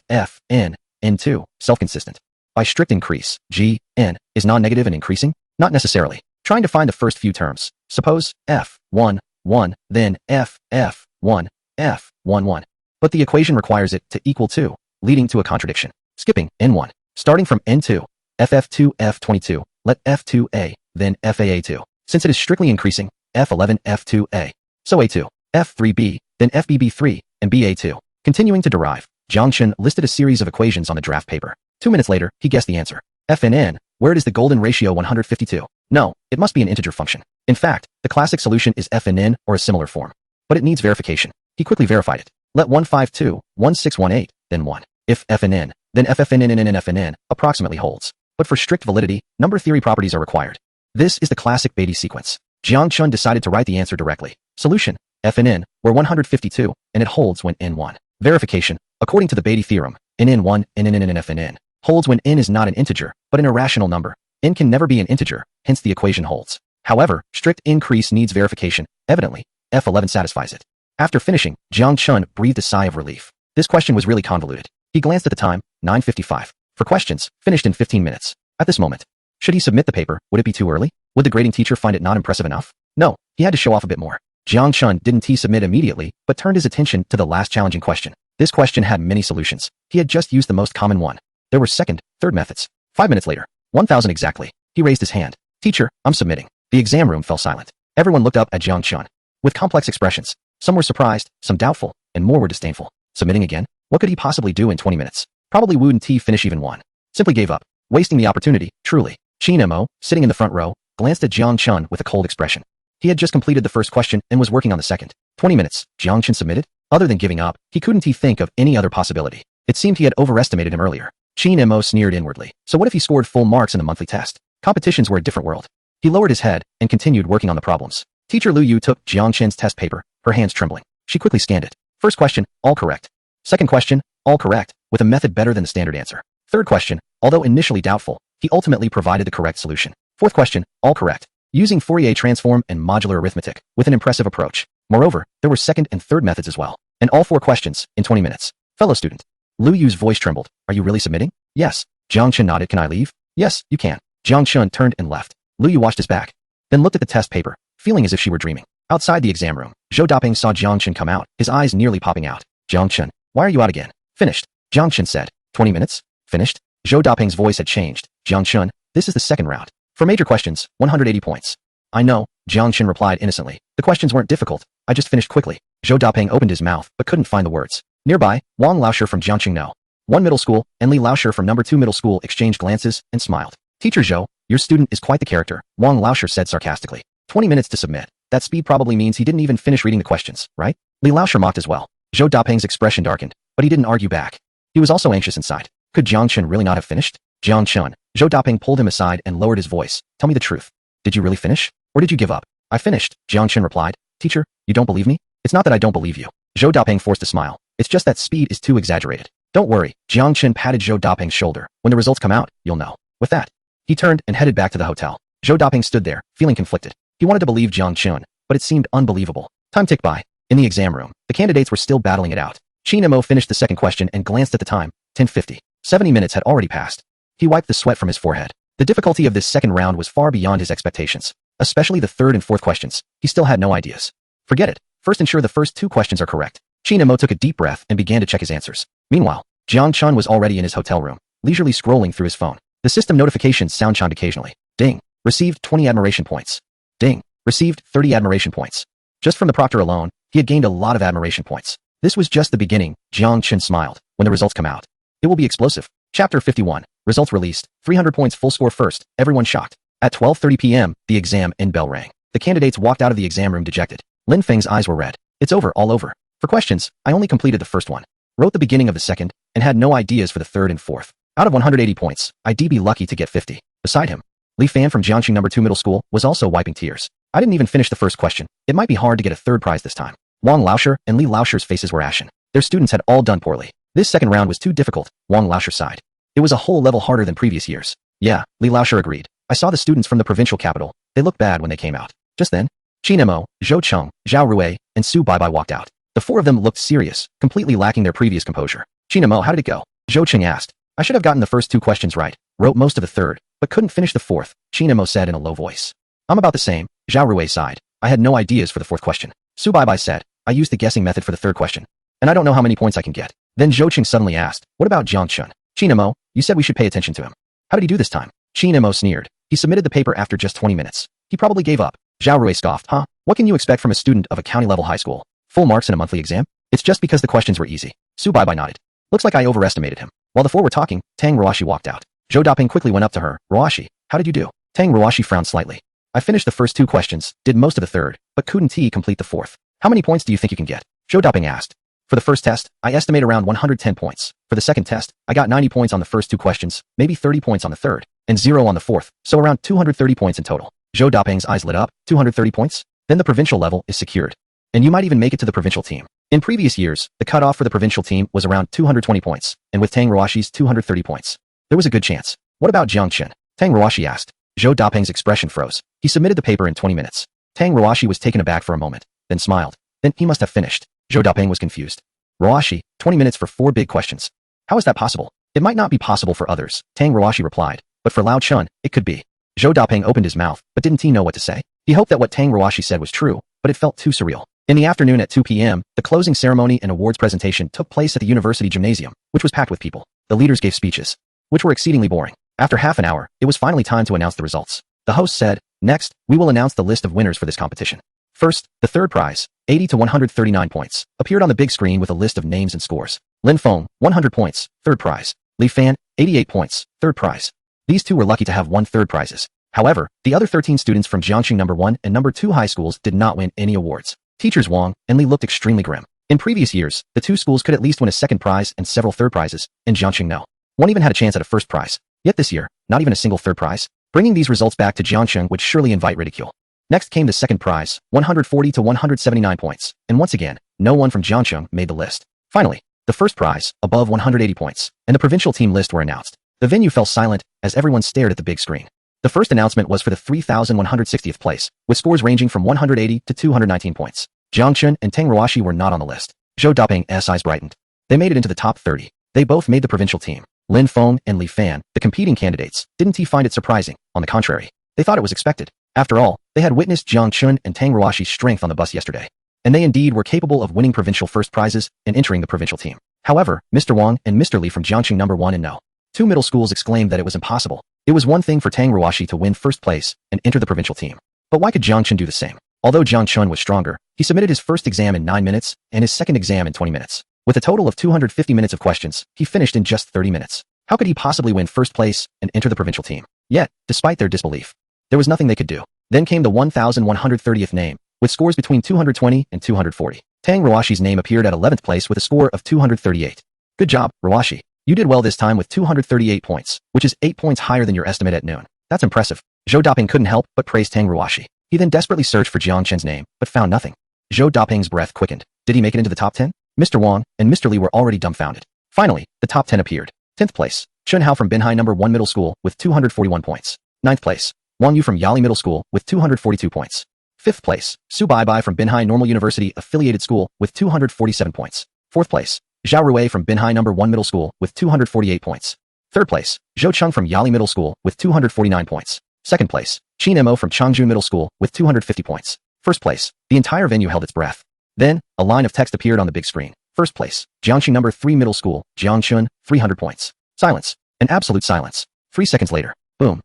n n2, self-consistent. By strict increase, g n is non-negative and increasing? Not necessarily. Trying to find the first few terms. Suppose f1 1, then f1 f11. But the equation requires it to equal 2, leading to a contradiction. Skipping n1, starting from n2, ff2 f22, let f2a, then faa2. Since it is strictly increasing, f11 f2a. So a2, f3b, then fbb3, and ba2. Continuing to derive, Jang Chun listed a series of equations on the draft paper. 2 minutes later, he guessed the answer. Fnn, where it is the golden ratio 152. No, it must be an integer function. In fact, the classic solution is fnn or a similar form. But it needs verification. He quickly verified it. Let 152, 1618, then 1. If fnn, then ffnn approximately holds. But for strict validity, number theory properties are required. This is the classic Beatty sequence. Jang Chun decided to write the answer directly. Solution, fnn, where 152, and it holds when n1. Verification, according to the Beatty theorem, nn1, fnn holds when n is not an integer, but an irrational number. N can never be an integer, hence the equation holds. However, strict increase needs verification. Evidently, f11 satisfies it. After finishing, Jang Chun breathed a sigh of relief. This question was really convoluted. He glanced at the time, 9:55. For questions, finished in 15 minutes. At this moment, should he submit the paper? Would it be too early? Would the grading teacher find it not impressive enough? No, he had to show off a bit more. Jang Chun didn't submit immediately, but turned his attention to the last challenging question. This question had many solutions. He had just used the most common one. There were second, third methods. 5 minutes later, 1000 exactly. He raised his hand. Teacher, I'm submitting. The exam room fell silent. Everyone looked up at Jang Chun with complex expressions. Some were surprised, some doubtful, and more were disdainful. Submitting again? What could he possibly do in 20 minutes? Probably wouldn't finish even one. Simply gave up. Wasting the opportunity, truly. Chin Mo, sitting in the front row, glanced at Jang Chun with a cold expression. He had just completed the first question and was working on the second. 20 minutes. Jang Chun submitted? Other than giving up, he couldn't think of any other possibility. It seemed he had overestimated him earlier. Chin Mo sneered inwardly. So what if he scored full marks in the monthly test? Competitions were a different world. He lowered his head and continued working on the problems. Teacher Lu Yu took Jang Chun's test paper, her hands trembling. She quickly scanned it. First question, all correct. Second question, all correct, with a method better than the standard answer. Third question, although initially doubtful, he ultimately provided the correct solution. Fourth question, all correct, using Fourier transform and modular arithmetic, with an impressive approach. Moreover, there were second and third methods as well. And all 4 questions, in 20 minutes. Fellow student. Lu Yu's voice trembled. Are you really submitting? Yes. Jang Chun nodded. Can I leave? Yes, you can. Jang Chun turned and left. Lu Yu watched his back, then looked at the test paper, feeling as if she were dreaming. Outside the exam room, Zhou Daping saw Jang Chun come out, his eyes nearly popping out. Jang Chun, why are you out again? Finished. Jang Chun said. 20 minutes? Finished? Zhou Daping's voice had changed. Jang Chun, this is the second round. For major questions, 180 points. I know, Jang Chun replied innocently. The questions weren't difficult. I just finished quickly. Zhou Daping opened his mouth, but couldn't find the words. Nearby, Wang Laosher from Jiangqing No. 1 middle school and Li Laosher from number 2 middle school exchanged glances and smiled. Teacher Zhou, your student is quite the character, Wang Laosher said sarcastically. 20 minutes to submit. That speed probably means he didn't even finish reading the questions, right? Li Laosher mocked as well. Zhou Daping's expression darkened, but he didn't argue back. He was also anxious inside. Could Jang Chun really not have finished? Jang Chun. Zhou Daping pulled him aside and lowered his voice. Tell me the truth. Did you really finish? Or did you give up? I finished, Jang Chun replied. Teacher, you don't believe me? It's not that I don't believe you. Zhou Daping forced a smile. It's just that speed is too exaggerated. Don't worry, Jang Chun patted Zhou Daping's shoulder. When the results come out, you'll know. With that, he turned and headed back to the hotel. Zhou Daping stood there, feeling conflicted. He wanted to believe Jang Chun, but it seemed unbelievable. Time ticked by. In the exam room, the candidates were still battling it out. Chin Mo finished the second question and glanced at the time, 10:50. 70 minutes had already passed. He wiped the sweat from his forehead. The difficulty of this second round was far beyond his expectations. Especially the third and fourth questions. He still had no ideas. Forget it. First ensure the first 2 questions are correct. Chin Mo took a deep breath and began to check his answers. Meanwhile, Jang Chun was already in his hotel room, leisurely scrolling through his phone. The system notifications sound chimed occasionally. Ding. Received 20 admiration points. Ding. Received 30 admiration points. Just from the proctor alone, he had gained a lot of admiration points. This was just the beginning, Jang Chun smiled. When the results come out, It will be explosive. Chapter 51. Results released. 300 points full score first. Everyone shocked. At 12:30 p.m., the exam end bell rang. The candidates walked out of the exam room dejected. Lin Feng's eyes were red. It's over, all over. For questions, I only completed the first one. Wrote the beginning of the second, and had no ideas for the third and fourth. Out of 180 points, I'd be lucky to get 50. Beside him, Li Fan from Jiangxing No. 2 Middle School was also wiping tears. I didn't even finish the first question. It might be hard to get a third prize this time. Wang Laosher and Li Laosher's faces were ashen. Their students had all done poorly. This second round was too difficult, Wang Laosher sighed. It was a whole level harder than previous years. Yeah, Li Laosher agreed. I saw the students from the provincial capital. They looked bad when they came out. Just then, Qin Mo, Zhou Cheng, Zhao Rui, and Su Baibai walked out. The four of them looked serious, completely lacking their previous composure. Qin Mo, how did it go? Zhou Cheng asked. I should have gotten the first two questions right, wrote most of the third, but couldn't finish the fourth, Qin Mo said in a low voice. I'm about the same, Zhao Rui sighed. I had no ideas for the fourth question. Su Baibai said. I used the guessing method for the third question, and I don't know how many points I can get. Then Zhou Cheng suddenly asked, what about Jang Chun? Qin Mo, you said we should pay attention to him. How did he do this time? Qin Mo sneered. He submitted the paper after just 20 minutes. He probably gave up. Zhao Rui scoffed. Huh? What can you expect from a student of a county-level high school? Full marks in a monthly exam? It's just because the questions were easy. Su Baibai nodded. Looks like I overestimated him. While the four were talking, Tang Ruashi walked out. Zhou Daping quickly went up to her. Ruashi, how did you do? Tang Ruashi frowned slightly. I finished the first two questions, did most of the third, but couldn't complete the fourth. How many points do you think you can get? Zhou Daping asked. For the first test, I estimate around 110 points. For the second test, I got 90 points on the first two questions, maybe 30 points on the third, and 0 on the fourth, so around 230 points in total. Zhou Daping's eyes lit up. 230 points? Then the provincial level is secured. And you might even make it to the provincial team. In previous years, the cutoff for the provincial team was around 220 points, and with Tang Ruashi's 230 points, there was a good chance. What about Jiang Chun? Tang Ruashi asked. Zhou Daping's expression froze. He submitted the paper in 20 minutes. Tang Ruashi was taken aback for a moment, then smiled. Then he must have finished. Zhou Daping was confused. Ruashi, 20 minutes for 4 big questions. How is that possible? It might not be possible for others, Tang Ruashi replied, but for Lao Chun, it could be. Zhou Daping opened his mouth, but didn't he know what to say? He hoped that what Tang Ruashi said was true, but it felt too surreal. In the afternoon at 2 p.m., the closing ceremony and awards presentation took place at the university gymnasium, which was packed with people. The leaders gave speeches, which were exceedingly boring. After half an hour, it was finally time to announce the results. The host said, next, we will announce the list of winners for this competition. First, the third prize, 80 to 139 points, appeared on the big screen with a list of names and scores. Lin Feng, 100 points, third prize. Li Fan, 88 points, third prize. These two were lucky to have won third prizes. However, the other 13 students from Jiangxing No. 1 and No. 2 high schools did not win any awards. Teachers Wang and Li looked extremely grim. In previous years, the two schools could at least win a second prize and several third prizes, and Jiangxing No. 1 even had a chance at a first prize. Yet this year, not even a single third prize. Bringing these results back to Jiangxing would surely invite ridicule. Next came the second prize, 140 to 179 points, and once again, no one from Jiangxing made the list. Finally, the first prize, above 180 points, and the provincial team list were announced. The venue fell silent as everyone stared at the big screen. The first announcement was for the 3,160th place, with scores ranging from 180 to 219 points. Jiang Chun and Tang Ruashi were not on the list. Zhou Daping's eyes brightened. They made it into the top 30. They both made the provincial team. Lin Feng and Li Fan, the competing candidates, didn't find it surprising. On the contrary, they thought it was expected. After all, they had witnessed Jiang Chun and Tang Ruashi's strength on the bus yesterday, and they indeed were capable of winning provincial first prizes and entering the provincial team. However, Mr. Wang and Mr. Li from Jiangxing No. 1 and No. 2 middle schools exclaimed that it was impossible. It was one thing for Tang Ruashi to win first place and enter the provincial team. But why could Jiang Chun do the same? Although Jiang Chun was stronger, he submitted his first exam in 9 minutes and his second exam in 20 minutes. With a total of 250 minutes of questions, he finished in just 30 minutes. How could he possibly win first place and enter the provincial team? Yet, despite their disbelief, there was nothing they could do. Then came the 1,130th name, with scores between 220 and 240. Tang Ruashi's name appeared at 11th place with a score of 238. Good job, Ruashi. You did well this time with 238 points, which is 8 points higher than your estimate at noon. That's impressive. Zhou Daping couldn't help but praise Tang Ruashi. He then desperately searched for Jiang Chen's name, but found nothing. Zhou Daping's breath quickened. Did he make it into the top 10? Mr. Wang and Mr. Li were already dumbfounded. Finally, the top 10 appeared. 10th place, Chun Hao from Binhai No. 1 Middle School with 241 points. 9th place, Wang Yu from Yali Middle School with 242 points. 5th place, Su Baibai from Binhai Normal University Affiliated School with 247 points. 4th place, Zhao Rui from Binhai No. 1 Middle School with 248 points. 3rd place, Zhou Cheng from Yali Middle School with 249 points. 2nd place, Qin Mo from Changju Middle School with 250 points. 1st place, the entire venue held its breath. Then, a line of text appeared on the big screen. 1st place, Jiangxing No. 3 Middle School, Jiang Chun, 300 points. Silence. An absolute silence. 3 seconds later, boom.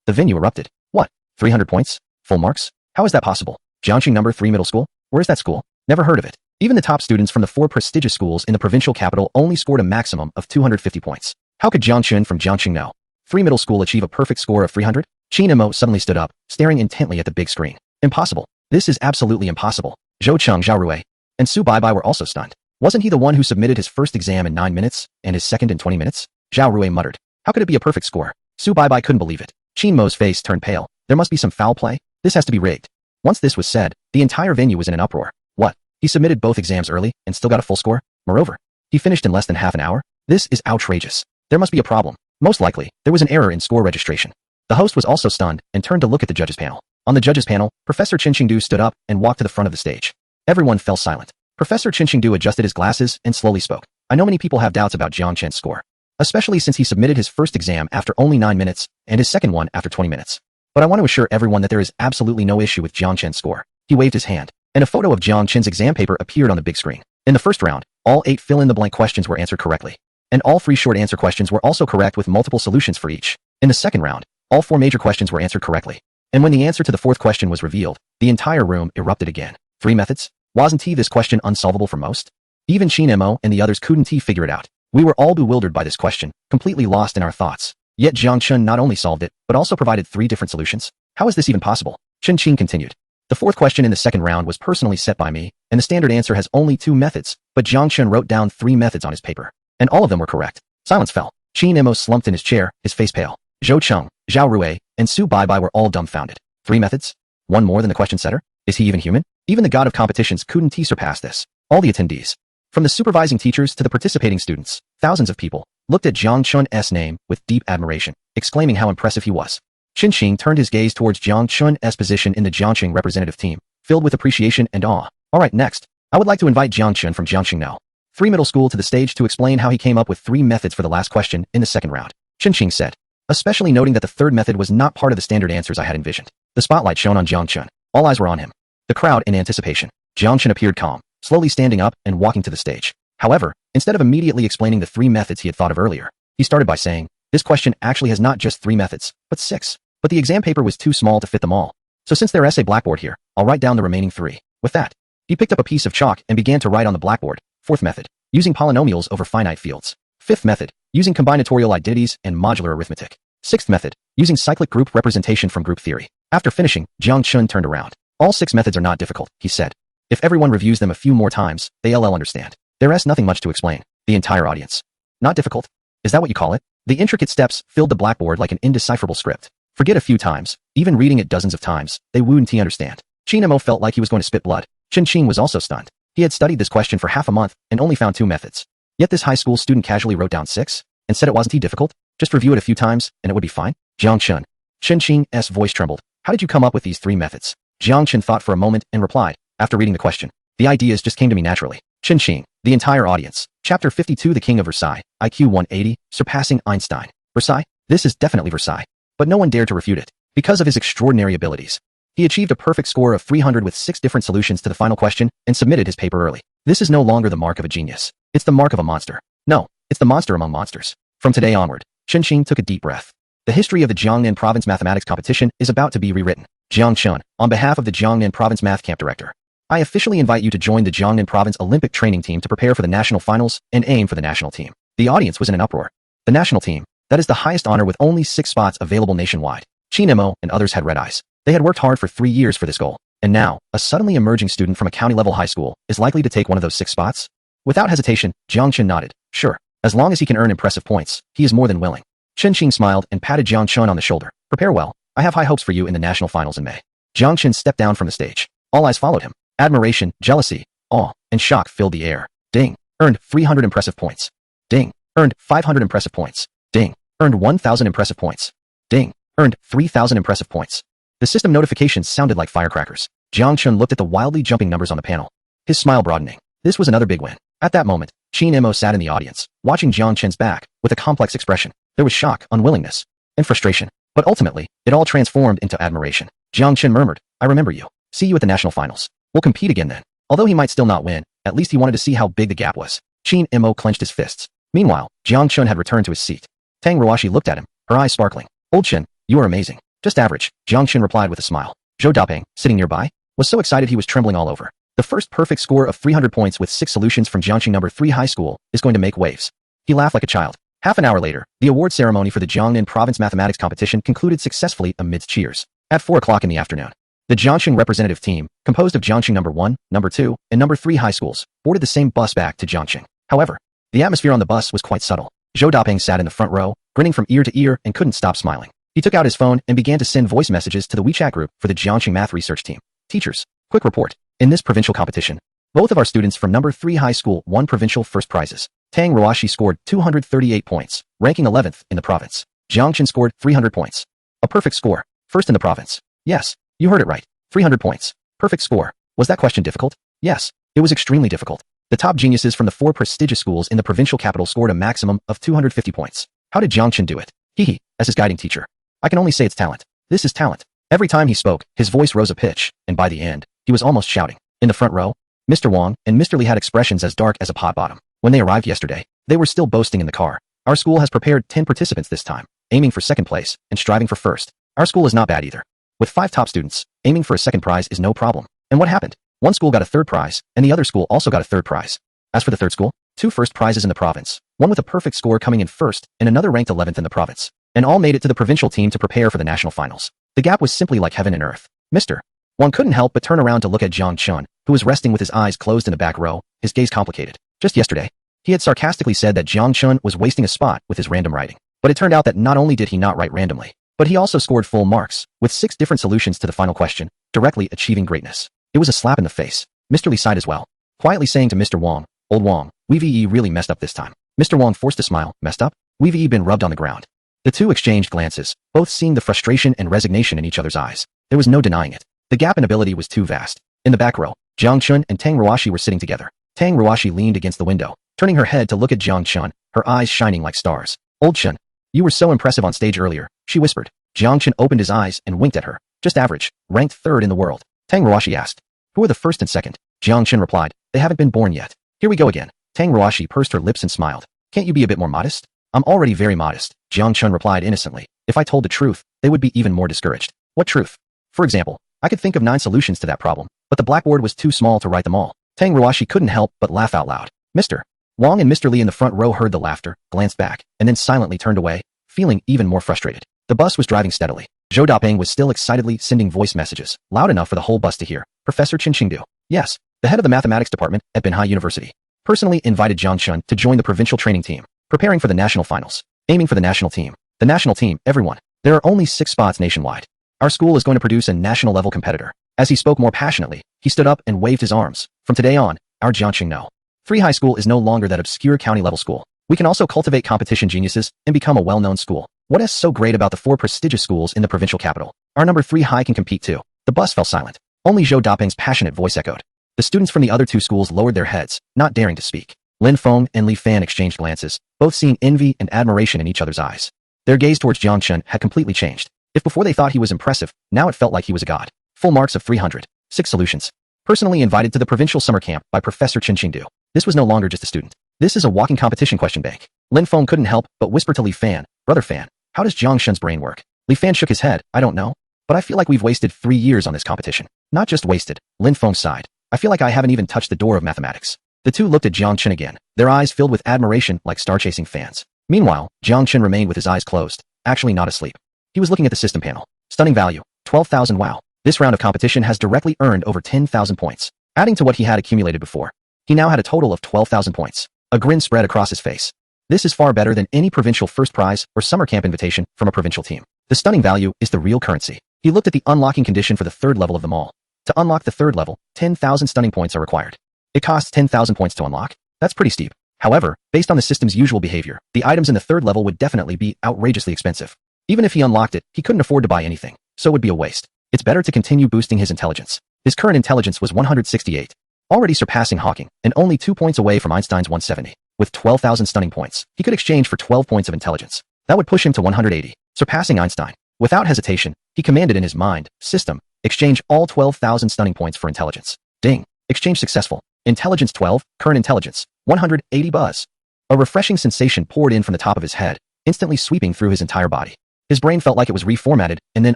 The venue erupted. What? 300 points? Full marks? How is that possible? Jiangxing No. 3 Middle School? Where's that school? Never heard of it. Even the top students from the 4 prestigious schools in the provincial capital only scored a maximum of 250 points. How could Jang Chun from Jiangqing know? 3 middle school achieve a perfect score of 300? Qin Mo suddenly stood up, staring intently at the big screen. Impossible. This is absolutely impossible. Zhou Cheng, Zhao Rui, and Su Baibai were also stunned. Wasn't he the one who submitted his first exam in 9 minutes, and his second in 20 minutes? Zhao Rui muttered. How could it be a perfect score? Su Baibai couldn't believe it. Qin Mo's face turned pale. There must be some foul play. This has to be rigged. Once this was said, the entire venue was in an uproar. What? He submitted both exams early and still got a full score? Moreover, he finished in less than half an hour? This is outrageous. There must be a problem. Most likely, there was an error in score registration. The host was also stunned and turned to look at the judges panel. On the judges panel, Professor Qin Qingdu stood up and walked to the front of the stage. Everyone fell silent. Professor Qin Qingdu adjusted his glasses and slowly spoke. I know many people have doubts about Jiang Chen's score, especially since he submitted his first exam after only 9 minutes and his second one after 20 minutes. But I want to assure everyone that there is absolutely no issue with Jiang Chen's score. He waved his hand, and a photo of Jiang Chen's exam paper appeared on the big screen. In the first round, all 8 fill-in-the-blank questions were answered correctly, and all 3 short answer questions were also correct with multiple solutions for each. In the second round, all 4 major questions were answered correctly, and when the answer to the 4th question was revealed, the entire room erupted again. 3 methods? Wasn't this question unsolvable for most? Even Qin Mo and the others couldn't figure it out. We were all bewildered by this question, completely lost in our thoughts. Yet Jiang Chun not only solved it, but also provided 3 different solutions. How is this even possible? Chen Qing continued. The 4th question in the second round was personally set by me, and the standard answer has only 2 methods, but Jiang Chun wrote down 3 methods on his paper, and all of them were correct. Silence fell. Qin Mo slumped in his chair, his face pale. Zhou Cheng, Zhao Rui, and Su Baibai were all dumbfounded. 3 methods? One more than the question setter? Is he even human? Even the god of competitions couldn't surpass this. All the attendees, from the supervising teachers to the participating students, thousands of people, looked at Jiang Chun's name with deep admiration, exclaiming how impressive he was. Qin Qing turned his gaze towards Jiang Chun's position in the Jiangqing representative team, filled with appreciation and awe. Alright, next, I would like to invite Jiang Chun from Jiangqing now. 3 middle school to the stage to explain how he came up with 3 methods for the last question in the second round. Qin Qing said, especially noting that the 3rd method was not part of the standard answers I had envisioned. The spotlight shone on Jiang Chun. All eyes were on him. The crowd in anticipation. Jiang Chun appeared calm, slowly standing up and walking to the stage. However, instead of immediately explaining the 3 methods he had thought of earlier, he started by saying, this question actually has not just 3 methods, but 6. But the exam paper was too small to fit them all. So since there's a blackboard here, I'll write down the remaining 3. With that, he picked up a piece of chalk and began to write on the blackboard. 4th method, using polynomials over finite fields. 5th method, using combinatorial identities and modular arithmetic. 6th method, using cyclic group representation from group theory. After finishing, Jiang Chun turned around. All 6 methods are not difficult, he said. If everyone reviews them a few more times, they'll understand. There's nothing much to explain. The entire audience. Not difficult? Is that what you call it? The intricate steps filled the blackboard like an indecipherable script. Forget a few times, even reading it dozens of times, they wouldn't understand. Qin Mo felt like he was going to spit blood. Qin Qing was also stunned. He had studied this question for half a month and only found 2 methods. Yet this high school student casually wrote down 6 and said it wasn't difficult. Just review it a few times and it would be fine. Jiang Chun. Qin Qing's voice trembled. How did you come up with these 3 methods? Jiang Chun thought for a moment and replied, after reading the question. The ideas just came to me naturally. Qin Qing. The entire audience. Chapter 52 The King of Versailles. IQ 180, surpassing Einstein. Versailles? This is definitely Versailles. But no one dared to refute it. Because of his extraordinary abilities. He achieved a perfect score of 300 with 6 different solutions to the final question and submitted his paper early. This is no longer the mark of a genius. It's the mark of a monster. No, it's the monster among monsters. From today onward, Qin Qing took a deep breath. The history of the Jiangnan Province Mathematics Competition is about to be rewritten. Jiang Chun, on behalf of the Jiangnan Province Math Camp Director, I officially invite you to join the Jiangnan Province Olympic training team to prepare for the national finals and aim for the national team. The audience was in an uproar. The national team, that is the highest honor with only 6 spots available nationwide. Qin Mo and others had red eyes. They had worked hard for 3 years for this goal. And now, a suddenly emerging student from a county-level high school is likely to take one of those 6 spots? Without hesitation, Jiang Chun nodded. Sure, as long as he can earn impressive points, he is more than willing. Qin Qing smiled and patted Jiang Chun on the shoulder. Prepare well. I have high hopes for you in the national finals in May. Jiang Chun stepped down from the stage. All eyes followed him. Admiration, jealousy, awe, and shock filled the air. Ding. Earned 300 impressive points. Ding. Earned 500 impressive points. Ding. Earned 1,000 impressive points. Ding. Earned 3,000 impressive points. The system notifications sounded like firecrackers. Jiang Chun looked at the wildly jumping numbers on the panel. His smile broadening. This was another big win. At that moment, Qin Mo sat in the audience, watching Jiang Chun's back, with a complex expression. There was shock, unwillingness, and frustration. But ultimately, it all transformed into admiration. Jiang Chun murmured, I remember you. See you at the national finals. We'll compete again then. Although he might still not win, at least he wanted to see how big the gap was. Qin Mo clenched his fists. Meanwhile, Jiang Chun had returned to his seat. Tang Ruashi looked at him, her eyes sparkling. Old Chen, you are amazing. Just average, Jiang Chun replied with a smile. Zhou Dapeng, sitting nearby, was so excited he was trembling all over. The first perfect score of 300 points with 6 solutions from Jiangqing number 3 high school is going to make waves. He laughed like a child. Half an hour later, the award ceremony for the Jiangnan Province Mathematics competition concluded successfully amidst cheers. At 4 o'clock in the afternoon, the Jiangqing representative team, composed of Jiangqing number 1, number 2, and number 3 high schools, boarded the same bus back to Jiangqing. However, the atmosphere on the bus was quite subtle. Zhou Dapeng sat in the front row, grinning from ear to ear and couldn't stop smiling. He took out his phone and began to send voice messages to the WeChat group for the Jiangqing math research team. Teachers, quick report. In this provincial competition, both of our students from number 3 high school won provincial first prizes. Tang Ruashi scored 238 points, ranking 11th in the province. Jang Chun scored 300 points. A perfect score, first in the province. Yes, you heard it right. 300 points. Perfect score. Was that question difficult? Yes, it was extremely difficult. The top geniuses from the 4 prestigious schools in the provincial capital scored a maximum of 250 points. How did Jang Chun do it? He, as his guiding teacher. I can only say it's talent. This is talent. Every time he spoke, his voice rose a pitch, and by the end, he was almost shouting. In the front row, Mr. Wang and Mr. Li had expressions as dark as a pot bottom. When they arrived yesterday, they were still boasting in the car. Our school has prepared 10 participants this time, aiming for second place and striving for first. Our school is not bad either. With 5 top students, aiming for a second prize is no problem. And what happened? One school got a third prize, and the other school also got a third prize. As for the third school, 2 first prizes in the province, one with a perfect score coming in first, and another ranked 11th in the province. And all made it to the provincial team to prepare for the national finals. The gap was simply like heaven and earth. Mr. One couldn't help but turn around to look at Jang Chun, who was resting with his eyes closed in the back row, his gaze complicated. Just yesterday, he had sarcastically said that Jang Chun was wasting a spot with his random writing. But it turned out that not only did he not write randomly, but he also scored full marks, with 6 different solutions to the final question, directly achieving greatness. It was a slap in the face. Mr. Li sighed as well, quietly saying to Mr. Wang, "Old Wang, we've really messed up this time." Mr. Wang forced a smile. Messed up? We've been rubbed on the ground. The two exchanged glances, both seeing the frustration and resignation in each other's eyes. There was no denying it. The gap in ability was too vast. In the back row, Jiang Chun and Tang Ruashi were sitting together. Tang Ruashi leaned against the window, turning her head to look at Jiang Chun, her eyes shining like stars. "Old Chun, you were so impressive on stage earlier," she whispered. Jiang Chun opened his eyes and winked at her. "Just average, ranked 3rd in the world." Tang Ruashi asked, "Who are the 1st and 2nd? Jiang Chun replied, "They haven't been born yet." "Here we go again." Tang Ruashi pursed her lips and smiled. "Can't you be a bit more modest?" "I'm already very modest," Jiang Chun replied innocently. "If I told the truth, they would be even more discouraged." "What truth?" "For example, I could think of 9 solutions to that problem, but the blackboard was too small to write them all." Tang Ruashi couldn't help but laugh out loud. Mr. Wang and Mr. Li in the front row heard the laughter, glanced back, and then silently turned away, feeling even more frustrated. The bus was driving steadily. Zhou Dapeng was still excitedly sending voice messages, loud enough for the whole bus to hear. Professor Qin Qingdu, yes, the head of the mathematics department at Binhai University, personally invited Jiang Chun to join the provincial training team, preparing for the national finals, aiming for the national team. The national team, everyone. There are only 6 spots nationwide. Our school is going to produce a national level competitor. As he spoke more passionately, he stood up and waved his arms. From today on, our Jiangqing No. 3 high school is no longer that obscure county level school. We can also cultivate competition geniuses and become a well-known school. What is so great about the 4 prestigious schools in the provincial capital? Our number 3 high can compete too. The bus fell silent. Only Zhou Dapeng's passionate voice echoed. The students from the other 2 schools lowered their heads, not daring to speak. Lin Feng and Li Fan exchanged glances, both seeing envy and admiration in each other's eyes. Their gaze towards Jiang Chun had completely changed. If before they thought he was impressive, now it felt like he was a god. Full marks of 300. 6 solutions. Personally invited to the provincial summer camp by Professor Qin Qingdu. This was no longer just a student. This is a walking competition question bank. Lin Feng couldn't help but whisper to Li Fan, "Brother Fan, how does Jiang Chun's brain work?" Li Fan shook his head. "I don't know. But I feel like we've wasted 3 years on this competition." "Not just wasted," Lin Feng sighed. "I feel like I haven't even touched the door of mathematics." The two looked at Jiang Chun again, their eyes filled with admiration like star-chasing fans. Meanwhile, Jiang Chun remained with his eyes closed, actually not asleep. He was looking at the system panel. Stunning value, 12,000. Wow. This round of competition has directly earned over 10,000 points. Adding to what he had accumulated before, he now had a total of 12,000 points. A grin spread across his face. This is far better than any provincial first prize or summer camp invitation from a provincial team. The stunning value is the real currency. He looked at the unlocking condition for the 3rd level of them all. To unlock the 3rd level, 10,000 stunning points are required. It costs 10,000 points to unlock. That's pretty steep. However, based on the system's usual behavior, the items in the 3rd level would definitely be outrageously expensive. Even if he unlocked it, he couldn't afford to buy anything, so it would be a waste. It's better to continue boosting his intelligence. His current intelligence was 168, already surpassing Hawking, and only 2 points away from Einstein's 170. With 12,000 stunning points, he could exchange for 12 points of intelligence. That would push him to 180, surpassing Einstein. Without hesitation, he commanded in his mind, "System, exchange all 12,000 stunning points for intelligence." Ding. Exchange successful. Intelligence 12, current intelligence, 180 buzz. A refreshing sensation poured in from the top of his head, instantly sweeping through his entire body. His brain felt like it was reformatted and then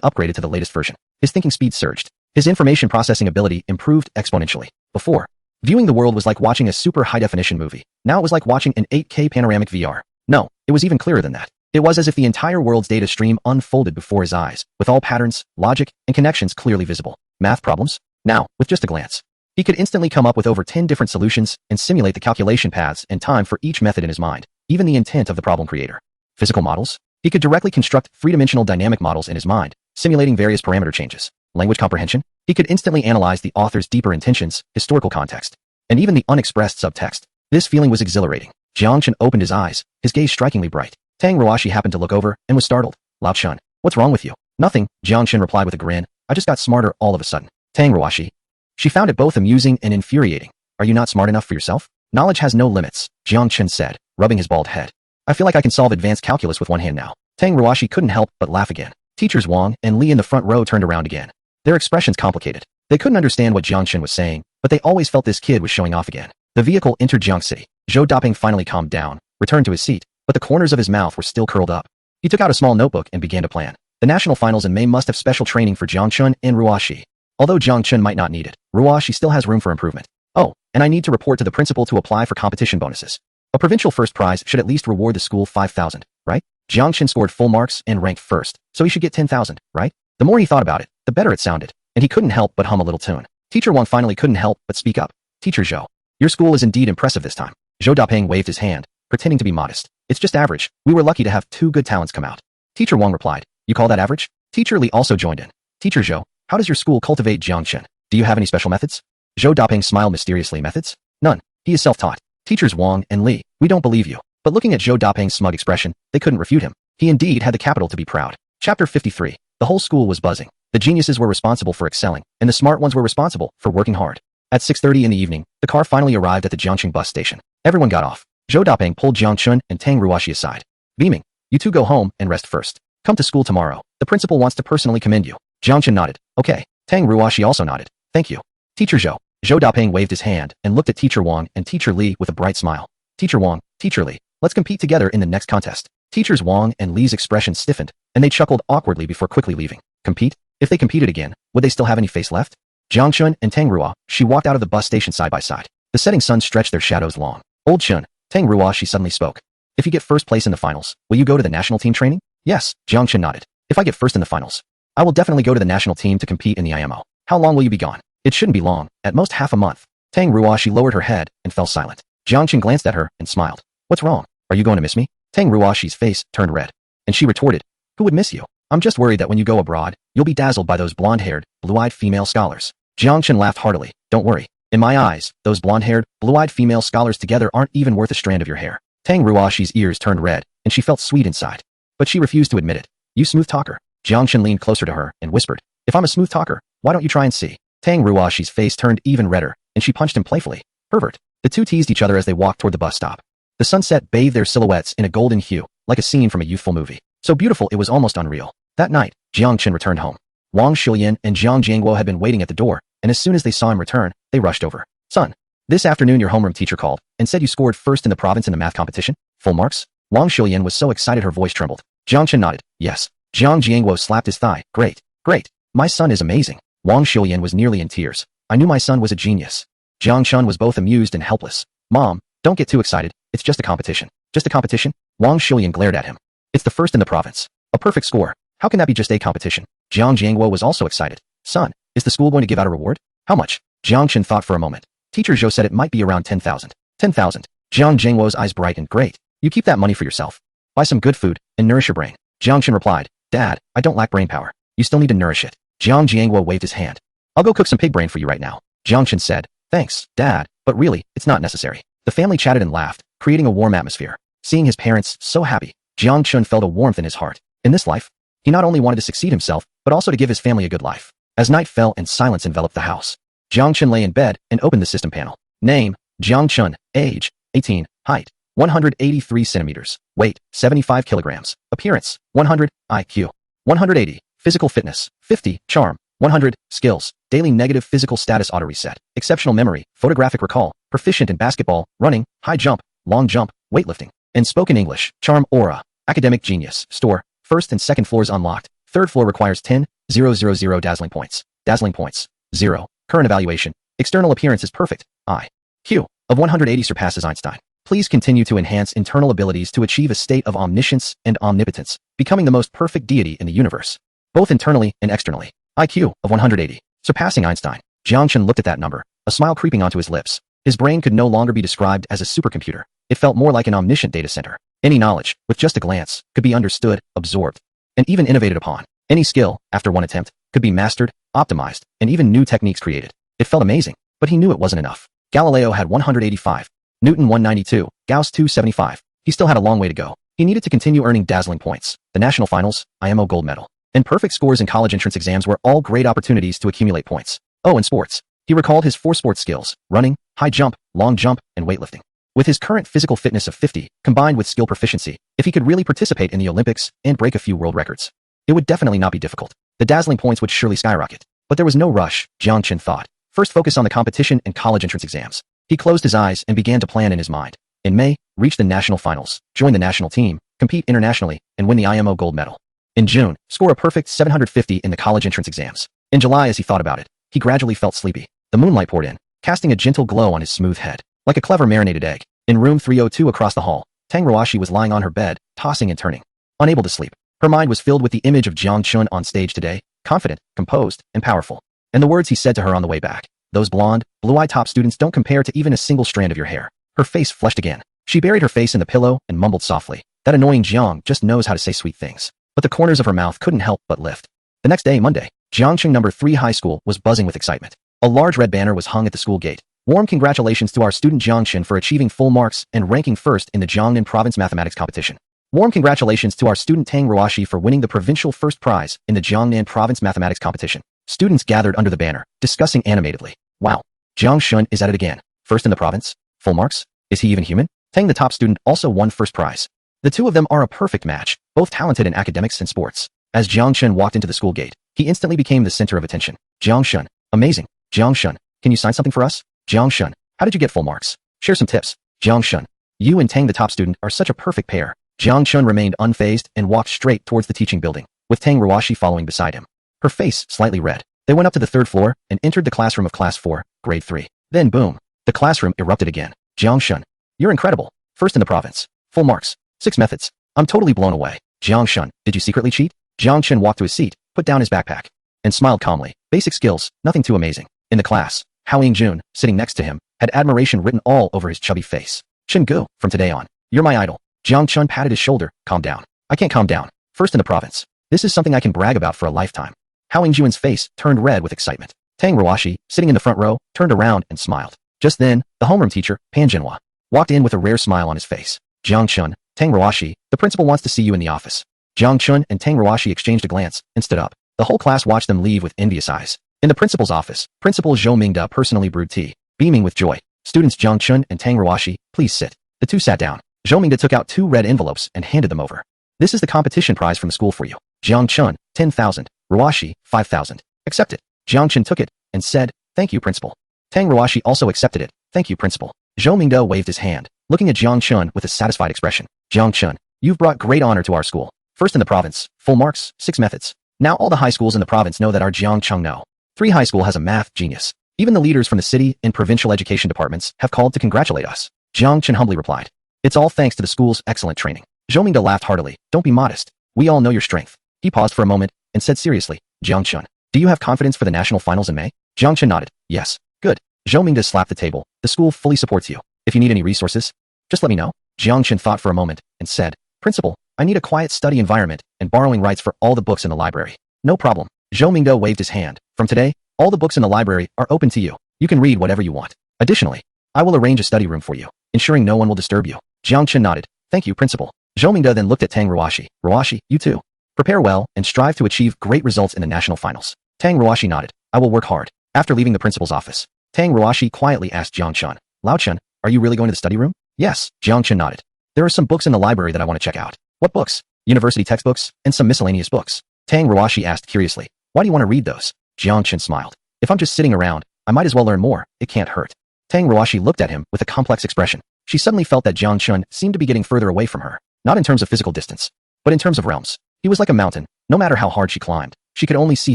upgraded to the latest version. His thinking speed surged. His information processing ability improved exponentially. Before, viewing the world was like watching a super high-definition movie. Now it was like watching an 8K panoramic VR. No, it was even clearer than that. It was as if the entire world's data stream unfolded before his eyes, with all patterns, logic, and connections clearly visible. Math problems? Now, with just a glance, he could instantly come up with over 10 different solutions and simulate the calculation paths and time for each method in his mind, even the intent of the problem creator. Physical models? He could directly construct three-dimensional dynamic models in his mind, simulating various parameter changes. Language comprehension? He could instantly analyze the author's deeper intentions, historical context, and even the unexpressed subtext. This feeling was exhilarating. Jang Chun opened his eyes, his gaze strikingly bright. Tang Ruashi happened to look over and was startled. Lao Chun, what's wrong with you? Nothing, Jang Chun replied with a grin. I just got smarter all of a sudden. Tang Ruashi. She found it both amusing and infuriating. Are you not smart enough for yourself? Knowledge has no limits, Jang Chun said, rubbing his bald head. I feel like I can solve advanced calculus with one hand now. Tang Ruashi couldn't help but laugh again. Teachers Wang and Li in the front row turned around again. Their expressions complicated. They couldn't understand what Jang Chun was saying, but they always felt this kid was showing off again. The vehicle entered Jiang City. Zhou Daping finally calmed down, returned to his seat, but the corners of his mouth were still curled up. He took out a small notebook and began to plan. The national finals in May must have special training for Jang Chun and Ruashi. Although Jang Chun might not need it, Ruashi still has room for improvement. Oh, and I need to report to the principal to apply for competition bonuses. A provincial first prize should at least reward the school 5,000, right? Jang Chun scored full marks and ranked first, so he should get 10,000, right? The more he thought about it, the better it sounded, and he couldn't help but hum a little tune. Teacher Wang finally couldn't help but speak up. Teacher Zhou, your school is indeed impressive this time. Zhou Daping waved his hand, pretending to be modest. It's just average. We were lucky to have two good talents come out. Teacher Wang replied, you call that average? Teacher Li also joined in. Teacher Zhou, how does your school cultivate Jang Chun? Do you have any special methods? Zhou Daping smiled mysteriously. Methods? None. He is self-taught. Teachers Wang and Li, we don't believe you. But looking at Zhou Daping's smug expression, they couldn't refute him. He indeed had the capital to be proud. Chapter 53. The whole school was buzzing. The geniuses were responsible for excelling, and the smart ones were responsible for working hard. At 6:30 in the evening, the car finally arrived at the Jiangcheng bus station. Everyone got off. Zhou Daping pulled Jang Chun and Tang Ruashi aside. Beaming, you two go home and rest first. Come to school tomorrow. The principal wants to personally commend you. Jang Chun nodded. Okay. Tang Ruashi also nodded. Thank you. Teacher Zhou. Zhou Daping waved his hand and looked at Teacher Wang and Teacher Li with a bright smile. Teacher Wang, Teacher Li, let's compete together in the next contest. Teachers Wang and Li's expressions stiffened, and they chuckled awkwardly before quickly leaving. Compete? If they competed again, would they still have any face left? Jang Chun and Tang Ruashi walked out of the bus station side by side. The setting sun stretched their shadows long. Old Chun, Tang Ruashi suddenly spoke. If you get first place in the finals, will you go to the national team training? Yes, Jang Chun nodded. If I get first in the finals, I will definitely go to the national team to compete in the IMO. How long will you be gone? It shouldn't be long, at most half a month. Tang Ruashi lowered her head and fell silent. Jang Chun glanced at her and smiled. What's wrong? Are you going to miss me? Tang Ruashi's face turned red, and she retorted, who would miss you? I'm just worried that when you go abroad, you'll be dazzled by those blonde-haired, blue-eyed female scholars. Jang Chun laughed heartily. Don't worry. In my eyes, those blonde-haired, blue-eyed female scholars together aren't even worth a strand of your hair. Tang Ruashi's ears turned red, and she felt sweet inside. But she refused to admit it. You smooth talker. Jang Chun leaned closer to her and whispered, if I'm a smooth talker, why don't you try and see? Tang Ruashi's face turned even redder, and she punched him playfully. Pervert. The two teased each other as they walked toward the bus stop. The sunset bathed their silhouettes in a golden hue, like a scene from a youthful movie. So beautiful it was almost unreal. That night, Jiang Chun returned home. Wang Shulian and Jiang Jiangguo had been waiting at the door, and as soon as they saw him return, they rushed over. Son, this afternoon your homeroom teacher called and said you scored first in the province in the math competition? Full marks? Wang Shulian was so excited her voice trembled. Jiang Chun nodded. Yes. Jiang Jiangguo slapped his thigh. Great. Great. My son is amazing. Wang Shulian was nearly in tears. I knew my son was a genius. Jiang Chun was both amused and helpless. Mom, don't get too excited. It's just a competition. Just a competition? Wang Shulian glared at him. It's the first in the province. A perfect score. How can that be just a competition? Jiang Jiangguo was also excited. Son, is the school going to give out a reward? How much? Jiang Chun thought for a moment. Teacher Zhou said it might be around 10,000. 10,000. Jiang Jiangguo's eyes brightened. Great. You keep that money for yourself. Buy some good food and nourish your brain. Jiang Chun replied. Dad, I don't lack brain power. You still need to nourish it. Jiang Jiangguo waved his hand. I'll go cook some pig brain for you right now. Jiang Chun said. Thanks, Dad, but really, it's not necessary. The family chatted and laughed, creating a warm atmosphere. Seeing his parents so happy, Jiang Chun felt a warmth in his heart. In this life, he not only wanted to succeed himself, but also to give his family a good life. As night fell and silence enveloped the house, Jiang Chun lay in bed and opened the system panel. Name, Jang Chun. Age, 18. Height, 183 centimeters. Weight, 75 kilograms. Appearance, 100. IQ, 180. Physical fitness, 50. Charm, 100. Skills, daily negative physical status auto reset. Exceptional memory, photographic recall, proficient in basketball, running, high jump, long jump, weightlifting, and spoken English. Charm aura, academic genius. Store, first and second floors unlocked. Third floor requires 10,000 dazzling points. Dazzling points, 0. Current evaluation, External appearance is perfect. IQ of 180 surpasses Einstein. Please continue to enhance internal abilities to achieve a state of omniscience and omnipotence, becoming the most perfect deity in the universe, both internally and externally. IQ of 180, surpassing Einstein. Jang Chun looked at that number, a smile creeping onto his lips. His brain could no longer be described as a supercomputer. It felt more like an omniscient data center. Any knowledge, with just a glance, could be understood, absorbed, and even innovated upon. Any skill, after one attempt, could be mastered, optimized, and even new techniques created. It felt amazing, but he knew it wasn't enough. Galileo had 185, Newton 192, Gauss 275. He still had a long way to go. He needed to continue earning dazzling points, the national finals, IMO gold medal, and perfect scores in college entrance exams were all great opportunities to accumulate points. Oh, and sports. He recalled his 4 sports skills: running, high jump, long jump, and weightlifting. With his current physical fitness of 50, combined with skill proficiency, if he could really participate in the Olympics and break a few world records, it would definitely not be difficult. The dazzling points would surely skyrocket. But there was no rush, Jang Chun thought. First focus on the competition and college entrance exams. He closed his eyes and began to plan in his mind. In May, reach the national finals, join the national team, compete internationally, and win the IMO gold medal. In June, score a perfect 750 in the college entrance exams. In July, as he thought about it, he gradually felt sleepy. The moonlight poured in, casting a gentle glow on his smooth head, like a clever marinated egg. In room 302 across the hall, Tang Ruashi was lying on her bed, tossing and turning, unable to sleep. Her mind was filled with the image of Jang Chun on stage today, confident, composed, and powerful. And the words he said to her on the way back. Those blonde, blue-eyed top students don't compare to even a single strand of your hair. Her face flushed again. She buried her face in the pillow and mumbled softly. That annoying Jiang just knows how to say sweet things. But the corners of her mouth couldn't help but lift. The next day, Monday, Jiangcheng No. 3 High School was buzzing with excitement. A large red banner was hung at the school gate. Warm congratulations to our student Jiang Chun for achieving full marks and ranking first in the Jiangnan Province Mathematics Competition. Warm congratulations to our student Tang Ruashi for winning the provincial first prize in the Jiangnan Province Mathematics Competition. Students gathered under the banner, discussing animatedly. Wow, Jiang Chun is at it again. First in the province? Full marks? Is he even human? Tang, the top student, also won first prize. The two of them are a perfect match, both talented in academics and sports. As Jiang Chun walked into the school gate, he instantly became the center of attention. Jiang Chun, amazing. Jiang Chun, can you sign something for us? Jiang Chun, how did you get full marks? Share some tips. Jiang Chun, you and Tang, the top student, are such a perfect pair. Jiang Chun remained unfazed and walked straight towards the teaching building, with Tang Ruashi following beside him. Her face slightly red. They went up to the 3rd floor and entered the classroom of Class 4, Grade 3. Then boom, the classroom erupted again. Jiang Chun, you're incredible. First in the province. Full marks. 6 methods. I'm totally blown away. Jiang Chun, did you secretly cheat? Jiang Chun walked to his seat, put down his backpack, and smiled calmly. Basic skills, nothing too amazing. In the class, Hao Yingjun, sitting next to him, had admiration written all over his chubby face. Chen Gu, from today on, you're my idol. Jiang Chun patted his shoulder. Calm down. I can't calm down. First in the province. This is something I can brag about for a lifetime. Hao Yingjun's face turned red with excitement. Tang Ruashi, sitting in the front row, turned around and smiled. Just then, the homeroom teacher, Pan Jinhua, walked in with a rare smile on his face. Jiang Chun, Tang Ruashi, the principal wants to see you in the office. Jiang Chun and Tang Ruashi exchanged a glance and stood up. The whole class watched them leave with envious eyes. In the principal's office, Principal Zhou Mingda personally brewed tea, beaming with joy. Students Jiang Chun and Tang Ruashi, please sit. The two sat down. Zhou Mingda took out 2 red envelopes and handed them over. This is the competition prize from the school for you. Jiang Chun, 10,000. Ruashi, 5,000. Accept it. Jiang Chun took it and said, thank you, principal. Tang Ruashi also accepted it. Thank you, principal. Zhou Mingda waved his hand, looking at Jiang Chun with a satisfied expression. Jiang Chun, you've brought great honor to our school. First in the province, full marks, 6 methods. Now all the high schools in the province know that our Jiang Chun know. 3 High School has a math genius. Even the leaders from the city and provincial education departments have called to congratulate us. Jiang Chun humbly replied. It's all thanks to the school's excellent training. Zhou Mingda laughed heartily. Don't be modest. We all know your strength. He paused for a moment and said seriously, Jiang Chun, do you have confidence for the national finals in May? Jiang Chun nodded. Yes. Good. Zhou Mingda slapped the table. The school fully supports you. If you need any resources, just let me know. Jiang Chun thought for a moment and said, Principal, I need a quiet study environment and borrowing rights for all the books in the library. No problem. Zhou Mingda waved his hand. From today, all the books in the library are open to you. You can read whatever you want. Additionally, I will arrange a study room for you, ensuring no one will disturb you. Jiang Chun nodded. Thank you, Principal. Zhou Mingda then looked at Tang Ruashi. Ruashi, you too. Prepare well and strive to achieve great results in the national finals. Tang Ruashi nodded. I will work hard. After leaving the principal's office, Tang Ruashi quietly asked Jiang Chun, Lao Chun, are you really going to the study room? Yes. Jiang Chun nodded. There are some books in the library that I want to check out. What books? University textbooks and some miscellaneous books. Tang Ruashi asked curiously. Why do you want to read those? Jiang Chun smiled. If I'm just sitting around, I might as well learn more. It can't hurt. Tang Ruashi looked at him with a complex expression. She suddenly felt that Jiang Chun seemed to be getting further away from her, not in terms of physical distance, but in terms of realms. He was like a mountain. No matter how hard she climbed, she could only see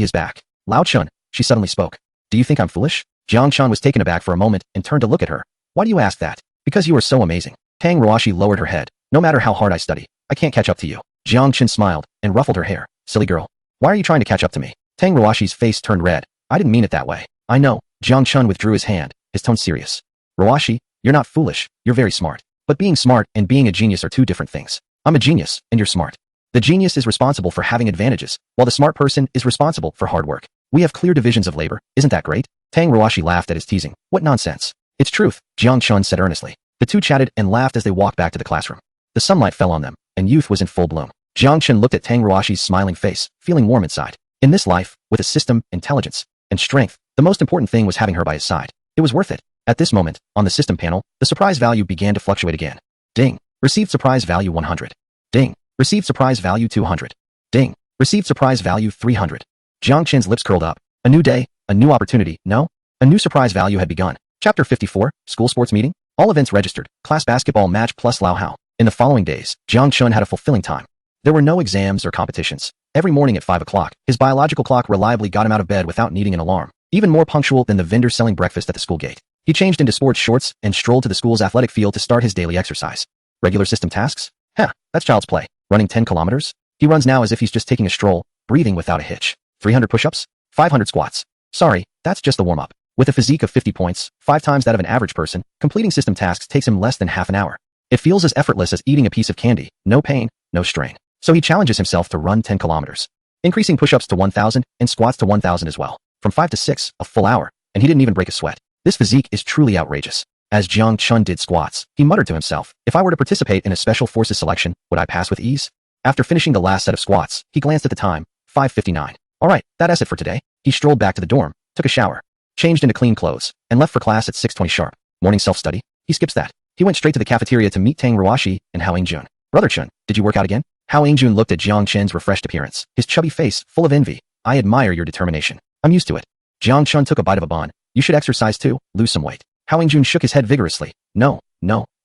his back. Lao Chun, she suddenly spoke. Do you think I'm foolish? Jang Chun was taken aback for a moment and turned to look at her. Why do you ask that? Because you are so amazing. Tang Ruashi lowered her head. No matter how hard I study, I can't catch up to you. Jiang Chun smiled and ruffled her hair. Silly girl. Why are you trying to catch up to me? Tang Ruashi's face turned red. I didn't mean it that way. I know. Jiang Chun withdrew his hand, his tone serious. Ruashi, you're not foolish, you're very smart. But being smart and being a genius are two different things. I'm a genius, and you're smart. The genius is responsible for having advantages, while the smart person is responsible for hard work. We have clear divisions of labor, isn't that great? Tang Ruashi laughed at his teasing. What nonsense. It's truth, Jiang Chun said earnestly. The two chatted and laughed as they walked back to the classroom. The sunlight fell on them, and youth was in full bloom. Jiang Chun looked at Tang Ruashi's smiling face, feeling warm inside. In this life, with a system, intelligence, and strength, the most important thing was having her by his side. It was worth it. At this moment, on the system panel, the surprise value began to fluctuate again. Ding. Received surprise value 100. Ding. Received surprise value 200. Ding. Received surprise value 300. Jiang Chun's lips curled up. A new day, a new opportunity, no? A new surprise value had begun. Chapter 54, School Sports Meeting. All events registered, class basketball match plus Lao Hao. In the following days, Jiang Chun had a fulfilling time. There were no exams or competitions. Every morning at 5 o'clock, his biological clock reliably got him out of bed without needing an alarm, even more punctual than the vendor selling breakfast at the school gate. He changed into sports shorts and strolled to the school's athletic field to start his daily exercise. Regular system tasks? That's child's play. Running 10 kilometers? He runs now as if he's just taking a stroll, breathing without a hitch. 300 push-ups? 500 squats. Sorry, that's just the warm-up. With a physique of 50 points, 5 times that of an average person, completing system tasks takes him less than half an hour. It feels as effortless as eating a piece of candy, no pain, no strain. So he challenges himself to run 10 kilometers. Increasing push-ups to 1,000 and squats to 1,000 as well. From 5 to 6, a full hour, and he didn't even break a sweat. This physique is truly outrageous. As Jiang Chun did squats, he muttered to himself, if I were to participate in a special forces selection, would I pass with ease? After finishing the last set of squats, he glanced at the time, 5:59. Alright, that's it for today. He strolled back to the dorm, took a shower, changed into clean clothes, and left for class at 6:20 sharp. Morning self-study? He skips that. He went straight to the cafeteria to meet Tang Ruashi and Hao Ingjun. Brother Chun, did you work out again? Hao Ingjun looked at Jiang Chun's refreshed appearance, his chubby face full of envy. I admire your determination. I'm used to it. Jiang Chun took a bite of a bun. You should exercise too, lose some weight. Hao Ingjun shook his head vigorously. No,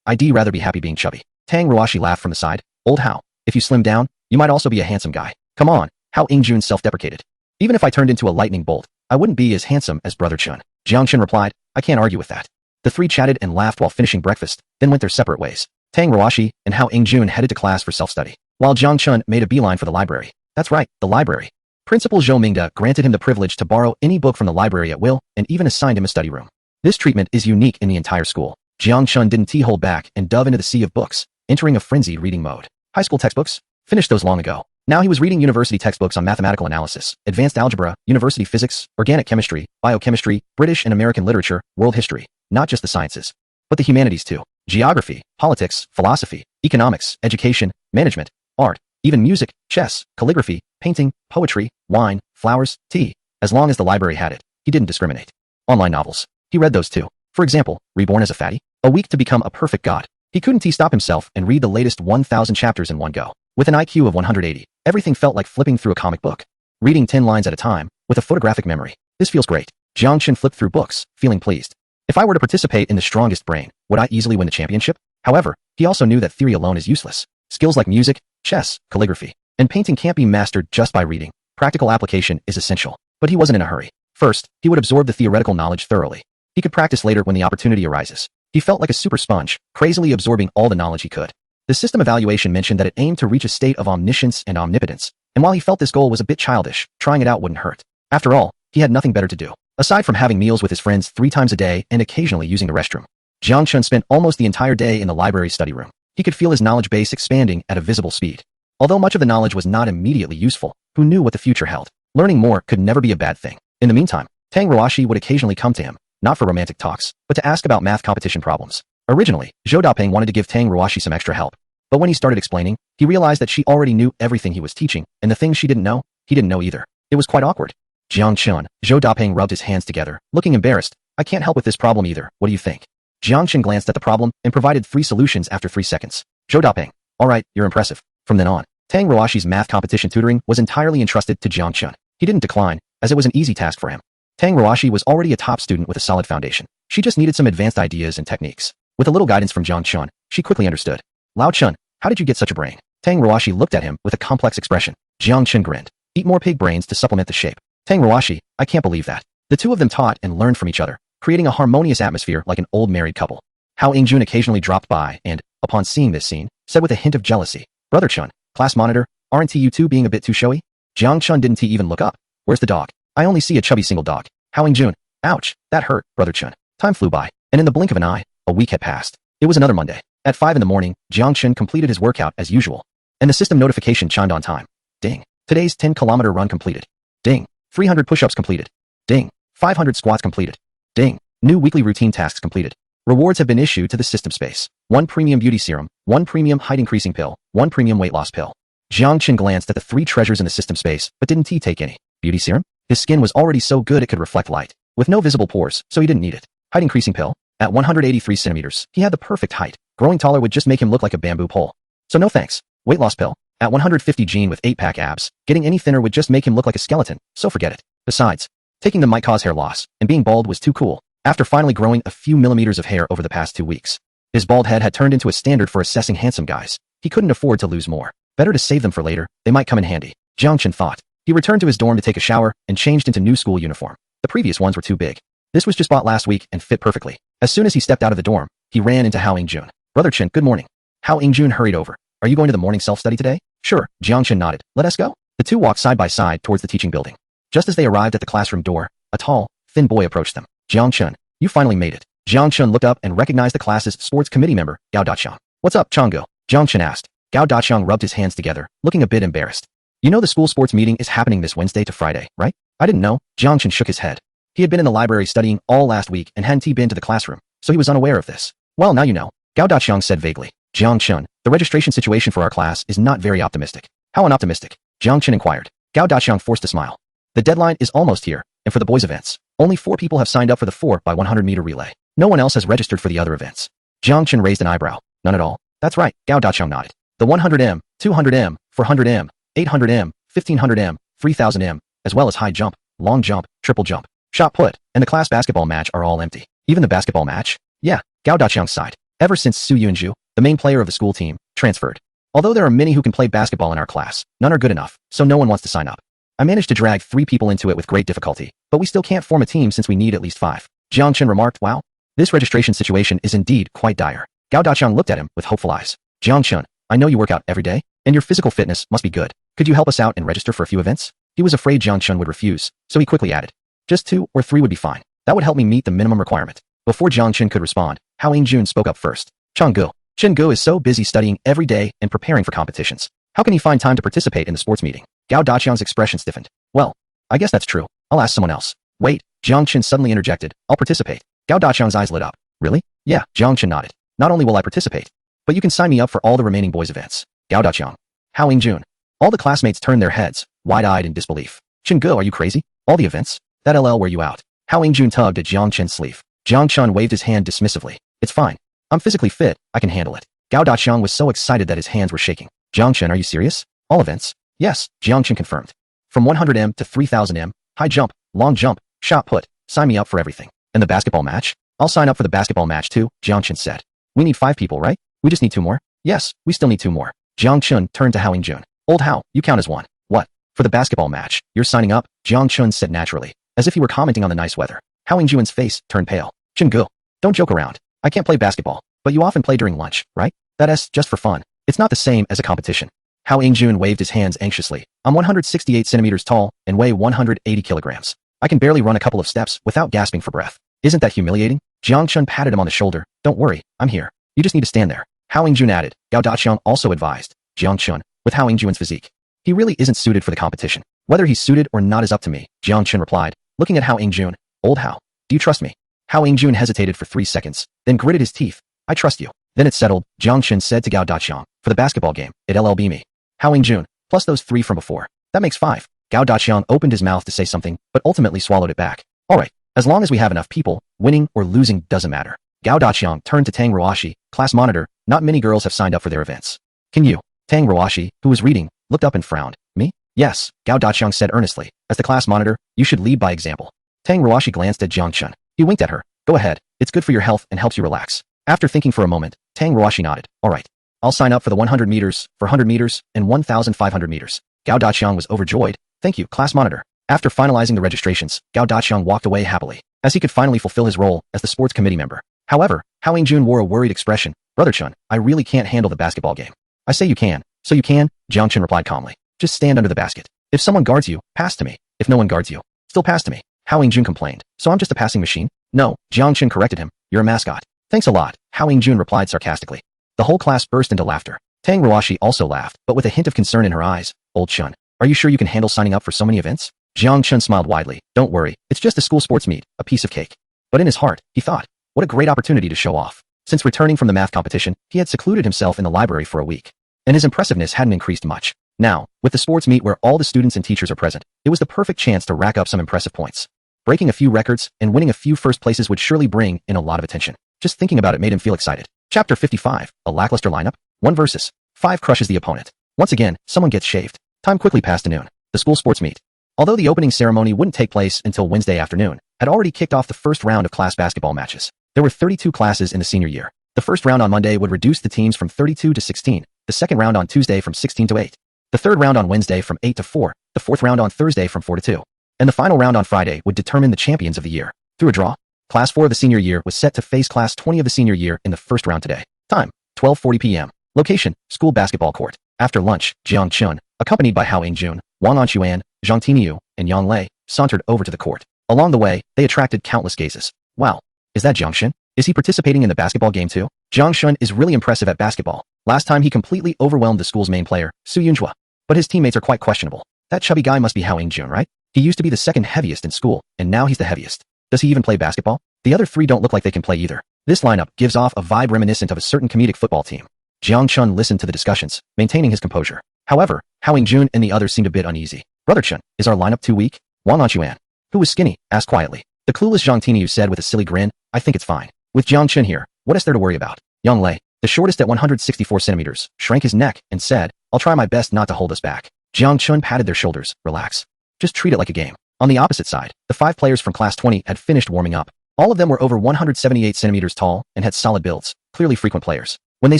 I'd rather be happy being chubby. Tang Ruashi laughed from the side. Old Hao, if you slim down, you might also be a handsome guy. Come on, Hao Ingjun self-deprecated. Even if I turned into a lightning bolt, I wouldn't be as handsome as Brother Chun. Jiang Chun replied, I can't argue with that. The three chatted and laughed while finishing breakfast, then went their separate ways. Tang Ruashi and Hao Ingjun headed to class for self-study, while Jiang Chun made a beeline for the library. That's right, the library. Principal Zhou Mingda granted him the privilege to borrow any book from the library at will and even assigned him a study room. This treatment is unique in the entire school. Jiang Chun didn't hold back and dove into the sea of books, entering a frenzied reading mode. High school textbooks? Finished those long ago. Now he was reading university textbooks on mathematical analysis, advanced algebra, university physics, organic chemistry, biochemistry, British and American literature, world history, not just the sciences, but the humanities too. Geography, politics, philosophy, economics, education, management, art, even music, chess, calligraphy, painting, poetry, wine, flowers, tea. As long as the library had it, he didn't discriminate. Online novels. He read those too. For example, Reborn as a fatty, a week to become a perfect god. He couldn't stop himself and read the latest 1,000 chapters in one go. With an IQ of 180, everything felt like flipping through a comic book. Reading 10 lines at a time, with a photographic memory. This feels great. Jiang Chun flipped through books, feeling pleased. If I were to participate in the strongest brain, would I easily win the championship? However, he also knew that theory alone is useless. Skills like music, chess, calligraphy, and painting can't be mastered just by reading. Practical application is essential. But he wasn't in a hurry. First, he would absorb the theoretical knowledge thoroughly. He could practice later when the opportunity arises. He felt like a super sponge, crazily absorbing all the knowledge he could. The system evaluation mentioned that it aimed to reach a state of omniscience and omnipotence, and while he felt this goal was a bit childish, trying it out wouldn't hurt. After all, he had nothing better to do, aside from having meals with his friends 3 times a day and occasionally using the restroom. Jiang Chun spent almost the entire day in the library study room. He could feel his knowledge base expanding at a visible speed. Although much of the knowledge was not immediately useful, who knew what the future held? Learning more could never be a bad thing. In the meantime, Tang Ruashi would occasionally come to him, not for romantic talks, but to ask about math competition problems. Originally, Zhou Dapeng wanted to give Tang Ruashi some extra help. But when he started explaining, he realized that she already knew everything he was teaching, and the things she didn't know, he didn't know either. It was quite awkward. Jiang Chun, Zhou Dapeng rubbed his hands together, looking embarrassed. I can't help with this problem either, what do you think? Jiang Chun glanced at the problem and provided 3 solutions after 3 seconds. Zhou Dapeng, alright, you're impressive. From then on, Tang Ruashi's math competition tutoring was entirely entrusted to Jiang Chun. He didn't decline, as it was an easy task for him. Tang Ruashi was already a top student with a solid foundation. She just needed some advanced ideas and techniques. With a little guidance from Jiang Chun, she quickly understood. Lao Chun, how did you get such a brain? Tang Ruashi looked at him with a complex expression. Jiang Chun grinned. Eat more pig brains to supplement the shape. Tang Ruashi, I can't believe that. The two of them taught and learned from each other, creating a harmonious atmosphere like an old married couple. Hao Ingjun occasionally dropped by and, upon seeing this scene, said with a hint of jealousy, "Brother Chun, class monitor, aren't you two being a bit too showy?" Jang Chun didn't even look up. "Where's the dog? I only see a chubby single dog." Hao Ingjun, "Ouch, that hurt, Brother Chun." Time flew by, and in the blink of an eye, a week had passed. It was another Monday. At 5 in the morning, Jang Chun completed his workout as usual, and the system notification chimed on time. Ding. Today's 10-kilometer run completed. Ding. 300 push-ups completed. Ding. 500 squats completed. Ding. New weekly routine tasks completed. Rewards have been issued to the system space. 1 premium beauty serum, 1 premium height increasing pill, 1 premium weight loss pill. Jiang Chen glanced at the 3 treasures in the system space, but didn't he take any. Beauty serum? His skin was already so good it could reflect light, with no visible pores, so he didn't need it. Height increasing pill? At 183 centimeters, he had the perfect height. Growing taller would just make him look like a bamboo pole. So no thanks. Weight loss pill? At 150 gene with 8-pack abs, getting any thinner would just make him look like a skeleton, so forget it. Besides, taking them might cause hair loss, and being bald was too cool. After finally growing a few millimeters of hair over the past 2 weeks, his bald head had turned into a standard for assessing handsome guys. He couldn't afford to lose more. Better to save them for later, they might come in handy. Jiang Chen thought. He returned to his dorm to take a shower and changed into new school uniform. The previous ones were too big. This was just bought last week and fit perfectly. As soon as he stepped out of the dorm, he ran into Hao Ingjun. "Brother Chen, good morning." Hao Ingjun hurried over. "Are you going to the morning self-study today?" "Sure." Jiang Chen nodded. "Let us go." The two walked side by side towards the teaching building. Just as they arrived at the classroom door, a tall, thin boy approached them. "Jiang Chen, you finally made it." Jiang Chen looked up and recognized the class's sports committee member, Gao Daqiang. "What's up, Changgu?" Jiang Chen asked. Gao Daqiang rubbed his hands together, looking a bit embarrassed. "You know the school sports meeting is happening this Wednesday to Friday, right?" "I didn't know." Jiang Chen shook his head. He had been in the library studying all last week and hadn't been to the classroom, so he was unaware of this. "Well, now you know," Gao Daqiang said vaguely. "Jiang Chen, the registration situation for our class is not very optimistic." "How unoptimistic?" Jiang Chen inquired. Gao Daqiang forced a smile. "The deadline is almost here, and for the boys' events, only 4 people have signed up for the 4x100-meter relay. No one else has registered for the other events." Jiang Chen raised an eyebrow. "None at all?" "That's right," Gao Daqiang nodded. "The 100m, 200m, 400m, 800m, 1500m, 3000m, as well as high jump, long jump, triple jump, shot put, and the class basketball match are all empty." "Even the basketball match?" "Yeah," Gao Daqiang sighed. "Ever since Su Yunju, the main player of the school team, transferred. Although there are many who can play basketball in our class, none are good enough, so no one wants to sign up. I managed to drag 3 people into it with great difficulty, but we still can't form a team since we need at least 5. Jiang Chen remarked, "Wow. This registration situation is indeed quite dire." Gao Daqiang looked at him with hopeful eyes. "Jiang Chen, I know you work out every day, and your physical fitness must be good. Could you help us out and register for a few events?" He was afraid Jiang Chen would refuse, so he quickly added, "Just 2 or 3 would be fine. That would help me meet the minimum requirement." Before Jiang Chen could respond, Hao Ingjun spoke up first. "Changgu, Chen-gu is so busy studying every day and preparing for competitions. How can he find time to participate in the sports meeting?" Gao Daqiang's expression stiffened. "Well, I guess that's true. I'll ask someone else." "Wait," Jiang Chen suddenly interjected. "I'll participate." Gao Daqiang's eyes lit up. "Really?" "Yeah," Jiang Chen nodded. "Not only will I participate, but you can sign me up for all the remaining boys' events." Gao Daqiang. Hao Ingjun. All the classmates turned their heads, wide-eyed in disbelief. "Chen-gu, are you crazy? All the events? That LL wear you out." Hao Ingjun tugged at Jiang Chen's sleeve. Jiang Chen waved his hand dismissively. "It's fine. I'm physically fit, I can handle it." Gao Daqiang was so excited that his hands were shaking. "Jiang Chen, are you serious? All events?" "Yes," Jiang Chen confirmed. "From 100m to 3000m, high jump, long jump, shot put, sign me up for everything." "And the basketball match?" "I'll sign up for the basketball match too," Jiang Chen said. "We need 5 people, right? We just need 2 more?" "Yes, we still need 2 more." Jiang Chun turned to Hao Ingjun. "Old Hao, you count as 1. "What? For the basketball match, you're signing up?" Jiang Chun said naturally, as if he were commenting on the nice weather. Hao Ingjun's face turned pale. "Chen-gu, don't joke around. I can't play basketball, but you often play during lunch, right? That's just for fun. It's not the same as a competition." Hao Ingjun waved his hands anxiously. "I'm 168 centimeters tall and weigh 180 kilograms. I can barely run a couple of steps without gasping for breath. Isn't that humiliating?" Jiang Chun patted him on the shoulder. "Don't worry, I'm here. You just need to stand there." Hao Ingjun added. Gao Daqiang also advised. Jiang Chun, with Hao Ingjun's physique, he really isn't suited for the competition. "Whether he's suited or not is up to me," Jiang Chun replied, looking at Hao Ingjun. "Old Hao, do you trust me?" Hao Ingjun hesitated for 3 seconds, then gritted his teeth. "I trust you." Then it's settled, Jiang Chun said to Gao Daqiang. "For the basketball game, it'll be me." Hao Ingjun, plus those 3 from before. That makes 5. Gao Daqiang opened his mouth to say something, but ultimately swallowed it back. "All right, as long as we have enough people, winning or losing doesn't matter." Gao Daqiang turned to Tang Ruoshi, class monitor. "Not many girls have signed up for their events. Can you?" Tang Ruoshi, who was reading, looked up and frowned. "Me?" "Yes," Gao Daqiang said earnestly. "As the class monitor, you should lead by example." Tang Ruoshi glanced at Jiang Chun. He winked at her. "Go ahead. It's good for your health and helps you relax." After thinking for a moment, Tang Ruoshi nodded. "All right. I'll sign up for the 100 meters, 400 meters, and 1,500 meters." Gao Daqiang was overjoyed. "Thank you, class monitor." After finalizing the registrations, Gao Daqiang walked away happily. as he could finally fulfill his role as the sports committee member. However, Hao Jun wore a worried expression. Brother Chun, I really can't handle the basketball game. I say you can, so you can, Jang Chun replied calmly. Just stand under the basket. If someone guards you, pass to me. If no one guards you, still pass to me. Hao Jun complained. So I'm just a passing machine? No, Jang Chun corrected him. You're a mascot. Thanks a lot, Hao Jun replied sarcastically. The whole class burst into laughter. Tang Ruashi also laughed, but with a hint of concern in her eyes. Old Chun, are you sure you can handle signing up for so many events? Jiang Chun smiled widely. Don't worry, it's just a school sports meet, a piece of cake. But in his heart, he thought, what a great opportunity to show off. Since returning from the math competition, he had secluded himself in the library for a week. And his impressiveness hadn't increased much. Now, with the sports meet where all the students and teachers are present, it was the perfect chance to rack up some impressive points. Breaking a few records and winning a few first places would surely bring in a lot of attention. Just thinking about it made him feel excited. Chapter 55, a lackluster lineup? 1 versus 5 crushes the opponent. Once again, someone gets shaved. Time quickly passed to noon. The school sports meet. Although the opening ceremony wouldn't take place until Wednesday afternoon, had already kicked off the first round of class basketball matches. There were 32 classes in the senior year. The first round on Monday would reduce the teams from 32 to 16, the second round on Tuesday from 16 to 8, the third round on Wednesday from 8 to 4, the fourth round on Thursday from 4 to 2, and the final round on Friday would determine the champions of the year. Through a draw, Class 4 of the senior year was set to face Class 20 of the senior year in the first round today. Time, 12:40 p.m. Location, school basketball court. After lunch, Jiang Chun, accompanied by Hao Jun, Wang Anquan, Zhang Tiniu, and Yang Lei, sauntered over to the court. Along the way, they attracted countless gazes. Wow, is that Jiang Chun? Is he participating in the basketball game too? Jiang Chun is really impressive at basketball. Last time he completely overwhelmed the school's main player, Su Yunjua. But his teammates are quite questionable. That chubby guy must be Hao Jun, right? He used to be the second heaviest in school, and now he's the heaviest. Does he even play basketball? The other 3 don't look like they can play either. This lineup gives off a vibe reminiscent of a certain comedic football team. Jiang Chun listened to the discussions, maintaining his composure. However, Hao Jun and the others seemed a bit uneasy. Brother Chun, is our lineup too weak? Wang Anquan, who was skinny, asked quietly. The clueless Zhang Tiniu said with a silly grin, I think it's fine. With Jiang Chun here, what is there to worry about? Yang Lei, the shortest at 164 centimeters, shrank his neck and said, I'll try my best not to hold us back. Jiang Chun patted their shoulders. Relax. Just treat it like a game. On the opposite side, the 5 players from Class 20 had finished warming up. All of them were over 178 centimeters tall and had solid builds, clearly frequent players. When they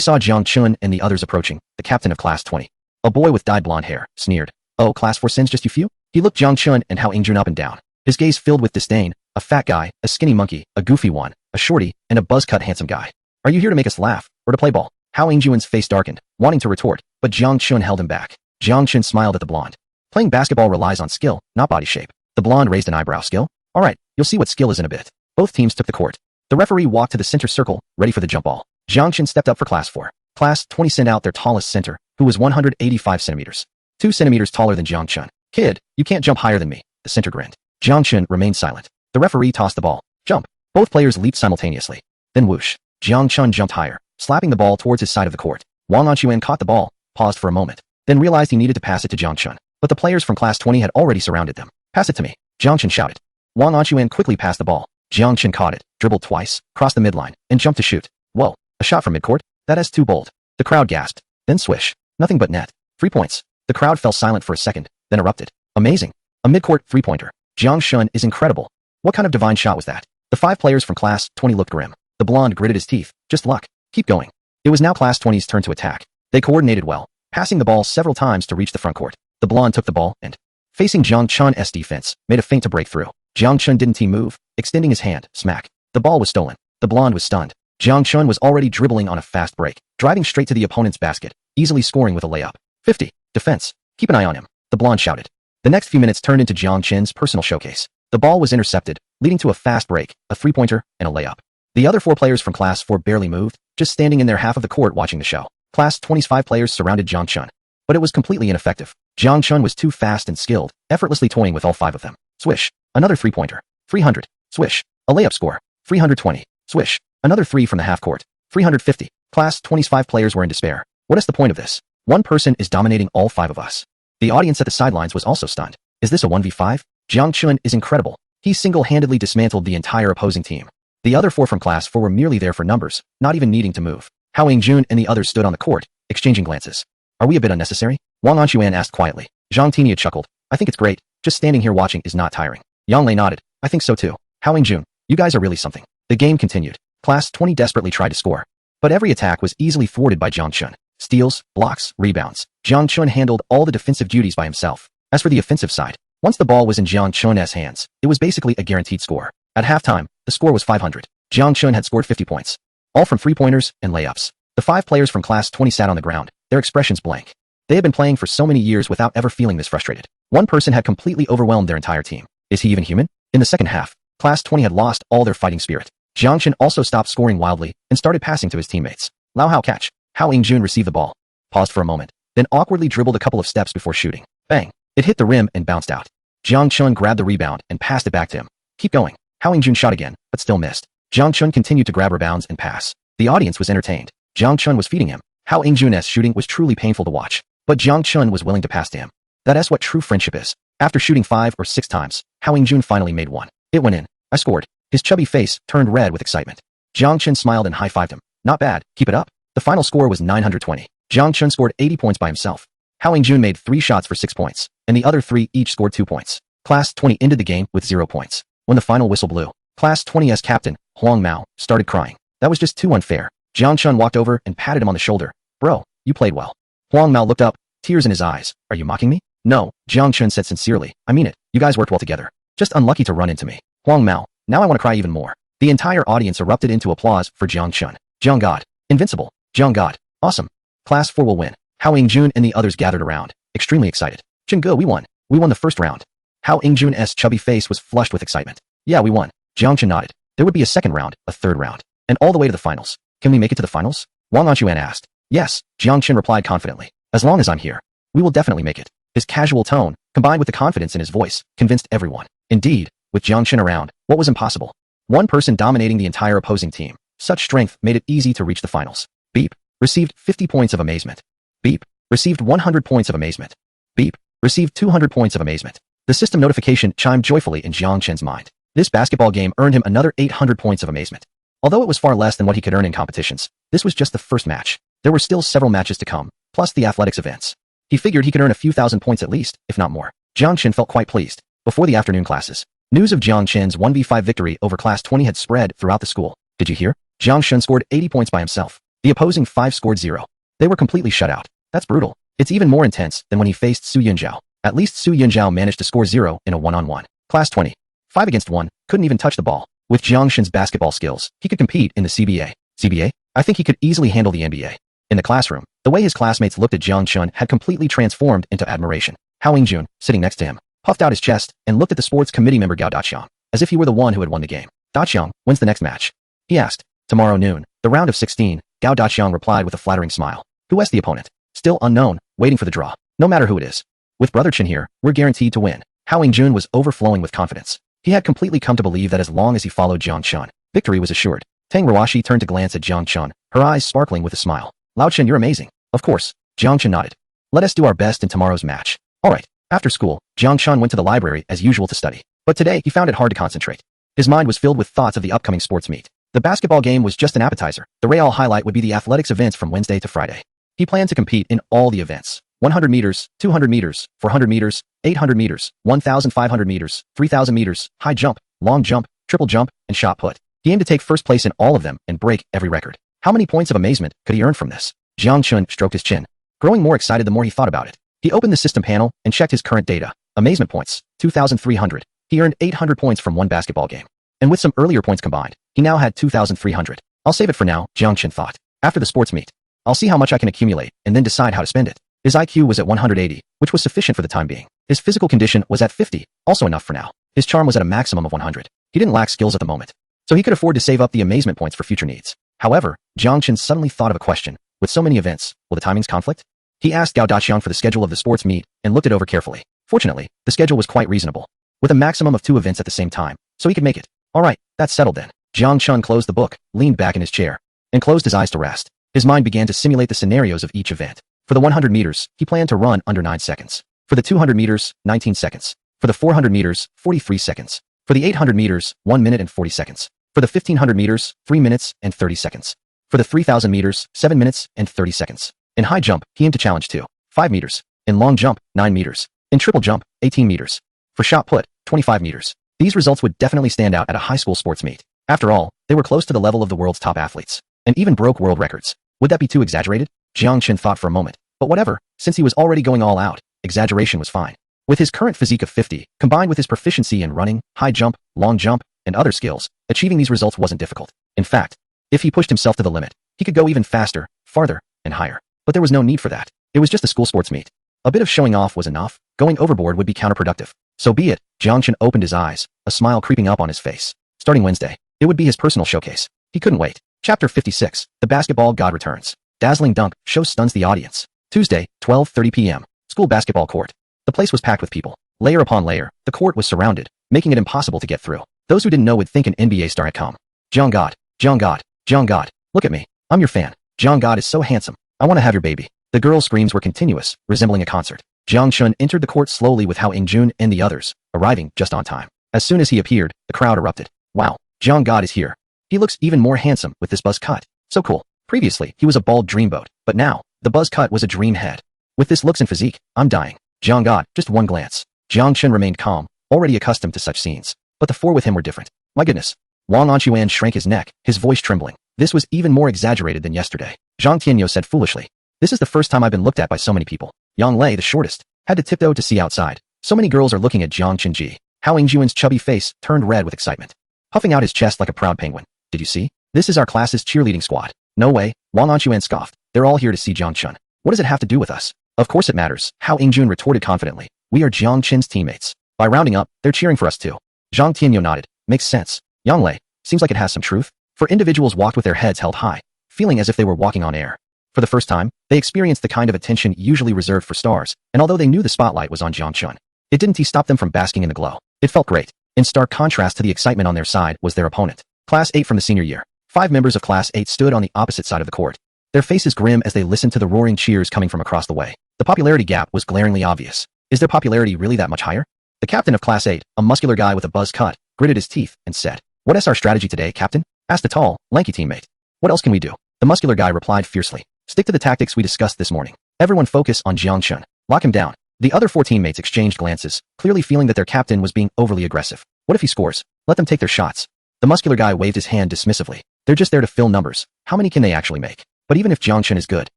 saw Jiang Chun and the others approaching, the captain of Class 20, a boy with dyed blonde hair, sneered. Oh, Class 4 sends just you few? He looked Jiang Chun and Hao Jun up and down. His gaze filled with disdain. A fat guy, a skinny monkey, a goofy one, a shorty, and a buzz-cut handsome guy. Are you here to make us laugh, or to play ball? Hao Jun's face darkened, wanting to retort, but Jiang Chun held him back. Jiang Chun smiled at the blonde. Playing basketball relies on skill, not body shape. The blonde raised an eyebrow. Skill? Alright, you'll see what skill is in a bit. Both teams took the court. The referee walked to the center circle, ready for the jump ball. Jiang Chun stepped up for Class 4. Class 20 sent out their tallest center, who was 185 centimeters. 2 centimeters taller than Jiang Chun. Kid, you can't jump higher than me, the center grinned. Jiang Chun remained silent. The referee tossed the ball. Jump. Both players leaped simultaneously. Then whoosh. Jiang Chun jumped higher, slapping the ball towards his side of the court. Wang Anquan caught the ball, paused for a moment, then realized he needed to pass it to Jiang Chun. But the players from Class 20 had already surrounded them. Pass it to me, Jiang Chun shouted. Wang Anquan quickly passed the ball. Jiang Chun caught it, dribbled twice, crossed the midline, and jumped to shoot. Whoa, a shot from midcourt? That is too bold. The crowd gasped. Then swish. Nothing but net. 3 points. The crowd fell silent for a second, then erupted. Amazing. A midcourt 3-pointer. Jiang Chun is incredible. What kind of divine shot was that? The 5 players from Class 20 looked grim. The blonde gritted his teeth. Just luck. Keep going. It was now Class 20's turn to attack. They coordinated well, passing the ball several times to reach the front court. The blonde took the ball and, facing Jiang Chun's defense, made a feint to break through. Jiang Chun didn't move, extending his hand. Smack. The ball was stolen. The blonde was stunned. Jiang Chun was already dribbling on a fast break, driving straight to the opponent's basket, easily scoring with a layup. 50. Defense. Keep an eye on him, the blonde shouted. The next few minutes turned into Jiang Chun's personal showcase. The ball was intercepted, leading to a fast break, a 3-pointer, and a layup. The other 4 players from Class 4 barely moved, just standing in their half of the court watching the show. Class 20's 5 players surrounded Jiang Chun, but it was completely ineffective. Jiang Chun was too fast and skilled, effortlessly toying with all 5 of them. Swish. Another 3-pointer. 300. Swish. A layup score. 320. Swish. Another 3 from the half court. 350. Class 20's 5 players were in despair. What is the point of this? One person is dominating all 5 of us. The audience at the sidelines was also stunned. Is this a 1v5? Jiang Chun is incredible. He single-handedly dismantled the entire opposing team. The other 4 from Class 4 were merely there for numbers, not even needing to move. Hao Jun and the others stood on the court, exchanging glances. Are we a bit unnecessary? Wang Anquan asked quietly. Zhang Tiniu chuckled. I think it's great. Just standing here watching is not tiring. Yang Lei nodded. I think so too. Hao Jun, you guys are really something. The game continued. Class 20 desperately tried to score, but every attack was easily thwarted by Jiang Chun. Steals, blocks, rebounds. Jiang Chun handled all the defensive duties by himself. As for the offensive side, once the ball was in Jiang Chun's hands, it was basically a guaranteed score. At halftime, the score was 500. Jang Chun had scored 50 points, all from three-pointers and layups. The 5 players from Class 20 sat on the ground, their expressions blank. They had been playing for so many years without ever feeling this frustrated. One person had completely overwhelmed their entire team. Is he even human? In the second half, Class 20 had lost all their fighting spirit. Jang Chun also stopped scoring wildly and started passing to his teammates. Lao Hao catch. Hao Ying-jun received the ball, paused for a moment, then awkwardly dribbled a couple of steps before shooting. Bang! It hit the rim and bounced out. Jang Chun grabbed the rebound and passed it back to him. Keep going. Hao Ying-jun shot again, but still missed. Jang Chun continued to grab rebounds and pass. The audience was entertained. Jang Chun was feeding him. Hao Ying-jun's shooting was truly painful to watch, but Jang Chun was willing to pass to him. That's what true friendship is. After shooting 5 or 6 times, Hao Ying-jun finally made one. It went in. I scored. His chubby face turned red with excitement. Jang Chun smiled and high-fived him. Not bad. Keep it up. The final score was 920. Jang Chun scored 80 points by himself. Hao Ying-jun made 3 shots for 6 points, and the other 3 each scored 2 points. Class 20 ended the game with 0 points. When the final whistle blew, Class 20's captain, Huang Mao, started crying. That was just too unfair. Jang Chun walked over and patted him on the shoulder. Bro, you played well. Huang Mao looked up, tears in his eyes. Are you mocking me? No, Jang Chun said sincerely. I mean it. You guys worked well together. Just unlucky to run into me. Huang Mao, now I want to cry even more. The entire audience erupted into applause for Jang Chun. Jang God. Invincible. Jang God. Awesome. Class 4 will win. Hao Ying-jun and the others gathered around, extremely excited. Jingge, we won. We won the first round. Hao Ying-jun's chubby face was flushed with excitement. Yeah, we won. Jang Chun nodded. There would be a second round, a third round, and all the way to the finals. Can we make it to the finals? Wang Anchuan asked. Yes, Jang Chun replied confidently. As long as I'm here, we will definitely make it. His casual tone, combined with the confidence in his voice, convinced everyone. Indeed, with Jang Chun around, what was impossible? One person dominating the entire opposing team. Such strength made it easy to reach the finals. Beep. Received 50 points of amazement. Beep. Received 100 points of amazement. Beep. Received 200 points of amazement. The system notification chimed joyfully in Jang Chun's mind. This basketball game earned him another 800 points of amazement. Although it was far less than what he could earn in competitions, this was just the first match. There were still several matches to come, plus the athletics events. He figured he could earn a few thousand points at least, if not more. Jang Chun felt quite pleased. Before the afternoon classes, news of Jang Chun's 1v5 victory over Class 20 had spread throughout the school. Did you hear? Jang Chun scored 80 points by himself. The opposing 5 scored 0. They were completely shut out. That's brutal. It's even more intense than when he faced Su Yunzhao. At least Su Yunzhao managed to score 0 in a one-on-one. Class 20. 5 against 1, couldn't even touch the ball. With Jang Chun's basketball skills, he could compete in the CBA. CBA? I think he could easily handle the NBA. In the classroom, the way his classmates looked at Jang Chun had completely transformed into admiration. Hao Ying-jun, sitting next to him, puffed out his chest and looked at the sports committee member Gao Daqiang, as if he were the one who had won the game. Daqiang, when's the next match? He asked. Tomorrow noon, the round of 16, Gao Daqiang replied with a flattering smile. Who is the opponent? Still unknown, waiting for the draw. No matter who it is. With Brother Chen here, we're guaranteed to win. Hao Ying-jun was overflowing with confidence. He had completely come to believe that as long as he followed Jang Chun, victory was assured. Tang Ruashi turned to glance at Jang Chun, her eyes sparkling with a smile. Lao Chen, you're amazing. Of course. Jang Chun nodded. Let us do our best in tomorrow's match. Alright. After school, Jang Chun went to the library as usual to study. But today he found it hard to concentrate. His mind was filled with thoughts of the upcoming sports meet. The basketball game was just an appetizer. The real highlight would be the athletics events from Wednesday to Friday. He planned to compete in all the events. 100 meters, 200 meters, 400 meters, 800 meters, 1,500 meters, 3,000 meters, high jump, long jump, triple jump, and shot put. He aimed to take first place in all of them and break every record. How many points of amazement could he earn from this? Jang Chun stroked his chin. Growing more excited the more he thought about it. He opened the system panel and checked his current data. Amazement points, 2,300. He earned 800 points from one basketball game. And with some earlier points combined, he now had 2,300. I'll save it for now, Jang Chun thought. After the sports meet, I'll see how much I can accumulate and then decide how to spend it. His IQ was at 180, which was sufficient for the time being. His physical condition was at 50, also enough for now. His charm was at a maximum of 100. He didn't lack skills at the moment, so he could afford to save up the amazement points for future needs. However, Jang Chun suddenly thought of a question. With so many events, will the timings conflict? He asked Gao Daqiang for the schedule of the sports meet and looked it over carefully. Fortunately, the schedule was quite reasonable, with a maximum of 2 events at the same time, so he could make it. Alright, that's settled then. Jang Chun closed the book, leaned back in his chair, and closed his eyes to rest. His mind began to simulate the scenarios of each event. For the 100 meters, he planned to run under 9 seconds. For the 200 meters, 19 seconds. For the 400 meters, 43 seconds. For the 800 meters, 1 minute and 40 seconds. For the 1500 meters, 3 minutes and 30 seconds. For the 3000 meters, 7 minutes and 30 seconds. In high jump, he aimed to challenge 5 meters. In long jump, 9 meters. In triple jump, 18 meters. For shot put, 25 meters. These results would definitely stand out at a high school sports meet. After all, they were close to the level of the world's top athletes, and even broke world records. Would that be too exaggerated? Jang Chun thought for a moment. But whatever, since he was already going all out, exaggeration was fine. With his current physique of 50, combined with his proficiency in running, high jump, long jump, and other skills, achieving these results wasn't difficult. In fact, if he pushed himself to the limit, he could go even faster, farther, and higher. But there was no need for that. It was just a school sports meet. A bit of showing off was enough. Going overboard would be counterproductive. So be it. Jang Chun opened his eyes, a smile creeping up on his face. Starting Wednesday, it would be his personal showcase. He couldn't wait. Chapter 56, The Basketball God Returns. Dazzling dunk, show stuns the audience. Tuesday, 12:30 p.m. School basketball court. The place was packed with people. Layer upon layer, the court was surrounded, making it impossible to get through. Those who didn't know would think an NBA star had come. Jang God, Jang God, Jang God, look at me. I'm your fan. Jang God is so handsome. I want to have your baby. The girls' screams were continuous, resembling a concert. Jang Chun entered the court slowly with Hao Jun and the others, arriving just on time. As soon as he appeared, the crowd erupted. Wow, Jang God is here. He looks even more handsome with this buzz cut. So cool. Previously, he was a bald dreamboat, but now, the buzz cut was a dream head. With this looks and physique, I'm dying. Jang God, just one glance. Jang Chun remained calm, already accustomed to such scenes. But the four with him were different. My goodness. Wang Anquan shrank his neck, his voice trembling. This was even more exaggerated than yesterday. Zhang Tianyo said foolishly. This is the first time I've been looked at by so many people. Yang Lei, the shortest, had to tiptoe to see outside. So many girls are looking at Jiang Chenji. Hao Yingjuan's chubby face turned red with excitement. Puffing out his chest like a proud penguin. Did you see? This is our class's cheerleading squad. No way, Wang Anquan scoffed. They're all here to see Jang Chun. What does it have to do with us? Of course it matters, Hao Yingjun retorted confidently. We are Jiang Chen's teammates. By rounding up, they're cheering for us too. Zhang Tianyo nodded. Makes sense. Yang Lei, seems like it has some truth. For individuals walked with their heads held high, feeling as if they were walking on air. For the first time, they experienced the kind of attention usually reserved for stars, and although they knew the spotlight was on Jang Chun, it didn't stop them from basking in the glow. It felt great. In stark contrast to the excitement on their side was their opponent. Class 8 from the senior year. 5 members of Class 8 stood on the opposite side of the court. Their faces grim as they listened to the roaring cheers coming from across the way. The popularity gap was glaringly obvious. Is their popularity really that much higher? The captain of Class 8, a muscular guy with a buzz cut, gritted his teeth and said, "What is our strategy today, Captain?" asked the tall, lanky teammate. "What else can we do?" The muscular guy replied fiercely. "Stick to the tactics we discussed this morning. Everyone focus on Jiang Chun. Lock him down." The other 4 teammates exchanged glances, clearly feeling that their captain was being overly aggressive. What if he scores? Let them take their shots. The muscular guy waved his hand dismissively. They're just there to fill numbers. How many can they actually make? But even if Jiang Chun is good,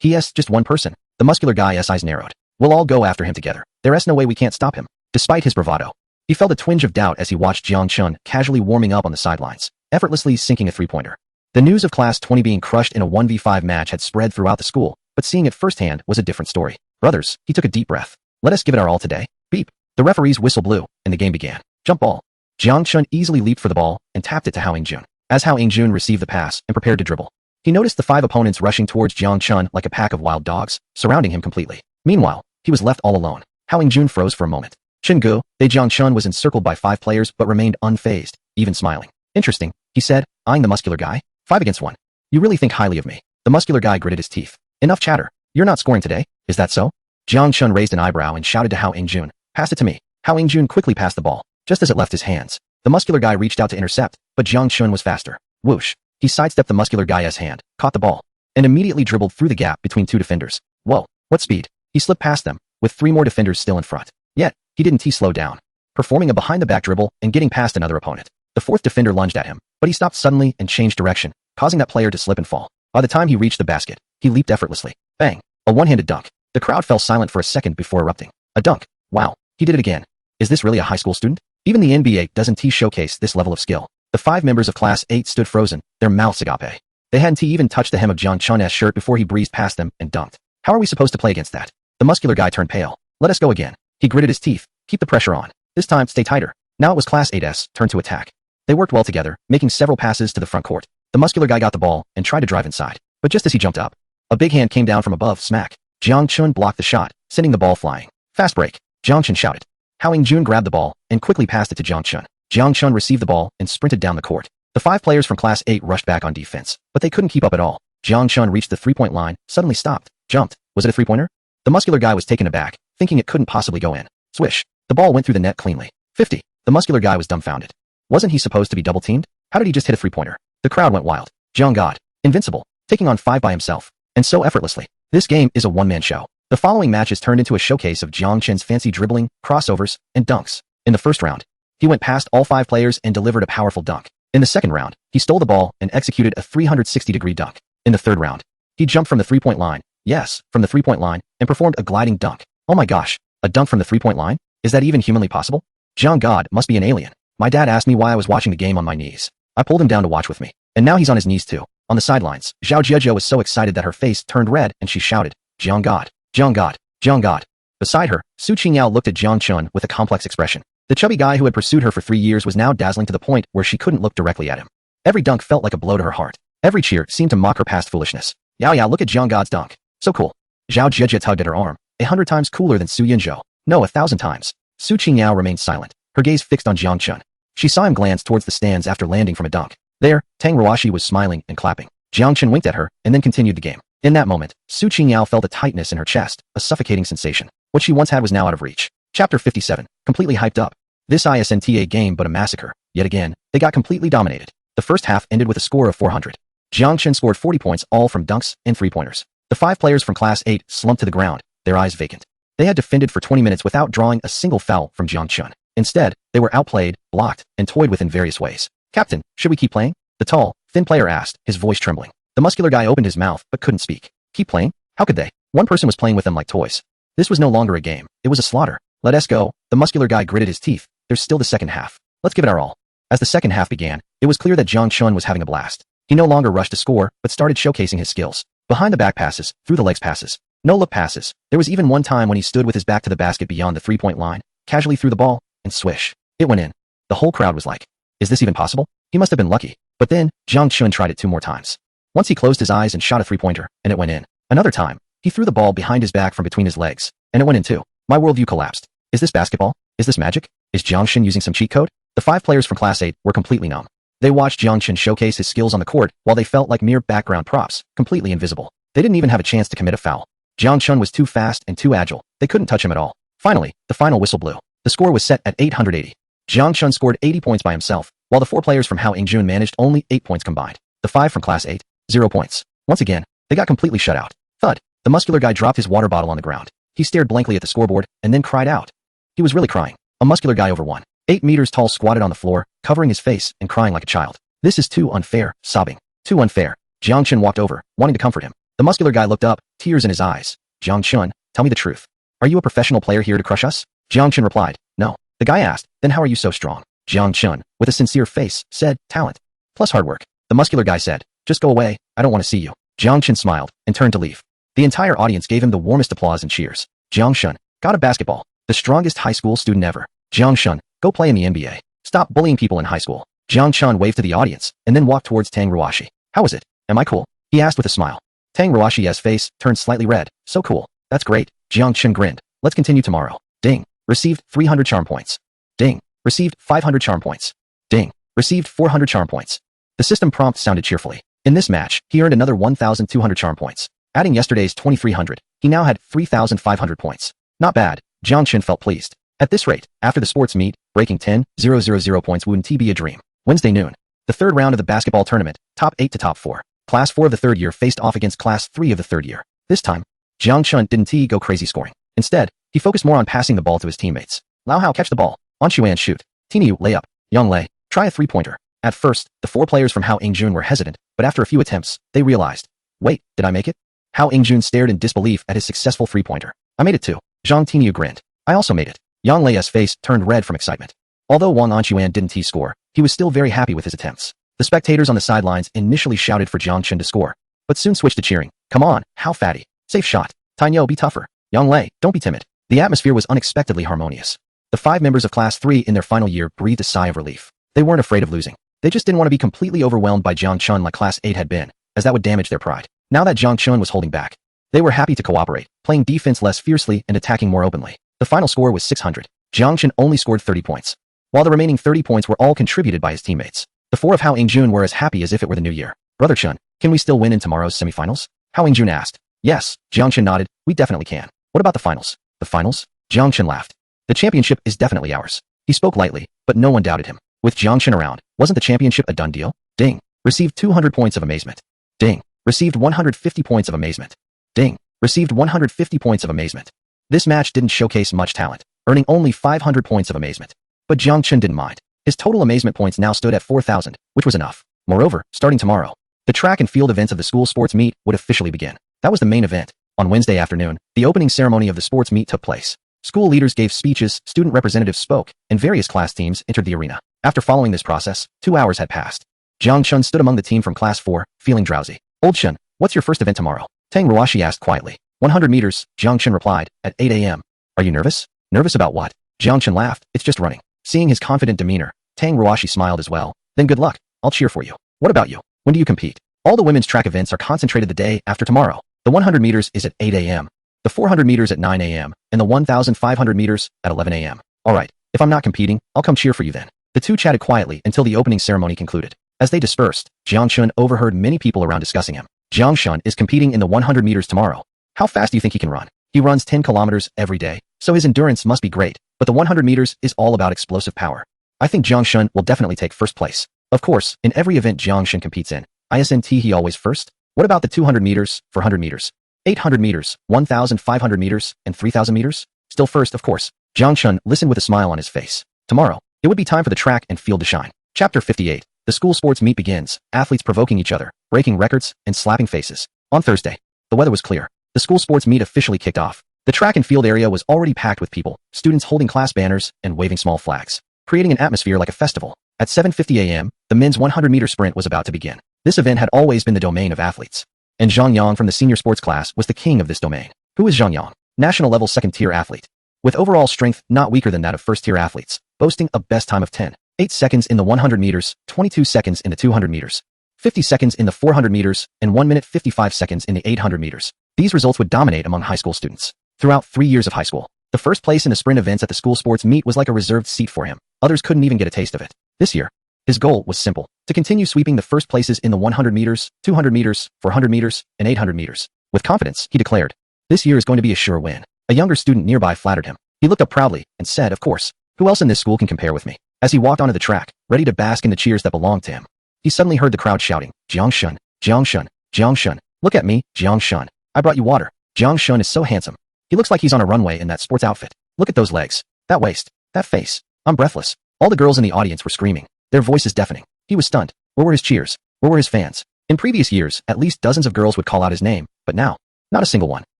he's just one person. The muscular guy's eyes narrowed. We'll all go after him together. There's no way we can't stop him. Despite his bravado, he felt a twinge of doubt as he watched Jiang Chun casually warming up on the sidelines, effortlessly sinking a three-pointer. The news of Class 20 being crushed in a 1v5 match had spread throughout the school, but seeing it firsthand was a different story. Brothers, he took a deep breath. Let us give it our all today. Beep. The referee's whistle blew, and the game began. Jump ball. Jiang Chun easily leaped for the ball and tapped it to Hao Yingjun. As Hao Yingjun received the pass and prepared to dribble, he noticed the 5 opponents rushing towards Jiang Chun like a pack of wild dogs, surrounding him completely. Meanwhile, he was left all alone. Hao Yingjun froze for a moment. Chingu, Jiang Chun was encircled by 5 players but remained unfazed, even smiling. Interesting, he said, eyeing the muscular guy. 5 against 1. You really think highly of me. The muscular guy gritted his teeth. Enough chatter. You're not scoring today, is that so? Jiang Chun raised an eyebrow and shouted to Hao Yingjun. Pass it to me. Hao Yingjun quickly passed the ball. Just as it left his hands, the muscular guy reached out to intercept, but Jiang Chun was faster. Whoosh. He sidestepped the muscular guy's hand, caught the ball, and immediately dribbled through the gap between 2 defenders. Whoa, what speed. He slipped past them, with 3 more defenders still in front. Yet, he didn't slow down, performing a behind-the-back dribble and getting past another opponent. The 4th defender lunged at him, but he stopped suddenly and changed direction, causing that player to slip and fall. By the time he reached the basket, he leaped effortlessly. Bang! A one-handed dunk. The crowd fell silent for a second before erupting. A dunk. Wow, he did it again. Is this really a high school student? Even the NBA doesn't showcase this level of skill. The 5 members of Class 8 stood frozen, their mouths agape. They hadn't even touched the hem of Jiang Chun's shirt before he breezed past them and dunked. How are we supposed to play against that? The muscular guy turned pale. Let us go again. He gritted his teeth. Keep the pressure on. This time, stay tighter. Now it was Class 8's turn to attack. They worked well together, making several passes to the front court. The muscular guy got the ball and tried to drive inside. But just as he jumped up, a big hand came down from above, smack. Jiang Chun blocked the shot, sending the ball flying. Fast break. Jiang Chun shouted. Hao Yingjun grabbed the ball and quickly passed it to Jiang Chun. Jiang Chun received the ball and sprinted down the court. The 5 players from Class 8 rushed back on defense, but they couldn't keep up at all. Jiang Chun reached the 3-point line, suddenly stopped, jumped. Was it a 3-pointer? The muscular guy was taken aback, thinking it couldn't possibly go in. Swish. The ball went through the net cleanly. 50. The muscular guy was dumbfounded. Wasn't he supposed to be double-teamed? How did he just hit a 3-pointer? The crowd went wild. Jiang God. Invincible. Taking on 5 by himself. And so effortlessly. This game is a one-man show. The following match is turned into a showcase of Jiang Chun's fancy dribbling, crossovers, and dunks. In the first round, he went past all 5 players and delivered a powerful dunk. In the second round, he stole the ball and executed a 360-degree dunk. In the third round, he jumped from the 3-point line. Yes, from the 3-point line, and performed a gliding dunk. Oh my gosh, a dunk from the 3-point line? Is that even humanly possible? Jiang God must be an alien. My dad asked me why I was watching the game on my knees. I pulled him down to watch with me. And now he's on his knees too. On the sidelines, Zhao Jiejiao was so excited that her face turned red and she shouted, Jiang God, Jiang God, Jiang God. Beside her, Su Qingyao looked at Jang Chun with a complex expression. The chubby guy who had pursued her for 3 years was now dazzling to the point where she couldn't look directly at him. Every dunk felt like a blow to her heart. Every cheer seemed to mock her past foolishness. Yao Yao, look at Jiang God's dunk. So cool. Zhao Jiejiao tugged at her arm. 100 times cooler than Su Yinzhou. No, 1,000 times. Su Qingyao remained silent, her gaze fixed on Jiang Chun. She saw him glance towards the stands after landing from a dunk. There, Tang Ruashi was smiling and clapping. Jiang Chun winked at her and then continued the game. In that moment, Su Qingyao felt a tightness in her chest, a suffocating sensation. What she once had was now out of reach. Chapter 57. Completely hyped up. This isn't a game but a massacre. Yet again, they got completely dominated. The first half ended with a score of 400. Jiang Chun scored 40 points, all from dunks and three-pointers. The 5 players from Class 8 slumped to the ground, their eyes vacant. They had defended for 20 minutes without drawing a single foul from Jiang Chun. Instead, they were outplayed, blocked, and toyed with in various ways. Captain, should we keep playing? The tall, thin player asked, his voice trembling. The muscular guy opened his mouth but couldn't speak. Keep playing? How could they? One person was playing with them like toys. This was no longer a game. It was a slaughter. Let us go. The muscular guy gritted his teeth. There's still the second half. Let's give it our all. As the second half began, it was clear that Jiang Chun was having a blast. He no longer rushed to score, but started showcasing his skills. Behind the back passes, through the legs passes, no-look passes. There was even one time when he stood with his back to the basket beyond the three-point line, casually threw the ball, and swish. It went in. The whole crowd was like, is this even possible? He must have been lucky. But then, Jiang Chun tried it 2 more times. Once he closed his eyes and shot a three-pointer, and it went in. Another time, he threw the ball behind his back from between his legs, and it went in too. My worldview collapsed. Is this basketball? Is this magic? Is Jiang Chun using some cheat code? The 5 players from Class 8 were completely numb. They watched Jiang Chun showcase his skills on the court while they felt like mere background props, completely invisible. They didn't even have a chance to commit a foul. Jiang Chun was too fast and too agile. They couldn't touch him at all. Finally, the final whistle blew. The score was set at 880. Jiang Chun scored 80 points by himself, while the 4 players from Hao Yingjun managed only 8 points combined. The 5 from Class 8, 0 points. Once again, they got completely shut out. Thud. The muscular guy dropped his water bottle on the ground. He stared blankly at the scoreboard and then cried out. He was really crying. A muscular guy over 1.8 meters tall squatted on the floor, covering his face and crying like a child. This is too unfair, sobbing. Too unfair. Jiang Chun walked over, wanting to comfort him. The muscular guy looked up, tears in his eyes. Jiang Chun, tell me the truth. Are you a professional player here to crush us? Jiang Chun replied, no. The guy asked, then how are you so strong? Jiang Chun, with a sincere face, said, talent. Plus hard work. The muscular guy said, just go away, I don't want to see you. Jiang Chun smiled and turned to leave. The entire audience gave him the warmest applause and cheers. Jiang Chun, got a basketball. The strongest high school student ever. Jiang Chun, go play in the NBA. Stop bullying people in high school. Jiang Chun waved to the audience and then walked towards Tang Ruashi. How is it? Am I cool? He asked with a smile. Tang Ruashi's face turned slightly red. So cool. That's great. Jiang Chun grinned. Let's continue tomorrow. Ding. Received 300 charm points. Ding. Received 500 charm points. Ding. Received 400 charm points. The system prompt sounded cheerfully. In this match, he earned another 1,200 charm points. Adding yesterday's 2,300, he now had 3,500 points. Not bad. Jiang Chun felt pleased. At this rate, after the sports meet, breaking 10,000 points wouldn't be a dream. Wednesday noon. The third round of the basketball tournament, top 8 to top 4. Class 4 of the third year faced off against Class 3 of the third year. This time, Jiang Chun didn't go crazy scoring. Instead, he focused more on passing the ball to his teammates. Lao Hao catch the ball. An Xuan shoot. Tiniu lay up. Yang Lei, try a three-pointer. At first, the 4 players from Hao Yingjun were hesitant, but after a few attempts, they realized. Wait, did I make it? Hao Yingjun stared in disbelief at his successful three-pointer. I made it too. Zhang Tiniu grinned. I also made it. Yang Lei's face turned red from excitement. Although Wang Anquan didn't score, he was still very happy with his attempts. The spectators on the sidelines initially shouted for Jiang Chun to score, but soon switched to cheering. Come on, Hao Fatty. Safe shot. Tainyo, be tougher. Yang Lei, don't be timid. The atmosphere was unexpectedly harmonious. The 5 members of Class 3 in their final year breathed a sigh of relief. They weren't afraid of losing. They just didn't want to be completely overwhelmed by Jiang Chun like Class 8 had been, as that would damage their pride. Now that Jiang Chun was holding back, they were happy to cooperate, playing defense less fiercely and attacking more openly. The final score was 600. Jiang Chun only scored 30 points, while the remaining 30 points were all contributed by his teammates. The 4 of Hao Yingjun were as happy as if it were the new year. Brother Chun, can we still win in tomorrow's semifinals? Hao Yingjun asked. Yes, Jiang Chun nodded. We definitely can. What about the finals? The finals? Jiang Chun laughed. The championship is definitely ours. He spoke lightly, but no one doubted him. With Jiang Chun around, wasn't the championship a done deal? Ding. Received 200 points of amazement. Ding. Received 150 points of amazement. Ding. Received 150 points of amazement. This match didn't showcase much talent, earning only 500 points of amazement. But Jiang Chun didn't mind. His total amazement points now stood at 4,000, which was enough. Moreover, starting tomorrow, the track and field events of the school sports meet would officially begin. That was the main event. On Wednesday afternoon, the opening ceremony of the sports meet took place. School leaders gave speeches, student representatives spoke, and various class teams entered the arena. After following this process, 2 hours had passed. Jang Chun stood among the team from class 4, feeling drowsy. Old Chun, what's your first event tomorrow? Tang Ruashi asked quietly. 100 meters, Jang Chun replied, at 8 a.m. Are you nervous? Nervous about what? Jang Chun laughed. It's just running. Seeing his confident demeanor, Tang Ruashi smiled as well. Then good luck. I'll cheer for you. What about you? When do you compete? All the women's track events are concentrated the day after tomorrow. The 100 meters is at 8 a.m. The 400 meters at 9 a.m. and the 1,500 meters at 11 a.m. All right, if I'm not competing, I'll come cheer for you then. The two chatted quietly until the opening ceremony concluded. As they dispersed, Jang Chun overheard many people around discussing him. Jang Chun is competing in the 100 meters tomorrow. How fast do you think he can run? He runs 10 kilometers every day, so his endurance must be great, but the 100 meters is all about explosive power. I think Jang Chun will definitely take first place. Of course, in every event Jang Chun competes in, isn't he always first? What about the 200 meters, 400 meters, 800 meters, 1,500 meters, and 3,000 meters? Still first, of course. Jang Chun listened with a smile on his face. Tomorrow, it would be time for the track and field to shine. Chapter 58. The school sports meet begins, athletes provoking each other, breaking records, and slapping faces. On Thursday, the weather was clear. The school sports meet officially kicked off. The track and field area was already packed with people, students holding class banners and waving small flags, creating an atmosphere like a festival. At 7:50 a.m., the men's 100-meter sprint was about to begin. This event had always been the domain of athletes, and Zhang Yang from the senior sports class was the king of this domain. Who is Zhang Yang? National-level second-tier athlete, with overall strength not weaker than that of first-tier athletes, boasting a best time of 10.8 seconds in the 100 meters, 22 seconds in the 200 meters, 50 seconds in the 400 meters, and 1 minute 55 seconds in the 800 meters. These results would dominate among high school students. Throughout 3 years of high school, the first place in the sprint events at the school sports meet was like a reserved seat for him. Others couldn't even get a taste of it. This year, his goal was simple, to continue sweeping the first places in the 100 meters, 200 meters, 400 meters, and 800 meters. With confidence, he declared, this year is going to be a sure win. A younger student nearby flattered him. He looked up proudly and said, of course, who else in this school can compare with me? As he walked onto the track, ready to bask in the cheers that belonged to him, he suddenly heard the crowd shouting, Jiang Shun, Jiang Shun, Jiang Shun. Look at me, Jiang Shun. I brought you water. Jiang Shun is so handsome. He looks like he's on a runway in that sports outfit. Look at those legs, that waist, that face. I'm breathless. All the girls in the audience were screaming, their voices deafening. He was stunned. Where were his cheers? Where were his fans? In previous years, at least dozens of girls would call out his name, but now, not a single one.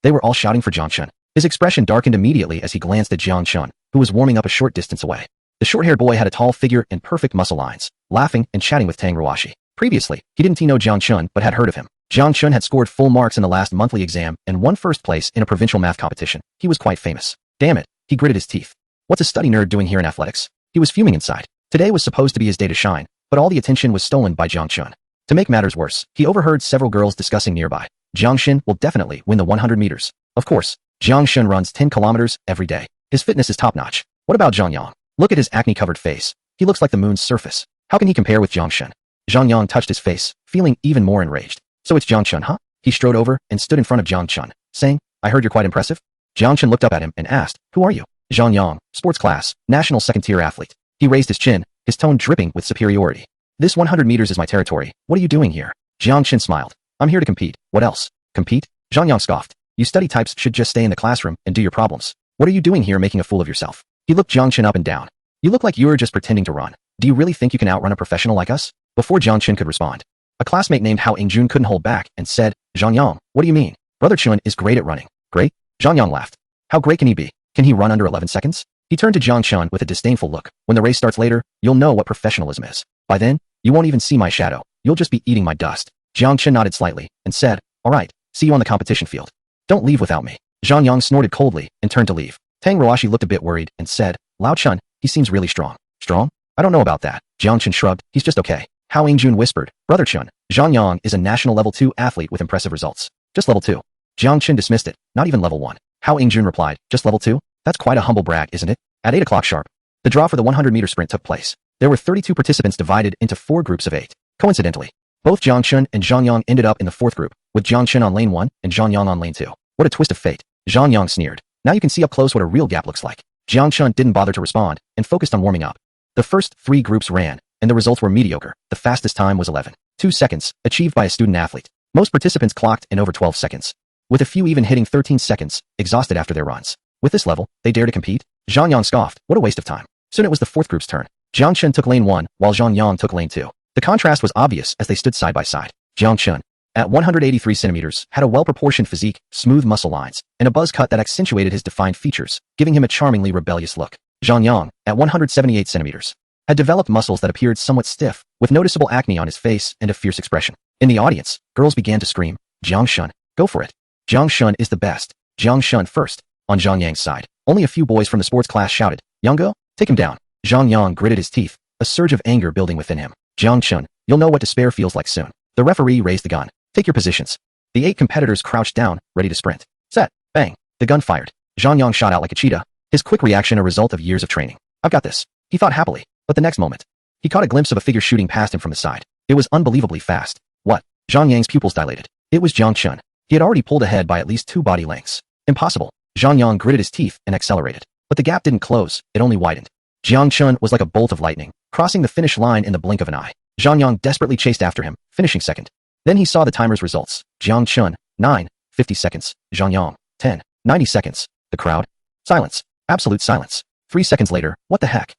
They were all shouting for Jiang Chun. His expression darkened immediately as he glanced at Jiang Chun, who was warming up a short distance away. The short-haired boy had a tall figure and perfect muscle lines, laughing and chatting with Tang Ruashi. Previously, he didn't know Jiang Chun but had heard of him. Jiang Chun had scored full marks in the last monthly exam and won first place in a provincial math competition. He was quite famous. Damn it, he gritted his teeth. What's a study nerd doing here in athletics? He was fuming inside. Today was supposed to be his day to shine, but all the attention was stolen by Jiang Chun. To make matters worse, he overheard several girls discussing nearby. Jiang Chun will definitely win the 100 meters. Of course, Jiang Chun runs 10 kilometers every day. His fitness is top-notch. What about Zhang Yang? Look at his acne-covered face. He looks like the moon's surface. How can he compare with Jiang Chun? Zhang Yang touched his face, feeling even more enraged. So it's Jiang Chun, huh? He strode over and stood in front of Jiang Chun, saying, I heard you're quite impressive. Jiang Chun looked up at him and asked, who are you? Zhang Yang, sports class, national second-tier athlete. He raised his chin, his tone dripping with superiority. This 100 meters is my territory. What are you doing here? Jiang Chun smiled. I'm here to compete. What else? Compete? Zhang Yang scoffed. You study types should just stay in the classroom and do your problems. What are you doing here making a fool of yourself? He looked Jiang Chun up and down. You look like you're just pretending to run. Do you really think you can outrun a professional like us? Before Jiang Chun could respond, a classmate named Hao Ingjun couldn't hold back and said, Zhang Yang, what do you mean? Brother Chun is great at running. Great? Zhang Yang laughed. How great can he be? Can he run under 11 seconds? He turned to Jiang Chun with a disdainful look. When the race starts later, you'll know what professionalism is. By then, you won't even see my shadow. You'll just be eating my dust. Jiang Chun nodded slightly and said, all right, see you on the competition field. Don't leave without me. Zhang Yang snorted coldly and turned to leave. Tang Ruashi looked a bit worried and said, Lao Chun, he seems really strong. Strong? I don't know about that. Jiang Chun shrugged. He's just okay. Hao Ingjun whispered, Brother Chun, Zhang Yang is a national level 2 athlete with impressive results. Just level 2. Jiang Chun dismissed it. Not even level 1. Hao Ingjun replied, just level 2? That's quite a humble brag, isn't it? At 8 o'clock sharp, the draw for the 100-meter sprint took place. There were 32 participants divided into 4 groups of 8. Coincidentally, both Jiang Chun and Zhang Yang ended up in the 4th group, with Jiang Chun on lane 1 and Zhang Yang on lane 2. What a twist of fate. Zhang Yang sneered. Now you can see up close what a real gap looks like. Jiang Chun didn't bother to respond and focused on warming up. The first 3 groups ran, and the results were mediocre. The fastest time was 11.2 seconds, achieved by a student athlete. Most participants clocked in over 12 seconds, with a few even hitting 13 seconds, exhausted after their runs. With this level, they dare to compete? Zhang Yang scoffed. What a waste of time. Soon it was the 4th group's turn. Jiang Chun took lane 1, while Zhang Yang took lane 2. The contrast was obvious as they stood side by side. Jiang Chun, at 183 centimeters, had a well-proportioned physique, smooth muscle lines, and a buzz cut that accentuated his defined features, giving him a charmingly rebellious look. Zhang Yang, at 178 centimeters, had developed muscles that appeared somewhat stiff, with noticeable acne on his face and a fierce expression. In the audience, girls began to scream, Jang Chun, go for it. Jang Chun is the best. Jang Chun first. On Zhang Yang's side, only a few boys from the sports class shouted, Yang, take him down. Zhang Yang gritted his teeth, a surge of anger building within him. Jang Chun, you'll know what despair feels like soon. The referee raised the gun. Take your positions. The 8 competitors crouched down, ready to sprint. Set. Bang. The gun fired. Zhang Yang shot out like a cheetah, his quick reaction a result of years of training. I've got this, he thought happily, but the next moment, he caught a glimpse of a figure shooting past him from the side. It was unbelievably fast. What? Zhang Yang's pupils dilated. It was Jang Chun. He had already pulled ahead by at least 2 body lengths. Impossible. Zhang Yang gritted his teeth and accelerated. But the gap didn't close, it only widened. Jang Chun was like a bolt of lightning, crossing the finish line in the blink of an eye. Zhang Yang desperately chased after him, finishing second. Then he saw the timer's results. Jang Chun, 9, 50 seconds. Zhang Yang, 10, 90 seconds. The crowd? Silence. Absolute silence. 3 seconds later, what the heck?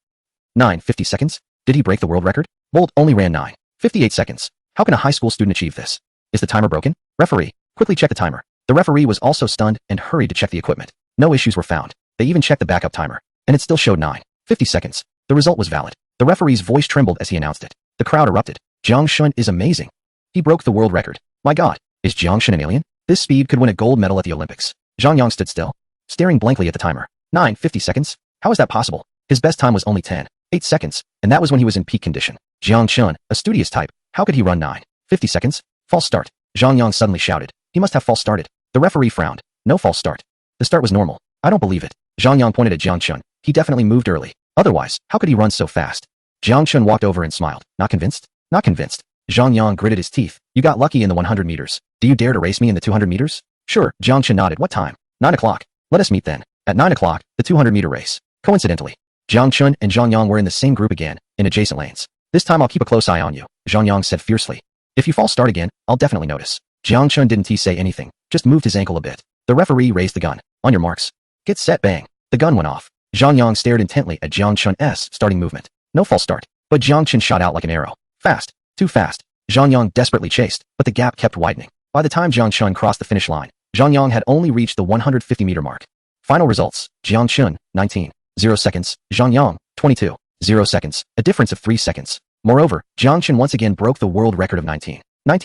9, 50 seconds? Did he break the world record? Bolt only ran 9, 58 seconds. How can a high school student achieve this? Is the timer broken? Referee, quickly check the timer. The referee was also stunned and hurried to check the equipment. No issues were found. They even checked the backup timer, and it still showed 9, 50 seconds. The result was valid. The referee's voice trembled as he announced it. The crowd erupted. Jang Chun is amazing. He broke the world record. My God, is Jang Chun an alien? This speed could win a gold medal at the Olympics. Zhang Yang stood still, staring blankly at the timer. 9, 50 seconds? How is that possible? His best time was only 10, 8 seconds, and that was when he was in peak condition. Jang Chun, a studious type, how could he run 9, 50 seconds? False start. Zhang Yang suddenly shouted. He must have false started. The referee frowned. No false start. The start was normal. I don't believe it. Zhang Yang pointed at Jang Chun. He definitely moved early. Otherwise, how could he run so fast? Jang Chun walked over and smiled. Not convinced? Not convinced. Zhang Yang gritted his teeth. You got lucky in the 100 meters. Do you dare to race me in the 200 meters? Sure. Jang Chun nodded. What time? 9 o'clock. Let us meet then. At 9 o'clock, the 200-meter race. Coincidentally, Jang Chun and Zhang Yang were in the same group again, in adjacent lanes. This time I'll keep a close eye on you, Zhang Yang said fiercely. If you false start again, I'll definitely notice. Jang Chun didn't say anything, just moved his ankle a bit. The referee raised the gun. On your marks. Get set, bang. The gun went off. Zhang Yang stared intently at Jang Chun's starting movement. No false start. But Jang Chun shot out like an arrow. Fast. Too fast. Zhang Yang desperately chased, but the gap kept widening. By the time Jang Chun crossed the finish line, Zhang Yang had only reached the 150-meter mark. Final results. Jang Chun, 19, 0 seconds. Zhang Yang, 22, 0 seconds. A difference of 3 seconds. Moreover, Jang Chun once again broke the world record of 19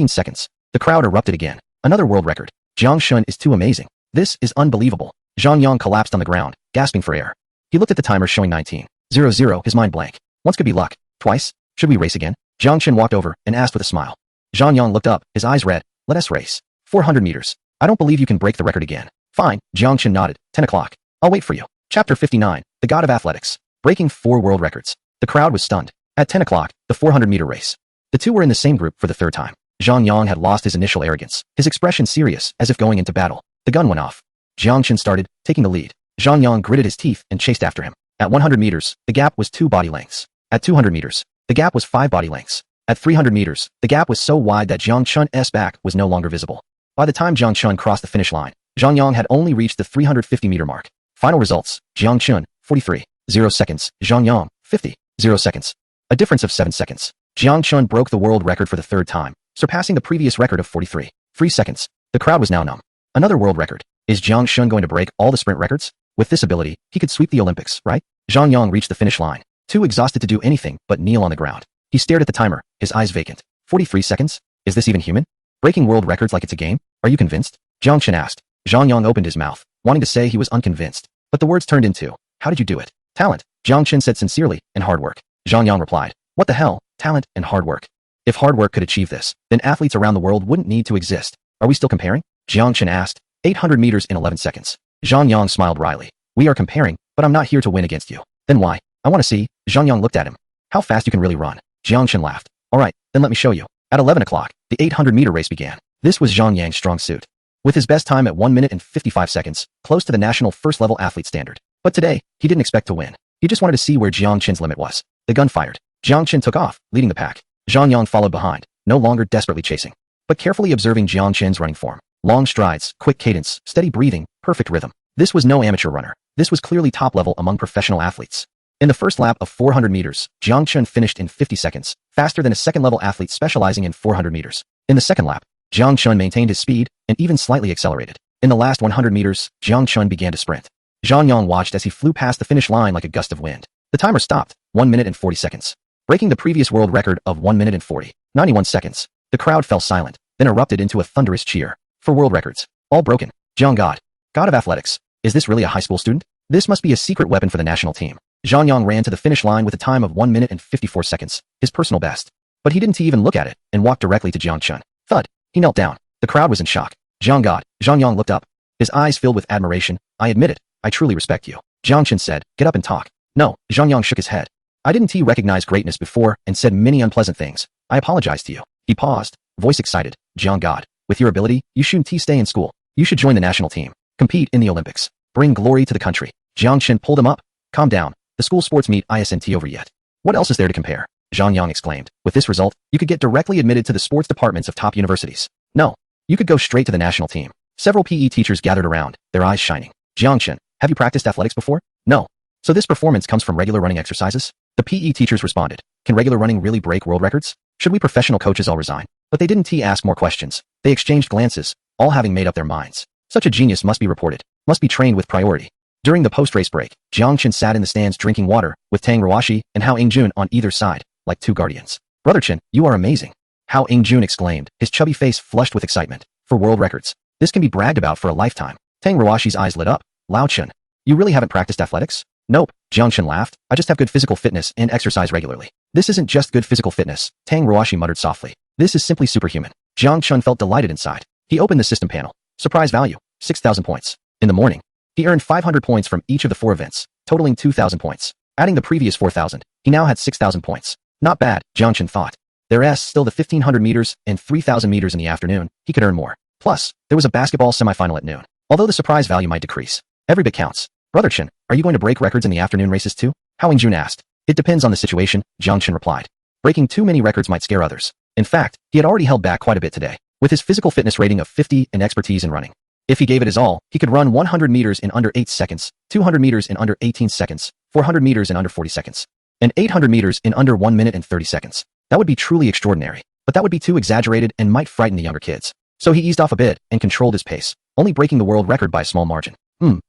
seconds. The crowd erupted again. Another world record. Jang Chun is too amazing. This is unbelievable. Zhang Yang collapsed on the ground, gasping for air. He looked at the timer showing 19:00, his mind blank. Once could be luck. Twice? Should we race again? Jang Chun walked over and asked with a smile. Zhang Yang looked up, his eyes red. Let us race. 400 meters. I don't believe you can break the record again. Fine, Jang Chun nodded. 10 o'clock. I'll wait for you. Chapter 59, The God of Athletics. Breaking 4 world records. The crowd was stunned. At 10 o'clock, the 400-meter race. The two were in the same group for the third time. Zhang Yang had lost his initial arrogance, his expression serious, as if going into battle. The gun went off. Jang Chun started, taking the lead. Zhang Yang gritted his teeth and chased after him. At 100 meters, the gap was 2 body lengths. At 200 meters, the gap was 5 body lengths. At 300 meters, the gap was so wide that Jang Chun's back was no longer visible. By the time Jang Chun crossed the finish line, Zhang Yang had only reached the 350-meter mark. Final results. Jang Chun, 43, 0 seconds. Zhang Yang, 50, 0 seconds. A difference of 7 seconds. Jang Chun broke the world record for the third time, surpassing the previous record of 43, 3 seconds. The crowd was now numb. Another world record. Is Jang Chun going to break all the sprint records? With this ability, he could sweep the Olympics, right? Zhang Yang reached the finish line, too exhausted to do anything but kneel on the ground. He stared at the timer, his eyes vacant. 43 seconds? Is this even human? Breaking world records like it's a game? Are you convinced? Jang Chun asked. Zhang Yang opened his mouth, wanting to say he was unconvinced, but the words turned into, how did you do it? Talent, Jang Chun said sincerely, and hard work. Zhang Yang replied, what the hell, talent and hard work? If hard work could achieve this, then athletes around the world wouldn't need to exist. Are we still comparing? Jang Chun asked. 800 meters in 11 seconds. Zhang Yang smiled wryly. We are comparing, but I'm not here to win against you. Then why? I want to see. Zhang Yang looked at him. How fast you can really run. Jang Chun laughed. All right, then let me show you. At 11 o'clock, the 800-meter race began. This was Zhang Yang's strong suit. With his best time at 1 minute and 55 seconds, close to the national first-level athlete standard. But today, he didn't expect to win. He just wanted to see where Jang Chun's limit was. The gun fired. Jang Chun took off, leading the pack. Zhang Yang followed behind, no longer desperately chasing, but carefully observing Jang Chun's running form. Long strides, quick cadence, steady breathing, perfect rhythm. This was no amateur runner. This was clearly top level among professional athletes. In the first lap of 400 meters, Jang Chun finished in 50 seconds, faster than a second-level athlete specializing in 400 meters. In the second lap, Jang Chun maintained his speed and even slightly accelerated. In the last 100 meters, Jang Chun began to sprint. Zhang Yang watched as he flew past the finish line like a gust of wind. The timer stopped, 1 minute and 40 seconds. Breaking the previous world record of 1 minute and 91 seconds. The crowd fell silent, then erupted into a thunderous cheer. For world records. All broken. Jiang God. God of athletics. Is this really a high school student? This must be a secret weapon for the national team. Zhang Yang ran to the finish line with a time of 1 minute and 54 seconds, his personal best. But he didn't even look at it, and walked directly to Jang Chun. Thud. He knelt down. The crowd was in shock. Jiang God. Zhang Yang looked up. His eyes filled with admiration. I admit it. I truly respect you. Jang Chun said, get up and talk. No. Zhang Yang shook his head. I didn't recognize greatness before and said many unpleasant things. I apologize to you. He paused, voice excited. Jiang God. With your ability, you shouldn't stay in school. You should join the national team. Compete in the Olympics. Bring glory to the country. Jiang Chun pulled him up. Calm down. The school sports meet isn't over yet. What else is there to compare? Zhang Yang exclaimed. With this result, you could get directly admitted to the sports departments of top universities. No. You could go straight to the national team. Several PE teachers gathered around, their eyes shining. Jiang Chun, have you practiced athletics before? No. So this performance comes from regular running exercises? The PE teachers responded. Can regular running really break world records? Should we professional coaches all resign? But they didn't ask more questions. They exchanged glances, all having made up their minds. Such a genius must be reported, must be trained with priority. During the post-race break, Jiang Chun sat in the stands drinking water, with Tang Ruashi and Hao Ingjun on either side, like two guardians. Brother Chun, you are amazing. Hao Ingjun exclaimed, his chubby face flushed with excitement. For world records. This can be bragged about for a lifetime. Tang Ruashi's eyes lit up. Lao Chun, you really haven't practiced athletics? Nope. Jiang Chun laughed. I just have good physical fitness and exercise regularly. This isn't just good physical fitness, Tang Ruashi muttered softly. This is simply superhuman. Jiang Chun felt delighted inside. He opened the system panel. Surprise value, 6,000 points. In the morning, he earned 500 points from each of the 4 events, totaling 2,000 points. Adding the previous 4,000, he now had 6,000 points. Not bad, Jiang Chun thought. There's still the 1,500 meters and 3,000 meters in the afternoon. He could earn more. Plus, there was a basketball semifinal at noon. Although the surprise value might decrease, every bit counts. Brother Chun, are you going to break records in the afternoon races too? Hao Ingjun asked. It depends on the situation, Jiang Chun replied. Breaking too many records might scare others. In fact, he had already held back quite a bit today, with his physical fitness rating of 50 and expertise in running. If he gave it his all, he could run 100 meters in under 8 seconds, 200 meters in under 18 seconds, 400 meters in under 40 seconds, and 800 meters in under 1 minute and 30 seconds. That would be truly extraordinary, but that would be too exaggerated and might frighten the younger kids. So he eased off a bit and controlled his pace, only breaking the world record by a small margin.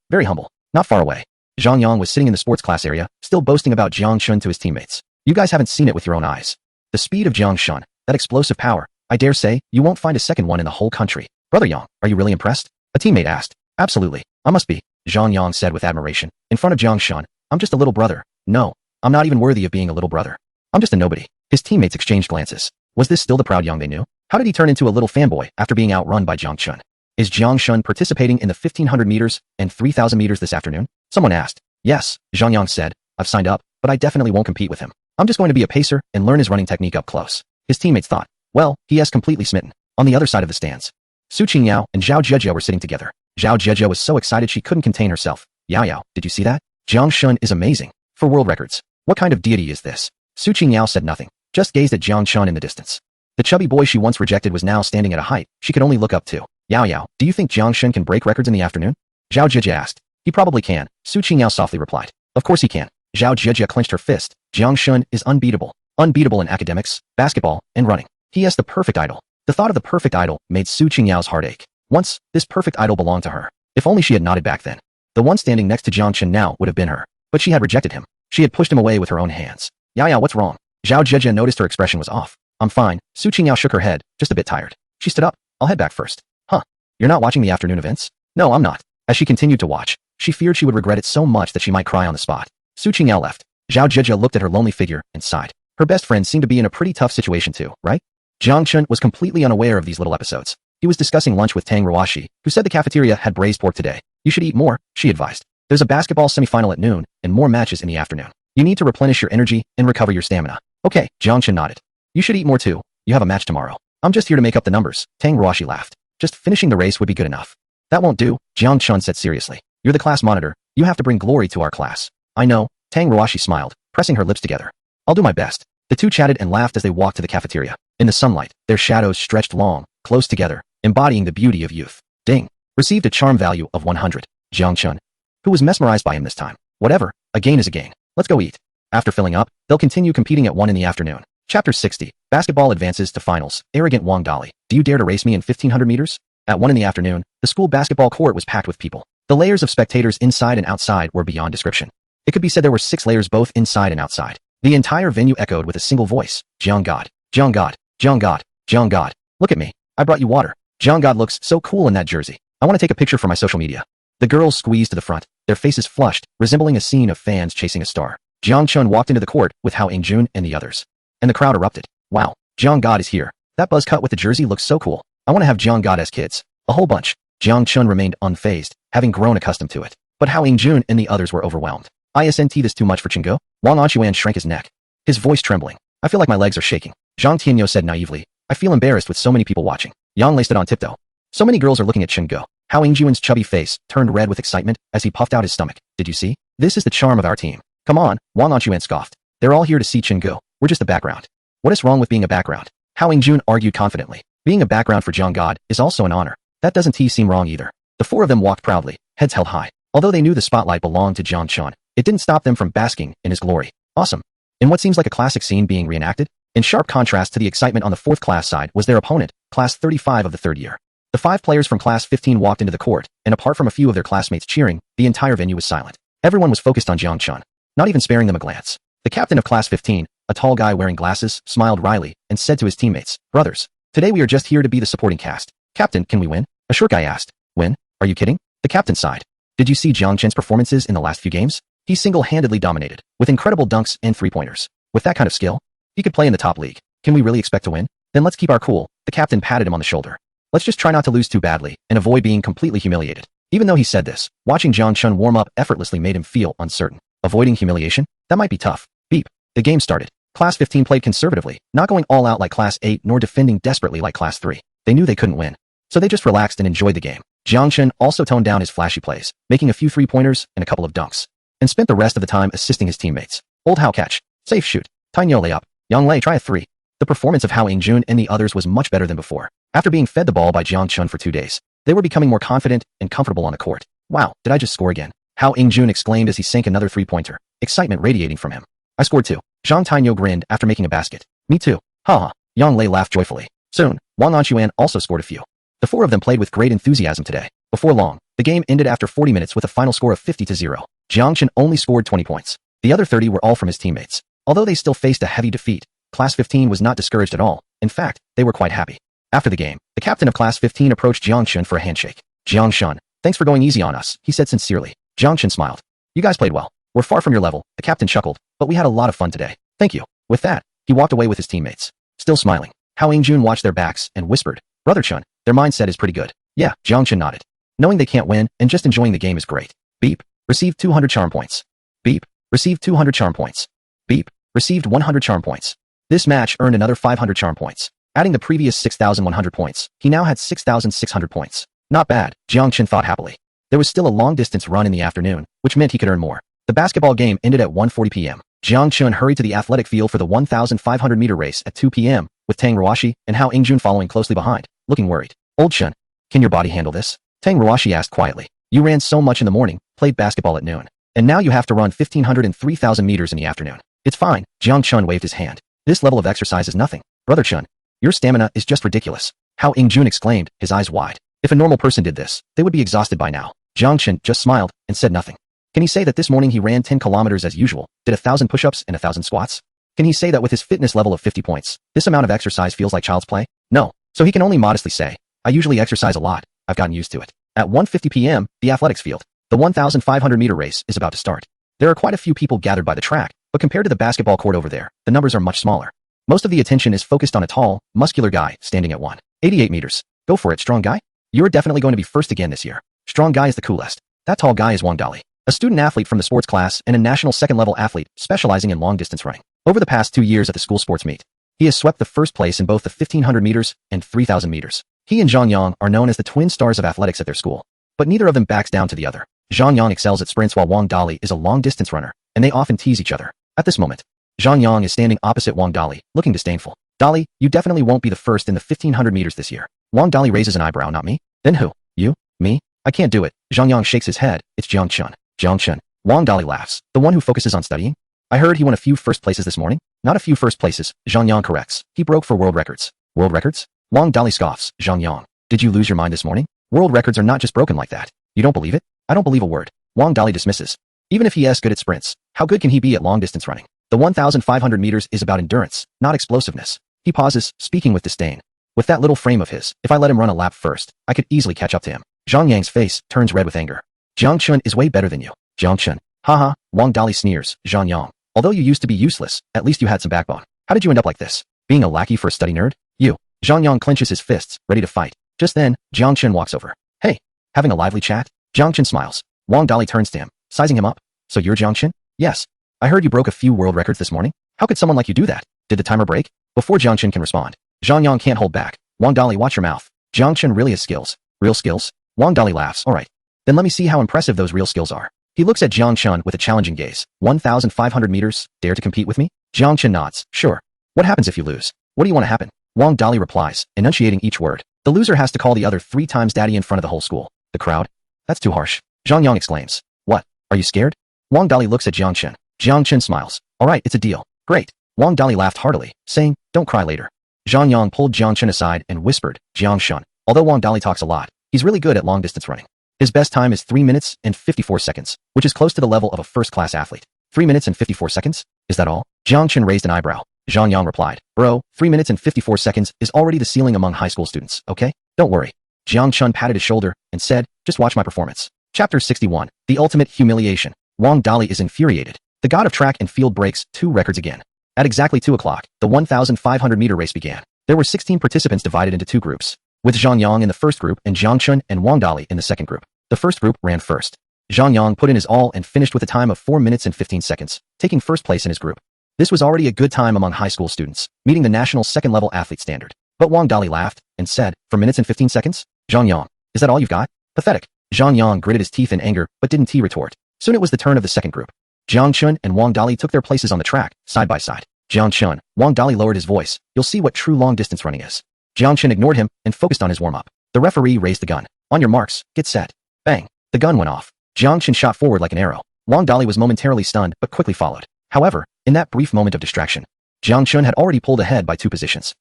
Very humble. Not far away. Zhang Yang was sitting in the sports class area, still boasting about Jiang Chun to his teammates. You guys haven't seen it with your own eyes. The speed of Jiang Chun, that explosive power, I dare say, you won't find a second one in the whole country. Brother Yang, are you really impressed? A teammate asked. Absolutely. I must be, Zhang Yang said with admiration. In front of Jiang Chun, I'm just a little brother. No, I'm not even worthy of being a little brother. I'm just a nobody. His teammates exchanged glances. Was this still the proud Yang they knew? How did he turn into a little fanboy after being outrun by Jiang Chun? Is Jiang Chun participating in the 1,500 meters and 3,000 meters this afternoon? Someone asked. Yes, Zhang Yang said. I've signed up, but I definitely won't compete with him. I'm just going to be a pacer and learn his running technique up close. His teammates thought. Well, he has completely smitten. On the other side of the stands, Su Qingyao and Zhao Jiejiao were sitting together. Zhao Jiejiao was so excited she couldn't contain herself. Yao, did you see that? Jiang Chun is amazing. For world records. What kind of deity is this? Su Qingyao said nothing, just gazed at Jiang Chun in the distance. The chubby boy she once rejected was now standing at a height she could only look up to. Yao, do you think Jiang Chun can break records in the afternoon? Zhao Jiejiao asked. He probably can, Su Qingyao softly replied. Of course he can. Zhao Jiejiao clenched her fist. Jiang Chun is unbeatable. Unbeatable in academics, basketball, and running. He has the perfect idol. The thought of the perfect idol made Su Qingyao's heart ache. Once, this perfect idol belonged to her. If only she had nodded back then. The one standing next to Jiang Chun now would have been her. But she had rejected him. She had pushed him away with her own hands. Yao, what's wrong? Zhao Jiejiao noticed her expression was off. I'm fine. Su Qingyao shook her head, just a bit tired. She stood up. I'll head back first. Huh. You're not watching the afternoon events? No, I'm not. As she continued to watch, she feared she would regret it so much that she might cry on the spot. Su Qingyao left. Zhao Jiejiao looked at her lonely figure and sighed. Her best friend seemed to be in a pretty tough situation too, right? Jiang Chun was completely unaware of these little episodes. He was discussing lunch with Tang Ruashi, who said the cafeteria had braised pork today. You should eat more, she advised. There's a basketball semifinal at noon, and more matches in the afternoon. You need to replenish your energy and recover your stamina. Okay, Jiang Chun nodded. You should eat more too. You have a match tomorrow. I'm just here to make up the numbers, Tang Ruashi laughed. Just finishing the race would be good enough. That won't do, Jiang Chun said seriously. You're the class monitor. You have to bring glory to our class. I know, Tang Ruashi smiled, pressing her lips together. I'll do my best. The two chatted and laughed as they walked to the cafeteria. In the sunlight, their shadows stretched long, close together, embodying the beauty of youth. Ding. Received a charm value of 100. Jiang Chun, who was mesmerized by him this time. Whatever, a gain is a gain. Let's go eat. After filling up, they'll continue competing at 1 in the afternoon. Chapter 60. Basketball advances to finals. Arrogant Wang Dali. Do you dare to race me in 1,500 meters? At 1 in the afternoon, the school basketball court was packed with people. The layers of spectators inside and outside were beyond description. It could be said there were 6 layers both inside and outside. The entire venue echoed with a single voice. Jang God. Jang God. Jang God. Jang God. Look at me. I brought you water. Jang God looks so cool in that jersey. I want to take a picture for my social media. The girls squeezed to the front, their faces flushed, resembling a scene of fans chasing a star. Jang Chun walked into the court with Hao Jun and the others. And the crowd erupted. Wow, Jang God is here. That buzz cut with the jersey looks so cool. I want to have Jang God as kids. A whole bunch. Jang Chun remained unfazed, having grown accustomed to it. But Hao Jun and the others were overwhelmed. Isn't this too much for Chingo? Wang Anquan shrank his neck, his voice trembling. I feel like my legs are shaking. Zhang Tianyo said naively. I feel embarrassed with so many people watching. Yang Lei stood on tiptoe. So many girls are looking at Chingo. Hao Yingjuan's chubby face turned red with excitement as he puffed out his stomach. Did you see? This is the charm of our team. Come on, Wang Anquan scoffed. They're all here to see Chingo. We're just the background. What is wrong with being a background? Hao Yingjun argued confidently. Being a background for Jiang God is also an honor. That doesn't seem wrong either. The 4 of them walked proudly, heads held high. Although they knew the spotlight belonged to Jang Chun, it didn't stop them from basking in his glory. Awesome. In what seems like a classic scene being reenacted, in sharp contrast to the excitement on the 4th class side was their opponent, class 35 of the 3rd year. The 5 players from class 15 walked into the court, and apart from a few of their classmates cheering, the entire venue was silent. Everyone was focused on Jang Chun, not even sparing them a glance. The captain of class 15, a tall guy wearing glasses, smiled wryly and said to his teammates, Brothers, today we are just here to be the supporting cast. Captain, can we win? A short guy asked. Win? Are you kidding? The captain sighed. Did you see Jiang Chen's performances in the last few games? He single-handedly dominated, with incredible dunks and 3-pointers. With that kind of skill, he could play in the top league. Can we really expect to win? Then let's keep our cool. The captain patted him on the shoulder. Let's just try not to lose too badly and avoid being completely humiliated. Even though he said this, watching Jiang Chun warm up effortlessly made him feel uncertain. Avoiding humiliation? That might be tough. Beep. The game started. Class 15 played conservatively, not going all out like Class 8 nor defending desperately like Class 3. They knew they couldn't win. So they just relaxed and enjoyed the game. Jiang Chun also toned down his flashy plays, making a few 3-pointers and a couple of dunks, and spent the rest of the time assisting his teammates. Old Hao catch. Safe shoot. Tainyo lay up. Yang Lei try a 3. The performance of Hao Yingjun and the others was much better than before. After being fed the ball by Jiang Chun for 2 days, they were becoming more confident and comfortable on the court. Wow, did I just score again? Hao Yingjun exclaimed as he sank another 3-pointer, excitement radiating from him. I scored 2. Zhang Tainyo grinned after making a basket. Me too. Haha. Yang Lei laughed joyfully. Soon, Wang Anquan also scored a few. The 4 of them played with great enthusiasm today. Before long, the game ended after 40 minutes with a final score of 50-0. Jiang Chun only scored 20 points. The other 30 were all from his teammates. Although they still faced a heavy defeat, Class 15 was not discouraged at all. In fact, they were quite happy. After the game, the captain of Class 15 approached Jiang Chun for a handshake. Jiang Chun, thanks for going easy on us, he said sincerely. Jiang Chun smiled. You guys played well. We're far from your level, the captain chuckled, but we had a lot of fun today. Thank you. With that, he walked away with his teammates. Still smiling, Hao Yingjun watched their backs and whispered, Brother Chun, their mindset is pretty good. Yeah, Jiang Chun nodded. Knowing they can't win and just enjoying the game is great. Beep. Received 200 charm points. Beep. Received 200 charm points. Beep. Received 100 charm points. This match earned another 500 charm points. Adding the previous 6,100 points, he now had 6,600 points. Not bad, Jiang Chun thought happily. There was still a long-distance run in the afternoon, which meant he could earn more. The basketball game ended at 1:40 p.m. Jiang Chun hurried to the athletic field for the 1,500-meter race at 2 p.m., with Tang Ruoshi and Hao Yingjun following closely behind, looking worried. Old Chun, can your body handle this? Tang Ruoshi asked quietly. You ran so much in the morning, played basketball at noon, and now you have to run 1,500 and 3,000 meters in the afternoon. It's fine, Jiang Chun waved his hand. This level of exercise is nothing. Brother Chun, your stamina is just ridiculous. Hao Yingjun exclaimed, his eyes wide. If a normal person did this, they would be exhausted by now. Jiang Chun just smiled and said nothing. Can he say that this morning he ran 10 kilometers as usual, did 1,000 push-ups and 1,000 squats? Can he say that with his fitness level of 50 points, this amount of exercise feels like child's play? No. So he can only modestly say, I usually exercise a lot, I've gotten used to it. At 1:50 p.m., the athletics field, the 1,500-meter race is about to start. There are quite a few people gathered by the track, but compared to the basketball court over there, the numbers are much smaller. Most of the attention is focused on a tall, muscular guy standing at 188 meters. Go for it, strong guy. You're definitely going to be first again this year. Strong guy is the coolest. That tall guy is Wang Dali, a student athlete from the sports class and a national second-level athlete specializing in long-distance running. Over the past 2 years at the school sports meet, he has swept the first place in both the 1,500 meters and 3,000 meters. He and Zhang Yang are known as the twin stars of athletics at their school, but neither of them backs down to the other. Zhang Yang excels at sprints while Wang Dali is a long-distance runner, and they often tease each other. At this moment, Zhang Yang is standing opposite Wang Dali, looking disdainful. Dali, you definitely won't be the first in the 1,500 meters this year. Wang Dali raises an eyebrow. Not me? Then who? You? Me? I can't do it. Zhang Yang shakes his head. It's Jiang Chun. Jiang Chun. Wang Dali laughs. The one who focuses on studying? I heard he won a few first places this morning. Not a few first places, Zhang Yang corrects. He broke for world records. World records? Wang Dali scoffs. Zhang Yang. Did you lose your mind this morning? World records are not just broken like that. You don't believe it? I don't believe a word. Wang Dali dismisses. Even if he is good at sprints, how good can he be at long-distance running? The 1,500 meters is about endurance, not explosiveness. He pauses, speaking with disdain. With that little frame of his, if I let him run a lap first, I could easily catch up to him. Zhang Yang's face turns red with anger. Jang Chun is way better than you. Jang Chun. Haha, Wang Dali sneers, Zhang Yang. Although you used to be useless, at least you had some backbone. How did you end up like this? Being a lackey for a study nerd? You. Zhang Yang clenches his fists, ready to fight. Just then, Jiang Chun walks over. Hey, having a lively chat? Jiang Chun smiles. Wang Dali turns to him, sizing him up. So you're Jiang Chun? Yes. I heard you broke a few world records this morning. How could someone like you do that? Did the timer break? Before Jiang Chun can respond, Zhang Yang can't hold back. Wang Dali, watch your mouth. Jiang Chun really has skills. Real skills? Wang Dali laughs. Alright. Then let me see how impressive those real skills are. He looks at Jiang Chun with a challenging gaze. 1,500 meters, dare to compete with me? Jiang Chun nods. Sure. What happens if you lose? What do you want to happen? Wang Dali replies, enunciating each word. The loser has to call the other 3 times daddy in front of the whole school. The crowd? That's too harsh. Zhang Yang exclaims. What? Are you scared? Wang Dali looks at Jiang Chun. Jiang Chun smiles. Alright, it's a deal. Great. Wang Dali laughed heartily, saying, don't cry later. Zhang Yang pulled Jiang Chun aside and whispered, Jiang Chun. Although Wang Dali talks a lot, he's really good at long-distance running. His best time is 3 minutes and 54 seconds, which is close to the level of a first-class athlete. 3 minutes and 54 seconds? Is that all? Jiang Chun raised an eyebrow. Zhang Yang replied, Bro, 3 minutes and 54 seconds is already the ceiling among high school students, okay? Don't worry. Jiang Chun patted his shoulder and said, just watch my performance. Chapter 61. The Ultimate Humiliation. Wang Dali is infuriated. The god of track and field breaks 2 records again. At exactly 2 o'clock, the 1,500-meter race began. There were 16 participants divided into 2 groups, with Zhang Yang in the first group and Jiang Chun and Wang Dali in the second group. The first group ran first. Zhang Yang put in his all and finished with a time of 4 minutes and 15 seconds, taking first place in his group. This was already a good time among high school students, meeting the national second-level athlete standard. But Wang Dali laughed and said, 4 minutes and 15 seconds? Zhang Yang, is that all you've got? Pathetic. Zhang Yang gritted his teeth in anger, but didn't retort. Soon it was the turn of the second group. Jiang Chun and Wang Dali took their places on the track, side by side. Jiang Chun, Wang Dali lowered his voice. You'll see what true long-distance running is. Jiang Chun ignored him and focused on his warm-up. The referee raised the gun. On your marks, get set. Bang. The gun went off. Jiang Chun shot forward like an arrow. Wang Dali was momentarily stunned, but quickly followed. However, in that brief moment of distraction, Jiang Chun had already pulled ahead by 2 positions.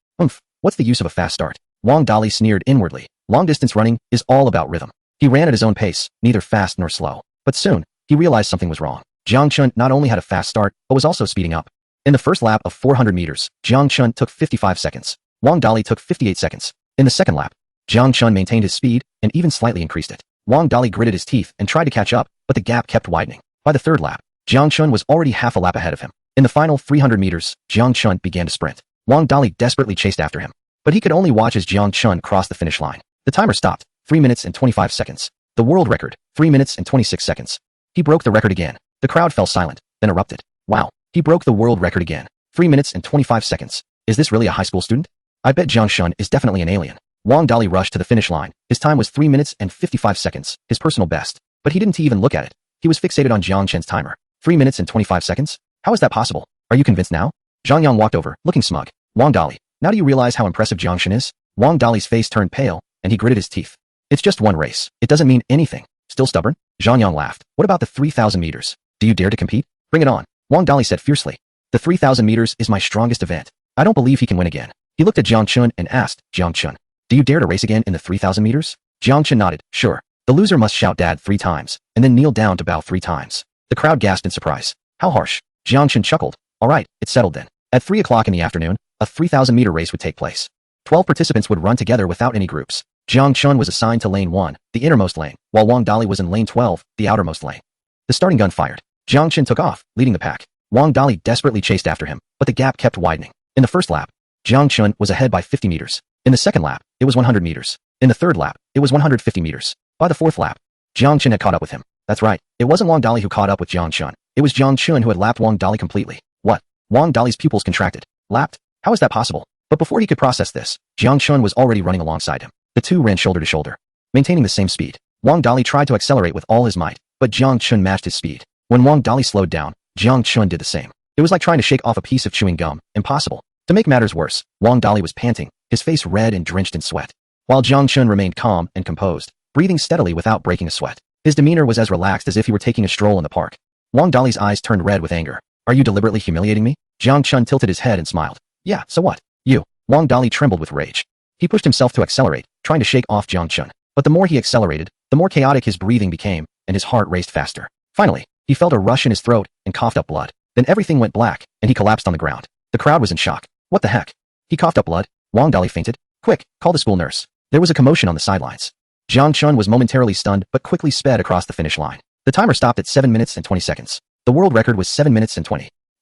What's the use of a fast start? Wang Dali sneered inwardly. Long-distance running is all about rhythm. He ran at his own pace, neither fast nor slow. But soon, he realized something was wrong. Jiang Chun not only had a fast start, but was also speeding up. In the first lap of 400 meters, Jiang Chun took 55 seconds. Wang Dali took 58 seconds. In the second lap, Jiang Chun maintained his speed and even slightly increased it. Wang Dali gritted his teeth and tried to catch up, but the gap kept widening. By the third lap, Jiang Chun was already half a lap ahead of him. In the final 300 meters, Jiang Chun began to sprint. Wang Dali desperately chased after him, but he could only watch as Jiang Chun crossed the finish line. The timer stopped. 3 minutes and 25 seconds. The world record, 3 minutes and 26 seconds. He broke the record again. The crowd fell silent, then erupted. Wow, he broke the world record again. 3 minutes and 25 seconds. Is this really a high school student? I bet Jiang Chun is definitely an alien. Wang Dali rushed to the finish line. His time was 3 minutes and 55 seconds, his personal best. But he didn't even look at it. He was fixated on Jiang Chun's timer. 3 minutes and 25 seconds? How is that possible? Are you convinced now? Zhang Yang walked over, looking smug. Wang Dali, now do you realize how impressive Jiang Chun is? Wang Dali's face turned pale, and he gritted his teeth. It's just one race. It doesn't mean anything. Still stubborn? Zhang Yang laughed. What about the 3,000 meters? Do you dare to compete? Bring it on. Wang Dali said fiercely. The 3,000 meters is my strongest event. I don't believe he can win again. He looked at Jiang Chun and asked, Jiang Chun, do you dare to race again in the 3,000 meters? Jiang Chun nodded. Sure. The loser must shout dad 3 times, and then kneel down to bow 3 times. The crowd gasped in surprise. How harsh. Jiang Chun chuckled. All right, it's settled then. At 3 o'clock in the afternoon, a 3,000-meter race would take place. 12 participants would run together without any groups. Jiang Chun was assigned to lane 1, the innermost lane, while Wang Dali was in lane 12, the outermost lane. The starting gun fired. Jiang Chun took off, leading the pack. Wang Dali desperately chased after him, but the gap kept widening. In the first lap, Jiang Chun was ahead by 50 meters. In the second lap, it was 100 meters. In the third lap, it was 150 meters. By the fourth lap, Jiang Chun had caught up with him. That's right, it wasn't Wang Dali who caught up with Jiang Chun. It was Jiang Chun who had lapped Wang Dali completely. What? Wang Dali's pupils contracted. Lapped? How is that possible? But before he could process this, Jiang Chun was already running alongside him. The two ran shoulder to shoulder, maintaining the same speed. Wang Dali tried to accelerate with all his might, but Jiang Chun matched his speed. When Wang Dali slowed down, Jiang Chun did the same. It was like trying to shake off a piece of chewing gum. Impossible. To make matters worse, Wang Dali was panting, his face red and drenched in sweat, while Jiang Chun remained calm and composed, breathing steadily without breaking a sweat. His demeanor was as relaxed as if he were taking a stroll in the park. Wang Dali's eyes turned red with anger. Are you deliberately humiliating me? Jiang Chun tilted his head and smiled. Yeah, so what? You. Wang Dali trembled with rage. He pushed himself to accelerate, trying to shake off Jiang Chun. But the more he accelerated, the more chaotic his breathing became, and his heart raced faster. Finally, He felt a rush in his throat and coughed up blood. Then everything went black, and he collapsed on the ground. The crowd was in shock. What the heck? He coughed up blood. Wang Dali fainted. Quick, call the school nurse. There was a commotion on the sidelines. Jang Chun was momentarily stunned but quickly sped across the finish line. The timer stopped at 7 minutes and 20 seconds. The world record was 7 minutes and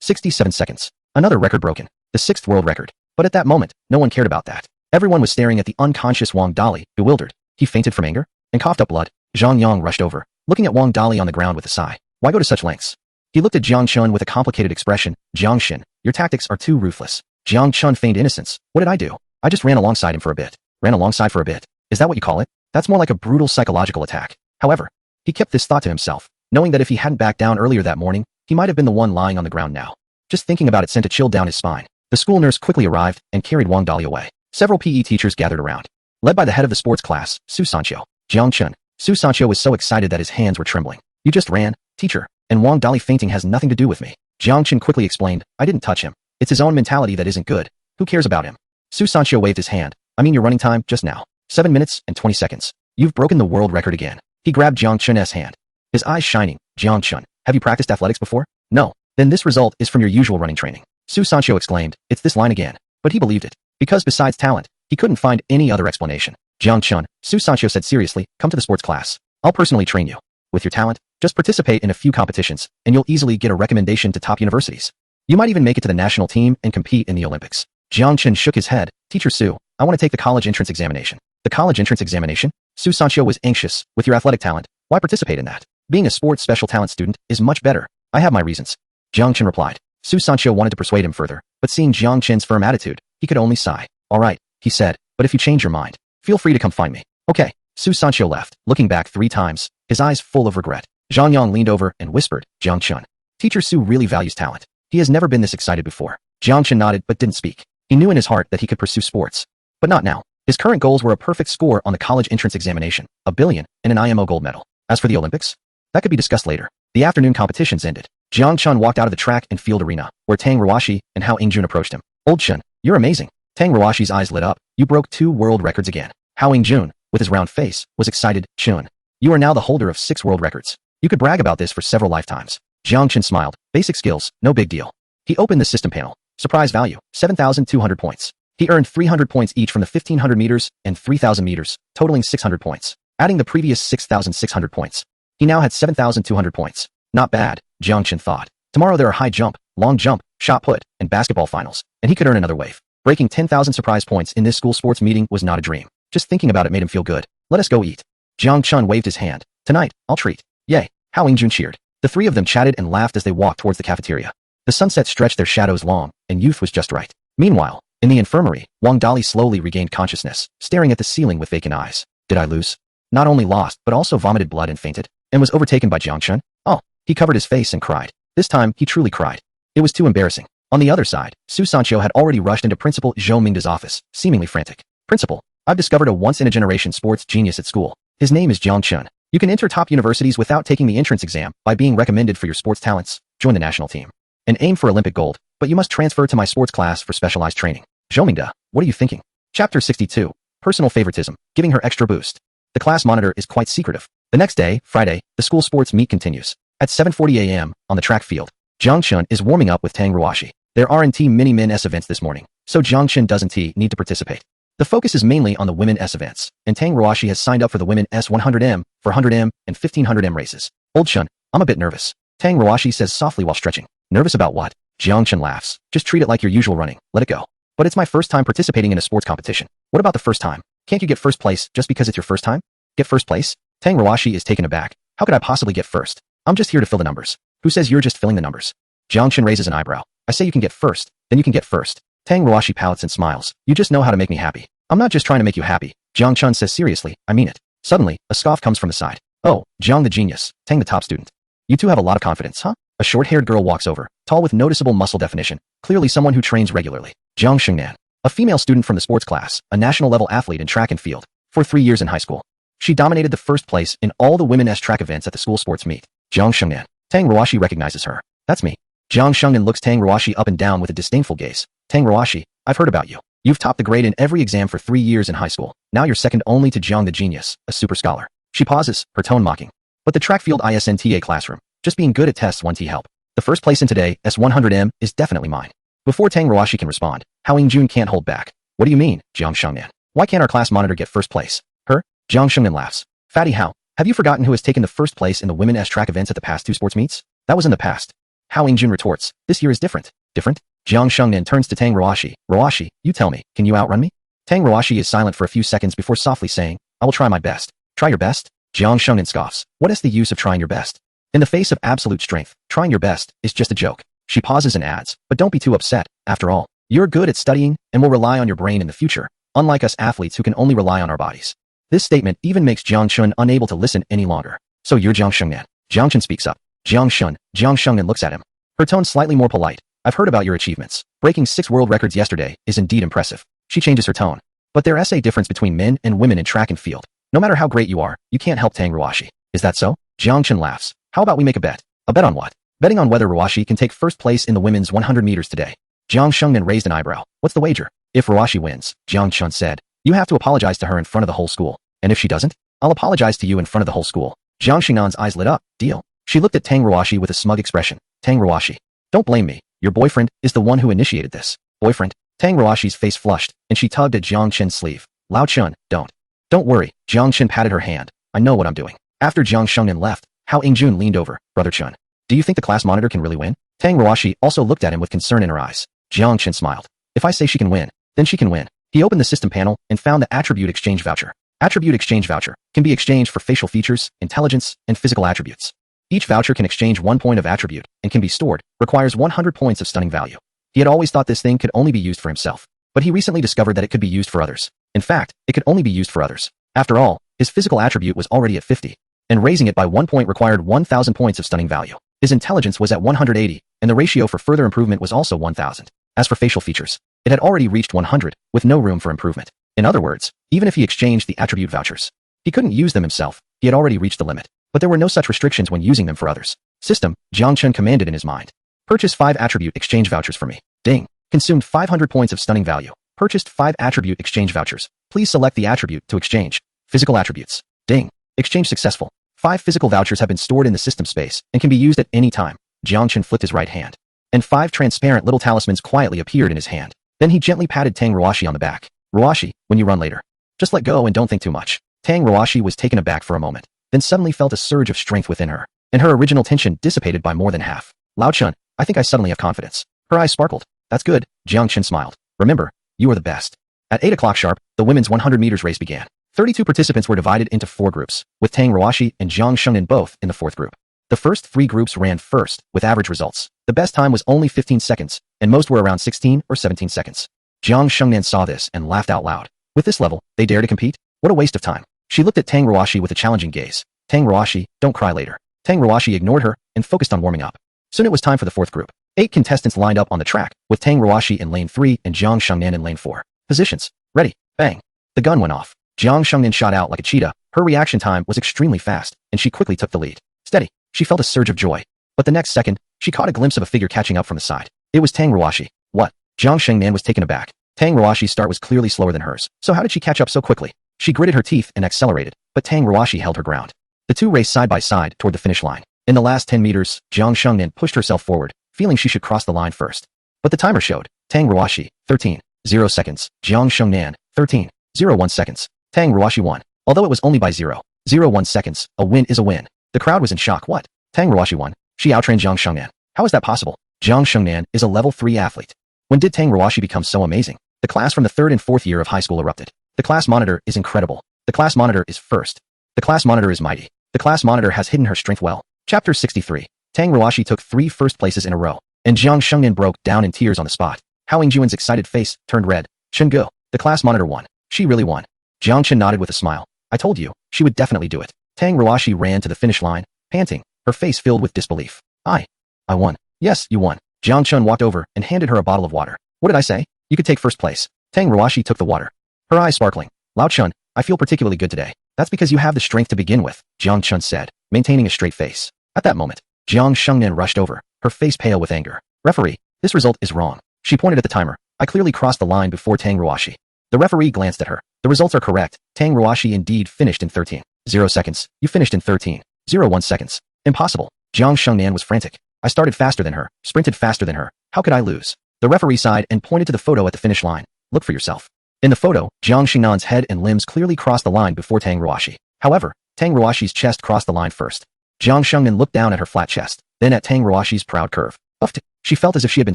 67 seconds. Another record broken. The 6th world record. But at that moment, no one cared about that. Everyone was staring at the unconscious Wang Dali, bewildered. He fainted from anger and coughed up blood. Zhang Yang rushed over, looking at Wang Dali on the ground with a sigh. Why go to such lengths? He looked at Jiang Chun with a complicated expression. Jiang Xin, your tactics are too ruthless. Jiang Chun feigned innocence. What did I do? I just ran alongside him for a bit. Ran alongside for a bit. Is that what you call it? That's more like a brutal psychological attack. However, he kept this thought to himself, knowing that if he hadn't backed down earlier that morning, he might have been the one lying on the ground now. Just thinking about it sent a chill down his spine. The school nurse quickly arrived and carried Wang Dali away. Several PE teachers gathered around, led by the head of the sports class, Su Sanqiu. Jiang Chun. Su Sanqiu was so excited that his hands were trembling. You just ran, teacher, and Wang Dali fainting has nothing to do with me. Jiang Chun quickly explained, I didn't touch him. It's his own mentality that isn't good. Who cares about him? Su Sanqiu waved his hand. I mean your running time just now. 7 minutes and 20 seconds. You've broken the world record again. He grabbed Jiang Chun's hand. His eyes shining. Jiang Chun, have you practiced athletics before? No. Then this result is from your usual running training. Su Sanqiu exclaimed, it's this line again. But he believed it. Because besides talent, he couldn't find any other explanation. Jiang Chun, Su Sanqiu said seriously, come to the sports class. I'll personally train you. With your talent, just participate in a few competitions, and you'll easily get a recommendation to top universities. You might even make it to the national team and compete in the Olympics. Jiang Chun shook his head. Teacher Su, I want to take the college entrance examination. The college entrance examination? Su Sanqiu was anxious. With your athletic talent, why participate in that? Being a sports special talent student is much better. I have my reasons. Jiang Chun replied. Su Sanqiu wanted to persuade him further, but seeing Jiang Chun's firm attitude, he could only sigh. All right, he said, but if you change your mind, feel free to come find me. Okay. Su Sanqiu left, looking back 3 times, his eyes full of regret. Zhang Yang leaned over and whispered, Jiang Chun. Teacher Su really values talent. He has never been this excited before. Jiang Chun nodded but didn't speak. He knew in his heart that he could pursue sports. But not now. His current goals were a perfect score on the college entrance examination, $1 billion, and an IMO gold medal. As for the Olympics, that could be discussed later. The afternoon competitions ended. Jiang Chun walked out of the track and field arena, where Tang Ruoshi and Hao Yingjun approached him. Old Chun, you're amazing. Tang Ruoshi's eyes lit up. You broke 2 world records again. Hao Yingjun, with his round face, was excited. Chun, you are now the holder of 6 world records. You could brag about this for several lifetimes. Jiang Chun smiled. Basic skills, no big deal. He opened the system panel. Surprise value, 7,200 points. He earned 300 points each from the 1,500 meters and 3,000 meters, totaling 600 points. Adding the previous 6,600 points. He now had 7,200 points. Not bad, Jiang Chun thought. Tomorrow there are high jump, long jump, shot put, and basketball finals, and he could earn another wave. Breaking 10,000 surprise points in this school sports meeting was not a dream. Just thinking about it made him feel good. Let us go eat. Jiang Chun waved his hand. Tonight, I'll treat. Yay, Hao Yingjun cheered. The 3 of them chatted and laughed as they walked towards the cafeteria. The sunset stretched their shadows long, and youth was just right. Meanwhile, in the infirmary, Wang Dali slowly regained consciousness, staring at the ceiling with vacant eyes. Did I lose? Not only lost, but also vomited blood and fainted, and was overtaken by Jiang Chun? Oh, he covered his face and cried. This time, he truly cried. It was too embarrassing. On the other side, Su Sanqiu had already rushed into Principal Zhou Mingda's office, seemingly frantic. Principal, I've discovered a once-in-a-generation sports genius at school. His name is Jiang Chun. You can enter top universities without taking the entrance exam by being recommended for your sports talents, join the national team, and aim for Olympic gold, but you must transfer to my sports class for specialized training. Zhou Mingda, what are you thinking? Chapter 62. Personal favoritism, giving her extra boost. The class monitor is quite secretive. The next day, Friday, the school sports meet continues. At 7:40 a.m., on the track field, Jiang Chun is warming up with Tang Ruoshi. There aren't mini men S events this morning, so Jiang Chun doesn't need to participate. The focus is mainly on the women S events, and Tang Ruoshi has signed up for the women S 100M, 400M, and 1500M races. Old Chun, I'm a bit nervous. Tang Ruoshi says softly while stretching. Nervous about what? Jiang Chun laughs. Just treat it like your usual running. Let it go. But it's my first time participating in a sports competition. What about the first time? Can't you get first place just because it's your first time? Get first place? Tang Ruoshi is taken aback. How could I possibly get first? I'm just here to fill the numbers. Who says you're just filling the numbers? Jiang Chun raises an eyebrow. I say you can get first, then you can get first. Tang Ruoshi pouts and smiles. You just know how to make me happy. I'm not just trying to make you happy. Jiang Chun says seriously, I mean it. Suddenly, a scoff comes from the side. Oh, Jiang the genius, Tang the top student. You two have a lot of confidence, huh? A short-haired girl walks over, tall with noticeable muscle definition, clearly someone who trains regularly. Jiang Shengnan, a female student from the sports class, a national-level athlete in track and field, for 3 years in high school. She dominated the first place in all the women's track events at the school sports meet. Jiang Shengnan. Tang Ruoshi recognizes her. That's me. Jiang Shengnan looks Tang Ruoshi up and down with a disdainful gaze. Tang Ruoshi, I've heard about you. You've topped the grade in every exam for 3 years in high school. Now you're second only to Jiang the genius, a super scholar. She pauses, her tone mocking. But the track field ISNTA classroom, Just being good at tests won't help. The first place in today, S100M, is definitely mine. Before Tang Ruashi can respond, Hao Yingjun can't hold back. What do you mean, Jiang Shengnan? Why can't our class monitor get first place? Her? Jiang Shengnan laughs. Fatty Hao, have you forgotten who has taken the first place in the women's track events at the past 2 sports meets? That was in the past. Hao Yingjun retorts, this year is different. Different? Jiang Shengnan turns to Tang Ruashi. Ruashi, you tell me, can you outrun me? Tang Ruashi is silent for a few seconds before softly saying, I will try my best. Try your best? Jiang Shengnan scoffs. What is the use of trying your best? In the face of absolute strength, trying your best is just a joke. She pauses and adds, but don't be too upset. After all, you're good at studying and will rely on your brain in the future, unlike us athletes who can only rely on our bodies. This statement even makes Jiang Chun unable to listen any longer. So you're Jiang Shengnan. Jiang Chun speaks up. Jiang Shengnan looks at him. Her tone slightly more polite. I've heard about your achievements. Breaking 6 world records yesterday is indeed impressive. She changes her tone. But there's a difference between men and women in track and field. No matter how great you are, you can't help Tang Ruashi. Is that so? Jiang Chun laughs. How about we make a bet? A bet on what? Betting on whether Ruashi can take first place in the women's 100 meters today. Jiang Shengnan raised an eyebrow. What's the wager? If Ruashi wins, Jiang Chun said, you have to apologize to her in front of the whole school. And if she doesn't, I'll apologize to you in front of the whole school. Jiang Shengnan's eyes lit up. Deal. She looked at Tang Ruashi with a smug expression. Tang Ruashi. Don't blame me. Your boyfriend is the one who initiated this. Boyfriend? Tang Ruashi's face flushed, and she tugged at Jiang Chun's sleeve. Lao Chun, don't worry. Jiang Chun patted her hand. I know what I'm doing. After Jiang Shengnan left, Hao Yingjun leaned over. Brother Chun. Do you think the class monitor can really win? Tang Ruashi also looked at him with concern in her eyes. Jiang Chun smiled. If I say she can win, then she can win. He opened the system panel and found the attribute exchange voucher. Attribute exchange voucher can be exchanged for facial features, intelligence, and physical attributes. Each voucher can exchange 1 point of attribute and can be stored, requires 100 points of stunning value. He had always thought this thing could only be used for himself, but he recently discovered that it could be used for others. In fact, it could only be used for others. After all, his physical attribute was already at 50, and raising it by 1 point required 1,000 points of stunning value. His intelligence was at 180, and the ratio for further improvement was also 1,000. As for facial features, it had already reached 100, with no room for improvement. In other words, even if he exchanged the attribute vouchers, he couldn't use them himself. He had already reached the limit. But there were no such restrictions when using them for others. System, Jiang Chun commanded in his mind. Purchase 5 attribute exchange vouchers for me. Ding. Consumed 500 points of stunning value. Purchased 5 attribute exchange vouchers. Please select the attribute to exchange. Physical attributes. Ding. Exchange successful. 5 physical vouchers have been stored in the system space and can be used at any time. Jiang Chun flipped his right hand, and 5 transparent little talismans quietly appeared in his hand. Then he gently patted Tang Ruashi on the back. Ruashi, when you run later, just let go and don't think too much. Tang Ruashi was taken aback for a moment, then suddenly felt a surge of strength within her, and her original tension dissipated by more than half. Lao Chun, I think I suddenly have confidence. Her eyes sparkled. That's good, Jiang Chun smiled. Remember, you are the best. At 8 o'clock sharp, the women's 100 meters race began. 32 participants were divided into 4 groups, with Tang Ruashi and Jiang Shengnan both in the 4th group. The first 3 groups ran first, with average results. The best time was only 15 seconds, and most were around 16 or 17 seconds. Jiang Shengnan saw this and laughed out loud. With this level, they dare to compete? What a waste of time. She looked at Tang Ruashi with a challenging gaze. Tang Ruashi, don't cry later. Tang Ruashi ignored her and focused on warming up. Soon it was time for the 4th group. 8 contestants lined up on the track, with Tang Ruashi in lane 3 and Jiang Shengnan in lane 4. Positions. Ready. Bang. The gun went off. Jiang Shengnan shot out like a cheetah. Her reaction time was extremely fast, and she quickly took the lead. Steady. She felt a surge of joy. But the next second, she caught a glimpse of a figure catching up from the side. It was Tang Ruashi. What? Jiang Shengnan was taken aback. Tang Ruashi's start was clearly slower than hers. So how did she catch up so quickly? She gritted her teeth and accelerated, but Tang Ruashi held her ground. The two raced side by side toward the finish line. In the last 10 meters, Jiang Shengnan pushed herself forward, feeling she should cross the line first. But the timer showed, Tang Ruashi, 13.0 seconds, Jiang Shengnan, 13.01 seconds. Tang Ruashi won. Although it was only by 0.01 seconds, a win is a win. The crowd was in shock. What? Tang Ruashi won. She outtrained Jiang Shengnan. How is that possible? Jiang Shengnan is a level 3 athlete. When did Tang Ruashi become so amazing? The class from the 3rd and 4th year of high school erupted. The class monitor is incredible. The class monitor is first. The class monitor is mighty. The class monitor has hidden her strength well. Chapter 63. Tang Ruashi took 3 first places in a row, and Jiang Shengnan broke down in tears on the spot. Hao Yingjuan's excited face turned red. Chen Ge, the class monitor won. She really won. Jiang Chen nodded with a smile. I told you, she would definitely do it. Tang Ruashi ran to the finish line, panting, her face filled with disbelief. I won. Yes, you won. Jiang Chun walked over and handed her a bottle of water. What did I say? You could take first place. Tang Ruashi took the water. Her eyes sparkling. Lao Chun, I feel particularly good today. That's because you have the strength to begin with, Jiang Chun said, maintaining a straight face. At that moment, Jiang Shengnan rushed over, her face pale with anger. Referee, this result is wrong. She pointed at the timer. I clearly crossed the line before Tang Ruashi. The referee glanced at her. The results are correct. Tang Ruashi indeed finished in 13.0 seconds. You finished in 13.01 seconds. Impossible. Jiang Shengnan was frantic. I started faster than her, sprinted faster than her. How could I lose? The referee sighed and pointed to the photo at the finish line. Look for yourself. In the photo, Jiang Shengnan's head and limbs clearly crossed the line before Tang Ruoshi. However, Tang Ruoshi's chest crossed the line first. Jiang Shengnan looked down at her flat chest, then at Tang Ruoshi's proud curve. Uffed. She felt as if she had been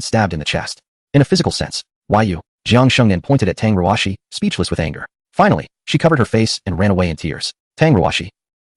stabbed in the chest. In a physical sense. Why you? Jiang Shengnan pointed at Tang Ruoshi, speechless with anger. Finally, she covered her face and ran away in tears. Tang Ruoshi.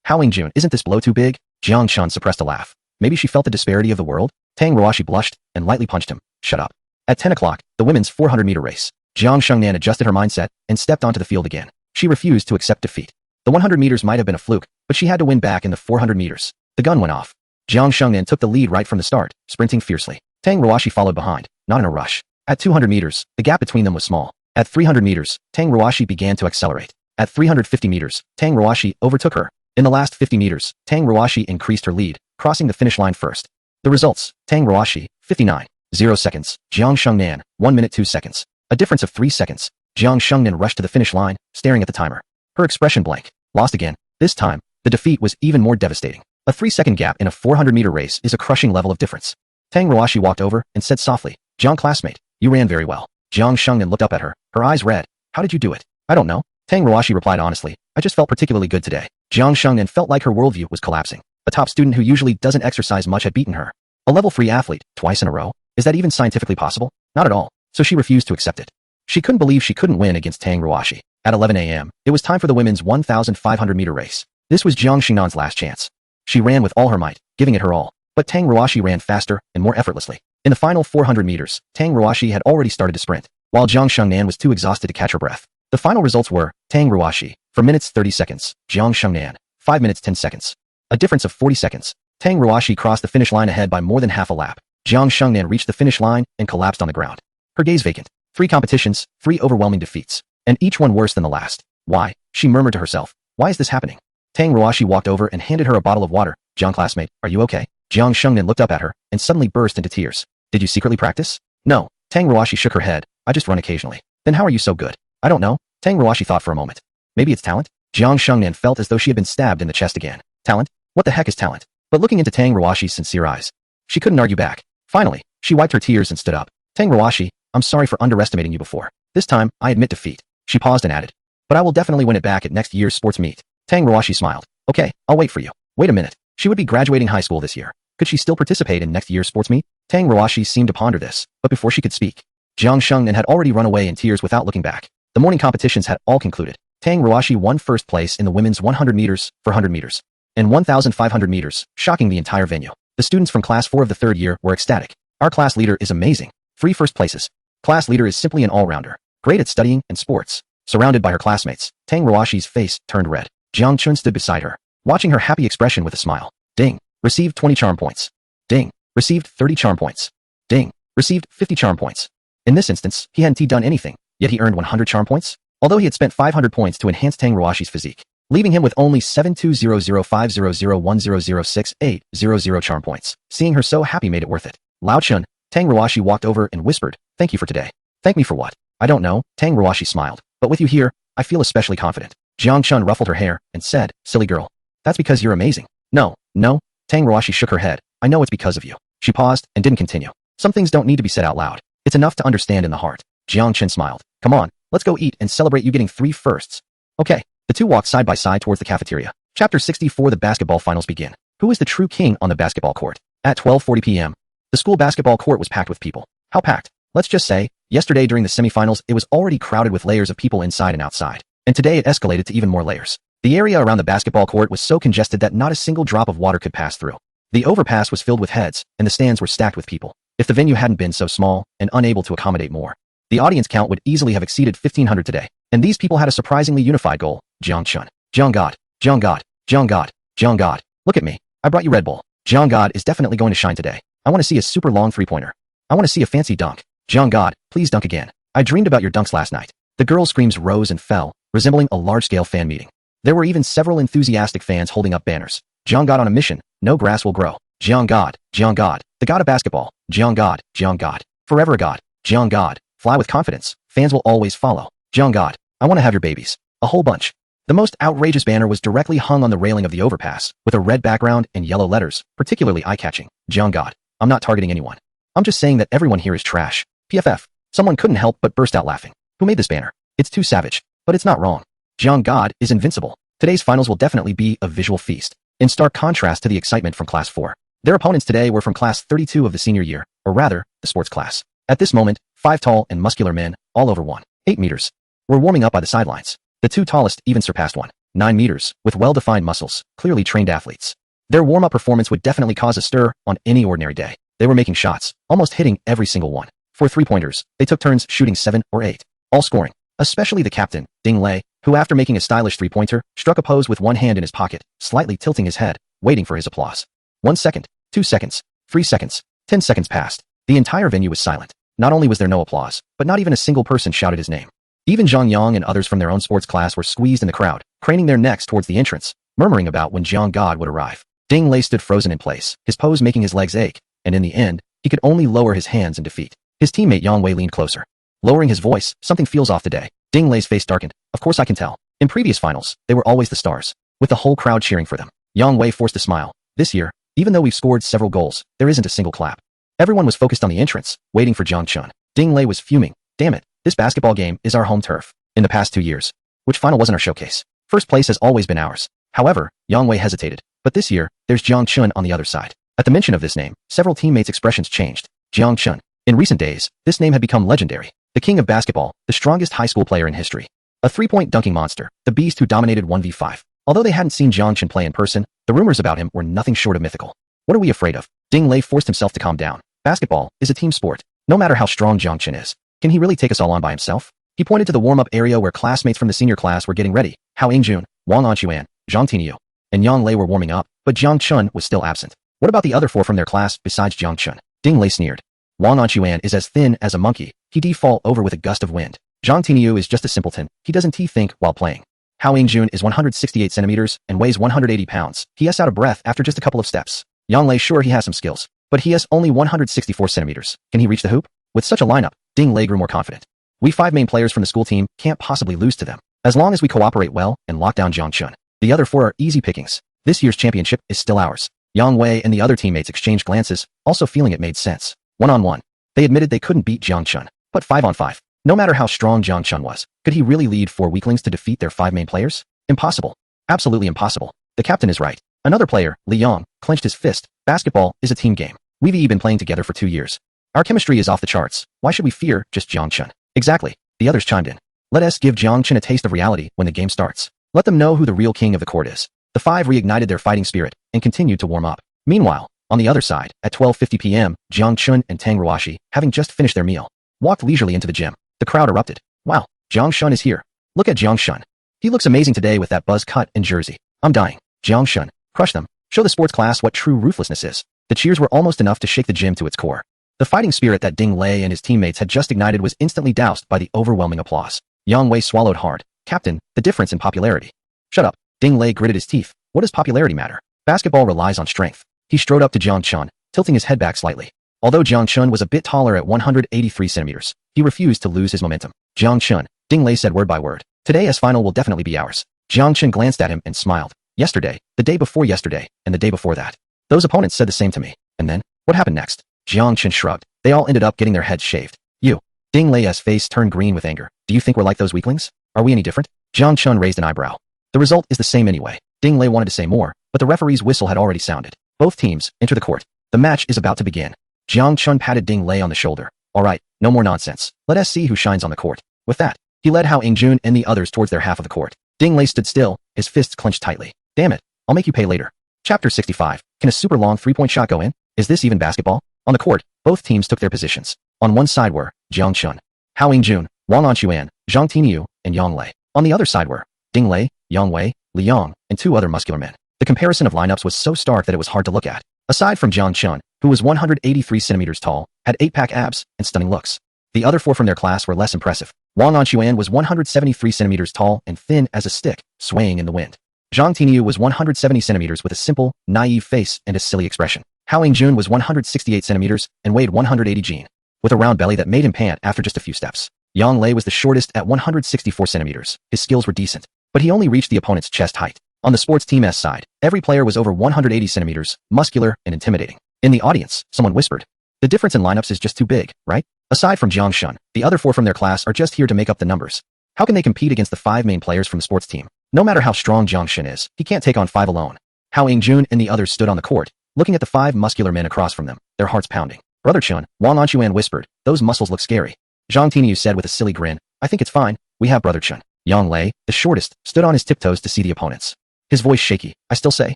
Howling June, isn't this blow too big? Jiang Chun suppressed a laugh. Maybe she felt the disparity of the world? Tang Ruoshi blushed and lightly punched him. Shut up. At 10 o'clock, the women's 400-meter race. Jiang Shengnan adjusted her mindset and stepped onto the field again. She refused to accept defeat. The 100 meters might have been a fluke, but she had to win back in the 400 meters. The gun went off. Jiang Shengnan took the lead right from the start, sprinting fiercely. Tang Ruoshi followed behind, not in a rush. At 200 meters, the gap between them was small. At 300 meters, Tang Ruoshi began to accelerate. At 350 meters, Tang Ruoshi overtook her. In the last 50 meters, Tang Ruoshi increased her lead, crossing the finish line first. The results, Tang Ruoshi, 59.0 seconds, Jiang Shengnan, 1 minute 2 seconds. A difference of 3 seconds. Jiang Shengnan rushed to the finish line, staring at the timer. Her expression blank. Lost again. This time, the defeat was even more devastating. A 3-second gap in a 400-meter race is a crushing level of difference. Tang Ruoshi walked over and said softly, Jiang classmate, you ran very well. Jiang Shengnan looked up at her, her eyes red. How did you do it? I don't know. Tang Ruoshi replied honestly, I just felt particularly good today. Jiang Shengnan felt like her worldview was collapsing. A top student who usually doesn't exercise much had beaten her. A level 3 athlete, twice in a row? Is that even scientifically possible? Not at all. So she refused to accept it. She couldn't believe she couldn't win against Tang Ruoshi. At 11 a.m., it was time for the women's 1,500-meter race. This was Jiang Shengnan's last chance. She ran with all her might, giving it her all. But Tang Ruoshi ran faster and more effortlessly. In the final 400 meters, Tang Ruoshi had already started to sprint, while Jiang Shengnan was too exhausted to catch her breath. The final results were, Tang Ruoshi, 4 minutes 30 seconds, Jiang Shengnan, 5 minutes 10 seconds. A difference of 40 seconds. Tang Ruoshi crossed the finish line ahead by more than half a lap. Jiang Shengnan reached the finish line and collapsed on the ground. Her gaze vacant. 3 competitions, 3 overwhelming defeats, and each one worse than the last. Why? She murmured to herself. Why is this happening? Tang Ruoshi walked over and handed her a bottle of water. Jiang classmate, are you okay? Jiang Shengnan looked up at her and suddenly burst into tears. Did you secretly practice? No. Tang Ruoshi shook her head. I just run occasionally. Then how are you so good? I don't know. Tang Ruoshi thought for a moment. Maybe it's talent? Jiang Shengnan felt as though she had been stabbed in the chest again. Talent? What the heck is talent? But looking into Tang Ruoshi's sincere eyes, she couldn't argue back. Finally, she wiped her tears and stood up. Tang Ruoshi, I'm sorry for underestimating you before. This time, I admit defeat. She paused and added. But I will definitely win it back at next year's sports meet. Tang Ruoshi smiled. Okay, I'll wait for you. Wait a minute. She would be graduating high school this year. Could she still participate in next year's sports meet? Tang Ruoshi seemed to ponder this, but before she could speak, Jiang Shengnan had already run away in tears without looking back. The morning competitions had all concluded. Tang Ruoshi won first place in the women's 100 meters, 400 meters, and 1,500 meters, shocking the entire venue. The students from class 4 of the third year were ecstatic. Our class leader is amazing. 3 first places. Class leader is simply an all-rounder. Great at studying and sports. Surrounded by her classmates, Tang Ruoshi's face turned red. Jang Chun stood beside her, watching her happy expression with a smile. Ding. Received 20 charm points. Ding. Received 30 charm points. Ding. Received 50 charm points. In this instance, he hadn't done anything, yet he earned 100 charm points, although he had spent 500 points to enhance Tang Ruoshi's physique, leaving him with only 72005001006800 charm points. Seeing her so happy made it worth it. Lao Chun, Tang Ruoshi walked over and whispered, thank you for today. Thank me for what? I don't know, Tang Ruoshi smiled. But with you here, I feel especially confident. Jiang Chun ruffled her hair and said, silly girl. That's because you're amazing. No, no. Tang Ruoshi shook her head. I know it's because of you. She paused and didn't continue. Some things don't need to be said out loud. It's enough to understand in the heart. Jiang Chun smiled. Come on, let's go eat and celebrate you getting 3 firsts. Okay. The two walked side by side towards the cafeteria. Chapter 64. The basketball finals begin. Who is the true king on the basketball court? At 12:40 p.m., the school basketball court was packed with people. How packed? Let's just say, yesterday during the semifinals, it was already crowded with layers of people inside and outside. And today it escalated to even more layers. The area around the basketball court was so congested that not a single drop of water could pass through. The overpass was filled with heads, and the stands were stacked with people. If the venue hadn't been so small and unable to accommodate more, the audience count would easily have exceeded 1,500 today. And these people had a surprisingly unified goal. Jang Chun. Jang God. Jang God. Jang God. Jang God. Look at me. I brought you Red Bull. Jang God is definitely going to shine today. I want to see a super long 3-pointer. I want to see a fancy dunk. Jang God, please dunk again. I dreamed about your dunks last night. The girls' screams rose and fell, resembling a large-scale fan meeting. There were even several enthusiastic fans holding up banners. Jang God on a mission. No grass will grow. Jang God. Jang God. The god of basketball. Jang God. Jang God. Forever a god. Jang God. Fly with confidence. Fans will always follow. Jang God. I want to have your babies. A whole bunch. The most outrageous banner was directly hung on the railing of the overpass, with a red background and yellow letters, particularly eye-catching. Jang God. I'm not targeting anyone. I'm just saying that everyone here is trash. PFF. Someone couldn't help but burst out laughing. Who made this banner? It's too savage. But it's not wrong. Jang God is invincible. Today's finals will definitely be a visual feast, in stark contrast to the excitement from Class 4. Their opponents today were from Class 32 of the senior year, or rather, the sports class. At this moment, 5 tall and muscular men, all over 1.8 meters, were warming up by the sidelines. The 2 tallest even surpassed 1.9 meters, with well-defined muscles, clearly trained athletes. Their warm-up performance would definitely cause a stir on any ordinary day. They were making shots, almost hitting every single one. For 3-pointers, they took turns shooting 7 or 8, all scoring, especially the captain, Ding Lei, who after making a stylish 3-pointer, struck a pose with one hand in his pocket, slightly tilting his head, waiting for his applause. 1 second, 2 seconds, 3 seconds, 10 seconds passed. The entire venue was silent. Not only was there no applause, but not even a single person shouted his name. Even Zhang Yang and others from their own sports class were squeezed in the crowd, craning their necks towards the entrance, murmuring about when Jiang God would arrive. Ding Lei stood frozen in place, his pose making his legs ache, and in the end, he could only lower his hands in defeat. His teammate Yang Wei leaned closer. Lowering his voice, something feels off today. Ding Lei's face darkened. Of course I can tell. In previous finals, they were always the stars, with the whole crowd cheering for them. Yang Wei forced a smile. This year, even though we've scored several goals, there isn't a single clap. Everyone was focused on the entrance, waiting for Jang Chun. Ding Lei was fuming. Damn it, this basketball game is our home turf. In the past 2 years, which final wasn't our showcase? First place has always been ours. However, Yang Wei hesitated. But this year, there's Jang Chun on the other side. At the mention of this name, several teammates' expressions changed. Jang Chun. In recent days, this name had become legendary. The king of basketball, the strongest high school player in history. A 3-point dunking monster, the beast who dominated 1v5. Although they hadn't seen Jang Chun play in person, the rumors about him were nothing short of mythical. What are we afraid of? Ding Lei forced himself to calm down. Basketball is a team sport. No matter how strong Jang Chun is, can he really take us all on by himself? He pointed to the warm-up area where classmates from the senior class were getting ready. Hao Yingjun, Wang Anquan, Zhang Tinyu, and Yang Lei were warming up, but Jiang Chun was still absent. What about the other 4 from their class besides Jiang Chun? Ding Lei sneered. Wang Anquan is as thin as a monkey. He'd fall over with a gust of wind. Zhang Tinyu is just a simpleton. He doesn't think while playing. Hao Yingjun is 168 centimeters and weighs 180 pounds. He is out of breath after just a couple of steps. Yang Lei sure he has some skills, but he is only 164 centimeters. Can he reach the hoop? With such a lineup, Ding Lei grew more confident. We 5 main players from the school team can't possibly lose to them, as long as we cooperate well and lock down Jiang Chun. The other 4 are easy pickings. This year's championship is still ours. Yang Wei and the other teammates exchanged glances, also feeling it made sense. 1-on-1. They admitted they couldn't beat Jiang Chun, but 5-on-5. No matter how strong Jiang Chun was, could he really lead 4 weaklings to defeat their 5 main players? Impossible. Absolutely impossible. The captain is right. Another player, Li Yang, clenched his fist. Basketball is a team game. We've been playing together for 2 years. Our chemistry is off the charts. Why should we fear just Jiang Chun? Exactly. The others chimed in. Let us give Jiang Chun a taste of reality when the game starts. Let them know who the real king of the court is. The 5 reignited their fighting spirit and continued to warm up. Meanwhile, on the other side, at 12:50 p.m., Jiang Chun and Tang Ruashi, having just finished their meal, walked leisurely into the gym. The crowd erupted. Wow, Jiang Chun is here. Look at Jiang Chun. He looks amazing today with that buzz cut and jersey. I'm dying. Jiang Chun. Crush them. Show the sports class what true ruthlessness is. The cheers were almost enough to shake the gym to its core. The fighting spirit that Ding Lei and his teammates had just ignited was instantly doused by the overwhelming applause. Yang Wei swallowed hard. Captain, the difference in popularity. Shut up. Ding Lei gritted his teeth. What does popularity matter? Basketball relies on strength. He strode up to Jiang Chun, tilting his head back slightly. Although Jiang Chun was a bit taller at 183 centimeters, he refused to lose his momentum. Jiang Chun, Ding Lei said word by word. Today's final will definitely be ours. Jiang Chun glanced at him and smiled. Yesterday, the day before yesterday, and the day before that. Those opponents said the same to me. And then, what happened next? Jiang Chun shrugged. They all ended up getting their heads shaved. You. Ding Lei's face turned green with anger. Do you think we're like those weaklings? Are we any different? Jiang Chun raised an eyebrow. The result is the same anyway. Ding Lei wanted to say more, but the referee's whistle had already sounded. Both teams enter the court. The match is about to begin. Jiang Chun patted Ding Lei on the shoulder. All right, no more nonsense. Let us see who shines on the court. With that, he led Hao Yingjun and the others towards their half of the court. Ding Lei stood still, his fists clenched tightly. Damn it, I'll make you pay later. Chapter 65. Can a super long 3-point shot go in? Is this even basketball? On the court, both teams took their positions. On one side were Jiang Chun, Hao Yingjun, Wang Anquan, Zhang Tinyu, and Yang Lei. On the other side were Ding Lei, Yang Wei, Li Yang, and 2 other muscular men. The comparison of lineups was so stark that it was hard to look at. Aside from Jiang Chun, who was 183 centimeters tall, had 8-pack abs, and stunning looks. The other 4 from their class were less impressive. Wang Anquan was 173 centimeters tall and thin as a stick, swaying in the wind. Zhang Tinyu was 170 centimeters with a simple, naive face and a silly expression. Hao Yingjun was 168 centimeters and weighed 180 gene, with a round belly that made him pant after just a few steps. Yang Lei was the shortest at 164 centimeters. His skills were decent, but he only reached the opponent's chest height. On the sports team S side, every player was over 180 centimeters, muscular and intimidating. In the audience, someone whispered, "The difference in lineups is just too big, right?" Aside from Jang Chun, the other 4 from their class are just here to make up the numbers. How can they compete against the 5 main players from the sports team? No matter how strong Jang Chun is, he can't take on 5 alone. Jun and the others stood on the court, looking at the 5 muscular men across from them, their hearts pounding. "Brother Chun," Wang Anchuan whispered, "those muscles look scary." Zhang Tinyu said with a silly grin, "I think it's fine. We have Brother Chun." Yang Lei, the shortest, stood on his tiptoes to see the opponents. His voice shaky. "I still say,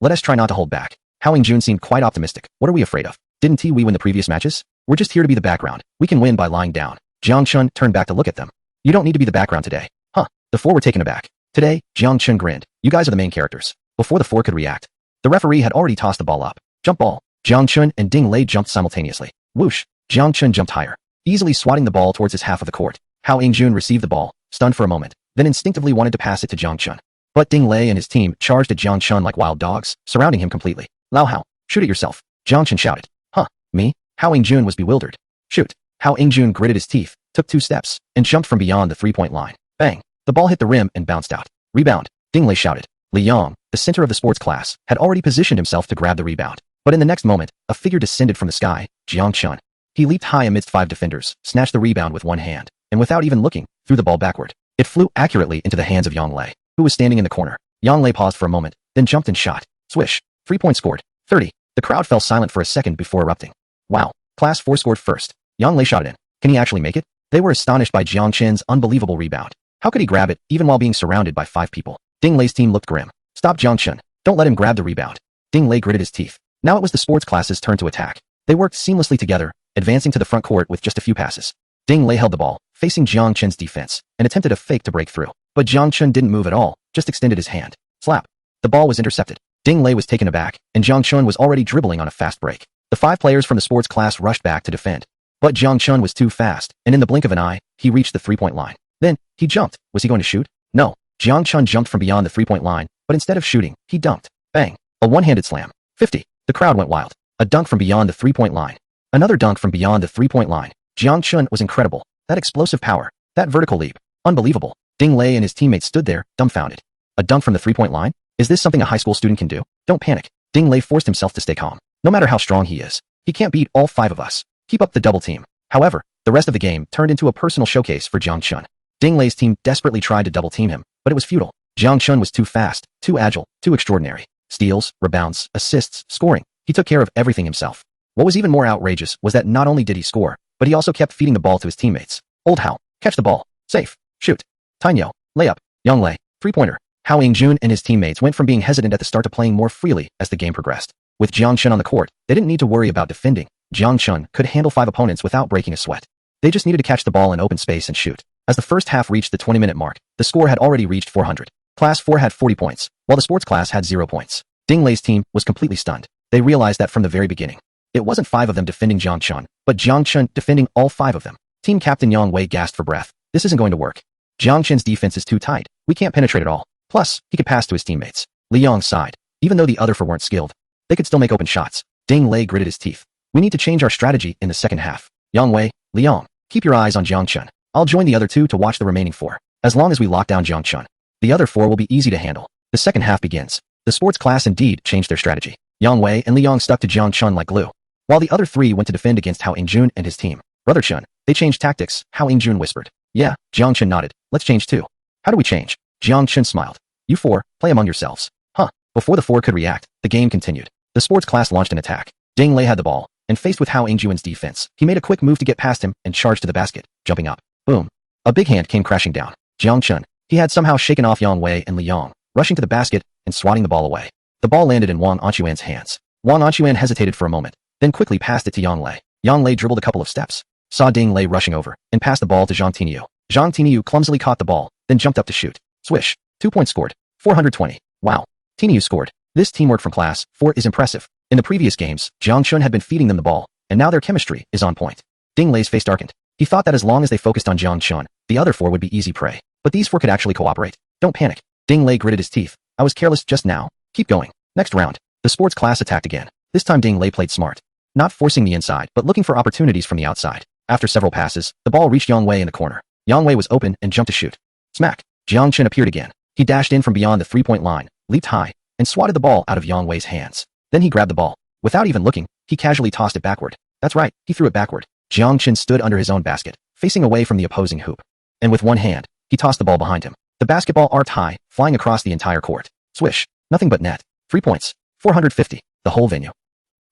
let us try not to hold back." Jun seemed quite optimistic. "What are we afraid of? Didn't we win the previous matches? We're just here to be the background. We can win by lying down." Jiang Chun turned back to look at them. "You don't need to be the background today." "Huh." The 4 were taken aback. Today, Jiang Chun grinned. "You guys are the main characters." Before the 4 could react, the referee had already tossed the ball up. Jump ball. Jiang Chun and Ding Lei jumped simultaneously. Whoosh. Jiang Chun jumped higher, easily swatting the ball towards his half of the court. Jun received the ball, stunned for a moment, then instinctively wanted to pass it to Jiang Chun. But Ding Lei and his team charged at Jiang Chun like wild dogs, surrounding him completely. "Lao Hao, shoot it yourself." Jiang Chun shouted. "Huh, me?" Jun was bewildered. "Shoot." Jun gritted his teeth, took 2 steps, and jumped from beyond the 3-point line. Bang. The ball hit the rim and bounced out. "Rebound." Ding Lei shouted. Li Yang, the center of the sports class, had already positioned himself to grab the rebound. But in the next moment, a figure descended from the sky, Jiang Chun. He leaped high amidst 5 defenders, snatched the rebound with one hand, and without even looking, threw the ball backward. It flew accurately into the hands of Yang Lei, who was standing in the corner. Yang Lei paused for a moment, then jumped and shot. Swish. 3 points scored. 30. The crowd fell silent for a second before erupting. "Wow. Class 4 scored first." Yang Lei shot it in. "Can he actually make it?" They were astonished by Jiang Chun's unbelievable rebound. How could he grab it, even while being surrounded by 5 people? Ding Lei's team looked grim. "Stop Jiang Chun. Don't let him grab the rebound." Ding Lei gritted his teeth. Now it was the sports class's turn to attack. They worked seamlessly together, advancing to the front court with just a few passes. Ding Lei held the ball, facing Jiang Chun's defense, and attempted a fake to break through. But Jiang Chun didn't move at all, just extended his hand. Slap. The ball was intercepted. Ding Lei was taken aback, and Jiang Chun was already dribbling on a fast break. The 5 players from the sports class rushed back to defend. But Jiang Chun was too fast, and in the blink of an eye, he reached the 3-point line. Then, he jumped. Was he going to shoot? No. Jiang Chun jumped from beyond the 3-point line, but instead of shooting, he dunked. Bang. A one-handed slam. 50. The crowd went wild. A dunk from beyond the 3-point line. Another dunk from beyond the 3-point line. Jiang Chun was incredible. That explosive power. That vertical leap. Unbelievable. Ding Lei and his teammates stood there, dumbfounded. A dunk from the 3-point line? Is this something a high school student can do? Don't panic. Ding Lei forced himself to stay calm. No matter how strong he is, he can't beat all 5 of us. Keep up the double team. However, the rest of the game turned into a personal showcase for Jiang Chun. Ding Lei's team desperately tried to double team him, but it was futile. Jiang Chun was too fast, too agile, too extraordinary. Steals, rebounds, assists, scoring. He took care of everything himself. What was even more outrageous was that not only did he score, but he also kept feeding the ball to his teammates. Old Hao, catch the ball. Safe. Shoot. Tainyo, layup. Yang Lei, 3-pointer. Jun and his teammates went from being hesitant at the start to playing more freely as the game progressed. With Jiang Chun on the court, they didn't need to worry about defending. Jiang Chun could handle 5 opponents without breaking a sweat. They just needed to catch the ball in open space and shoot. As the first half reached the 20-minute mark, the score had already reached 400. Class 4 had 40 points, while the sports class had 0 points. Ding Lei's team was completely stunned. They realized that from the very beginning. It wasn't 5 of them defending Jiang Chun, but Jiang Chun defending all 5 of them. Team captain Yang Wei gasped for breath. This isn't going to work. Jiang Chun's defense is too tight. We can't penetrate at all. Plus, he could pass to his teammates. Li Yang sighed. Even though the other 4 weren't skilled, they could still make open shots. Ding Lei gritted his teeth. We need to change our strategy in the second half. Yang Wei, Li Yang, keep your eyes on Jiang Chun. I'll join the other 2 to watch the remaining 4. As long as we lock down Jiang Chun, the other 4 will be easy to handle. The second half begins. The sports class indeed changed their strategy. Yang Wei and Li Yang stuck to Jiang Chun like glue, while the other 3 went to defend against Jun and his team. Brother Chun, they changed tactics, Jun whispered. Yeah, Jiang Chun nodded. Let's change too. How do we change? Jiang Chun smiled. You 4, play among yourselves. Huh. Before the 4 could react, the game continued. The sports class launched an attack. Ding Lei had the ball, and faced with Jun's defense, he made a quick move to get past him and charged to the basket, jumping up. Boom. A big hand came crashing down. Jiang Chun, he had somehow shaken off Yang Wei and Li Yang, rushing to the basket and swatting the ball away. The ball landed in Wang Anchuan's hands. Wang Anchuan hesitated for a moment, then quickly passed it to Yang Lei. Yang Lei dribbled a couple of steps, saw Ding Lei rushing over, and passed the ball to Zhang Tinyu. Zhang Tinyu clumsily caught the ball, then jumped up to shoot. Swish. 2 points scored. 420. Wow. Tinyu scored. This teamwork from class 4 is impressive. In the previous games, Jiang Chun had been feeding them the ball, and now their chemistry is on point. Ding Lei's face darkened. He thought that as long as they focused on Jiang Chun, the other 4 would be easy prey. But these 4 could actually cooperate. Don't panic. Ding Lei gritted his teeth. I was careless just now. Keep going. Next round. The sports class attacked again. This time Ding Lei played smart. Not forcing the inside, but looking for opportunities from the outside. After several passes, the ball reached Yang Wei in the corner. Yang Wei was open and jumped to shoot. Smack. Jiang Chun appeared again. He dashed in from beyond the three-point line, leaped high, and swatted the ball out of Yang Wei's hands. Then he grabbed the ball. Without even looking, he casually tossed it backward. That's right, he threw it backward. Jang Chun stood under his own basket, facing away from the opposing hoop. And with one hand, he tossed the ball behind him. The basketball arced high, flying across the entire court. Swish. Nothing but net. 3 points. 450. The whole venue.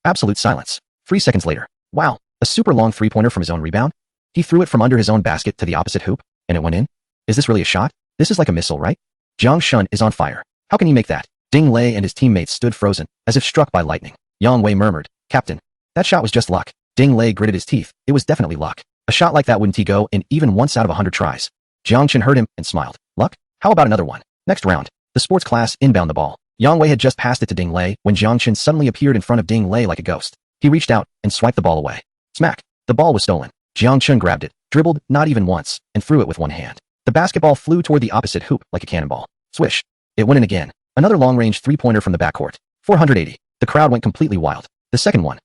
Absolute silence. 3 seconds later. Wow. A super long three-pointer from his own rebound? He threw it from under his own basket to the opposite hoop, and it went in? Is this really a shot? This is like a missile, right? Jang Chun is on fire. How can he make that? Ding Lei and his teammates stood frozen, as if struck by lightning. Yang Wei murmured, Captain, that shot was just luck. Ding Lei gritted his teeth. It was definitely luck. A shot like that wouldn't go in even once out of 100 tries. Jang Chun heard him and smiled. Luck? How about another one? Next round. The sports class inbound the ball. Yang Wei had just passed it to Ding Lei when Jang Chun suddenly appeared in front of Ding Lei like a ghost. He reached out and swiped the ball away. Smack. The ball was stolen. Jang Chun grabbed it, dribbled not even once, and threw it with one hand. The basketball flew toward the opposite hoop like a cannonball. Swish. It went in again. Another long-range three-pointer from the backcourt. 480. The crowd went completely wild. The second one.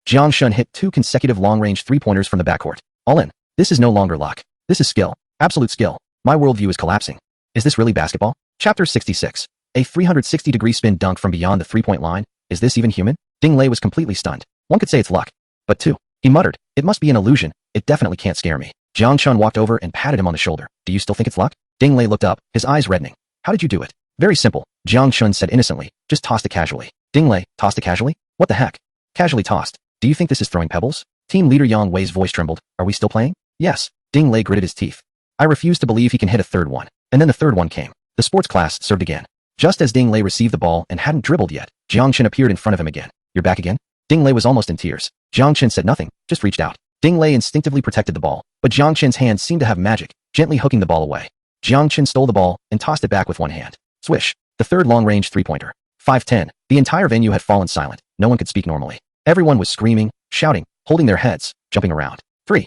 Jang Chun hit 2 consecutive long-range three-pointers from the backcourt. All in. This is no longer luck. This is skill. Absolute skill. My worldview is collapsing. Is this really basketball? Chapter 66. A 360-degree spin dunk from beyond the three-point line. Is this even human? Ding Lei was completely stunned. One could say it's luck. But 2. He muttered. It must be an illusion. It definitely can't scare me. Jang Chun walked over and patted him on the shoulder. Do you still think it's luck? Ding Lei looked up, his eyes reddening. How did you do it? Very simple. Jang Chun said innocently. Just tossed it casually. Ding Lei, tossed it casually? What the heck? Casually tossed. Do you think this is throwing pebbles? Team leader Yang Wei's voice trembled. Are we still playing? Yes. Ding Lei gritted his teeth. I refuse to believe he can hit a third one. And then the third one came. The sports class served again. Just as Ding Lei received the ball and hadn't dribbled yet, Jang Chun appeared in front of him again. You're back again? Ding Lei was almost in tears. Jang Chun said nothing, just reached out. Ding Lei instinctively protected the ball, but Jang Chun's hand seemed to have magic, gently hooking the ball away. Jang Chun stole the ball and tossed it back with one hand. Swish. The third long-range three-pointer. 5-10. The entire venue had fallen silent. No one could speak normally. Everyone was screaming, shouting, holding their heads, jumping around. 3.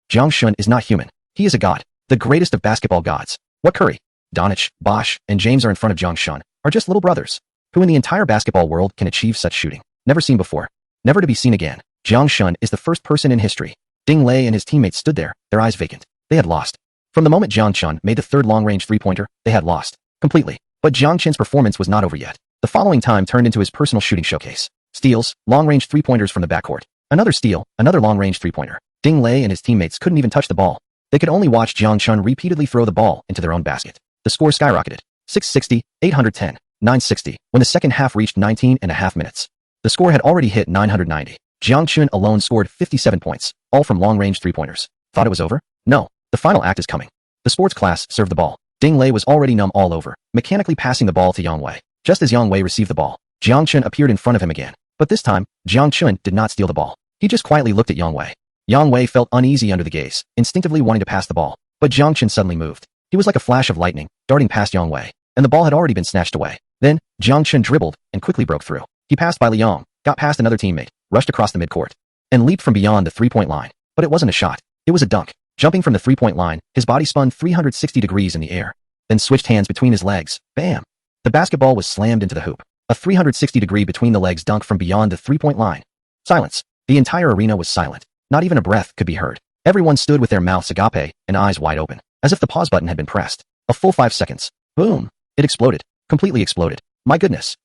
Jang Chun is not human. He is a god. The greatest of basketball gods. What Curry, Donich, Bosch, and James are in front of Jang Chun are just little brothers. Who in the entire basketball world can achieve such shooting? Never seen before. Never to be seen again. Jang Chun is the first person in history. Ding Lei and his teammates stood there, their eyes vacant. They had lost. From the moment Jang Chun made the third long-range three-pointer, they had lost. Completely. But Jang Chun's performance was not over yet. The following time turned into his personal shooting showcase. Steals, long-range three-pointers from the backcourt. Another steal, another long-range three-pointer. Ding Lei and his teammates couldn't even touch the ball. They could only watch Jang Chun repeatedly throw the ball into their own basket. The score skyrocketed. 660, 810, 960, when the second half reached 19.5 minutes. The score had already hit 990. Jang Chun alone scored 57 points, all from long-range three-pointers. Thought it was over? No. The final act is coming. The sports class served the ball. Ding Lei was already numb all over, mechanically passing the ball to Yang Wei. Just as Yang Wei received the ball, Jang Chun appeared in front of him again. But this time, Jang Chun did not steal the ball. He just quietly looked at Yang Wei. Yang Wei felt uneasy under the gaze, instinctively wanting to pass the ball. But Jang Chun suddenly moved. He was like a flash of lightning, darting past Yang Wei, and the ball had already been snatched away. Then, Jang Chun dribbled and quickly broke through. He passed by Liang, got past another teammate, rushed across the midcourt, and leaped from beyond the three-point line. But it wasn't a shot. It was a dunk. Jumping from the three-point line, his body spun 360 degrees in the air, then switched hands between his legs. Bam! The basketball was slammed into the hoop. A 360-degree between the legs dunk from beyond the three-point line. Silence. The entire arena was silent. Not even a breath could be heard. Everyone stood with their mouths agape and eyes wide open, as if the pause button had been pressed. A full 5 seconds. Boom! It exploded. Completely exploded. My goodness.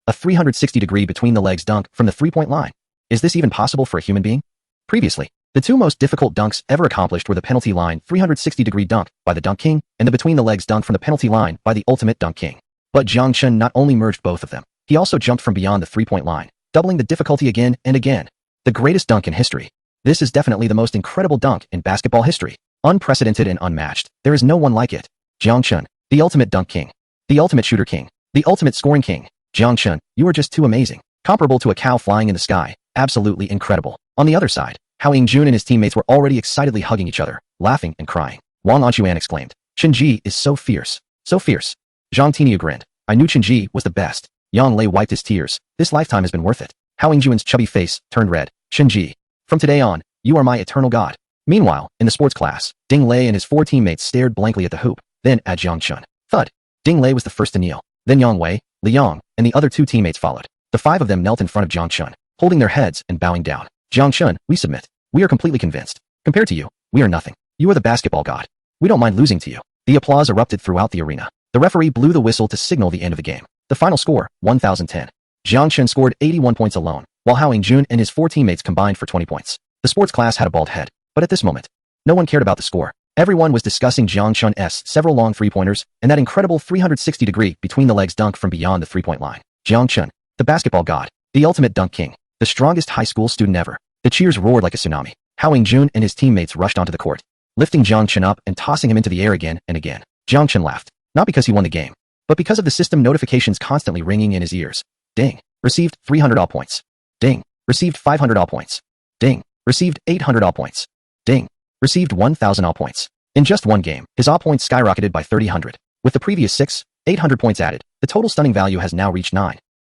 A 360-degree between the legs dunk from the three-point line. Is this even possible for a human being? Previously, the two most difficult dunks ever accomplished were the penalty line 360-degree dunk by the Dunk King and the between the legs dunk from the penalty line by the Ultimate Dunk King. But Jang Chun not only merged both of them, he also jumped from beyond the three-point line, doubling the difficulty again and again. The greatest dunk in history. This is definitely the most incredible dunk in basketball history. Unprecedented and unmatched. There is no one like it. Jang Chun, the Ultimate Dunk King. The Ultimate Shooter King. The Ultimate Scoring King. Jang Chun, you are just too amazing. Comparable to a cow flying in the sky. Absolutely incredible. On the other side, Hao Ying-jun and his teammates were already excitedly hugging each other, laughing and crying. Wang Anquan exclaimed, Shinji is so fierce. So fierce. Zhang Tinyu grinned. I knew Shinji was the best. Yang Lei wiped his tears. This lifetime has been worth it. Hao Ying-jun's chubby face turned red. Shinji. From today on, you are my eternal god. Meanwhile, in the sports class, Ding Lei and his 4 teammates stared blankly at the hoop, then at Jang Chun. Thud. Ding Lei was the first to kneel. Then Yang Wei, Liang, and the other 2 teammates followed. The 5 of them knelt in front of Jang Chun, holding their heads and bowing down. Jang Chun, we submit. We are completely convinced. Compared to you, we are nothing. You are the basketball god. We don't mind losing to you. The applause erupted throughout the arena. The referee blew the whistle to signal the end of the game. The final score, 1010. Jang Chun scored 81 points alone, while Jun and his 4 teammates combined for 20 points. The sports class had a bald head, but at this moment, no one cared about the score. Everyone was discussing Jang Chun's several long three-pointers and that incredible 360-degree between-the-legs dunk from beyond the three-point line. Jang Chun, the basketball god, the ultimate dunk king, the strongest high school student ever. The cheers roared like a tsunami. Jun and his teammates rushed onto the court, lifting Jang Chun up and tossing him into the air again and again. Jang Chun laughed, not because he won the game, but because of the system notifications constantly ringing in his ears. Ding. Received 300 all points. Ding. Received 500 all points. Ding. Received 800 all points. Ding. Received 1,000 all points. In just one game, his all points skyrocketed by 300. With the previous 800 points added, the total stunning value has now reached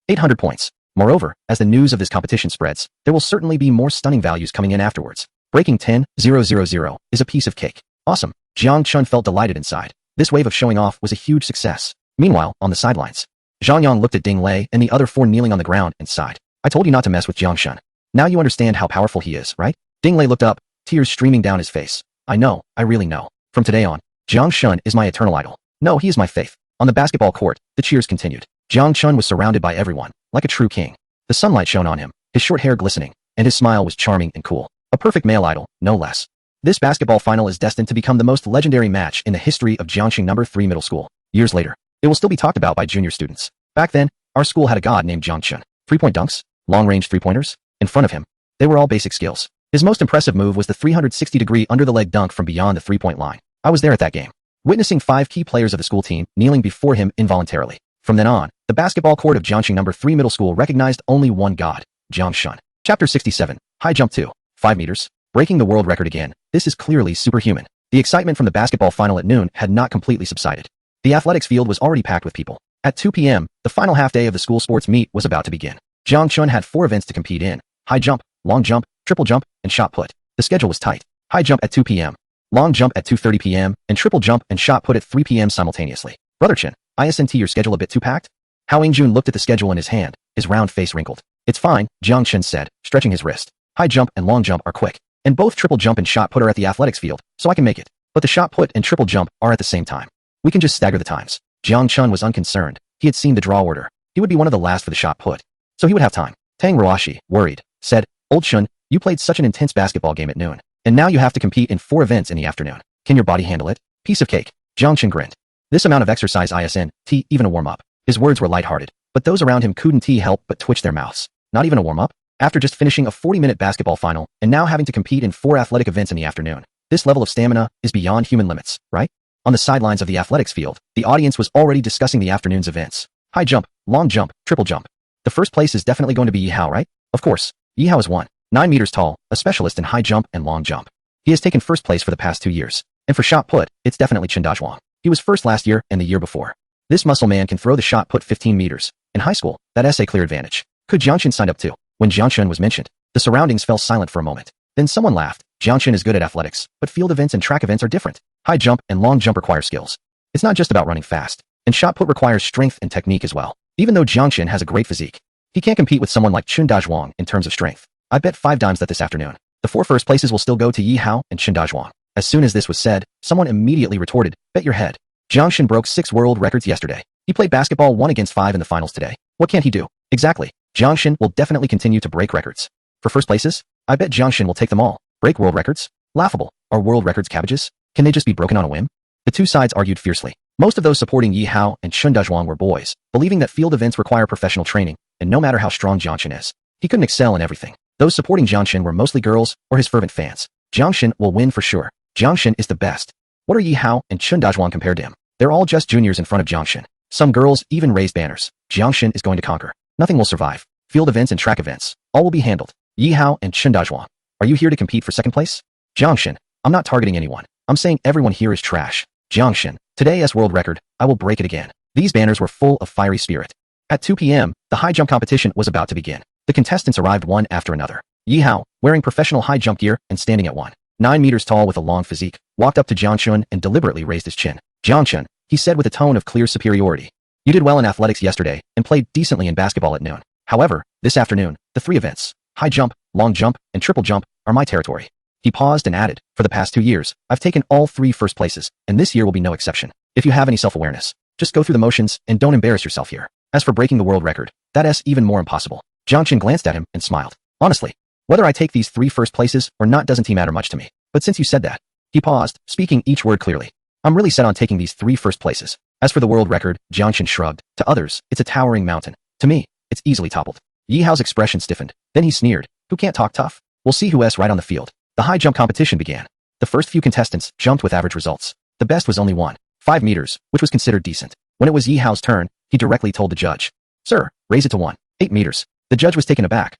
800 points. Moreover, as the news of this competition spreads, there will certainly be more stunning values coming in afterwards. Breaking 10,000 is a piece of cake. Awesome. Jang Chun felt delighted inside. This wave of showing off was a huge success. Meanwhile, on the sidelines, Zhang Yang looked at Ding Lei and the other 4 kneeling on the ground and sighed. I told you not to mess with Jang Chun. Now you understand how powerful he is, right? Ding Lei looked up, tears streaming down his face. I know, I really know. From today on, Jang Chun is my eternal idol. No, he is my faith. On the basketball court, the cheers continued. Jang Chun was surrounded by everyone, like a true king. The sunlight shone on him, his short hair glistening, and his smile was charming and cool. A perfect male idol, no less. This basketball final is destined to become the most legendary match in the history of Jiangxing No. 3 Middle School. Years later, it will still be talked about by junior students. Back then, our school had a god named Jang Chun. 3-point dunks, long-range three-pointers. In front of him, they were all basic skills. His most impressive move was the 360-degree under-the-leg dunk from beyond the three-point line. I was there at that game, witnessing 5 key players of the school team kneeling before him involuntarily. From then on, the basketball court of Jiangxing No. 3 Middle School recognized only one god, Jang Chun. Chapter 67. High jump 2. 5 meters. Breaking the world record again. This is clearly superhuman. The excitement from the basketball final at noon had not completely subsided. The athletics field was already packed with people. At 2 p.m., the final half day of the school sports meet was about to begin. Jang Chun had 4 events to compete in: high jump, long jump, triple jump, and shot put. The schedule was tight. High jump at 2 p.m., long jump at 2:30 p.m., and triple jump and shot put at 3 p.m. simultaneously. Brother Chin, isn't your schedule a bit too packed? Jun looked at the schedule in his hand, his round face wrinkled. It's fine, Jang Chun said, stretching his wrist. High jump and long jump are quick, and both triple jump and shot put are at the athletics field, so I can make it. But the shot put and triple jump are at the same time. We can just stagger the times. Jang Chun was unconcerned. He had seen the draw order. He would be one of the last for the shot put, so he would have time. Tang Ruashi, worried, said, Old Chun, you played such an intense basketball game at noon, and now you have to compete in 4 events in the afternoon. Can your body handle it? Piece of cake. Jang Chun grinned. This amount of exercise isn't even a warm-up. His words were lighthearted, but those around him couldn't help but twitch their mouths. Not even a warm-up? After just finishing a 40-minute basketball final and now having to compete in 4 athletic events in the afternoon, this level of stamina is beyond human limits, right? On the sidelines of the athletics field, the audience was already discussing the afternoon's events. High jump, long jump, triple jump. The first place is definitely going to be Yi Hao, right? Of course. Yi Hao is 9 meters tall, a specialist in high jump and long jump. He has taken first place for the past 2 years. And for shot put, it's definitely Chen Dazhuang. He was first last year and the year before. This muscle man can throw the shot put 15 meters. In high school, that's a clear advantage. Could Jiang Chun sign up too? When Jiang Chun was mentioned, the surroundings fell silent for a moment. Then someone laughed. Jiang Chun is good at athletics, but field events and track events are different. High jump and long jump require skills. It's not just about running fast. And shot put requires strength and technique as well. Even though Jiang Chun has a great physique, he can't compete with someone like Chen Dazhuang in terms of strength. I bet 5 dimes that this afternoon, the 4 first places will still go to Yi Hao and Chen Dazhuang. As soon as this was said, someone immediately retorted, bet your head. Jiang Chun broke 6 world records yesterday. He played basketball 1 against 5 in the finals today. What can't he do? Exactly. Jiang Chun will definitely continue to break records. For first places, I bet Jiang Chun will take them all. Break world records? Laughable. Are world records cabbages? Can they just be broken on a whim? The 2 sides argued fiercely. Most of those supporting Yi Hao and Chen Dazhuang were boys, believing that field events require professional training, and no matter how strong Jiang Chun is, he couldn't excel in everything. Those supporting Jiang Chun were mostly girls or his fervent fans. Jiang Chun will win for sure. Jiang Chun is the best. What are Yi Hao and Chen Dazhuang compared to him? They're all just juniors in front of Jiang Chun. Some girls even raised banners. Jiang Chun is going to conquer. Nothing will survive. Field events and track events, all will be handled. Yi Hao and Chen Dazhuang, are you here to compete for second place? Jiang Chun, I'm not targeting anyone. I'm saying everyone here is trash. Jiang Chun, today's world record, I will break it again. These banners were full of fiery spirit. At 2 p.m., the high jump competition was about to begin. The contestants arrived one after another. Yi Hao, wearing professional high jump gear and standing at 9 meters tall with a long physique, walked up to Jiang Chun and deliberately raised his chin. Jiang Chun, he said with a tone of clear superiority. You did well in athletics yesterday and played decently in basketball at noon. However, this afternoon, the 3 events, high jump, long jump, and triple jump, are my territory. He paused and added, for the past 2 years, I've taken all 3 first places, and this year will be no exception. If you have any self-awareness, Just go through the motions and don't embarrass yourself here. As for breaking the world record, that's even more impossible. Jang Chun glanced at him and smiled. Honestly, whether I take these 3 first places or not doesn't matter much to me. But since you said that, he paused, speaking each word clearly. I'm really set on taking these 3 first places. As for the world record, Jang Chun shrugged. To others, it's a towering mountain. To me, it's easily toppled. Yi Hao's expression stiffened. Then he sneered. Who can't talk tough? We'll see who's right on the field. The high jump competition began. The first few contestants jumped with average results. The best was only 5 meters, which was considered decent. When it was Yi Hao's turn, he directly told the judge. Sir, raise it to 8 meters. The judge was taken aback.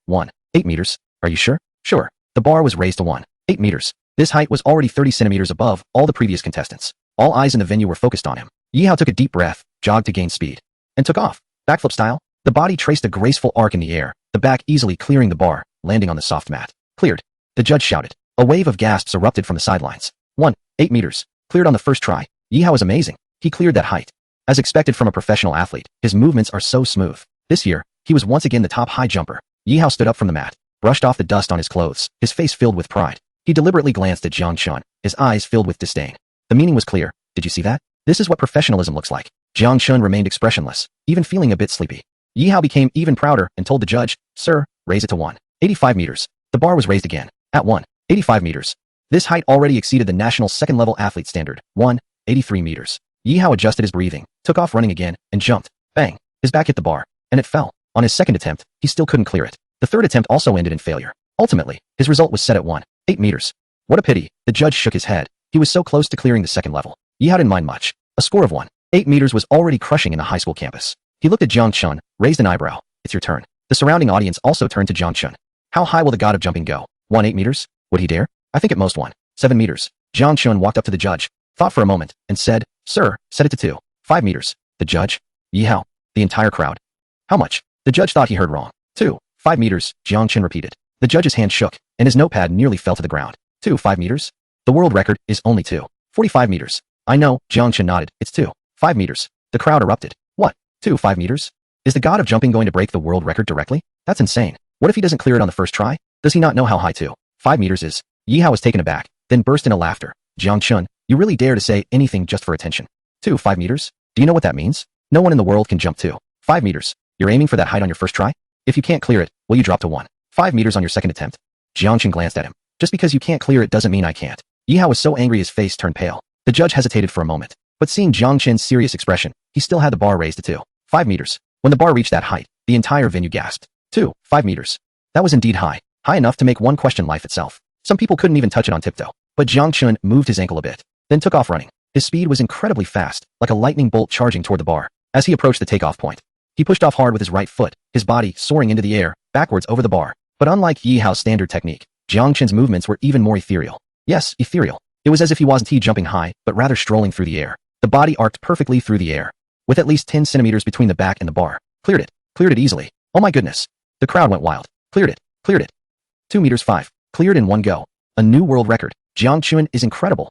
8 meters? Are you sure? Sure. The bar was raised to 8 meters. This height was already 30 centimeters above all the previous contestants. All eyes in the venue were focused on him. Yi Hao took a deep breath, jogged to gain speed, and took off. Backflip style, the body traced a graceful arc in the air, the back easily clearing the bar, landing on the soft mat. Cleared. The judge shouted. A wave of gasps erupted from the sidelines. 8 meters. Cleared on the first try. Yi Hao is amazing. He cleared that height. As expected from a professional athlete, his movements are so smooth. This year, he was once again the top high jumper. Yi Hao stood up from the mat, brushed off the dust on his clothes, his face filled with pride. He deliberately glanced at Jang Chun, his eyes filled with disdain. The meaning was clear. Did you see that? This is what professionalism looks like. Jang Chun remained expressionless, even feeling a bit sleepy. Yi Hao became even prouder and told the judge, Sir, raise it to 85 meters. The bar was raised again. At 85 meters. This height already exceeded the national second-level athlete standard, 83 meters. Yi Hao adjusted his breathing, took off running again, and jumped. Bang! His back hit the bar, and it fell. On his second attempt, he still couldn't clear it. The third attempt also ended in failure. Ultimately, his result was set at 8 meters. What a pity. The judge shook his head. He was so close to clearing the second level. Yi Hao didn't mind much. A score of 8 meters was already crushing in a high school campus. He looked at Jang Chun, raised an eyebrow. It's your turn. The surrounding audience also turned to Jang Chun. How high will the god of jumping go? 8 meters? Would he dare? I think at most 7 meters. Jang Chun walked up to the judge, thought for a moment, and said, Sir, set it to 5 meters. The judge? Yi Hao. The entire crowd. How much? The judge thought he heard wrong. 5 meters, Jang Chun repeated. The judge's hand shook, and his notepad nearly fell to the ground. 5 meters? The world record is only 45 meters. I know, Jang Chun nodded. It's 5 meters. The crowd erupted. What? 5 meters? Is the god of jumping going to break the world record directly? That's insane. What if he doesn't clear it on the first try? Does he not know how high 5 meters is? Yi Hao was taken aback, then burst into laughter. Jang Chun, you really dare to say anything just for attention. 5 meters? Do you know what that means? No one in the world can jump 5 meters. You're aiming for that height on your first try? If you can't clear it, will you drop to 5 meters on your second attempt? Jang Chun glanced at him. Just because you can't clear it doesn't mean I can't. Yi Hao was so angry his face turned pale. The judge hesitated for a moment, but seeing Jang Chun's serious expression, he still had the bar raised to 5 meters. When the bar reached that height, the entire venue gasped. 5 meters. That was indeed high. High enough to make one question life itself. Some people couldn't even touch it on tiptoe. But Jang Chun moved his ankle a bit, then took off running. His speed was incredibly fast, like a lightning bolt charging toward the bar. As he approached the takeoff point, he pushed off hard with his right foot, his body soaring into the air, backwards over the bar. But unlike Yi Hao's standard technique, Jang Chun's movements were even more ethereal. Yes, ethereal. It was as if he wasn't jumping high, but rather strolling through the air. The body arced perfectly through the air, with at least 10 centimeters between the back and the bar. Cleared it. Cleared it easily. Oh my goodness. The crowd went wild. Cleared it. Cleared it. 2 meters 5. Cleared in one go. A new world record. Jang Chun is incredible.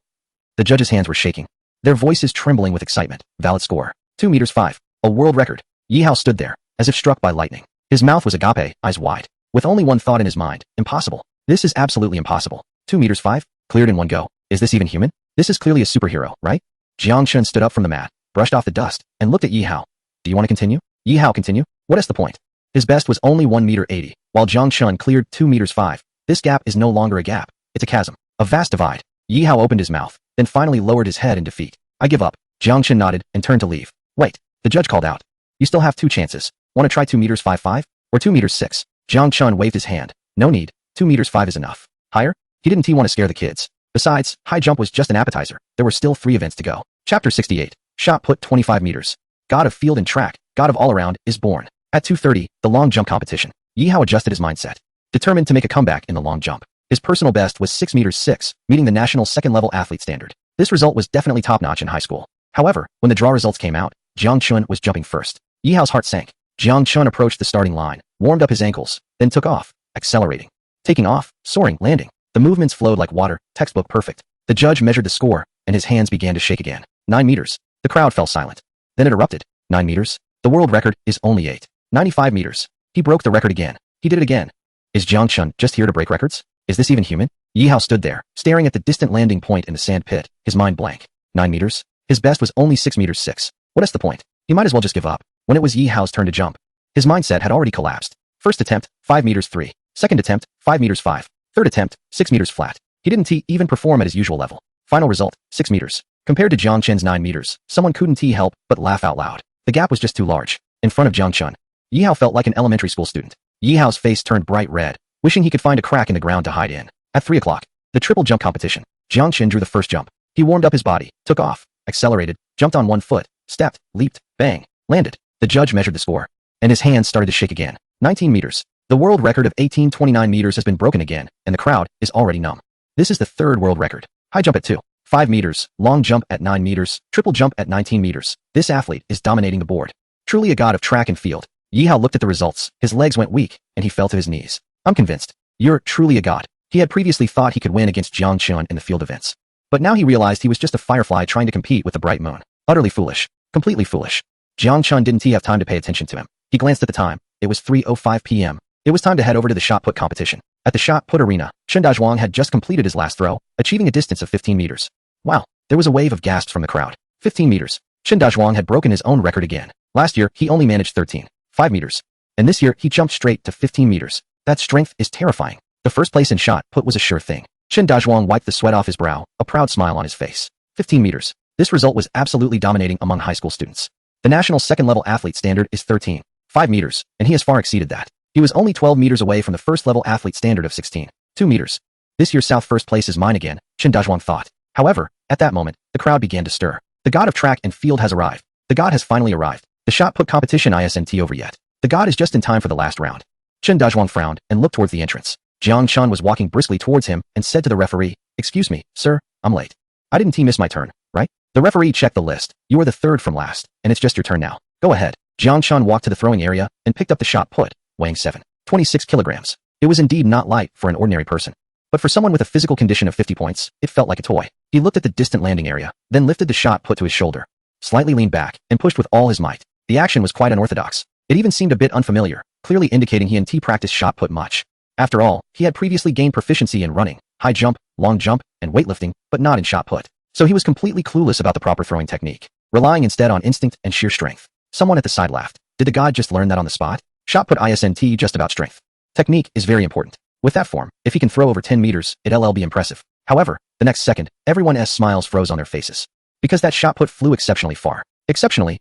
The judges' hands were shaking, their voices trembling with excitement. Valid score. 2 meters 5. A world record. Yi Hao stood there, as if struck by lightning. His mouth was agape, eyes wide, with only one thought in his mind. Impossible. This is absolutely impossible. 2 meters 5. Cleared in one go. Is this even human? This is clearly a superhero, right? Jang Chun stood up from the mat, brushed off the dust, and looked at Yi Hao. Do you want to continue? Yi Hao continue? What is the point? His best was only 1 meter 80, while Jang Chun cleared 2 meters 5. This gap is no longer a gap. It's a chasm. A vast divide. Yi Hao opened his mouth, then finally lowered his head in defeat. I give up. Jang Chun nodded and turned to leave. Wait. The judge called out. You still have 2 chances. Want to try 2 meters 5 or 2 meters 6? Jang Chun waved his hand. No need. 2 meters 5 is enough. Higher? He didn't want to scare the kids. Besides, high jump was just an appetizer. There were still 3 events to go. Chapter 68. Shot put 25 meters. God of field and track, God of all around, is born. At 2:30, the long jump competition. Yi Hao adjusted his mindset, determined to make a comeback in the long jump. His personal best was 6 meters 6, meeting the national second-level athlete standard. This result was definitely top-notch in high school. However, when the draw results came out, Jang Chun was jumping first. Yi Hao's heart sank. Jang Chun approached the starting line, warmed up his ankles, then took off, accelerating. Taking off, soaring, landing. The movements flowed like water, textbook perfect. The judge measured the score, and his hands began to shake again. 9 meters. The crowd fell silent. Then it erupted. 9 meters. The world record is only 95 meters. He broke the record again. He did it again. Is Jang Chun just here to break records? Is this even human? Yi Hao stood there, staring at the distant landing point in the sand pit, his mind blank. 9 meters? His best was only 6 meters 6. What is the point? He might as well just give up. When it was Yi Hao's turn to jump, his mindset had already collapsed. First attempt, 5 meters 3. Second attempt, 5 meters 5. Third attempt, 6 meters flat. He didn't even perform at his usual level. Final result, 6 meters. Compared to Jang Chun's 9 meters, someone couldn't help but laugh out loud. The gap was just too large. In front of Jang Chun, Yi Hao felt like an elementary school student. Yi Hao's face turned bright red, wishing he could find a crack in the ground to hide in. At 3 o'clock, the triple jump competition. Jang Chun drew the first jump. He warmed up his body, took off, accelerated, jumped on one foot, stepped, leaped, bang, landed. The judge measured the score, and his hands started to shake again. 19 meters. The world record of 1829 meters has been broken again, and the crowd is already numb. This is the third world record. High jump at 2. 5 meters, long jump at 9 meters, triple jump at 19 meters. This athlete is dominating the board. Truly a god of track and field. Yi Hao looked at the results, his legs went weak, and he fell to his knees. I'm convinced. You're truly a god. He had previously thought he could win against Jang Chun in the field events. But now he realized he was just a firefly trying to compete with the bright moon. Utterly foolish. Completely foolish. Jang Chun didn't have time to pay attention to him. He glanced at the time. It was 3:05 p.m. It was time to head over to the shot put competition. At the shot put arena, Chen Dazhuang had just completed his last throw, achieving a distance of 15 meters. Wow. There was a wave of gasps from the crowd. 15 meters. Chen Dazhuang had broken his own record again. Last year, he only managed 13.5 meters. And this year, he jumped straight to 15 meters. That strength is terrifying. The first place in shot put was a sure thing. Chen Dazhuang wiped the sweat off his brow, a proud smile on his face. 15 meters. This result was absolutely dominating among high school students. The national second-level athlete standard is 13.5 meters, and he has far exceeded that. He was only 12 meters away from the first-level athlete standard of 16.2 meters. This year's South first place is mine again, Chen Dazhuang thought. However, at that moment, the crowd began to stir. The god of track and field has arrived. The god has finally arrived. The shot put competition isn't over yet. The god is just in time for the last round. Chen Dazhuang frowned and looked towards the entrance. Jang Chun was walking briskly towards him and said to the referee, "Excuse me, sir, I'm late. I didn't miss my turn, right?" The referee checked the list. "You are the third from last, and it's just your turn now. Go ahead." Jang Chun walked to the throwing area and picked up the shot put, weighing 7.26 kilograms. It was indeed not light for an ordinary person. But for someone with a physical condition of 50 points, it felt like a toy. He looked at the distant landing area, then lifted the shot put to his shoulder, slightly leaned back, and pushed with all his might. The action was quite unorthodox. It even seemed a bit unfamiliar, clearly indicating he hadn't practiced shot put much. After all, he had previously gained proficiency in running, high jump, long jump, and weightlifting, but not in shot put. So he was completely clueless about the proper throwing technique, relying instead on instinct and sheer strength. Someone at the side laughed. Did the god just learn that on the spot? Shot put isn't just about strength. Technique is very important. With that form, if he can throw over 10 meters, it'll be impressive. However, the next second, everyone's smiles froze on their faces. Because that shot put flew exceptionally far. Exceptionally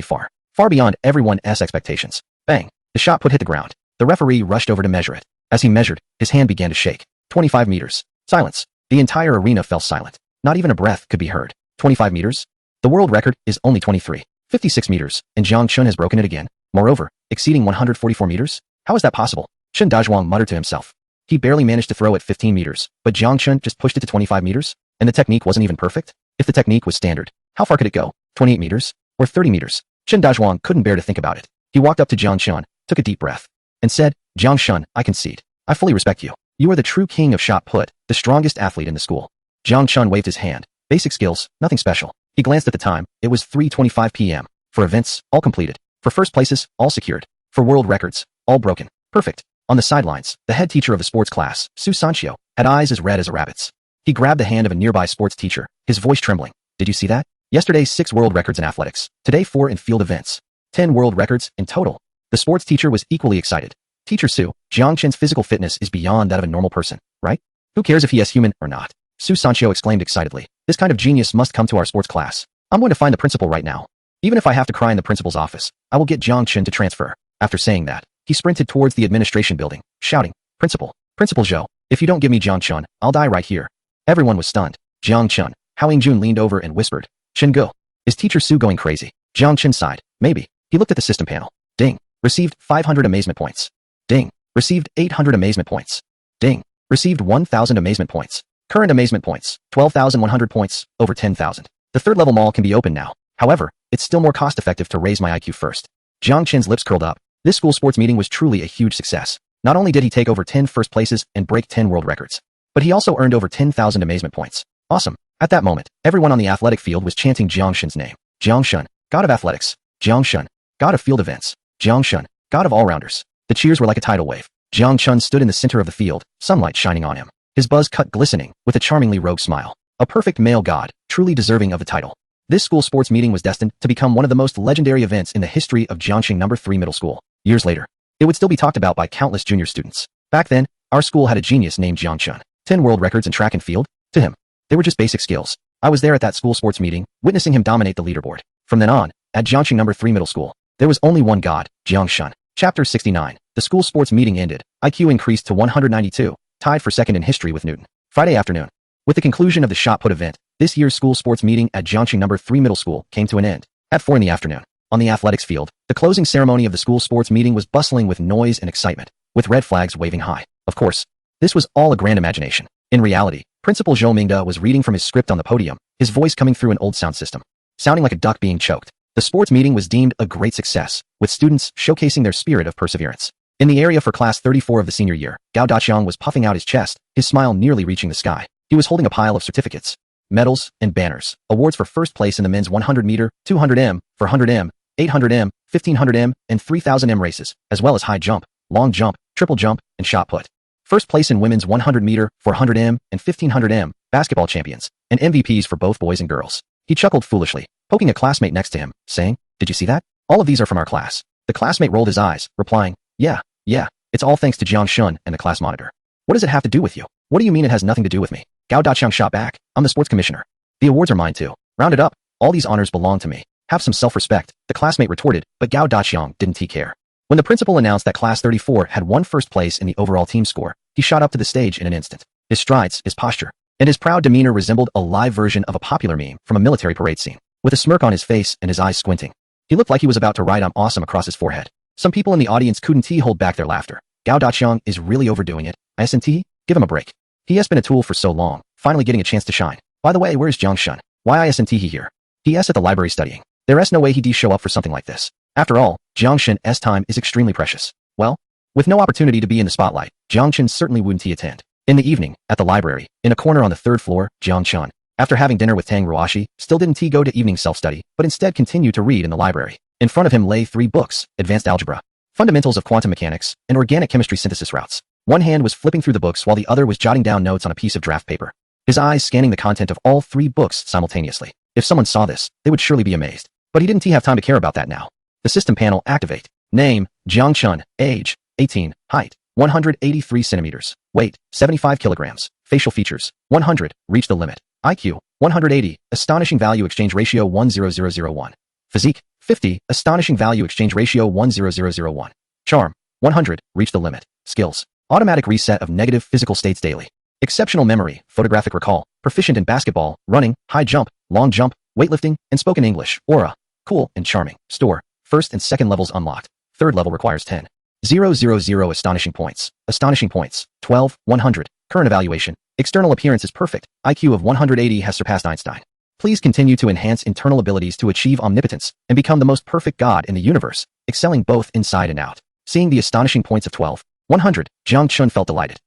far. Far beyond everyone's expectations. Bang! The shot put hit the ground. The referee rushed over to measure it. As he measured, his hand began to shake. 25 meters. Silence. The entire arena fell silent. Not even a breath could be heard. 25 meters? The world record is only 23.56 meters, and Jang Chun has broken it again. Moreover, exceeding 144 meters? How is that possible? Chen Dazhuang muttered to himself. He barely managed to throw at 15 meters, but Jang Chun just pushed it to 25 meters? And the technique wasn't even perfect? If the technique was standard, how far could it go? 28 meters? Or 30 meters? Chen Dazhuang couldn't bear to think about it. He walked up to Jang Chun, took a deep breath, and said, "Jang Chun, I concede. I fully respect you. You are the true king of shot put, the strongest athlete in the school." Jang Chun waved his hand. Basic skills, nothing special. He glanced at the time. It was 3:25 p.m. For events, all completed. For first places, all secured. For world records, all broken. Perfect. On the sidelines, the head teacher of the sports class, Su Sanchio, had eyes as red as a rabbit's. He grabbed the hand of a nearby sports teacher, his voice trembling. "Did you see that? Yesterday's 6 world records in athletics. Today 4 in field events. 10 world records in total." The sports teacher was equally excited. "Teacher Su, Jiang Chen's physical fitness is beyond that of a normal person, right? Who cares if he is human or not?" Su Sanchio exclaimed excitedly. "This kind of genius must come to our sports class. I'm going to find the principal right now. Even if I have to cry in the principal's office, I will get Jiang Chen to transfer." After saying that, he sprinted towards the administration building, shouting, "Principal, Principal Zhou, if you don't give me Jiang Chen, I'll die right here." Everyone was stunned. Jiang Chen. Hao Yingjun leaned over and whispered, "Chen Go. Is Teacher Su going crazy?" Jiang Chen sighed. "Maybe." He looked at the system panel. Ding. Received 500 amazement points. Ding. Received 800 amazement points. Ding. Received 1,000 amazement points. Current amazement points, 12,100 points, over 10,000. The third level mall can be opened now. However, it's still more cost-effective to raise my IQ first. Jiang Chen's lips curled up. This school sports meeting was truly a huge success. Not only did he take over 10 first places and break 10 world records, but he also earned over 10,000 amazement points. Awesome. At that moment, everyone on the athletic field was chanting Jiang Shen's name. Jiang Shen, god of athletics. Jiang Shen, god of field events. Jiang Shen, god of all-rounders. The cheers were like a tidal wave. Jiang Chun stood in the center of the field, sunlight shining on him. His buzz cut glistening, with a charmingly rogue smile. A perfect male god, truly deserving of the title. This school sports meeting was destined to become one of the most legendary events in the history of Jiangxing No. 3 Middle School. Years later, it would still be talked about by countless junior students. Back then, our school had a genius named Jang Chun. 10 world records in track and field. To him, they were just basic skills. I was there at that school sports meeting, witnessing him dominate the leaderboard. From then on, at Jiangxing No. 3 Middle School, there was only one god, Jiang Chun. Chapter 69. The school sports meeting ended. IQ increased to 192, tied for second in history with Newton. Friday afternoon. With the conclusion of the shot put event, this year's school sports meeting at Jiangxing No. 3 Middle School came to an end. At 4 in the afternoon, on the athletics field, the closing ceremony of the school sports meeting was bustling with noise and excitement, with red flags waving high. Of course, this was all a grand imagination. In reality, Principal Zhou Mingda was reading from his script on the podium, his voice coming through an old sound system, sounding like a duck being choked. The sports meeting was deemed a great success, with students showcasing their spirit of perseverance. In the area for class 34 of the senior year, Gao Daqiang was puffing out his chest, his smile nearly reaching the sky. He was holding a pile of certificates, medals, and banners, awards for first place in the men's 100-meter, 200m, 400m, 800m, 1500m, and 3000m races, as well as high jump, long jump, triple jump, and shot put. First place in women's 100-meter, 400m, and 1500m, basketball champions, and MVPs for both boys and girls. He chuckled foolishly, poking a classmate next to him, saying, "Did you see that? All of these are from our class." The classmate rolled his eyes, replying, Yeah, it's all thanks to Jiang Chun and the class monitor." "What does it have to do with you?" "What do you mean it has nothing to do with me?" Gao Daqiang shot back, "I'm the sports commissioner. The awards are mine too. Round it up, all these honors belong to me. Have some self-respect," the classmate retorted, but Gao Daqiang didn't care. When the principal announced that class 34 had won first place in the overall team score, he shot up to the stage in an instant. His strides, his posture, and his proud demeanor resembled a live version of a popular meme from a military parade scene. With a smirk on his face and his eyes squinting, he looked like he was about to write "I'm awesome" across his forehead. Some people in the audience couldn't hold back their laughter. Gao Daqiang is really overdoing it. ISNT? Give him a break. He has been a tool for so long, finally getting a chance to shine. By the way, where's Jiang Chun? Why ISNT he here? He*s at the library studying. There's no way he'd show up for something like this. After all, Jiang Chun's time is extremely precious. Well, with no opportunity to be in the spotlight, Jiang Chun certainly wouldn't attend. In the evening, at the library, in a corner on the third floor, Jiang Chun, after having dinner with Tang Ruoshi, still didn't go to evening self-study, but instead continued to read in the library. In front of him lay 3 books, Advanced Algebra, Fundamentals of Quantum Mechanics, and Organic Chemistry Synthesis Routes. One hand was flipping through the books while the other was jotting down notes on a piece of draft paper. His eyes scanning the content of all 3 books simultaneously. If someone saw this, they would surely be amazed. But he didn't have time to care about that now. The system panel activate. Name, Jiang Chun. Age, 18. Height, 183 centimeters. Weight, 75 kilograms. Facial features, 100. Reach the limit. IQ, 180. Astonishing value exchange ratio 10001. Physique, 50. Astonishing value exchange ratio 10001. Charm, 100. Reach the limit. Skills, automatic reset of negative physical states daily. Exceptional memory, photographic recall, proficient in basketball, running, high jump, long jump, weightlifting, and spoken English. Aura, cool and charming. Store, first and second levels unlocked. Third level requires 10. 000 astonishing points. Astonishing points, 12, 100. Current evaluation, external appearance is perfect. IQ of 180 has surpassed Einstein. Please continue to enhance internal abilities to achieve omnipotence and become the most perfect god in the universe, excelling both inside and out. Seeing the astonishing points of 12, 100, Jiang Chun felt delighted.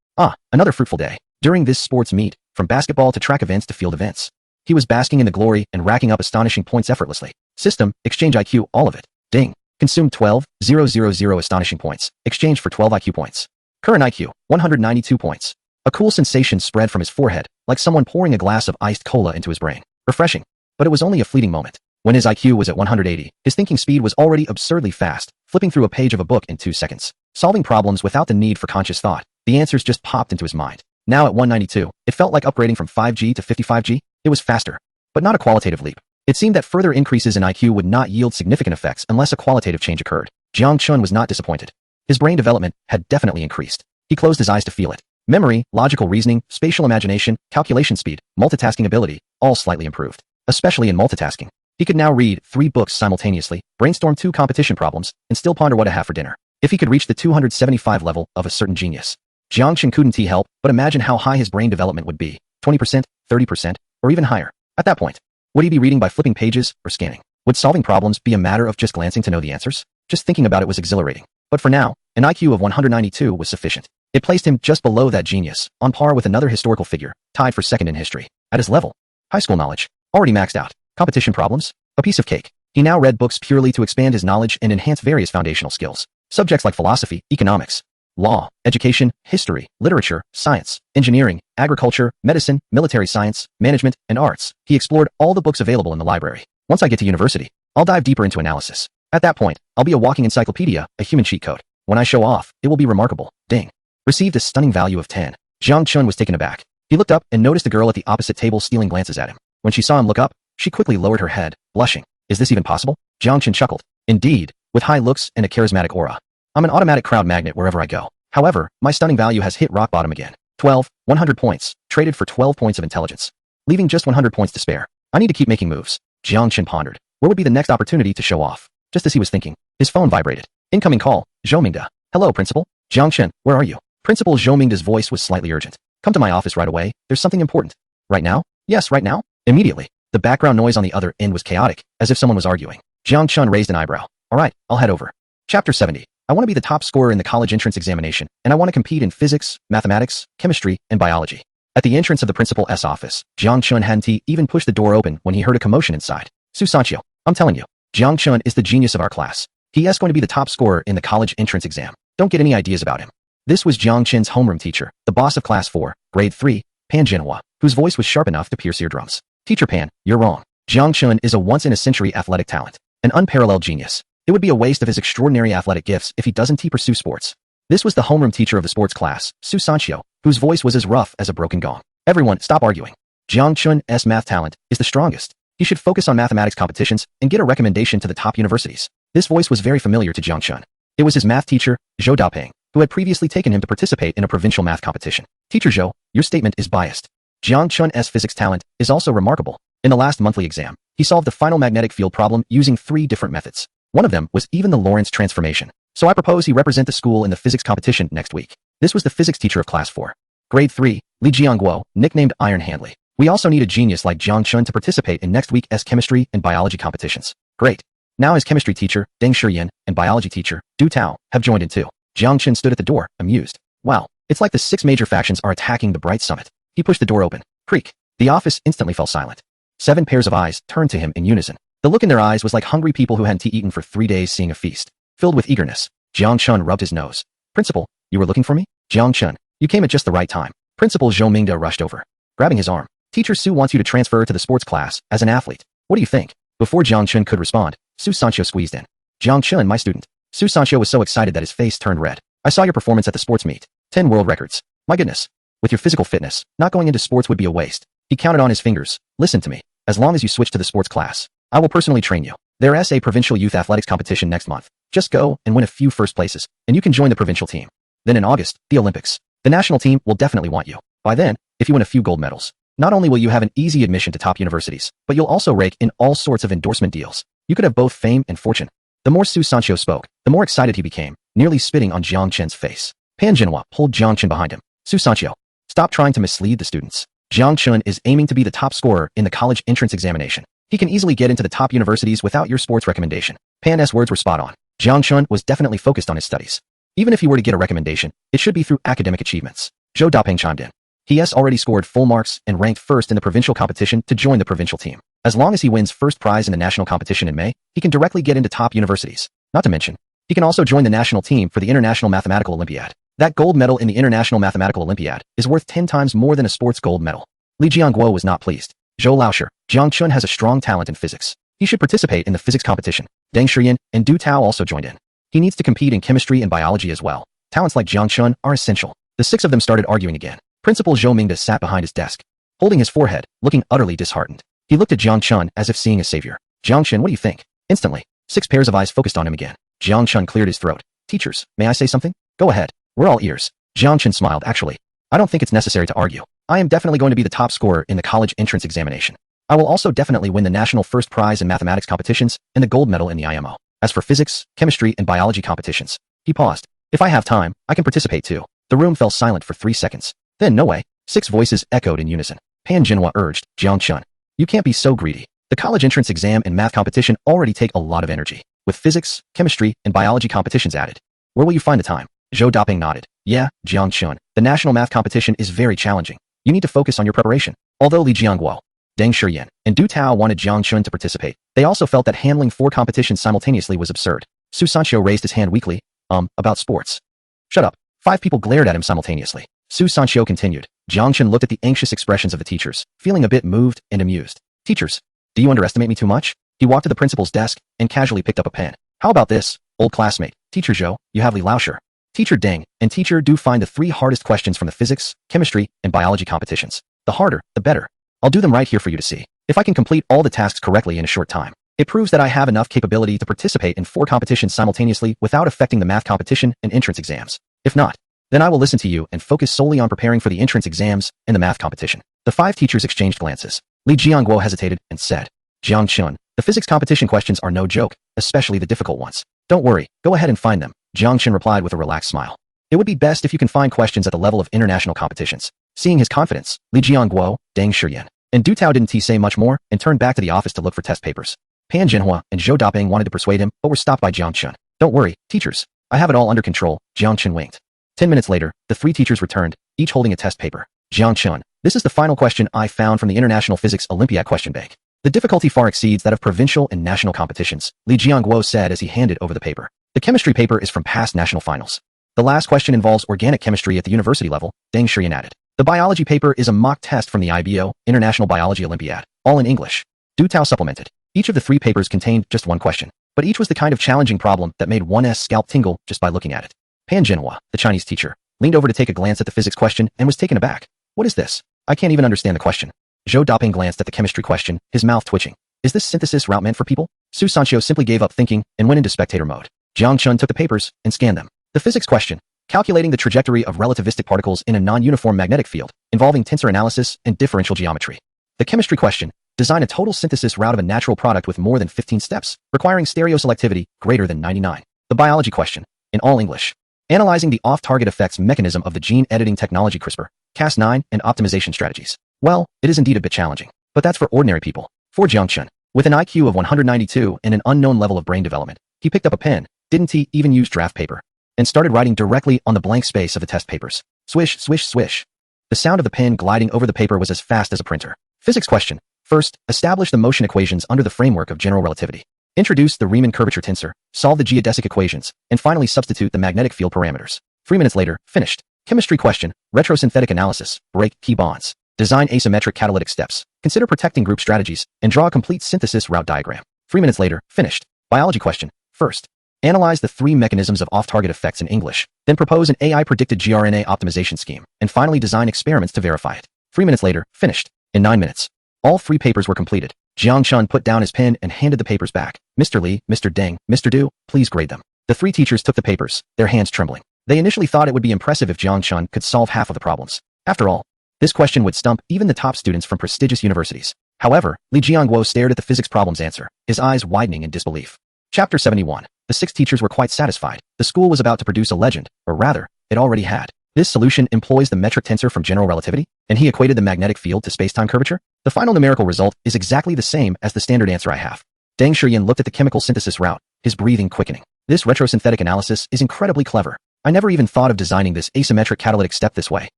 Another fruitful day. During this sports meet, from basketball to track events to field events, he was basking in the glory and racking up astonishing points effortlessly. System, exchange IQ, all of it. Ding. Consumed 12,000 astonishing points. Exchanged for 12 IQ points. Current IQ, 192 points. A cool sensation spread from his forehead, like someone pouring a glass of iced cola into his brain. Refreshing. But it was only a fleeting moment. When his IQ was at 180, his thinking speed was already absurdly fast, flipping through a page of a book in 2 seconds. Solving problems without the need for conscious thought. The answers just popped into his mind. Now at 192, it felt like upgrading from 5G to 55G. It was faster, but not a qualitative leap. It seemed that further increases in IQ would not yield significant effects unless a qualitative change occurred. Jiang Chun was not disappointed. His brain development had definitely increased. He closed his eyes to feel it. Memory, logical reasoning, spatial imagination, calculation speed, multitasking ability, all slightly improved. Especially in multitasking. He could now read 3 books simultaneously, brainstorm 2 competition problems, and still ponder what to have for dinner. If he could reach the 275 level of a certain genius, Jiang Chun couldn't help but imagine how high his brain development would be. 20%, 30%, or even higher. At that point, would he be reading by flipping pages or scanning? Would solving problems be a matter of just glancing to know the answers? Just thinking about it was exhilarating. But for now, an IQ of 192 was sufficient. It placed him just below that genius, on par with another historical figure, tied for second in history. At his level, high school knowledge, already maxed out. Competition problems, a piece of cake. He now read books purely to expand his knowledge and enhance various foundational skills. Subjects like philosophy, economics, law, education, history, literature, science, engineering, agriculture, medicine, military science, management, and arts. He explored all the books available in the library. Once I get to university, I'll dive deeper into analysis. At that point, I'll be a walking encyclopedia, a human cheat code. When I show off, it will be remarkable. Ding. Received a stunning value of 10. Jang Chun was taken aback. He looked up and noticed a girl at the opposite table stealing glances at him. When she saw him look up, she quickly lowered her head, blushing. Is this even possible? Jang Chun chuckled. Indeed, with high looks and a charismatic aura. I'm an automatic crowd magnet wherever I go. However, my stunning value has hit rock bottom again. 100 points, traded for 12 points of intelligence. Leaving just 100 points to spare. I need to keep making moves. Jiang Chun pondered. Where would be the next opportunity to show off? Just as he was thinking, his phone vibrated. Incoming call, Zhou Mingde. Hello, Principal. Jiang Chun, where are you? Principal Zhou Mingde's voice was slightly urgent. Come to my office right away, there's something important. Right now? Yes, right now? Immediately. The background noise on the other end was chaotic, as if someone was arguing. Jiang Chun raised an eyebrow. Alright, I'll head over. Chapter 70. I want to be the top scorer in the college entrance examination, and I want to compete in physics, mathematics, chemistry, and biology. At the entrance of the principal's office, Jiang Chun hadn't even pushed the door open when he heard a commotion inside. Su Sanchio, I'm telling you, Jiang Chun is the genius of our class. He is going to be the top scorer in the college entrance exam. Don't get any ideas about him. This was Jiang Chun's homeroom teacher, the boss of class 4, grade 3, Pan Jinhua, whose voice was sharp enough to pierce eardrums. Teacher Pan, you're wrong. Jiang Chun is a once-in-a-century athletic talent, an unparalleled genius. It would be a waste of his extraordinary athletic gifts if he doesn't pursue sports. This was the homeroom teacher of the sports class, Su Sanchio, whose voice was as rough as a broken gong. Everyone, stop arguing. Jiang Chun's math talent is the strongest. He should focus on mathematics competitions and get a recommendation to the top universities. This voice was very familiar to Jiang Chun. It was his math teacher, Zhou Dapeng, who had previously taken him to participate in a provincial math competition. Teacher Zhou, your statement is biased. Jiang Chun's physics talent is also remarkable. In the last monthly exam, he solved the final magnetic field problem using 3 different methods. One of them was even the Lorentz transformation. So I propose he represent the school in the physics competition next week. This was the physics teacher of class 4. Grade 3, Li Jiangguo, nicknamed Iron Handley. We also need a genius like Jiang Chun to participate in next week's chemistry and biology competitions. Great. Now his chemistry teacher, Deng Shiyan, and biology teacher, Du Tao, have joined in too. Jiang Chun stood at the door, amused. Wow, it's like the 6 major factions are attacking the Bright Summit. He pushed the door open. Creak. The office instantly fell silent. 7 pairs of eyes turned to him in unison. The look in their eyes was like hungry people who hadn't eaten for 3 days seeing a feast. Filled with eagerness, Jiang Chun rubbed his nose. Principal, you were looking for me? Jiang Chun, you came at just the right time. Principal Zhou Mingde rushed over, grabbing his arm. Teacher Su wants you to transfer to the sports class as an athlete. What do you think? Before Jiang Chun could respond, Su Sanchio squeezed in. Jiang Chun, my student. Su Sanchio was so excited that his face turned red. I saw your performance at the sports meet. 10 world records. My goodness. With your physical fitness, not going into sports would be a waste. He counted on his fingers. Listen to me. As long as you switch to the sports class, I will personally train you. There is a provincial youth athletics competition next month. Just go and win a few first places, and you can join the provincial team. Then in August, the Olympics. The national team will definitely want you. By then, if you win a few gold medals, not only will you have an easy admission to top universities, but you'll also rake in all sorts of endorsement deals. You could have both fame and fortune. The more Su Sanchio spoke, the more excited he became, nearly spitting on Jiang Chun's face. Pan Jinhua pulled Jiang Chun behind him. Su Sanchio, stop trying to mislead the students. Jiang Chun is aiming to be the top scorer in the college entrance examination. He can easily get into the top universities without your sports recommendation. Pan's words were spot on. Jiang Chun was definitely focused on his studies. Even if he were to get a recommendation, it should be through academic achievements. Zhou Dapeng chimed in. He has already scored full marks and ranked first in the provincial competition to join the provincial team. As long as he wins first prize in the national competition in May, he can directly get into top universities. Not to mention, he can also join the national team for the International Mathematical Olympiad. That gold medal in the International Mathematical Olympiad is worth 10 times more than a sports gold medal. Li Jiangguo was not pleased. Zhou Laosher, Jiang Chun has a strong talent in physics. He should participate in the physics competition. Deng Shiyan and Du Tao also joined in. He needs to compete in chemistry and biology as well. Talents like Jiang Chun are essential. The 6 of them started arguing again. Principal Zhou Mingde sat behind his desk, holding his forehead, looking utterly disheartened. He looked at Jiang Chun as if seeing a savior. Jiang Chun, what do you think? Instantly, 6 pairs of eyes focused on him again. Jiang Chun cleared his throat. Teachers, may I say something? Go ahead. We're all ears. Jiang Chun smiled. Actually, I don't think it's necessary to argue. I am definitely going to be the top scorer in the college entrance examination. I will also definitely win the national first prize in mathematics competitions and the gold medal in the IMO. As for physics, chemistry, and biology competitions, he paused. If I have time, I can participate too. The room fell silent for 3 seconds. Then, no way. 6 voices echoed in unison. Pan Jinhua urged, Jiang Chun, you can't be so greedy. The college entrance exam and math competition already take a lot of energy, with physics, chemistry, and biology competitions added. Where will you find the time? Zhou Dapeng nodded. Yeah, Jiang Chun, the national math competition is very challenging. You need to focus on your preparation. Although Li Jiangguo, Deng Shiyan, and Du Tao wanted Jiang Chun to participate, they also felt that handling 4 competitions simultaneously was absurd. Su Sanchio raised his hand weakly. About sports. Shut up. 5 people glared at him simultaneously. Su Sanxiu continued. Jang Chun looked at the anxious expressions of the teachers, feeling a bit moved and amused. Teachers, do you underestimate me too much? He walked to the principal's desk and casually picked up a pen. How about this, old classmate? Teacher Zhou, you have Li Laosher. Teacher Deng, and Teacher Du find the 3 hardest questions from the physics, chemistry, and biology competitions. The harder, the better. I'll do them right here for you to see. If I can complete all the tasks correctly in a short time, it proves that I have enough capability to participate in 4 competitions simultaneously without affecting the math competition and entrance exams. If not, then I will listen to you and focus solely on preparing for the entrance exams and the math competition. The 5 teachers exchanged glances. Li Jiangguo hesitated and said, Jiang Chun, the physics competition questions are no joke, especially the difficult ones. Don't worry, go ahead and find them. Jiang Chun replied with a relaxed smile. It would be best if you can find questions at the level of international competitions. Seeing his confidence, Li Jiangguo, Deng Shiyan, and Du Tao didn't say much more and turned back to the office to look for test papers. Pan Jinhua and Zhou Daping wanted to persuade him, but were stopped by Jiang Chun. Don't worry, teachers. I have it all under control, Jiang Chun winked. 10 minutes later, the 3 teachers returned, each holding a test paper. Jiang Chun, this is the final question I found from the International Physics Olympiad question bank. The difficulty far exceeds that of provincial and national competitions, Li Jiangguo said as he handed over the paper. The chemistry paper is from past national finals. The last question involves organic chemistry at the university level, Deng Shiyan added. The biology paper is a mock test from the IBO, International Biology Olympiad, all in English. Du Tao supplemented. Each of the 3 papers contained just one question, but each was the kind of challenging problem that made one's scalp tingle just by looking at it. Pan Jinhua, the Chinese teacher, leaned over to take a glance at the physics question and was taken aback. What is this? I can't even understand the question. Zhou Daping glanced at the chemistry question, his mouth twitching. Is this synthesis route meant for people? Su Sanxiu simply gave up thinking and went into spectator mode. Jiang Chun took the papers and scanned them. The physics question, calculating the trajectory of relativistic particles in a non-uniform magnetic field, involving tensor analysis and differential geometry. The chemistry question, design a total synthesis route of a natural product with more than 15 steps, requiring stereoselectivity greater than 99. The biology question, in all English, analyzing the off-target effects mechanism of the gene editing technology CRISPR-Cas9 and optimization strategies. Well, it is indeed a bit challenging, but that's for ordinary people. For Jiang Chun, with an IQ of 192 and an unknown level of brain development, he picked up a pen, didn't he even use draft paper, and started writing directly on the blank space of the test papers. Swish, swish, swish. The sound of the pen gliding over the paper was as fast as a printer. Physics question. First, establish the motion equations under the framework of general relativity. Introduce the Riemann curvature tensor, solve the geodesic equations, and finally substitute the magnetic field parameters. 3 minutes later, finished. Chemistry question. Retrosynthetic analysis, break key bonds. Design asymmetric catalytic steps, consider protecting group strategies, and draw a complete synthesis route diagram. 3 minutes later, finished. Biology question. First, analyze the 3 mechanisms of off-target effects in English, then propose an AI-predicted gRNA optimization scheme, and finally design experiments to verify it. 3 minutes later, finished. In 9 minutes. All 3 papers were completed. Jiang Chun put down his pen and handed the papers back. Mr. Li, Mr. Deng, Mr. Du, please grade them. The 3 teachers took the papers, their hands trembling. They initially thought it would be impressive if Jiang Chun could solve half of the problems. After all, this question would stump even the top students from prestigious universities. However, Li Jiangguo stared at the physics problem's answer, his eyes widening in disbelief. Chapter 71. The 6 teachers were quite satisfied. The school was about to produce a legend, or rather, it already had. This solution employs the metric tensor from general relativity, and he equated the magnetic field to space-time curvature. The final numerical result is exactly the same as the standard answer I have. Deng Shiyan looked at the chemical synthesis route, his breathing quickening. This retrosynthetic analysis is incredibly clever. I never even thought of designing this asymmetric catalytic step this way.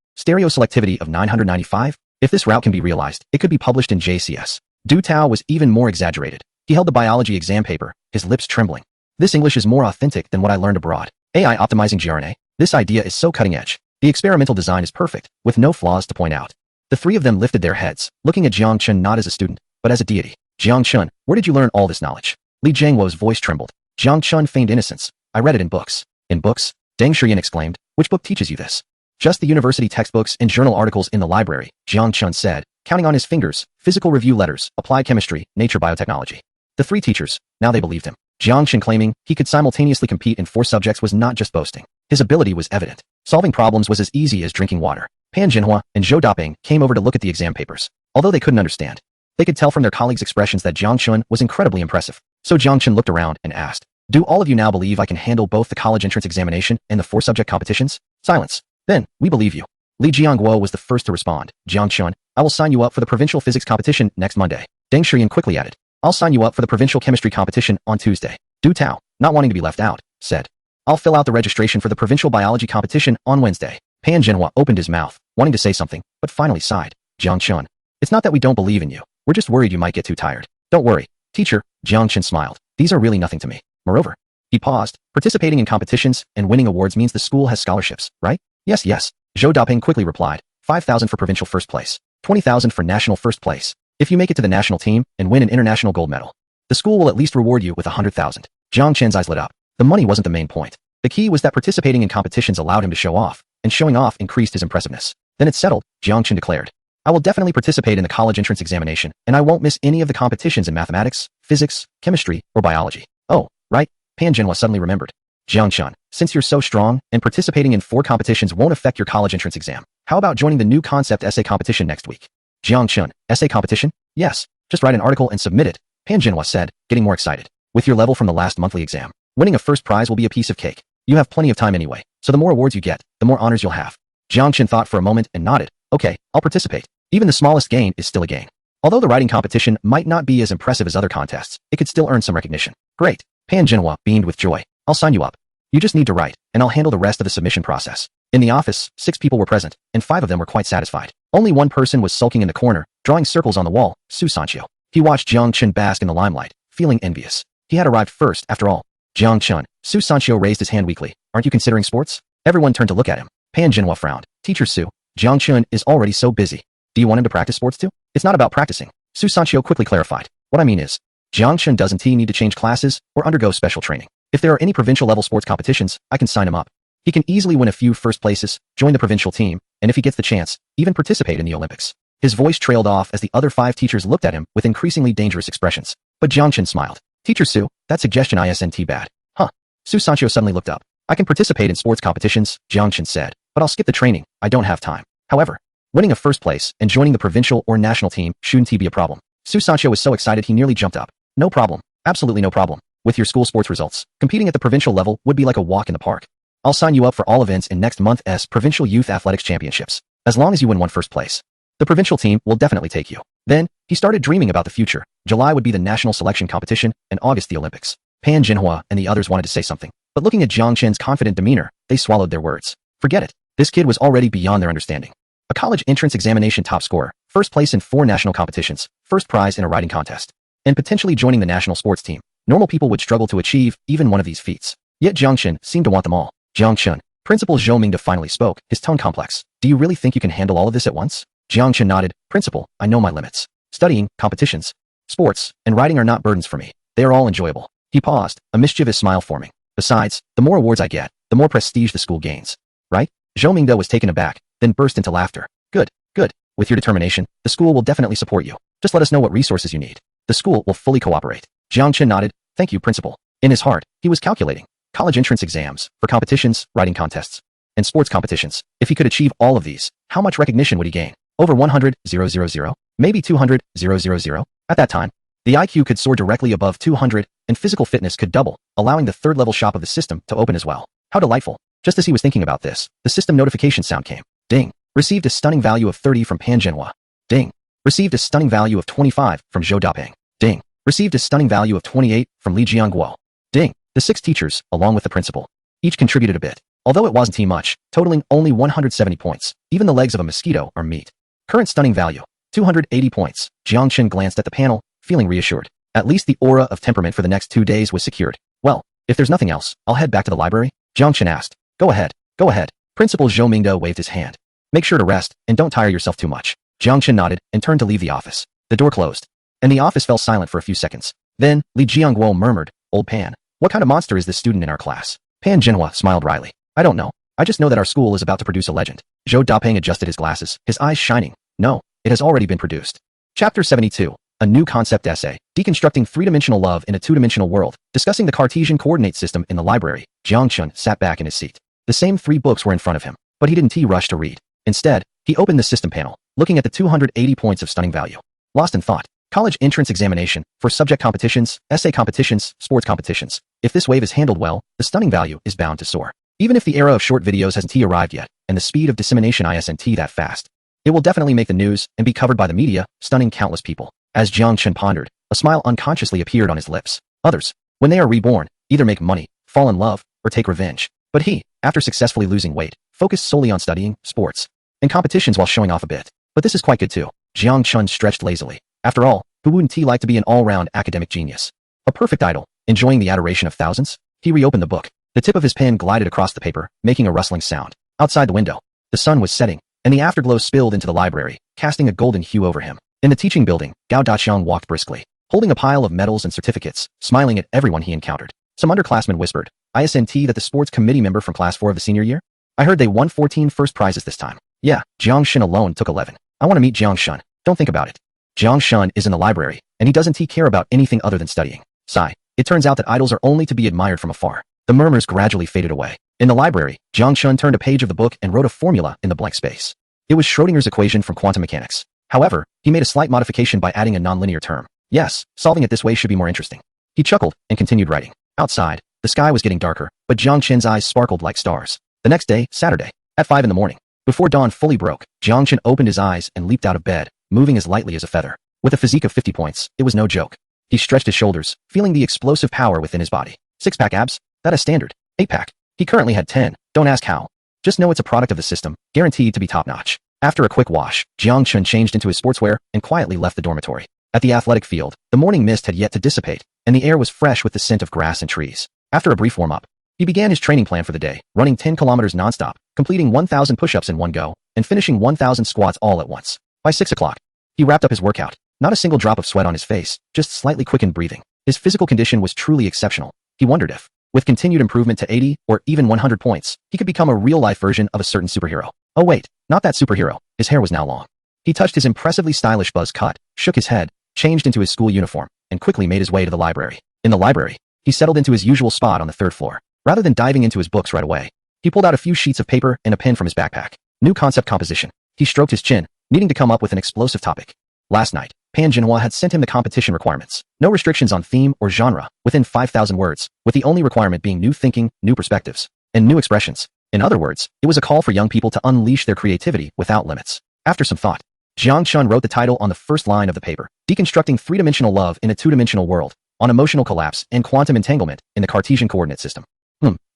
Stereoselectivity of 995? If this route can be realized, it could be published in JCS. Du Tao was even more exaggerated. He held the biology exam paper, his lips trembling. This English is more authentic than what I learned abroad. AI optimizing gRNA? This idea is so cutting edge. The experimental design is perfect, with no flaws to point out. The 3 of them lifted their heads, looking at Jiang Chun not as a student, but as a deity. Jiang Chun, where did you learn all this knowledge? Li Jiangguo's voice trembled. Jiang Chun feigned innocence. I read it in books. In books? Deng Shiyan exclaimed. Which book teaches you this? Just the university textbooks and journal articles in the library, Jiang Chun said, counting on his fingers, physical review letters, applied chemistry, nature biotechnology. The 3 teachers, now they believed him. Jiang Chun claiming he could simultaneously compete in 4 subjects was not just boasting. His ability was evident. Solving problems was as easy as drinking water. Pan Jinhua and Zhou Daping came over to look at the exam papers. Although they couldn't understand, they could tell from their colleagues' expressions that Jiang Chun was incredibly impressive. So Jiang Chun looked around and asked, do all of you now believe I can handle both the college entrance examination and the 4-subject competitions? Silence. Then, we believe you. Li Jiangguo was the first to respond. Jiang Chun, I will sign you up for the provincial physics competition next Monday. Deng Shiyan quickly added, I'll sign you up for the provincial chemistry competition on Tuesday. Du Tao, not wanting to be left out, said, I'll fill out the registration for the provincial biology competition on Wednesday. Pan Jinhua opened his mouth, wanting to say something, but finally sighed. Jiang Chun, it's not that we don't believe in you. We're just worried you might get too tired. Don't worry, teacher, Jiang Chun smiled. These are really nothing to me. Moreover, He paused. Participating in competitions and winning awards means the school has scholarships, right? Yes, yes. Zhou Daping quickly replied. 5,000 for provincial first place. 20,000 for national first place. If you make it to the national team and win an international gold medal, the school will at least reward you with 100,000. Jiang Chen's eyes lit up. The money wasn't the main point. The key was that participating in competitions allowed him to show off, and showing off increased his impressiveness. Then it's settled, Jiang Chun declared. I will definitely participate in the college entrance examination, and I won't miss any of the competitions in mathematics, physics, chemistry, or biology. Oh, right, Pan Jinhua suddenly remembered. Jiang Chun, since you're so strong, and participating in 4 competitions won't affect your college entrance exam, how about joining the new concept essay competition next week? Jiang Chun, essay competition? Yes, just write an article and submit it, Pan Jinhua said, getting more excited. With your level from the last monthly exam, winning a first prize will be a piece of cake. You have plenty of time anyway, so the more awards you get, the more honors you'll have. Jiang Chun thought for a moment and nodded. Okay, I'll participate. Even the smallest gain is still a gain. Although the writing competition might not be as impressive as other contests, it could still earn some recognition. Great. Pan Jinhua beamed with joy. I'll sign you up. You just need to write, and I'll handle the rest of the submission process. In the office, 6 people were present, and 5 of them were quite satisfied. Only one person was sulking in the corner, drawing circles on the wall, Su Sanqiu. He watched Jiang Chun bask in the limelight, feeling envious. He had arrived first, after all. Jiang Chun, Su Sanqiu raised his hand weakly. Aren't you considering sports? Everyone turned to look at him. Pan Jinhua frowned. Teacher Su, Jiang Chun is already so busy. Do you want him to practice sports too? It's not about practicing. Su Sanqiu quickly clarified. What I mean is, Jiang Chun doesn't need to change classes or undergo special training. If there are any provincial level sports competitions, I can sign him up. He can easily win a few first places, join the provincial team, and if he gets the chance, even participate in the Olympics. His voice trailed off as the other 5 teachers looked at him with increasingly dangerous expressions. But Jiang Chun smiled. Teacher Su, that suggestion isn't bad. Huh. Su Sanqiu suddenly looked up. I can participate in sports competitions, Jiang Chun said, but I'll skip the training. I don't have time. However, winning a first place and joining the provincial or national team shouldn't be a problem. Su Sanqiu was so excited he nearly jumped up. No problem. Absolutely no problem. With your school sports results, competing at the provincial level would be like a walk in the park. I'll sign you up for all events in next month's Provincial Youth Athletics Championships, as long as you win one first place. The provincial team will definitely take you. Then, he started dreaming about the future. July would be the national selection competition, and August the Olympics. Pan Jinhua and the others wanted to say something, but looking at Jiang Chen's confident demeanor, they swallowed their words. Forget it. This kid was already beyond their understanding. A college entrance examination top scorer, first place in 4 national competitions, first prize in a writing contest, and potentially joining the national sports team. Normal people would struggle to achieve even one of these feats. Yet Jiang Chun seemed to want them all. Jiang Chun, Principal Zhou Mingde finally spoke, his tone complex. Do you really think you can handle all of this at once? Jiang Chun nodded. Principal, I know my limits. Studying, competitions, sports, and writing are not burdens for me. They are all enjoyable. He paused, a mischievous smile forming. Besides, the more awards I get, the more prestige the school gains. Right? Zhou Mingde was taken aback, then burst into laughter. Good, good. With your determination, the school will definitely support you. Just let us know what resources you need. The school will fully cooperate. Jiang Chun nodded. Thank you, Principal. In his heart, he was calculating. College entrance exams, for competitions, writing contests, and sports competitions. If he could achieve all of these, how much recognition would he gain? Over 100,000? Maybe 200,000? At that time, the IQ could soar directly above 200, and physical fitness could double, allowing the third-level shop of the system to open as well. How delightful. Just as he was thinking about this, the system notification sound came. Ding. Received a stunning value of 30 from Pan Jinhua. Ding. Received a stunning value of 25 from Zhou Daping. Ding. Received a stunning value of 28 from Li Jiangguo. Ding. The 6 teachers, along with the principal, each contributed a bit. Although it wasn't much, totaling only 170 points. Even the legs of a mosquito are meat. Current stunning value, 280 points. Jiang Chun glanced at the panel, feeling reassured. At least the aura of temperament for the next 2 days was secured. Well, if there's nothing else, I'll head back to the library. Jiang Chun asked. Go ahead. Go ahead. Principal Zhou Mingde waved his hand. Make sure to rest, and don't tire yourself too much. Jiang Chun nodded and turned to leave the office. The door closed, and the office fell silent for a few seconds. Then, Li Jiangguo murmured, Old Pan, what kind of monster is this student in our class? Pan Jinhua smiled wryly. I don't know. I just know that our school is about to produce a legend. Zhou Daping adjusted his glasses, his eyes shining. No, it has already been produced. Chapter 72. A new concept essay, deconstructing 3-dimensional love in a 2-dimensional world, discussing the Cartesian coordinate system in the library. Jiang Chun sat back in his seat. The same 3 books were in front of him, but he didn't rush to read. Instead, he opened the system panel, looking at the 280 points of stunning value. Lost in thought. College entrance examination, for subject competitions, essay competitions, sports competitions. If this wave is handled well, the stunning value is bound to soar. Even if the era of short videos hasn't arrived yet, and the speed of dissemination isn't that fast, it will definitely make the news and be covered by the media, stunning countless people. As Jiang Chun pondered, a smile unconsciously appeared on his lips. Others, when they are reborn, either make money, fall in love, or take revenge. But he, after successfully losing weight, focused solely on studying, sports, and competitions while showing off a bit. But this is quite good too. Jiang Chun stretched lazily. After all, who wouldn't he like to be an all-round academic genius? A perfect idol, enjoying the adoration of thousands? He reopened the book. The tip of his pen glided across the paper, making a rustling sound. Outside the window, the sun was setting, and the afterglow spilled into the library, casting a golden hue over him. In the teaching building, Gao Daqiang walked briskly, holding a pile of medals and certificates, smiling at everyone he encountered. Some underclassmen whispered, "Isn't that the sports committee member from class 4 of the senior year? I heard they won 14 first prizes this time." "Yeah, Jiang Chun alone took 11. I want to meet Jiang Chun. Don't think about it." Jiang Chun is in the library, and he doesn't care about anything other than studying. Sigh. It turns out that idols are only to be admired from afar. The murmurs gradually faded away. In the library, Jang Chun turned a page of the book and wrote a formula in the blank space. It was Schrödinger's equation from quantum mechanics. However, he made a slight modification by adding a nonlinear term. Yes, solving it this way should be more interesting. He chuckled and continued writing. Outside, the sky was getting darker, but Jiang Chun's eyes sparkled like stars. The next day, Saturday, at 5 in the morning, before dawn fully broke, Jiang Chun opened his eyes and leaped out of bed, moving as lightly as a feather. With a physique of 50 points, it was no joke. He stretched his shoulders, feeling the explosive power within his body. 6-pack abs? That is standard. 8-pack. He currently had 10. Don't ask how. Just know it's a product of the system, guaranteed to be top-notch. After a quick wash, Jiang Chun changed into his sportswear and quietly left the dormitory. At the athletic field, the morning mist had yet to dissipate, and the air was fresh with the scent of grass and trees. After a brief warm-up, he began his training plan for the day, running 10 kilometers nonstop, completing 1,000 push-ups in one go, and finishing 1,000 squats all at once. By 6 o'clock, he wrapped up his workout. Not a single drop of sweat on his face, just slightly quickened breathing. His physical condition was truly exceptional. He wondered if, with continued improvement to 80 or even 100 points, he could become a real-life version of a certain superhero. Oh wait, not that superhero. His hair was now long. He touched his impressively stylish buzz cut, shook his head, changed into his school uniform, and quickly made his way to the library. In the library, he settled into his usual spot on the 3rd floor. Rather than diving into his books right away, he pulled out a few sheets of paper and a pen from his backpack. New concept composition. He stroked his chin, needing to come up with an explosive topic. Last night, Pan Jinhua had sent him the competition requirements. No restrictions on theme or genre, within 5,000 words, with the only requirement being new thinking, new perspectives, and new expressions. In other words, it was a call for young people to unleash their creativity without limits. After some thought, Jiang Chun wrote the title on the first line of the paper, Deconstructing Three-Dimensional Love in a Two-Dimensional World, on Emotional Collapse and Quantum Entanglement in the Cartesian Coordinate System.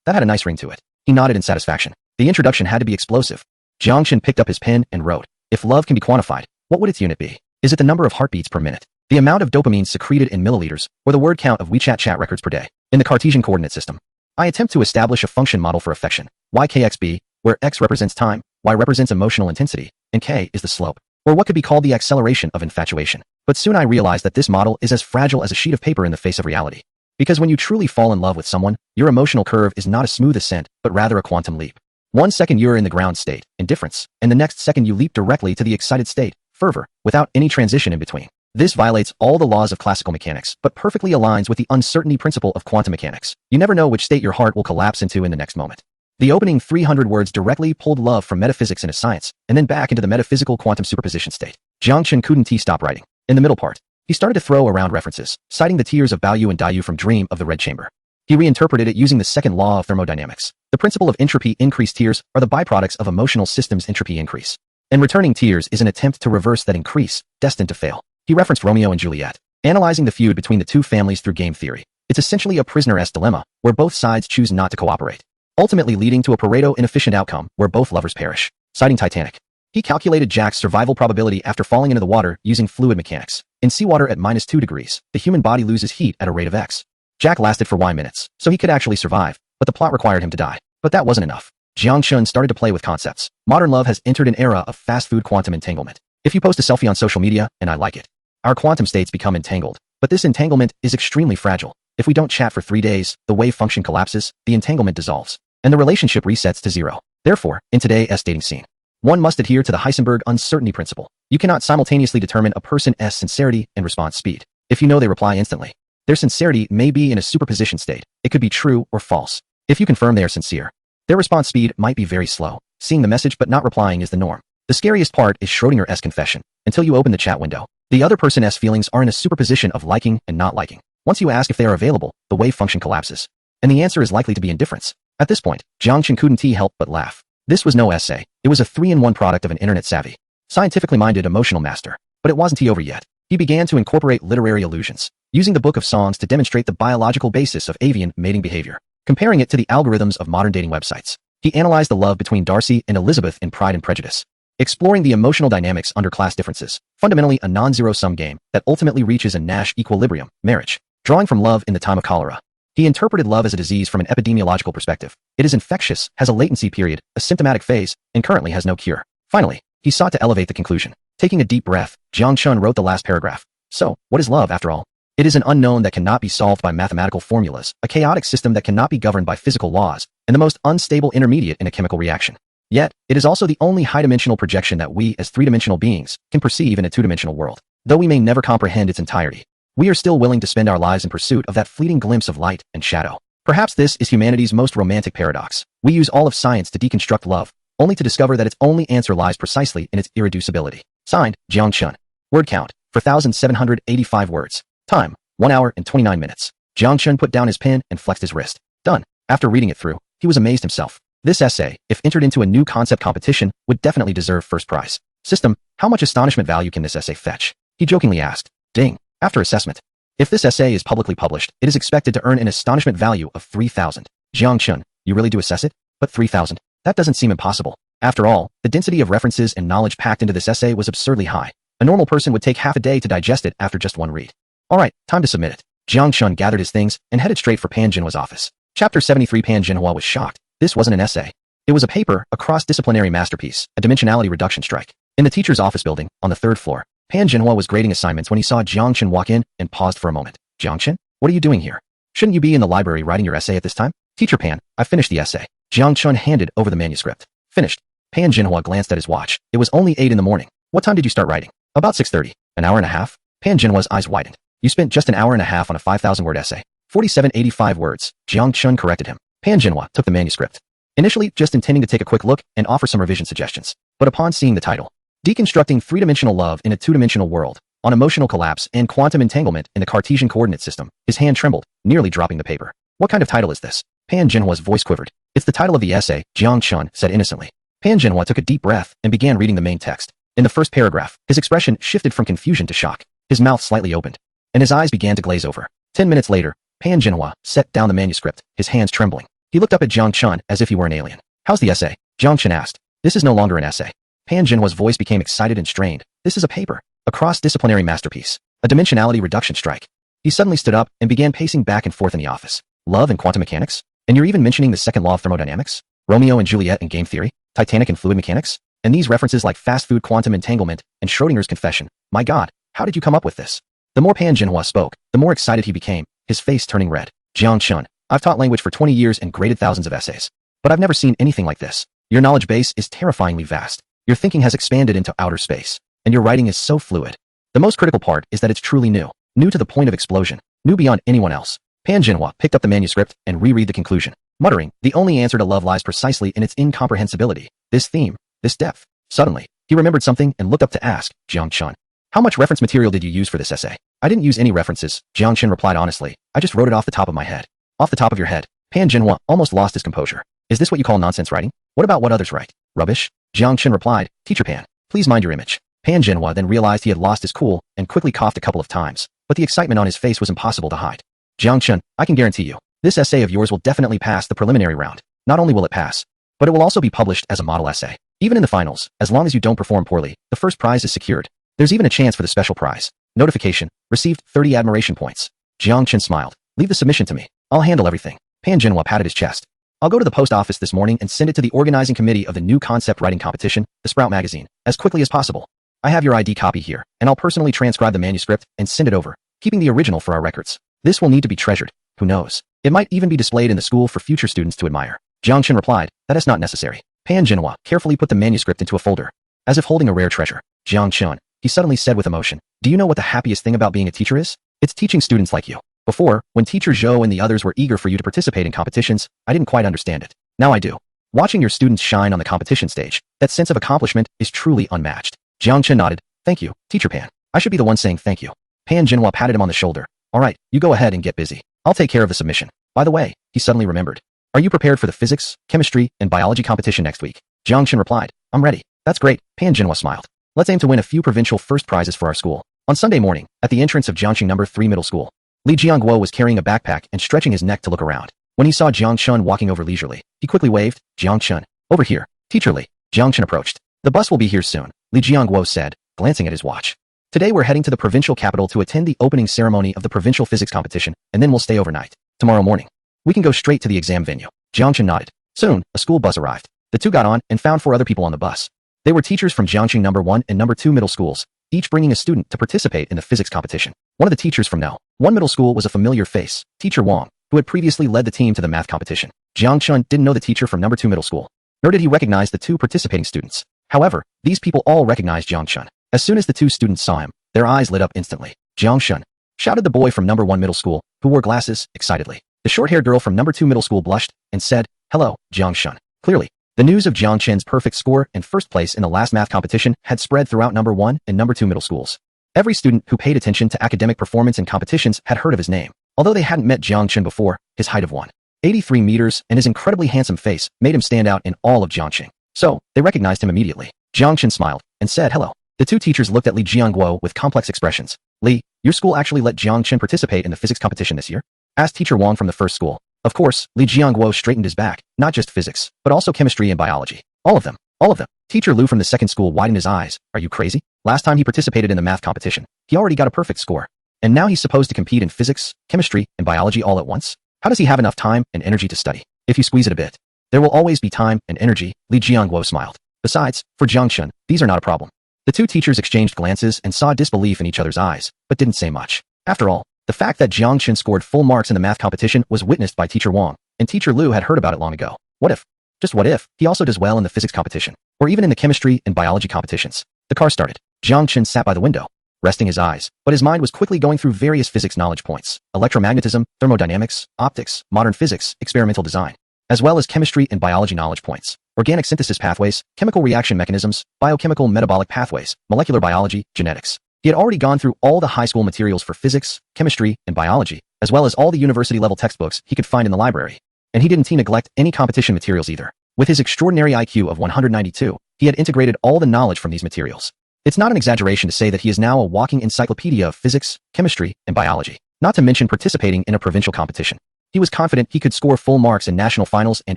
That had a nice ring to it. He nodded in satisfaction. The introduction had to be explosive. Jiang Chun picked up his pen and wrote, "If love can be quantified, what would its unit be? Is it the number of heartbeats per minute, the amount of dopamine secreted in milliliters, or the word count of WeChat chat records per day? In the Cartesian Coordinate System, I attempt to establish a function model for affection, YKXB, where X represents time, Y represents emotional intensity, and K is the slope, or what could be called the acceleration of infatuation. But soon I realized that this model is as fragile as a sheet of paper in the face of reality. Because when you truly fall in love with someone, your emotional curve is not a smooth ascent, but rather a quantum leap. 1 second you're in the ground state, indifference, and the next second you leap directly to the excited state, fervor, without any transition in between. This violates all the laws of classical mechanics, but perfectly aligns with the uncertainty principle of quantum mechanics. You never know which state your heart will collapse into in the next moment. The opening 300 words directly pulled love from metaphysics into science, and then back into the metaphysical quantum superposition state. Jiang Chun couldn't stop writing. In the middle part, he started to throw around references, citing the tears of Baoyu and Dayu from Dream of the Red Chamber. He reinterpreted it using the second law of thermodynamics. The principle of entropy increased tears are the byproducts of emotional systems entropy increase. And returning tears is an attempt to reverse that increase, destined to fail. He referenced Romeo and Juliet, analyzing the feud between the two families through game theory. It's essentially a prisoner's dilemma, where both sides choose not to cooperate, ultimately leading to a Pareto inefficient outcome where both lovers perish. Citing Titanic, he calculated Jack's survival probability after falling into the water using fluid mechanics. In seawater at -2 degrees, the human body loses heat at a rate of X. Jack lasted for Y minutes, so he could actually survive, but the plot required him to die. But that wasn't enough. Jiang Chun started to play with concepts. Modern love has entered an era of fast food quantum entanglement. If you post a selfie on social media, and I like it, our quantum states become entangled. But this entanglement is extremely fragile. If we don't chat for 3 days, the wave function collapses, the entanglement dissolves, and the relationship resets to 0. Therefore, in today's dating scene, one must adhere to the Heisenberg uncertainty principle. You cannot simultaneously determine a person's sincerity and response speed. If you know they reply instantly, their sincerity may be in a superposition state. It could be true or false. If you confirm they are sincere, their response speed might be very slow. Seeing the message but not replying is the norm. The scariest part is Schrödinger's confession. Until you open the chat window, the other person's feelings are in a superposition of liking and not liking. Once you ask if they are available, the wave function collapses, and the answer is likely to be indifference. At this point, Jiang Chun couldn't help but laugh. This was no essay. It was a 3-in-1 product of an internet-savvy, scientifically minded emotional master. But it wasn't over yet. He began to incorporate literary allusions, using the Book of Songs to demonstrate the biological basis of avian mating behavior, comparing it to the algorithms of modern dating websites. He analyzed the love between Darcy and Elizabeth in Pride and Prejudice, exploring the emotional dynamics under class differences, fundamentally a non-zero-sum game that ultimately reaches a Nash equilibrium, marriage, drawing from love in the time of cholera. He interpreted love as a disease from an epidemiological perspective. It is infectious, has a latency period, a symptomatic phase, and currently has no cure. Finally, he sought to elevate the conclusion. Taking a deep breath, Jang Chun wrote the last paragraph. So, what is love after all? It is an unknown that cannot be solved by mathematical formulas, a chaotic system that cannot be governed by physical laws, and the most unstable intermediate in a chemical reaction. Yet, it is also the only high-dimensional projection that we, as three-dimensional beings, can perceive in a two-dimensional world. Though we may never comprehend its entirety, we are still willing to spend our lives in pursuit of that fleeting glimpse of light and shadow. Perhaps this is humanity's most romantic paradox. We use all of science to deconstruct love, only to discover that its only answer lies precisely in its irreducibility. Signed, Jang Chun. Word count, 4,785 words. Time, 1 hour and 29 minutes. Jang Chun put down his pen and flexed his wrist. Done. After reading it through, he was amazed himself. This essay, if entered into a new concept competition, would definitely deserve first prize. System, how much astonishment value can this essay fetch? He jokingly asked. Ding. After assessment. If this essay is publicly published, it is expected to earn an astonishment value of 3,000. Jang Chun, you really do assess it? But 3,000? That doesn't seem impossible. After all, the density of references and knowledge packed into this essay was absurdly high. A normal person would take half a day to digest it after just one read. Alright, time to submit it. Jang Chun gathered his things and headed straight for Pan Jinhua's office. Chapter 73. Pan Jinhua was shocked. This wasn't an essay. It was a paper, a cross-disciplinary masterpiece, a dimensionality reduction strike. In the teacher's office building, on the 3rd floor, Pan Jinhua was grading assignments when he saw Jang Chun walk in and paused for a moment. Jang Chun, what are you doing here? Shouldn't you be in the library writing your essay at this time? Teacher Pan, I finished the essay. Jang Chun handed over the manuscript. Finished. Pan Jinhua glanced at his watch. It was only 8 in the morning. What time did you start writing? About 6:30. An hour and a half? Pan Jinhua's eyes widened. You spent just an hour and a half on a 5,000-word essay. 4,785 words. Jang Chun corrected him. Pan Jinhua took the manuscript. Initially, just intending to take a quick look and offer some revision suggestions. But upon seeing the title, Deconstructing Three-Dimensional Love in a Two-Dimensional World, on Emotional Collapse and Quantum Entanglement in the Cartesian Coordinate System, his hand trembled, nearly dropping the paper. What kind of title is this? Pan Jinhua's voice quivered. It's the title of the essay, Jang Chun said innocently. Pan Jinhua took a deep breath and began reading the main text. In the first paragraph, his expression shifted from confusion to shock. His mouth slightly opened, and his eyes began to glaze over. 10 minutes later, Pan Jinhua set down the manuscript, his hands trembling. He looked up at Jang Chun as if he were an alien. How's the essay? Jang Chun asked. This is no longer an essay. Pan Jinhua's voice became excited and strained. This is a paper, a cross-disciplinary masterpiece, a dimensionality reduction strike. He suddenly stood up and began pacing back and forth in the office. Love and quantum mechanics? And you're even mentioning the second law of thermodynamics? Romeo and Juliet and game theory? Titanic and fluid mechanics? And these references like fast food quantum entanglement and Schrodinger's confession. My God, how did you come up with this? The more Pan Jinhua spoke, the more excited he became, his face turning red. Jang Chun, I've taught language for 20 years and graded thousands of essays. But I've never seen anything like this. Your knowledge base is terrifyingly vast. Your thinking has expanded into outer space. And your writing is so fluid. The most critical part is that it's truly new. New to the point of explosion. New beyond anyone else. Pan Jinhua picked up the manuscript and reread the conclusion, muttering, the only answer to love lies precisely in its incomprehensibility. This theme, this depth. Suddenly, he remembered something and looked up to ask, Jang Chun, how much reference material did you use for this essay? I didn't use any references, Jang Chun replied honestly. I just wrote it off the top of my head. Off the top of your head. Pan Jinhua almost lost his composure. Is this what you call nonsense writing? What about what others write? Rubbish? Jang Chun replied, Teacher Pan, please mind your image. Pan Jinhua then realized he had lost his cool and quickly coughed a couple of times, but the excitement on his face was impossible to hide. Jang Chun, I can guarantee you, this essay of yours will definitely pass the preliminary round. Not only will it pass, but it will also be published as a model essay. Even in the finals, as long as you don't perform poorly, the first prize is secured. There's even a chance for the special prize. Notification, received 30 admiration points. Jang Chun smiled. Leave the submission to me. I'll handle everything. Pan Jinhua patted his chest. I'll go to the post office this morning and send it to the organizing committee of the new concept writing competition, the Sprout magazine, as quickly as possible. I have your ID copy here, and I'll personally transcribe the manuscript and send it over, keeping the original for our records. This will need to be treasured. Who knows? It might even be displayed in the school for future students to admire. Jang Chun replied, that is not necessary. Pan Jinhua carefully put the manuscript into a folder, as if holding a rare treasure. Jang Chun, he suddenly said with emotion, do you know what the happiest thing about being a teacher is? It's teaching students like you. Before, when Teacher Zhou and the others were eager for you to participate in competitions, I didn't quite understand it. Now I do. Watching your students shine on the competition stage, that sense of accomplishment is truly unmatched. Jang Chun nodded. Thank you, Teacher Pan. I should be the one saying thank you. Pan Jinhua patted him on the shoulder. All right, you go ahead and get busy. I'll take care of the submission. By the way, he suddenly remembered. Are you prepared for the physics, chemistry, and biology competition next week? Jang Chun replied. I'm ready. That's great. Pan Jinhua smiled. Let's aim to win a few provincial first prizes for our school. On Sunday morning, at the entrance of Jiangqing No. 3 Middle School, Li Jiangguo was carrying a backpack and stretching his neck to look around. When he saw Jang Chun walking over leisurely, he quickly waved, Jang Chun, over here. Teacher Li. Jang Chun approached. The bus will be here soon, Li Jiangguo said, glancing at his watch. Today we're heading to the provincial capital to attend the opening ceremony of the provincial physics competition, and then we'll stay overnight. Tomorrow morning. We can go straight to the exam venue. Jang Chun nodded. Soon, a school bus arrived. The two got on and found 4 other people on the bus. They were teachers from Jiangqing No. 1 and No. 2 middle schools, each bringing a student to participate in the physics competition. One of the teachers from No. 1 middle school was a familiar face, Teacher Wang, who had previously led the team to the math competition. Jang Chun didn't know the teacher from No. 2 middle school, nor did he recognize the 2 participating students. However, these people all recognized Jang Chun. As soon as the 2 students saw him, their eyes lit up instantly. Jang Chun, shouted the boy from No. 1 middle school, who wore glasses, excitedly. The short-haired girl from No. 2 middle school blushed and said, "Hello, Jang Chun." Clearly, the news of Jang Chun's perfect score and first place in the last math competition had spread throughout No. 1 and No. 2 middle schools. Every student who paid attention to academic performance and competitions had heard of his name. Although they hadn't met Jang Chun before, his height of 183 meters and his incredibly handsome face made him stand out in all of Jiangqing. So, they recognized him immediately. Jang Chun smiled and said hello. The 2 teachers looked at Li Jiangguo with complex expressions. "Li, your school actually let Jang Chun participate in the physics competition this year?" asked Teacher Wang from the first school. Of course, Li Jiangguo straightened his back, not just physics, but also chemistry and biology. All of them. All of them. Teacher Lu from the second school widened his eyes. "Are you crazy? Last time he participated in the math competition, he already got a perfect score. And now he's supposed to compete in physics, chemistry, and biology all at once? How does he have enough time and energy to study? If you squeeze it a bit, there will always be time and energy." Li Jiangguo smiled. Besides, for Jang Chun, these are not a problem. The 2 teachers exchanged glances and saw disbelief in each other's eyes, but didn't say much. After all, the fact that Jang Chun scored full marks in the math competition was witnessed by Teacher Wang, and Teacher Lu had heard about it long ago. What if, just what if, he also does well in the physics competition, or even in the chemistry and biology competitions? The car started. Jang Chun sat by the window, resting his eyes, but his mind was quickly going through various physics knowledge points: electromagnetism, thermodynamics, optics, modern physics, experimental design, as well as chemistry and biology knowledge points: organic synthesis pathways, chemical reaction mechanisms, biochemical metabolic pathways, molecular biology, genetics. He had already gone through all the high school materials for physics, chemistry, and biology, as well as all the university-level textbooks he could find in the library. And he didn't neglect any competition materials either. With his extraordinary IQ of 192, he had integrated all the knowledge from these materials. It's not an exaggeration to say that he is now a walking encyclopedia of physics, chemistry, and biology, not to mention participating in a provincial competition. He was confident he could score full marks in national finals and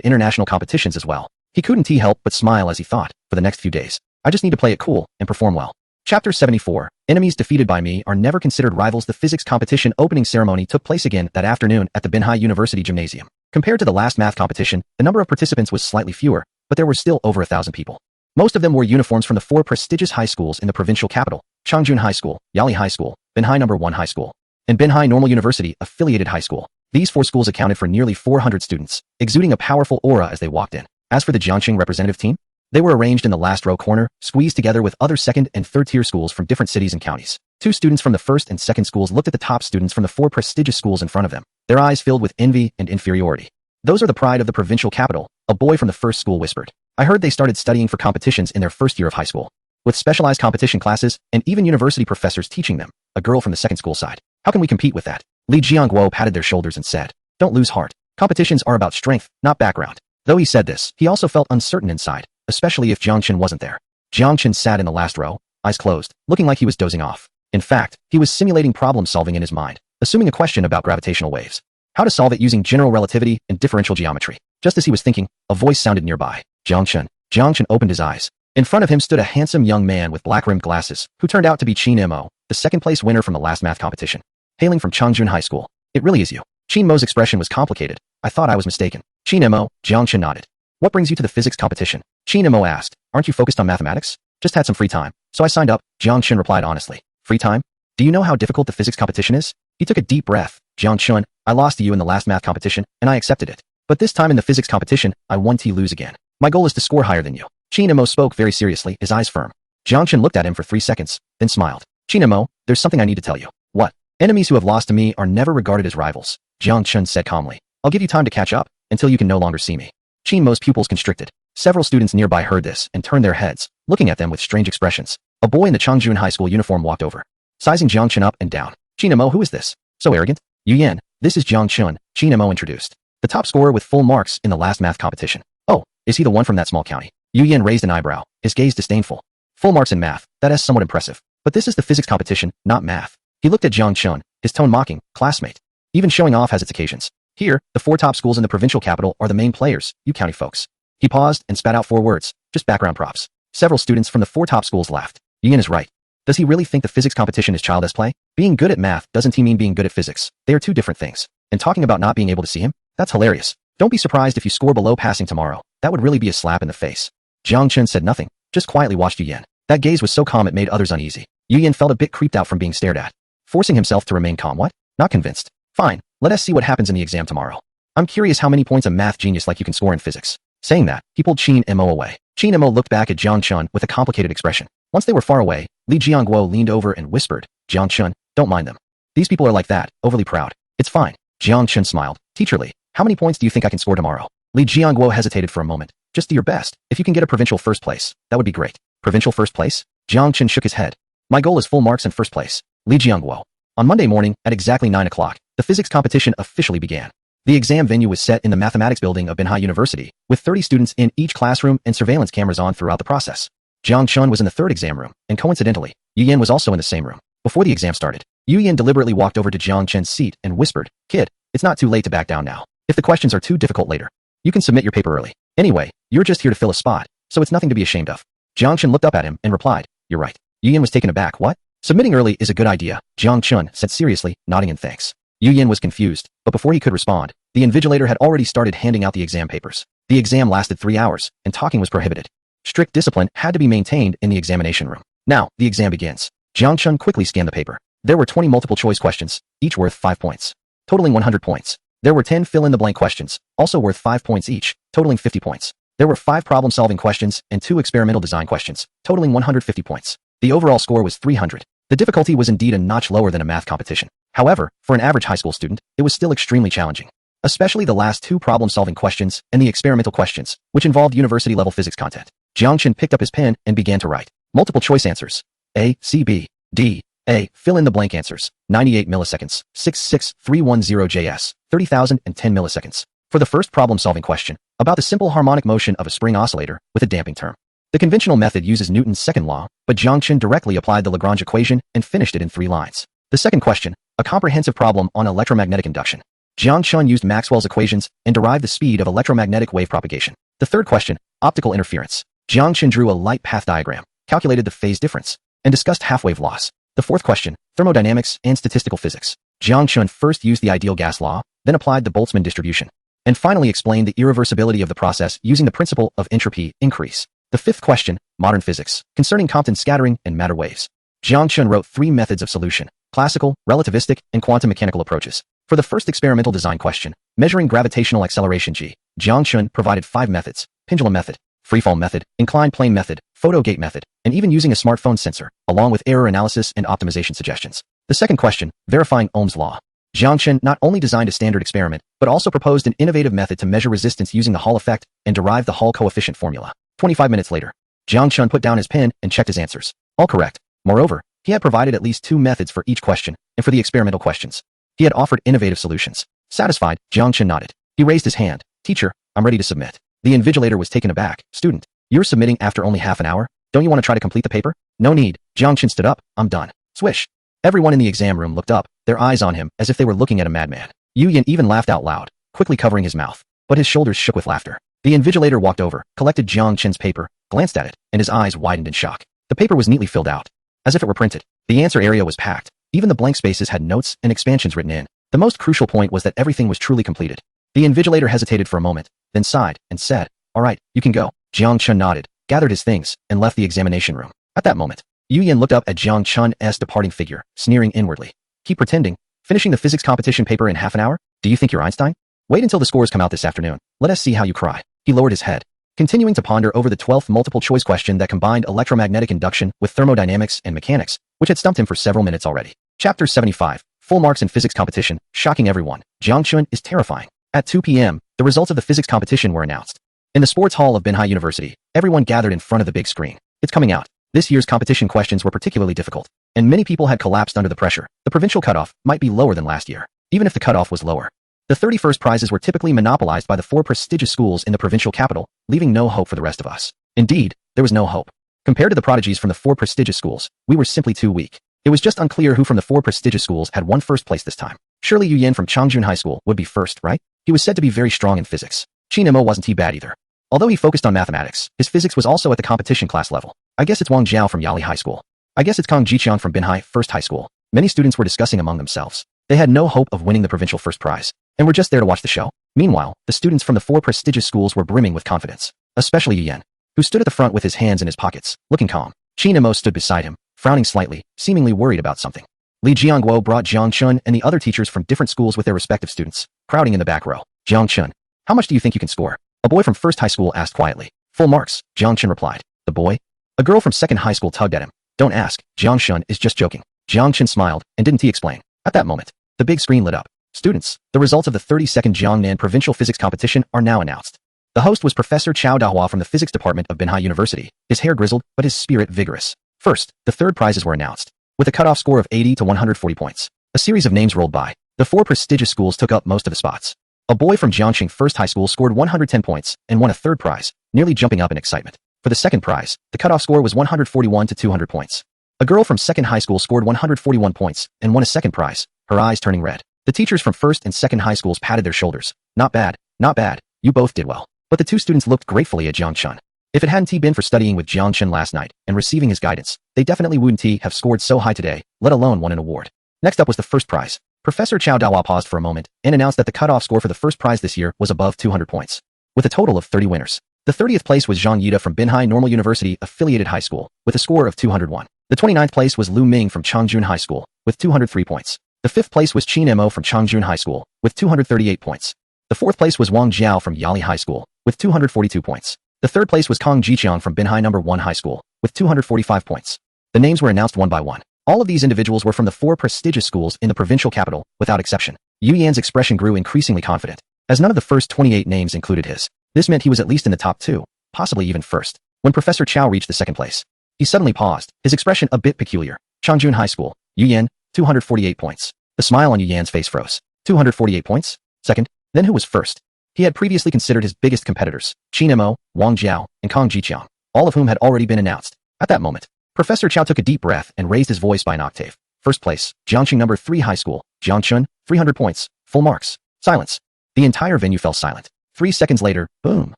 international competitions as well. He couldn't help but smile as he thought, for the next few days, I just need to play it cool and perform well. Chapter 74, Enemies defeated by me are never considered rivals. The physics competition opening ceremony took place again that afternoon at the Binhai University Gymnasium. Compared to the last math competition, the number of participants was slightly fewer, but there were still over 1,000 people. Most of them wore uniforms from the 4 prestigious high schools in the provincial capital: Changchun High School, Yali High School, Binhai No. 1 High School, and Binhai Normal University Affiliated High School. These 4 schools accounted for nearly 400 students, exuding a powerful aura as they walked in. As for the Jiangqing representative team, they were arranged in the last row corner, squeezed together with other second and third tier schools from different cities and counties. 2 students from the first and second schools looked at the top students from the 4 prestigious schools in front of them, their eyes filled with envy and inferiority. "Those are the pride of the provincial capital," a boy from the first school whispered. "I heard they started studying for competitions in their first year of high school, with specialized competition classes and even university professors teaching them," a girl from the second school sighed. "How can we compete with that?" Li Jiangguo patted their shoulders and said, "Don't lose heart. Competitions are about strength, not background." Though he said this, he also felt uncertain inside, especially if Jang Chun wasn't there. Jang Chun sat in the last row, eyes closed, looking like he was dozing off. In fact, he was simulating problem solving in his mind, assuming a question about gravitational waves. How to solve it using general relativity and differential geometry. Just as he was thinking, a voice sounded nearby. Jang Chun. Jang Chun opened his eyes. In front of him stood a handsome young man with black-rimmed glasses, who turned out to be Qin Mo, the second-place winner from the last math competition. Hailing from Changchun High School. "It really is you." Qin Mo's expression was complicated. "I thought I was mistaken." "Qin Mo," Jang Chun nodded. "What brings you to the physics competition?" Qin Mo asked. "Aren't you focused on mathematics?" "Just had some free time, so I signed up," Jang Chun replied honestly. "Free time? Do you know how difficult the physics competition is?" He took a deep breath. "Jang Chun, I lost to you in the last math competition, and I accepted it. But this time in the physics competition, I won to lose again. My goal is to score higher than you." Qin Mo spoke very seriously, his eyes firm. Jang Chun looked at him for 3 seconds, then smiled. "Qin Mo, there's something I need to tell you." "What?" "Enemies who have lost to me are never regarded as rivals," Jang Chun said calmly. "I'll give you time to catch up, until you can no longer see me." Qin Mo's pupils constricted. Several students nearby heard this and turned their heads, looking at them with strange expressions. A boy in the Changchun High School uniform walked over, sizing Jang Chun up and down. "Qin Mo, who is this? So arrogant?" "Yu Yan, this is Jang Chun," Qin Mo introduced. "The top scorer with full marks in the last math competition." "Oh, is he the one from that small county?" Yu Yan raised an eyebrow, his gaze disdainful. "Full marks in math, that is somewhat impressive. But this is the physics competition, not math." He looked at Jang Chun, his tone mocking. "Classmate. Even showing off has its occasions. Here, the 4 top schools in the provincial capital are the main players, you county folks." He paused and spat out 4 words, just background props. Several students from the 4 top schools laughed. Yu Yan is right. Does he really think the physics competition is child's play? Being good at math doesn't mean being good at physics. They are 2 different things. And talking about not being able to see him? That's hilarious. Don't be surprised if you score below passing tomorrow. That would really be a slap in the face. Jang Chun said nothing, just quietly watched Yu Yan. That gaze was so calm it made others uneasy. Yu Yan felt a bit creeped out from being stared at. Forcing himself to remain calm. What? Not convinced. Fine, let us see what happens in the exam tomorrow. I'm curious how many points a math genius like you can score in physics. Saying that, he pulled Qin Mo away. Qin Mo looked back at Jang Chun with a complicated expression. Once they were far away, Li Jiangguo leaned over and whispered, Jang Chun, don't mind them. These people are like that, overly proud. It's fine. Jang Chun smiled. Teacher Li, how many points do you think I can score tomorrow? Li Jiangguo hesitated for a moment. Just do your best. If you can get a provincial first place, that would be great. Provincial first place? Jang Chun shook his head. My goal is full marks and first place. Li Jiangguo. On Monday morning, at exactly 9 o'clock, the physics competition officially began. The exam venue was set in the mathematics building of Binhai University, with 30 students in each classroom and surveillance cameras on throughout the process. Jang Chun was in the third exam room, and coincidentally, Yu Yan was also in the same room. Before the exam started, Yu Yan deliberately walked over to Jang Chun's seat and whispered, Kid, it's not too late to back down now. If the questions are too difficult later, you can submit your paper early. Anyway, you're just here to fill a spot, so it's nothing to be ashamed of. Jang Chun looked up at him and replied, You're right. Yu Yan was taken aback. What? Submitting early is a good idea, Jang Chun said seriously, nodding in thanks. Yu Yan was confused, but before he could respond, the invigilator had already started handing out the exam papers. The exam lasted 3 hours, and talking was prohibited. Strict discipline had to be maintained in the examination room. Now, the exam begins. Jang Chun quickly scanned the paper. There were 20 multiple-choice questions, each worth 5 points, totaling 100 points. There were 10 fill-in-the-blank questions, also worth 5 points each, totaling 50 points. There were 5 problem-solving questions and 2 experimental design questions, totaling 150 points. The overall score was 300. The difficulty was indeed a notch lower than a math competition. However, for an average high school student, it was still extremely challenging. Especially the last 2 problem-solving questions and the experimental questions, which involved university-level physics content. Jang Chun picked up his pen and began to write. Multiple-choice answers. A, C, B, D, A. Fill-in-the-blank answers. 98 milliseconds. 66310 JS. 30,010 milliseconds. For the first problem-solving question, about the simple harmonic motion of a spring oscillator with a damping term. The conventional method uses Newton's second law, but Jang Chun directly applied the Lagrange equation and finished it in 3 lines. The second question, a comprehensive problem on electromagnetic induction. Jang Chun used Maxwell's equations and derived the speed of electromagnetic wave propagation. The third question, optical interference. Jang Chun drew a light path diagram, calculated the phase difference, and discussed half-wave loss. The fourth question, thermodynamics and statistical physics. Jang Chun first used the ideal gas law, then applied the Boltzmann distribution, and finally explained the irreversibility of the process using the principle of entropy increase. The fifth question, modern physics, concerning Compton scattering and matter waves. Jang Chun wrote 3 methods of solution, classical, relativistic, and quantum mechanical approaches. For the first experimental design question, measuring gravitational acceleration g, Jang Chun provided 5 methods, pendulum method, freefall method, inclined plane method, photo gate method, and even using a smartphone sensor, along with error analysis and optimization suggestions. The second question, verifying Ohm's law. Jang Chun not only designed a standard experiment, but also proposed an innovative method to measure resistance using the Hall effect and derive the Hall coefficient formula. 25 minutes later, Jang Chun put down his pen and checked his answers. All correct. Moreover, he had provided at least 2 methods for each question, and for the experimental questions, he had offered innovative solutions. Satisfied, Jang Chun nodded. He raised his hand. Teacher, I'm ready to submit. The invigilator was taken aback. Student, you're submitting after only half an hour? Don't you want to try to complete the paper? No need. Jang Chun stood up. I'm done. Swish. Everyone in the exam room looked up, their eyes on him as if they were looking at a madman. Yu Yan even laughed out loud, quickly covering his mouth, but his shoulders shook with laughter. The invigilator walked over, collected Jang Chun's paper, glanced at it, and his eyes widened in shock. The paper was neatly filled out, as if it were printed. The answer area was packed. Even the blank spaces had notes and expansions written in. The most crucial point was that everything was truly completed. The invigilator hesitated for a moment, then sighed and said, All right, you can go. Jang Chun nodded, gathered his things, and left the examination room. At that moment, Yu Yan looked up at Jang Chun's departing figure, sneering inwardly. Keep pretending. Finishing the physics competition paper in half an hour? Do you think you're Einstein? Wait until the scores come out this afternoon. Let us see how you cry. He lowered his head, continuing to ponder over the 12th multiple-choice question that combined electromagnetic induction with thermodynamics and mechanics, which had stumped him for several minutes already. Chapter 75. Full marks in physics competition, shocking everyone. Jang Chun is terrifying. At 2 p.m., the results of the physics competition were announced. In the sports hall of Binhai University, everyone gathered in front of the big screen. It's coming out. This year's competition questions were particularly difficult, and many people had collapsed under the pressure. The provincial cutoff might be lower than last year, even if the cutoff was lower. The 31st prizes were typically monopolized by the 4 prestigious schools in the provincial capital, leaving no hope for the rest of us. Indeed, there was no hope. Compared to the prodigies from the 4 prestigious schools, we were simply too weak. It was just unclear who from the 4 prestigious schools had won first place this time. Surely Yu Yan from Chongjun High School would be first, right? He was said to be very strong in physics. Qin Mo wasn't too bad either. Although he focused on mathematics, his physics was also at the competition class level. I guess it's Wang Jiao from Yali High School. I guess it's Kang Jiqian from Binhai First High School. Many students were discussing among themselves. They had no hope of winning the provincial first prize, and were just there to watch the show. Meanwhile, the students from the 4 prestigious schools were brimming with confidence, especially Yu Yan, who stood at the front with his hands in his pockets, looking calm. Qin Mo stood beside him, frowning slightly, seemingly worried about something. Li Jiangguo brought Jang Chun and the other teachers from different schools with their respective students, crowding in the back row. Jang Chun, how much do you think you can score? A boy from first high school asked quietly. Full marks, Jang Chun replied. The boy? A girl from second high school tugged at him. Don't ask, Jang Chun is just joking. Jang Chun smiled, and didn't he explain? At that moment, the big screen lit up. Students, the results of the 32nd Jiangnan Provincial Physics Competition are now announced. The host was Professor Chao Dahua from the Physics Department of Binhai University, his hair grizzled, but his spirit vigorous. First, the 3rd prizes were announced, with a cutoff score of 80 to 140 points. A series of names rolled by. The 4 prestigious schools took up most of the spots. A boy from Jiangqing First High School scored 110 points and won a 3rd prize, nearly jumping up in excitement. For the 2nd prize, the cutoff score was 141 to 200 points. A girl from 2nd High School scored 141 points and won a 2nd prize, her eyes turning red. The teachers from 1st and 2nd High Schools patted their shoulders. Not bad, not bad, you both did well. But the 2 students looked gratefully at Jang Chun. If it hadn't been for studying with Jang Chun last night and receiving his guidance, they definitely wouldn't have scored so high today, let alone won an award. Next up was the 1st prize. Professor Chao Dahua paused for a moment and announced that the cutoff score for the 1st prize this year was above 200 points, with a total of 30 winners. The 30th place was Zhang Yida from Binhai Normal University Affiliated High School, with a score of 201. The 29th place was Lu Ming from Changchun High School, with 203 points. The 5th place was Qin Mo from Changchun High School, with 238 points. The 4th place was Wang Jiao from Yali High School, with 242 points. The 3rd place was Kong Jiqiang from Binhai No. 1 High School, with 245 points. The names were announced one by one. All of these individuals were from the 4 prestigious schools in the provincial capital, without exception. Yu Yan's expression grew increasingly confident, as none of the first 28 names included his. This meant he was at least in the top 2, possibly even first. When Professor Chao reached the 2nd place, he suddenly paused, his expression a bit peculiar. Changchun High School, Yu Yan, 248 points. The smile on Yu Yan's face froze. 248 points? 2nd? Then who was 1st? He had previously considered his biggest competitors, Qin Mo, Wang Jiao, and Kong Jiqiang, all of whom had already been announced. At that moment, Professor Chao took a deep breath and raised his voice by an octave. 1st place, Jiangqing No. 3 High School, Jang Chun, 300 points, full marks. Silence. The entire venue fell silent. 3 seconds later, boom.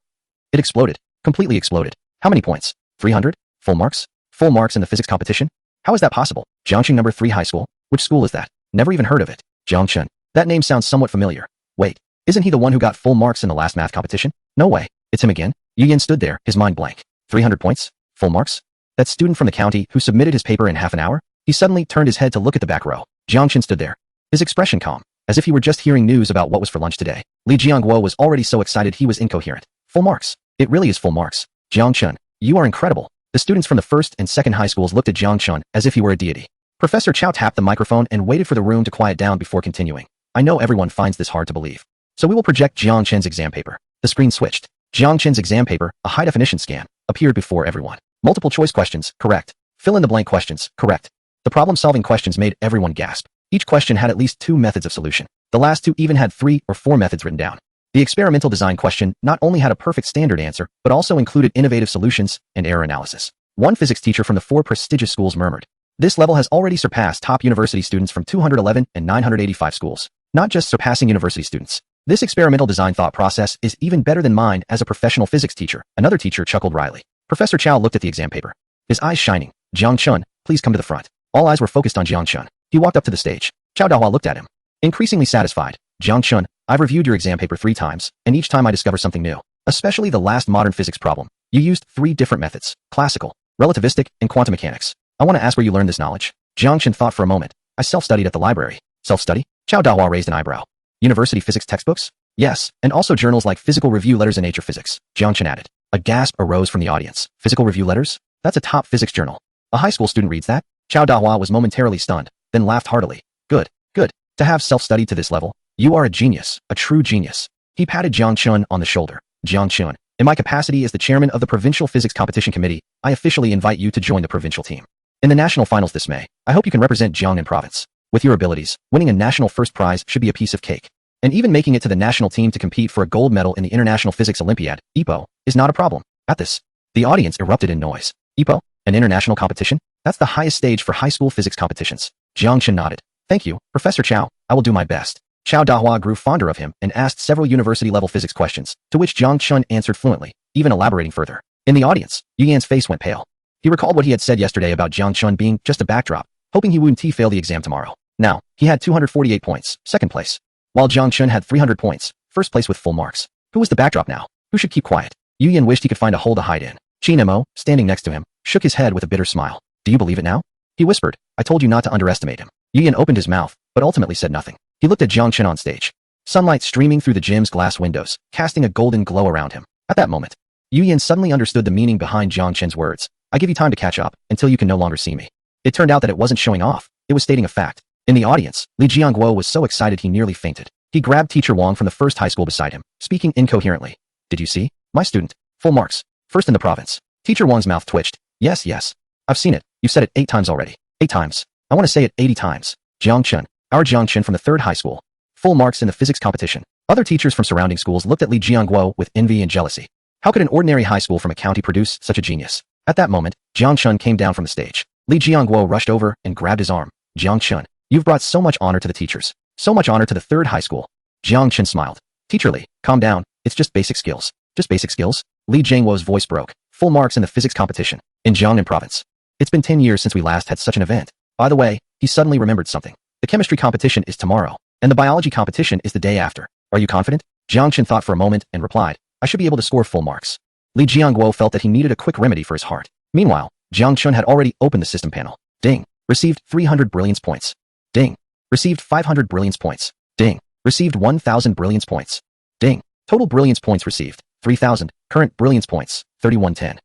It exploded. Completely exploded. How many points? 300? Full marks? Full marks in the physics competition? How is that possible? Jiangqing No. 3 High School? Which school is that? Never even heard of it. Jang Chun. That name sounds somewhat familiar. Wait, isn't he the one who got full marks in the last math competition? No way. It's him again? Yu Yan stood there, his mind blank. 300 points? Full marks? That student from the county who submitted his paper in half an hour? He suddenly turned his head to look at the back row. Jiang Chun stood there, his expression calm, as if he were just hearing news about what was for lunch today. Li Jiangguo was already so excited he was incoherent. Full marks. It really is full marks. Jiang Chun, you are incredible. The students from the 1st and 2nd high schools looked at Jiang Chun as if he were a deity. Professor Chao tapped the microphone and waited for the room to quiet down before continuing. I know everyone finds this hard to believe. So we will project Jiang Chun's exam paper. The screen switched. Jiang Chun's exam paper, a high-definition scan, appeared before everyone. Multiple choice questions, correct. Fill-in-the-blank questions, correct. The problem-solving questions made everyone gasp. Each question had at least 2 methods of solution. The last 2 even had 3 or 4 methods written down. The experimental design question not only had a perfect standard answer, but also included innovative solutions and error analysis. One physics teacher from the 4 prestigious schools murmured, "This level has already surpassed top university students from 211 and 985 schools. Not just surpassing university students. This experimental design thought process is even better than mine as a professional physics teacher." Another teacher chuckled wryly. Professor Chao looked at the exam paper, his eyes shining. "Jiang Chun, please come to the front." All eyes were focused on Jiang Chun. He walked up to the stage. Chao Dahua looked at him, increasingly satisfied. "Jiang Chun, I've reviewed your exam paper 3 times, and each time I discover something new. Especially the last modern physics problem. You used 3 different methods: classical, relativistic, and quantum mechanics. I want to ask where you learned this knowledge." Jiang Chun thought for a moment. "I self-studied at the library." "Self-study?" Chao Dahua raised an eyebrow. "University physics textbooks?" "Yes, and also journals like Physical Review Letters and Nature Physics," Jiang Chun added. A gasp arose from the audience. Physical Review Letters? That's a top physics journal. A high school student reads that? Chao Dahua was momentarily stunned, then laughed heartily. Good, good. To have self-studied to this level, you are a genius, a true genius." He patted Jiang Chun on the shoulder. "Jiang Chun, in my capacity as the chairman of the Provincial Physics Competition Committee, I officially invite you to join the provincial team. In the national finals this May, I hope you can represent Jiangnan province. With your abilities, winning a national first prize should be a piece of cake. And even making it to the national team to compete for a gold medal in the International Physics Olympiad, IPO, is not a problem." At this, the audience erupted in noise. IPO? An international competition? That's the highest stage for high school physics competitions. Jiang Chun nodded. "Thank you, Professor Chao. I will do my best." Chao Dahua grew fonder of him and asked several university-level physics questions, to which Jiang Chun answered fluently, even elaborating further. In the audience, Yu Yan's face went pale. He recalled what he had said yesterday about Jiang Chun being just a backdrop, hoping he wouldn't fail the exam tomorrow. Now, he had 248 points, second place, while Jang Chun had 300 points, first place with full marks. Who was the backdrop now? Who should keep quiet? Yu Yan wished he could find a hole to hide in. Qin Mo, standing next to him, shook his head with a bitter smile. Do you believe it now? He whispered, I told you not to underestimate him. Yu Yan opened his mouth, but ultimately said nothing. He looked at Jang Chun on stage. Sunlight streaming through the gym's glass windows, casting a golden glow around him. At that moment, Yu Yan suddenly understood the meaning behind Jang Chun's words. I give you time to catch up, until you can no longer see me. It turned out that it wasn't showing off, it was stating a fact. In the audience, Li Jiangguo was so excited he nearly fainted. He grabbed Teacher Wang from the first high school beside him, speaking incoherently. Did you see? My student. Full marks. First in the province. Teacher Wang's mouth twitched. Yes, yes. I've seen it. You've said it 8 times already. 8 times. I want to say it 80 times. Jang Chun. Our Jang Chun from the 3rd high school. Full marks in the physics competition. Other teachers from surrounding schools looked at Li Jiangguo with envy and jealousy. How could an ordinary high school from a county produce such a genius? At that moment, Jang Chun came down from the stage. Li Jiangguo rushed over and grabbed his arm. Jang Chun. You've brought so much honor to the teachers. So much honor to the 3rd high school. Jang Chun smiled. Teacher Li, calm down. It's just basic skills. Just basic skills? Li Jiangguo's voice broke. Full marks in the physics competition. In Jiangnan province. It's been 10 years since we last had such an event. By the way, he suddenly remembered something. The chemistry competition is tomorrow, and the biology competition is the day after. Are you confident? Jang Chun thought for a moment and replied, I should be able to score full marks. Li Jiangguo felt that he needed a quick remedy for his heart. Meanwhile, Jang Chun had already opened the system panel. Ding. Received 300 brilliance points. Ding. Received 500 brilliance points. Ding. Received 1,000 brilliance points. Ding. Total brilliance points received, 3,000. Current brilliance points, 3110.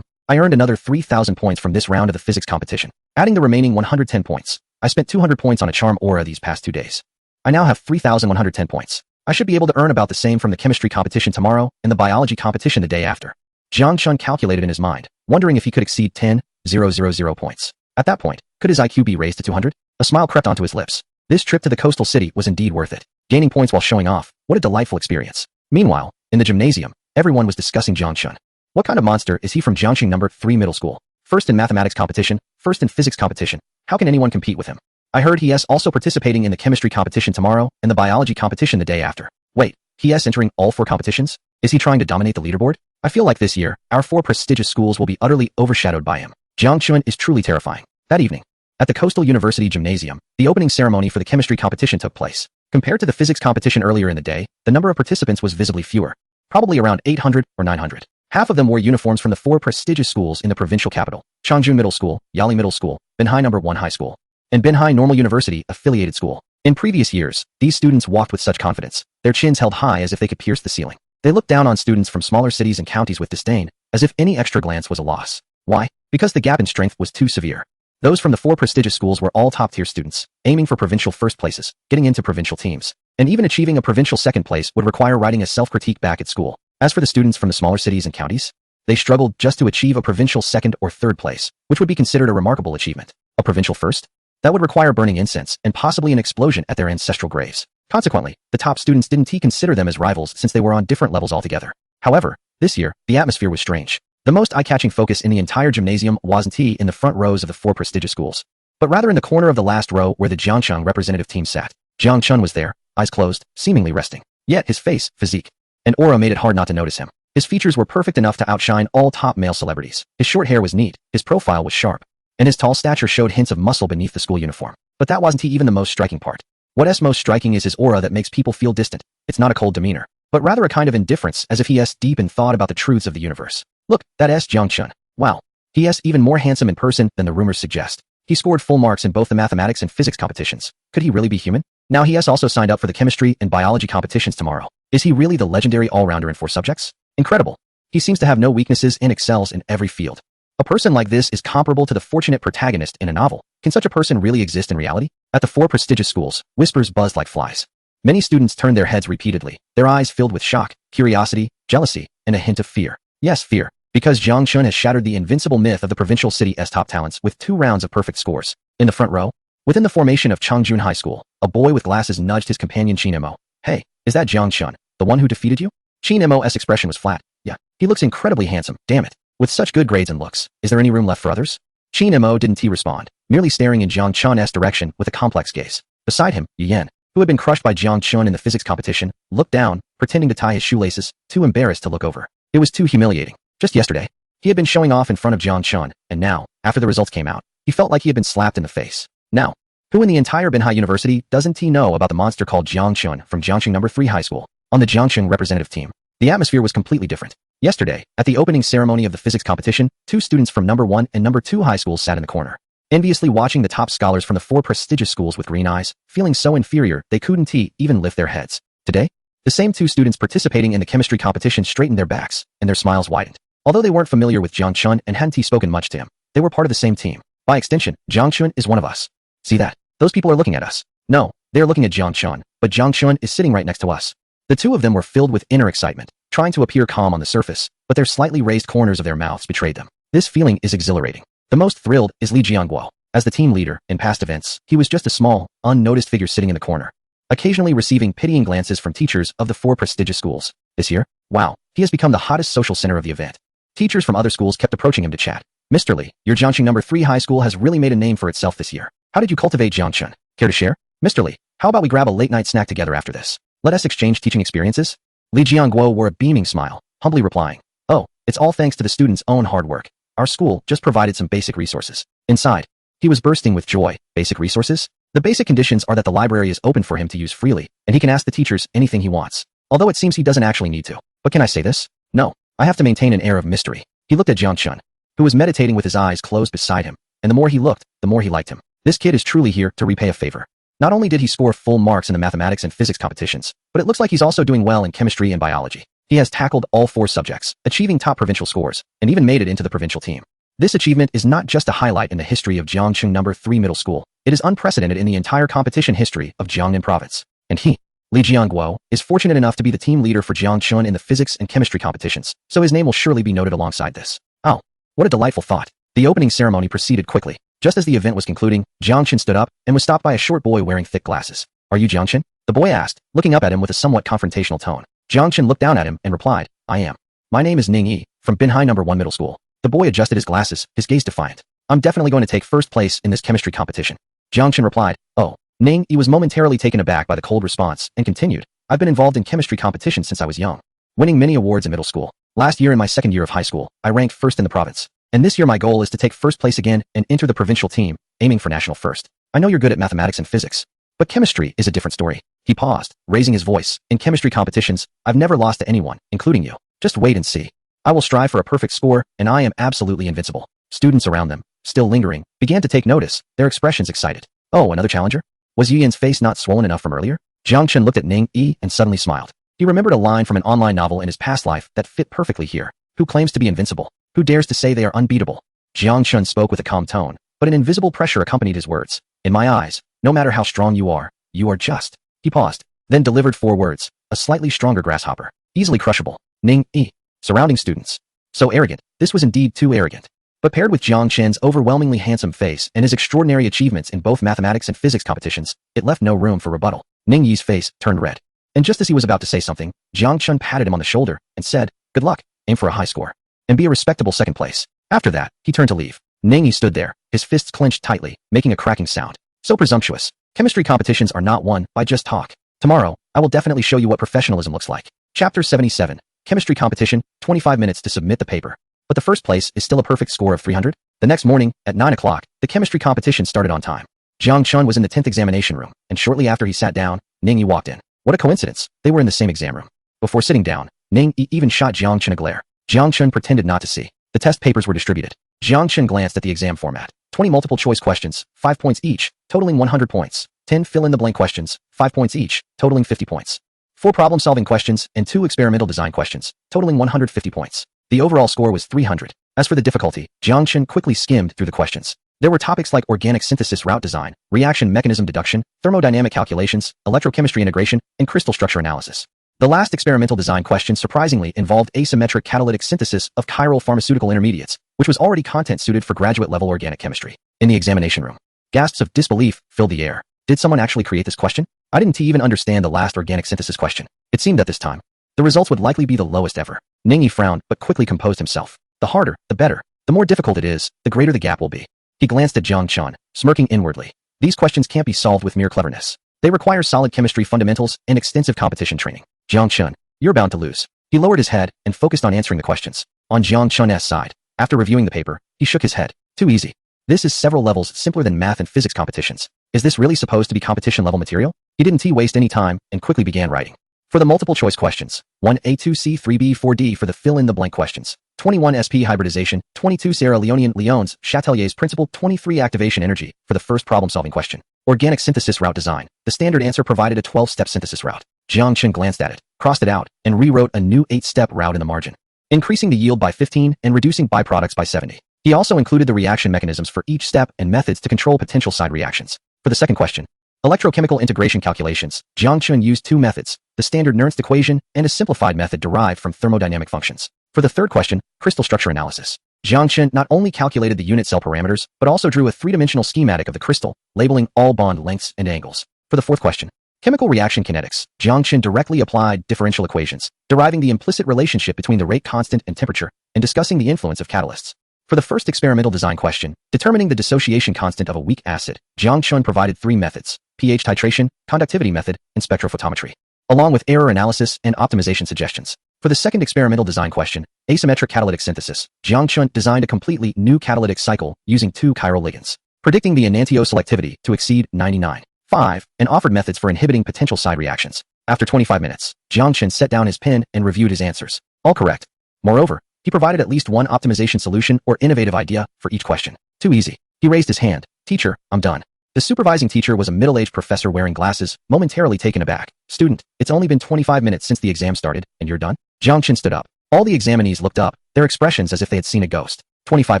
I earned another 3,000 points from this round of the physics competition. Adding the remaining 110 points, I spent 200 points on a charm aura these past 2 days. I now have 3,110 points. I should be able to earn about the same from the chemistry competition tomorrow and the biology competition the day after. Jang Chun calculated in his mind, wondering if he could exceed 10,000 points. At that point, could his IQ be raised to 200? A smile crept onto his lips. This trip to the coastal city was indeed worth it. Gaining points while showing off, what a delightful experience. Meanwhile, in the gymnasium, everyone was discussing Jang Chun. What kind of monster is he from Jiangxing No. 3 middle school? First in mathematics competition, first in physics competition. How can anyone compete with him? I heard he is also participating in the chemistry competition tomorrow and the biology competition the day after. Wait, he is entering all 4 competitions? Is he trying to dominate the leaderboard? I feel like this year, our 4 prestigious schools will be utterly overshadowed by him. Jang Chun is truly terrifying. That evening, at the Coastal University Gymnasium, the opening ceremony for the chemistry competition took place. Compared to the physics competition earlier in the day, the number of participants was visibly fewer, probably around 800 or 900. Half of them wore uniforms from the 4 prestigious schools in the provincial capital: Changchun Middle School, Yali Middle School, Binhai No. 1 High School, and Binhai Normal University affiliated school. In previous years, these students walked with such confidence, their chins held high as if they could pierce the ceiling. They looked down on students from smaller cities and counties with disdain, as if any extra glance was a loss. Why? Because the gap in strength was too severe. Those from the 4 prestigious schools were all top-tier students, aiming for provincial first places, getting into provincial teams, and even achieving a provincial second place would require writing a self-critique back at school. As for the students from the smaller cities and counties, they struggled just to achieve a provincial second or third place, which would be considered a remarkable achievement. A provincial first? That would require burning incense and possibly an explosion at their ancestral graves. Consequently, the top students didn't consider them as rivals since they were on different levels altogether. However, this year, the atmosphere was strange. The most eye-catching focus in the entire gymnasium wasn't in the front rows of the 4 prestigious schools, but rather in the corner of the last row where the Jiangcheng representative team sat. Jang Chun was there, eyes closed, seemingly resting. Yet his face, physique, and aura made it hard not to notice him. His features were perfect enough to outshine all top male celebrities. His short hair was neat, his profile was sharp, and his tall stature showed hints of muscle beneath the school uniform. But that wasn't even the most striking part. What's most striking is his aura that makes people feel distant. It's not a cold demeanor, but rather a kind of indifference, as if he is deep in thought about the truths of the universe. Look, that is Jang Chun. Wow. He is even more handsome in person than the rumors suggest. He scored full marks in both the mathematics and physics competitions. Could he really be human? Now he has also signed up for the chemistry and biology competitions tomorrow. Is he really the legendary all-rounder in 4 subjects? Incredible. He seems to have no weaknesses and excels in every field. A person like this is comparable to the fortunate protagonist in a novel. Can such a person really exist in reality? At the 4 prestigious schools, whispers buzzed like flies. Many students turned their heads repeatedly, their eyes filled with shock, curiosity, jealousy, and a hint of fear. Yes, fear. Because Jang Chun has shattered the invincible myth of the provincial city's top talents with 2 rounds of perfect scores. In the front row, within the formation of Changchun High School, a boy with glasses nudged his companion Qin Mo. Hey, is that Jang Chun, the one who defeated you? Qin Mo's expression was flat. Yeah, he looks incredibly handsome, damn it. With such good grades and looks, is there any room left for others? Qin Mo didn't respond, merely staring in Jang Chun's direction with a complex gaze. Beside him, Yu Yan, who had been crushed by Jang Chun in the physics competition, looked down, pretending to tie his shoelaces, too embarrassed to look over. It was too humiliating. Just yesterday, he had been showing off in front of Jang Chun, and now, after the results came out, he felt like he had been slapped in the face. Now, Who in the entire Binhai University doesn't he know about the monster called Jang Chun from Jang Chun number 3 high school? On the Jang Chun representative team, the atmosphere was completely different. Yesterday, at the opening ceremony of the physics competition, 2 students from number 1 and number 2 high schools sat in the corner, enviously watching the top scholars from the 4 prestigious schools with green eyes, feeling so inferior they couldn't even lift their heads. Today, the same 2 students participating in the chemistry competition straightened their backs, and their smiles widened. Although they weren't familiar with Jang Chun and hadn't spoken much to him, they were part of the same team. By extension, Jang Chun is one of us. See that? Those people are looking at us. No, they are looking at Jang Chun, but Jang Chun is sitting right next to us. The 2 of them were filled with inner excitement, trying to appear calm on the surface, but their slightly raised corners of their mouths betrayed them. This feeling is exhilarating. The most thrilled is Li Jiangguo. As the team leader, in past events, he was just a small, unnoticed figure sitting in the corner, occasionally receiving pitying glances from teachers of the 4 prestigious schools. This year, wow, he has become the hottest social center of the event. Teachers from other schools kept approaching him to chat. Mr. Li, your Jang Chun number 3 high school has really made a name for itself this year. How did you cultivate Jang Chun? Care to share? Mr. Li, how about we grab a late-night snack together after this? Let us exchange teaching experiences? Li Jiangguo wore a beaming smile, humbly replying, "Oh, it's all thanks to the students' own hard work. Our school just provided some basic resources." Inside, he was bursting with joy. Basic resources? The basic conditions are that the library is open for him to use freely, and he can ask the teachers anything he wants. Although it seems he doesn't actually need to. But can I say this? No, I have to maintain an air of mystery. He looked at Jang Chun, who was meditating with his eyes closed beside him, and the more he looked, the more he liked him. This kid is truly here to repay a favor. Not only did he score full marks in the mathematics and physics competitions, but it looks like he's also doing well in chemistry and biology. He has tackled all 4 subjects, achieving top provincial scores, and even made it into the provincial team. This achievement is not just a highlight in the history of Jang Chun number 3 middle school, it is unprecedented in the entire competition history of Jiangnan province. And he, Li Jiangguo, is fortunate enough to be the team leader for Jang Chun in the physics and chemistry competitions, so his name will surely be noted alongside this. Oh, what a delightful thought. The opening ceremony proceeded quickly. Just as the event was concluding, Jang Chun stood up and was stopped by a short boy wearing thick glasses. "Are you Jang Chun?" the boy asked, looking up at him with a somewhat confrontational tone. Jang Chun looked down at him and replied, "I am. My name is Ning Yi, from Binhai number 1 middle school." The boy adjusted his glasses, his gaze defiant. "I'm definitely going to take first place in this chemistry competition." Jang Chun replied, "Oh." Ning Yi was momentarily taken aback by the cold response and continued, "I've been involved in chemistry competitions since I was young, winning many awards in middle school. Last year in my 2nd year of high school, I ranked first in the province. And this year my goal is to take first place again and enter the provincial team, aiming for national first. I know you're good at mathematics and physics, but chemistry is a different story." He paused, raising his voice. "In chemistry competitions, I've never lost to anyone, including you. Just wait and see. I will strive for a perfect score, and I am absolutely invincible." Students around them, still lingering, began to take notice, their expressions excited. "Oh, another challenger? Was Yi Yin's face not swollen enough from earlier?" Jang Chun looked at Ning Yi and suddenly smiled. He remembered a line from an online novel in his past life that fit perfectly here. Who claims to be invincible? Who dares to say they are unbeatable? Jang Chun spoke with a calm tone, but an invisible pressure accompanied his words. "In my eyes, no matter how strong you are just." He paused, then delivered 4 words, "a slightly stronger grasshopper, easily crushable." Ning Yi. Surrounding students. So arrogant, this was indeed too arrogant. But paired with Jang Chun's overwhelmingly handsome face and his extraordinary achievements in both mathematics and physics competitions, it left no room for rebuttal. Ning Yi's face turned red. And just as he was about to say something, Jang Chun patted him on the shoulder and said, "Good luck, aim for a high score, and be a respectable 2nd place." After that, he turned to leave. Ning Yi stood there, his fists clenched tightly, making a cracking sound. So presumptuous. Chemistry competitions are not won by just talk. Tomorrow, I will definitely show you what professionalism looks like. Chapter 77. Chemistry competition, 25 minutes to submit the paper. But the first place is still a perfect score of 300. The next morning, at 9 o'clock, the chemistry competition started on time. Jang Chun was in the 10th examination room, and shortly after he sat down, Ning Yi walked in. What a coincidence, they were in the same exam room. Before sitting down, Ning Yi even shot Jang Chun a glare. Jang Chun pretended not to see. The test papers were distributed. Jang Chun glanced at the exam format. 20 multiple choice questions, 5 points each, totaling 100 points. 10 fill-in-the-blank questions, 5 points each, totaling 50 points. 4 problem-solving questions and 2 experimental design questions, totaling 150 points. The overall score was 300. As for the difficulty, Jang Chun quickly skimmed through the questions. There were topics like organic synthesis route design, reaction mechanism deduction, thermodynamic calculations, electrochemistry integration, and crystal structure analysis. The last experimental design question surprisingly involved asymmetric catalytic synthesis of chiral pharmaceutical intermediates, which was already content suited for graduate-level organic chemistry. In the examination room, gasps of disbelief filled the air. Did someone actually create this question? I didn't even understand the last organic synthesis question. It seemed that this time, the results would likely be the lowest ever. Ning Yi frowned, but quickly composed himself. The harder, the better. The more difficult it is, the greater the gap will be. He glanced at Jang Chun, smirking inwardly. These questions can't be solved with mere cleverness. They require solid chemistry fundamentals and extensive competition training. Jang Chun, you're bound to lose. He lowered his head and focused on answering the questions. On Jang Chun's side, after reviewing the paper, he shook his head. Too easy. This is several levels simpler than math and physics competitions. Is this really supposed to be competition-level material? He didn't waste any time and quickly began writing. For the multiple-choice questions, 1A, 2C, 3B, 4D for the fill-in-the-blank questions, 21 SP hybridization, 22 Sierra Leonean Leone's Chatelier's principle, 23 activation energy for the first problem-solving question, organic synthesis route design. The standard answer provided a 12-step synthesis route. Jang Chun glanced at it, crossed it out, and rewrote a new 8-step route in the margin, increasing the yield by 15 and reducing byproducts by 70. He also included the reaction mechanisms for each step and methods to control potential side reactions. For the second question, electrochemical integration calculations, Jang Chun used two methods, the standard Nernst equation and a simplified method derived from thermodynamic functions. For the third question, crystal structure analysis, Jang Chun not only calculated the unit cell parameters, but also drew a three-dimensional schematic of the crystal, labeling all bond lengths and angles. For the fourth question, chemical reaction kinetics, Jang Chun directly applied differential equations, deriving the implicit relationship between the rate constant and temperature, and discussing the influence of catalysts. For the first experimental design question, determining the dissociation constant of a weak acid, Jang Chun provided three methods, pH titration, conductivity method, and spectrophotometry, along with error analysis and optimization suggestions. For the second experimental design question, asymmetric catalytic synthesis, Jang Chun designed a completely new catalytic cycle using two chiral ligands, predicting the enantioselectivity to exceed 99.5, and offered methods for inhibiting potential side reactions. After 25 minutes, Jang Chun set down his pen and reviewed his answers. All correct. Moreover, he provided at least one optimization solution or innovative idea for each question. Too easy. He raised his hand. Teacher, I'm done. The supervising teacher was a middle-aged professor wearing glasses, momentarily taken aback. Student, it's only been 25 minutes since the exam started, and you're done? Jang Chun stood up. All the examinees looked up, their expressions as if they had seen a ghost. 25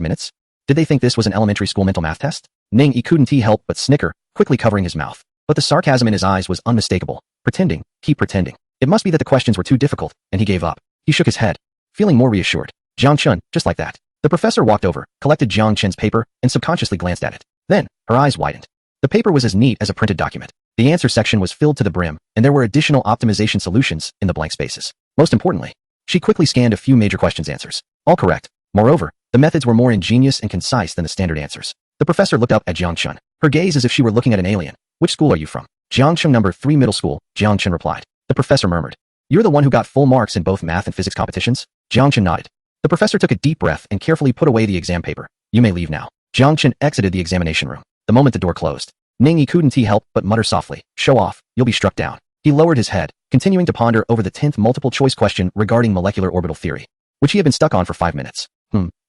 minutes? Did they think this was an elementary school mental math test? Ning Yi couldn't help but snicker, quickly covering his mouth. But the sarcasm in his eyes was unmistakable. Pretending, keep pretending. It must be that the questions were too difficult, and he gave up. He shook his head, feeling more reassured. Jang Chun, just like that. The professor walked over, collected Jang Chun's paper, and subconsciously glanced at it. Then, her eyes widened. The paper was as neat as a printed document. The answer section was filled to the brim, and there were additional optimization solutions in the blank spaces. Most importantly, she quickly scanned a few major questions answers. All correct. Moreover, the methods were more ingenious and concise than the standard answers. The professor looked up at Jang Chun, her gaze as if she were looking at an alien. Which school are you from? Jang Chun number 3 middle school, Jang Chun replied. The professor murmured. You're the one who got full marks in both math and physics competitions? Jang Chun nodded. The professor took a deep breath and carefully put away the exam paper. You may leave now. Jang Chun exited the examination room. The moment the door closed, Ning Yi couldn't help but mutter softly, show off, you'll be struck down. He lowered his head, continuing to ponder over the 10th multiple-choice question regarding molecular orbital theory, which he had been stuck on for 5 minutes.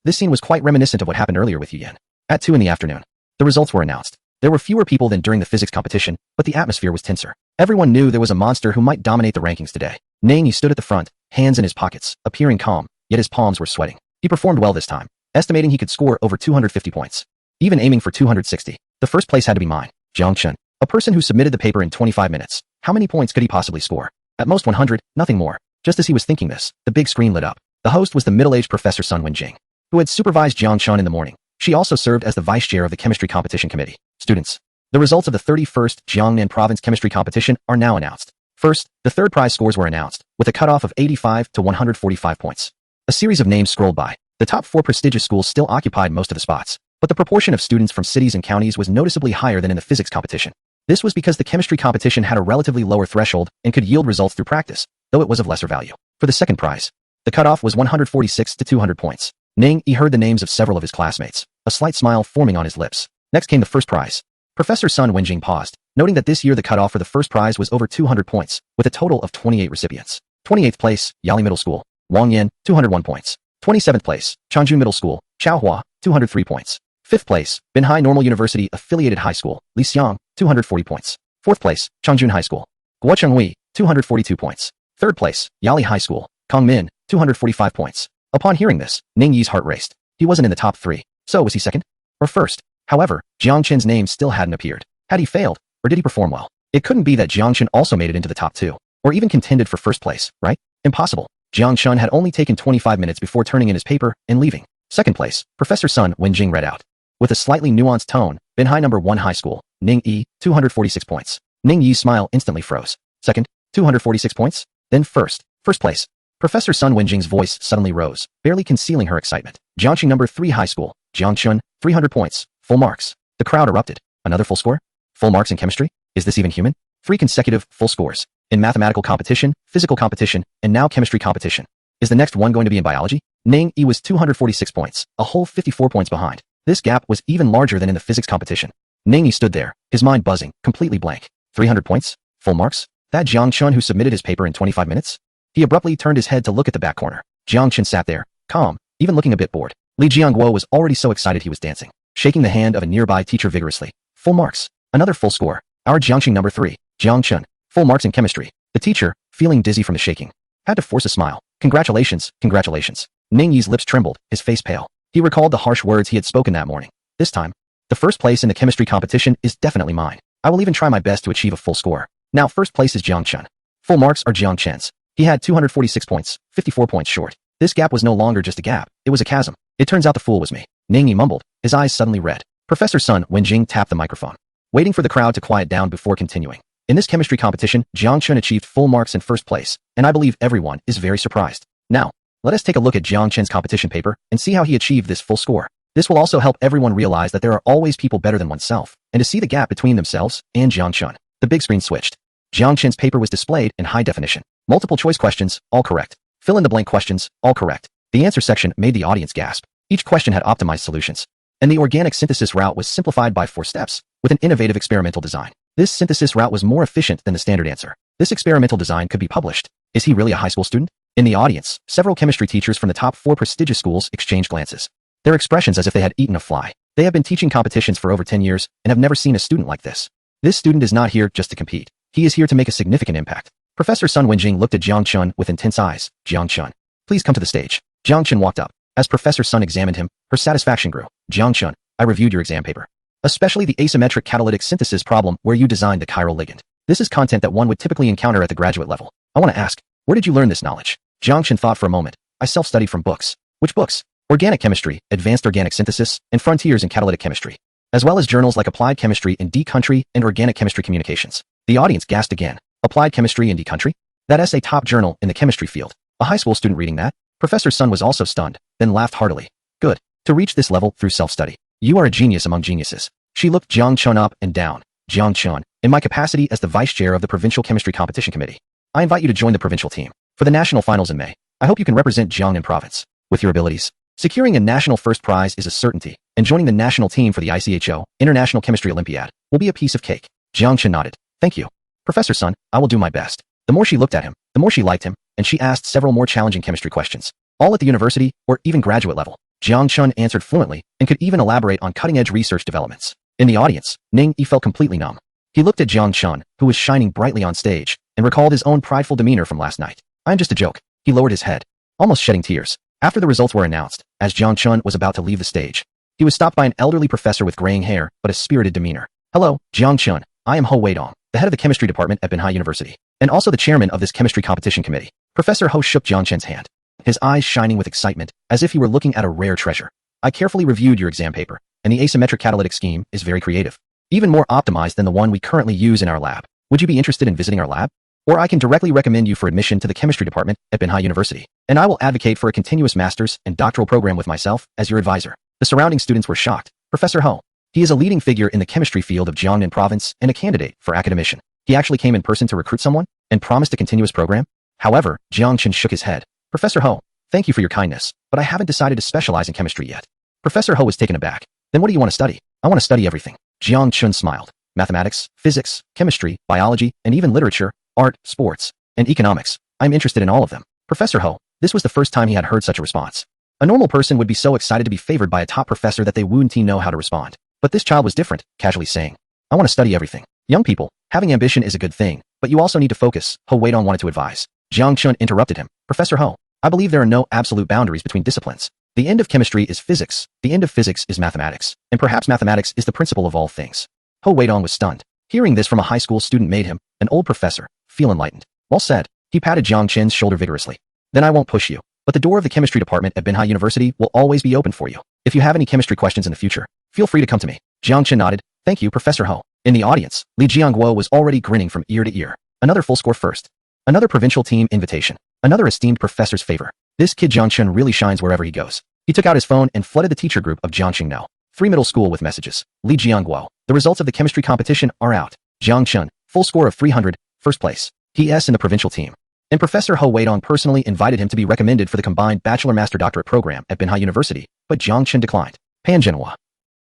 This scene was quite reminiscent of what happened earlier with Yu Yan. At 2 in the afternoon, the results were announced. There were fewer people than during the physics competition, but the atmosphere was tenser. Everyone knew there was a monster who might dominate the rankings today. Ning Yi stood at the front, hands in his pockets, appearing calm, yet his palms were sweating. He performed well this time, estimating he could score over 250 points. Even aiming for 260. The first place had to be mine, Jang Chun, a person who submitted the paper in 25 minutes. How many points could he possibly score? At most 100, nothing more. Just as he was thinking this, the big screen lit up. The host was the middle-aged Professor Sun Wenjing, who had supervised Jang Chun in the morning. She also served as the vice chair of the chemistry competition committee. Students, the results of the 31st Jiangnan Province chemistry competition are now announced. First, the third prize scores were announced, with a cutoff of 85 to 145 points. A series of names scrolled by. The top 4 prestigious schools still occupied most of the spots, but the proportion of students from cities and counties was noticeably higher than in the physics competition. This was because the chemistry competition had a relatively lower threshold and could yield results through practice, though it was of lesser value. For the second prize, the cutoff was 146 to 200 points. Ning Yi heard the names of several of his classmates, a slight smile forming on his lips. Next came the first prize. Professor Sun Wenjing paused, noting that this year the cutoff for the first prize was over 200 points, with a total of 28 recipients. 28th place, Yali Middle School, Wang Yan, 201 points. 27th place, Changchun Middle School, Chaohua, 203 points. 5th place, Binhai Normal University Affiliated High School, Li Xiang, 240 points. 4th place, Changchun High School, Guochenghui, 242 points. 3rd place, Yali High School, Kongmin, 245 points. Upon hearing this, Ning Yi's heart raced. He wasn't in the top 3. So was he second? Or first? However, Jiang Chun's name still hadn't appeared. Had he failed, or did he perform well? It couldn't be that Jiang Chun also made it into the top 2, or even contended for first place, right? Impossible. Jiang Chun had only taken 25 minutes before turning in his paper and leaving. Second place, Professor Sun Wenjing read out. With a slightly nuanced tone, Binhai number 1 High School, Ning Yi, 246 points. Ning Yi's smile instantly froze. Second, 246 points? Then first place. Professor Sun Wenjing's voice suddenly rose, barely concealing her excitement. Jiangxi number 3 High School, Jiang Chun, 300 points, full marks. The crowd erupted. Another full score? Full marks in chemistry? Is this even human? 3 consecutive full scores. In mathematical competition, physical competition, and now chemistry competition. Is the next one going to be in biology? Ning Yi was 246 points, a whole 54 points behind. This gap was even larger than in the physics competition. Ning Yi stood there, his mind buzzing, completely blank. 300 points? Full marks? That Jang Chun who submitted his paper in 25 minutes? He abruptly turned his head to look at the back corner. Jang Chun sat there, calm, even looking a bit bored. Li Jiangguo was already so excited he was dancing, shaking the hand of a nearby teacher vigorously. Full marks. Another full score. Our Jiangqing number 3, Jang Chun. Full marks in chemistry. The teacher, feeling dizzy from the shaking, had to force a smile. Congratulations, congratulations. Ning Yi's lips trembled, his face pale. He recalled the harsh words he had spoken that morning. This time, the first place in the chemistry competition is definitely mine. I will even try my best to achieve a full score. Now first place is Jiang Chun. Full marks are Jiang Chen's. He had 246 points, 54 points short. This gap was no longer just a gap, it was a chasm. It turns out the fool was me. Ning Yi mumbled, his eyes suddenly red. Professor Sun Wenjing tapped the microphone, waiting for the crowd to quiet down before continuing. In this chemistry competition, Jiang Chun achieved full marks in first place, and I believe everyone is very surprised. Now, let us take a look at Jiang Chen's competition paper and see how he achieved this full score. This will also help everyone realize that there are always people better than oneself, and to see the gap between themselves and Jiang Chun. The big screen switched. Jiang Chen's paper was displayed in high definition. Multiple choice questions, all correct. Fill in the blank questions, all correct. The answer section made the audience gasp. Each question had optimized solutions, and the organic synthesis route was simplified by 4 steps, with an innovative experimental design. This synthesis route was more efficient than the standard answer. This experimental design could be published. Is he really a high school student? In the audience, several chemistry teachers from the top 4 prestigious schools exchanged glances. Their expressions as if they had eaten a fly. They have been teaching competitions for over 10 years and have never seen a student like this. This student is not here just to compete. He is here to make a significant impact. Professor Sun Wenjing looked at Jiang Chun with intense eyes. Jiang Chun, please come to the stage. Jiang Chun walked up. As Professor Sun examined him, her satisfaction grew. Jiang Chun, I reviewed your exam paper, especially the asymmetric catalytic synthesis problem where you designed the chiral ligand. This is content that one would typically encounter at the graduate level. I want to ask, where did you learn this knowledge? Jiang Chun thought for a moment. I self-studied from books. Which books? Organic Chemistry, Advanced Organic Synthesis, and Frontiers in Catalytic Chemistry, as well as journals like Applied Chemistry in D Country and Organic Chemistry Communications. The audience gasped again. Applied Chemistry in D Country? That is a top journal in the chemistry field. A high school student reading that? Professor Sun was also stunned, then laughed heartily. Good. To reach this level through self-study. You are a genius among geniuses. She looked Jiang Chun up and down. Jiang Chun, in my capacity as the vice chair of the Provincial Chemistry Competition Committee, I invite you to join the provincial team for the national finals in May. I hope you can represent Jiangnan province with your abilities. Securing a national first prize is a certainty, and joining the national team for the ICHO, International Chemistry Olympiad, will be a piece of cake. Jiang Chun nodded. Thank you. Professor Sun, I will do my best. The more she looked at him, the more she liked him, and she asked several more challenging chemistry questions, all at the university or even graduate level. Jiang Chun answered fluently and could even elaborate on cutting-edge research developments. In the audience, Ning Yi felt completely numb. He looked at Jiang Chun, who was shining brightly on stage, and recalled his own prideful demeanor from last night. I'm just a joke. He lowered his head, almost shedding tears. After the results were announced, as Jiang Chun was about to leave the stage, he was stopped by an elderly professor with graying hair but a spirited demeanor. Hello, Jiang Chun. I am Ho Weidong, the head of the chemistry department at Binhai University, and also the chairman of this chemistry competition committee. Professor Ho shook Jiang Chun's hand, his eyes shining with excitement, as if he were looking at a rare treasure. I carefully reviewed your exam paper, and the asymmetric catalytic scheme is very creative, even more optimized than the one we currently use in our lab. Would you be interested in visiting our lab? Or I can directly recommend you for admission to the chemistry department at Binhai University, and I will advocate for a continuous master's and doctoral program with myself as your advisor. The surrounding students were shocked. Professor Ho, he is a leading figure in the chemistry field of Jiangnan province and a candidate for academician. He actually came in person to recruit someone and promised a continuous program? However, Jiang Chun shook his head. Professor Ho, thank you for your kindness, but I haven't decided to specialize in chemistry yet. Professor Ho was taken aback. Then what do you want to study? I want to study everything. Jiang Chun smiled. Mathematics, physics, chemistry, biology, and even literature, art, sports, and economics. I'm interested in all of them. Professor Ho, this was the first time he had heard such a response. A normal person would be so excited to be favored by a top professor that they wouldn't know how to respond. But this child was different, casually saying, I want to study everything. Young people, having ambition is a good thing, but you also need to focus, Ho Weidong wanted to advise. Jiang Chun interrupted him. Professor Ho, I believe there are no absolute boundaries between disciplines. The end of chemistry is physics, the end of physics is mathematics, and perhaps mathematics is the principle of all things. Ho Weidong was stunned. Hearing this from a high school student made him, an old professor, feel enlightened. Well said. He patted Jiang Chun's shoulder vigorously. Then I won't push you, but the door of the chemistry department at Binhai University will always be open for you. If you have any chemistry questions in the future, feel free to come to me. Jiang Chun nodded. Thank you, Professor Ho. In the audience, Li Jiangguo was already grinning from ear to ear. Another full score first. Another provincial team invitation. Another esteemed professor's favor. This kid Jiang Chun really shines wherever he goes. He took out his phone and flooded the teacher group of Jiangqing Now 3 middle school with messages. Li Jiangguo, the results of the chemistry competition are out. Jiang Chun, full score of 300, first place. PS in the provincial team. And Professor Ho Weidong personally invited him to be recommended for the combined Bachelor Master Doctorate program at Binhai University, but Jiang Chun declined. Pan Zhenhua.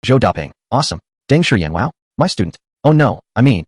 Zhou Daping, awesome. Deng Shiyan Wow. My student. Oh no,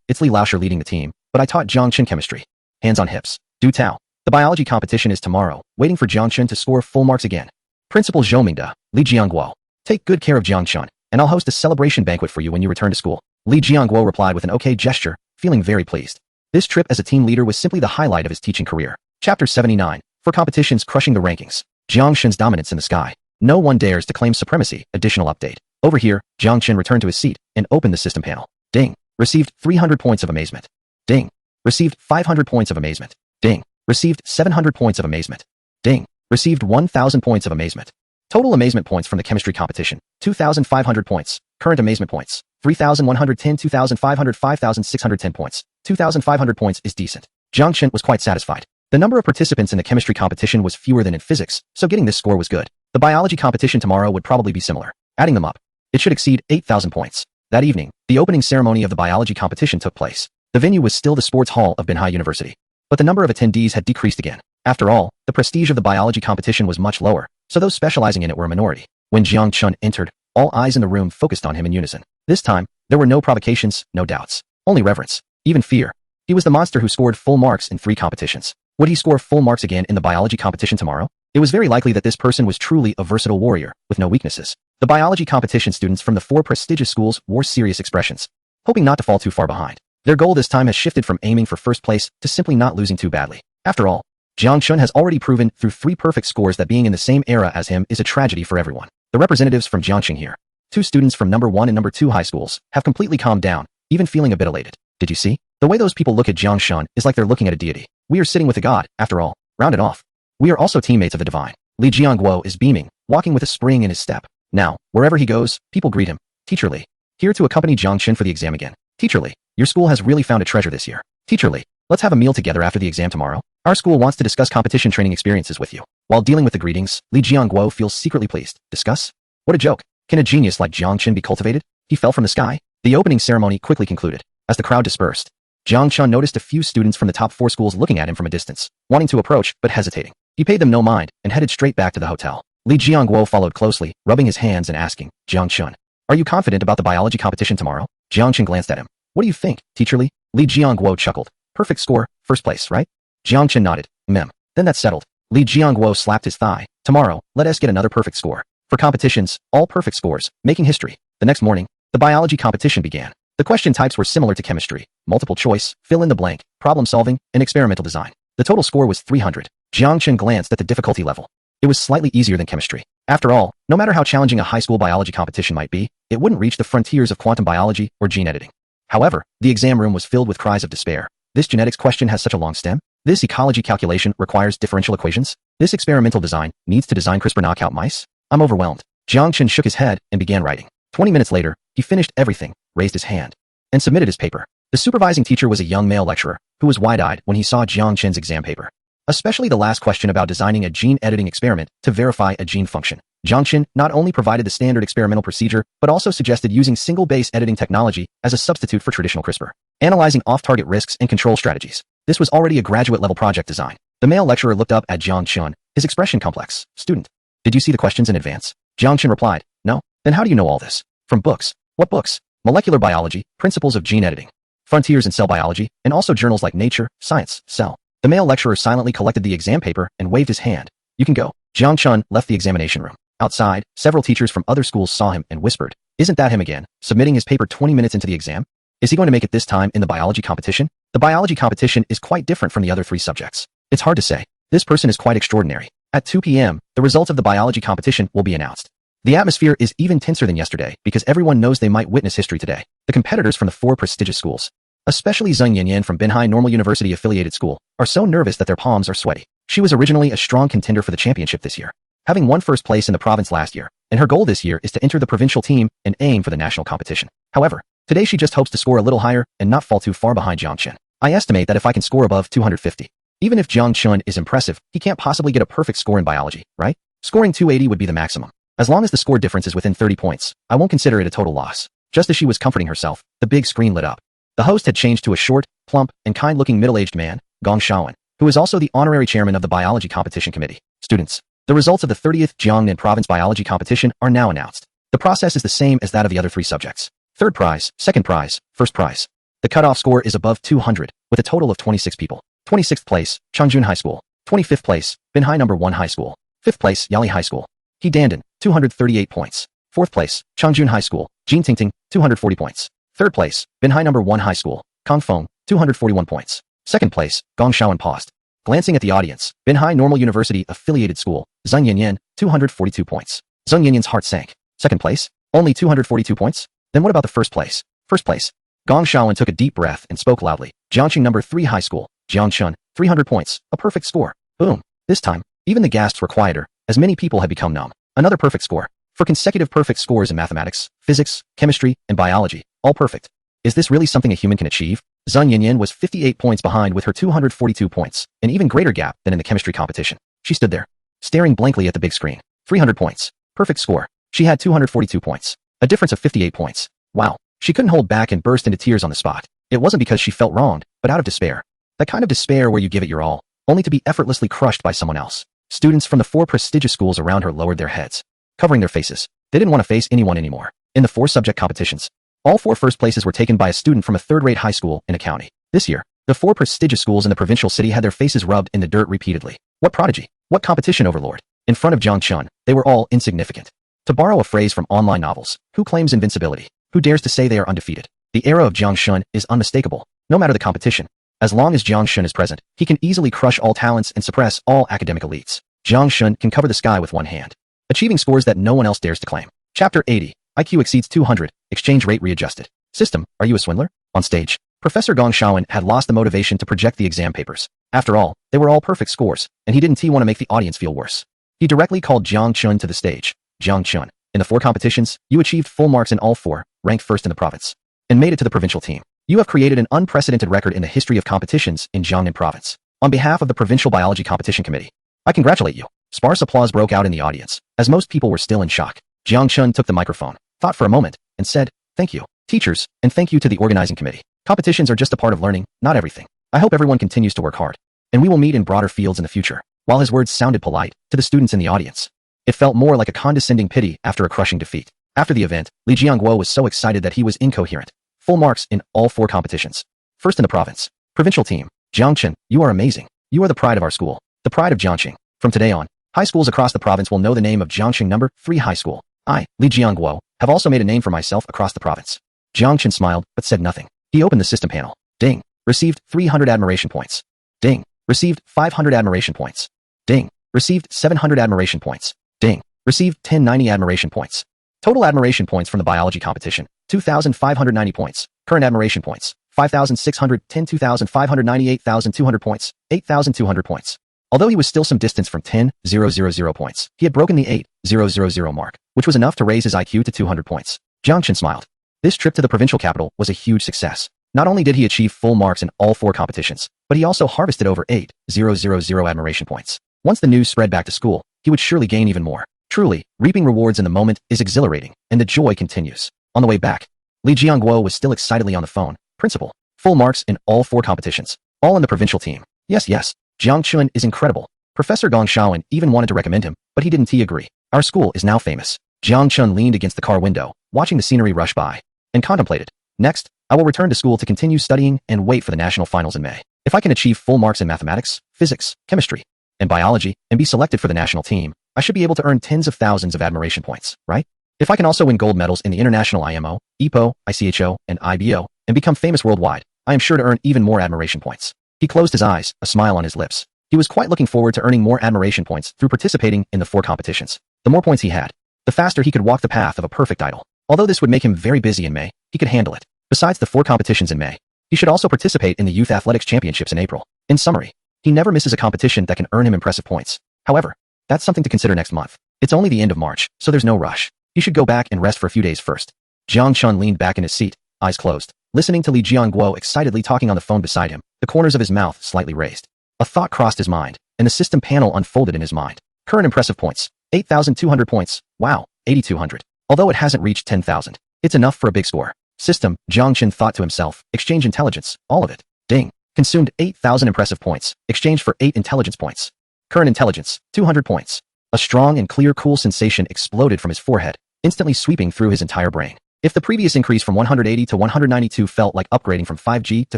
it's Li Laosher leading the team, but I taught Jang Chun chemistry. Hands on hips. Do tao. The biology competition is tomorrow, waiting for Jang Chun to score full marks again. Principal Zhou Mingde, Li Jiangguo. Take good care of Jang Chun, and I'll host a celebration banquet for you when you return to school. Li Jiangguo replied with an okay gesture, feeling very pleased. This trip as a team leader was simply the highlight of his teaching career. Chapter 79. For competitions crushing the rankings. Jiang Chun's dominance in the sky. No one dares to claim supremacy. Additional update. Over here, Jiang Chun returned to his seat and opened the system panel. Ding. Received 300 points of amazement. Ding. Received 500 points of amazement. Ding. Received 700 points of amazement. Ding. Received 1,000 points of amazement. Total amazement points from the chemistry competition. 2,500 points. Current amazement points. 3,110, 2,500, 5,610 points. 2,500 points is decent. Jiang Chun was quite satisfied. The number of participants in the chemistry competition was fewer than in physics, so getting this score was good. The biology competition tomorrow would probably be similar. Adding them up, it should exceed 8,000 points. That evening, the opening ceremony of the biology competition took place. The venue was still the sports hall of Binhai University. But the number of attendees had decreased again. After all, the prestige of the biology competition was much lower, so those specializing in it were a minority. When Jiang Chun entered, all eyes in the room focused on him in unison. This time, there were no provocations, no doubts. Only reverence. Even fear. He was the monster who scored full marks in 3 competitions. Would he score full marks again in the biology competition tomorrow? It was very likely that this person was truly a versatile warrior, with no weaknesses. The biology competition students from the 4 prestigious schools wore serious expressions, hoping not to fall too far behind. Their goal this time has shifted from aiming for first place to simply not losing too badly. After all, Jiang Chun has already proven through 3 perfect scores that being in the same era as him is a tragedy for everyone. The representatives from Jiangxing here, 2 students from number 1 and number 2 high schools, have completely calmed down, even feeling a bit elated. Did you see? The way those people look at Jiang Chun is like they're looking at a deity. We are sitting with a god, after all. Round it off. We are also teammates of the divine. Li Jiangguo is beaming, walking with a spring in his step. Now, wherever he goes, people greet him. Teacher Li. Here to accompany Jiang Chun for the exam again. Teacher Li, your school has really found a treasure this year. Teacher Li, let's have a meal together after the exam tomorrow. Our school wants to discuss competition training experiences with you. While dealing with the greetings, Li Jiangguo feels secretly pleased. Discuss? What a joke. Can a genius like Jiang Chun be cultivated? He fell from the sky. The opening ceremony quickly concluded. As the crowd dispersed, Jiang Chun noticed a few students from the top 4 schools looking at him from a distance, wanting to approach but hesitating. He paid them no mind and headed straight back to the hotel. Li Jiangguo followed closely, rubbing his hands and asking, Jiang Chun, are you confident about the biology competition tomorrow? Jiang Chun glanced at him. What do you think, Teacher Li? Li Jiangguo chuckled. Perfect score, first place, right? Jiang Chun nodded. Then that's settled. Li Jiangguo slapped his thigh. Tomorrow, let us get another perfect score. For competitions, all perfect scores, making history. The next morning, the biology competition began. The question types were similar to chemistry, multiple choice, fill in the blank, problem solving, and experimental design. The total score was 300. Jiang Chun glanced at the difficulty level. It was slightly easier than chemistry. After all, no matter how challenging a high school biology competition might be, it wouldn't reach the frontiers of quantum biology or gene editing. However, the exam room was filled with cries of despair. This genetics question has such a long stem. This ecology calculation requires differential equations. This experimental design needs to design CRISPR knockout mice. I'm overwhelmed. Jiang Chun shook his head and began writing. 20 minutes later, he finished everything, raised his hand, and submitted his paper. The supervising teacher was a young male lecturer who was wide-eyed when he saw Jiang Chun's exam paper, especially the last question about designing a gene editing experiment to verify a gene function. Jiang Chun not only provided the standard experimental procedure, but also suggested using single-base editing technology as a substitute for traditional CRISPR, analyzing off-target risks and control strategies. This was already a graduate-level project design. The male lecturer looked up at Jiang Chun, his expression complex. Student, did you see the questions in advance? Jiang Chun replied, no. Then how do you know all this? From books. What books? Molecular Biology, Principles of Gene Editing, Frontiers in Cell Biology, and also journals like Nature, Science, Cell. The male lecturer silently collected the exam paper and waved his hand. You can go. Jiang Chun left the examination room. Outside, several teachers from other schools saw him and whispered, isn't that him again, submitting his paper 20 minutes into the exam? Is he going to make it this time in the biology competition? The biology competition is quite different from the other 3 subjects. It's hard to say. This person is quite extraordinary. At 2 p.m., the results of the biology competition will be announced. The atmosphere is even tenser than yesterday because everyone knows they might witness history today. The competitors from the 4 prestigious schools, especially Zheng Yanyan from Binhai Normal University affiliated school, are so nervous that their palms are sweaty. She was originally a strong contender for the championship this year, having won first place in the province last year, and her goal this year is to enter the provincial team and aim for the national competition. However, today she just hopes to score a little higher and not fall too far behind Jiang Chun. I estimate that if I can score above 250. Even if Jiang Chun is impressive, he can't possibly get a perfect score in biology, right? Scoring 280 would be the maximum. As long as the score difference is within 30 points, I won't consider it a total loss. Just as she was comforting herself, the big screen lit up. The host had changed to a short, plump, and kind-looking middle-aged man, Gong Shaowen, who is also the honorary chairman of the biology competition committee. Students, the results of the 30th Jiangnan Province biology competition are now announced. The process is the same as that of the other 3 subjects. Third prize, second prize, first prize. The cutoff score is above 200, with a total of 26 people. 26th place, Changchun High School. 25th place, Binhai No. 1 High School. 5th place, Yali High School. He Dandan, 238 points. 4th place, Changchun High School. Jin Tingting, 240 points. 3rd place, Binhai No. 1 High School. Kang Feng, 241 points. 2nd place, Gong Shaoan paused. Glancing at the audience, Binhai Normal University Affiliated School, Zheng Yanyan, 242 points. Zheng Yanyan's heart sank. 2nd place? Only 242 points? Then what about the 1st place? 1st place. Gong Shaoan took a deep breath and spoke loudly. Jiangqing No. 3 High School, Jang Chun, 300 points, a perfect score. Boom. This time, even the gasps were quieter, as many people had become numb. Another perfect score. For consecutive perfect scores in mathematics, physics, chemistry, and biology, all perfect. Is this really something a human can achieve? Zheng Yanyan was 58 points behind with her 242 points, an even greater gap than in the chemistry competition. She stood there, staring blankly at the big screen. 300 points. Perfect score. She had 242 points. A difference of 58 points. Wow. She couldn't hold back and burst into tears on the spot. It wasn't because she felt wronged, but out of despair. That kind of despair where you give it your all, only to be effortlessly crushed by someone else. Students from the 4 prestigious schools around her lowered their heads, covering their faces. They didn't want to face anyone anymore. In the 4 subject competitions, all 4 first places were taken by a student from a third-rate high school in a county. This year, the 4 prestigious schools in the provincial city had their faces rubbed in the dirt repeatedly. What prodigy! What competition overlord! In front of Jang Chun, they were all insignificant. To borrow a phrase from online novels, who claims invincibility? Who dares to say they are undefeated? The era of Jang Chun is unmistakable, no matter the competition. As long as Jang Chun is present, he can easily crush all talents and suppress all academic elites. Jang Chun can cover the sky with one hand, achieving scores that no one else dares to claim. Chapter 80. IQ exceeds 200, exchange rate readjusted. System, are you a swindler? On stage, Professor Gong Shaoan had lost the motivation to project the exam papers. After all, they were all perfect scores, and he didn't want to make the audience feel worse. He directly called Jang Chun to the stage. Jang Chun, in the 4 competitions, you achieved full marks in all 4, ranked first in the province, and made it to the provincial team. You have created an unprecedented record in the history of competitions in Jiangnan province. On behalf of the Provincial Biology Competition Committee, I congratulate you. Sparse applause broke out in the audience, as most people were still in shock. Jiang Chun took the microphone, thought for a moment, and said, "Thank you, teachers, and thank you to the organizing committee. Competitions are just a part of learning, not everything. I hope everyone continues to work hard, and we will meet in broader fields in the future." While his words sounded polite to the students in the audience, it felt more like a condescending pity after a crushing defeat. After the event, Li Jiangguo was so excited that he was incoherent. Full marks in all 4 competitions. First in the province. Provincial team. Jiang Chun, you are amazing. You are the pride of our school. The pride of Jiangqing. From today on, high schools across the province will know the name of Jiangqing No. 3 High School. I, Li Jiangguo, have also made a name for myself across the province. Jiang Chun smiled, but said nothing. He opened the system panel. Ding. Received 300 admiration points. Ding. Received 500 admiration points. Ding. Received 700 admiration points. Ding. Received 1090 admiration points. Total admiration points from the biology competition, 2,590 points. Current admiration points, 5,610, 2,590, 8,200 points, 8,200 points. Although he was still some distance from 10,000 points, he had broken the 8,000 mark, which was enough to raise his IQ to 200 points. Jiang Chun smiled. This trip to the provincial capital was a huge success. Not only did he achieve full marks in all 4 competitions, but he also harvested over 8,000 admiration points. Once the news spread back to school, he would surely gain even more. Truly, reaping rewards in the moment is exhilarating, and the joy continues. On the way back, Li Jiangguo was still excitedly on the phone. Principal, full marks in all 4 competitions, all in the provincial team. Yes, Jiang Chun is incredible. Professor Gong Shaoan even wanted to recommend him, but he didn't agree. Our school is now famous. Jiang Chun leaned against the car window, watching the scenery rush by, and contemplated. Next, I will return to school to continue studying and wait for the national finals in May. If I can achieve full marks in mathematics, physics, chemistry, and biology, and be selected for the national team, I should be able to earn tens of thousands of admiration points, right? If I can also win gold medals in the international IMO, EPO, ICHO, and IBO, and become famous worldwide, I am sure to earn even more admiration points. He closed his eyes, a smile on his lips. He was quite looking forward to earning more admiration points through participating in the 4 competitions. The more points he had, the faster he could walk the path of a perfect idol. Although this would make him very busy in May, he could handle it. Besides the 4 competitions in May, he should also participate in the Youth Athletics Championships in April. In summary, he never misses a competition that can earn him impressive points. However, that's something to consider next month. It's only the end of March, so there's no rush. He should go back and rest for a few days first. Jiang Chun leaned back in his seat, eyes closed, listening to Li Jiangguo excitedly talking on the phone beside him, the corners of his mouth slightly raised. A thought crossed his mind, and the system panel unfolded in his mind. Current impressive points, 8,200 points. Wow, 8,200. Although it hasn't reached 10,000, it's enough for a big score. System, Jiang Chun thought to himself, exchange intelligence, all of it. Ding. Consumed 8,000 impressive points, exchanged for 8 intelligence points. Current intelligence, 200 points. A strong and clear cool sensation exploded from his forehead, instantly sweeping through his entire brain. If the previous increase from 180 to 192 felt like upgrading from 5G to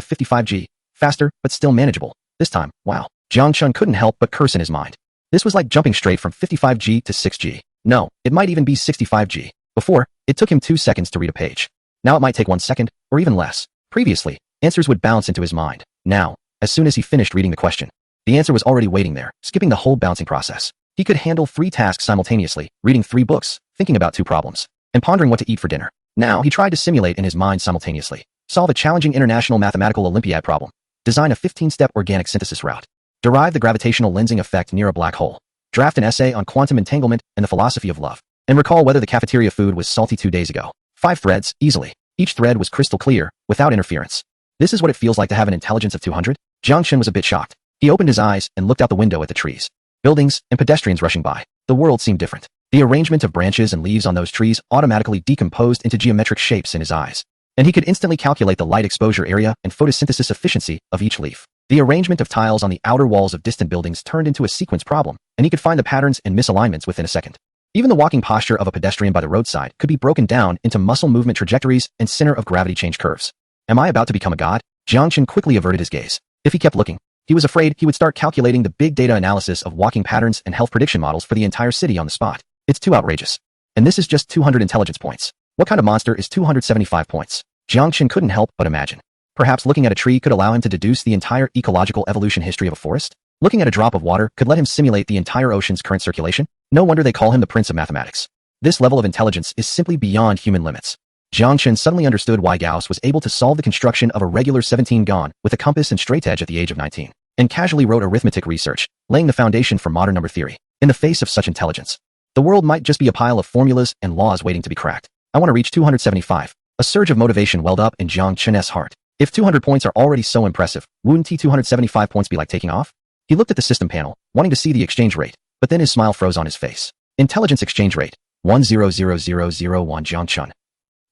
55G, faster, but still manageable, this time, wow. Jang Chun couldn't help but curse in his mind. This was like jumping straight from 55G to 6G. No, it might even be 65G. Before, it took him 2 seconds to read a page. Now it might take 1 second, or even less. Previously, answers would bounce into his mind. Now, as soon as he finished reading the question, the answer was already waiting there, skipping the whole bouncing process. He could handle 3 tasks simultaneously, reading 3 books, thinking about 2 problems, and pondering what to eat for dinner. Now, he tried to simulate in his mind simultaneously, solve a challenging international mathematical Olympiad problem, design a 15-step organic synthesis route, derive the gravitational lensing effect near a black hole, draft an essay on quantum entanglement and the philosophy of love, and recall whether the cafeteria food was salty 2 days ago. 5 threads, easily. Each thread was crystal clear, without interference. This is what it feels like to have an intelligence of 200? Jang Chun was a bit shocked. He opened his eyes and looked out the window at the trees, buildings, and pedestrians rushing by. The world seemed different. The arrangement of branches and leaves on those trees automatically decomposed into geometric shapes in his eyes, and he could instantly calculate the light exposure area and photosynthesis efficiency of each leaf. The arrangement of tiles on the outer walls of distant buildings turned into a sequence problem, and he could find the patterns and misalignments within a second. Even the walking posture of a pedestrian by the roadside could be broken down into muscle movement trajectories and center of gravity change curves. Am I about to become a god? Jang Chun quickly averted his gaze. If he kept looking, he was afraid he would start calculating the big data analysis of walking patterns and health prediction models for the entire city on the spot. It's too outrageous. And this is just 200 intelligence points. What kind of monster is 275 points? Jang Chun couldn't help but imagine. Perhaps looking at a tree could allow him to deduce the entire ecological evolution history of a forest? Looking at a drop of water could let him simulate the entire ocean's current circulation? No wonder they call him the Prince of Mathematics. This level of intelligence is simply beyond human limits. Jang Chun suddenly understood why Gauss was able to solve the construction of a regular 17-gon with a compass and straight edge at the age of 19, and casually wrote arithmetic research, laying the foundation for modern number theory. In the face of such intelligence, the world might just be a pile of formulas and laws waiting to be cracked. I want to reach 275. A surge of motivation welled up in Jang Chun's heart. If 200 points are already so impressive, wouldn't 275 points be like taking off? He looked at the system panel, wanting to see the exchange rate, but then his smile froze on his face. Intelligence exchange rate, 1000001 Jang Chun.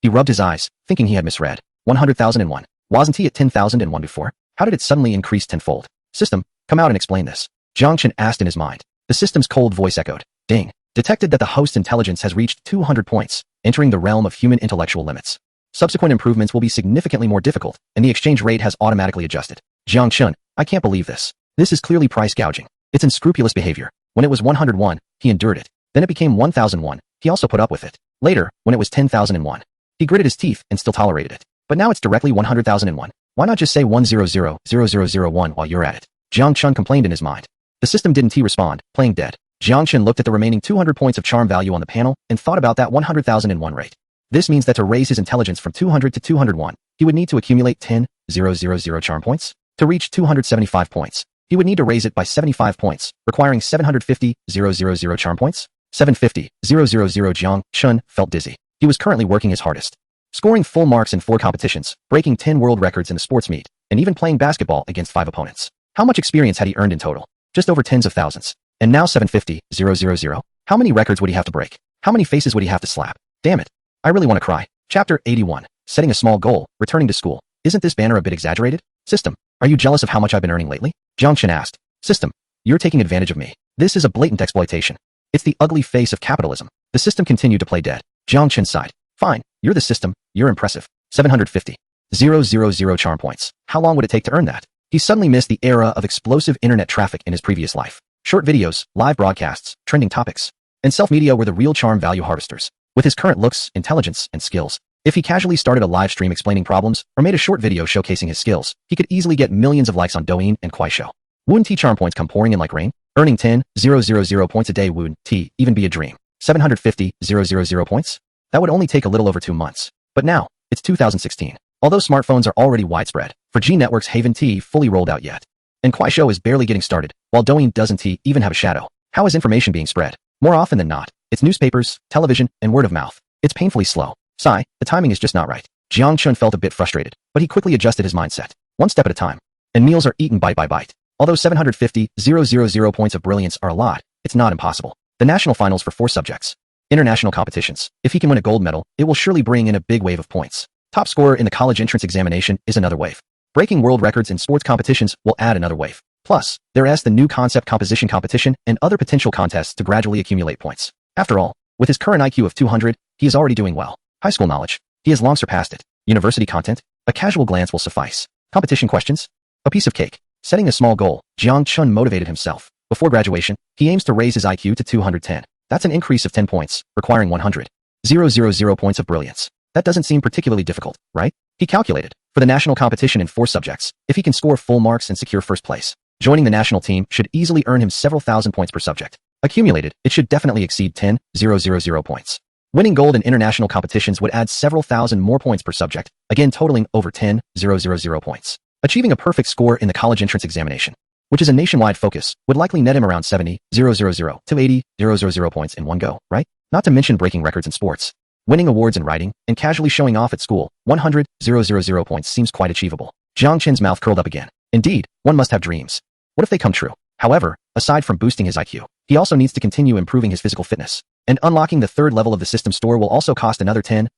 He rubbed his eyes, thinking he had misread. 100,001. Wasn't he at 10,001 before? How did it suddenly increase tenfold? System, come out and explain this. Jang Chun asked in his mind. The system's cold voice echoed. Ding. Detected that the host intelligence has reached 200 points, entering the realm of human intellectual limits. Subsequent improvements will be significantly more difficult, and the exchange rate has automatically adjusted. Jang Chun, I can't believe this. This is clearly price gouging. It's unscrupulous behavior. When it was 101, he endured it. Then it became 1001. He also put up with it. Later, when it was 10,001, he gritted his teeth and still tolerated it. But now it's directly 100,001. Why not just say 100,0001 while you're at it? Jang Chun complained in his mind. The system didn't respond, playing dead. Jang Chun looked at the remaining 200 points of charm value on the panel and thought about that 100,001 rate. This means that to raise his intelligence from 200 to 201, he would need to accumulate 10,000 charm points. To reach 275 points, he would need to raise it by 75 points, requiring 750,000 charm points. 750,000 Jang Chun felt dizzy. He was currently working his hardest, scoring full marks in 4 competitions, breaking 10 world records in a sports meet, and even playing basketball against 5 opponents. How much experience had he earned in total? Just over tens of thousands. And now 750,000. How many records would he have to break? How many faces would he have to slap? Damn it. I really want to cry. Chapter 81. Setting a small goal, returning to school. Isn't this banner a bit exaggerated? System, are you jealous of how much I've been earning lately? Jang Chun asked. System, you're taking advantage of me. This is a blatant exploitation. It's the ugly face of capitalism. The system continued to play dead. Jang Chun sighed. Fine, you're the system, you're impressive. 750,000 charm points. How long would it take to earn that? He suddenly missed the era of explosive internet traffic in his previous life. Short videos, live broadcasts, trending topics, and self-media were the real charm value harvesters. With his current looks, intelligence, and skills, if he casually started a live stream explaining problems or made a short video showcasing his skills, he could easily get millions of likes on Douyin and Kuaishou. Wouldn't charm points come pouring in like rain? Earning 10,000 points a day wouldn't even be a dream. 750,000 points? That would only take a little over 2 months. But now, it's 2016. Although smartphones are already widespread, 4G networks haven't fully rolled out yet. And Kuaishou is barely getting started, while Douyin doesn't even have a shadow. How is information being spread? More often than not, it's newspapers, television, and word of mouth. It's painfully slow. Sigh, the timing is just not right. Jang Chun felt a bit frustrated, but he quickly adjusted his mindset. One step at a time. And meals are eaten bite by bite. Although 750,000 points of brilliance are a lot, it's not impossible. The national finals for 4 subjects. International competitions. If he can win a gold medal, it will surely bring in a big wave of points. Top scorer in the college entrance examination is another wave. Breaking world records in sports competitions will add another wave. Plus, there's the new concept composition competition and other potential contests to gradually accumulate points. After all, with his current IQ of 200, he is already doing well. High school knowledge. He has long surpassed it. University content? A casual glance will suffice. Competition questions? A piece of cake. Setting a small goal, Jang Chun motivated himself. Before graduation, he aims to raise his IQ to 210. That's an increase of 10 points, requiring 100,000 points of brilliance. That doesn't seem particularly difficult, right? He calculated. For the national competition in 4 subjects, if he can score full marks and secure first place, joining the national team should easily earn him several thousand points per subject. Accumulated, it should definitely exceed 10,000 points. Winning gold in international competitions would add several thousand more points per subject, again totaling over 10,000 points. Achieving a perfect score in the college entrance examination, which is a nationwide focus, would likely net him around 70,000 to 80,000 points in one go, right? Not to mention breaking records in sports. Winning awards in writing, and casually showing off at school, 100,000 points seems quite achievable. Jiang Chen's mouth curled up again. Indeed, one must have dreams. What if they come true? However, aside from boosting his IQ, he also needs to continue improving his physical fitness. And unlocking the 3rd level of the system store will also cost another 10,000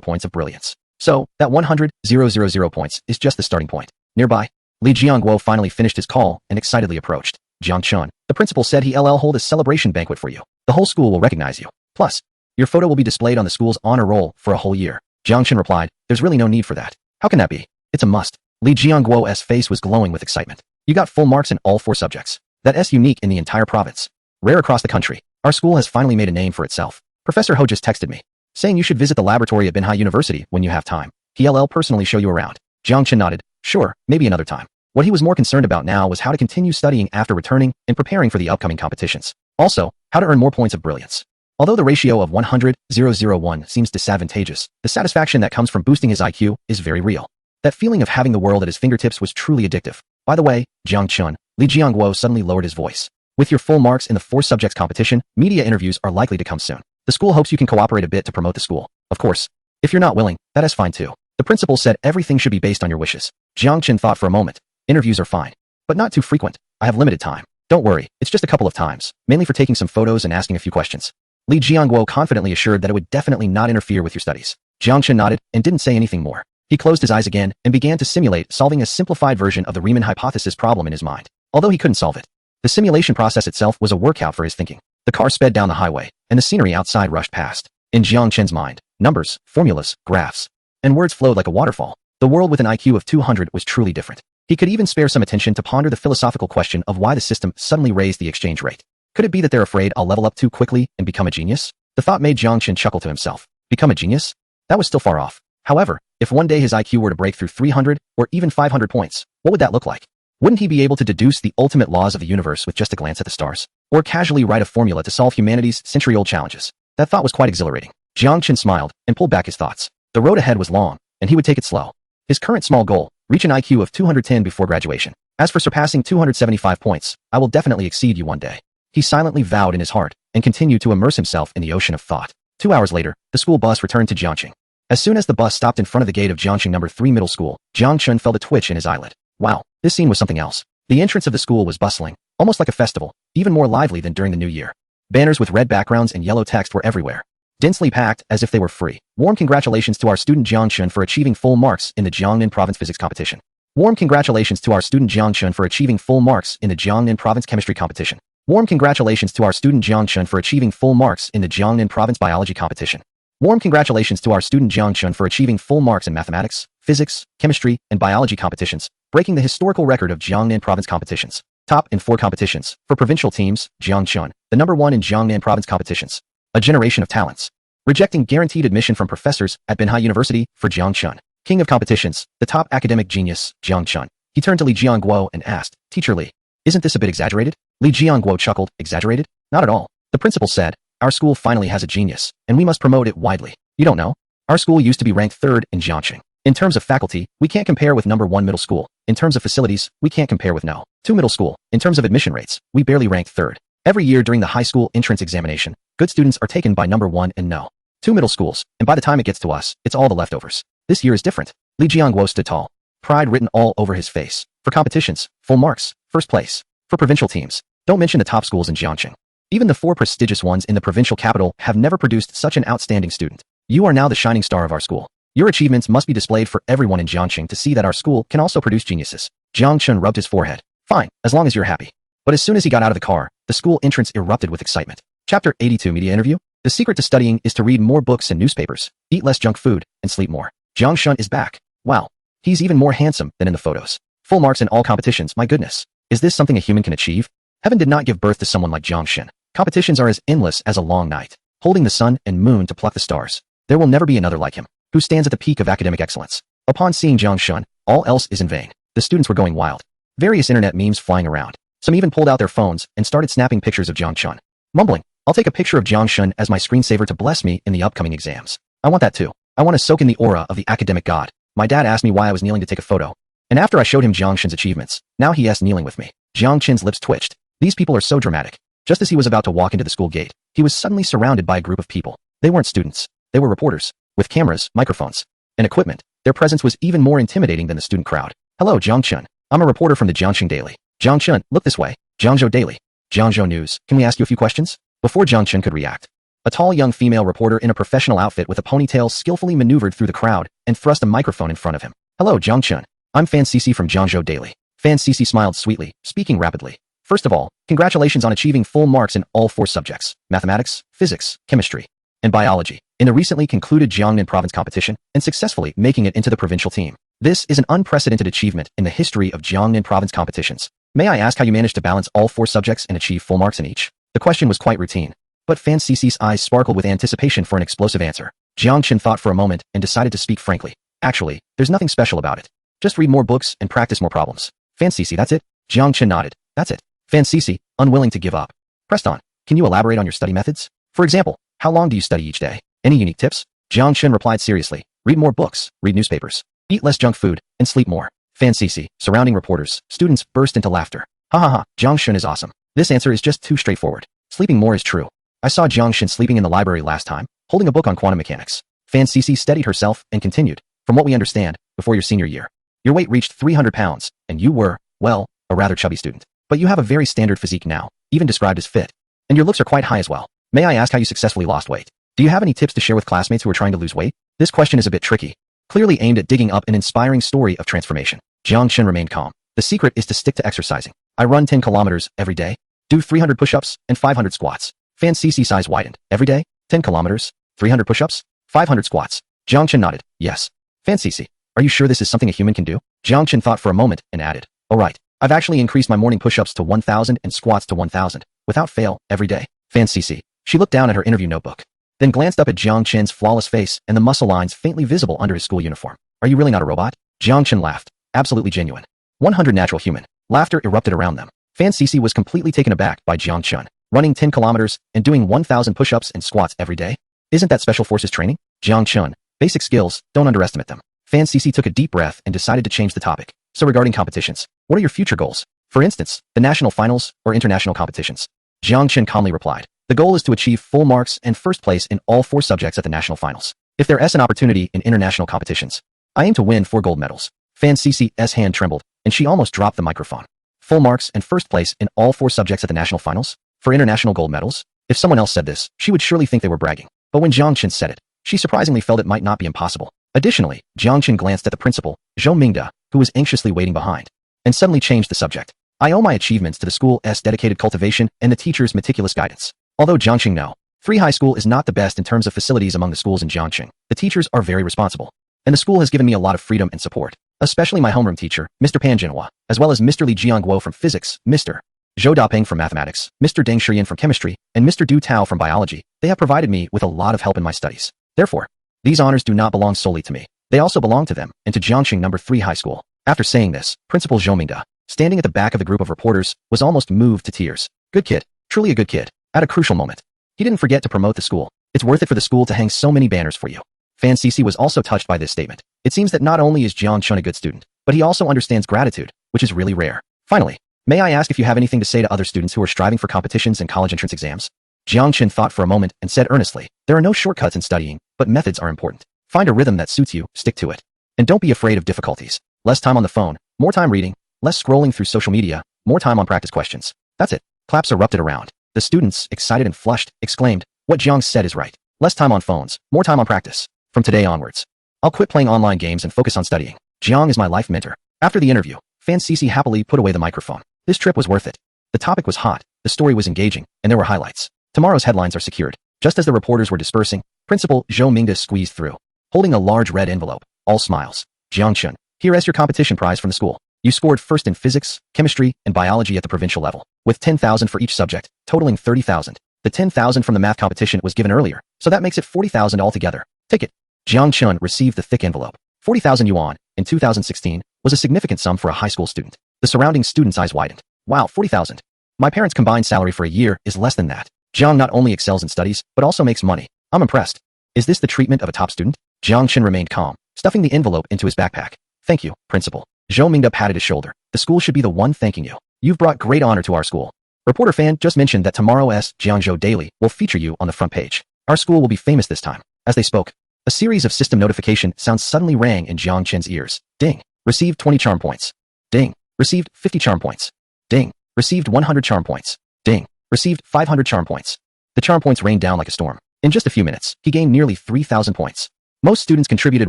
points of brilliance. So, that 100,000 points is just the starting point. Nearby, Li Jiangguo finally finished his call and excitedly approached. Jang Chun, the principal said he'll hold a celebration banquet for you. The whole school will recognize you. Plus, your photo will be displayed on the school's honor roll for a whole year. Jiang Chun replied, there's really no need for that. How can that be? It's a must. Li Jiangguo's face was glowing with excitement. You got full marks in all 4 subjects. That's unique in the entire province. Rare across the country. Our school has finally made a name for itself. Professor Ho just texted me, saying you should visit the laboratory at Binhai University when you have time. He'll personally show you around. Jiang Chun nodded. Sure, maybe another time. What he was more concerned about now was how to continue studying after returning and preparing for the upcoming competitions. Also, how to earn more points of brilliance. Although the ratio of 100,001 seems disadvantageous, the satisfaction that comes from boosting his IQ is very real. That feeling of having the world at his fingertips was truly addictive. By the way, Jiang Chun, Li Jiangguo suddenly lowered his voice. With your full marks in the 4 subjects competition, media interviews are likely to come soon. The school hopes you can cooperate a bit to promote the school. Of course, if you're not willing, that is fine too. The principal said everything should be based on your wishes. Jiang Chun thought for a moment. Interviews are fine, but not too frequent. I have limited time. Don't worry, it's just a couple of times, mainly for taking some photos and asking a few questions. Li Jiangguo confidently assured that it would definitely not interfere with your studies. Jiang Chun nodded and didn't say anything more. He closed his eyes again and began to simulate solving a simplified version of the Riemann hypothesis problem in his mind. Although he couldn't solve it, the simulation process itself was a workout for his thinking. The car sped down the highway, and the scenery outside rushed past. In Jiang Chen's mind, numbers, formulas, graphs, and words flowed like a waterfall. The world with an IQ of 200 was truly different. He could even spare some attention to ponder the philosophical question of why the system suddenly raised the exchange rate. Could it be that they're afraid I'll level up too quickly and become a genius? The thought made Jiang Chen chuckle to himself. Become a genius? That was still far off. However, if one day his IQ were to break through 300 or even 500 points, what would that look like? Wouldn't he be able to deduce the ultimate laws of the universe with just a glance at the stars? Or casually write a formula to solve humanity's century-old challenges? That thought was quite exhilarating. Jiang Chen smiled and pulled back his thoughts. The road ahead was long, and he would take it slow. His current small goal, reach an IQ of 210 before graduation. As for surpassing 275 points, I will definitely exceed you one day. He silently vowed in his heart and continued to immerse himself in the ocean of thought. 2 hours later, the school bus returned to Jiangqing. As soon as the bus stopped in front of the gate of Jiangqing No. 3 Middle School, Jiang Chun felt a twitch in his eyelid. Wow, this scene was something else. The entrance of the school was bustling, almost like a festival, even more lively than during the New Year. Banners with red backgrounds and yellow text were everywhere, densely packed as if they were free. Warm congratulations to our student Jang Chun for achieving full marks in the Jiangnan Province Physics Competition. Warm congratulations to our student Jang Chun for achieving full marks in the Jiangnan Province Chemistry Competition. Warm congratulations to our student Jang Chun for achieving full marks in the Jiangnan Province Biology Competition. Warm congratulations to our student Jang Chun for achieving full marks in mathematics, physics, chemistry, and biology competitions, breaking the historical record of Jiangnan Province competitions. Top in 4 competitions. For provincial teams, Jiang Chun, the number 1 in Jiangnan Province competitions. A generation of talents. Rejecting guaranteed admission from professors at Binhai University for Jiang Chun. King of competitions, the top academic genius, Jiang Chun. He turned to Li Jiangguo and asked, Teacher Li, isn't this a bit exaggerated? Li Jiangguo chuckled, exaggerated? Not at all. The principal said, our school finally has a genius, and we must promote it widely. You don't know? Our school used to be ranked 3rd in Jiangqing. In terms of faculty, we can't compare with number 1 middle school. In terms of facilities, we can't compare with No. 2 middle school. In terms of admission rates, we barely rank 3rd. Every year during the high school entrance examination, good students are taken by number 1 and No. 2 middle schools, and by the time it gets to us, it's all the leftovers. This year is different. Li Jiangguo stood tall, pride written all over his face. For competitions, full marks, first place. For provincial teams, don't mention the top schools in Jiangqing. Even the 4 prestigious ones in the provincial capital have never produced such an outstanding student. You are now the shining star of our school. Your achievements must be displayed for everyone in Jiangqing to see that our school can also produce geniuses. Jiang Chun rubbed his forehead. Fine, as long as you're happy. But as soon as he got out of the car, the school entrance erupted with excitement. Chapter 82 Media Interview? The secret to studying is to read more books and newspapers, eat less junk food, and sleep more. Jang Chun is back. Wow. He's even more handsome than in the photos. Full marks in all competitions, my goodness. Is this something a human can achieve? Heaven did not give birth to someone like Jang Chun. Competitions are as endless as a long night, holding the sun and moon to pluck the stars. There will never be another like him, who stands at the peak of academic excellence. Upon seeing Jang Chun, all else is in vain. The students were going wild. Various internet memes flying around. Some even pulled out their phones and started snapping pictures of Jang Chun. Mumbling, I'll take a picture of Jang Chun as my screensaver to bless me in the upcoming exams. I want that too. I want to soak in the aura of the academic god. My dad asked me why I was kneeling to take a photo. And after I showed him Jang Chun's achievements, now he asked kneeling with me. Jang Chun's lips twitched. These people are so dramatic. Just as he was about to walk into the school gate, he was suddenly surrounded by a group of people. They weren't students. They were reporters, with cameras, microphones, and equipment. Their presence was even more intimidating than the student crowd. Hello, Jang Chun. I'm a reporter from the Jiangxing Daily. Jang Chun, look this way. Jiangzhou Daily. Jiangzhou News. Can we ask you a few questions? Before Jang Chun could react, a tall young female reporter in a professional outfit with a ponytail skillfully maneuvered through the crowd and thrust a microphone in front of him. Hello, Jang Chun. I'm Fan Cici from Jiangzhou Daily. Fan Cici smiled sweetly, speaking rapidly. First of all, congratulations on achieving full marks in all 4 subjects, mathematics, physics, chemistry, and biology, in the recently concluded Jiangnan province competition, and successfully making it into the provincial team. This is an unprecedented achievement in the history of Jiangnan province competitions. May I ask how you managed to balance all 4 subjects and achieve full marks in each? The question was quite routine, but Fan Cici's eyes sparkled with anticipation for an explosive answer. Jang Chun thought for a moment and decided to speak frankly. Actually, there's nothing special about it. Just read more books and practice more problems. Fan Cici, that's it? Jang Chun nodded. That's it. Fan Cici, unwilling to give up, pressed on. Can you elaborate on your study methods? For example, how long do you study each day? Any unique tips? Jang Chun replied seriously. Read more books, read newspapers, eat less junk food, and sleep more. Fan Cici, surrounding reporters, students burst into laughter. Ha ha ha, Jang Chun is awesome. This answer is just too straightforward. Sleeping more is true. I saw Jang Chun sleeping in the library last time, holding a book on quantum mechanics. Fan Cici steadied herself and continued. From what we understand, before your senior year, your weight reached 300 pounds, and you were, well, a rather chubby student. But you have a very standard physique now, even described as fit. And your looks are quite high as well. May I ask how you successfully lost weight? Do you have any tips to share with classmates who are trying to lose weight? This question is a bit tricky, clearly aimed at digging up an inspiring story of transformation. Jang Chun remained calm. The secret is to stick to exercising. I run 10 kilometers every day, do 300 push-ups, and 500 squats. Fan Cici's eyes widened. Every day? 10 kilometers, 300 push-ups, 500 squats. Jang Chun nodded. Yes. Fan Cici, are you sure this is something a human can do? Jang Chun thought for a moment and added. Oh right. I've actually increased my morning push-ups to 1,000 and squats to 1,000, without fail, every day. Fan Cici. She looked down at her interview notebook, then glanced up at Jang Chun's flawless face and the muscle lines faintly visible under his school uniform. Are you really not a robot? Jang Chun laughed. Absolutely genuine. 100 natural human. Laughter erupted around them. Fan Cici was completely taken aback by Jang Chun, running 10 kilometers and doing 1,000 push-ups and squats every day. Isn't that special forces training? Jang Chun. Basic skills, don't underestimate them. Fan Cici took a deep breath and decided to change the topic. So regarding competitions, what are your future goals? For instance, the national finals or international competitions? Jang Chun calmly replied. The goal is to achieve full marks and first place in all 4 subjects at the national finals. If there is an opportunity in international competitions, I aim to win 4 gold medals. Fan Cici's hand trembled, and she almost dropped the microphone. Full marks and first place in all 4 subjects at the national finals? For international gold medals? If someone else said this, she would surely think they were bragging. But when Jang Chun said it, she surprisingly felt it might not be impossible. Additionally, Jang Chun glanced at the principal, Zhou Mingda, who was anxiously waiting behind, and suddenly changed the subject. I owe my achievements to the school's dedicated cultivation and the teacher's meticulous guidance. Although Jiangxing No. 3 High School is not the best in terms of facilities among the schools in Jiangxing, the teachers are very responsible, and the school has given me a lot of freedom and support, especially my homeroom teacher, Mr. Pan Jinhua, as well as Mr. Li Jiangguo from physics, Mr. Zhou Dapeng from mathematics, Mr. Deng Shiyan from chemistry, and Mr. Du Tao from biology. They have provided me with a lot of help in my studies. Therefore, these honors do not belong solely to me. They also belong to them and to Jiangxing No. 3 High School. After saying this, Principal Zhou Mingda, standing at the back of the group of reporters, was almost moved to tears. Good kid. Truly a good kid. At a crucial moment. He didn't forget to promote the school. It's worth it for the school to hang so many banners for you. Fan Cici was also touched by this statement. It seems that not only is Jang Chun a good student, but he also understands gratitude, which is really rare. Finally, may I ask if you have anything to say to other students who are striving for competitions and college entrance exams? Jang Chun thought for a moment and said earnestly, there are no shortcuts in studying, but methods are important. Find a rhythm that suits you, stick to it. And don't be afraid of difficulties. Less time on the phone, more time reading, less scrolling through social media, more time on practice questions. That's it. Claps erupted around. The students, excited and flushed, exclaimed, what Jiang said is right. Less time on phones, more time on practice. From today onwards, I'll quit playing online games and focus on studying. Jiang is my life mentor. After the interview, Fan Cici happily put away the microphone. This trip was worth it. The topic was hot, the story was engaging, and there were highlights. Tomorrow's headlines are secured. Just as the reporters were dispersing, Principal Zhou Mingda squeezed through, holding a large red envelope, all smiles. Jang Chun, here is your competition prize from the school. You scored first in physics, chemistry, and biology at the provincial level, with 10,000 for each subject, totaling 30,000. The 10,000 from the math competition was given earlier, so that makes it 40,000 altogether. Take it. Jiang Chun received the thick envelope. 40,000 yuan, in 2016, was a significant sum for a high school student. The surrounding students' eyes widened. Wow, 40,000. My parents' combined salary for a year is less than that. Jiang not only excels in studies, but also makes money. I'm impressed. Is this the treatment of a top student? Jiang Chun remained calm, stuffing the envelope into his backpack. Thank you, Principal. Zhou Mingda patted his shoulder. The school should be the one thanking you. You've brought great honor to our school. Reporter Fan just mentioned that tomorrow's Jiangzhou Daily will feature you on the front page. Our school will be famous this time. As they spoke, a series of system notification sounds suddenly rang in Jiang Chen's ears. Ding. Received 20 charm points. Ding. Received 50 charm points. Ding. Received 100 charm points. Ding. Received 500 charm points. The charm points rained down like a storm. In just a few minutes, he gained nearly 3,000 points. Most students contributed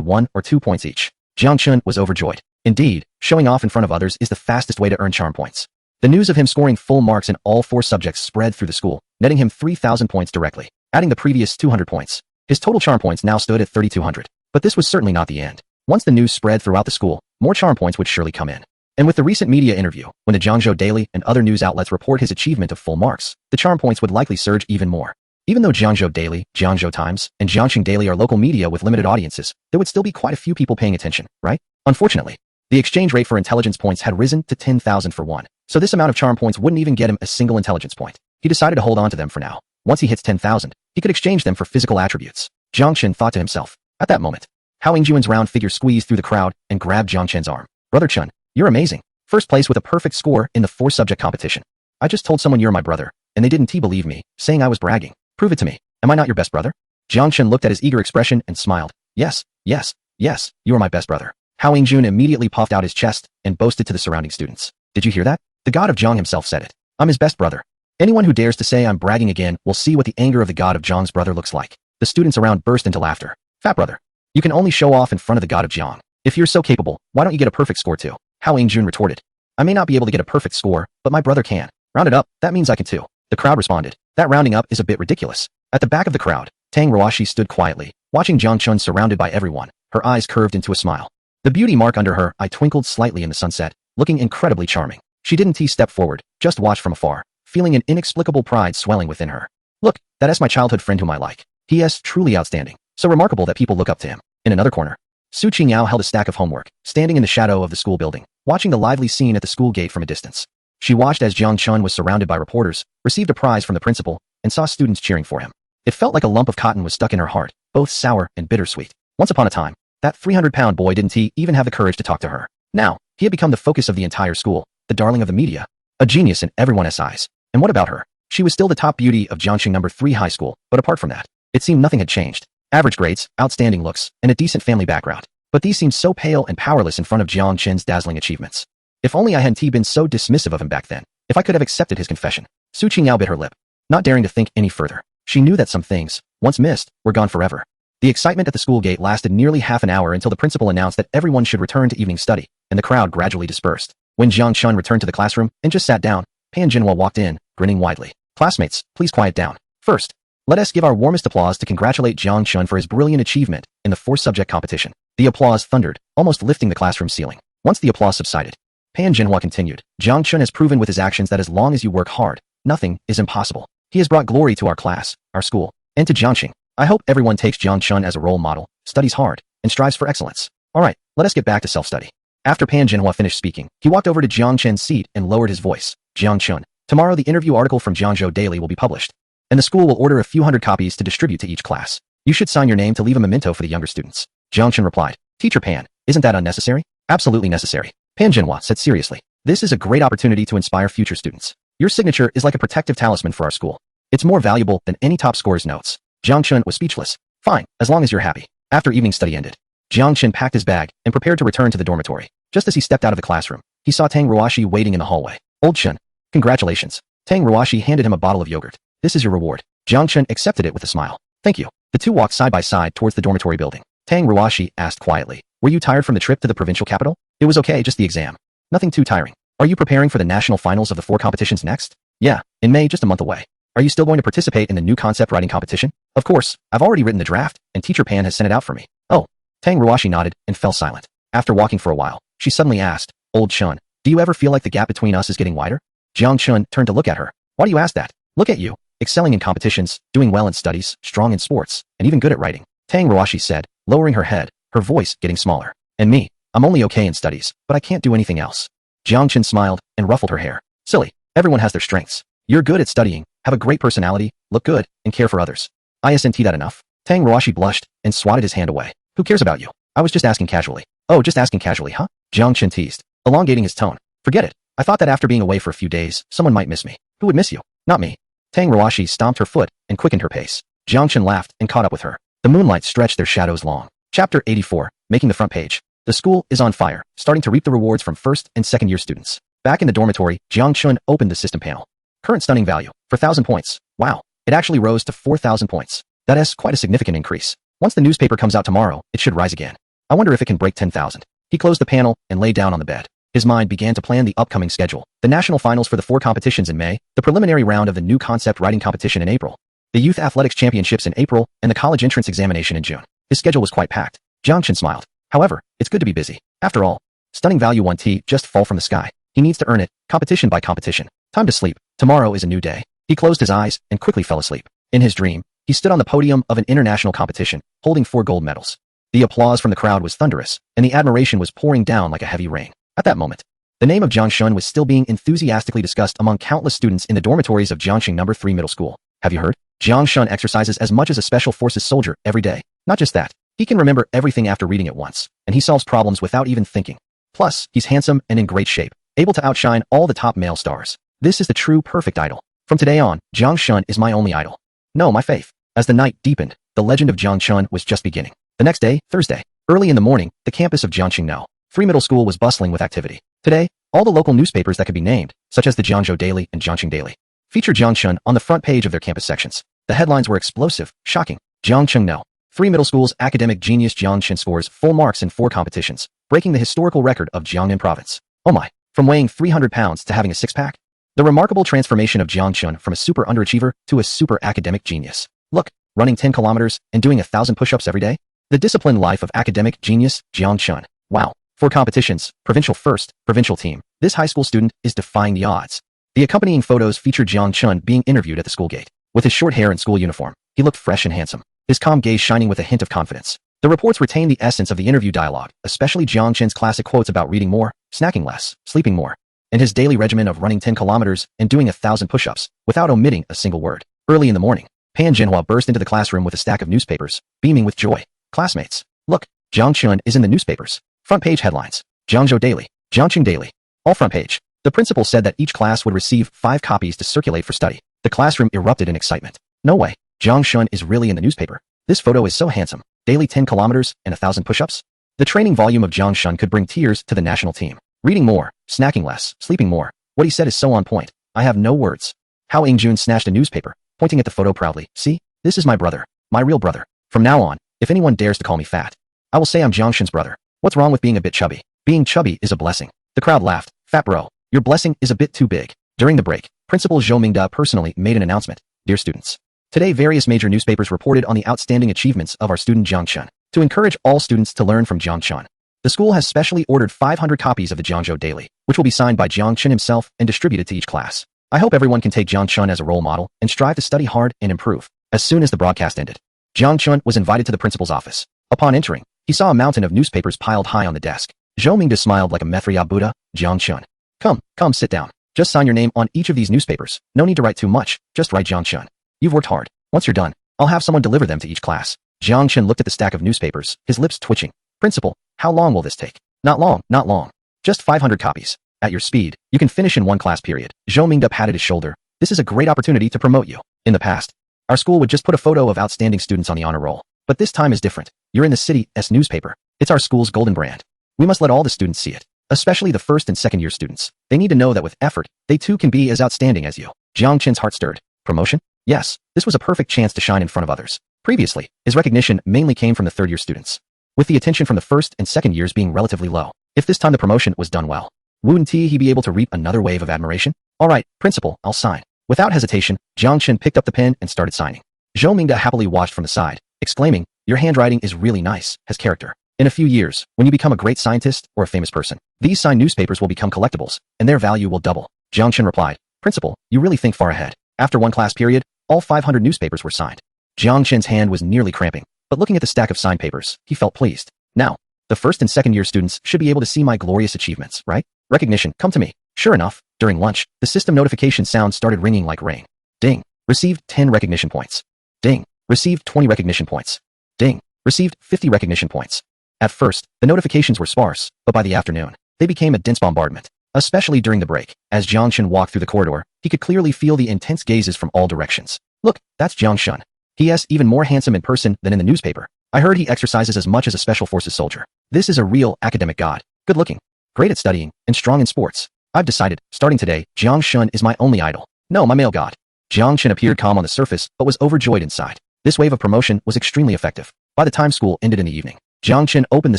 1 or 2 points each. Jiang Chun was overjoyed. Indeed, showing off in front of others is the fastest way to earn charm points. The news of him scoring full marks in all 4 subjects spread through the school, netting him 3,000 points directly, adding the previous 200 points. His total charm points now stood at 3,200. But this was certainly not the end. Once the news spread throughout the school, more charm points would surely come in. And with the recent media interview, when the Jiangzhou Daily and other news outlets report his achievement of full marks, the charm points would likely surge even more. Even though Jiangzhou Daily, Jiangzhou Times, and Jiangxing Daily are local media with limited audiences, there would still be quite a few people paying attention, right? Unfortunately, the exchange rate for intelligence points had risen to 10,000 for 1, so this amount of charm points wouldn't even get him a single intelligence point. He decided to hold on to them for now. Once he hits 10,000, he could exchange them for physical attributes. Jiang Chen thought to himself. At that moment, Hao Yingjuan's round figure squeezed through the crowd and grabbed Jiang Chen's arm. Brother Chun, you're amazing. First place with a perfect score in the 4-subject competition. I just told someone you're my brother, and they didn't believe me, saying I was bragging. Prove it to me. Am I not your best brother? Jiang Chen looked at his eager expression and smiled. Yes, yes, yes, you are my best brother. Hao Yingjun immediately puffed out his chest and boasted to the surrounding students. Did you hear that? The god of Jiang himself said it. I'm his best brother. Anyone who dares to say I'm bragging again will see what the anger of the god of Jiang's brother looks like. The students around burst into laughter. Fat brother. You can only show off in front of the god of Jiang. If you're so capable, why don't you get a perfect score too? Hao Yingjun retorted. I may not be able to get a perfect score, but my brother can. Round it up, that means I can too. The crowd responded. That rounding up is a bit ridiculous. At the back of the crowd, Tang Ruashi stood quietly, watching Jiang Chun surrounded by everyone, her eyes curved into a smile. The beauty mark under her eye twinkled slightly in the sunset, looking incredibly charming. She didn't step forward, just watched from afar, feeling an inexplicable pride swelling within her. Look, that is my childhood friend whom I like. He is truly outstanding, so remarkable that people look up to him. In another corner, Su Qingyao held a stack of homework, standing in the shadow of the school building, watching the lively scene at the school gate from a distance. She watched as Jiang Chun was surrounded by reporters, received a prize from the principal, and saw students cheering for him. It felt like a lump of cotton was stuck in her heart, both sour and bittersweet. Once upon a time, that 300-pound boy didn't even have the courage to talk to her. Now, he had become the focus of the entire school, the darling of the media, a genius in everyone's eyes. And what about her? She was still the top beauty of Jiangxing No. 3 high school, but apart from that, it seemed nothing had changed. Average grades, outstanding looks, and a decent family background. But these seemed so pale and powerless in front of Jiang Chen's dazzling achievements. If only I hadn't been so dismissive of him back then. If I could have accepted his confession. Su Qingyao bit her lip, not daring to think any further. She knew that some things, once missed, were gone forever. The excitement at the school gate lasted nearly half an hour until the principal announced that everyone should return to evening study, and the crowd gradually dispersed. When Jiang Chun returned to the classroom and just sat down, Pan Jinhua walked in, grinning widely. Classmates, please quiet down. First, let us give our warmest applause to congratulate Jiang Chun for his brilliant achievement in the 4-subject competition. The applause thundered, almost lifting the classroom ceiling. Once the applause subsided, Pan Jinhua continued. Jiang Chun has proven with his actions that as long as you work hard, nothing is impossible. He has brought glory to our class, our school, and to Jiangxing. I hope everyone takes Jiang Chun as a role model, studies hard, and strives for excellence. Alright, let us get back to self-study. After Pan Jinhua finished speaking, he walked over to Jiang Chen's seat and lowered his voice. Jiang Chun, tomorrow the interview article from Jiangzhou Daily will be published, and the school will order a few hundred copies to distribute to each class. You should sign your name to leave a memento for the younger students. Jiang Chun replied. Teacher Pan, isn't that unnecessary? Absolutely necessary. Pan Jinhua said seriously. This is a great opportunity to inspire future students. Your signature is like a protective talisman for our school. It's more valuable than any top scorer's notes. Jiang Chun was speechless. Fine, as long as you're happy. After evening study ended, Jiang Chun packed his bag and prepared to return to the dormitory. Just as he stepped out of the classroom, he saw Tang Ruashi waiting in the hallway. Old Chun, congratulations. Tang Ruashi handed him a bottle of yogurt. This is your reward. Jiang Chun accepted it with a smile. Thank you. The two walked side by side towards the dormitory building. Tang Ruashi asked quietly, were you tired from the trip to the provincial capital? It was okay, just the exam. Nothing too tiring. Are you preparing for the national finals of the 4 competitions next? Yeah, in May, just a month away. Are you still going to participate in the new concept writing competition? Of course, I've already written the draft, and Teacher Pan has sent it out for me. Oh. Tang Ruashi nodded and fell silent. After walking for a while, she suddenly asked, Old Chun, do you ever feel like the gap between us is getting wider? Jang Chun turned to look at her. Why do you ask that? Look at you, excelling in competitions, doing well in studies, strong in sports, and even good at writing. Tang Ruashi said, lowering her head, her voice getting smaller. And me, I'm only okay in studies, but I can't do anything else. Jiang Chun smiled and ruffled her hair. Silly, everyone has their strengths. You're good at studying, have a great personality, look good, and care for others. Isn't that enough? Tang Ruashi blushed and swatted his hand away. Who cares about you? I was just asking casually. Oh, just asking casually, huh? Jiang Chun teased, elongating his tone. Forget it. I thought that after being away for a few days, someone might miss me. Who would miss you? Not me. Tang Ruashi stomped her foot and quickened her pace. Jiang Chun laughed and caught up with her. The moonlight stretched their shadows long. Chapter 84, making the front page. The school is on fire, starting to reap the rewards from first and second year students. Back in the dormitory, Jiang Chun opened the system panel. Current stunning value, 4,000 points. Wow, it actually rose to 4,000 points. That is quite a significant increase. Once the newspaper comes out tomorrow, it should rise again. I wonder if it can break 10,000. He closed the panel and lay down on the bed. His mind began to plan the upcoming schedule. The national finals for the 4 competitions in May, the preliminary round of the new concept writing competition in April, the youth athletics championships in April, and the college entrance examination in June. His schedule was quite packed. Jiang Chun smiled. However, it's good to be busy. After all, stunning value 1T just fall from the sky. He needs to earn it, competition by competition. Time to sleep. Tomorrow is a new day. He closed his eyes and quickly fell asleep. In his dream, he stood on the podium of an international competition, holding 4 gold medals. The applause from the crowd was thunderous, and the admiration was pouring down like a heavy rain. At that moment, the name of Jiang Chun was still being enthusiastically discussed among countless students in the dormitories of Jiangxing No. 3 Middle School. Have you heard? Jiang Chun exercises as much as a special forces soldier every day. Not just that, he can remember everything after reading it once, and he solves problems without even thinking. Plus, he's handsome and in great shape, able to outshine all the top male stars. This is the true perfect idol. From today on, Jiang Chun is my only idol. No, my faith. As the night deepened, the legend of Jiang Chun was just beginning. The next day, Thursday, early in the morning, the campus of Jiangxing No. 3 Middle School was bustling with activity. Today, all the local newspapers that could be named, such as the Jiangzhou Daily and Jiangxing Daily, featured Jiang Chun on the front page of their campus sections. The headlines were explosive, shocking. Jiangxing No. 3 Middle School's academic genius Jiang Chun scores full marks in 4 competitions, breaking the historical record of Jiangnan Province. Oh my, from weighing 300 pounds to having a six-pack? The remarkable transformation of Jiang Chun from a super underachiever to a super academic genius. Look, running 10 kilometers and doing 1,000 push-ups every day? The disciplined life of academic genius Jiang Chun. Wow. 4 competitions, provincial first, provincial team. This high school student is defying the odds. The accompanying photos feature Jiang Chun being interviewed at the school gate. With his short hair and school uniform, he looked fresh and handsome, his calm gaze shining with a hint of confidence. The reports retain the essence of the interview dialogue, especially Jiang Chun's classic quotes about reading more, snacking less, sleeping more, and his daily regimen of running 10 kilometers and doing 1,000 push-ups, without omitting a single word. Early in the morning, Pan Jinhua burst into the classroom with a stack of newspapers, beaming with joy. Classmates, look, Jiang Chun is in the newspapers. Front page headlines. Jiangzhou Daily, Jiangxing Daily. All front page. The principal said that each class would receive 5 copies to circulate for study. The classroom erupted in excitement. No way, Jiang Chun is really in the newspaper. This photo is so handsome. Daily 10 kilometers and 1,000 push-ups? The training volume of Jiang Chun could bring tears to the national team. Reading more, snacking less, sleeping more. What he said is so on point. I have no words. Hao Ingjun snatched a newspaper, pointing at the photo proudly. See, this is my brother. My real brother. From now on, if anyone dares to call me fat, I will say I'm Jiang Chun's brother. What's wrong with being a bit chubby? Being chubby is a blessing. The crowd laughed. Fat bro, your blessing is a bit too big. During the break, Principal Zhou Mingda personally made an announcement. Dear students, today various major newspapers reported on the outstanding achievements of our student Jiang Chun. To encourage all students to learn from Jiang Chun, the school has specially ordered 500 copies of the Jiangzhou Daily, which will be signed by Jiang Chun himself and distributed to each class. I hope everyone can take Jiang Chun as a role model and strive to study hard and improve. As soon as the broadcast ended, Jiang Chun was invited to the principal's office. Upon entering, he saw a mountain of newspapers piled high on the desk. Zhou Mingda smiled like a Methriya Buddha. Jiang Chun, come sit down. Just sign your name on each of these newspapers. No need to write too much, just write Jiang Chun. You've worked hard. Once you're done, I'll have someone deliver them to each class. Jiang Chun looked at the stack of newspapers, his lips twitching. Principal, how long will this take? Not long. Just 500 copies. At your speed, you can finish in 1 class period. Zhou Mingda patted his shoulder. This is a great opportunity to promote you. In the past, our school would just put a photo of outstanding students on the honor roll. But this time is different. You're in the city's newspaper. It's our school's golden brand. We must let all the students see it, especially the first and second year students. They need to know that with effort, they too can be as outstanding as you. Jiang Chun's heart stirred. Promotion? Yes, this was a perfect chance to shine in front of others. Previously, his recognition mainly came from the third year students, with the attention from the first and second years being relatively low. If this time the promotion was done well, wouldn't he be able to reap another wave of admiration? All right, principal, I'll sign. Without hesitation, Jang Chun picked up the pen and started signing. Zhou Mingda happily watched from the side, exclaiming, "Your handwriting is really nice, has character. In a few years, when you become a great scientist or a famous person, these signed newspapers will become collectibles, and their value will double." Jang Chun replied, "Principal, you really think far ahead." After one class period, all 500 newspapers were signed. Jiang Chen's hand was nearly cramping, but looking at the stack of signed papers, he felt pleased. Now, the first and second year students should be able to see my glorious achievements, right? Recognition, come to me. Sure enough, during lunch, the system notification sound started ringing like rain. Ding. Received 10 recognition points. Ding. Received 20 recognition points. Ding. Received 50 recognition points. At first, the notifications were sparse, but by the afternoon, they became a dense bombardment. Especially during the break, as Jiang Chun walked through the corridor, he could clearly feel the intense gazes from all directions. Look, that's Jiang Chun. He is even more handsome in person than in the newspaper. I heard he exercises as much as a special forces soldier. This is a real academic god. Good looking, great at studying, and strong in sports. I've decided, starting today, Jiang Chun is my only idol. No, my male god. Jiang Chun appeared calm on the surface, but was overjoyed inside. This wave of promotion was extremely effective. By the time school ended in the evening, Jiang Chun opened the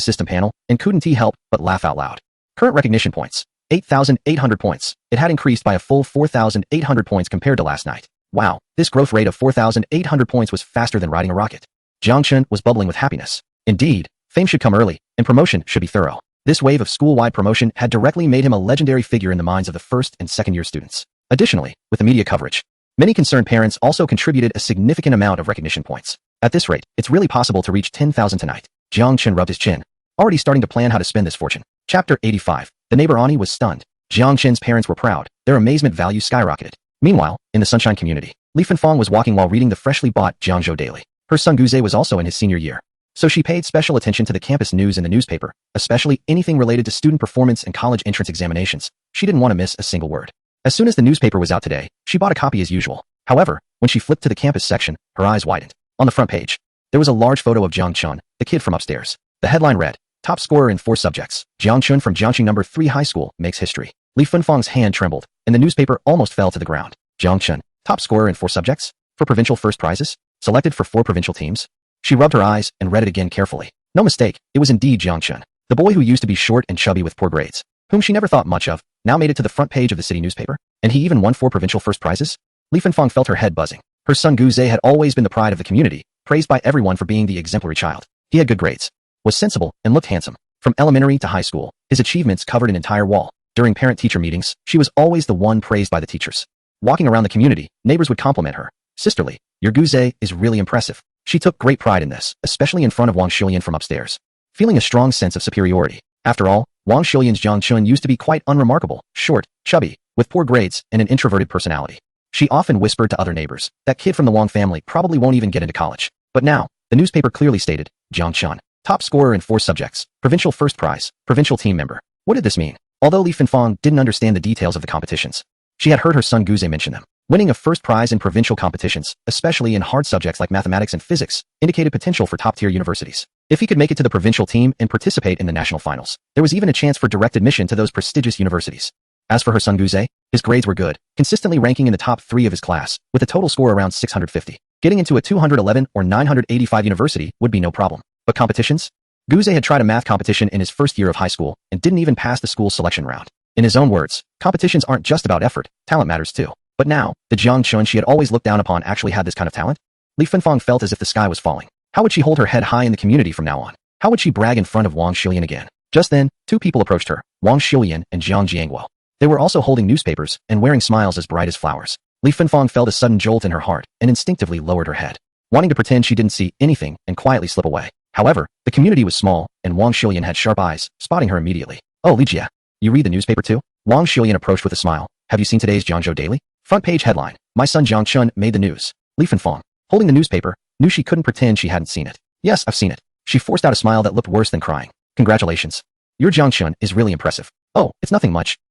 system panel and couldn't help but laugh out loud. Current recognition points. 8,800 points. It had increased by a full 4,800 points compared to last night. Wow, this growth rate of 4,800 points was faster than riding a rocket. Jiang Chun was bubbling with happiness. Indeed, fame should come early, and promotion should be thorough. This wave of school-wide promotion had directly made him a legendary figure in the minds of the first and second-year students. Additionally, with the media coverage, many concerned parents also contributed a significant amount of recognition points. At this rate, it's really possible to reach 10,000 tonight. Jiang Chun rubbed his chin, already starting to plan how to spend this fortune. Chapter 85. The neighbor Ani was stunned. Jiang Chen's parents were proud. Their amazement value skyrocketed. Meanwhile, in the Sunshine community, Li Fenfang was walking while reading the freshly bought Jiangzhou Daily. Her son Guze was also in his senior year, so she paid special attention to the campus news in the newspaper, especially anything related to student performance and college entrance examinations. She didn't want to miss a single word. As soon as the newspaper was out today, she bought a copy as usual. However, when she flipped to the campus section, her eyes widened. On the front page, there was a large photo of Jang Chun, the kid from upstairs. The headline read, "Top scorer in 4 subjects. Jiang Chun from Jiangxi No. 3 High School makes history." Li Fenfang's hand trembled, and the newspaper almost fell to the ground. Jiang Chun, top scorer in 4 subjects? For provincial first prizes? Selected for 4 provincial teams? She rubbed her eyes and read it again carefully. No mistake, it was indeed Jiang Chun. The boy who used to be short and chubby with poor grades, whom she never thought much of, now made it to the front page of the city newspaper, and he even won 4 provincial first prizes? Li Fenfang felt her head buzzing. Her son Guze had always been the pride of the community, praised by everyone for being the exemplary child. He had good grades, was sensible, and looked handsome. From elementary to high school, his achievements covered an entire wall. During parent-teacher meetings, she was always the one praised by the teachers. Walking around the community, neighbors would compliment her. "Sisterly, your Guze is really impressive." She took great pride in this, especially in front of Wang Shilian from upstairs, feeling a strong sense of superiority. After all, Wang Shilian's Jiang Chun used to be quite unremarkable, short, chubby, with poor grades, and an introverted personality. She often whispered to other neighbors, "That kid from the Wang family probably won't even get into college." But now, the newspaper clearly stated, Jiang Chun, top scorer in 4 subjects, provincial first prize, provincial team member. What did this mean? Although Li Fenfang didn't understand the details of the competitions, she had heard her son Guze mention them. Winning a first prize in provincial competitions, especially in hard subjects like mathematics and physics, indicated potential for top-tier universities. If he could make it to the provincial team and participate in the national finals, there was even a chance for direct admission to those prestigious universities. As for her son Guze, his grades were good, consistently ranking in the top 3 of his class, with a total score around 650. Getting into a 211 or 985 university would be no problem. But competitions? Guze had tried a math competition in his first year of high school and didn't even pass the school selection round. In his own words, competitions aren't just about effort, talent matters too. But now, the Jiang Chun she had always looked down upon actually had this kind of talent? Li Fenfang felt as if the sky was falling. How would she hold her head high in the community from now on? How would she brag in front of Wang Shilian again? Just then, 2 people approached her, Wang Shilian and Jiang Jiangguo. They were also holding newspapers and wearing smiles as bright as flowers. Li Fenfang felt a sudden jolt in her heart and instinctively lowered her head, wanting to pretend she didn't see anything and quietly slip away. However, the community was small, and Wang Shilian had sharp eyes, spotting her immediately. "Oh, Li Jia, you read the newspaper too?" Wang Shilian approached with a smile. "Have you seen today's Jiangzhou Daily?" Front page headline, "My son Jiang Chun made the news." Li Fenfang, holding the newspaper, knew she couldn't pretend she hadn't seen it. "Yes, I've seen it." She forced out a smile that looked worse than crying. "Congratulations. Your Jiang Chun is really impressive." "Oh, it's nothing much.